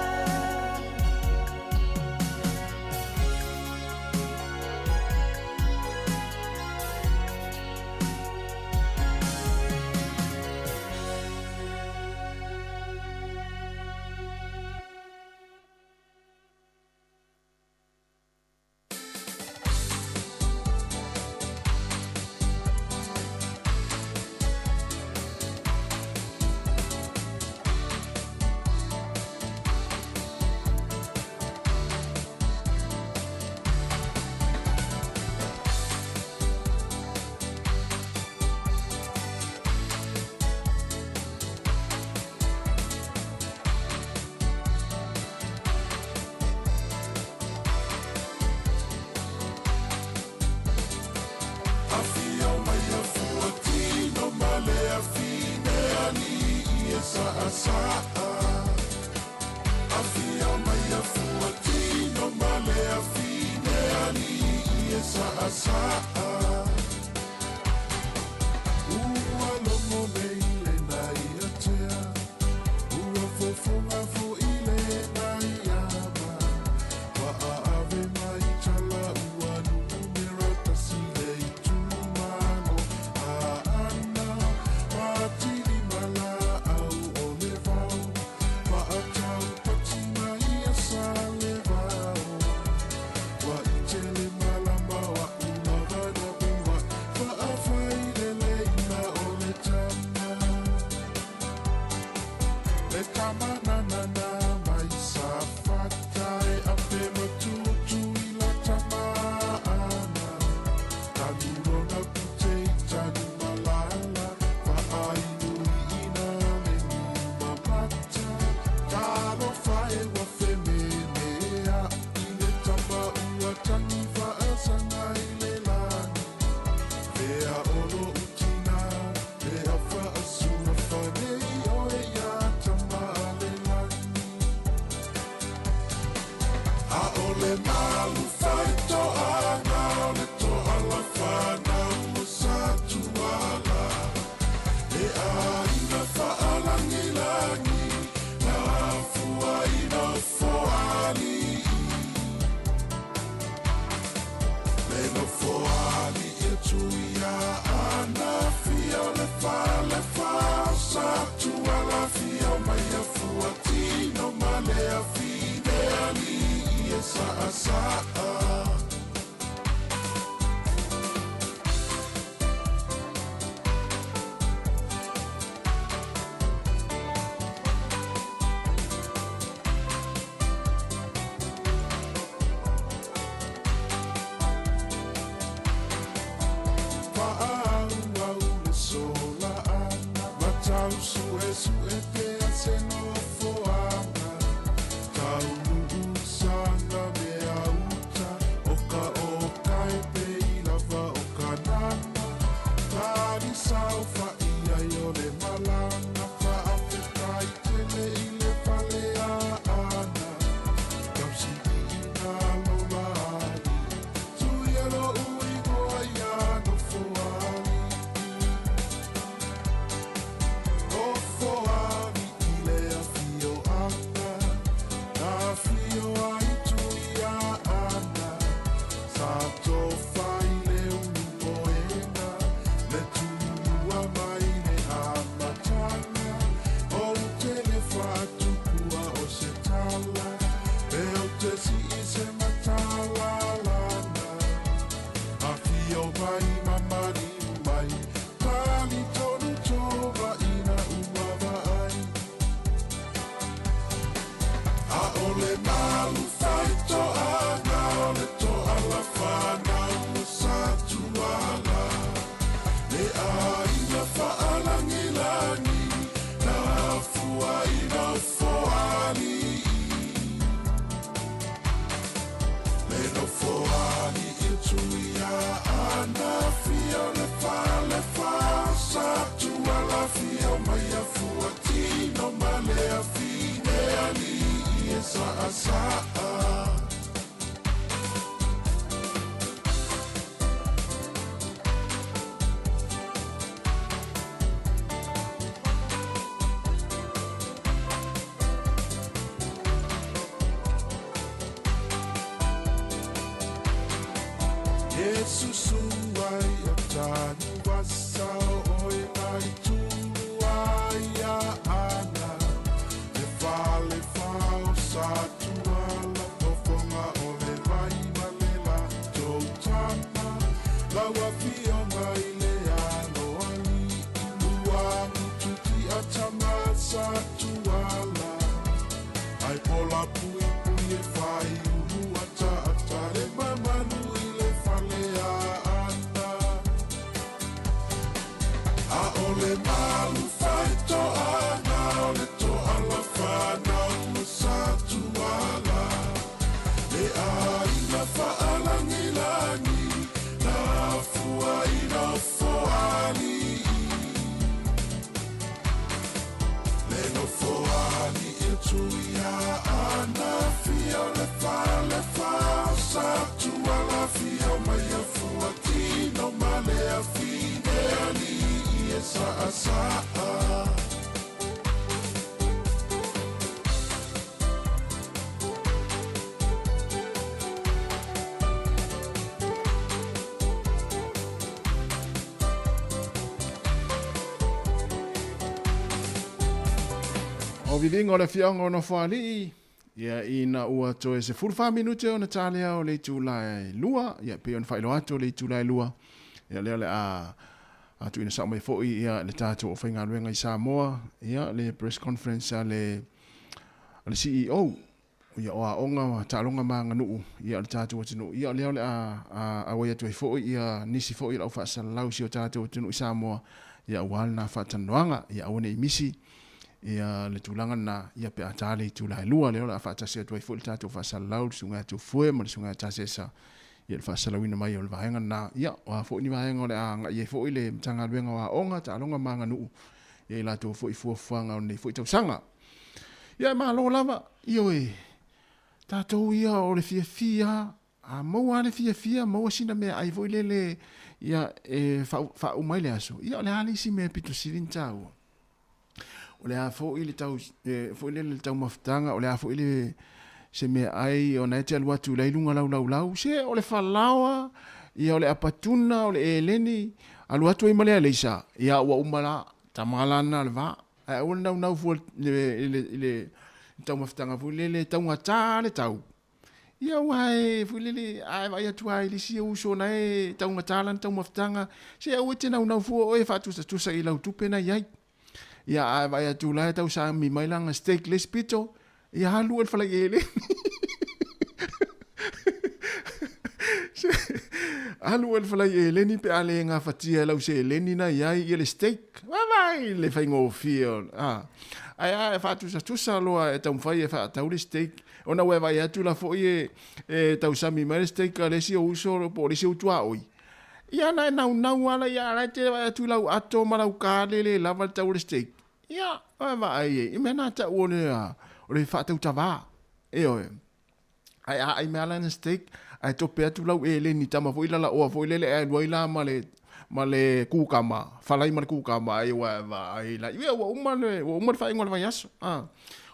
L: Oka oka e pe i lava o ni sao fa ia yo le malanga fa ape kai tele i le pale a ana. Tau si ina lo lani, tu ia lo ui goa ia no foani. No foani i le a fio ana, na fio ai tu ia ana. Sa to fai le unu poena, le tua mai ne amatanga. O te le whatukua o se tala, e o te si i se matala lana. A fio mai mamari mai, pali tonu tova ina umawa ai. A ole malu fai to ana, ole to ala whana ua sa tuala. Le a ina whaalangi langi, na fua ina foani. Le no foani il tuia ana, fia le wha sa tuala. Fia mai a fua tino ma le a fine ani i e sa a sa a. Jesus uai a tani wasa oi mai tulu ai a ana. Le whale whao sa tuala poponga o le vai ma le la tau tana. Laua fio mai le ano ali ilua mututi a tama sa tuala. Ai pola pui pui e whai ulu ata ata le mamanu i le whale a ana. A ole malu whai to ana, ole to ala whana ua sa tuala. Le a ina whaalangi langi, na fua ina foani. Le no foani il tuia ana, fia le wha sa tuala. Fia mai a fua tino ma le a fine ani i e sa a sa a. O vivingo le fiongo no foani. Ia ina ua toe se 45 minute o na talia o le tūlai lua. Ia pe on whailo ato le tūlai lua. Ia lea le a tu ina Sāmoa foi ia le tātou o whainga ruenga i Sāmoa. Ia le press conference a le CEO. Ia o a onga wa tālonga maanga nuu. Ia le tātou o tinu. Ia lea le a wai atu foi ia nisi foi la ufa sa lausi o tātou o tinu i Sāmoa. Ia ual na whatanuanga. Ia awane i misi. Ia le tūlanga na ia pe atale i tūlai lua leo la whaatase atu ai fo le tātou whaasalau sunga atu fue ma le sunga atase sa ia le whaasalawina mai o le vahenga na ia o a fo ni vahenga o le anga ia fo i le mtanga luenga wa onga ta alonga maanga nuu ia i lato fo i fuafuanga o nei fo i tausanga ia maa lo lava io e tātou ia o le fia a maua le fia maua sina mea ai fo i le ia e wha umai le aso ia o le halisi mea pito sirin tāua o le a fo i le tau fo i le tau mafutanga o le a fo i le se me ai o na te alua tu leilunga lau se o le falawa ia o le apatuna o le eleni alua tu i male leisa ia wa umala tamalana le va o le nau fo le tau mafutanga fo le tau ngata le tau ia wai fo le ai vai atu ai le si uso na e tau ngata lan tau mafutanga se o te nau fo o e fatu sa i lau tupe na iai ia ai vai atu lai tau sa mi mai langa steakless pito ia halu el fala ele halu el fala ele ni pe ale nga fatia lau se eleni na ia le steak vai le fai ngo fio ai fatu sa tusa lo e tau fai e fa tau le steak ona we vai atu la fo e tau sa mi mai steak ale si uso po le si utua oi Ia na nau ala ia ala te wa tu lau ato malau ka le lava tau le steak. Ia, va ai me na ta o le fa tau tava. E o. Ai me ala na steak, ai to pe tu lau le ni tama foi la o foi le ai la male kukama, falai male kukama ai wa ai la. Ia o uma fa ngol va yaso.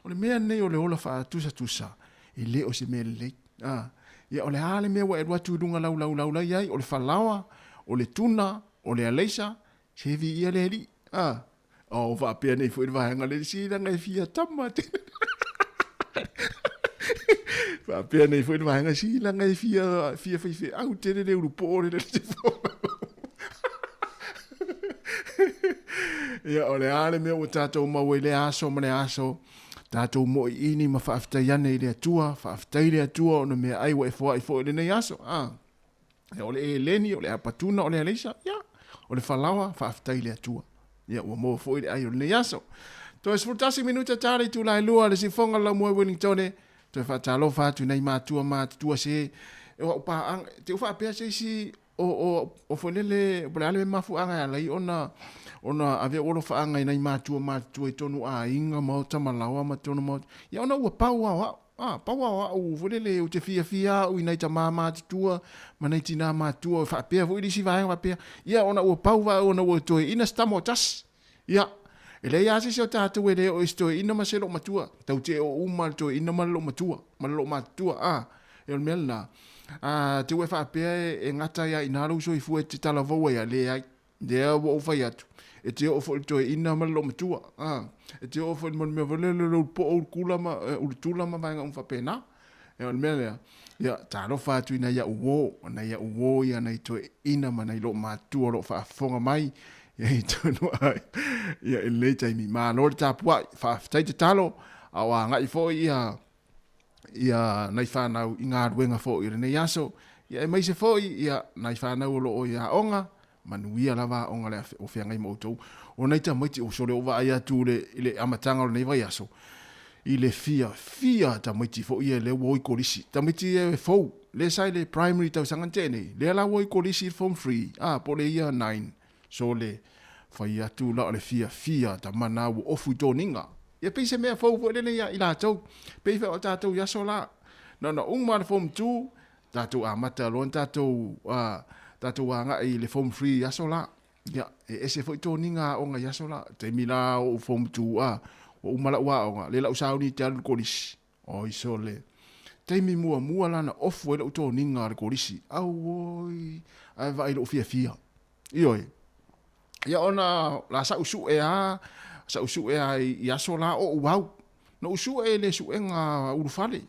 L: O le mea nei o le ola fa tusa. I le o se me le. Ia o le ale mea wa edwa tu dunga lau la ai o le falawa. O le tuna, o le aleisa, se vi ia le li. O va pia nei foi va hanga le si la ngai fia tama. Va pia nei foi va hanga si la ngai fia au te le urupo le se fo. Ia o le ale me o tatou mau le aso ma le aso. Tatou mo ini ma faaftai ane i le atua, faaftai le atua o na mea ai wa e fo ai fo le nei aso. O le eleni, o le apatuna, o le aleisa, ia. O le falawa, faaftai le atua. Ia, ua mo fo le ai o le nei aso. To e 40 minuta tare tu lai lua, le sifonga la mua Wellingtone, to e whaatalo whātu nei mātua mātua se, e wa upa ang, te uwha apea se si, o whanele, o le ale me mafu anga ya lai, ona ave oro whaanga i nei mātua i tonu a inga, mauta malawa, matonu mauta. Ia, ona ua pau awa, paua o volele o te fia o inai ta mama tua ma nei tina matua o whapea vo irisi vai whapea ia ona o pauwa ona o toi ina stamo tas ia ele ia se o tātou ele o istoi ina maselo matua tau te o umal toi ina malo matua e o melna te we whapea e ngata ia inaro so i fue te tala voa ia le ai dea o fai atu e te o fo toi ina malo matua e te o fo me volele po o kula ma o tula ma vai un pena e o mele ya taro fa tu ina ya uo ya na to ina ma na lo matua lo fa fonga mai ya to no ai ya e le tai ma no ta pua fa tai te talo a nga i fo ia na fa na inga wenga fo i ne yaso ya mai se fo ia na fa na lo o ya onga manuia lava onga le o fenga i moto o nei ta miti o sole ova ia tu le amatanga o nei vai aso i le fia ta miti fo ia le wo i kolisi ta miti e fo le sai le primary ta sanga tene le la wo i kolisi form free po le ia 9 so le fa ia tu la le fia ta mana o ofu toninga ia pe se me fo le ia i la tau pe fa o ta tu ya so la no uma form 2 ta tu amata lon ta tu tatu anga i le form free yasola ya ese foi toninga onga yasola te mila o form 2 o umala wa onga le la usauni te al kolis o isole te mi mua lana ofu le toninga al kolisi au oi ai vai lo fia io ya ona la sa usu yasola o wow no usu le suenga urufale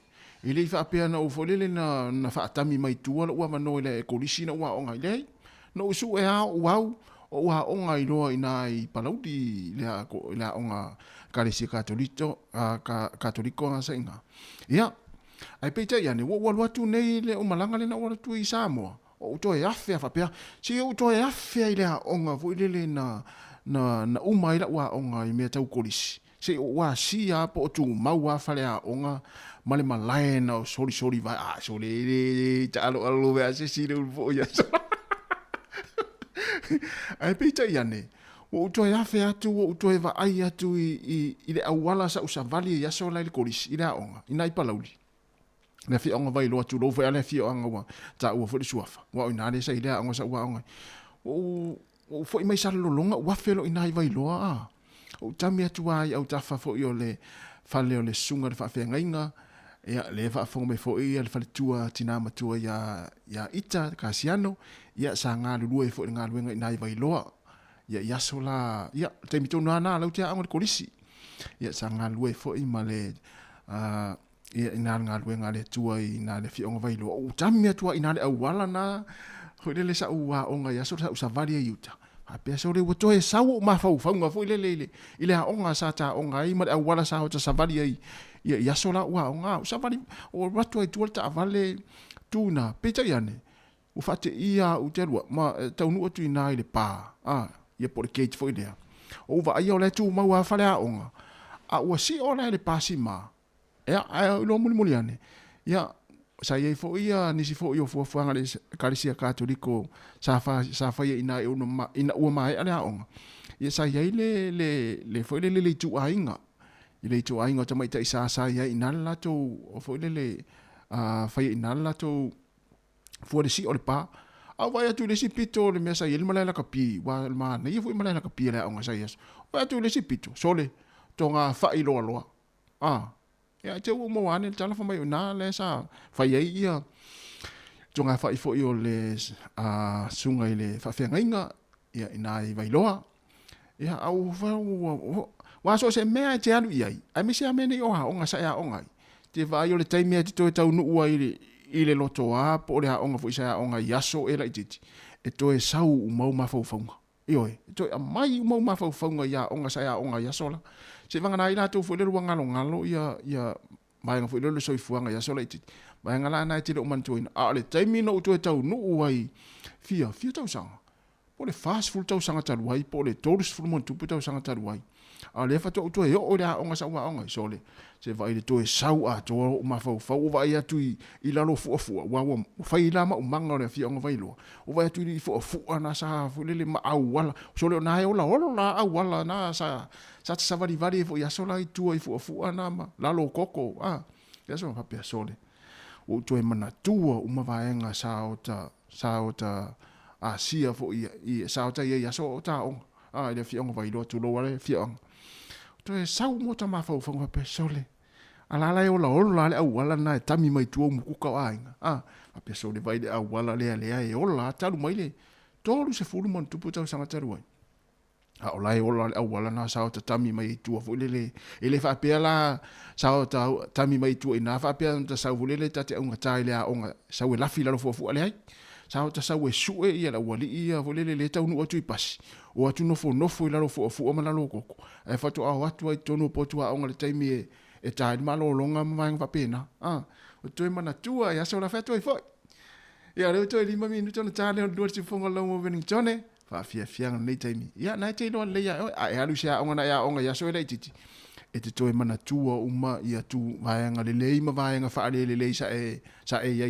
L: ile fa pe na o folele na fa tami mai tua lo wa no le kolisi na wa onga ile no su e ha wow o wa onga ilo ina i palaudi le onga kalisi katoliko nga senga ia ai pe te yani wo wa tu nei le o malanga le na wa tu i Sāmoa o to e afe fa pe si o to e afe ile onga vo ile na umai la wa onga i me tau kolisi se wa si a po tu mau fa le onga male malai na sorry vai sole alo ve ase si le vo ya ai pita yane o to ya fe atu o to e va ai atu i le awala sa usavali ya so la le kolis ina onga ina i palauli na fi onga vai lo atu lo fe ale fi onga wa ta o fo le suafa wa ina le sa ida onga sa wa onga o fo i mai sa lo longa wa fe lo ina i vai lo o tami atu ai au tafa fo i le fale o le sunga le fa fe ngainga ia le fa fo me fo ia le faletua tina matua ya ita kasiano ia sa nga lu e fo nga lu ngai vai loa ia sola ia te mito na lau te ang kolisi ia sa nga lu e fo i male ia ina nga lu nga le tua ina le fi onga vai loa o tamia tua ina le awala na ho le sa ua onga ia so sa varia yuta a pe so le woto e sa o ma fa nga fo ile onga sa ta onga i ma awala sa ho sa varia ia sola wa nga savali o ratu ai tualta avale tuna peta yane o fate ia o terua ma taunu o tuina ile pa ia por cage foi idea o va ia le tu ma wa fale onga a o si ola ile pa si ma ia lo muliane ia sa ye fo ia nisi fo yo fo fanga le kalisia katoliko sa fa ye ina e una ina ua mai ale aonga ye sa ye le fo le tu ainga le tu ainga ta mai ta sa ye ina la to fo le fa ye ina la to fo le si o le pa a vai tu le si pito le mesa ye le mala la kapi wa ma ne ye fo mala la kapi le aonga sa yes vai tu le si pito sole tonga fa i lo ya te u mo ane tala fa mai na le sa fa ye ia tonga fa i fo i o le sunga i le fa fenga inga ia ina i vai loa ia au fa wa so se mea te alu ia ai me se amene o ha onga sa ya onga te vai o le taimi te to tau nu ua i le loto a po le ha onga fo isa onga yaso e la ititi e to e sau u mau mafau faunga io e to a mai u mau mafau faunga ya onga sa ya onga yaso la se vanga na ila to fo le ruanga ngalo ia mai nga fo le so ifuanga yaso la ititi mai nga la na te le mantuina a le taimi no to tau nu ua i fia tau sanga po le fast food tau sanga talu ai po le tourist food mon tupu tau sanga talu ai a le fa to e o le onga sa onga so le se vai le to e sau a to o ma fa vai atu i la lo fu wa fa i la ma manga le fi onga vai lo o vai atu i fu ana sa fu le ma au wala so le na e o la au wala na sa vari fo ya so la i tu i fu ana ma la lo koko ya so fa pe so le o to e mana tu o ma vaenga sa o ta a sia fo i sa o ta ia so ta on le fi on vai lo tu lo wale fi on to e sau mo ta ma fo pe sole ala la o la le au wala na tami mai tu mu ku ka ainga a pe sole vai le au wala le e o la ta lu mai le tolu se fu mon tu puta sanga ta ruai a o la e o la au wala na sa o ta tami mai tu fo le ele fa pe la sa o ta tami mai tu ina fa pe ta sa fu le ta te un ta ile a on sa we la fila lo fo ale ai sa o ta sa we su e ia la wali ia vo le ta unu atu i pasi o atu no fo i la lo fo o mana lo koko e fa to a atu ai tonu po tu a on le taimi e ta ma lo longa ma va pena o to mana tua ya so la fa to i fo ia le to i 5 minuto na tale o do si fonga lo mo vening tone fa fia nei taimi ia na te no le ya e alu sia on na ya so le titi e te to mana tua uma ia tu va nga le ma va nga fa le sa e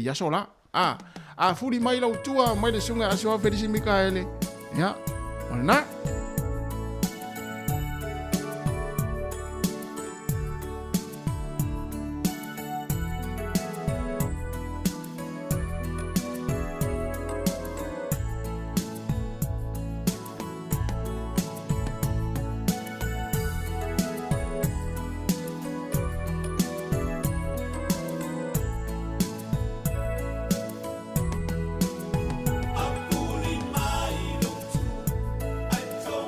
L: ya so la a furi mai lau tua mai le sunga aso Felisi Mikaele ya ona
P: Apuri mai lo tu, ai to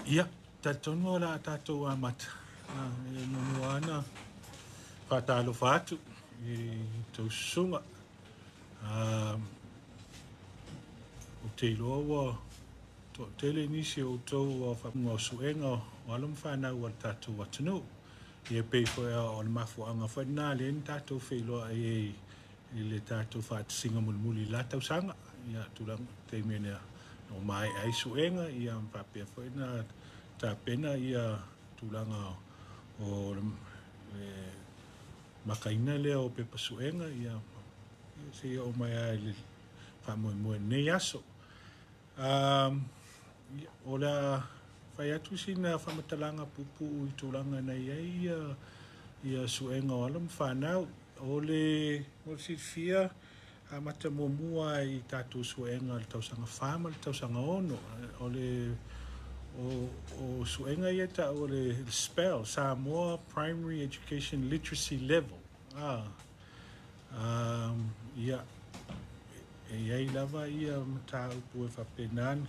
N: Ia, tatono la tatou amata. E moana whatalo whatu i tau sunga. O te loa to tele nisi o tau whapunga o suenga o alam whanau o tatou watanu. Ia pei fo ea o le mafuanga whanā le ni tatou whailoa i le tatou whatu singa mulimuli la tau sanga. Ia tulang te mene o mai ai suenga ia mpapea fo ina ta pena ia tulanga o makaina le o pepa suenga ia se o mai ai le mo nei aso o la fai atu sina whamatalanga pupu i tulanga nei ai ia suenga o alam whanau o le fia a mata mua i tātou suenga le tausanga whama le tausanga ono o le o suenga ia ta o le spell Sāmoa Primary Education Literacy Level ia ia lava ia mata upu e whapenan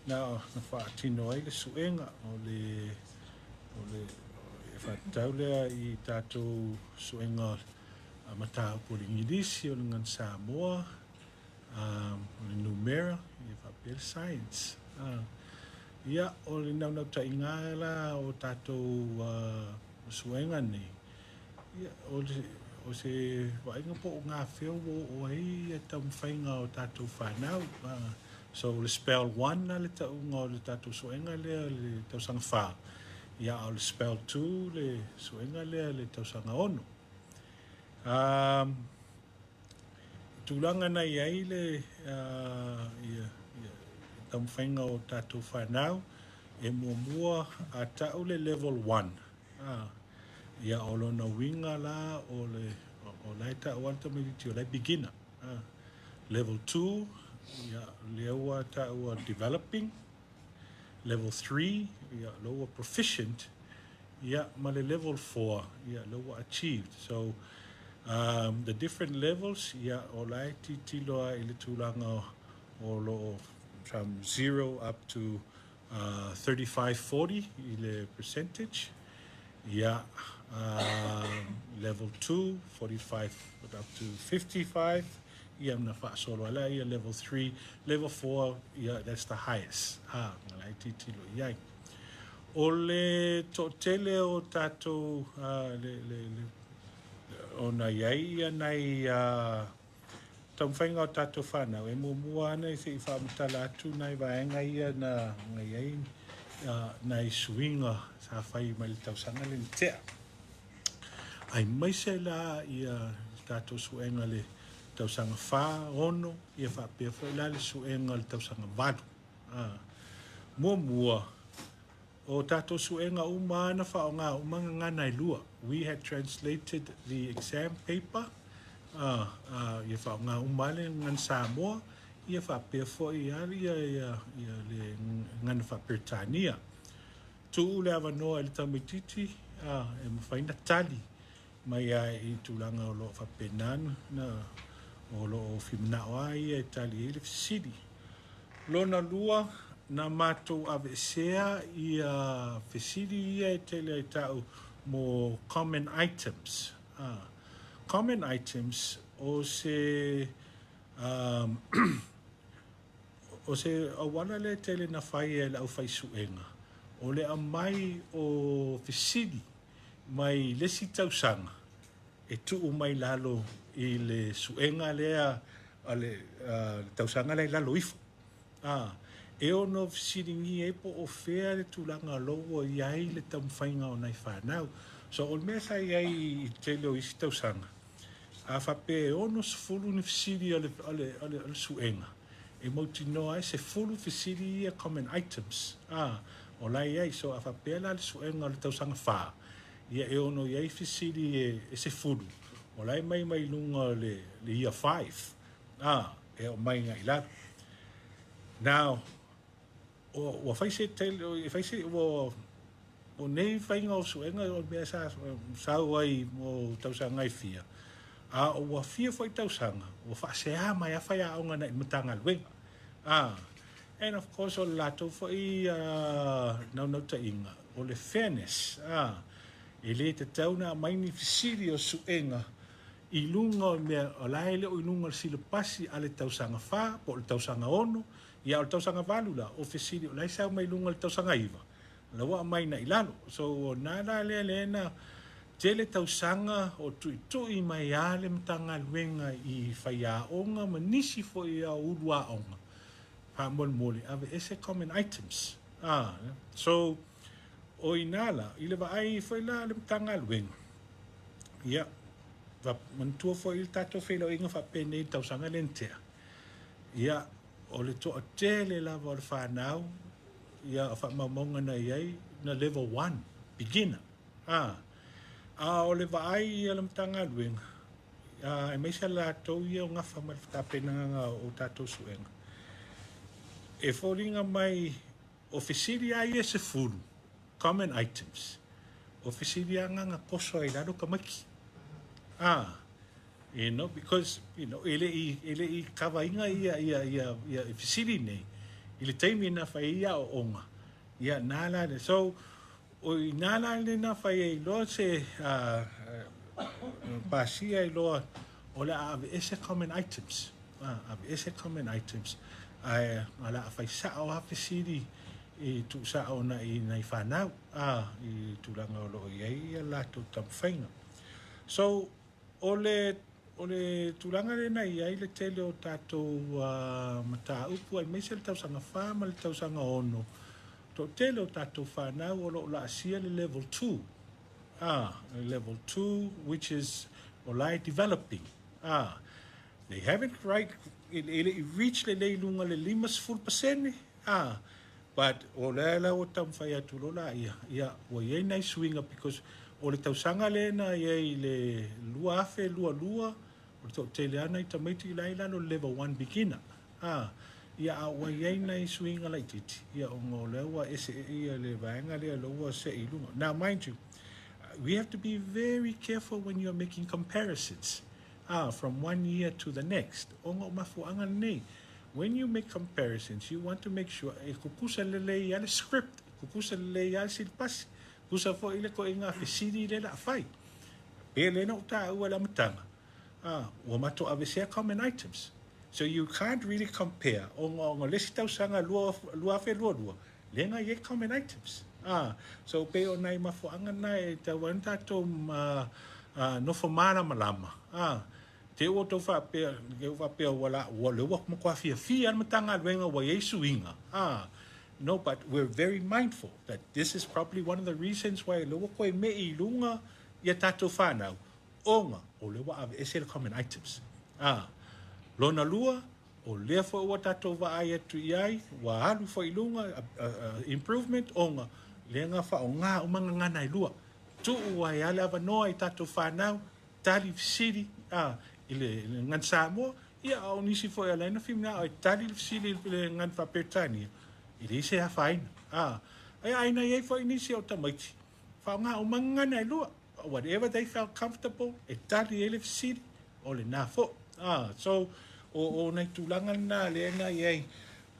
N: na whaatino ai le suenga o le e whatau lea i tātou suenga mata upu le ngidisi o le ngan Sāmoa o le numera i whapel science ia o le nau ta ingala o tātou suenga nei ia o se wainga po o ngā wheo o ai e tau mwhainga o tātou whanau so le spell 1 le taunga o le tātou suenga lea le tausanga wha ia o le spell 2 le suenga lea le tausanga ono tulanga nei ai le ia tau mwhainga o tātou whanau e mua a tau le level 1 ia o lona winga la o lai tau alta meriti o lai beginner level 2 ia leua tau developing level 3 ia loa proficient ia ma le level 4 ia loa achieved so the different levels ia o lai titiloa i le tūlanga o lo from 0 up to 35-40 i le percentage yeah level 2 45 up to 55 yeah na fa solo ala ia level 3 level 4 yeah that's the highest ngai titilo ia o le totele o tato le ona ia nai tau whainga o tātou whanau, e mua ana i whii whaamutala atu nai waenga ia na ngai ai nai suinga sa whai mai le tausanga le tea. Ai mai se la ia tātou suenga le tausanga wha ono, ia whapea whai la le suenga le tausanga wadu. Mua o tātou suenga umana wha o ngā umanga ngana i lua. We had translated the exam paper ia wha ngā umale ngan Sāmoa, ia wha pia fo i ari ia le ngan wha Pertania. Tu le awa noa le taumititi, e mwhaina tali, mai i tūlanga o lo wha penan, o lo whimna o ai e tali e le fisiri. Lona lua, na mātou ave sea i fisiri ia e tele ai tau mo common items. Common items o se awana le tele na whai e lau whai suenga. O le amai o fisiri mai lesi tausanga e tuu mai lalo i le suenga lea le tausanga le lalo ifo. E ono fisiri ngi e po o fea le tūlanga loa iai le tamwhainga o nai whanau. So o mea sai ai i tele o isi tausanga. A whape ono se fulu ni fisiri ale suenga. E mauti noa ai se fulu fisiri ia common items. O lai ai, so a whape la le suenga le tausanga wha. Ia e ono iai fisiri e se fulu. O lai mai lunga le ia 5. E o mai ngai la. Now, o whaise tele, e whaise o nei whainga o suenga o mea sa wai mo tausanga i fia. O wafia foi tausanga, o whaasea mai a whai aonga na i matanga luenga. And of course, o lato fo no ta inga, o le fairness. E le te tauna mai ni fisiri o suenga, I lunga o mea o laele o lunga sile pasi ale tausanga fa, po le tausanga ono, ia o le tausanga valula, o fisiri o lai sao mai lunga le tausanga iwa. Lawa mai na ilalo. So, nada le na, tele tausanga o tui mai ale mtanga luenga I whaiaonga, ma nisi fo I a urua onga. Pa mole, ave ese common items. So, o inala, I le ai whaila ale mtanga luenga. Ia, mantua fo il tato whaila inga whapene tausanga lentea. Ia, o le toa tele lava o le whanau, ia, o whamamonga na iai, na level 1, beginner. O le vaai ia le mtanga luenga. E meisa la tau ia o ngafa ma whakapenanga o tato suenga. E fōringa mai, o fisiri ai e se furu, common items. O fisiri anga nga poso ai lado kamaki. You know, because, you know, ele I kawainga ia fisiri nei. Ile taimi na whai ia o onga. Ia nala, so, o I nala le na whai e loa se pasia I loa o le ave ese common items. Ave ese common items. Ala whai sao a fisiri I tu sao na I whanau. I tulanga o loo iai la tu tamwhainga. So, ole tulanga le na iai le tele o tātou mata upu ai meise le tausanga whama le tausanga ono. To tele o tātou whanau o lo la asia le level 2. Level 2, which is olai developing. They haven't reached le lunga le 5%. But o la o tamwhai atu lo la ia o iei nei swinga because o le tausanga le na iei le lua afe, lua, o le tau tele ana I tamaiti lai lalo level 1 beginner. Ia a o iei nei swinga lai titi. Ia o ngō lewa ese ia le vaenga le loa se I lunga. Now mind you, we have to be very careful when you're making comparisons from one year to the next. O ngō mafuanga nei. When you make comparisons, you want to make sure e kukusa lele ia le script, kukusa lele ia le silpasi, kusa fo ile ko inga fisiri le la fai. Pele na uta ua la matanga. Ua mato avesea common items. So you can't really compare. O ngā lesi tausanga lua fe lua. Lenga ye common items. So pe o nai mafuanga nai ta wanta to no formana malama. Te o tau whapea wala lewa mokua fia matanga luenga wa Yesu inga. No, but we're very mindful that this is probably one of the reasons why lewa koe me I lunga ia tātou whanau. Onga o lewa ave ese common items. Lona lua o lea fo ua tātou wa ai atu iai wa halu fo I lunga improvement onga lenga wha o ngā umanga ngana I lua. Tu ua I ale ava noa I tātou whanau tali fisiri ile ngan Sāmoa ia o nisi fo ala na fimna o tali fisiri ile ngan Whapetania. Ile se ha faina. Ai aina ia fo inisi o tamaiti. Fa ngā umanga ngana I lua. Whatever they felt comfortable, e tali ele fisiri o le nā fo. So, o nei tūlanga nā leanga iei,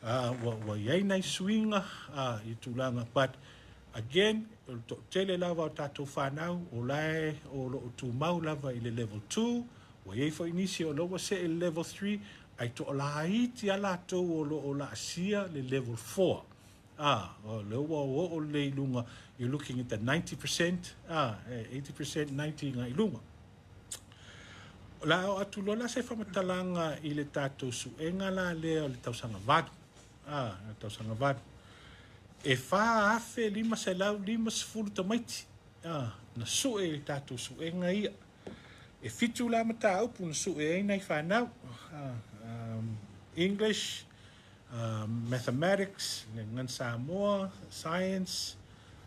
N: wa iei nei swinga I tūlanga. But, again, tele lava o tātou whanau, o lai, o tūmau lava I le level 2, wa iei fo inisi o loa se I level 3, ai to la haiti ala to o la asia le level 4. O lewa o le lunga, you're looking at the 90%, 80%, 90% ngai lunga. La o atu lola se whamatalanga I le tātou suenga la lea le tausanga vadu. Le tausanga vadu. E wha afe 5 tamaiti. Na sue le tātou suenga ia. E fitu la mata upu na sue e nei whanau. English, mathematics, le ngan Sāmoa, science,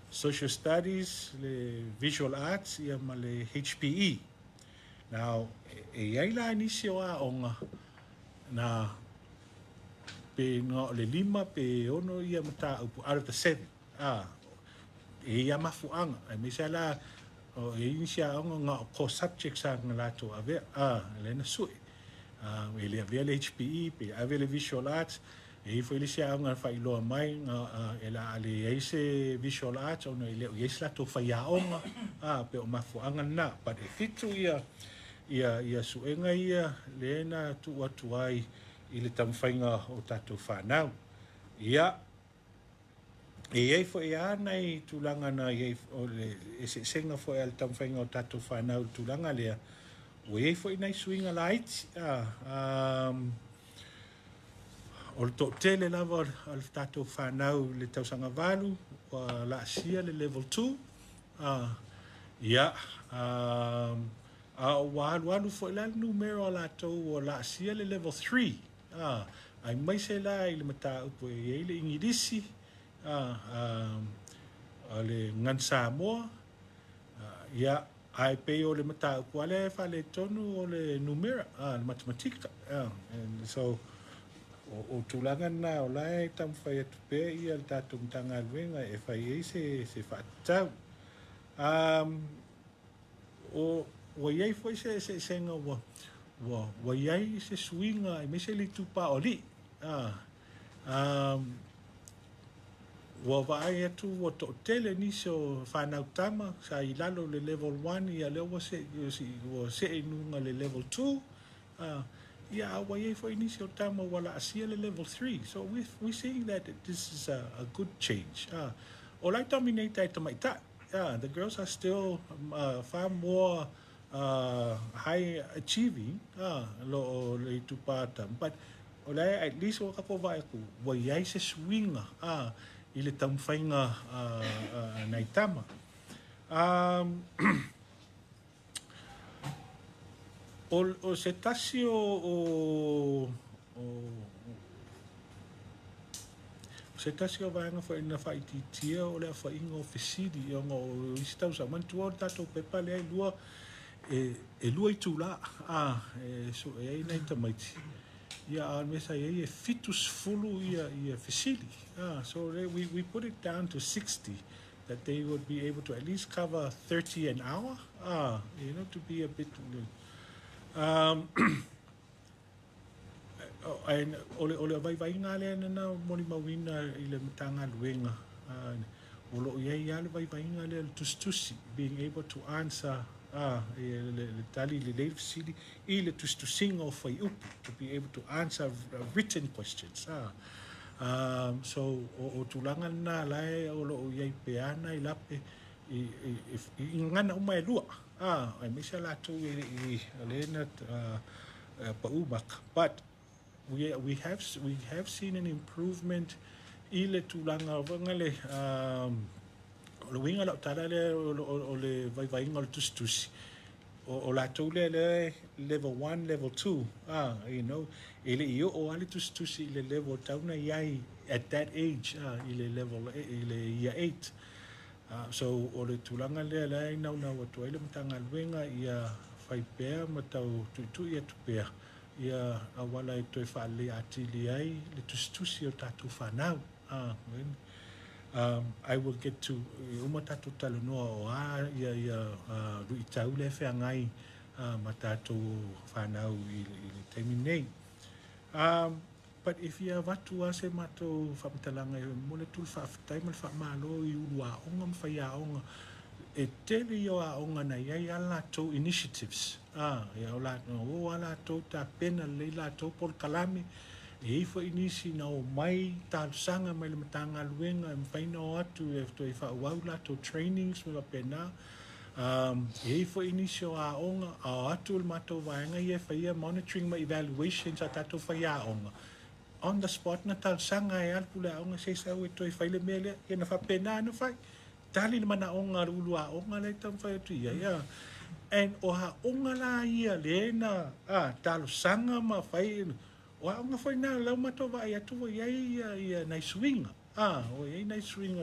N: social studies, le visual arts, ia ma le HPE. Now, e aila inisi o a onga na pe ngā le 5 pe ono ia mata upu out of the 7. E ia mafuanga. E misa la e inisi a onga ngā core subjects a ngā lato ave. Le na sui. E le ave le HPE, pe ave le visual arts, E foi le sia nga fai loa mai nga ela ale eise visual arts ona ile o yes la to fai aonga pe o mafuanga na but e fitu ia suenga ia lena tu watu ai ile tamfainga o tatu whanau ia e fo ia nei tulanga na e o le e senga fo e tamfainga o tatu whanau tulanga lea o e fo nei swinga light o le tele lava al tatou whanau le tausanga valu o la sia le level 2 ia o walu fo la numero la tau o la sia le level 3 ai mai se la i le mata upo e le ingidisi le ngan Sāmoa ia ai pe o le mata upo ale fa le tonu o le numero le matematika and so o tulanga na o lai tam fai atu pe ia le tatou mtanga luenga e fai ei se whaatau. O iei foi se senga wa iei se swinga e me se li tupa o li. Wa vai atu o to tele ni so whanau tama sa i lalo le level 1 ia leo wa se inunga le level 2 yeah, why for initial time wala asia level 3. So we're seeing that this is a good change. All I dominate the girls are still far more high achieving lo le tupata, but olai at least o kapo vai ku wai se swinga ile tamfainga naitama. O se tasi se tasi o vaenga fa ina fa ititia o lea fa inga o fesidi o ngo istau sa mantua o tato pepa lea lua e lua i tula so e ai nei tamaiti ia a mesa e fitus fulu ia fesidi so we put it down to 60 that they would be able to at least cover 30 an hour to be a bit ole vai nga le na moni mawina ile mtanga luenga olo ye ya le vai nga le tustusi being able to answer le tali le leaf city ile tustusing of fai up to be able to answer written questions so o tulanga na lai olo ye peana ilape if ngana uma lua I miss a lot to but we have seen an improvement ile tulanga vangale lo winga lo talale o le vai ngol tustus o la tole le level 1 level 2 ile io o ale tustus ile level tauna yai at that age ile level ile year 8 so o le tulanga le na o to ile mtanga luenga ia fai pea matau tu ia tu pea ia awala e toi fa le atili ai le tustusi o tatu fanau I will get to uma tatu talanoa o ia lui tau le fea ngai matatu fanau i terminate but if you have to ase mato famtalanga mole tul fa time fa malo i ua onga mfaya onga e tele yo a onga na ia ala to initiatives ya ola no ala to ta pena le la to por kalame e fo inisi na o mai tal sanga mai le matanga luenga mfaina o atu e to fa waula to trainings me pena e fo inisi a onga a atu le mato vaenga ia fa ia monitoring ma evaluations at atu fa ia onga on the spot na tal sanga e alpu le onga se sa we toi faile mele e na fa pena no fai tali mana onga rulua onga le tam fai tu ia and o ha onga la ia le na tal sanga ma fai o onga fai na la mato va ia tu ia na swing o ia na swing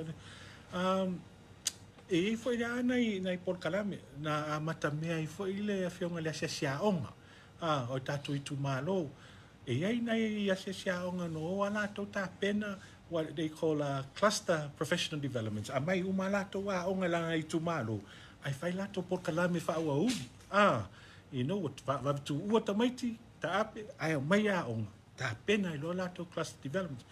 N: e foi ya na por kalame na mata mea i foi le afionga le sia onga o tatu i tu malo e ai nei sia onga no ala to ta pena what they call cluster professional developments mai umala to wa onga la i tu malo ai fai la to por kalame fa wa you know what va tu o tamaiti ta ape ai mai a onga ta pena I lo lato cluster development.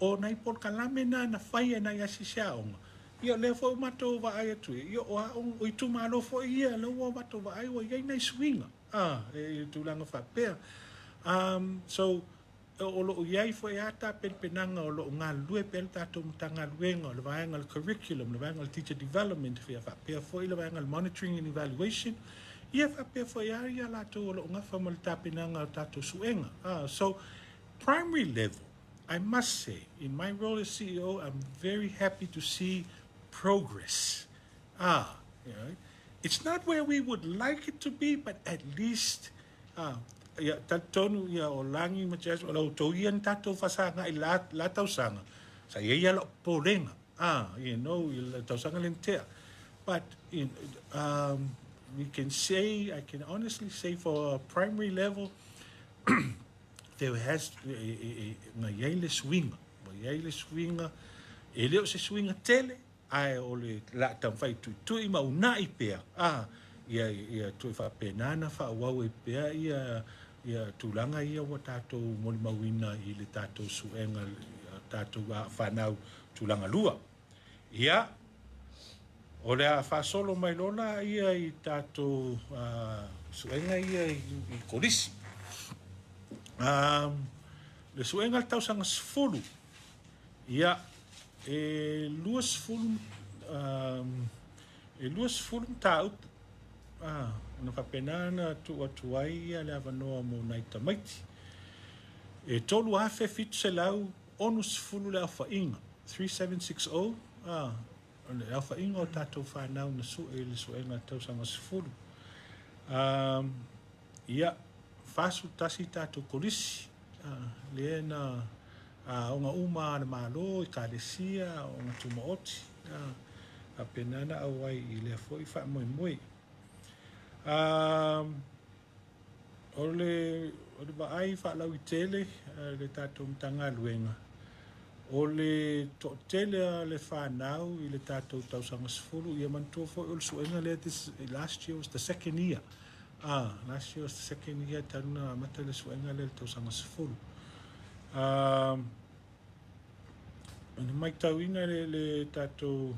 N: O nai por kalame na whaia na yasi siaonga. Ia le fo mato wa ai atu. Ia o i tu malo fo ia le wa mato wa ai wa ia nei swinga. E tu langa whapea. So, o lo iai fo ia ta penanga o lo ngā lue pel tato mtanga luenga, le vaenga le curriculum, le vaenga le teacher development, fia whapea fo le vaenga le monitoring and evaluation. Ia whapea fo ia lato o lo ngā whamal ta penanga o tato suenga. So, primary level, I must say, in my role as CEO, I'm very happy to see progress. You know, it's not where we would like it to be, but at least, tatonu ia o langi majas o lau toian tato fasanga I la tausanga. Sa ia lo porenga. You know, la tausanga lentea. But we can say, I can honestly say for a primary level, there has na yele swinga, e leo se swinga tele, ai o le la tamfai tu I mauna I pea, ia tu fa penana fa wau I pea ia tulanga ia wa tato moli mawina I le tato suenga tato whanau tulanga lua. Ia, o le a fa solo mai lola ia I tato suenga ia I korisi. Le suenga tau sanga sfulu. Ia, e luas fulum ta upu. Ona whapenana tu atuai ia le avanoa mo nai tamaiti. E tolu afe fitu se lau onu sfulu le alfa inga. 3760. Le alfa inga o tatou whanau na su e le suenga tau sanga sfulu. Ia, fasu tasi tatou korisi. Le na onga uma na malo I kalesia, onga tumaoti. A penana awai I le foi fa moi moi. O le baai fa lau I tele le tatou mtanga luenga. O le to tele le whanau I le tatou tausanga sifuru. Ia mantua foi o le suenga le last year was the second year. Last year was the second year tana mata le suenga le tausanga sifuru. Ina mai tauina le tatou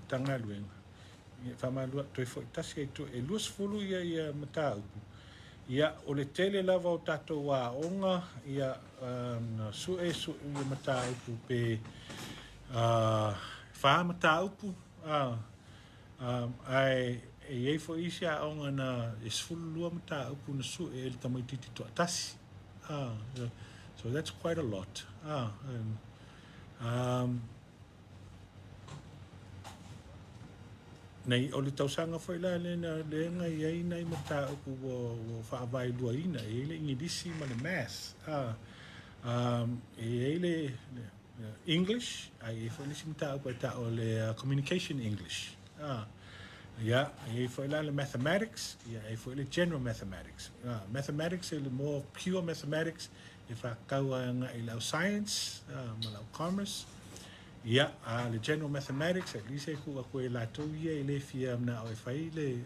N: tanga luenga. Ia whamalua toi foi tasi tu e luas fulu ia mata upu. Ia o le tele lava o tatou wa onga ia su ia mata upu pe wha mata upu. Ai e iei fo isi a onga na e sfulu lua mata upu na su e le tamaititi to atasi. So that's quite a lot. Nei o le tausanga foi la le nga iei nei mata upu o whaavai lua ina e le ingidisi ma le math. E le English, ai e foi le simta upu ta o le communication English. Yeah, e foi lá le mathematics, e foi le general mathematics. Mathematics is more pure mathematics. If I go in science, commerce, yeah, the general mathematics, at least I could go la to ye le fia na o fai le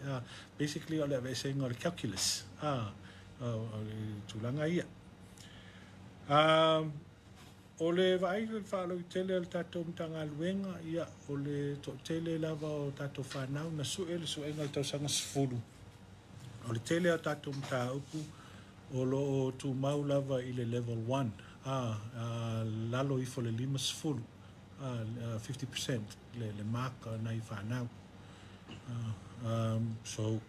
N: basically all that saying or calculus. Tulanga ia. O le vai le whalo I tele al tatou mtanga luenga, ia o le to tele lava o tatou whanau na su e le suenga I tausanga sifuru. O le tele al tatou mta upu, o lo o tu mau lava I le level 1. Lalo I fo le lima sifuru, 50%, le mark na I whanau. So,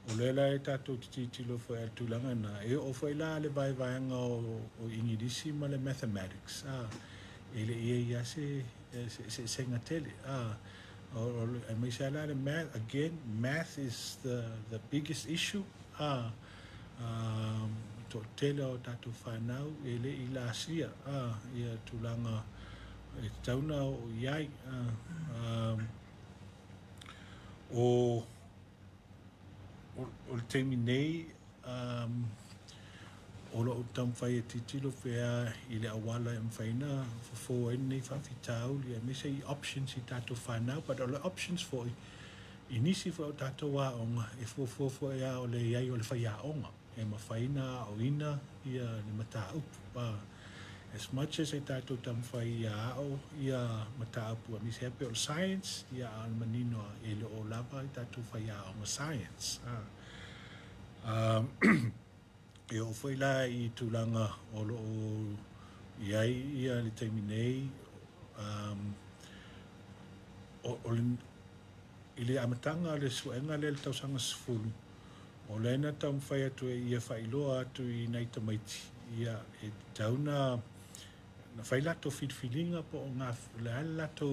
N: o le la e tatou titilo fo e tulanga na e o fo la le vai vaenga o ingidisi ma le mathematics. E le ia se ngatele. E mai sa la le math, again, math is the biggest issue. To tele o tatou whanau e le I la sia. Ia tulanga e tauna o iai. O le teimi nei, o lo tam whai e titilo whea I le awala e mwhaina fo e nei whawhitau li a mesa I options I tatou whanau, but o le options fo I nisi fo o tatou wa onga e fo e a o le iai o le whai a onga. e mawhaina o ina ia ni mata upu. As much as e tātou tamwhai ia ao, ia mata upu a misi hape o science, ia al manino e le o lava i tātou whai a o science. E o whai la i tūlanga o lo o iai ia le taimi nei, i le amatanga le suenga le tausanga sifulu. O lena tam whai atu e ia whailoa atu i nei tamaiti. Ia e tauna na whai lato whitwhilinga po o ngā le lato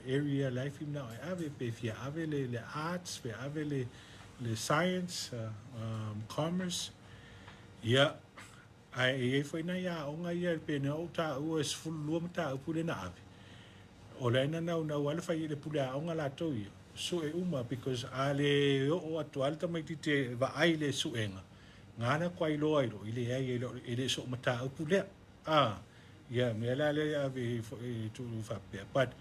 N: area life im na o ave pe fia ave le arts, pe ave le science, commerce. Ia ai e whai na ia o ngā ia pe na o ta ua e sifulu lua mata upu le na ave. O lena nau ala whai le pule a o ngā lato ia. So e uma because ale o atu alta mai te va ai le suenga ngana kwai loa ilo ile ai ile so mata upu le ia me la le ave tu fa pe but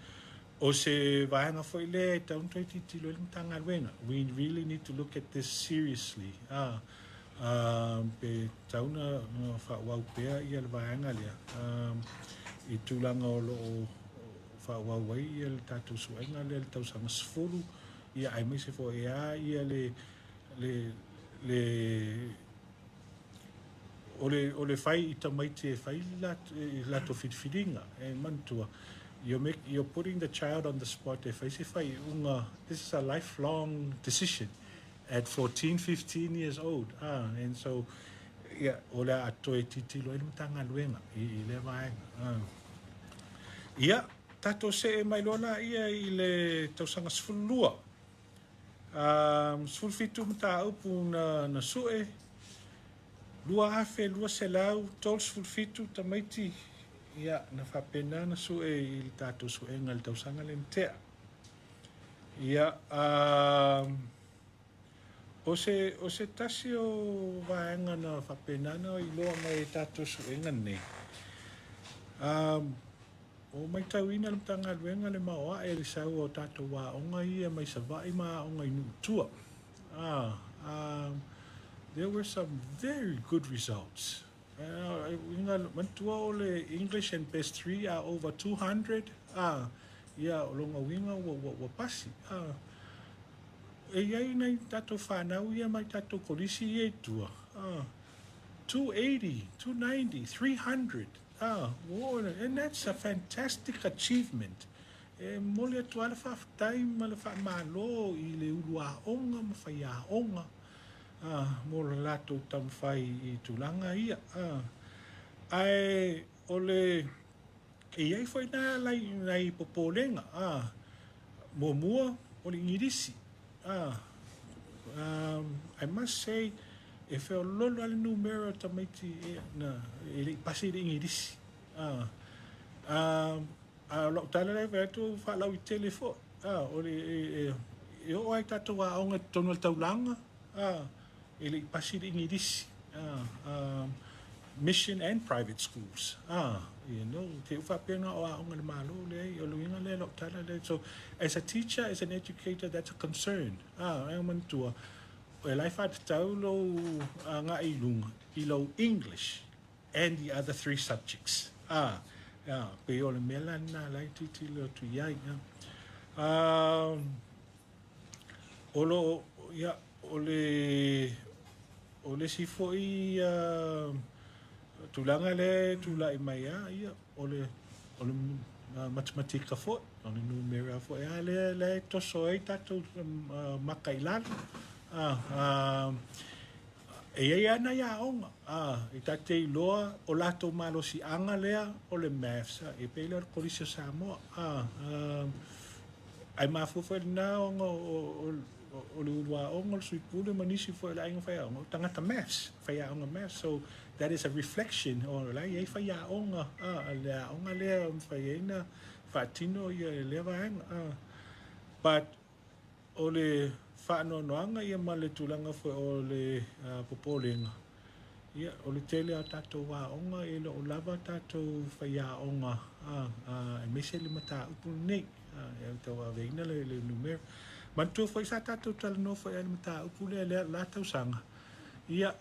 N: o se vaanga foi le taun toi titi lo tanga wenga. We really need to look at this seriously. Pe tauna fa wau pe ia le vaanga le i tulanga o lo wai ia le tātou suenga le tau sanga sifuru ia ai mese fo ia le fai i tamaiti e fai lato whitwhiringa e mantua you're putting the child on the spot e fai se fai unga this is a lifelong decision at 14, 15 years old and so ia o le atoe titilo e mtanga luenga i le vaenga ia tato se e mai lona ia i le tausanga sifulua. Sifulfitu mta upu na sue. Lua afe, lua selau, tol sifulfitu tamaiti. Ia na whapena na sue i le tato sue nga le tausanga le mtea. Ia o se tasi o vaenga na whapena na i loa mai tato sue nga nei. O mai tauina le tanga luenga le maoa e le sau o tātou wā onga ia mai sa vai maa onga inu tua. There were some very good results. Inga mantua o le English and Best 3 are over 200. Ia o longa winga wa pasi. E iai nei tātou whanau ia mai tātou kolisi ia tua. 280, 290, 300. And that's a fantastic achievement. Mole atu ala whaftai ma le whamalo i le urua onga ma whaia onga. Mole lato tamwhai i tulanga ia. Ai ole e ai whai nā lai popolenga. Mua ole ngirisi. I must say e wheo lolo ale numero tamaiti e le pasi le ingirisi. Lau tala lai vetu whalau I telefo. E o ai tato wa aonga tonu al taulanga. E le pasi le ingirisi. Mission and private schools. You know, te uwhapena o aonga le malo le, o luinga le, lau tala le. So, as a teacher, as an educator, that's a concern. E mantua. E lai whātatau lo ngā ilunga, I lo English and the other 3 subjects. Pe o le mela nā lai titi lo tu iai. O le sifo I tulanga le tula I mai ia, o le matematika fo, o le numera fo, le toso e tatou makailana. E ana ia onga. I tate I loa o lato malo si anga lea o le maths. E pele o kolisi o Sāmoa. Ai mafufa na onga o le urua onga o sui pule manisi fo le ainga whaia onga. Tangata maths. Whaia onga maths. So that is a reflection o lai e whaia onga. Lea onga lea whaia ina whaatino I le waanga. But o le whaanoanoanga ia ma le tulanga fo o le popolenga. Ia, o le tele a tātou wā onga e le o lava tātou whaia onga. E mese le mata upu nei. E tau a veina le numero. Mantua fo I sa tātou tala no fo e le mata upu le la tau sanga. Ia,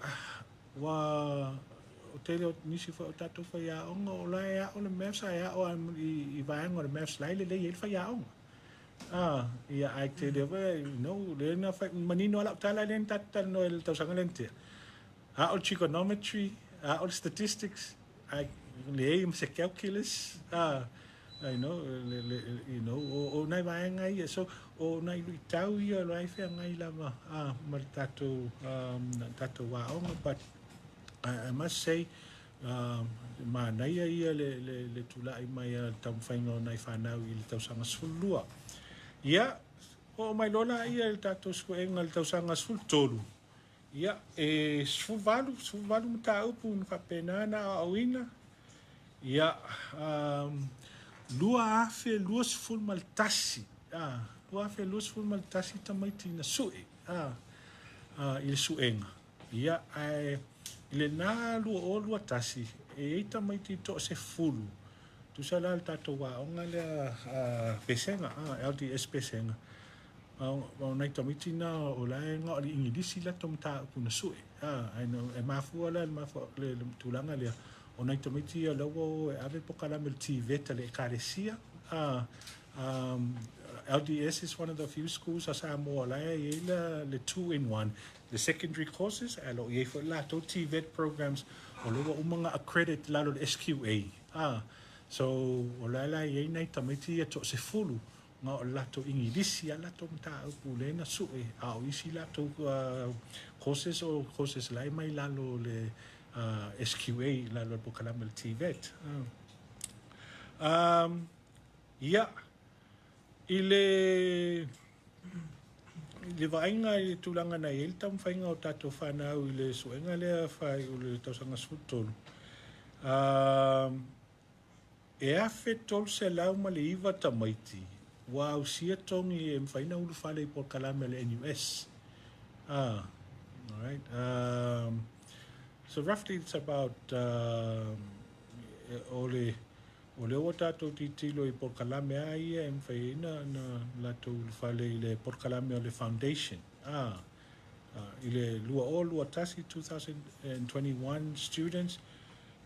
N: wa o tele o nisi fa o tatou whaiaonga o lai a o le mea sa ia o i vaenga o le mea slai le il whaiaonga. Ia ai te lewe, le na whai, manino ala o tala le tata no el tausanga lente. A o trigonometry, a o statistics, ai le se calculus, o nai vaenga ia, so o nai lui tau ia lo ai whea ngai lama, ma tatou waonga, but I must say, ma naia ia le tulai mai a tamwhainga nai whanau i le tausanga sulua. Ia, o mai lola ia le tatou skuenga le tausanga sul tolu. Ia, sfuvalu mta upu na whapenana a awina. Ia, lua afe lua sful maltasi. Lua afe lua sful maltasi tamaiti na sui. I le suenga. Ia, le nā lua o lua tasi, eita mai ti to se fulu. Tu sa la tato wa onga le pesenga, LDS pesenga. O nai tamiti na o lai ngā li ingidisi la tomta kuna sui. E mafua la, le tulanga le, o nai tamiti a lawa e ave pokala me tiveta le ekaresia. LDS is one of the few schools a Sāmoa lai le 2-in-1. The secondary courses, alo ye for lato TVET programs, o lewa umanga accredit lalo le SQA. So o la ye nei tamiti to se fulu nga o lato ingidisi a lato mta upu le na sue a o isi lato courses lai mai lalo le SQA lalo po kalamel TVET. Le vainga i tulanga na il tam whainga o tato whanau i le suenga lea whai o le tausanga sutolu. E a whetol se lau ma le iwa tamaiti, wa au sia tongi e mwhaina ulu whale i por kalame le NUS. Alright. So roughly it's about o le o tātou titilo i por kalame a ia e mwhaina na lato whale i le por kalame o le foundation. I le lua tasi 2021 students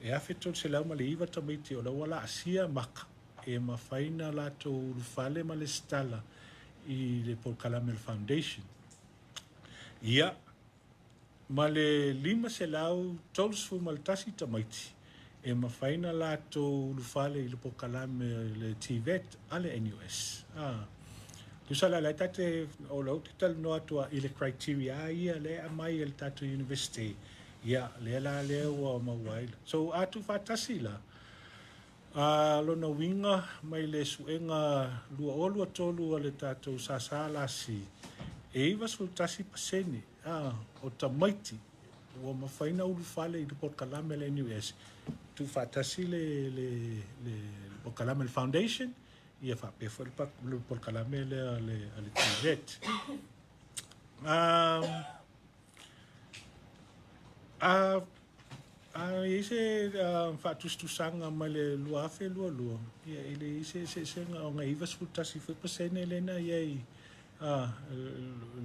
N: e awhetol se lau ma le iwa tamaiti o la wala asia maka e mawhaina lato whale ma le stala i le por kalame le foundation. Ia, ma le 5 se lau tolsfu ma le tasi tamaiti e mawhaina lato ulufale i le pokalame le TVET a le NUS. Tu sala la tate o lau te tal no atua i le criteria ia le amai el tato university. Ia, le la leo o mawaila. So atu whatasi la. Lona winga mai le suenga lua o lua tolu a le tato sasala si. E iwa sultasi paseni. O tamaiti. O mawhaina ulufale i le pokalame le NUS. Tu fatasi le Pokalame Foundation ia fa pe fo le Pokalame le TVET. Ise fatustu sanga ma le lua fe lua ia ile ise se nga nga iva futasi fe pasene lena ia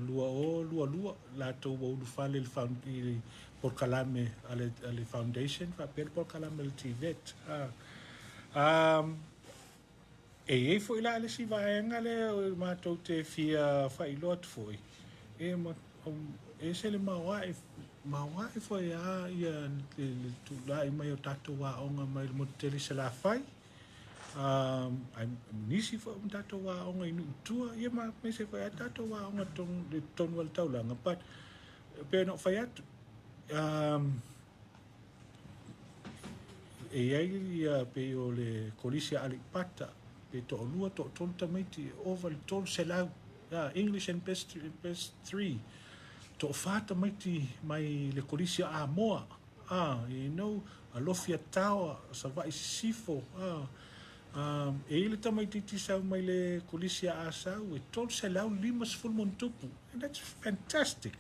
N: lua la to wo lu fale le por kalame ale foundation fa per por kalame le TVET e foi la le si vaenga le ma to te fia fa ilot foi e se le mawa foi ia le tu la i mai o tato wa onga mai mo tele se la fai I'm nisi fo tato wa onga inu tua ia ma me se foi tato wa onga ton wal taulanga but pe no fai atu e ai pe o le kolisia alipata pe to lua to ton tamaiti over ton selau English and best 3 to fata maiti mai le kolisia a moa a lofia tawa sa vai sifo e le tamaiti tisau mai le kolisia a sau e ton selau 5 montupu and that's fantastic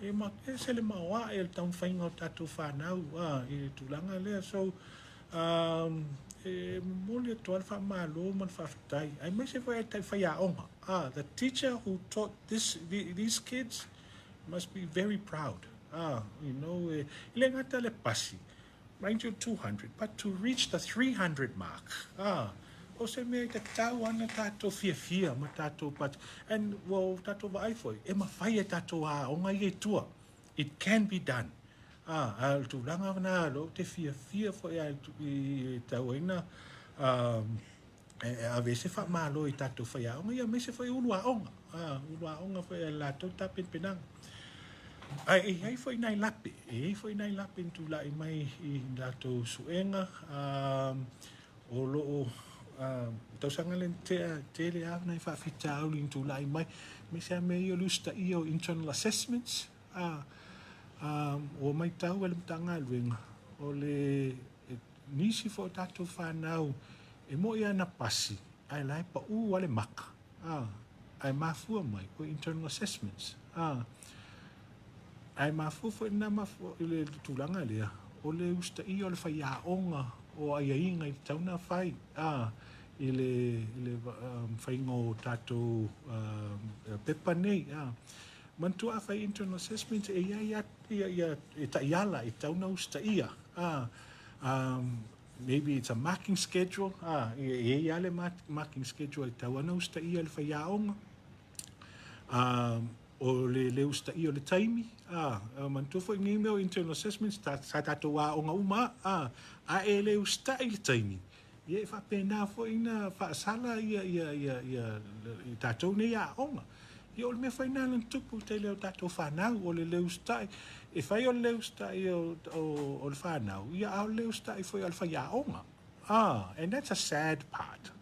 N: e ma se le mawa e tau whainga o tatou whanau e tulanga lea so e mole toal wha malo man whaftai ai mai se whai tai whaia onga the teacher who taught these kids must be very proud Ile ngata le pasi. Mind you, 200, but to reach the 300 mark, o se me te tau ana tato fia ma tato pat, and well tato vai foi, e ma fai e tato a o ngai e tua. It can be done. Al tu langa na lo te fia foi al tu i tau ina, a vese fa malo i tato fai a o ngai a me se foi ulua onga foi la to tapin penang. Ai foi nai lape, nai lape tu la mai i lato suenga, o lo tau sanga len te le av nai fa fita au lin tu la mai, me se me yo lusta io internal assessments, o mai tau ele mtanga luenga, o le nisi fo tato whanau, e mo ia na pasi, ai lai pa wale maka, ai mafua mai, ko internal assessments, ai mafufu na mafu ile tulanga lea o le usta I o le whaiaonga o ai inga I tauna whai ile whaingo tato pepa nei mantua whai internal assessment e ia e ta iala e tauna usta ia maybe it's a marking schedule e ia le marking schedule e tauna usta ia le whaiaonga o le usta I o le taimi mantua foi ngi meu internal assessments sa tato wa o nga uma e le usta I le taimi ia fa pena foi na fa sala ia tato ne ia onga ia o me foi na lan tupu te le tato fa na o le usta e fai o le usta o le fa na ia o le usta foi al fa ia onga and that's a sad part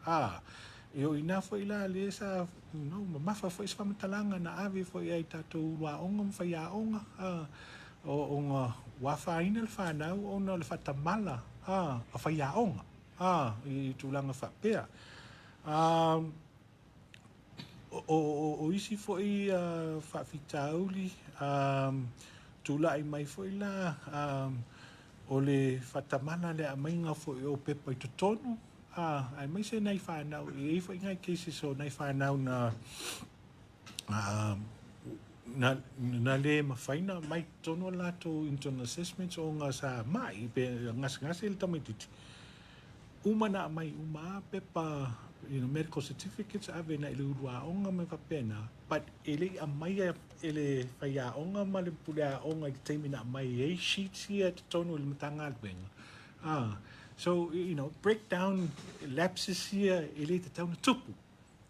N: Io ina foi la le sa no mafa foi sa matalanga na ave foi ai tato wa onga foi a onga o nga wa fa ina le fa na o na le fa tamala a foi a onga I tulanga fa pea o isi foi fa fitauli tula I mai foi la o le fa tamala le mainga foi o pepa I totonu ai mai se nai whanau I foi ngai cases o nai whanau na le mawhaina mai tono lato internal assessments o ngā sa mai pe ngas il tamaititi uma na mai uma pepa medical certificates ave na ile urua onga me whapena but ele a mai ele whaia onga ma le pulea onga I teimi na mai sheets here tono il matanga alwenga So, break down lapses here, ele te tauna tupu.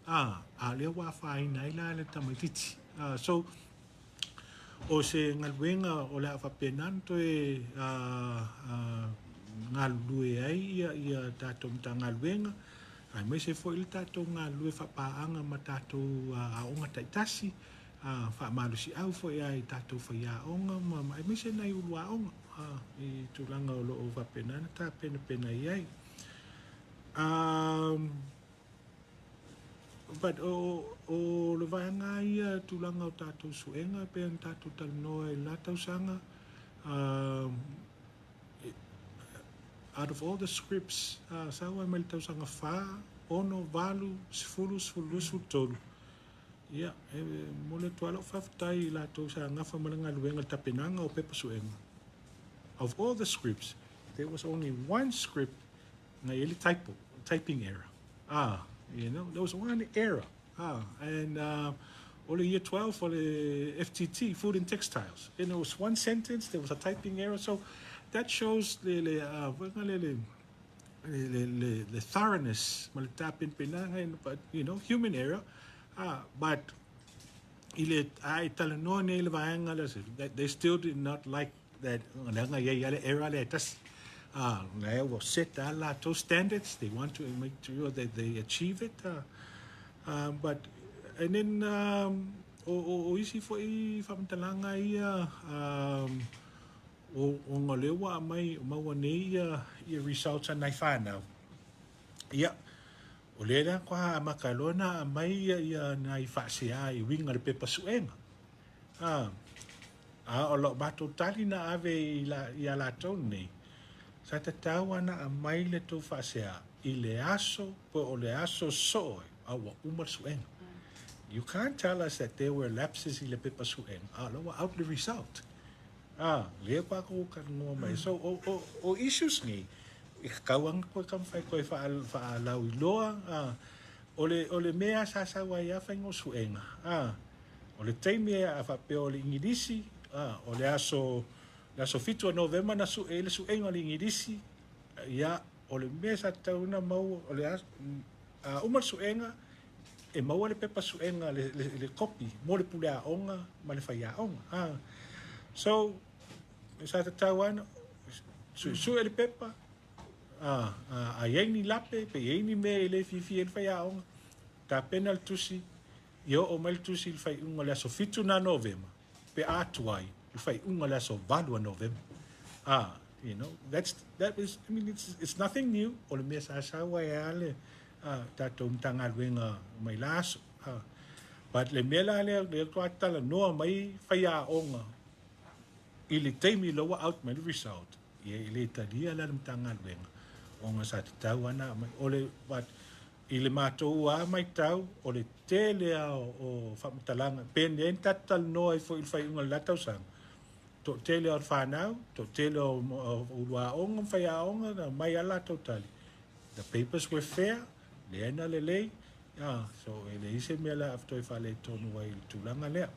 N: Le wa whai nai la le tamaititi. So, o se ngalwenga o le awa penanto e ngalue ai ia tato mta ngalwenga. Ai mai se fo il tato ngalue whapaanga ma tato aonga taitasi. Whaamalusi au fo ia I tato whaia aonga. Ai mai se nai ulua aonga. I tulanga o loo wapenana ta pena iai. But o le vaenga ia tulanga o tatou suenga pe an tatou talanoa I la tausanga. Out of all the scripts, sawa mai tausanga wha, ono, valu, sifulu, tolu. Ia, mole tuala o whaftai la tausanga whamalanga luenga tapenanga o pepa suenga. Of all the scripts, there was only one script, typing error. There was one error. And only year 12 for the FTT, food and textiles. And there was one sentence, there was a typing error. So that shows the thoroughness, but human error. But they still did not like that era they will set those standards. They want to make sure that they achieve it. But and then o isi foi whamtalanga ia o ngalewa mai mawane ia results a nai whanau. Ia o lera kwa makalona mai ia nai whasea I winga le pepa suenga. O lo bato tali na ave I la tone. Sa te tawana a mai le tō whasea I le aso po o le aso soe awa umar suenga. You can't tell us that there were lapses I le pepa suenga. Loa out the result. Le pa ko ka no mai. So o issues ni kawang ko kam fai ko fa lau loa ole mea sa wa ya fa ngo suenga ole teime a fa pe ole ingidisi ole aso fitu november na su ele suenga ole ingidisi ya ole mea sa tauna mau ole uma suenga e mau le pepa suenga le kopi mo le pulea onga ma le fa ya onga so sa tawana su ele pepa a ni lape pe ni me le fifi el fai aonga ta penal tusi yo o mal tusi il fai unga la so fitu na novema pe atuai il fai unga la so valu novema you know that is I mean it's nothing new o le mesa sa wa ale ta tom tanga wenga mai laso but le mela le ko atala no mai fai aonga ili teimi lowa out my result ye le tadia la tanga wenga o nga sa tau ana ole but ile matou a mai tau ole tele o famtalanga pendent tatal no ai foi fai un la tau sang to tele o fanau to tele o wa on fai a on mai ala totally the papers were fair le ana le so ele ise mela after fa le tonu wai tulanga le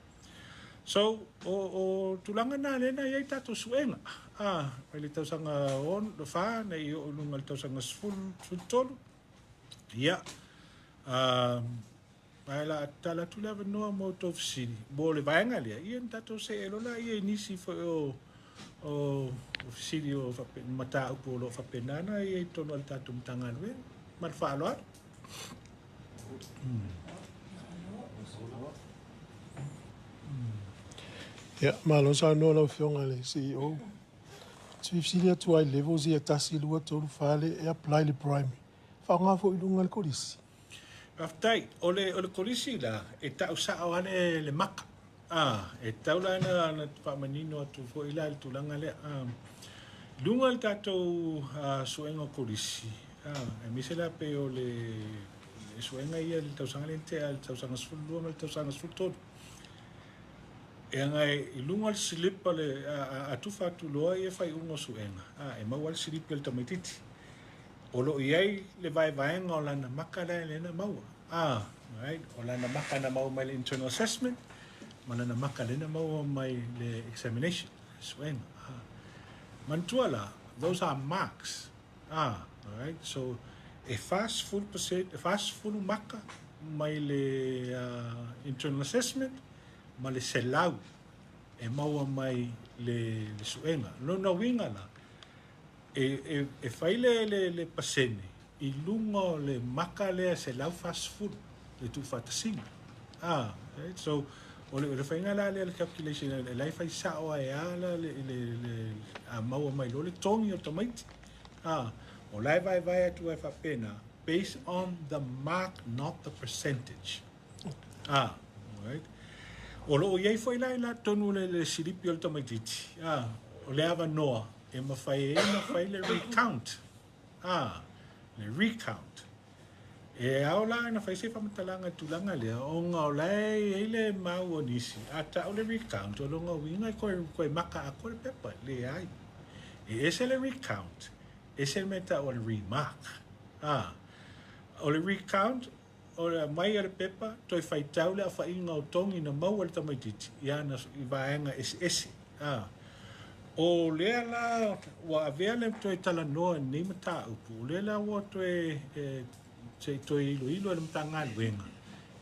N: so o tulanga na le na ia tatu suenga ele tau sanga on do fa na io lungal tau sanga full tolu ia la tala tu leva no mo to fsiri bo le vaenga le ia tatu se elo la ia nisi fo o fsiri o fa mata o polo fa penana ia tonu al tatu mtanga le mar fa lo
E: Ja, malo sa no lo fionga le CEO. Chief Silia tu ai level zi atasi lua tolu fale e apply le primary. Fa nga fo ilunga le kolisi.
N: Aftai ole kolisi la e ta usa ole le maka. E ta ula na pa manino tu fo ila tu langa le lunga le tato suenga kolisi. E misela pe ole suenga ia le tau sanga lente al tau sanga sfulu mal tau sanga sfulu. E ngai ilunga le silipa le atufa tu loa e fai ungo suenga. E mau al silipa le tamaititi. O lo iai le vai vaenga o lana maka le na maua. Right? O lana maka na mau mai le internal assessment. Ma lana maka le na mau mai le examination. Suenga. Mantua la, those are marks. Right? So, e fast full maka mai le internal assessment. Ma le selau e maua mai le suenga. Lona winga la. E fai le pasene. I lunga le maka le selau fast food. Le tu fatasinga. Right? So, o le whainga la le calculation. Le lai fai sao e ala le maua mai lo le tongi o tamaiti. O lai vai atu e whapena. Based on the mark, not the percentage. Right? O lo iei foi la tonu le siripi o tamaititi. O le ava noa e mawhai le recount. Le recount. E au la na whai se whamatalanga tulanga lea o ngā o lai e le mau o nisi. Ata o le recount o longa winga koe maka a koe pepa le ai. E ese le recount. Ese meta o le remark. O le recount o le mai ale pepa toi fai taule a fai ngau tongi na mau ale tamaititi ia na i vaenga ese o lea la wa avea le toi tala noa nei mata upu o lea la wa toi toi ilo le mtanga luenga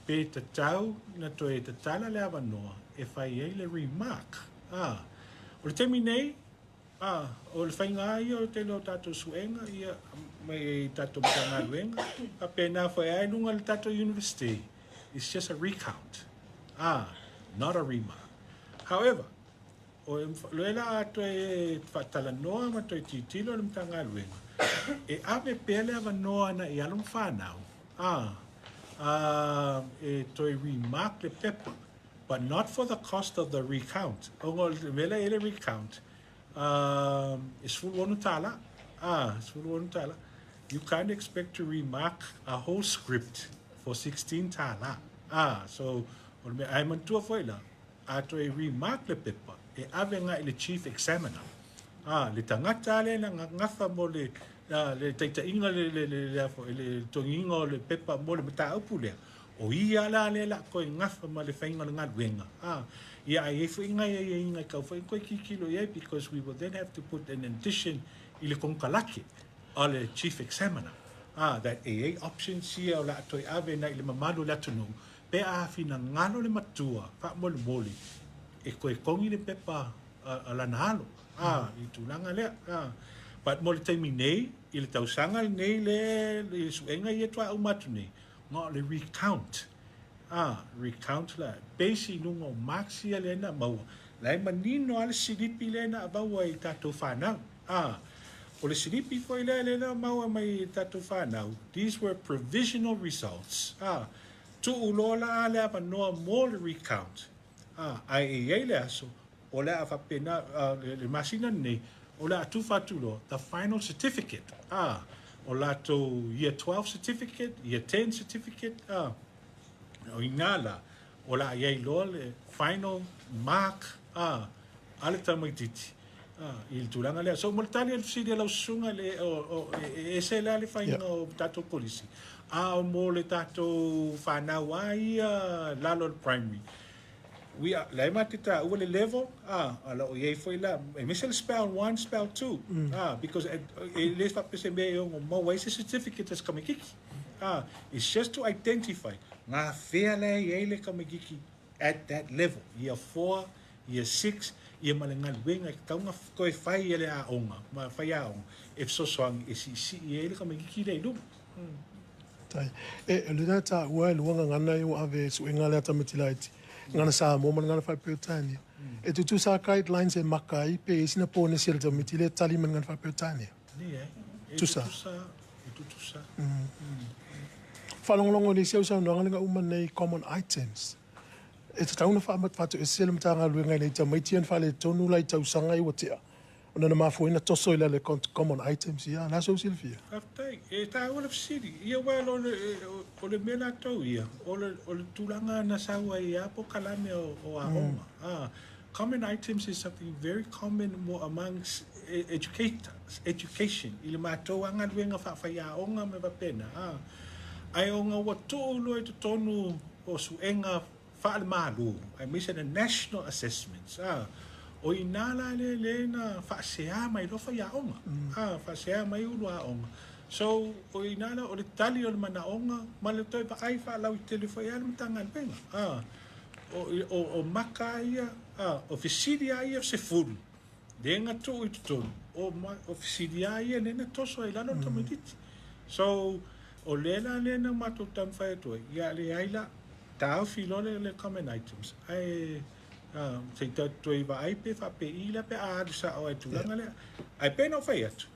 N: pe tatau na toi tatala le ava noa e fai ei le remark o le temi nei o le fai ngai o te lo tato suenga ia mai tato mtanga luenga a pena foi ai nunga le tato university. It's just a recount. Not a remark. However, o loela ato e fatala noa ma to titilo le mtanga luenga. E ave pele ava noa na i alum whanau. E to remark le pepa, but not for the cost of the recount. O ngol vela ele recount. It's full one tala. It's full one tala. You can't expect to remark a whole script for 16 tala. So, I'm on two of oila. To remark le pepa. e ave nga le chief examiner. Le tangata le na ngafa mo le taita inga le tonginga le pepa mo le mata upu le. O ia la koe ngafa ma le whainga ngā ruenga. Ia e whainga ia inga kau whainga kikilo ia because we will then have to put an addition i le konkalake o le chief examiner. That options ia o la atoi ave na i le mamalo la tunu. Pe a fina ngalo le matua, wha mole mole. E koe kongi le pepa ala nahalo. I tūlanga lea. But mo le taimi nei, i le tausanga nei le suenga i etua au matu nei. Ngā le recount. Recount la. Pesi nunga o maxia le na maua. Lai manino ale siripi le na abaua i tatou whanau. O le siripi ko i le na maua mai i tatou whanau. These were provisional results. Tu ulola ale apa noa mo le recount. Ai e le aso. O le a whapena, le masina nei, o le atu whatulo, the final certificate. O lato year 12 certificate, year 10 certificate. O ingala, o la iei loa le final mark. Ale tamaititi. Il tulanga lea. So moltani al sidi lau sunga le, e se la le whainga o tato polisi. O mo le tato whanau ai lalo primary. We are lai matita ua le level ala o ye foi la e misel spell 1 spell 2 because it les pas pese me o mo way certificate is coming kiki it's just to identify nga fele ye le coming kiki at that level year 4 year 6 year malenga wenga taunga ko fai ele a onga ma fai a onga if so swang is si ye le coming kiki dei lu
E: tai le data ua le wanga ngana yo ave suenga le tamatilaiti ngana Sāmoa man ngana whai Peotania. E tutu sa guidelines e makai pe e sina pōne sirta miti le tali man ngana whai Peotania. Tusa.
N: Tusa.
E: Whalongolongo ni siau sa ngana nga uma nei common items. E te tauna wha amat whatu e sila mta ngā luenga nei ta maitian whale tonu lai tau sanga i watea. Ona na mafuina toso ila le common items ia. Nā sau Silvia?
N: Aftai, e tā ora fsiri. Ia wala o le mena tau ia. O le tūlanga na saua ia po kalame o ahonga. Common items is something very common amongst educators, education. I le mātou anga luenga whawhai ahonga me wapena. Ai onga wa tō te tonu o suenga whaale mālu. I mentioned the national assessments. O inala le na whaasea mai rofa ia onga. Whaasea mai urua onga. So, o inala o le tali o le mana onga, ma le toi pa ai wha lau i telefoi ala mtanga penga. O maka ia, o fisidia ia se furu. Denga tō i tutonu. O fisidia ia nena toso ai lalo tamaditi. So, o lela nena mato tamwhai toi. Ia le aila, tau filole le common items. Ai... se ta toi va ai pe fa pe ila pe a sa o tu langa le ai pe no fai atu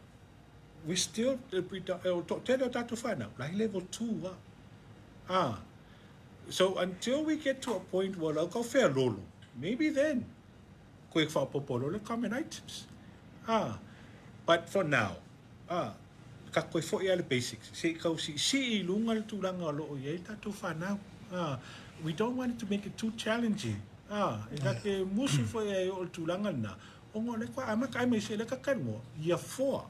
N: we still tell that to find out like level 2 so until we get to a point where I'll go fair lolo maybe then quick for popolo le common items but for now ka koe fo ia le basics se ka si lunga le tu langa lo ye ta to find out we don't want to make it too challenging e ka ke musu foi e o tūlanga na. O ngō le kwa ama kai mai se le kakanmo. Year 4,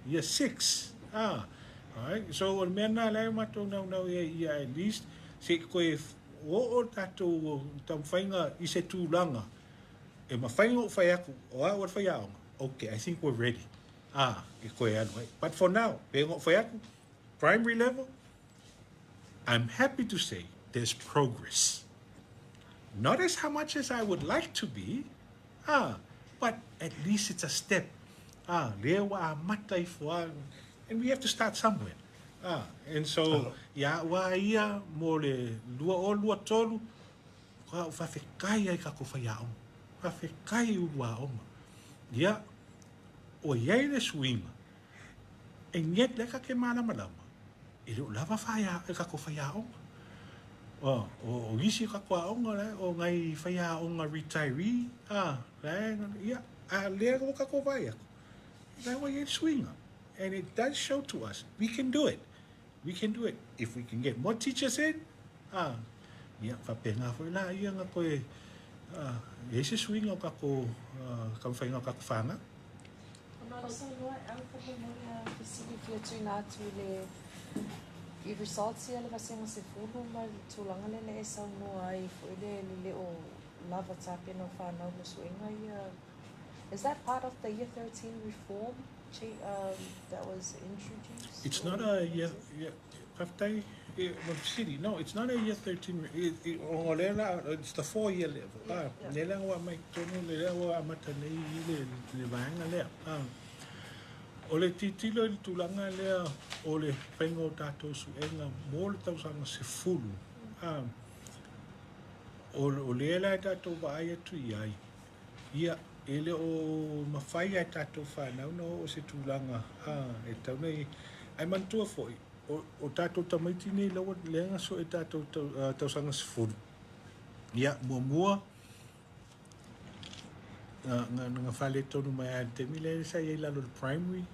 N: year 6. Alright, so o mea nā lai matou nau ia at least se koe o tatou tamwhainga i se tūlanga. E mawhainga o whai aku, o a o whai aonga. Okay, I think we're ready. E koe anu hai. But for now, pe ngō whai aku, primary level, I'm happy to say there's progress. Not as how much as I would like to be, but at least it's a step. Lewa matai fo, and we have to start somewhere. And so, ya wa ia mo le lua tolu, ka whawhekai ai kako whaiao. Whawhekai ua oma. Ia, o iei le swinga, and yet leka ke mana malama, i leo lava whaia e kako whaiao. O isi ka kwa onga le, o ngai whaia onga retiree, ia, lea ka ko vai ako. Ngai wa ye swinga. And it does show to us, we can do it. We can do it. If we can get more teachers in, ia, whapenga fo la, ia nga koe, Ese swing o kako kamwhainga o kako whanga.
J: Sāmoa, au whakamoria whisiri whia tūna atu i results ia le vasenga se fulu ma tūlanga lele e Sāmoa ai fo le o lava tāpena o whanau mo suenga ia. Is that part of the year 13 reform that was introduced?
N: It's not a year, city. No, it's not a year 13. It's the 4-year level. Nela wa mai tonu le wa mata nei le vanga le. O le titilo i tulanga lea o le whaingo tātou suenga mō le tausanga se fulu. O le ela e tātou waai atu i ai. Ia, ele o mawhai ai tātou whanau no o se tūlanga. E tauna i, ai mantua foi. O tātou tamaiti nei lawa leanga so e tātou tausanga se fulu. Ia, mua. Nga whale tonu mai a te mile sa i lalo primary.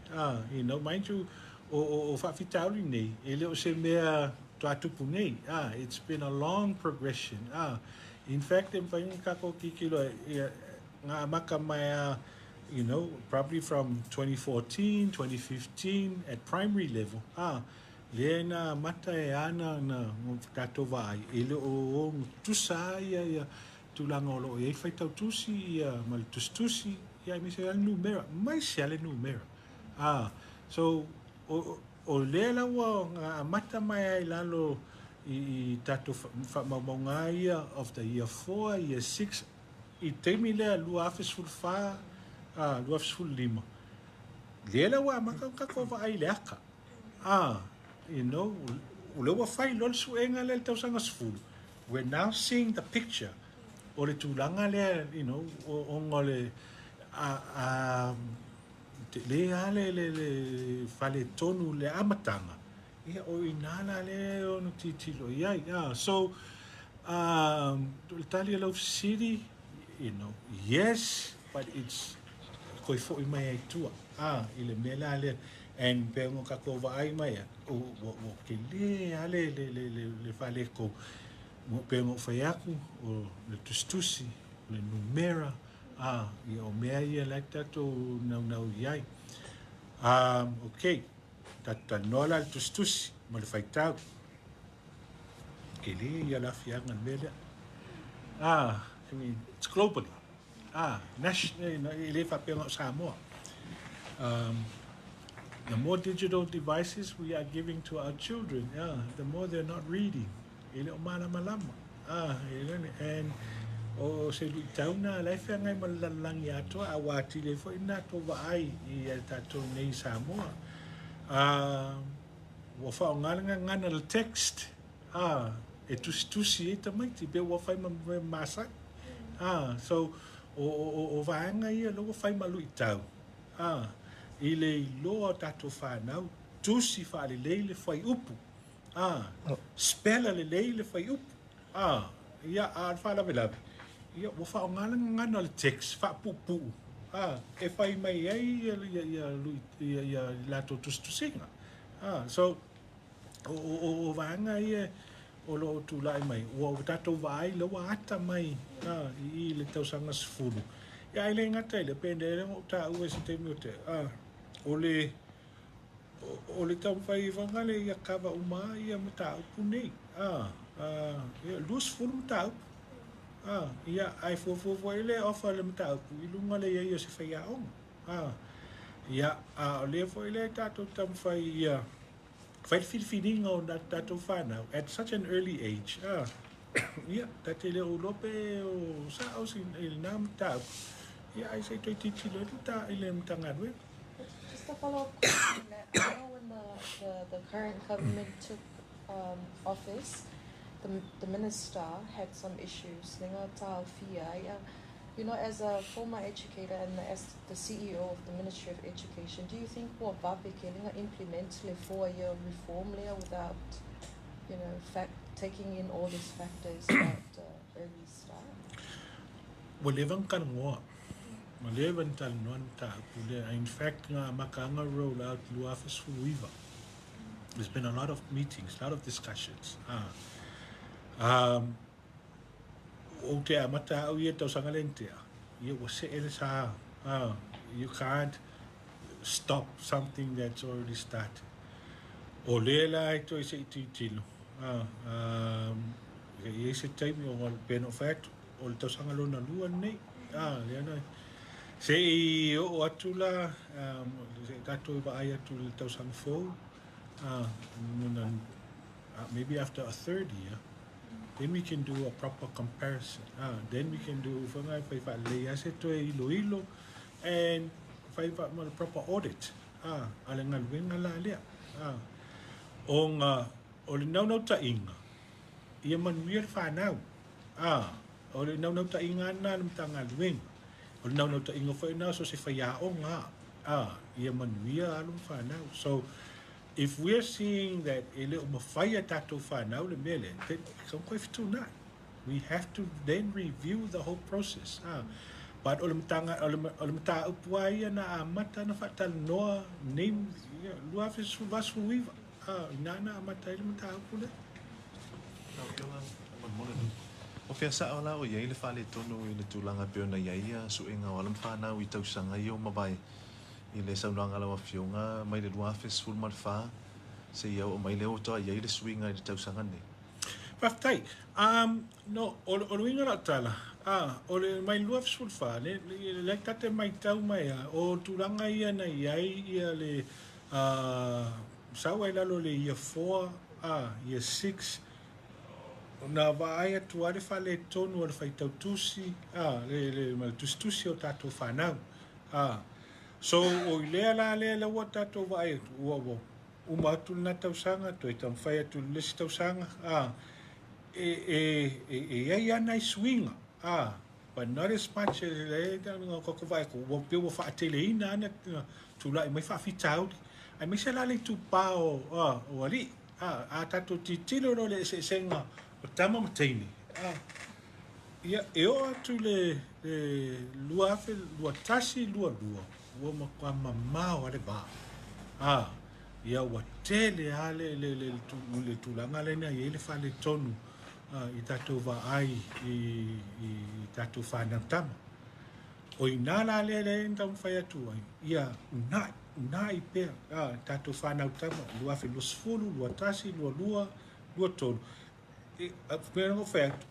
N: You know, mind you, o whawhitauri nei, ele o se mea tuatupu nei. It's been a long progression. In fact, em whainga kako kikilo nga amaka mai you know, probably from 2014, 2015 at primary level. Le na mata e ana na tato vai. Ele o tusa ia tulanga o lo e fai tau tusi ia mal tusi ia mi se al numero mai se al numero. So o le la wa mata mai ai lalo I tato maunga ia of the year 4, year 6 I temi le lua afes ful fa lua afes ful lima. Le la wa maka kakova ai le aka. You know, ulewa fai lol suenga le tausanga sfulu. We're now seeing the picture. O le tūlanga le, you know, o ngole le ale le fale tonu le amatanga. Ia o inana le o no titilo. Yeah. So, Italia Love City, you know, yes, but it's koi fo I mai ai tua. Ile mela le and pengo kakova ai mai. O ke le ale le fale ko mo pengo faiaku o le tustusi le numera ia o mea ia like that o nau iai. Okay, tata nola le tustusi mo le faitau ke le ia la fianga mele. I mean it's globally national ile fa pengo Sāmoa. The more digital devices we are giving to our children, the more they're not reading. Ele o mana malama. And o se lui tauna lai fe ngai malalangi ato a wati le fo ina to vai I tato nei Sāmoa. Wa fa ngana le text. E tusi e tamaiti be wa fai masa. So o vaanga ia lo fai malu tau. Ile lo tato whanau, tusi wha le whai upu. Spela le whai upu. Ia whala velawe. Ia wafa o ngana le text, wha pupu. E whai mai ai ia lato tusinga. So, o vanga ia o lo tūlai mai. O tato vai lo ata mai I le tausanga sifuru. Ia ile ngata ile pende o ta ue se te miote. O le tau whai wangale ia kawa uma ia mata upu nei. Ia lus fulu mata upu. Ia ai fofo ile ofa le mata upu. I lunga le ia se whai aonga. Ia o le fo ile tato tam whai ia whai whiwhiringa o tato whanau at such an early age. Ia tate le o lope o sa au sin il nā mata upu. Ia ai se toi titilo ta ile mata ngadwe.
J: Just a follow-up question on that. I know when the current government took office, the minister had some issues. You know, as a former educator and as the CEO of the Ministry of Education, do you think we'll implement the 4-year reform there without, you know, taking in all these factors about early start?
N: Well, in fact, Makanga roll out Luafis for Weaver. There's been a lot of meetings, a lot of discussions. o te amata au ia tau sanga lentea. Ia wa se ele sa. You can't stop something that's already started. O lela ai to se iti tino. Ia se taimi o ngal peno fatu. O le tau sanga lona lua nei. Lea nai. Se I o atu la, se kato I wa ai atu le tau sanga fou. Maybe after a third year, then we can do a proper comparison. Then we can do whai lea se to e ilo and whai a proper audit. Ale ngal wenga la lea. O le nau ta inga. Ia manuia le whanau. O le nau ta inga na le mtanga le wenga. O le nau ta inga whai na so se whai a o ngā. Ia manuia alu whanau. So, if we're seeing that e leo mawhaia tātou whanau le mele, then koe fitu nā. We have to then review the whole process. But o le mta upua ia na amata na whatal noa name, lua fisu vasu wiva. Nana amata ile mta upule.
R: O fea sa o la o iei le whale tonu I le tūlanga peo na iaia su inga o alam whanau I tausanga I o mabai. I le saunanga lawa fionga mai le lua festival mal fa se ia o mai le o toa ia I le swinga I le tausanga nei.
N: Whaftai, no, o winga la tala, o le mai lua festival fa, le tate mai tau mai o tūranga ia na iai ia le sawa I lalo le ia 4, ia 6, na vai atu are whale tonu ar whai tau tusi, le tusi o tātou whanau, so o lea la ua tātou vai atu, uma atu na tausanga, toi tam whai atu lesi tausanga, ei ana I swinga, but not as much as le koko vai ko, wa peo wa whaatele ina ana tula I mai whaafitauri, ai mai se lale tu pao o ali, a tātou titilo ro le senga o tama mataini, ia o atu le lua afe, lua tasi, lua, ua makua mamao ale ba. Ia ua tele ale le tūlanga le na ia le whale tonu I tātou wa ai I tātou whanau tama. O I nāla le ndam whai atu ai, ia unai pēr, tātou whanau tama, lua afe lua sfulu, lua tasi, lua tonu. Pēr ngo whai atu.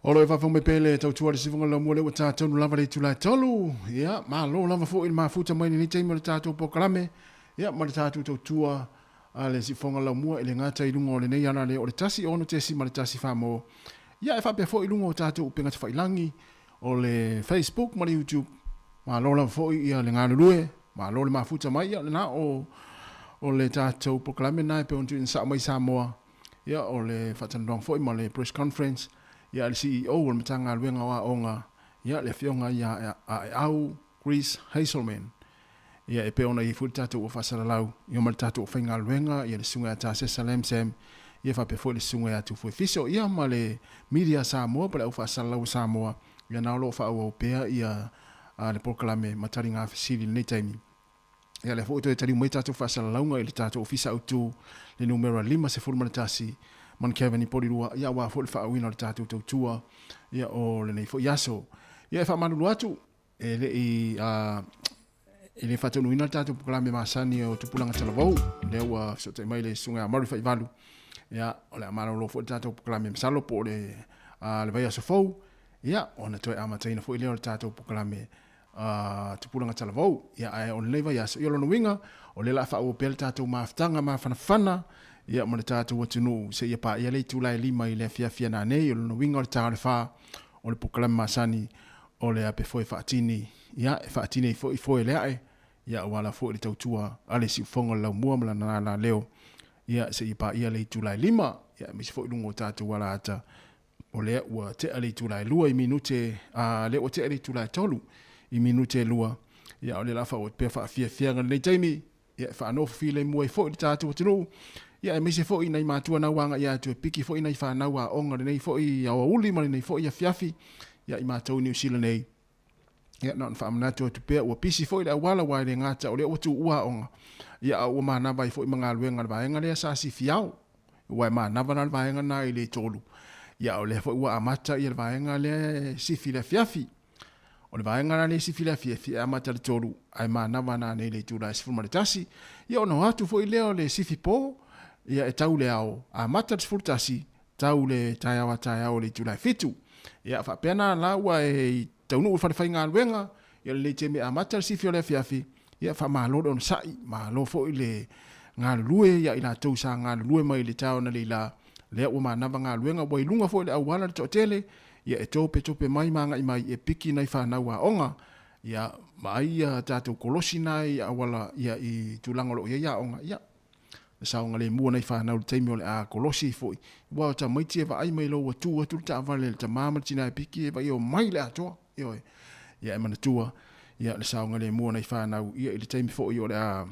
L: Olo e whawhong me pele tau tuare sifunga la mua lewa tātou lava le tulai tolu. Ia, ma lo lava fo il mafuta mai ni teima le tātou pokalame. Ia, ma le tātou tau tua a le sifunga la mua ele ngata i lunga o le nei ana le o le tasi ono tesi ma le tasi whamo. Ia, e whapea fo i lunga o tātou upenga te whailangi o le Facebook ma le YouTube. Ma lo lava fo i le ngāna lue. Ma lo le mafuta mai ia le na o le tātou pokalame nai pe ontu in Sāmoa. Ia, o le whatanadong fo i ma le press conference. Ia le CEO o le matanga luenga wa onga. Ia le fionga ia au Chris Hazelman. Ia e peona i full tatou o whasara lau. Ia ma le tatou o whainga luenga. Ia le sunga ta Salem Sam. Ia whape fo le sunga atu fo fiso. Ia ma le media Sāmoa. Pale au whasara lau Sāmoa. Ia naolo wha au pea. Ia le pokalame matari ngā whasiri nei taimi. Ia le fo ito e tari mai tatou whasara launga. Ia le tatou o fisa autu. Le numero 5 se fulmanatasi. Man Kevin i porirua, ia wa fo le whaawina le tātou tau tua, ia o le nei fo iaso. Ia e whaamanulu atu, e le whatanuina le tātou pukalame maasani o tupulanga talavau, le ua so te mai le sunga a marifa i valu. Ia, o le amaralo fo le tātou pukalame masalo po le vai aso fau, ia, o na toi amataina fo i leo le tātou pukalame tupulanga talavau, ia ai o le nei vai aso. Ia lono winga, o le la whaau pe le tātou maaftanga, maafanafana, ia mo le tātou atunu se ia pa ia le tūlai 5 i le fiafia nā nei o le winga o le tāre whā o le pukalame masani o le ape foe whaatini ia e whaatini i foe leae ia wala foe le tautua ale si ufonga lau mua mala nana leo ia se ia pa ia le tūlai 5 ia misi foe lungo tātou wala ata o le ua te ale tūlai 2 i minute le o te ale tūlai 3 i minute 2 ia o le lafa o te pia whaafiafia nei taimi ia whaanofu file mua i foe le tātou atunu ia e mese fo'i nei mātua nau anga ia tu e piki fo'i nei whanau a onga nei fo'i a uli ma nei fo'i a fiafi ia i mātou New Zealand nei ia non whaamanatua tu pia ua pisi fo'i le awala wai le ngata o le otu ua onga ia a ua mānava i fo'i mga luenga le vaenga lea sasi fiau ua e mānava na le vaenga na i le tolu ia o le fo'i ua amata i le vaenga le sifi le fiafi o le vaenga na le sifi le fiafi a amata le tolu ai mānava na nei le tūra sifuma le tasi ia ono hatu fo'i leo le sifi po ia e tau le au a mata tfurtasi tau le taiawa le tulai fitu ia fa pena la wa e taunu fa fa nga luenga ia le teme a mata si fio le fiafi ia fa malo don sai malo fo ile nga lue ia ila tau sa nga lue mai le tau na le o ma na nga luenga wa ilunga fo le awala to tele ia e tope mai manga i mai e piki nei fa na wa onga ia mai tatu kolosi nai awala ia i tulanga lo ia onga ia
U: sa ngale mua nei fa na le taimi o le a kolosi foi wa ta mai tie va ai mai lo wa tu ta va le ta mama tina piki va yo mai le ato yo ya e mana tua ya le sa ngale mua nei fa na ia le taimi foi o le a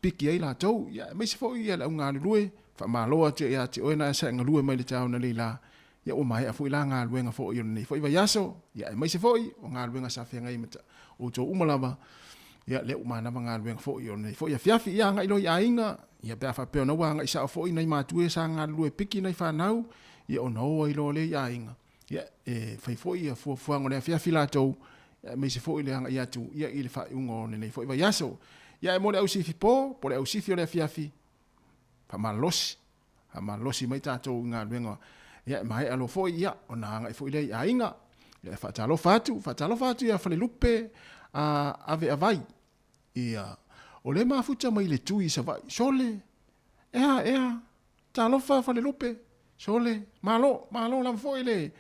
U: piki ai la tau ya mai se foi ya la nga lue fa ma lo te ya te o na sa nga lue mai le tau na le la ya o mai a foi la nga lue nga foi yo nei foi va yaso ya mai se foi o nga lue nga sa fe nga i mata o to umalava ya le umana nga lue nga foi yo nei foi ya fiafi ya nga ilo ya inga ia pe fa pe no wa nga isa fo ina ma tu sa nga lue piki nei fa nau ia o no i lo le ya inga ia e fa fo ia fo ngone fia fila to me se fo ile nga ia tu ia ile fa ungo nei fo va yaso ia e mo le usi po le usi fi le fia fi fa malosi mai ta to nga lue nga ia mai alo fo ia ona nga fo ile ya inga ia fa talo fatu ia fa le lupe ave avai ia o le mafuta mai le tui sa vai sole ea talofa fa le lupe sole malo la foi le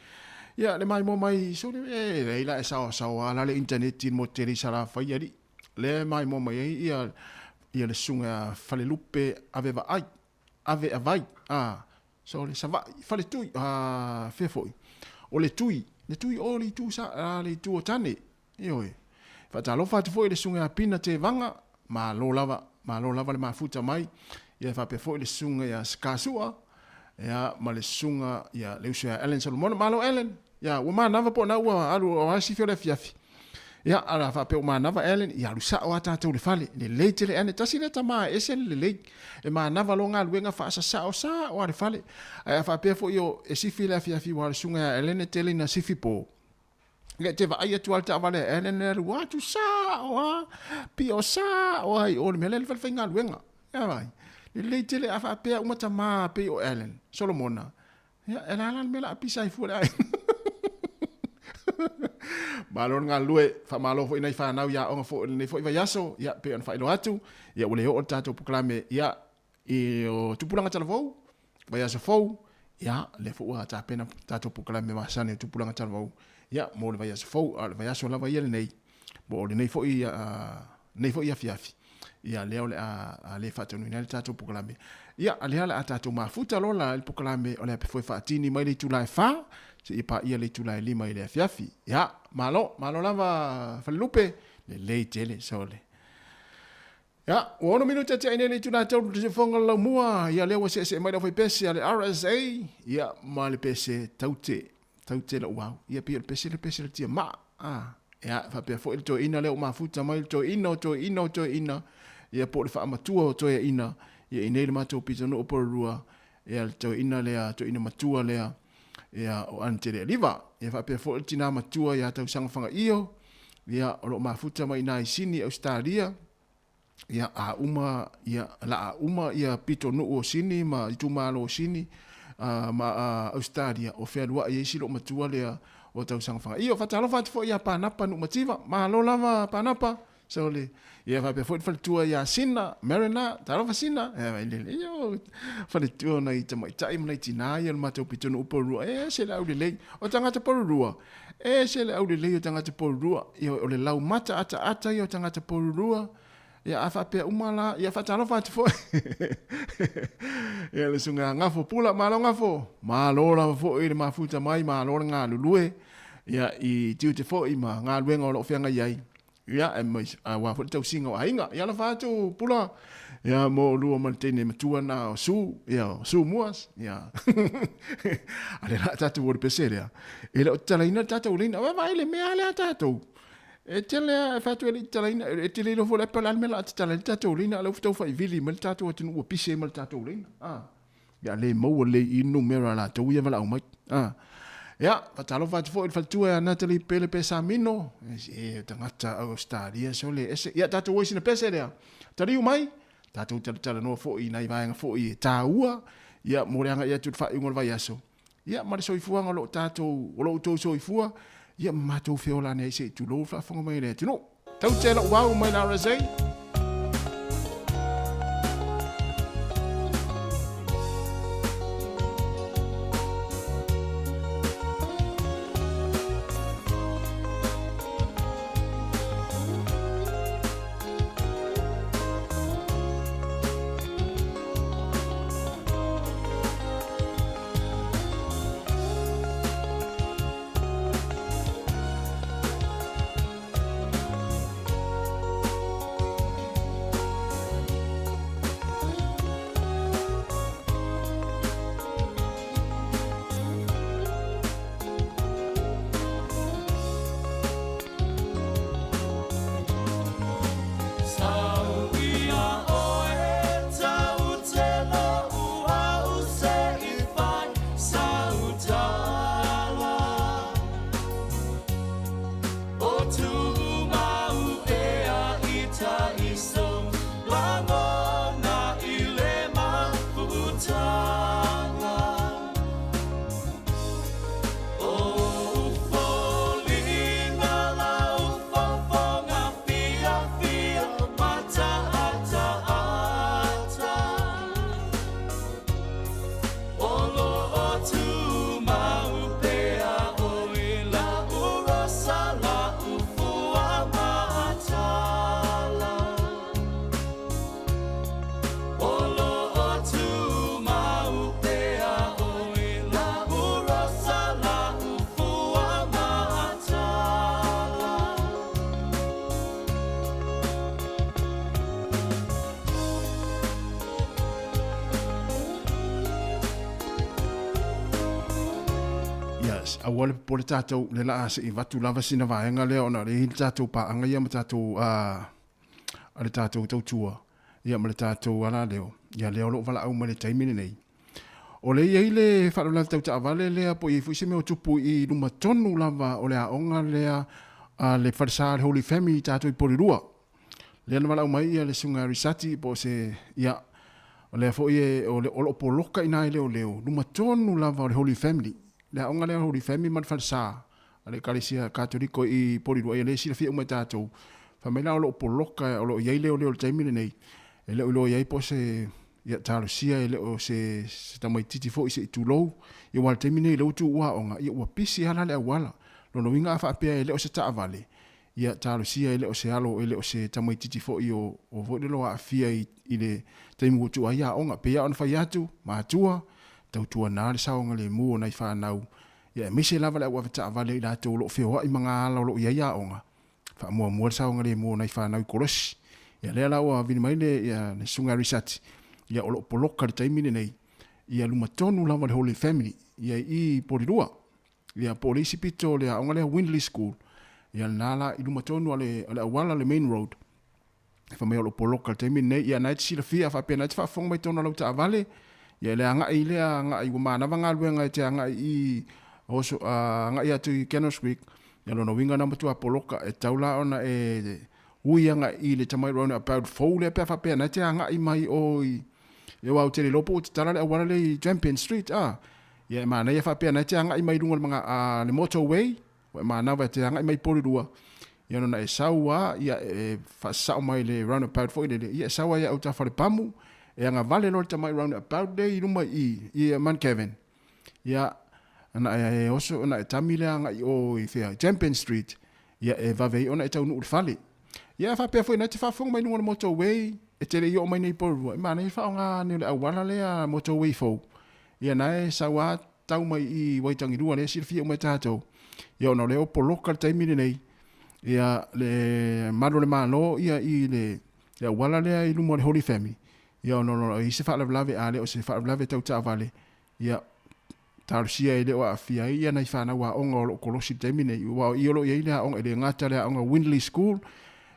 U: ya le mai mo mai sole le la sa ala le internet in mo tele sala fa yari le mai mo mai ia le sunga fa le lupe ave vai sole sa vai fa le tui fe foi o le tui o le tu sa le tu o tane io fa talofa foi le sunga pina te vanga malo lava le mafuta mai ia fa pe foi le sunga ya skasua ya ma le sunga ya le usia Ellen Solomon malo Ellen ya o ma nava po na wa alu o si fio le fiafi ya ala fa pe o ma nava Ellen ya lu sa o ata to le fale le leite le ane tasi le tama ese le le e ma nava lo nga luenga fa sa o le fale ya fa pe foi yo e si fio le fiafi wa le sunga ya Ellen tele na si fipo le te va ia tu alta vale Ellen le wa tu sa o pio sa o ai o me le fa luenga ya vai le tele afa pe uma tama pe o Ellen Solomona ya Ellen me la pisa i fu ai malon nga lue fa malo fo ina fa na ya o fo ne fo va yaso ya pe on fa lo atu ya o le o tato proclame ya e o tupulanga talvo va yaso fo ya le fo ata pena tato proclame ma sane tupulanga talvo ya mo le va yaso fo va yaso la va yele nei bo le nei fo ia fiafi ia leo le a le fatu ni le tato proclame ia ale ala tato mafuta lo la il proclame o le pe foi fatini mai le tulai fa se ipa ia le tulai lima ile fiafi ya malo lava falupe le tele sole ya ono minuta te ine le tulai tau te fonga la mua ia le se mai da foi pese ale RSA ia mal pese taute la wow ia pe pese le tia ma ya fa pe foi to ina le mafuta mai to ina ia po le fa matua to ina ia ine le mato pizza no por rua ia to ina le to ina matua le ia o ante le liva ia fa pe fo tina matua ia tau sanga fanga io ia o lo mafuta mai nai sini Australia ia a uma ia pito no o sini ma itu malo sini ma Australia o fe lua ia silo matua le o tau sanga fanga io fa talo fa fo ia pa napa no mativa ma lo lava pa napa so le ia fa pe fo tua ia sina marina talo fa sina io fa le tua na ita mai tai mai tina ia ma to pito no por se la le o tanga te por rua se la le o tanga te por rua io o le lau mata ata io tanga te por rua ia afa pe umala ia fa talo fa fo ia le sunga ngafo pula malo ngafo malo la fo i le mafuta mai malo nga lulue ia i tiu te fo i ma nga luenga o lo fianga iai ia e mai wa fo tau singa ainga ia la fatu pula ia mo lu o tene matua na su muas ia ale la tatu o peseria e la talaina tatu lina va ile me ale tatu e tele fatu ele talaina e tele no fo la pala me la tatu lina la fo fa vili me tatu o tinu o pise me tatu lina ia le mo le i numero la tu ia vala o mai ya patalo fat fo il faltua Natalie pele pesamino e tangata Australia sole ese ya tatu wo sina pesere tari mai tatu tala no fo i nai vai fo i taua ya moreanga ya tu fa ingol vai aso ya mari so ifua ngolo tatu lo to so ifua ya mato feola ne se tu lo fa fonga mai le tu no tau tela wa mai na razai
L: Yes, awale po le tātou le la ase I watu lava sina vaenga leo na le hili tātou pa anga ia ma tātou ale tātou tautua. Ia ma le tātou ala leo. Ia leo lo wala au ma le taimine nei. O le ia ile whaaro lava tau ta avale lea po I fuise me o tupu I luma tonu lava o le aonga lea le wharisa le Holy Family tātou I porirua. Lea na wala au mai ia le sunga risati po se ia o le fo ie o le olo poloka ina leo leo. Luma tonu lava o le Holy Family. Le aonga lea Holy Family man wharisa. Ale kalesia katoliko I porirua ia le sila fia umai tātou. Whamaila o lo poloka o lo iai leo leo le taimine nei. E leo ilo iai po se ia talo sia e leo se tamai titi fo I se itulou. Ia wala taimine I leo tu ua onga. Ia ua pisi hala le awala. Lono winga afa apea e leo se taavale. Ia talo sia e leo se alo e leo se tamai titi fo I o vode lo afia I le taimu utu a ia onga. Pea ona fai atu, maatua, tautua nare saonga le mua na I whanau. Ia mise lava le awa taavale I la tau lo feo I mga ala lo ia onga. Fa mua mua saonga le mua na I whanau I kolosi. Ia lea lawa vini maile ia ne sunga risati. Ia olo poloka le taimine nei. Ia luma tonu lama le Holy Family. Ia I porirua. Ia polisi pito le aonga le Windley School. Ia nala I luma tonu ale awala le main road. Fa mai olo poloka le taimine nei. Ia naiti sila fia fa pia naiti fa fonga mai tonu lau ta avale. Ia le anga I le anga I wamana vanga luenga te anga I oso anga I atu I Cannos Creek. Ia lono winga na matua poloka e taula ona e uianga I le tamai round about fou le pia fa pia naiti anga I mai o ia wau te lopo o te tala le awara le Champion Street, ia mana ia whapea na te anga I mai runga mga le motorway, wa mana wa te anga I mai porirua. Ia nona e saua, ia e whasao mai le roundabout fo ile, ia saua ia au ta whare pamu, e anga vale lor tamai roundabout le I runga I Man Kevin. Ia, ana e oso, ana e tamile anga I o I whea Champion Street, ia e vavei ona e tau nuu fale. Ia whapea fo ina te whafonga mai runga le motorway, e tere I o mai nei porua. I mana I whaonga ni le awala lea motorway fau. Ia nae sawa tau mai I waitangi rua lea sirfia umai tātou. Ia ona leo poloka le taimine nei. Ia le maro le malo ia I le awala lea I lumo le Holy Family. Ia ona I se whaalawlawe a leo se whaalawlawe tau tāwale. Ia tarusia I leo a fia ia nai whanau a onga o lo kolosi taimine. I olo ia lea onga I le ngata lea onga Windley School.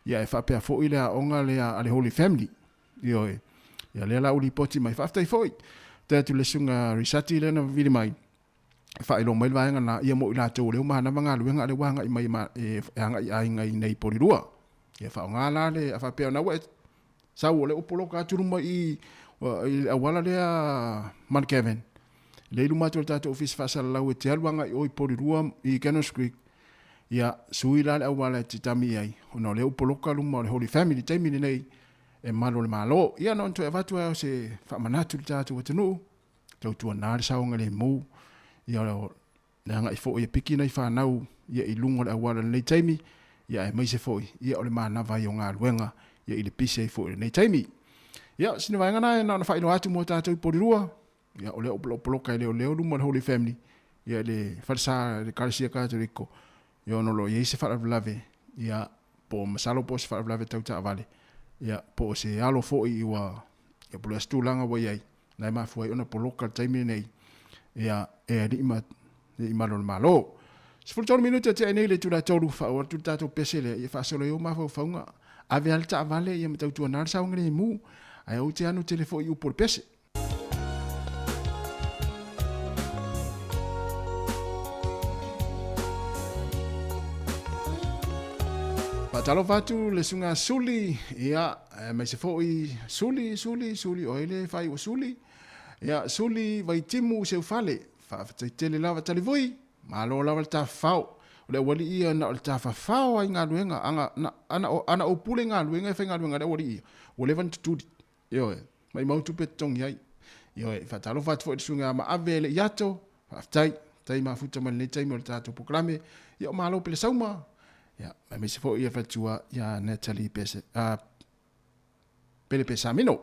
L: Ia e whapea fo I lea onga lea ale Holy Family. Ia lea la uli poti mai whaftai foi. Tētu le sunga risati le na vili mai. Whaelo mai vaenga na ia mo I la tau leo maha na wanga luenga le wanga I mai e hanga I ainga I nei porirua. Ia whao ngā la le a whapea na wet. Sau o le upoloka aturuma I awala lea Man Kevin. Le ilu matua tātou office whasala lau e te aluanga I oi porirua I Cannos Creek. Ia sui la le awala te tami ai. Ono le upoloka luma o le Holy Family taimine nei. E malo le malo. Ia non to e vatua se whamanatu le tātou watanu. Tau tua nāre saonga le mou. Ia le hanga I fo I piki nei whanau. Ia I lunga le awala nei taimi. Ia e maise fo Ia o le mānawa I o ngā luenga. Ia I le pise I fo I nei taimi. Ia sini vaenga nai na whaino atu mo tātou I porirua. Ia o le opoloka I leo luma le Holy Family. Ia le wharisa le karasia kātoriko. Ia ono lo Ia se whalavlave. Ia po masalo po se whalavlave tau ta avale. Ia po se alo fo I ua ia pula stulanga wa iai nai mafuai ona poloka taimi nei ia e ri ima lo malo se fu tonu minuto te nei le tula tolu fa o tu tato pesele ia fa solo yo mafu faunga ave alta vale ia mtau tu na sa ngre mu ai o te anu telefo I por pese Patalo fatu le sunga suli ia mai se foi suli o ele fai o suli ia suli vai timu se fale fa tele lava tali voi malo lava ta fao le wali ia na ta fa fao ai nga luenga ana o pule nga luenga fe nga luenga le wali o le van tu yo mai mau tu petong ia yo fa talo fatu fo sunga ma avele yato fa tai ma futa mal le tai mo ta to proclame yo malo pele sauma Ja, maar mensen voor je vertua ja Natalie Pesse Pele Pessamino.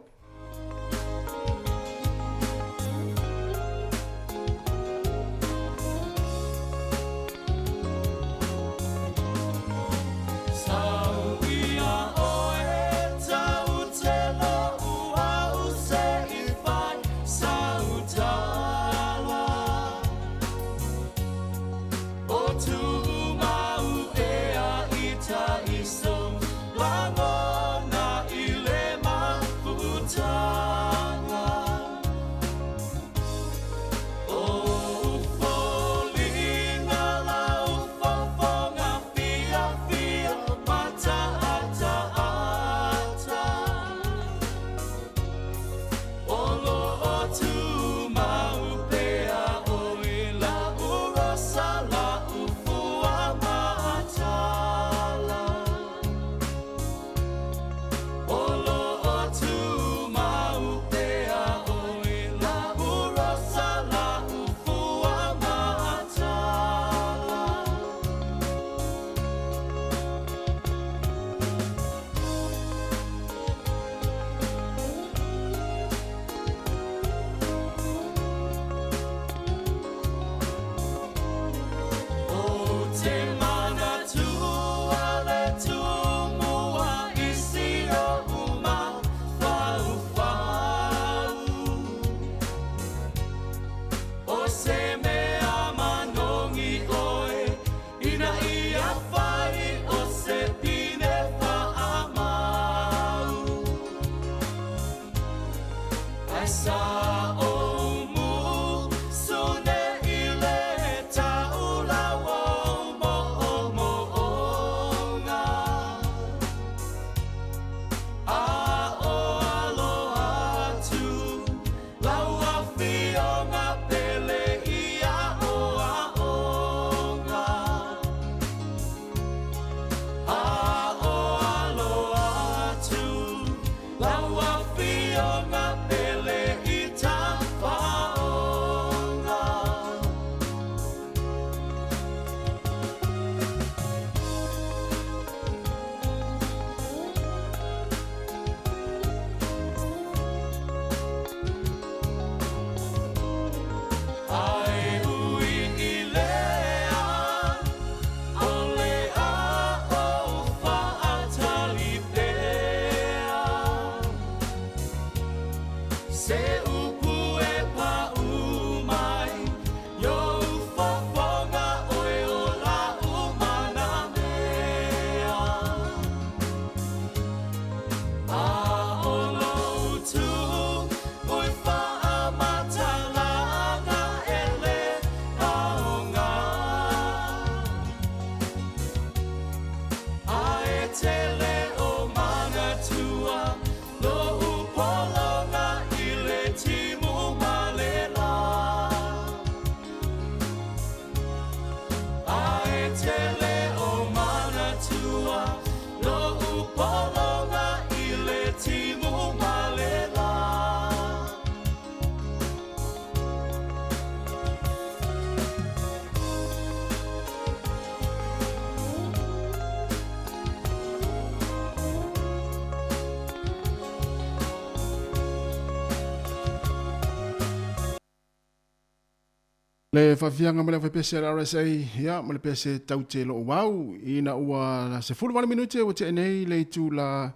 L: Le whawhianga mele whapese RSA, ia, mele pese tau te lo wau, ina ua se fulu wale minute o te enei le tu la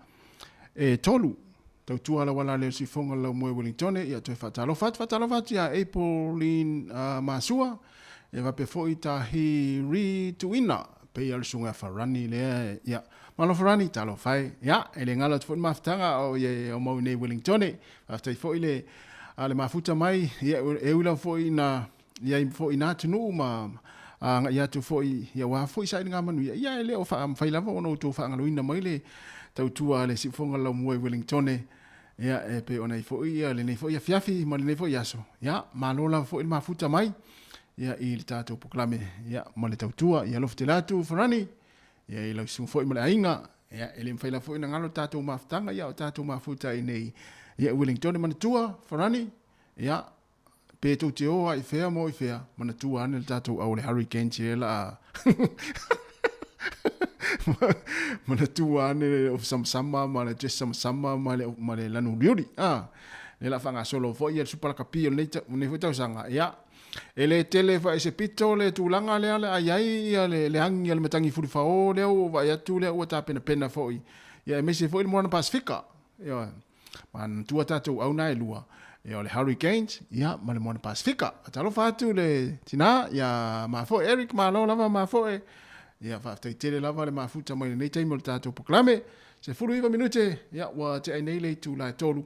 L: tolu. Tau tua la wala leo si fonga la mwe Wellingtone, ia toi whatalo fat, ia Aprilin Masua, e wape foi ta hi ri tuina, pe ia lusunga wharani lea, ia. Malo wharani talo whai, ia, ele ngala tu fun maftanga o ia o mau nei Wellingtone, aftai foi le mafuta mai, ia e ula foi na ia foi na tunu ma ia tu foi ia wa foi sai nga manu ia ele o fa fai lava ono tu fa ngaloina mai le tau tua le sifonga la mo Wellingtone ia e pe ona foi ia le nei foi fiafi ma le nei foi aso ia malola foi mafuta mai ia i le tato proklame ia ma le tau tua ia loftelatu farani ia i lo su foi ma le ainga ia ele fai la foi na ngalo tato maftanga ia o tato mafuta i nei ia Wellingtone ma tua farani ia pe tu te o ai fea mo i fea mana tu ane le tatou au le hurricane che la mana tu ane of sama ma le just sama ma le lanu liuri le la fanga solo fo ia super kapio ne fo tau sanga ya ele tele fa ese pito le tu langa le ai le hangi le matangi fu fa o le o va ya tu le o ta pena fo ya me se fo le mo na pasifika ya man tu tatou au na lua ia o le Hurricanes, ia ma le Moana Pasifika. Atalo fatu le tina, ia mafo Eric malo lava mafo ia whaatai tere lava le mafuta mai nei taimo le tātou poklame. Se furu iwa minute, ia wa te ai nei le tu lai tolu.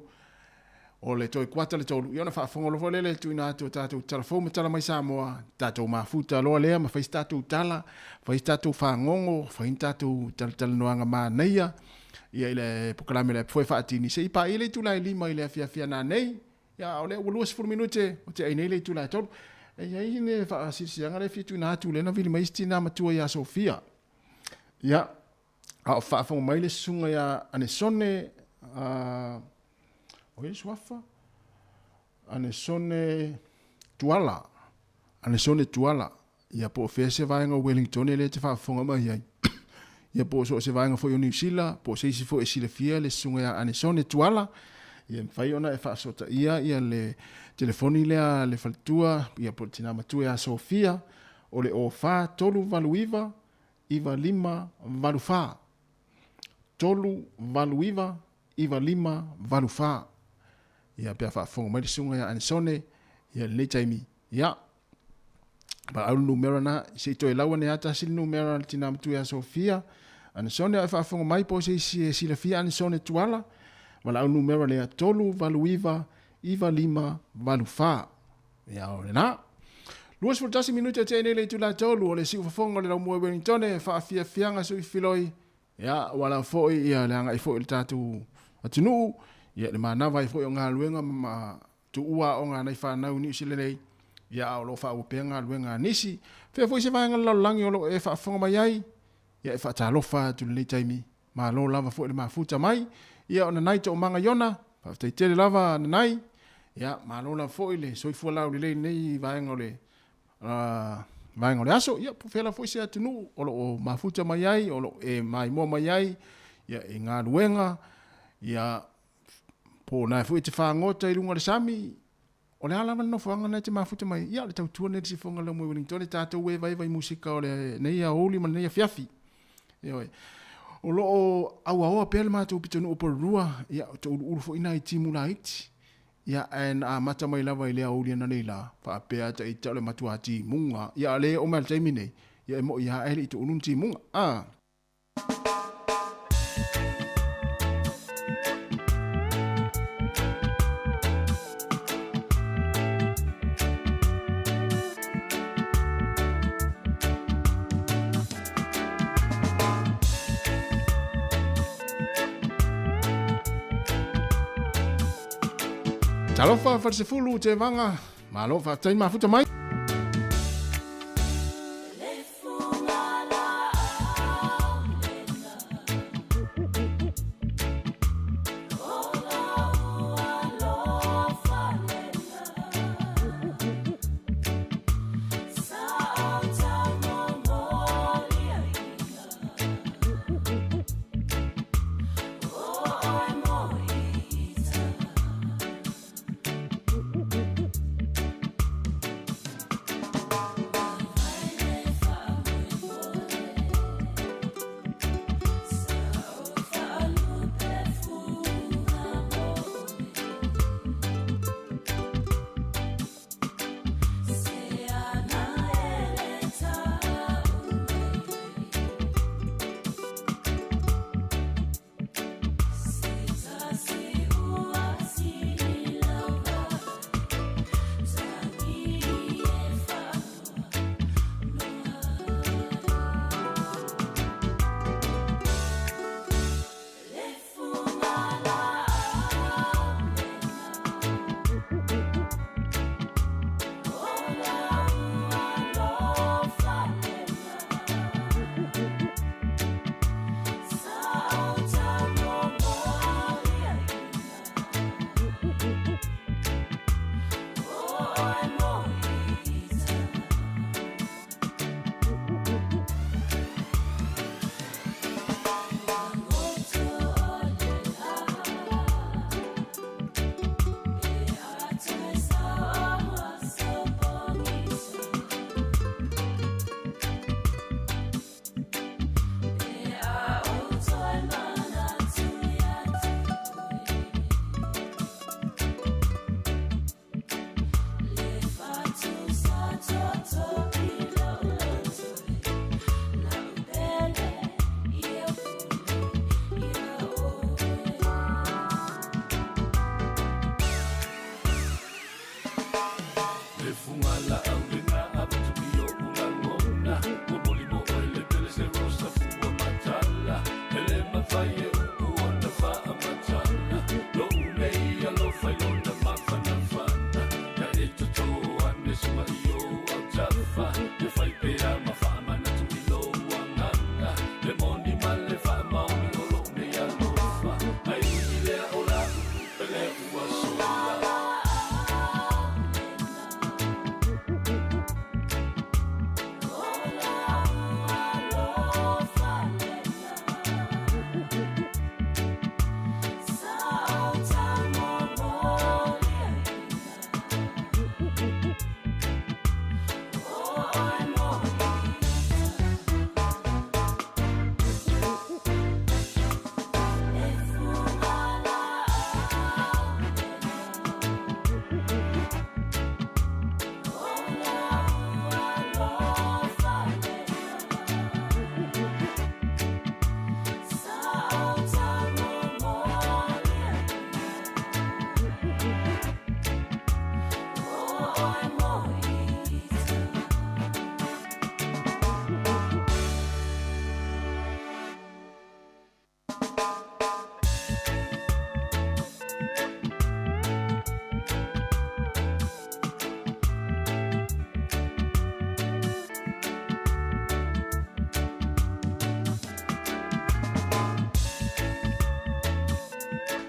L: O le toi kuata le tolu. Iona whaafongolofo lele tu ina tātou telefon ma tala mai Sāmoa. Tātou mafuta loa lea, ma whais tātou tala, whais tātou whangongo, whais tātou tala noanga mā neia. Ia ile poklame le pwoi whaatini. Se ipa ile tu lai lima ile afia nā nei. Ia o le ua furu minute, o te ai nei le tu lai tolu. E iai ne whaasirisianga le fitu ina atu lena vili maisti nā matua ia Sofia. Ia, a o whaafongo mai le sunga ia ane sone, o e swafa, ane sone tuala, ia po fea se vaenga Wellington le te whaafonga mai iai. Ia po so se vaenga fo i New Zealand, po se isi fo e sila fia le sunga ia ane sone tuala, ia mwhai ona e whaasota ia le telefoni lea le faltua, ia po tina matua ia Sofia, o le o wha tolu valuiva, iwa lima valufa. Tolu valuiva, iwa lima valufa. Ia pia whaafonga mai le sunga ia anisone, ia le taimi, ia. Pa au numero na, se ito e laua ne ata sili numero le tina matua ia Sofia, anisone a whaafonga mai po se sila fia anisone tuala, wala au numero le tolu valuiva, iwa lima valufa. Ia o le na. Luas for tasi minute te nei le tu la tolu o le si ufafonga le lau Wellington e whaafia fianga sui filoi. Ia wala foi ia le anga i foi le tatu atinu. Ia le manawa i foi o ngā luenga ma tu ua o ngā nei whanau ni usile nei. Ia o lo wha upea ngā luenga nisi. Fea foi se vanga lau langi o lo e whaafonga mai ai. Ia e whaatalofa tu le taimi. Ma lo lava foi le mafuta mai. Ia o na nai to o manga yona. Whaaftai tere lava na nai. Ia ma lo lava foi le soifua lau le nei vanga o le vai ngore aso ia pufela foi se atunu o mafuta mai ai o e mai mo mai ai ia e ngā ruenga ia po na foi te whangota i runga le sami o le ala no whanga na te mafuta mai ia le tau tua ne te whanga lau Wellington le tātou e vai musika o le nei a oli ma nei a fiafi ia o lo au pele mātou pitonu o porua ia o uru fo ina i timu la iti ia en a mata mai lava ile aulia na leila pa pea ta i tale matua ti munga ia le o mal taimine ia mo ia ele to unun ti munga Talofa farsefulu te vanga, malofa tai mafuta mai.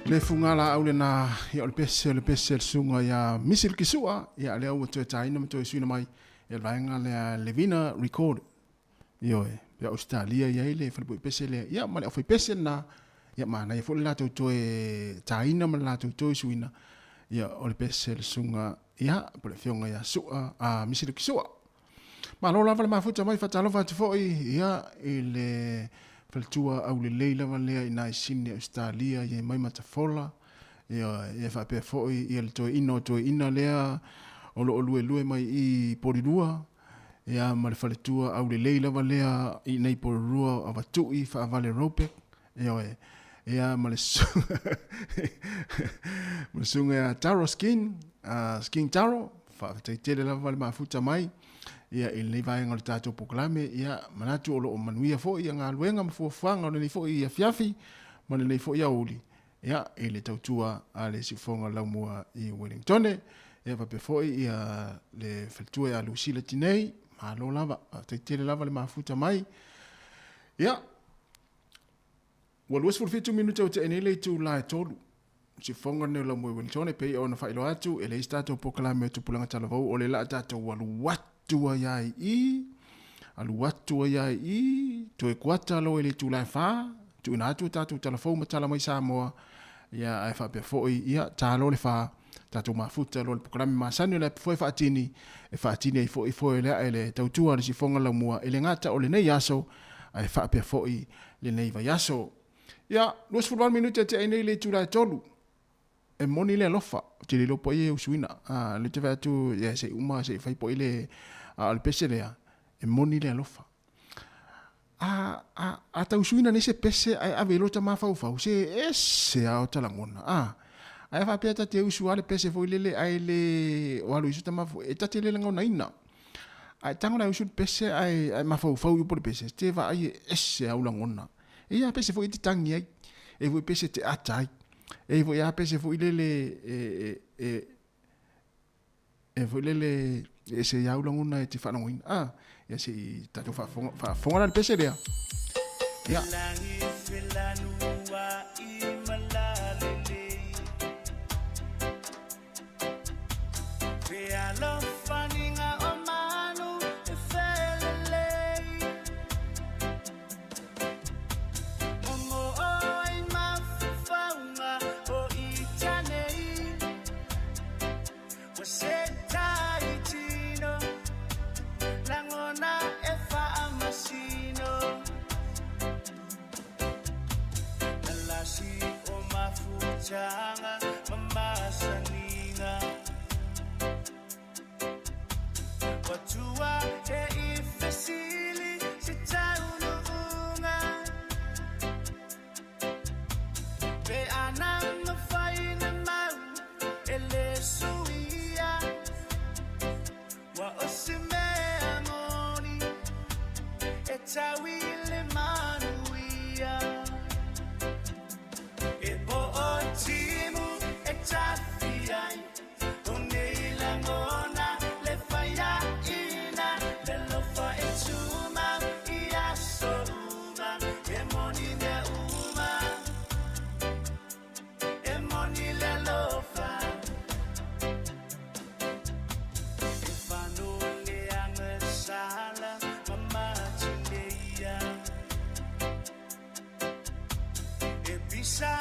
L: le fungala au le na ia o le pese sunga ia misil kisua ia le au te taina mo te suina mai ia vaenga le Levina record io ia Australia ia le fa pese le ia ma le foi pese na ia mana ia fo la to taina ma la to suina ia o le pese sunga ia po le fionga ia sua a misil kisua ma lo lava le mafuta mai fa talo fa te foi ia ile faltua au le leila valea ina sini Australia ia mai matafola ia fa pe foi ia le to ina lea o lo lue mai i porirua ia ma le faltua au le leila valea i nei porirua ava tui fa vale rope ia ma le sunga taro skin taro fa te tele lava le mafuta mai ia i le vai ngol tato poklame ia manatu o manuia fo ia nga luenga mfo fanga le fo ia fiafi ma le fo ia uli ia i le tautua a le sifonga laumua i Wellington ia pa pe fo ia le faltua ia Lucila tinei ma lo lava te tele lava le mafuta mai ia walus for 2 minutes o te enele tu la tolu sifonga ne laumua Wellington pe ona fa ilo atu e le stato poklame tu pulanga talavau o le la tato walu tua yai i to e kwata lo ele tu la fa tu na tu tatu telefon ma tala mai Sāmoa ia ai fa pe foi ia talo le fa tatu mafuta lo le programa ma sanu le foi fa tini e fa tini e foi le ele tautua le sifonga la mua ele ngata o le nei yaso ai fa pe foi le nei va yaso ia los futbol minute te nei le tu la tolu e moni le lofa te le lopo e usuina le te va tu ia se uma se fai po ile al pese lea e moni le lofa a ta usuina ne se pese ai avelo ta mafau se ese a o talangona ai fa peta te usuale pese foi lele ai le walu isu ta mafu e ta te le ngona ina ai tango la usu pese ai mafau po pese te va ai ese a ulangona e ia pese foi te tangi ai e voi pese te atai e voi a pese foi lele e foi lele e se ia ulangona e te whanongoina ia se tato whafonga na pese lea ia
M: Jangan memasaninga Watua e ifesili sitaununga Be anang mafaina mau ele suia Wa osime amoni etawile manuia Timu etafiai Unila ngona le faya ina Le lofa etuma ia souma Emoni ne uma Emoni le lofa Efano le angesala Mama chindeia Ebisa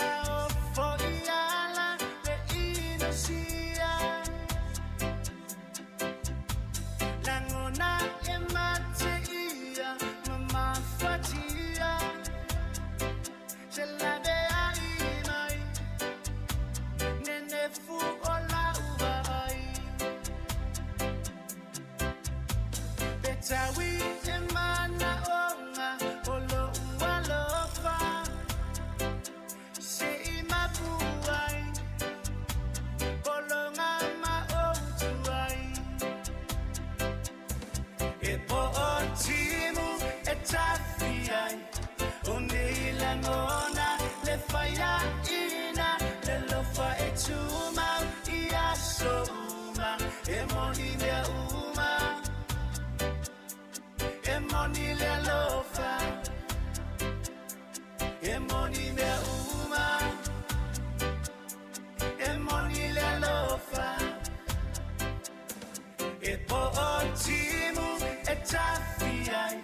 M: tafiai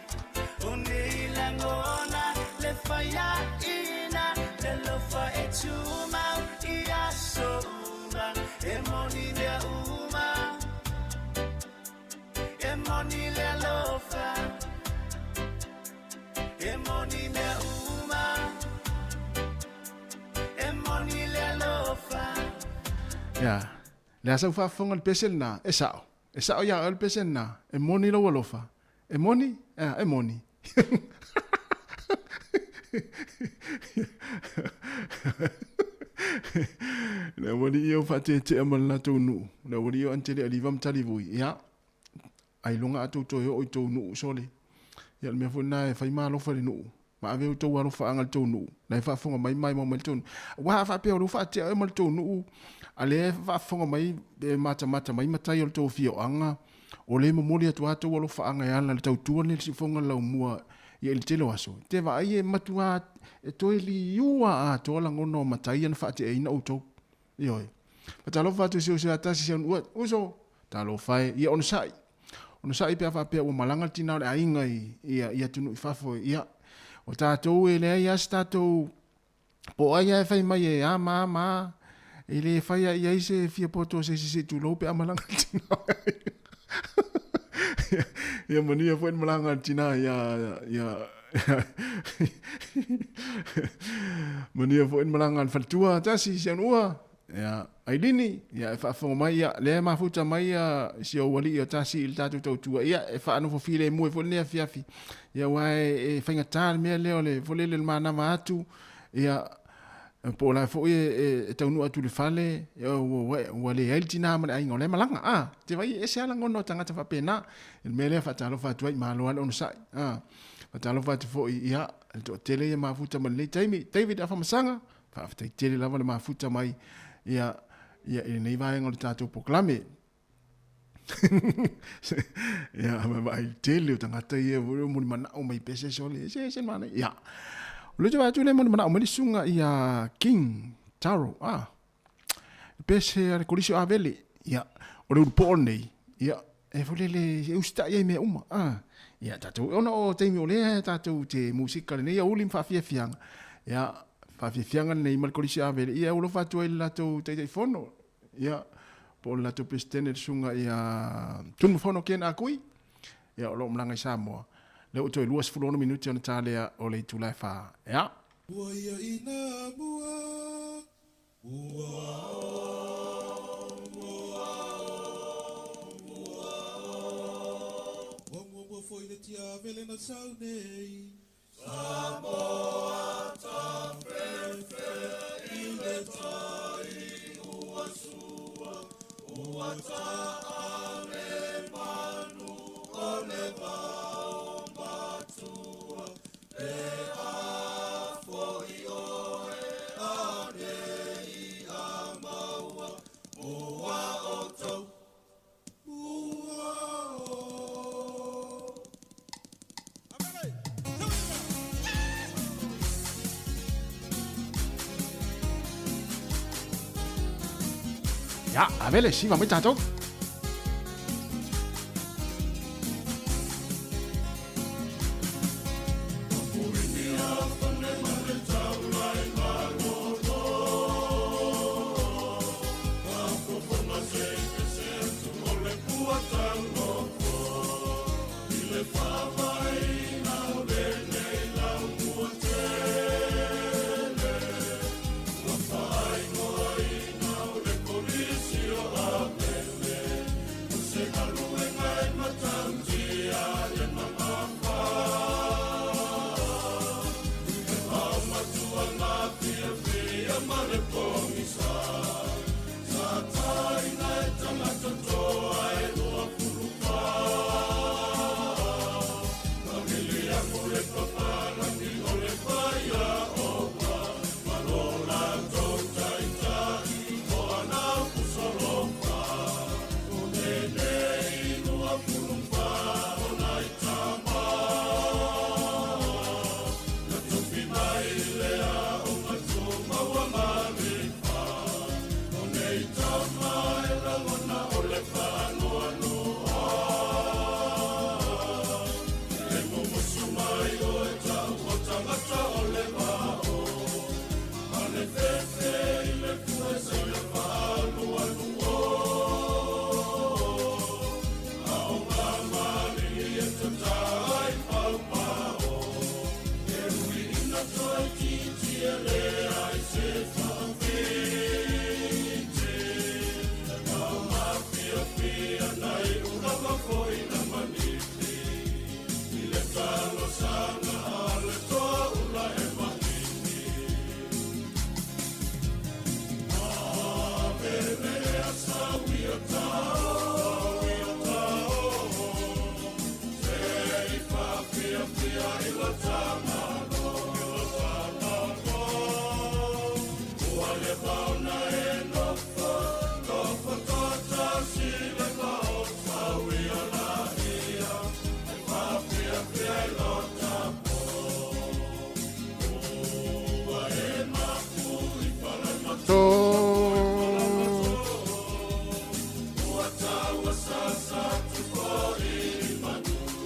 M: unilangona le faya ina le lofa etuma iasoma emoni le uma emoni le lofa emoni le uma emoni le lofa
L: ya le asa fa fonga le pesel na esao ya el pesel na emoni lo wolofa emoni emoni na wali yo fate te amal na tonu na wali yo antele alivam talivui ya ai longa atu to yo to nu sole ya me fo na fa ma lo fa nu ma ave to wa lo fa angal to nu na fa fonga mai mo mal tonu wa fa pe lo fa te amal to nu ale fa fonga mai mata mai mata yo to fio anga o le mo moli atu atu lo fa anga ya la to tu le si fonga la mua ya il telo aso te va ai matua e to li yua a to la ngono mata ia fa te ina auto yo pata lo fa tu si o ata si on uso ta lo fa ia on sai pe fa pe o malanga tina le ainga ia tunu fa fo ia o ta to e le ia sta to po ai fa mai e ama ele fa ia se fia poto se tu lo pe malanga tina ya mania foi malanga tina ya mania foi malanga fatua ta si ua ya aidini ya fa fo mai ya le ma futa mai ya si o wali ya ta si il tatu to tu ya fa no fo file mo fo ne fiafi ya wa e fanga tal me le ole fo le mana matu ya po la fo e tau nu atu le fale ya wa le el tina ma ai ngole malanga te vai e se ala ngono tanga te fa pena il mele fa talo fa tu ma lo on sai fa talo fa tu fo ya to tele ya ma futa ma le taimi David afa masanga fa fa tele la ma futa mai ya nei vai ngol tatu proclame ya ma vai tele tanga te ye mo mana o mai pese sole se mana ya lo jo tu le mo mana o mai sunga ya king taro pese al colisio avele ya o le po nei ya e volele e usta ye me uma ya tatu ona o te mi ole tatu te musica le ya ulim fa fiang ya fa fianga nei mal colisio avele ya ulo fa tu la tu te fono ya po la tu prestene sunga ya tun fono ken akui ya lo mlanga Sāmoa le o to luas fulono minuti ona tale o le tu la fa ya
P: Uaya ina mua Wango foi le tia vele na saunei Sāmoa ta fefe i le tai ua sua ua ta ale manu o le vau matua e a foi oe ane i a maua ua o tau ua o
L: ya avele si vamos tato
P: Thank you.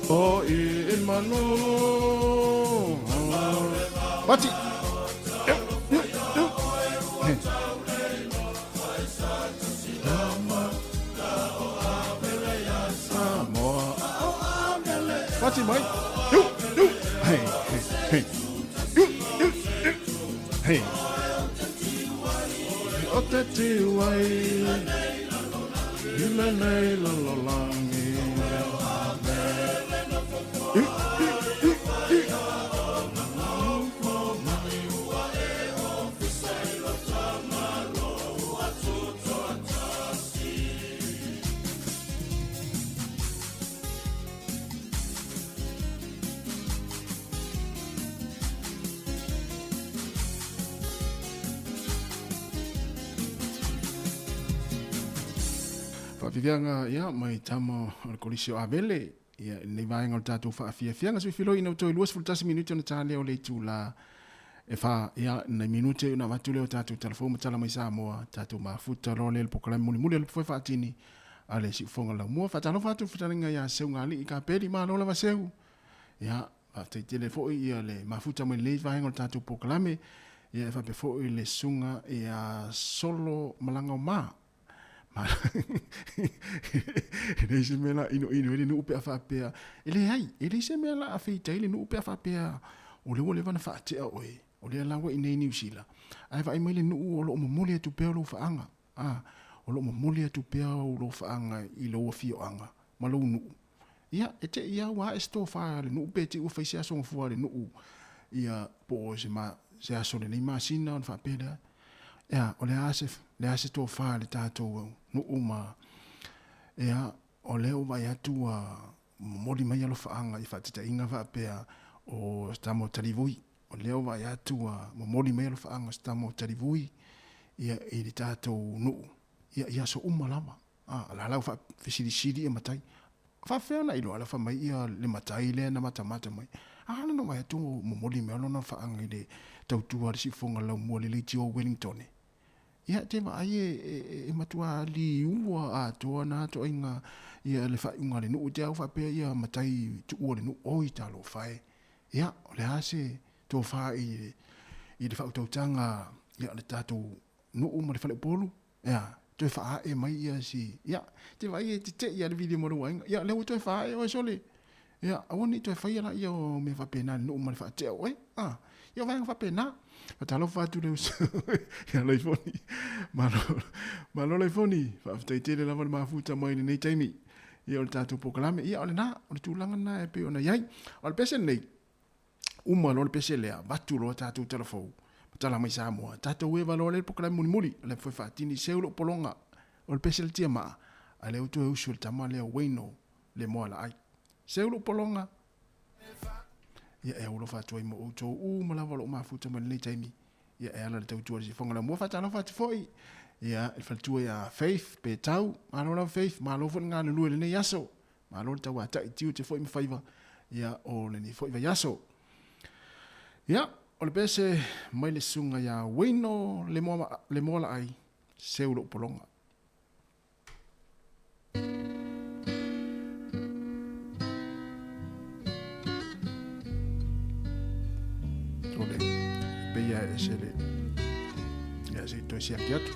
L: O il manu. Bati. Sāmoa. Bati mai. Hey, hey, hey. Hey. O te tiwai. Ile nei lololangi. Vivianga ia mai tamo o kolisio abele ia nei vaenga o tatu fa fianga so filo ina to luas fultas minuto na tale o le tula e fa ia na minute na vatule o tatu telefone tala mai Sāmoa tatu ma futa role el program muli le foi fatini ale si fonga la mo fa talo fatu fitalinga ia seu ngali i ka peli ma lo la vaseu ia fa te telefone ia le ma futa mai le vaenga o tatu program ia fa pe fo le sunga ia solo malanga ma ele se mela ino ele no pe fa pe ele ai ele se mela a feita ele no pe fa pe o le vana fa te o le la wa ine New Zealand ai vai mai le no o lo mo le tu pe lo fa anga o lo mo le tu pe o lo fa anga i lo fio anga ma lo no ia e te ia wa esto fa le no pe te o fa sia so fu le no ia po se ma se aso le ma sina on fa pe da ia o le ase to fa le tato no uma ia o le o vai atua mori mai alo faanga i fatita inga va pea o stamo talivui o le o vai atua mori mai alo faanga stamo talivui ia i le tato no ia so uma lama la fa fisiri e matai fa fena ilo ala fa mai ia le matai le na mata mai no mai atu mori mai alo na faanga i le tautua si fonga la mo le tio Wellington ia te mai e matua li ua a toa na to inga ia le fa unga le no te au fa pe ia matai tu o le no o i talo fai ia o le ase to fa i le fa tanga ia le tato no o mo le fa le polu ia to fa e mai ia si ia te vai te ia le video mo lo ia le to fa e o sole ia awoni to fa ia ia o me fa pena no mo le fa te o ia vai fa pena Patalo fatu le ya le foni. Malo le foni. Fa te tele la ma futa mai nei taimi. Ia o tatu pokalame ia o le na o le tulanga na e pe ona yai. O le pese nei. Uma lo le pese le batu lo tatu telefon. Patala mai Sāmoa. Tatu we va lo le pokalame muli. Le foi fatini seulo polonga. O le pese le tia ma. Ale o tu e usul tama le weino le moala ai. Seulo polonga. Ia e ulo fatu ai mo uto malava lo mafuta ma nei taimi ia e ala tau tuari fonga la mo fata no fatu foi ia e fatu ia faith pe tau ma no faith ma lo fon ngana lu le nei yaso ma lo tau ata i tiu te foi me faiva ia o le ni foi va yaso ia o le pese mai le sunga ia weino le mola ai seulo polonga sele ya se to sia kiatu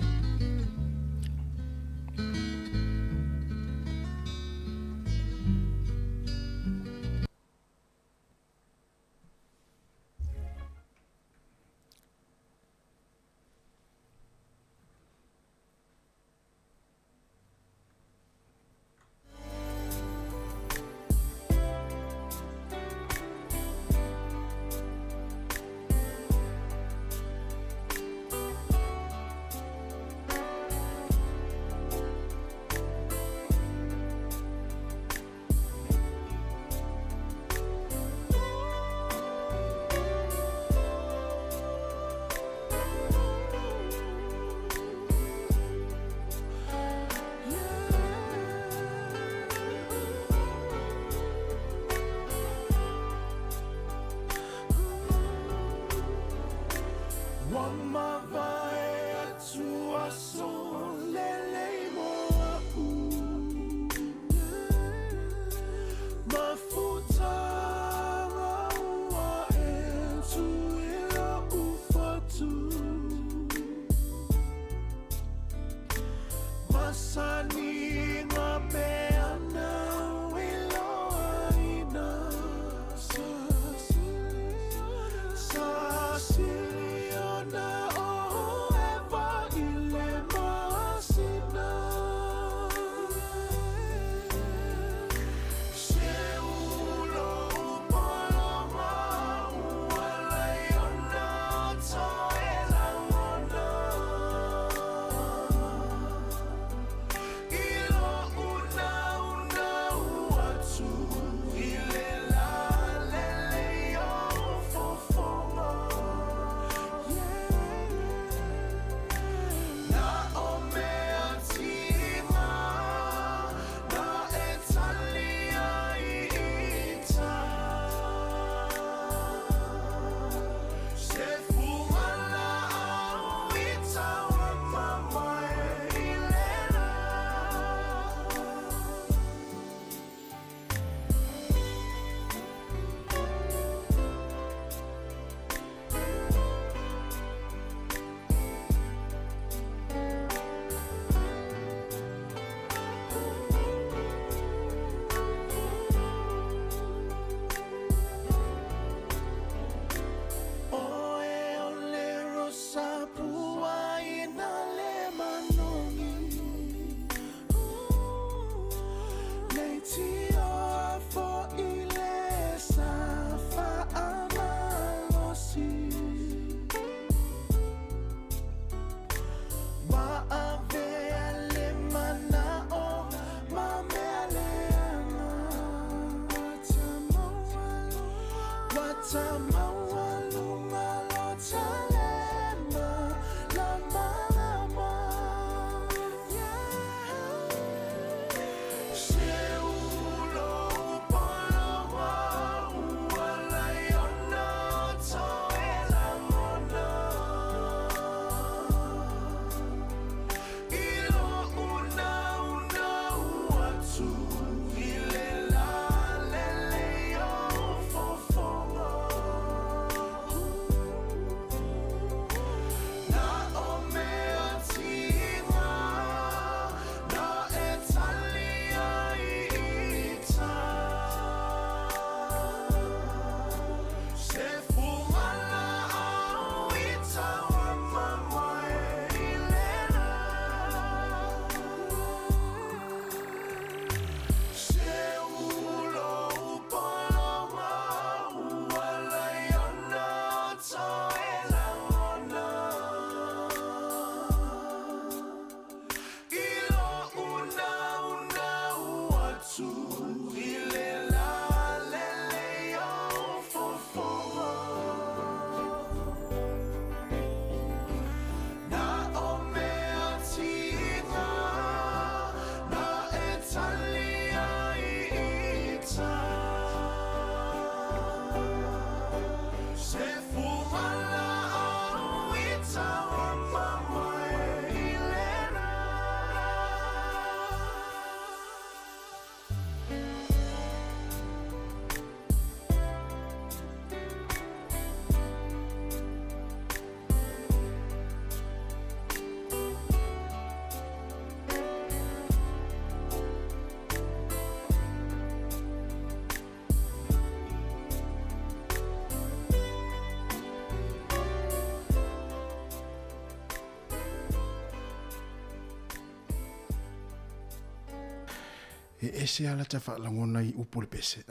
L: ese ala ta fa langona I upo le pese.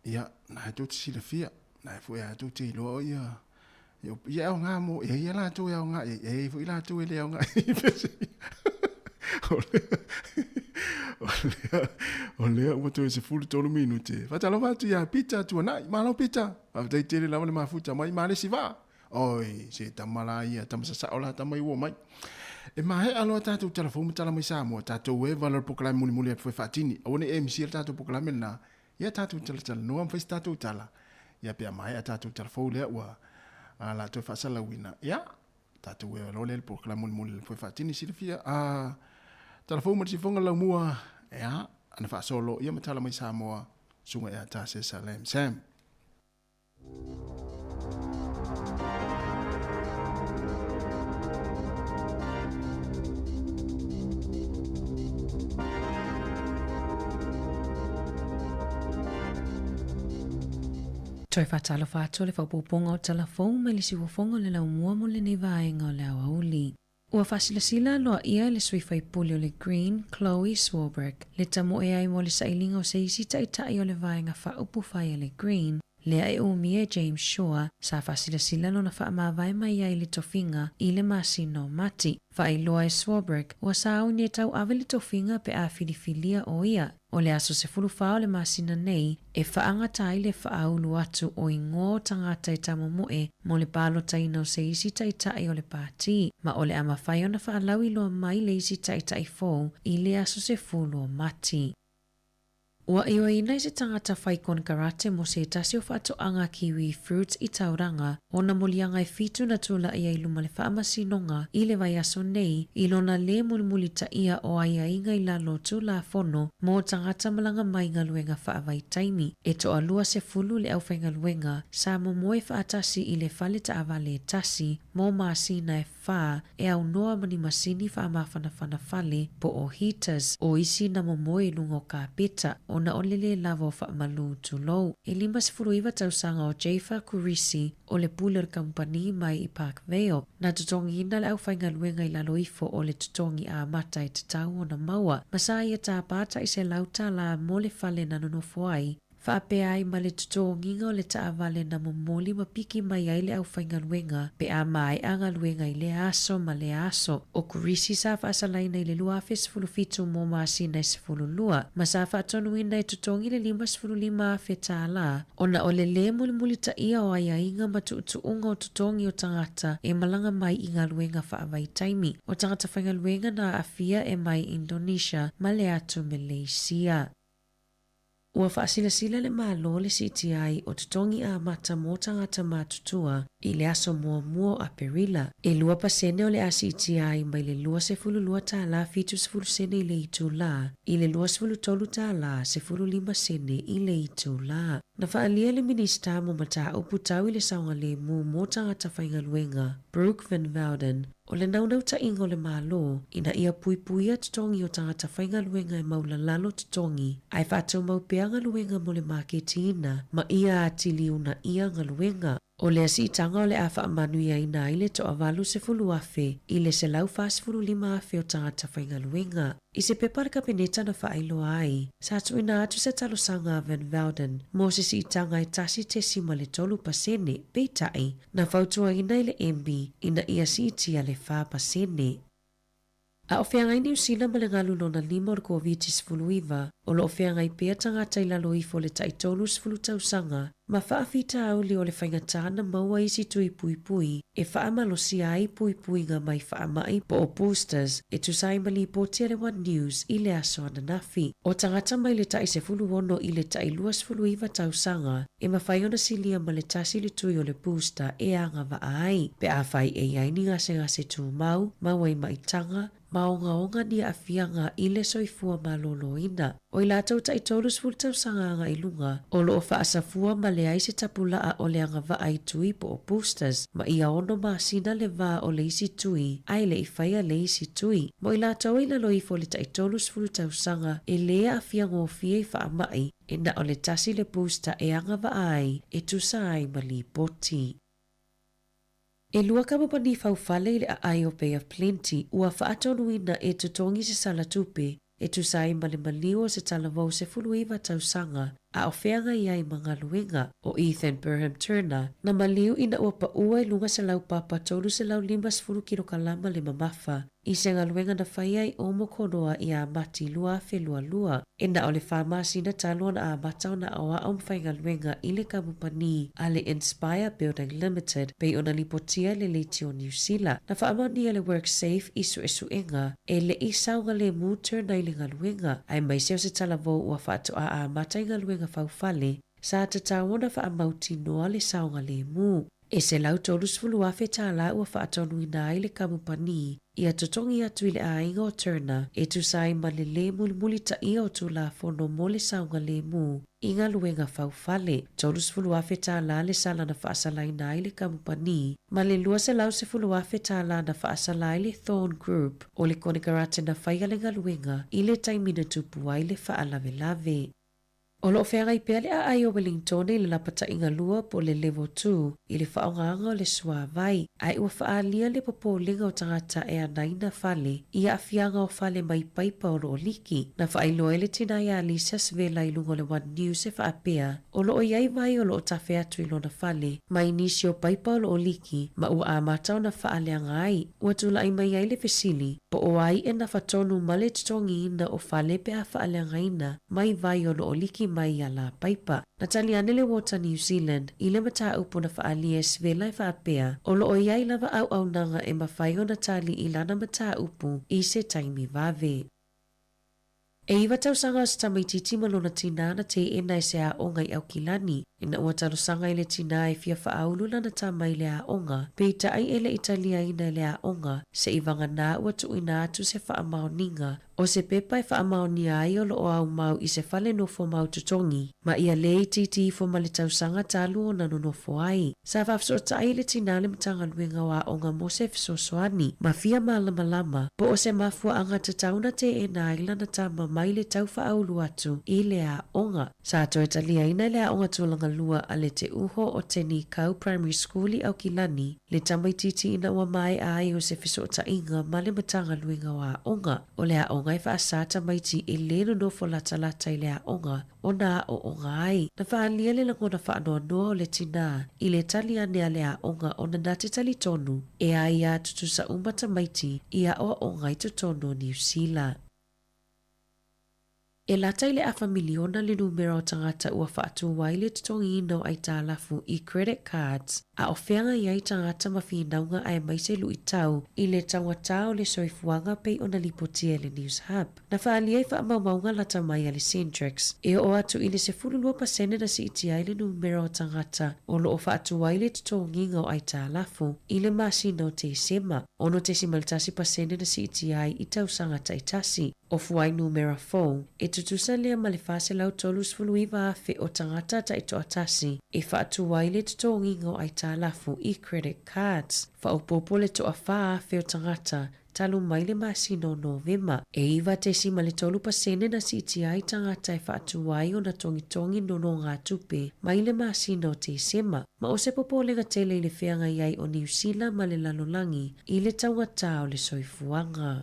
L: Ia, na tu sila fia, na fu ya tu te lo ia. Ia o nga mo, ia la tu ia o nga, ia fu la tu ile o nga. Olea o tu se fulu tolu minute. Fa talo tu ya pizza tu na, malo pizza. Fa dai tele la ma futa mai male si va. Oi, se tamala ia tamasa sa ola tamai wo mai. E mai alo tatu telefon tala mai Sāmoa tatu we valor proklame muli muli foi fatini. One MC tatu proklame na. Ya tatu tala no am fai tatu tala. Ya pe mai tatu telefon le wa. Ala to fa sala wina. Ya tatu we lo le proklame muli muli foi fatini silfia telefon mati fonga la mua. Ya ana fa solo ya matala mai Sāmoa sunga ya ta se salem sam.
C: Toi whatalo whato le whapoponga o telefon me le siwafonga le lau mua mo le nei vaenga o le awa uli. Ua whasilasila loa ia le sui whaipuli o le Green, Chloe Swarbrick, le tamo e ai mo le sailinga o se isi taitai o le vaenga whaupu whai le Green, lea e umia James Shaw, sa whasilasila lo na whaamawai mai ai le tofinga i le masino mati. Whai loa e Swarbrick, ua sa au ni tau awe le tofinga pe a filifilia o ia, o le aso se fulu whao le masina nei, e whaangatai le whaaulu atu o ingo tangata e tamomoe mo le palo taina o se isi taitai o le pāti, ma o le ama whai o na whaalawi loa mai le isi taitai fōu i le aso se fulu o mati. Ua iwa ina se tangata whai kon karate mo se tasi o whaatoanga kiwi fruits i tauranga o na molianga e fitu na tula ia i luma le whaamasinonga i le vai aso nei i lona le mulimuli ta ia o aia inga i lalo tula fono mo tangata malanga mai ngaluenga whaavai taimi. E to alua se fulu le au whainga luenga sa mo moe whaatasi i le whale ta avale tasi mo maasina e wha e au noa mani masini whaamawhana whale po o heaters o isi na mo moe lungo ka peta o na olele lava o whaamalu tulou. E lima se furuiva tausanga o Jaifa Kurisi o le Puller Company mai i Park Vale. Na tutongi ina le au whainga luenga i lalo ifo o le tutongi a mata i tatau o na maua. Masa ia tā pāta i se lauta la mo le whale na nonofo ai. Whaapea ai ma le tutonginga o le taavale na momoli ma piki mai ai le au whainga luenga pe a mai anga luenga i le aso ma le aso. O Kurisi sa whaasalaina i le lua fes fulufitu mo maasina i se fululua. Ma sa whaatonu ina i tutongi le 5.5 afe tā la. Ona o le le mulimuli ta ia o aia inga ma tuunga o tutongi o tangata e malanga mai inga luenga whaavai taimi. O tangata whainga luenga na afia e mai Indonesia ma le atu Malaysia. Ua whaasilasila le malo le CTI o tutongi a mata mo tangata matutua i le aso mua a perila. E lua pasene o le a CTI mai le lua se fulu lua tā la fitu se fulu sene i le itu la. I le lua se fulu tolu tā la se fulu 5 sene i le itu la. Na whaalia le minista mo mata upu tau i le saunga le mo tangata whainga luenga, Brooke Van Velden, o le naunau ta ingo le malo, ina ia puipuia tutongi o tangata whainga luenga e maula lalo tutongi, ai whātou maupeanga luenga mo le maketi ina, ma ia atili una ia nga luenga. O le asitanga o le a whaamanuia ina i le toa walu se fulu afe, i le se lau whaas fulu 5 afe o tangata whainga luenga. I se pepara kabineta na whaailoa ai, sa atu ina atu se talosanga Van Velden, mo se sitanga e tasi te sima le tolu pasene, peitai, na whautua ina i le MB, ina ia sitia le wha pasene. A ofeangai New Zealand ma le ngalu lona 5 o le COVID-19, o lo ofeangai pea tangata i lalo ifo le taitolu sfulu tausanga, ma whaafita au li o le whaingatana maua isi tui pui e whaamalosi ai pui ngā mai whaamai po o boosters e tusai mali po tia le One News i le aso ananafi. O tangata mai le tai se fulu ono i le tai luas fulu iwa tausanga e mawhaiona silia ma le tasi le tui o le booster e anga wa ai. Pe a whai e ai ni ngase tu mau, mawai maitanga, maonga ni a fianga i le soifua malolo ina. O i lātou tai tolus fulu tausanga anga i lunga, o lo o whaasafua ma le ai se tapula a o le anga wa ai tui po o boosters, ma ia ono maasina le va o le isi tui, ai le i whaia le isi tui. Mo i lātou i lalo i fo le tai tolus fulu tausanga e lea a fianga o fie i whaamai, e na o le tasi le booster e anga wa ai, e tusa ai ma li poti. E lua kamapani whauwhale i le ai o Bay of Plenty, ua whaatonuina e tutongi se salatupe, e tusai male maliwa se talavau se fuluiva tausanga a ofeanga i ai mga luenga o Ethan Burham Turner na maliu ina ua paua i lunga se lau papa tolu se lau 5 kilo kalama le mamafa i se ngaluenga na whai ai o mokonoa i a mati lua fe lua. E na o le whamasi na talua na a matau na awa o mwhai ngaluenga i le kamupani a le Inspire Building Limited pei ona lipotia le leiti o New Zealand. Na whaamani le Work Safe isu inga e le isaunga le mu Turner i le ngaluenga ai mai seo se talavau ua whaato a matai ngaluenga whaufale sa tatawana whaamauti noa le saunga le mu. E se lau tolus fulu afe tāla ua whaatonu ina ai le kamupani ia totongi atu i le ainga o Turner e tusai ma le le mulimuli ta ia o tula fono mo le saunga le mu i ngā luenga whaufale. Tolus fulu afe tāla le sala na whaasalai na ai le kamupani ma le lua se lau se fulu afe tāla na whaasalai le Thorn Group o le kone karate na whaiga le ngā luenga i le taimina tupu ai le whaalave lave. O loo whengai pea le a ai o Wellington i le lapata inga lua po le level 2 i le whaonganga o le sua vai. Ai ua whaalia le popo linga o tangata e anaina fale i a fianga o fale mai paipa o loo liki. Na whaailoa le tina ia Lisa Svela i lungo le One News e whaapea. O loo iai vai o loo tawhea tu i lona fale. Mai nisi o paipa o loo liki ma ua amatau na whaaleanga ai. Ua tula ai mai ai le fesili. Po o ai e na whatonu male tutongi ina o fale pe a whaaleanga ina mai vai o loo liki mai a la paipa. Na tali anele Water New Zealand i le mata upo na whaalia Svela i whaapea. O loo iai lava au nanga e mawhai o na tali i lana mata upo i se taimi vave. E iwa tau sanga o sta mai titi malona tina na te e nai se a onga i au kilani. Ina ua talo sanga ile tina e fia whaaulu lana ta mai le a onga. Peita ai ele Italia ina le a onga. Se iwanga na ua tu ina atu se wha amaoninga. O se pepa e wha amaonia ai o loo au mau i se fale nofo mau tutongi. Ma ia le titi fo male tau sanga talu o nano nofo ai. Sa whafsota ai le tina le mtanga luenga wa onga mo se fisosoani. Ma fia malama lama. Po o se mafua anga te tauna te e na ilana ta mai le tau whaaulu atu i le a onga. Sa ato Italia ina le a onga tualanga lua a le te uho o teni kau primary school i au kilani. Le tamai titi ina ua mai a ai o se fisota inga ma le matanga luenga wa onga. O le a onga i whaasata maiti e leno nofo lata lata i le a onga o na o onga ai. Na whaalia le langona whaanoa noa o le tina i le tali ane a le a onga o na nate tali tonu e ai a tutusa umata maiti i a o onga i tutono New Zealand. E lata ile a familiona le numero o tangata ua whaatu waile tutongi ino ai tālafu i credit cards. A ofeanga iai tangata mawhinaunga ai maise lu i tau i le tangata o le soifuanga pei o na lipotia le News Hub. Na whaaliai wha maumaunga lata mai a le Centrex. E o atu i le se 42% na si iti ai le numero o tangata o lo o whaatu waile tutongi ngau ai tālafu i le masino te sema. Ono te si maltasi pasene na si iti ai i tau sangata i tasi. O fuai numero 4, e tutusa lea ma le fase lau tolus fuluiva afe o tangata ta ito atasi, e whaatu waile tutongi ngau ai tālafu i credit cards. Whaupopo le to awha afe o tangata, talu mai le masino Novema. E iwa te si ma le tolu pasene na si iti ai tangata e whaatu wai o na tongi nono ngā tupe, mai le masino te sema. Ma o se popo le ngatele i le whianga iai o New Zealand ma le lalolangi, i le taungata o le soifuanga.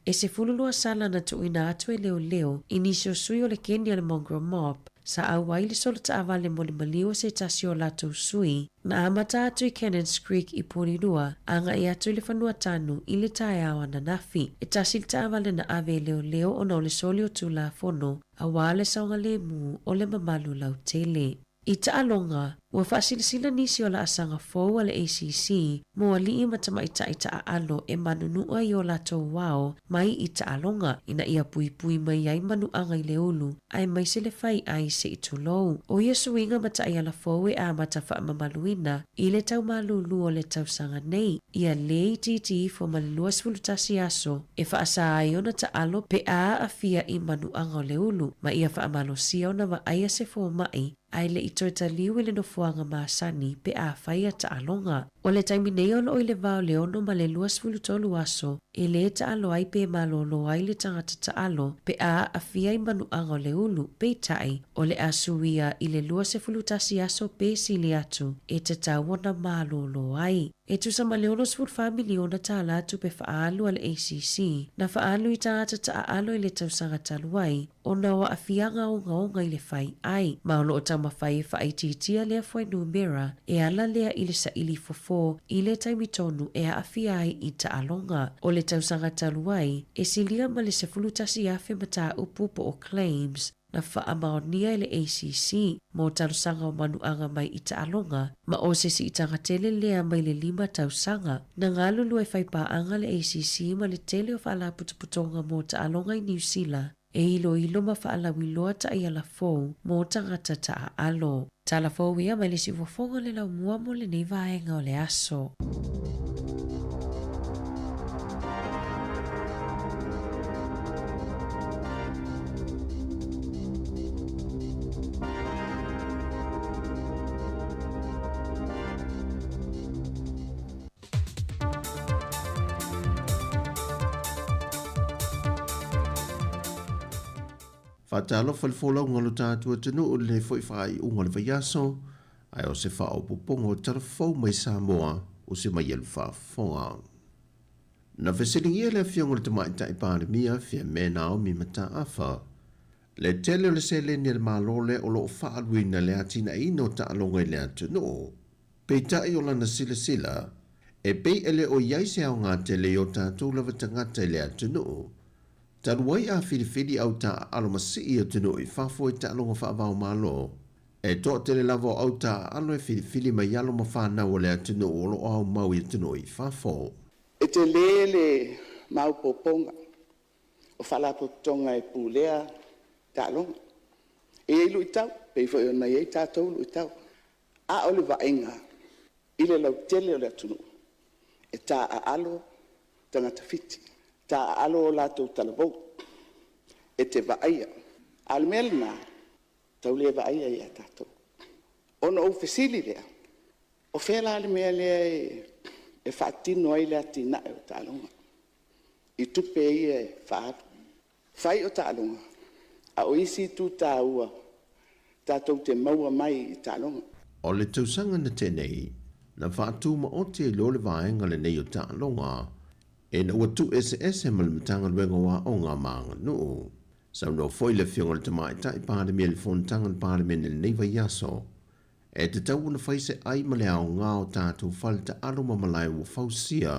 C: E se fululua sala na tuina atu e leo inisio sui o le keni le mongrel mop, sa au waile solo ta avale mo le maliwa se tasio lato sui, na amata atu i Cannons Creek i Porirua, anga i atu i le whanua tanu i le tae awa na nafi. E tasil ta avale na ave leo o na o le soli o tu la fono, a wale saunga le mu o le mamalu lau tele. I taalonga, ua whaasilisila nisi o la asanga fōu a le ACC, mua li matama i ta alo e manunua i o lato wao mai i taalonga, ina ia pui mai ai manuanga i le ulu, ai mai se le whai ai se i tulou. O ia suinga mata i ala fōu e a mata wha mamaluina, i le tau malulu o le tau sanga nei, ia le i titi fo maliluas fulutasi aso, e whaasa ai ona ta alo pe a fia i manuanga o le ulu, ma ia wha amalosia ona wa aia se fō mai, ai le ito ta liu le no fuanga masani pe a whaia ta alonga. O le taimi nei o lo i le vao le ono ma le luas fulutolu aso, e le ta alo ai pe malolo ai le tangata ta alo pe a fia i manuanga o le ulu pe tai o le asuia i le luas e fulutasi aso pe sili atu e te tawana malolo ai. E tu sa maleono sfur familiona ta ala tu pe whaalu al ACC, na whaalu i tangata ta alo i le tausanga taluai, o na wa afianga o ngaonga i le whai ai. Maolo o tama whai whaititia lea fwai numera, e ala lea i le sa ili fofo, i le taimitonu e a afia ai i ta alonga. O le tausanga taluai, e silia ma le se fulutasi afe mata upu po o claims, na whaamaonia i le ACC, mo talusanga o manuanga mai i ta alonga, ma o se si i tangatele lea mai le 5 tausanga. Na ngalulu e whaipaanga le ACC ma le tele o whaala putuputonga mo ta alonga i New Zealand, e ilo ma whaala wiloa ta i ala fōu mo tangata ta alo. Ta ala fōu ia mai le si wafonga le lau mua mo le neivaenga o le aso.
F: Whātalo whalwholau ngalo tātua tunu o le fwoi whai unga le whaiaso, ai o se whao pupongo tarafau mai Sāmoa o se mai elu whaafonga. Na whesiringi e le fiongo le tamai tai pāremia fia mena o mi mata awha. Le tele o le se le ni le malole o lo whaaluina le atina ino ta alonga i le atunu. Pei tai o lana sila sila, e pei ele o iaise au ngā tele o tātou lava tangata i le atunu. Taruai a whiriwhiri au ta alo masi i atunu i whafo i ta alonga whaavau malo. E tō tele lavo au ta alo e whiriwhiri mai alo ma whanau o le atunu o lo au mau i atunu i whafo.
G: E te lele mau poponga, o whalapotonga e pūlea ta alonga. E ilu i tau, pei fo i ona i tātou lu i tau. A o le vaenga, i le lau tele o le atunu. E tā a alo tangata fiti. Tā a alo o lātou talabou. E te vaeia. Almelna, tau le vaeia i a tātou. Ono o fesili lea. O whela ale mea lea e whaatino ai lea tina e o tālonga. I tupe i e whaatu. Whai o tālonga. A o isi tu tā ua. Tātou te maua mai i tālonga.
F: O le tausanga na tenei, na whaatu ma o te lo le vaenga le nei o tālonga, e na ua tu SS ma le matanga luenga wa o ngā maanga nuu. Sau no foi le fionga le tamai tai pāremia le whontanga le pāremia le nei vai aso. E te tau na whaise ai ma le au ngā o tātou whale ta alo ma malai ua whausia.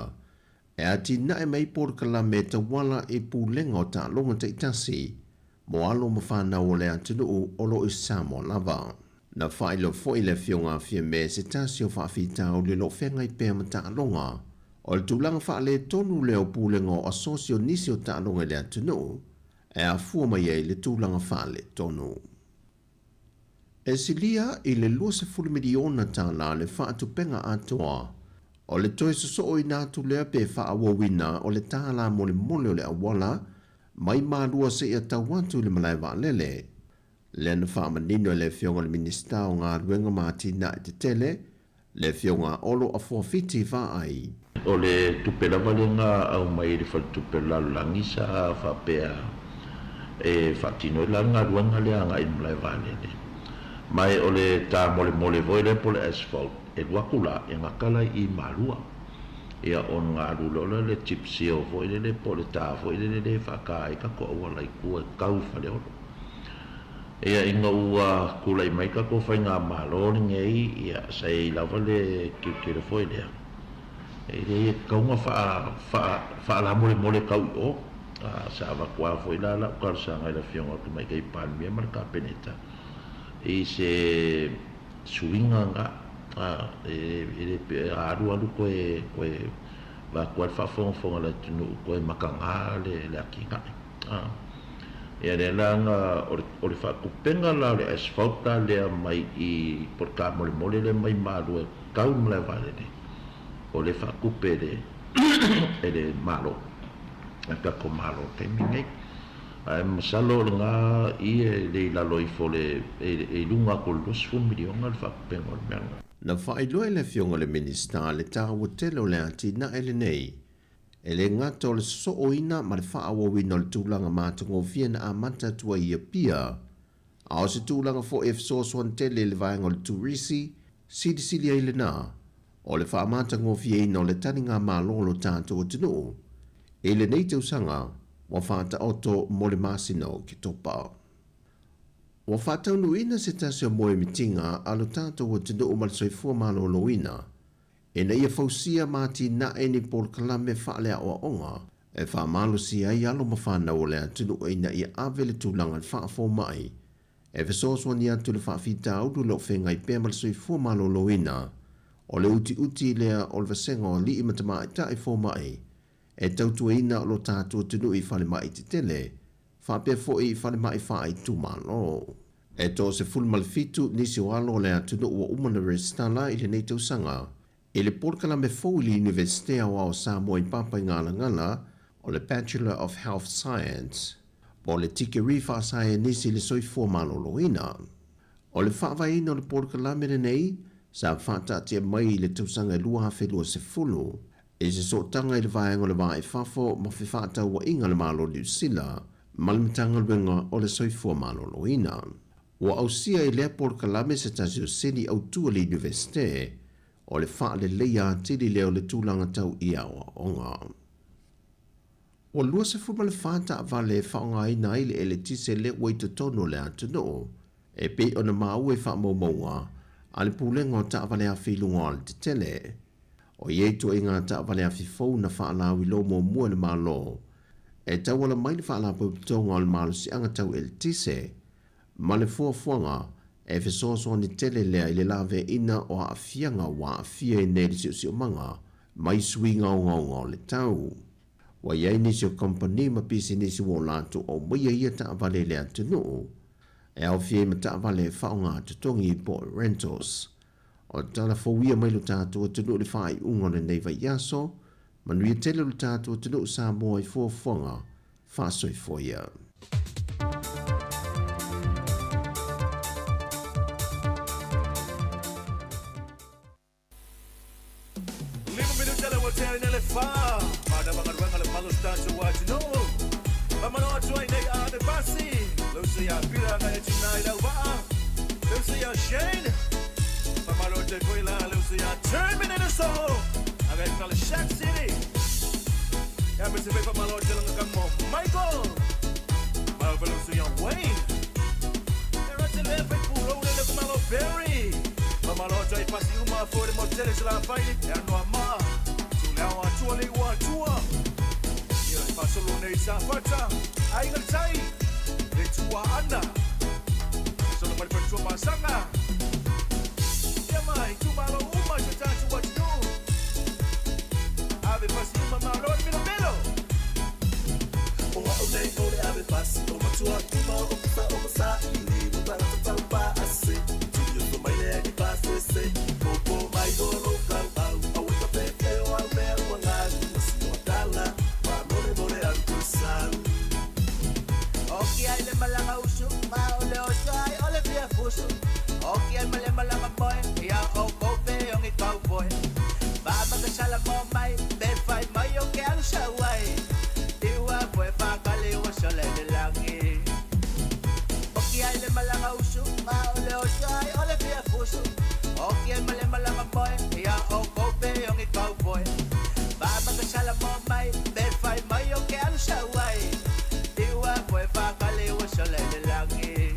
F: E ati na e mai porkala me ta wala e pūlenga o tālonga te itasi, mo alo ma whanau o le atunu o lo i Sāmoa lava. Na whailo foi le fionga fia me se tasi o whaafita o le lo whenga i pēr ma tālonga, o le tūlanga wha le tonu leo pūlenga o asosio nisi o tālonga le atunu, e a fua mai e le tūlanga wha le tonu. E silia i le 20 miliona tāla le wha atupenga atoa, o le toi soso i nātu lea pe wha awawina o le tāla mo le mole o le awala, mai mārua se ia tauatu le malai wa lele. Le na wha manino le fionga le minista o ngā ruenga māti na i te tele, le fionga olo a fuafiti wha ai.
H: O le tupela valenga au mai le wha tupela langisa whapea e whatino i langa ruenga le anga i malai wa lele. Mai o le tā mole mole voi le pole asphalt, e wakula e ngakala i malua. Ia on ngā rulola le chipsio voi le pole tā voi le whaka i kako awala i kua kau whale oro. Ia inga ua kula i mai kako whai ngā malori ngei, ia sei lawa le kiukere foi lea. E kaunga wha la mole mole kau i o, sa awa kua foi la la ukarsa ngai la fionga ki mai kei palmia marka peneta. I se suinga nga, aru aru koe wa kua whafonga la tunu koe makanga le aki ngai. Ia le langa o le whakupenga la le asfalta lea mai i porka mole mole le mai marua kau mle vale ne. O le whakupe e le malo. A kako malo te mingai. A masalo le ngā i le lalo i fo le e lunga ko los fu milionga le whakupenga o le meanga.
F: Na whailua le fionga le minista le tāua telo le ati na ele nei. E le ngata o le sooina ma le whaawawina o le tūlanga mātango fia na amata tua ia pia. A o se tūlanga fo e fsoswan tele le vaenga o le tūrisi, sili ai le nā. O le whaamatango fia ina o le taninga mālolo tātou o tinu. E le nei tausanga, wa whaata oto mo le māsino ki topa. Wa whaatau nuina se tasio moe mitinga alo tātou o tinu o malsoifua mālolo ina. E na ia fausia mati na e ni por kalame whaalea o onga, e whaamalo si ai alo ma whanau o lea tunu e na ia awele tūlanga whaafo mai. E fesoswa ni atu le whaafita audu lo whenga i pēmal sui fōmalo loina, o le uti lea o le vasenga o li i matama i tae fō mai, e tautua ina o lo tātua tunu i whale mai te tele, whaapea fo i whale mai whaai tūmalo. E tō se fulmalfitu nisi o alo lea tunu ua umana restala i le nei tausanga, e le porkala me fōi li Universitea o Sāmoa i papa i ngala ngala o le Bachelor of Health Science, o le tike rifa sae nisi le soi fōmalo loina. O le whaavaina o le porkala me nei, sa whata tia mai le tausanga i lua hawhelua se fulu, e se so tanga i le vaenga le vae fafo ma whiwhata ua inga le malo New Sila, Malmitanga luenga o le soifua maloloina. Ua ausia I lea por kalame se tasi o seni au tua le universite o le faa le leia tili leo le tūlanga tau ia o onga. Ua lua se fuma le faa ta avale faa onga ina ile ele tise le waito tono le atuno e pe ona mau e faa maumaunga ale pulenga o ta avale a filunga o le tele. O yeito inga ta avale a fifou na faa la wilo mo mua le malo e tau wala mai le faa la pautonga o le malo si anga tau ele tise ma le fuafuanga e fesoasoa ni tele lea I le lave ina o a fianga wa a fia I nere si o manga mai suinga o ngaunga o le tau. Wa iai nisi o kompani ma pisi nisi wo lato o maia ia ta avale lea tunu e au fia ma ta avale faunga tutongi po rentals. O tala fowia mai lo tātua tunu le whai unga le neiva iaso ma nui tele lo tātua tunu Sāmoa I fuafuanga whasoi foia.
P: Pada mga le malos tanso watino. Mamano joy nei ade basi. Lucy ya pira nga tonight over. Lucy ya Shane. Mamano de koila Lucy ya terminate so. Aga kala Shack City. Ya me se ve pa malo de lang kamo Michael. Marvel Lucy ya Wayne. Era te leve puro le malo Berry. Mamano joy pasi uma for the motel la fight. Ya no ama. Now I truly want to yeah, Barcelona is a fata. I ain't gonna tell you. It's Ana. So the money for Masanga. Yeah, my tomorrow, much of time to what you do. I've been passing my mouth on the middle. Oh, they know they have been passing over to a tomorrow. Over Saturday, but I'm talking about I say. To you, to my lady, pass the say. Oh, my God, okay, I'm a lemon boy. Yeah, oh, okay, young cowboy. Baba the Salamo, my bed fight, my okay, I'll show away. You are boy, Fakali was a lady lucky. Okay, I'm a lemon my Leosai, all of your fuso. Okay, I'm a lemon boy. Yeah, oh, okay, young cowboy. Baba the Salamo, my bed fight, my okay, I'll show away. You are boy, Fakali was a lady lucky.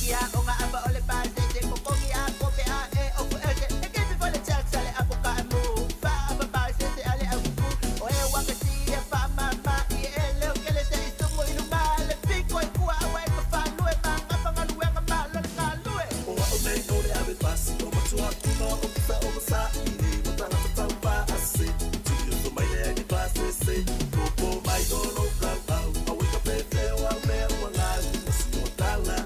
P: Ya o nga aba ole pa de ko ko ya ko pe a e o ko e ke bi vole chat sale a ko ka mu ba ba ba se ale a ku o e wa ka ti e fa ma i e le o ke le se istu mo inu ma le pi ko ku a wa ko fa lu e ma nga fa nga lu e nga ma lo ka lu e o wa o nei o le ave pasi o ma tu a ku no o sa I ni mo ta na ta ba a se tu yo to mai le ni pa se ko mai do no ka ba o we ka pe te wa me wa nga ni si o ta la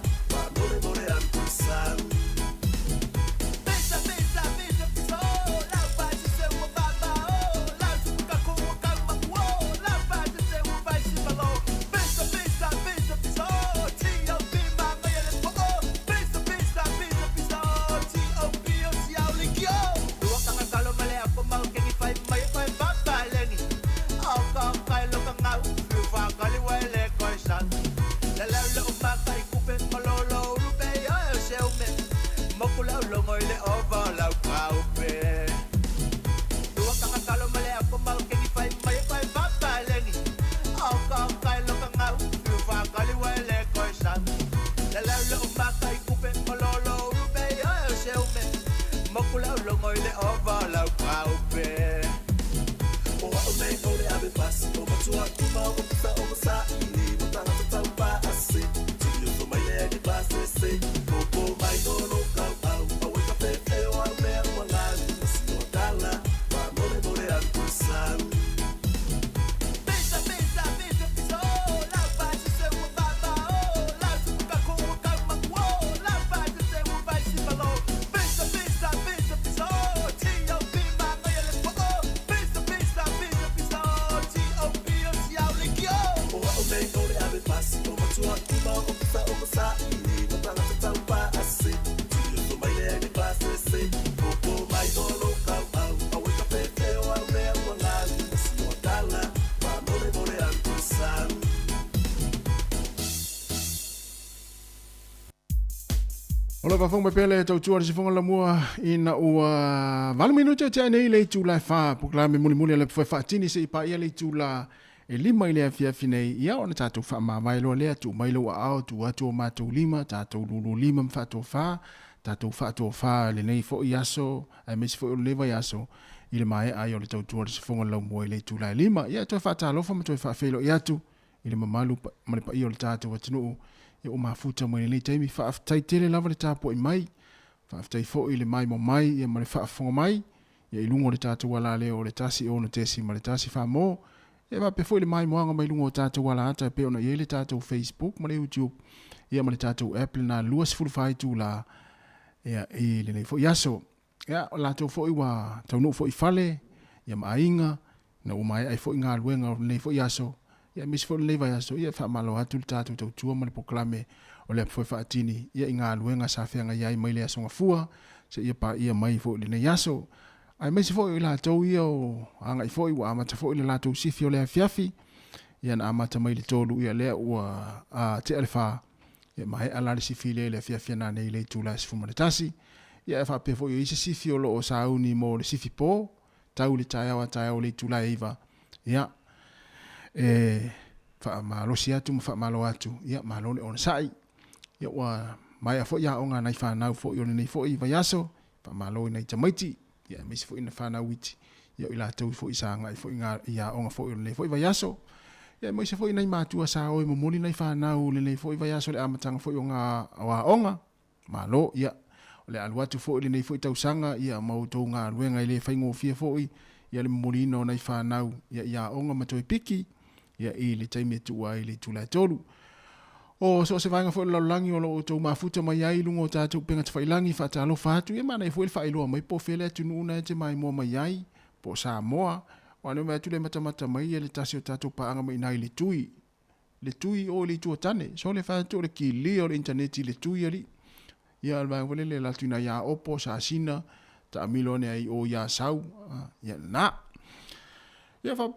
L: Ola va fonga pele tau tua si fonga la mua ina ua valu minuto te nei le tula fa proklame muli le fa tini se pa ia le tula e lima ile afia finei ia ona tatu fa ma mai lo le tu mai lo au tu atu ma tu lima tatu lulu lima fa to fa le nei fo iaso ai mes fo le va iaso ile mai ai ole tau tua si fonga la mua le tula lima ia to fa ta lo fa ma to fa felo ia tu ile mamalu ma le pa ia le tatu watinu e o mafuta mo le taimi fa aftai tele lava le tapo i mai fa aftai fo ile mai mo mai e ma le fa fonga mai e ilungo le tatu wala le o le tasi o no tesi ma le tasi fa mo e va pe fo ile mai mo anga mai lungo tatu wala ata pe ona ye le tatu Facebook ma le YouTube e ma le tatu Apple na luas full fai tu la e le fo yaso ya la to fo i wa tau no fo i fale ya mainga na o mai ai fo inga luenga le fo yaso ia mis fo leva ia so ia fa malo atu tatu tau tua ma le proklame o le foi fa tini ia inga luenga sa fenga ia mai le songa fua se ia pa ia mai fo le yaso ai mes fo ila tau ia o anga fo i wa ma fo ile la tau si fio le fiafi ia na ama mai le tolu ia le o a te alfa ia mai ala le si file le fiafi na nei le tu la si fuma le tasi ia fa pe fo i si fio lo o sa uni mo le si fipo tau le taia wa taia o le tu la iva ia fa malo sia tu fa malo atu ia malo le on sai ia wa mai fo ia onga nai fa na fo yo nei fo i va yaso fa malo nei tamaiti ia mis fo ina fa na witi ia ila tu fo isa nga fo inga ia onga fo yo nei fo i va yaso ia mo se fo ina matu sa o mo moli nai fa na u le nei fo i va yaso le amatanga fo yo nga wa onga malo ia le alwatu fo le nei fo i tau sanga ia mau to nga luenga ile fa ngo fie fo i ia le molino nai fa na ia onga mato piki ia i le taimi tu ai le tula tolu o so se vanga fo la langi o lo to mafuta mai ai lungo tatu penga tfai langi fa talo fatu e mana fo il fa ilo mai po fele tu nuna te mai mo mai ai po Sāmoa o no mai tu le mata mai le tasio tatu pa anga mai nai le tui o le tu tane so le fa tu le ki li o internet le tui ali ia al vai vole le la tuna ya opo sa sina ta milone ai o ya sau ya na ia fa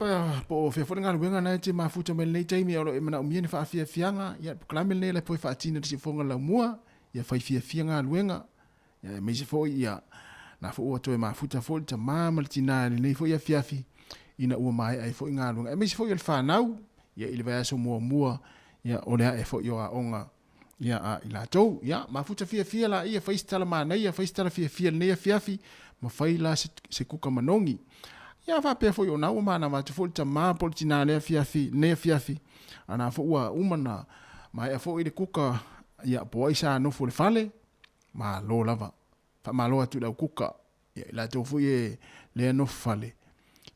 L: po fe fo nga wenga na te mafuta me le taimi o e mana umie ni fa fia fianga ia klame le le po fa tina si fonga la mua ia fa fia fianga wenga ia me se fo ia na fo o to e mafuta fo ta mama le tina le fo ia fiafi ina o mai ai fo nga wenga me se fo ia fa nau ia ile va so mua ia o le e fo yo a onga ia a ila to ia mafuta fia la ia fa istala mana ia fa istala fia le fiafi ma fa ila se kuka manongi ia fa pe fo yo na o mana ma fo ta ma politina le fiafi ana fo wa umana ma e fo ile kuka ia po isa no fo le fale ma lo lava fa ma lo atu da kuka ia la to fo ye le no fale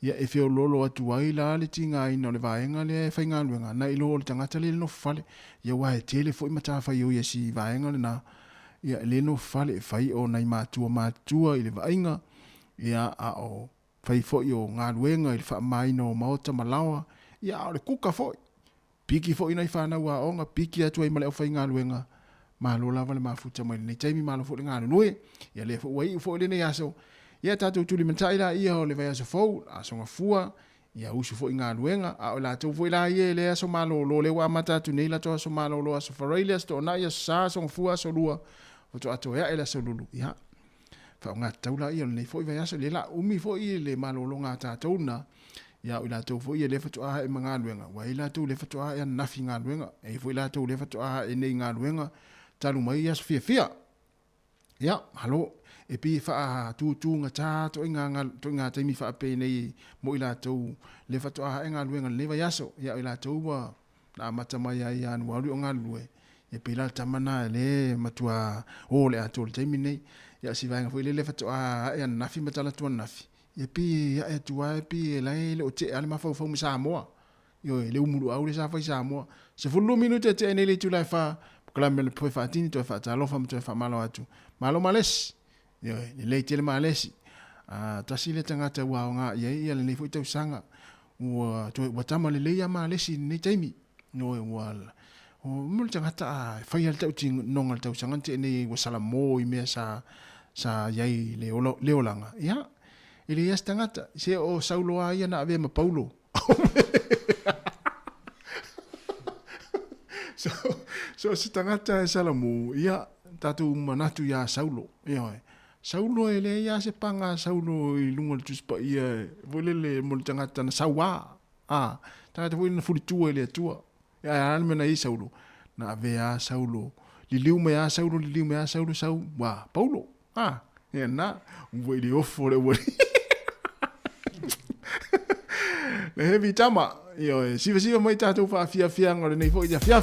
L: ia e feo lolo atu ai la le tinga ina le vaenga le fainga luenga na ilo le tangata le no fale ia wa e tele fo mata fa yo ia si vaenga na ia le no fale fai o nai matua ile vaenga ia a o fai fo yo ngā luenga ili wha mai no maota malawa ia o le kuka fo piki fo ina i whanau a onga piki atu ai male o fai ngā luenga ma lo lava le mafuta mai nei taimi ma lo fo le ngā nue ia le fo wai fo le nei aso ia tatu tuli mentai la ia o le vai aso fo aso nga fua ia usu fo ngā luenga a o la tu fo la ia le aso ma lo le wa mata tu nei la to aso ma lo aso fareile aso na ia sa aso nga fua aso lua o to ato ia ele aso lulu ia fa nga taula ia le foi vai aso le la umi foi le malolo nga ta tauna ia ila to foi le fatu a e manga luenga wa ila to le fatu a e na finga luenga e foi la to le fatu a e nei nga luenga talu mai ia fia ia halo e pi fa tu nga ta to nga te mi fa pe nei mo ila to le fatu a e nga luenga le vai aso ia ila to wa na mata mai ia anu alu nga lue e pi la tamana le matua o le ato le te mi nei ia si vanga foi le fatu a e nafi matala tu nafi ia pi ia e tu ai pi la le o te ale ma fo mi Sāmoa yo le umuru au le sa foi Sāmoa se fulu minute te ne le tu la fa kala me le foi fatini to fa ta lo fa to fa malo atu malo males yo le te le males a tasi le tangata wa nga ia le foi te sanga o to wa tama le ia males ni taimi no wala o mo le tangata fa ia te ting nonga te sanga te ne wa sala mo i me sa yai le olanga ia ile ia stangata se o Saulo ia na ave ma Paulo so se tangata e sala mo ia
U: tatu manatu ia Saulo. Ia Saulo e le ia se panga Saulo I lunga le tuspa ia volele mo le tangata na Sawa. Tangata fo ina fulitua le tua. Ia ana mena I Saulo. Na vea Saulo. Liliu mea Saulo sau. Wa Paulo. Ia na vo le ofo le wo. Le heavy tama. Ia siva mai tatu fa fia ngore nei fo ia fia.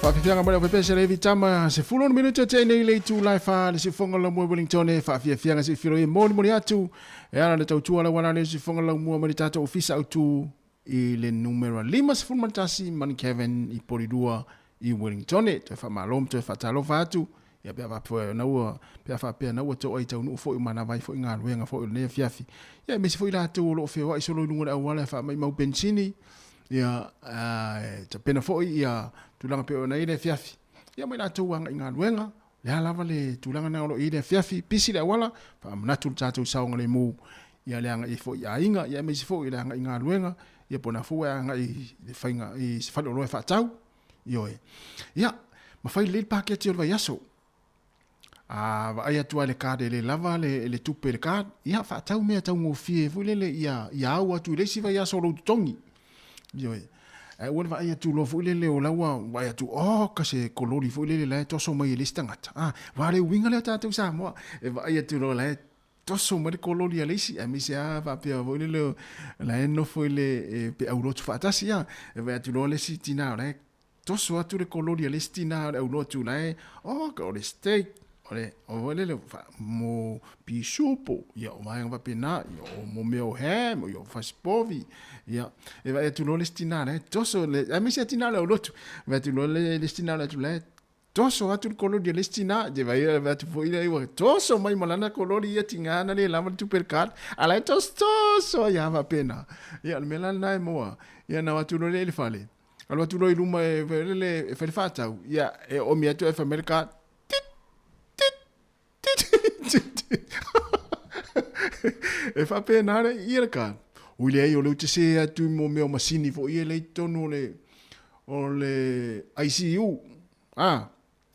U: Whawhiwhianga mwana whapesa levi tama se fulo no minuto te nei lei tu lai wha le se whonga lau mua Wellington e whawhiwhianga se whiro e moni atu e ana le tautua la wana le se whonga lau mua mani tata ofisa autu I le numero 5 se fulmantasi mani Kevin I poridua I Wellington e te whamalom te whatalofa atu ia pia whapoe naua pia whapea naua tau ai tau nuu fo I mana vai fo I ngā ruenga fo I lea fiafi ia mesi fo I la tau lo whiwa I solo I lunga au wala wha mai mau bensini ia te pena fo ia tulanga pe na ile fiafi ia mai na tuanga I ngā luenga le lava le tulanga na lo ile fiafi pisi le wala fa manatu tatu saunga le mu ia le anga I fo ia inga ia mai fo ile anga I ngā luenga ia pona fo anga I le fainga I se falo lo fa tau io ia ma fai le pakete o yaso va ia tua le kade le lava le tupe le kad ia fa tau me tau ngofie fu le ia au atu le si va yaso lo tongi io wala va ia tu lo fu le o lawa va ia tu ka se kolori fu le la toso mai le stangata va le winga le tatu Sāmoa e va ia tu lo la toso mai kolori le si a mi se va pe vo le la no fu le pe euro tu fa tasia e va tu lo le si tina le toso atu le kolori le stina euro tu la ka le steak o le mo pishopo ia o mai va pena o mo meo ham o faspovi ia e va tu lo le stina le toso le a mi se tina le lotu va tu lo le stina le tu le toso atu le colori le stina de va tu foi le toso mai malana colori ia tingana le lama tu per card ala toso ia va pena ia le melana mo ia na tu lo le fale
L: Alo tu loi luma e vele e whalifatau. Ia, e o mi atu e whamerika. E whape nare i era ka. Ui le ai o leu te se atu mo meo masini fo i e lei tonu o le ICU. Ah,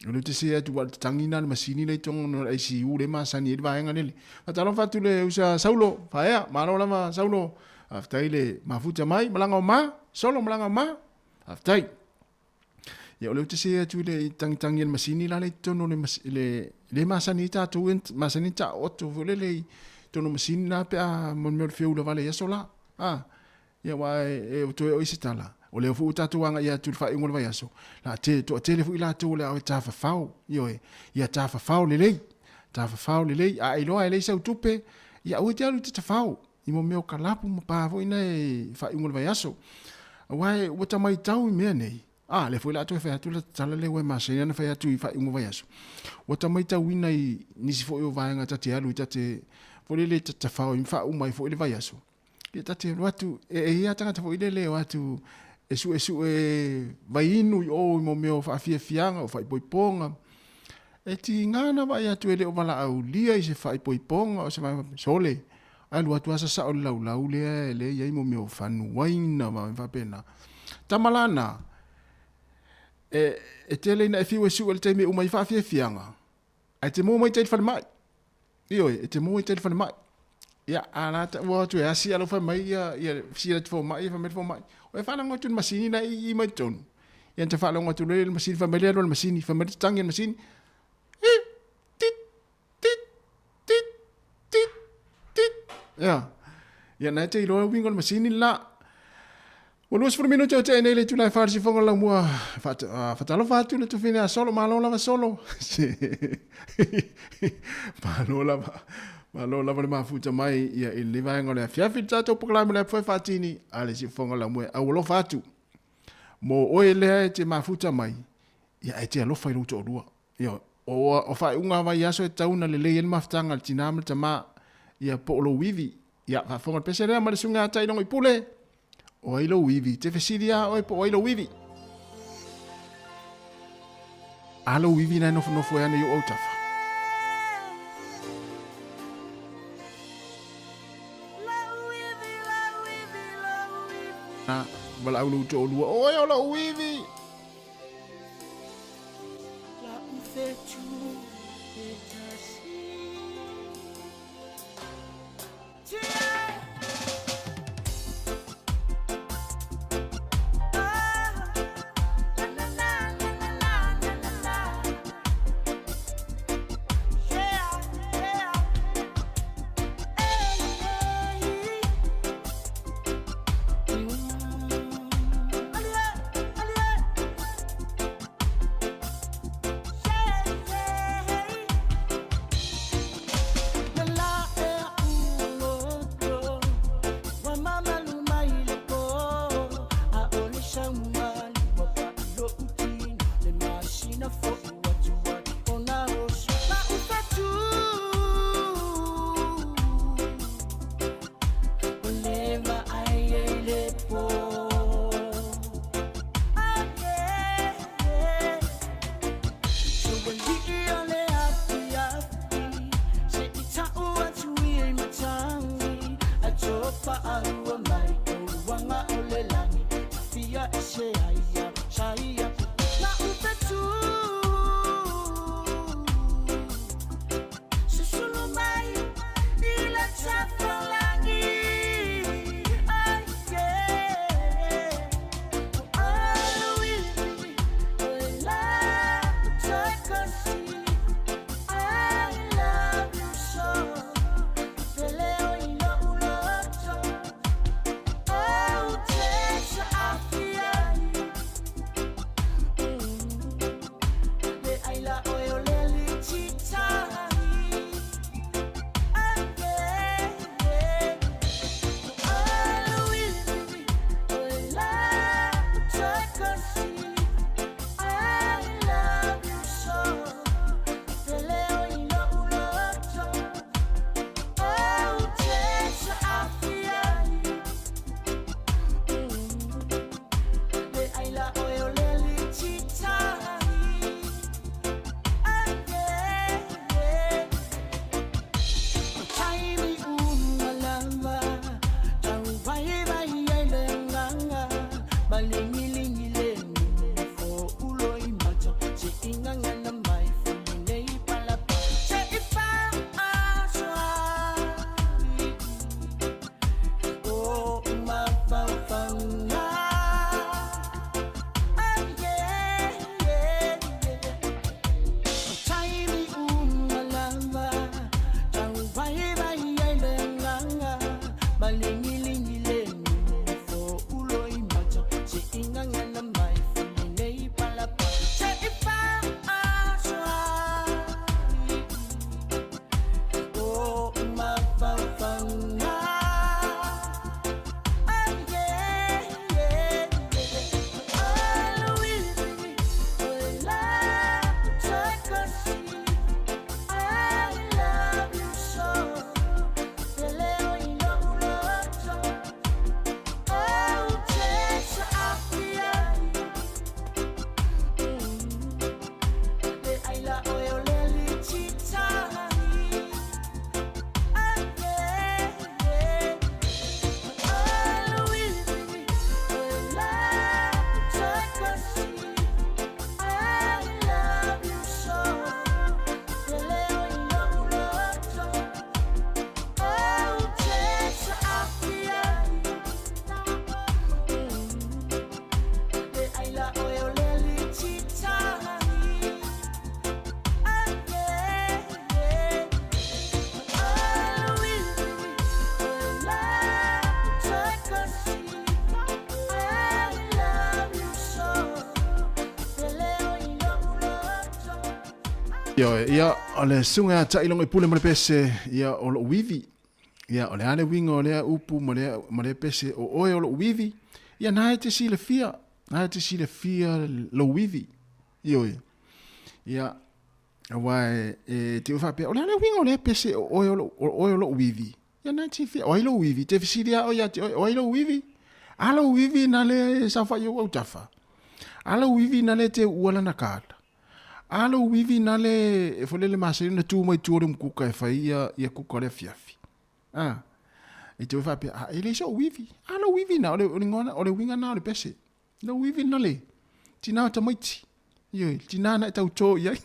L: o leu te se atu wa tangina le masini lei tonu no ICU le masani e le vaenga nele. Atalo fatu le usa saulo, faea, maro lama saulo. Aftai le mafuta mai, malanga o ma, solo malanga o ma. Aftai. Ya o leu te se atu le tangi le masini la le tonu le masani ta tu masani ta oto fo le tono masini na pe a mon me feu la vale yaso la ya wa e to o isitala o le fu tatu anga ya tu fa ingol va yaso la te to te le fu ila to le o ta fa fau yo e ya ta fa fau le a ilo a le sa tupe ya o te alu te fau i mo meo kalapu mo pa vo ina e fa ingol va yaso wa e o ta mai tau me nei le fu ila to fa tu la tala le we masini na fa tu fa ingol va yaso o ta mai tau ina i nisi fo yo va nga ta te alu ta te Fole le ta fao in fa umai fo ile vai aso. Ia tate watu ia tangata fo ile le watu esu vai inu o mo meo fa fianga o fa poiponga. E ti ngana vai atu ele o mala au lia i se fa poiponga o se vai sole. Ai lu atu asa sa o lau le ia mo meo fanu waina ma fa pena. Tamalana e tele na fiu esu ele te me umai fa fianga. Ai te mo mai te fa mai. Io e te mo te fa mai. Ya ana ta wo tu ya si alo fa mai ya si le fo mai fa me fo mai. O fa na ngotu masini na i mai ton. Ya te fa la ngotu le masini fa me le masini fa me tangi masini. Ya. Ya na te ro wingo masini la. O los for minuto te ne le tu la farsi fo la mo fa talo fa tu le tu fine solo malo la solo. Malo la ma futa mai ia i le vai ngole fia fita to proklama le foi fatini ale si fonga la mo a lo fatu mo o ele te ma futa mai ia e te lo fai lo to lua ia o fa unga vai aso e tauna le le ma ftanga al tinama tama ia po lo wivi ia fa fonga pesere ma le sunga tai no i pule o ai lo wivi te fesiria o po ai lo wivi alo wivi na no foi ana yo otafa Wala au to lua o yo la wivi
K: la ufetu etasi
L: Ia ole sunga ta ilong ipule mo pese ia o wivi. Ia ole ale winga ole upu mo le pese o oe o wivi. Ia na te sile fia, lo wivi. Ia wa te ufa pe ole ale winga ole pese o oe o lo wivi. Ia na te fia o lo wivi te fisilia o ia o lo wivi. Alo wivi na le safa yo o tafa. Alo wivi na le te uala na kata. Alo wivi na le folele masiri na tu mai tu rum kuka e fai ia kuka le fiafi. E te ufa pe ele so wivi. Alo wivi na ole ngona ole winga na ole pese. No wivi na le. Tina ta maiti. Yo tina na ta uto ia.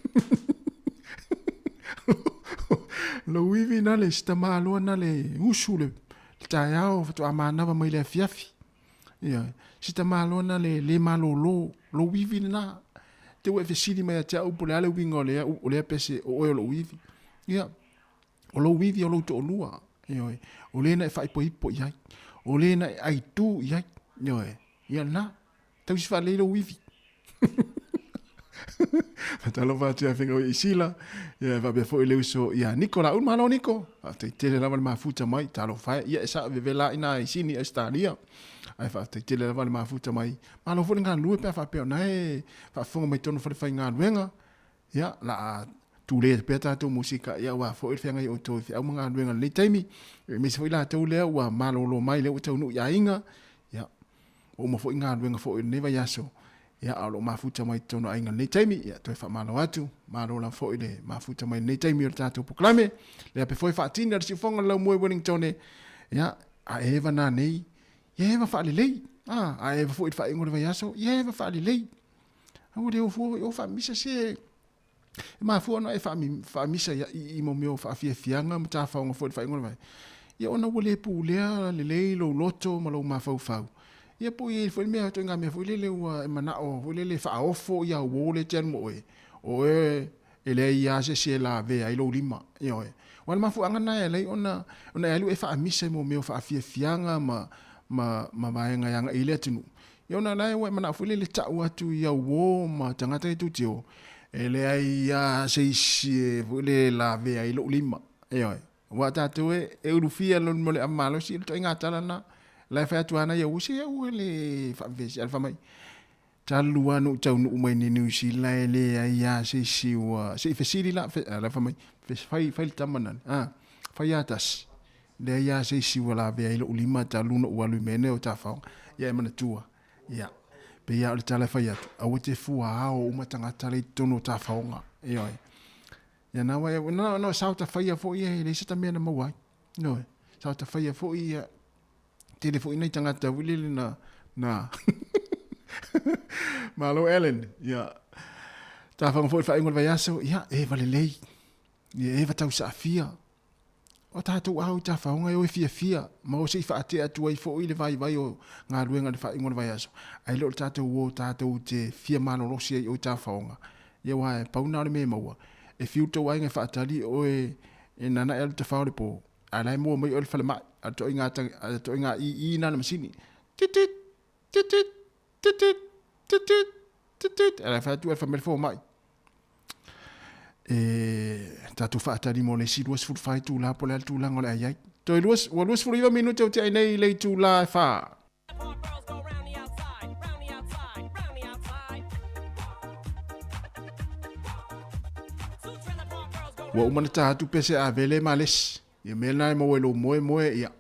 L: Lo wivi na le sta malo na le usule. Ta yao to amana ba mai le fiafi. Ia sta malo na le malo lo wivi na te ue fesiri mai te au pole ale winga o lea pese o lo wivi. Ia, o lo wivi o lo to olua. O le na e whai po hipo iai. O le na e ai tu iai. Ia na, tau si wha le lo wivi. Talo wha tia whenga o isila. Ia wha bea fo i leu so. Ia, Niko la un malo Niko. Te tele lava le mafuta mai. Talo whai. Ia e sa vevela ina isini e stalia. Ai fa te tele lava le mafuta mai. Malo fo ngā lue pe fa pe na e fa fonga mai tonu fa ngā luenga. Ya la tu le pe ta tu musika ya wa fo fenga i o to fi au ngā luenga le taimi. Me se foi la tu le wa malo lo mai le o tonu ya inga. Ya o mo fo ngā luenga fo ne va yaso. Ya alo mafuta mai tonu ainga le taimi ya to fa malo atu. Malo la fo le mafuta mai le taimi o tatu proklame. Le pe foi fa tinda si fonga la mo Wellington. Ya a eva na nei. Ia eva wha lei. A eva fo i wha ingo le vai aso. Ia eva wha lei. Au reo fo o wha misa se. Ma fo no e wha misa i mo meo wha fia fianga. Ma ta whaonga fo i wha ingo le vai. Ia ona wale pu lea lei lo loto ma lo ma fau fau. Ia po i fo i mea to inga mea fo i lele ua e mana o. Fo i lele wha ofo ia wole tian mo oe. O e le ia se la vea i lo lima. Ia oe. Wala ma fu anga na e lei ona e alu e wha misa i mo meo wha fia fianga ma vaenga yanga ile tinu. Ia ona lai wa mana fule le tau atu ia wo ma tangata i tutio. Ele ai ia seisi fule la vea i lo lima. Ia wa tatu e urufia lon mole amalo si to inga tala na lai fa tu ana ia usi ia le fa vesi alfa mai. Talu anu tau nu mai ni nu si lai le ia seisi wa se fesiri la fa mai fai tamanan. Fai atas. Le ia se si wala vea ilo ulima ta luna ualu mene o ta whao. Ia e mana tua. Ia. Pe ia o le tala whai atu. Awa te fua ao umatanga tala i tono ta whaonga. Ia oi. Ia na wai, no sao ta whai a fo ia le sata mea na mawai. No e. Sao ta whai a fo ia. Tele fo ina i tangata wilele na. Malo Ellen. Ia. Ta whaonga fo i wha ingola vai aso. Ia e vale lei. Ia e vatau sa fia. O tātou au ta whaonga e o e fia. Ma o se i whaate atu ai fo i le vai o ngā ruenga le wha ingola vai aso. Ai lo tātou o tātou te fia malo rosi ai o ta whaonga. Ia wae, pauna le me maua. E fiuto ai ngai whaatali o e nana e te whaore po. A lai mua mai o le whale mai. A to inga i nana masini. Titit, titit, titit, titit, titit. A lai whaatu e whamele fo mai. Tatu whaatari mo le si luas fulfai tu la po le tu la ngole ai ai. Toi luas fuliva minute o te ai nei le tu la e wha. Wa umana tātu pese a vele ma les. Ia mena e mo e lo moe ia.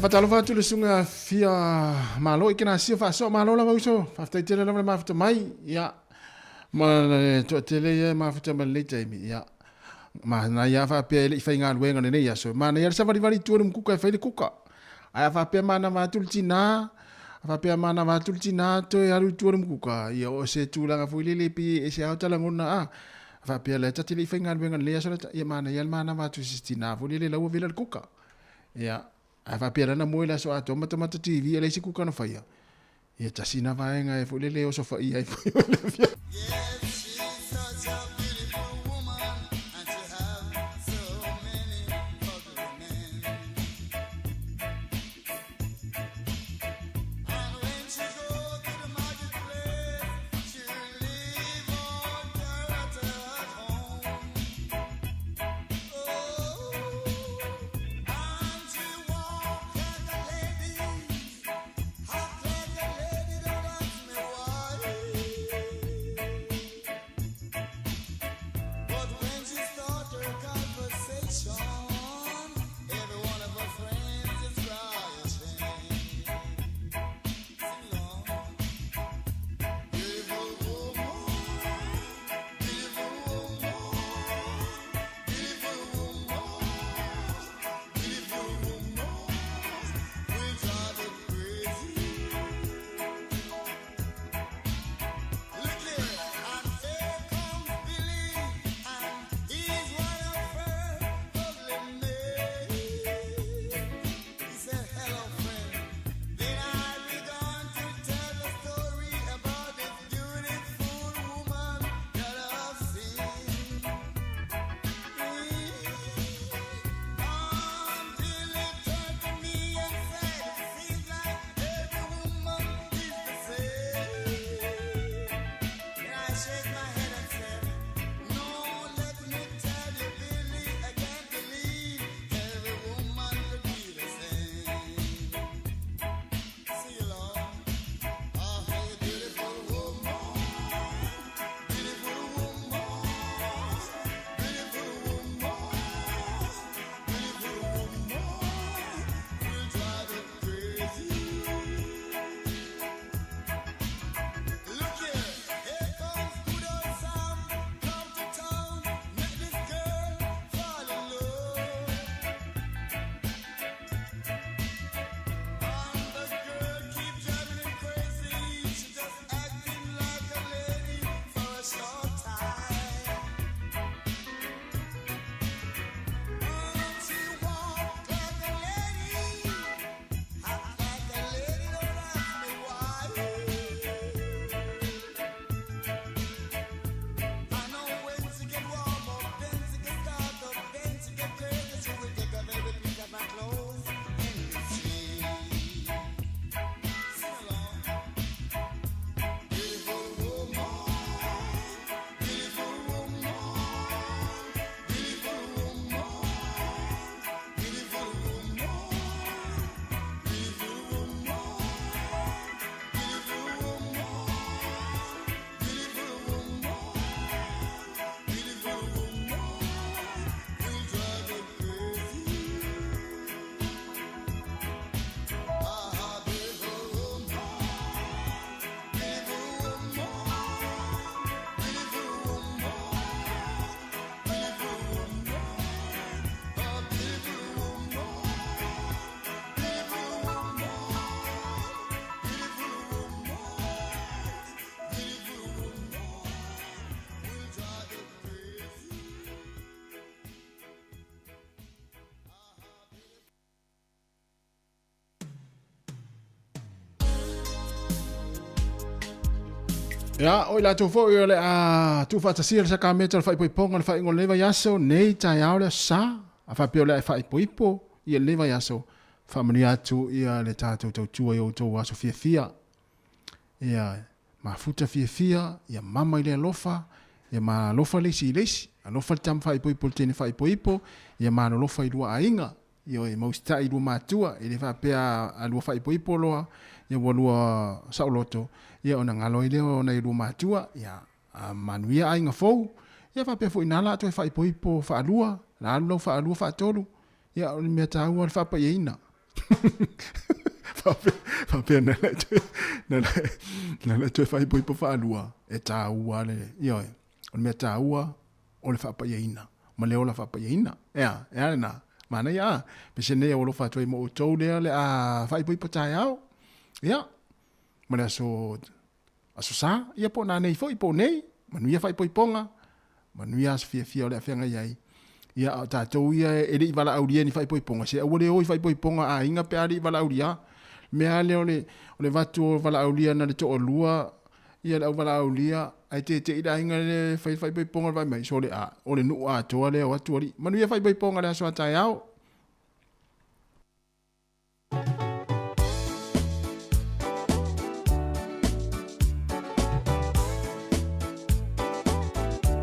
L: fatalo fatu le sunga fia malo ikena sia fa so malo la uso fa tai tele la ma fa mai ya ma to tele ma fa ma le taimi ya ma na ya fa pe le fa nga luenga ne ya so ma na ya sa vari tu mu kuka fa le kuka aya fa pe mana ma tultina fa pe mana ma tultina to ya lu tu mu kuka ya o se tu la fu le pi e se auta la ngona a fa pe le tati le fa nga luenga le ya so ya mana ma tu sistina fu le la u vela kuka ya a fa pera na moila so ato mata TV ele si kuka na faia e tasina vaenga e fulele o so fa ia e fulele ya oi la tu fo yo le a tu fa tsia sa ka metal fa poi ponga fa ngol leva yaso nei ta ya le sa a fa pe le fa poi po i leva yaso fa mani atu ia le tato to tu yo to wa so fia ia ma futa fia ia mama ile lofa ia ma lofa le si a lofa tam fa poi po tene fa poi po ia ma no lofa i dua ainga io e mo sta i dua matua ile fa pe a lo fa poi po lo ia walua sauloto ia ona ngalo ile ona i dua matua ia manuia ainga fo ia fa pe fo inala to fa poi po fa lua la lo fa tolu ia o me ta u fa pa ina
U: Fa pe na le tu fai poi po fa lua e ta ua le yo on me ta ua o le fa pa ina ma le ola fa pa ina ya na mana ya pe se ne o lo fa tu mo to le a fai poi po ta ya ma le so sa ia po na nei foi po nei ma nu ia fai poi ponga ma nu ia fia le afenga yai ia ta to ia e le vala aulia ni fai poi ponga se o le o fai poi ponga a inga pe ali vala aulia me ale o le vatu vala aulia na le to o lua ia le vala aulia ai te ida inga le fai poi ponga vai mai so le a o le nu a to le o atu ali ma nu ia fai poi ponga le so ta iao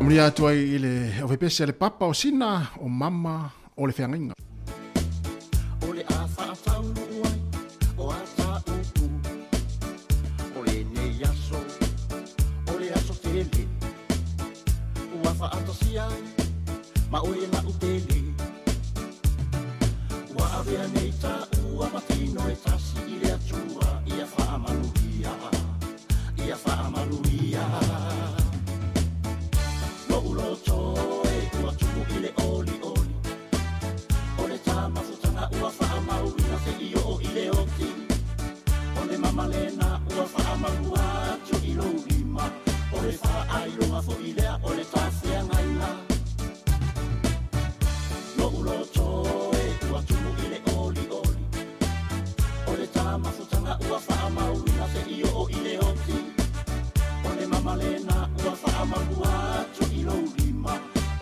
U: Mria tu ai ile o ve pese le papa o sina o mama o le feanginga.
M: O le a whaatau uai, o a ta upu. O le ne yaso, o le aso tele. Ua whaatasi ai, ma o le lau tele. Ua avea nei ta ua matino e tasi i le atua, ia whaamanuia, ia whaamanuia. Malena ua whaamaua tu i lo lima o le whaaironga fo i lea o le tawhia ngaina lo ulo toe ua tumu i le oli o le tamafutanga ua whaamauna se i o i le oti o le mamalena ua whaamaua tu i lo lima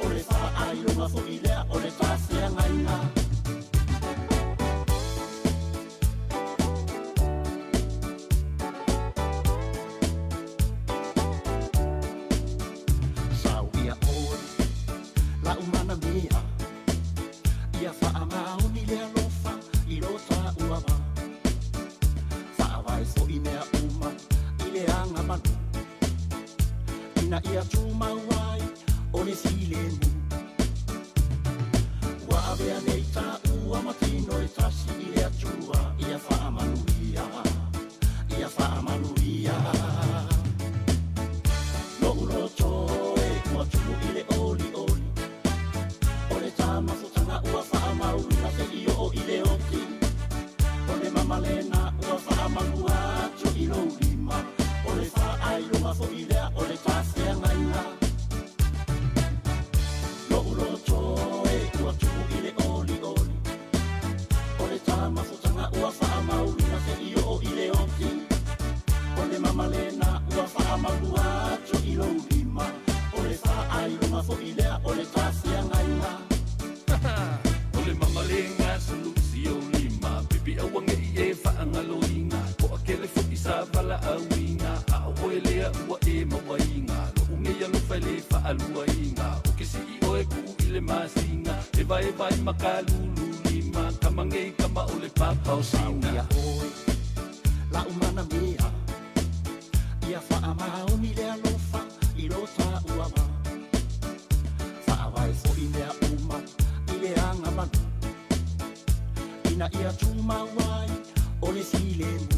M: o le whaaironga fo i lea o le tawhia ngaina ia tuma wai o le filemu wa avea nei ta ua matino e tasi i le atua ia whaamanuia no ulo toe ua tumu i le oli o le tamafutanga ua whaamauna se i o i le oti o le mamalena ua whaamanua tu i lo lima o le whaaironga fo i lea o le tawhia ngaina no ulo toe ua tumu i le oli o le tamafutanga ua whaamauna se i o i le oti o le mamalena ua whaamaua tu i lo lima o le whaaironga fo i lea o le tawhia ngaina
P: o le mamalenga solusi o lima pipi awange i e whaangaloinga ko akele fuki sa vala awinga a oelea ua e mawainga lo unge ya lufa le whaaluainga o ke si i oe ku i le masinga e vai makalulu lima kamangei kama o le papa o singa
M: la umana mia ia whaamaoni le alofa i lo ta uama whaawai fo i lea uma i le anga manu ina ia tuma wai o le filemu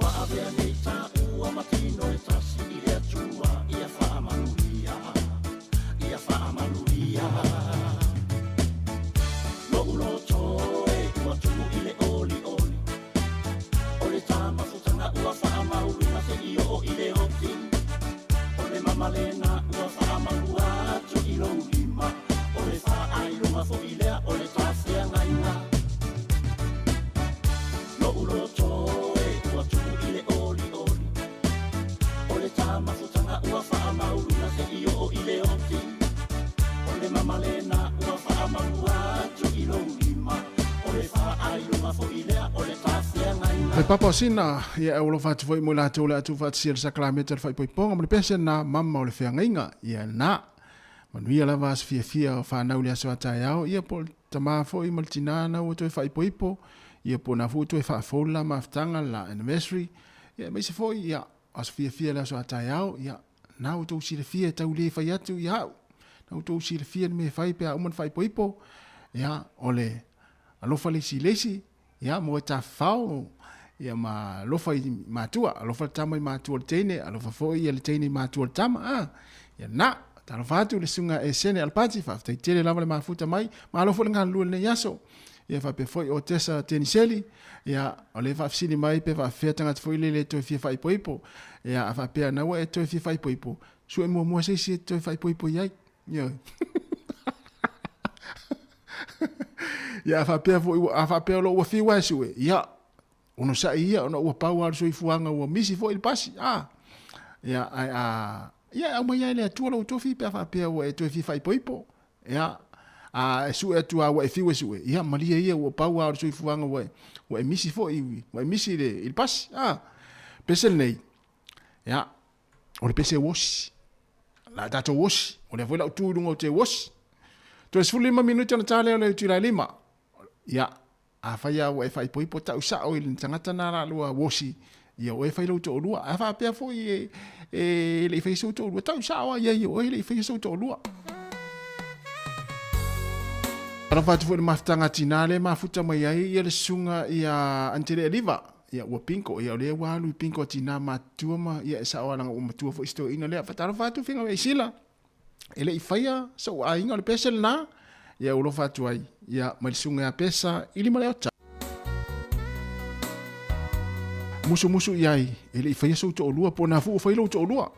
M: wa avea nei ta ua matino e tasi i le atua ia whaamanuia no ulo toe ua tumu i le oli o le tamafutanga ua whaamauna se i o i le oti o le mamalena ua whaamaua tu i lo lima o le whaaironga fo i lea o le tawhia ngaina no ulo toe ua tumu i le oli o le tamafutanga ua whaamauna se i o i le oti o le mamalena ua whaamaua tu i lo lima o le whaaironga fo i lea o le tawhia ngaina
U: Le papa o sina ia e ulo fatu foi mo la tu le atu fatu sia le sakramenta le fai poi ponga mo le pese na mama o le feangainga ia na manuia la vas fia o whanau le aso atai au ia po tama foi mo le tinana o toi fai poipo ia po na fu toi fa fola maftanga la anniversary ia me se foi ia as fia le aso atai au ia na o to si le fia tau le fai atu ia na o to si le fia me fai pe a umon fai poipo ia ole
L: alofa lesi ia mo ta fao ia ma lofa i matua alofa tama i matua le teine alofa fo ia le teine i matua le tama ia na talofa atu le sunga e sene alpati fa tai tele lava le mafuta mai ma alofa le ngalu le yaso ia fa pe foi o tesa teniseli ia o le fa fsini mai pe fa fetanga foi le to fi fa ipo ia fa pe na wa to fi fa ipo su e mo se to fa ipo ia ia ia fa pe lo wa fi wa su ia ono sa ia ono wa pau al so ifuanga wa misi foi il pasi ia ia o mai ele tu lo to fi pe fa pe wa to fi fa ipo ia su e tu wa fi wa su ia malia ia wa pau al so ifuanga wa misi foi wa misi le il pasi pesel nei ia o le pese wash la dato wash o le vola tu lungo te wash to es fulima minuto na tale o le tu la lima ia a faia o e fai po ta usa o il tangata na la lua washi ia o e fai lo to lua a fa pe fo e le fai so to lua ta usa o ia o le fai so to lua para fatu fo le maftanga tinale mafuta mai ai ia le sunga ia antele liva ia o pinko ia le walu pinko tina matua ma ia sa o langa o matua fo isto ina le fatara fatu finga e sila ele i faia so a inga le pesel na ia ulo fatu ai ia malisunga pesa ili male ota musu iai ele i faia so to lua pona fu failo to lua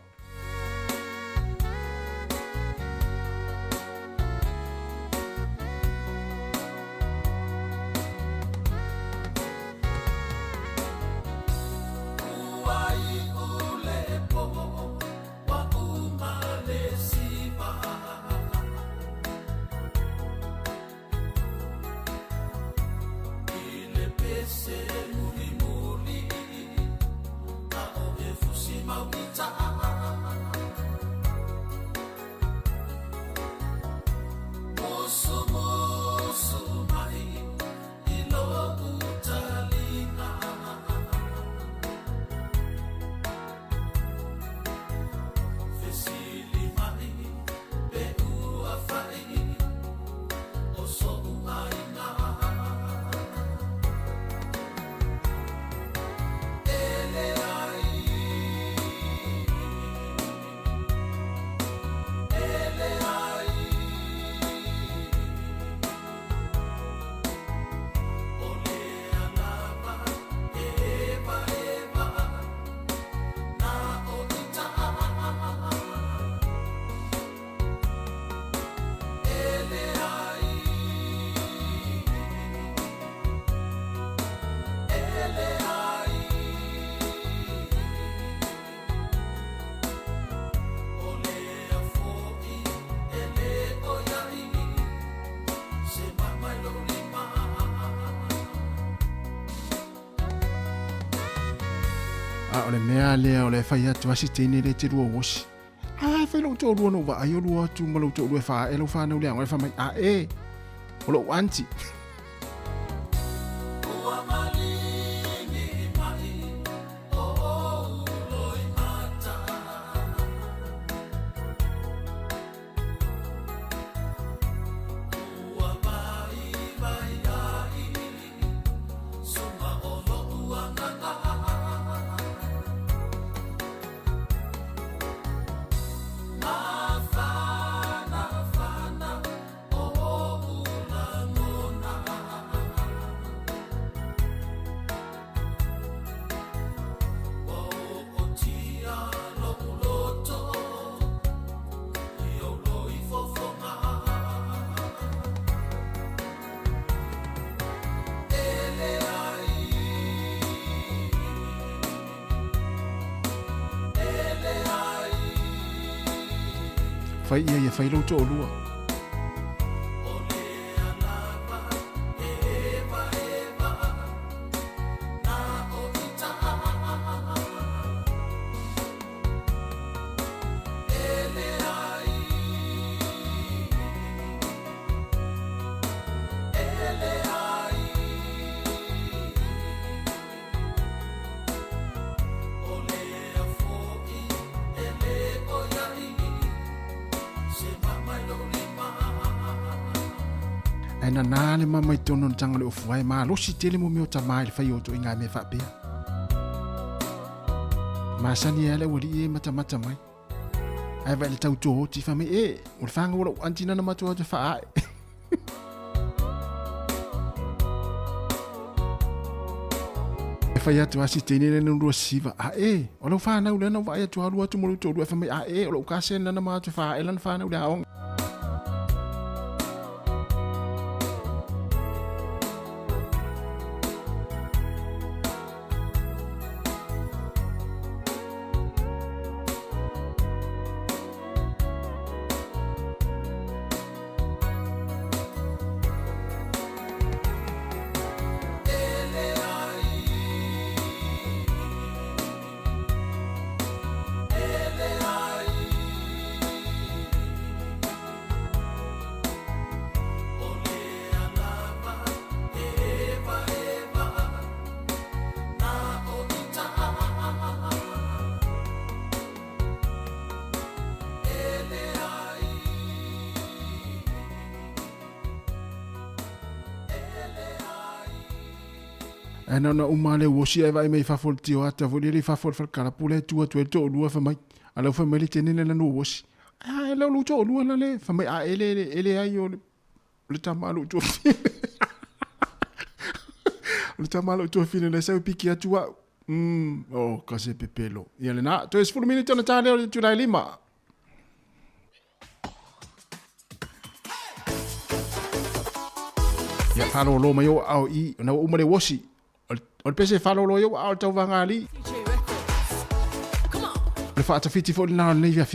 L: o le mea lea o le fai atu asi teine le te rua wosi fai lo to rua no va ai o rua tu ma lo to rua fa e lo fa no le ang fa mai o lo anti fai ia fai lo to lua
P: Se mama lo
L: ai na na le mama i tono tanga le ofuai ma lo si tele mo meo tamai le fai o to inga me fa pe ma sani ele wali e mata mai ai vai le tau to ti fa me e o fanga o antina na mato te fa ai e fai atu asi tene le no siva a e o lo fa na u le no vai atu halu atu mo to lu fa me a e o lo ka sen na ma te fa e lan fa na u le aong ana na umale wosi ai vai mai fa fol tio ata voli le fa fol fal kala pule tu to lua fa mai ala fa mai tenene la no wosi a ele lu to lua la le fa mai a ele ai o le tamalu to le tamalu to fine le sai piki atua oh case pepelo ele na to es 4 minutes na tale tu dai lima ya falo lo mai o au I na umale wosi o pese falo lo yo au tau vangali le fa ta fiti fo na ne via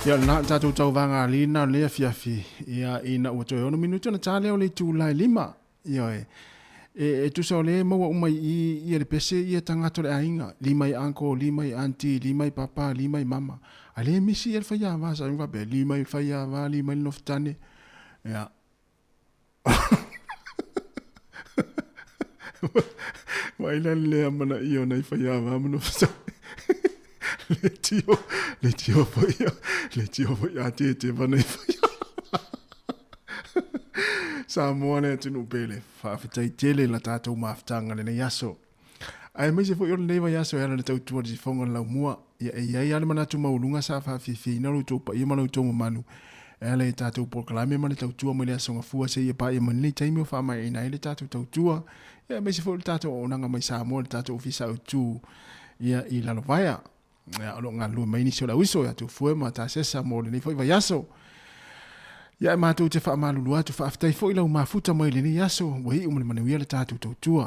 L: ya na tatu tau vanga lina le fiafi ia ina o to no minuto na tale o le tu lai lima yo e tu sa le mo umai i le pese i tanga to le ainga limai anko limai anti limai papa limai mama ale misi e fa ya va sa va be limai fa ya va limai noftane ya mai le mana io nei fa ya va mo le tio fa ya te va nei fa ya Sāmoa ne tunu pele whaafitai tele la tātou maafitanga le nei aso. Ai mai se fo yoro nei vai aso era le tau tua di fonga lau mua. Ia e iai ale manatu maulunga sa whaafifi na ruto pa ia manau tonga manu. E le tātou porkalame ma le tau tua mai le aso ngafua se ia pa ia manili taimi o whaamai ina le tātou tau tua. Ia mai se fo le tātou onanga mai Sāmoa le tātou ofisa au tū ia i lalo vaia. Ia alo ngā lua mai ni se o la uso ia tu fuema ta sesa mo le nei fo i vai aso. Ia e mātou te whaamalulu atu whaafitai fo i lau mafuta mai le ni aso wahi umale manewia le tātou tautua.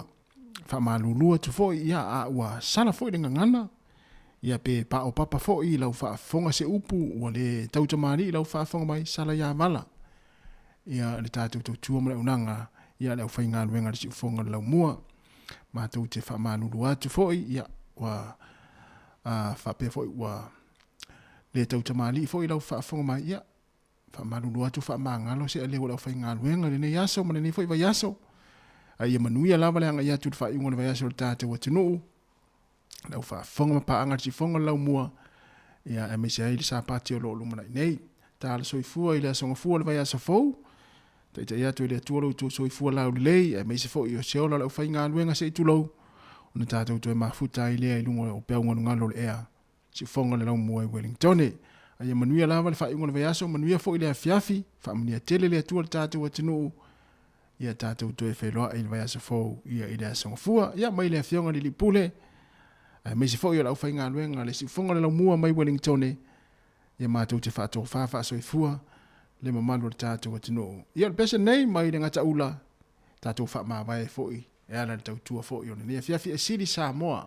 L: Whaamalulu atu fo i ia a ua sana fo i le ngangana. Ia pe pa o papa fo i lau whaafonga se upu ua le tautamari i lau whaafonga mai sala ia mala. Ia le tātou tautua male unanga ia le au whainga luenga le si ufonga lau mua. Mātou te whaamalulu atu fo i ia ua whaapea fo i ua le tautamari fo i lau whaafonga mai ia. Whamarulu atu whaamangalo se ale wala whainga luenga le nei aso ma le nei fo i vai aso. Ai e manuia lava le anga i atu whainga le vai aso le tātou atunuu. Lau whaafonga ma paanga si fonga lau mua. Ia e me se ai le sāpati o lo lumana i nei. Tā le soifua i le asonga fua le vai aso fau. Taita i atu i le atua lau tu soifua lau le lei. E me se fo i o seola lau whainga luenga se i tu lau. Ona tātou tu e mafuta i lea i lunga o peaunga ngalo le ea. Si fonga le lau mua i Wellingtone. Ai manuia lava le whainga le vai aso, manuia fo i le afiafi, whaamania tele le atua le tātou atunuu. Ia tātou tu e whailoa i le vai aso fau, ia i le asonga fua, ia mai le afionga li pule. Mai se fo i lau whainga luenga, le si fonga le lau mua mai Wellingtone. Ia mātou te whaatou whaafa so i fua, le mamalu le tātou atunuu. Ia le pesa nei mai le ngata ula, tātou whaamawai fo i, e ala le tautua fo i o le afiafi e siri Sāmoa.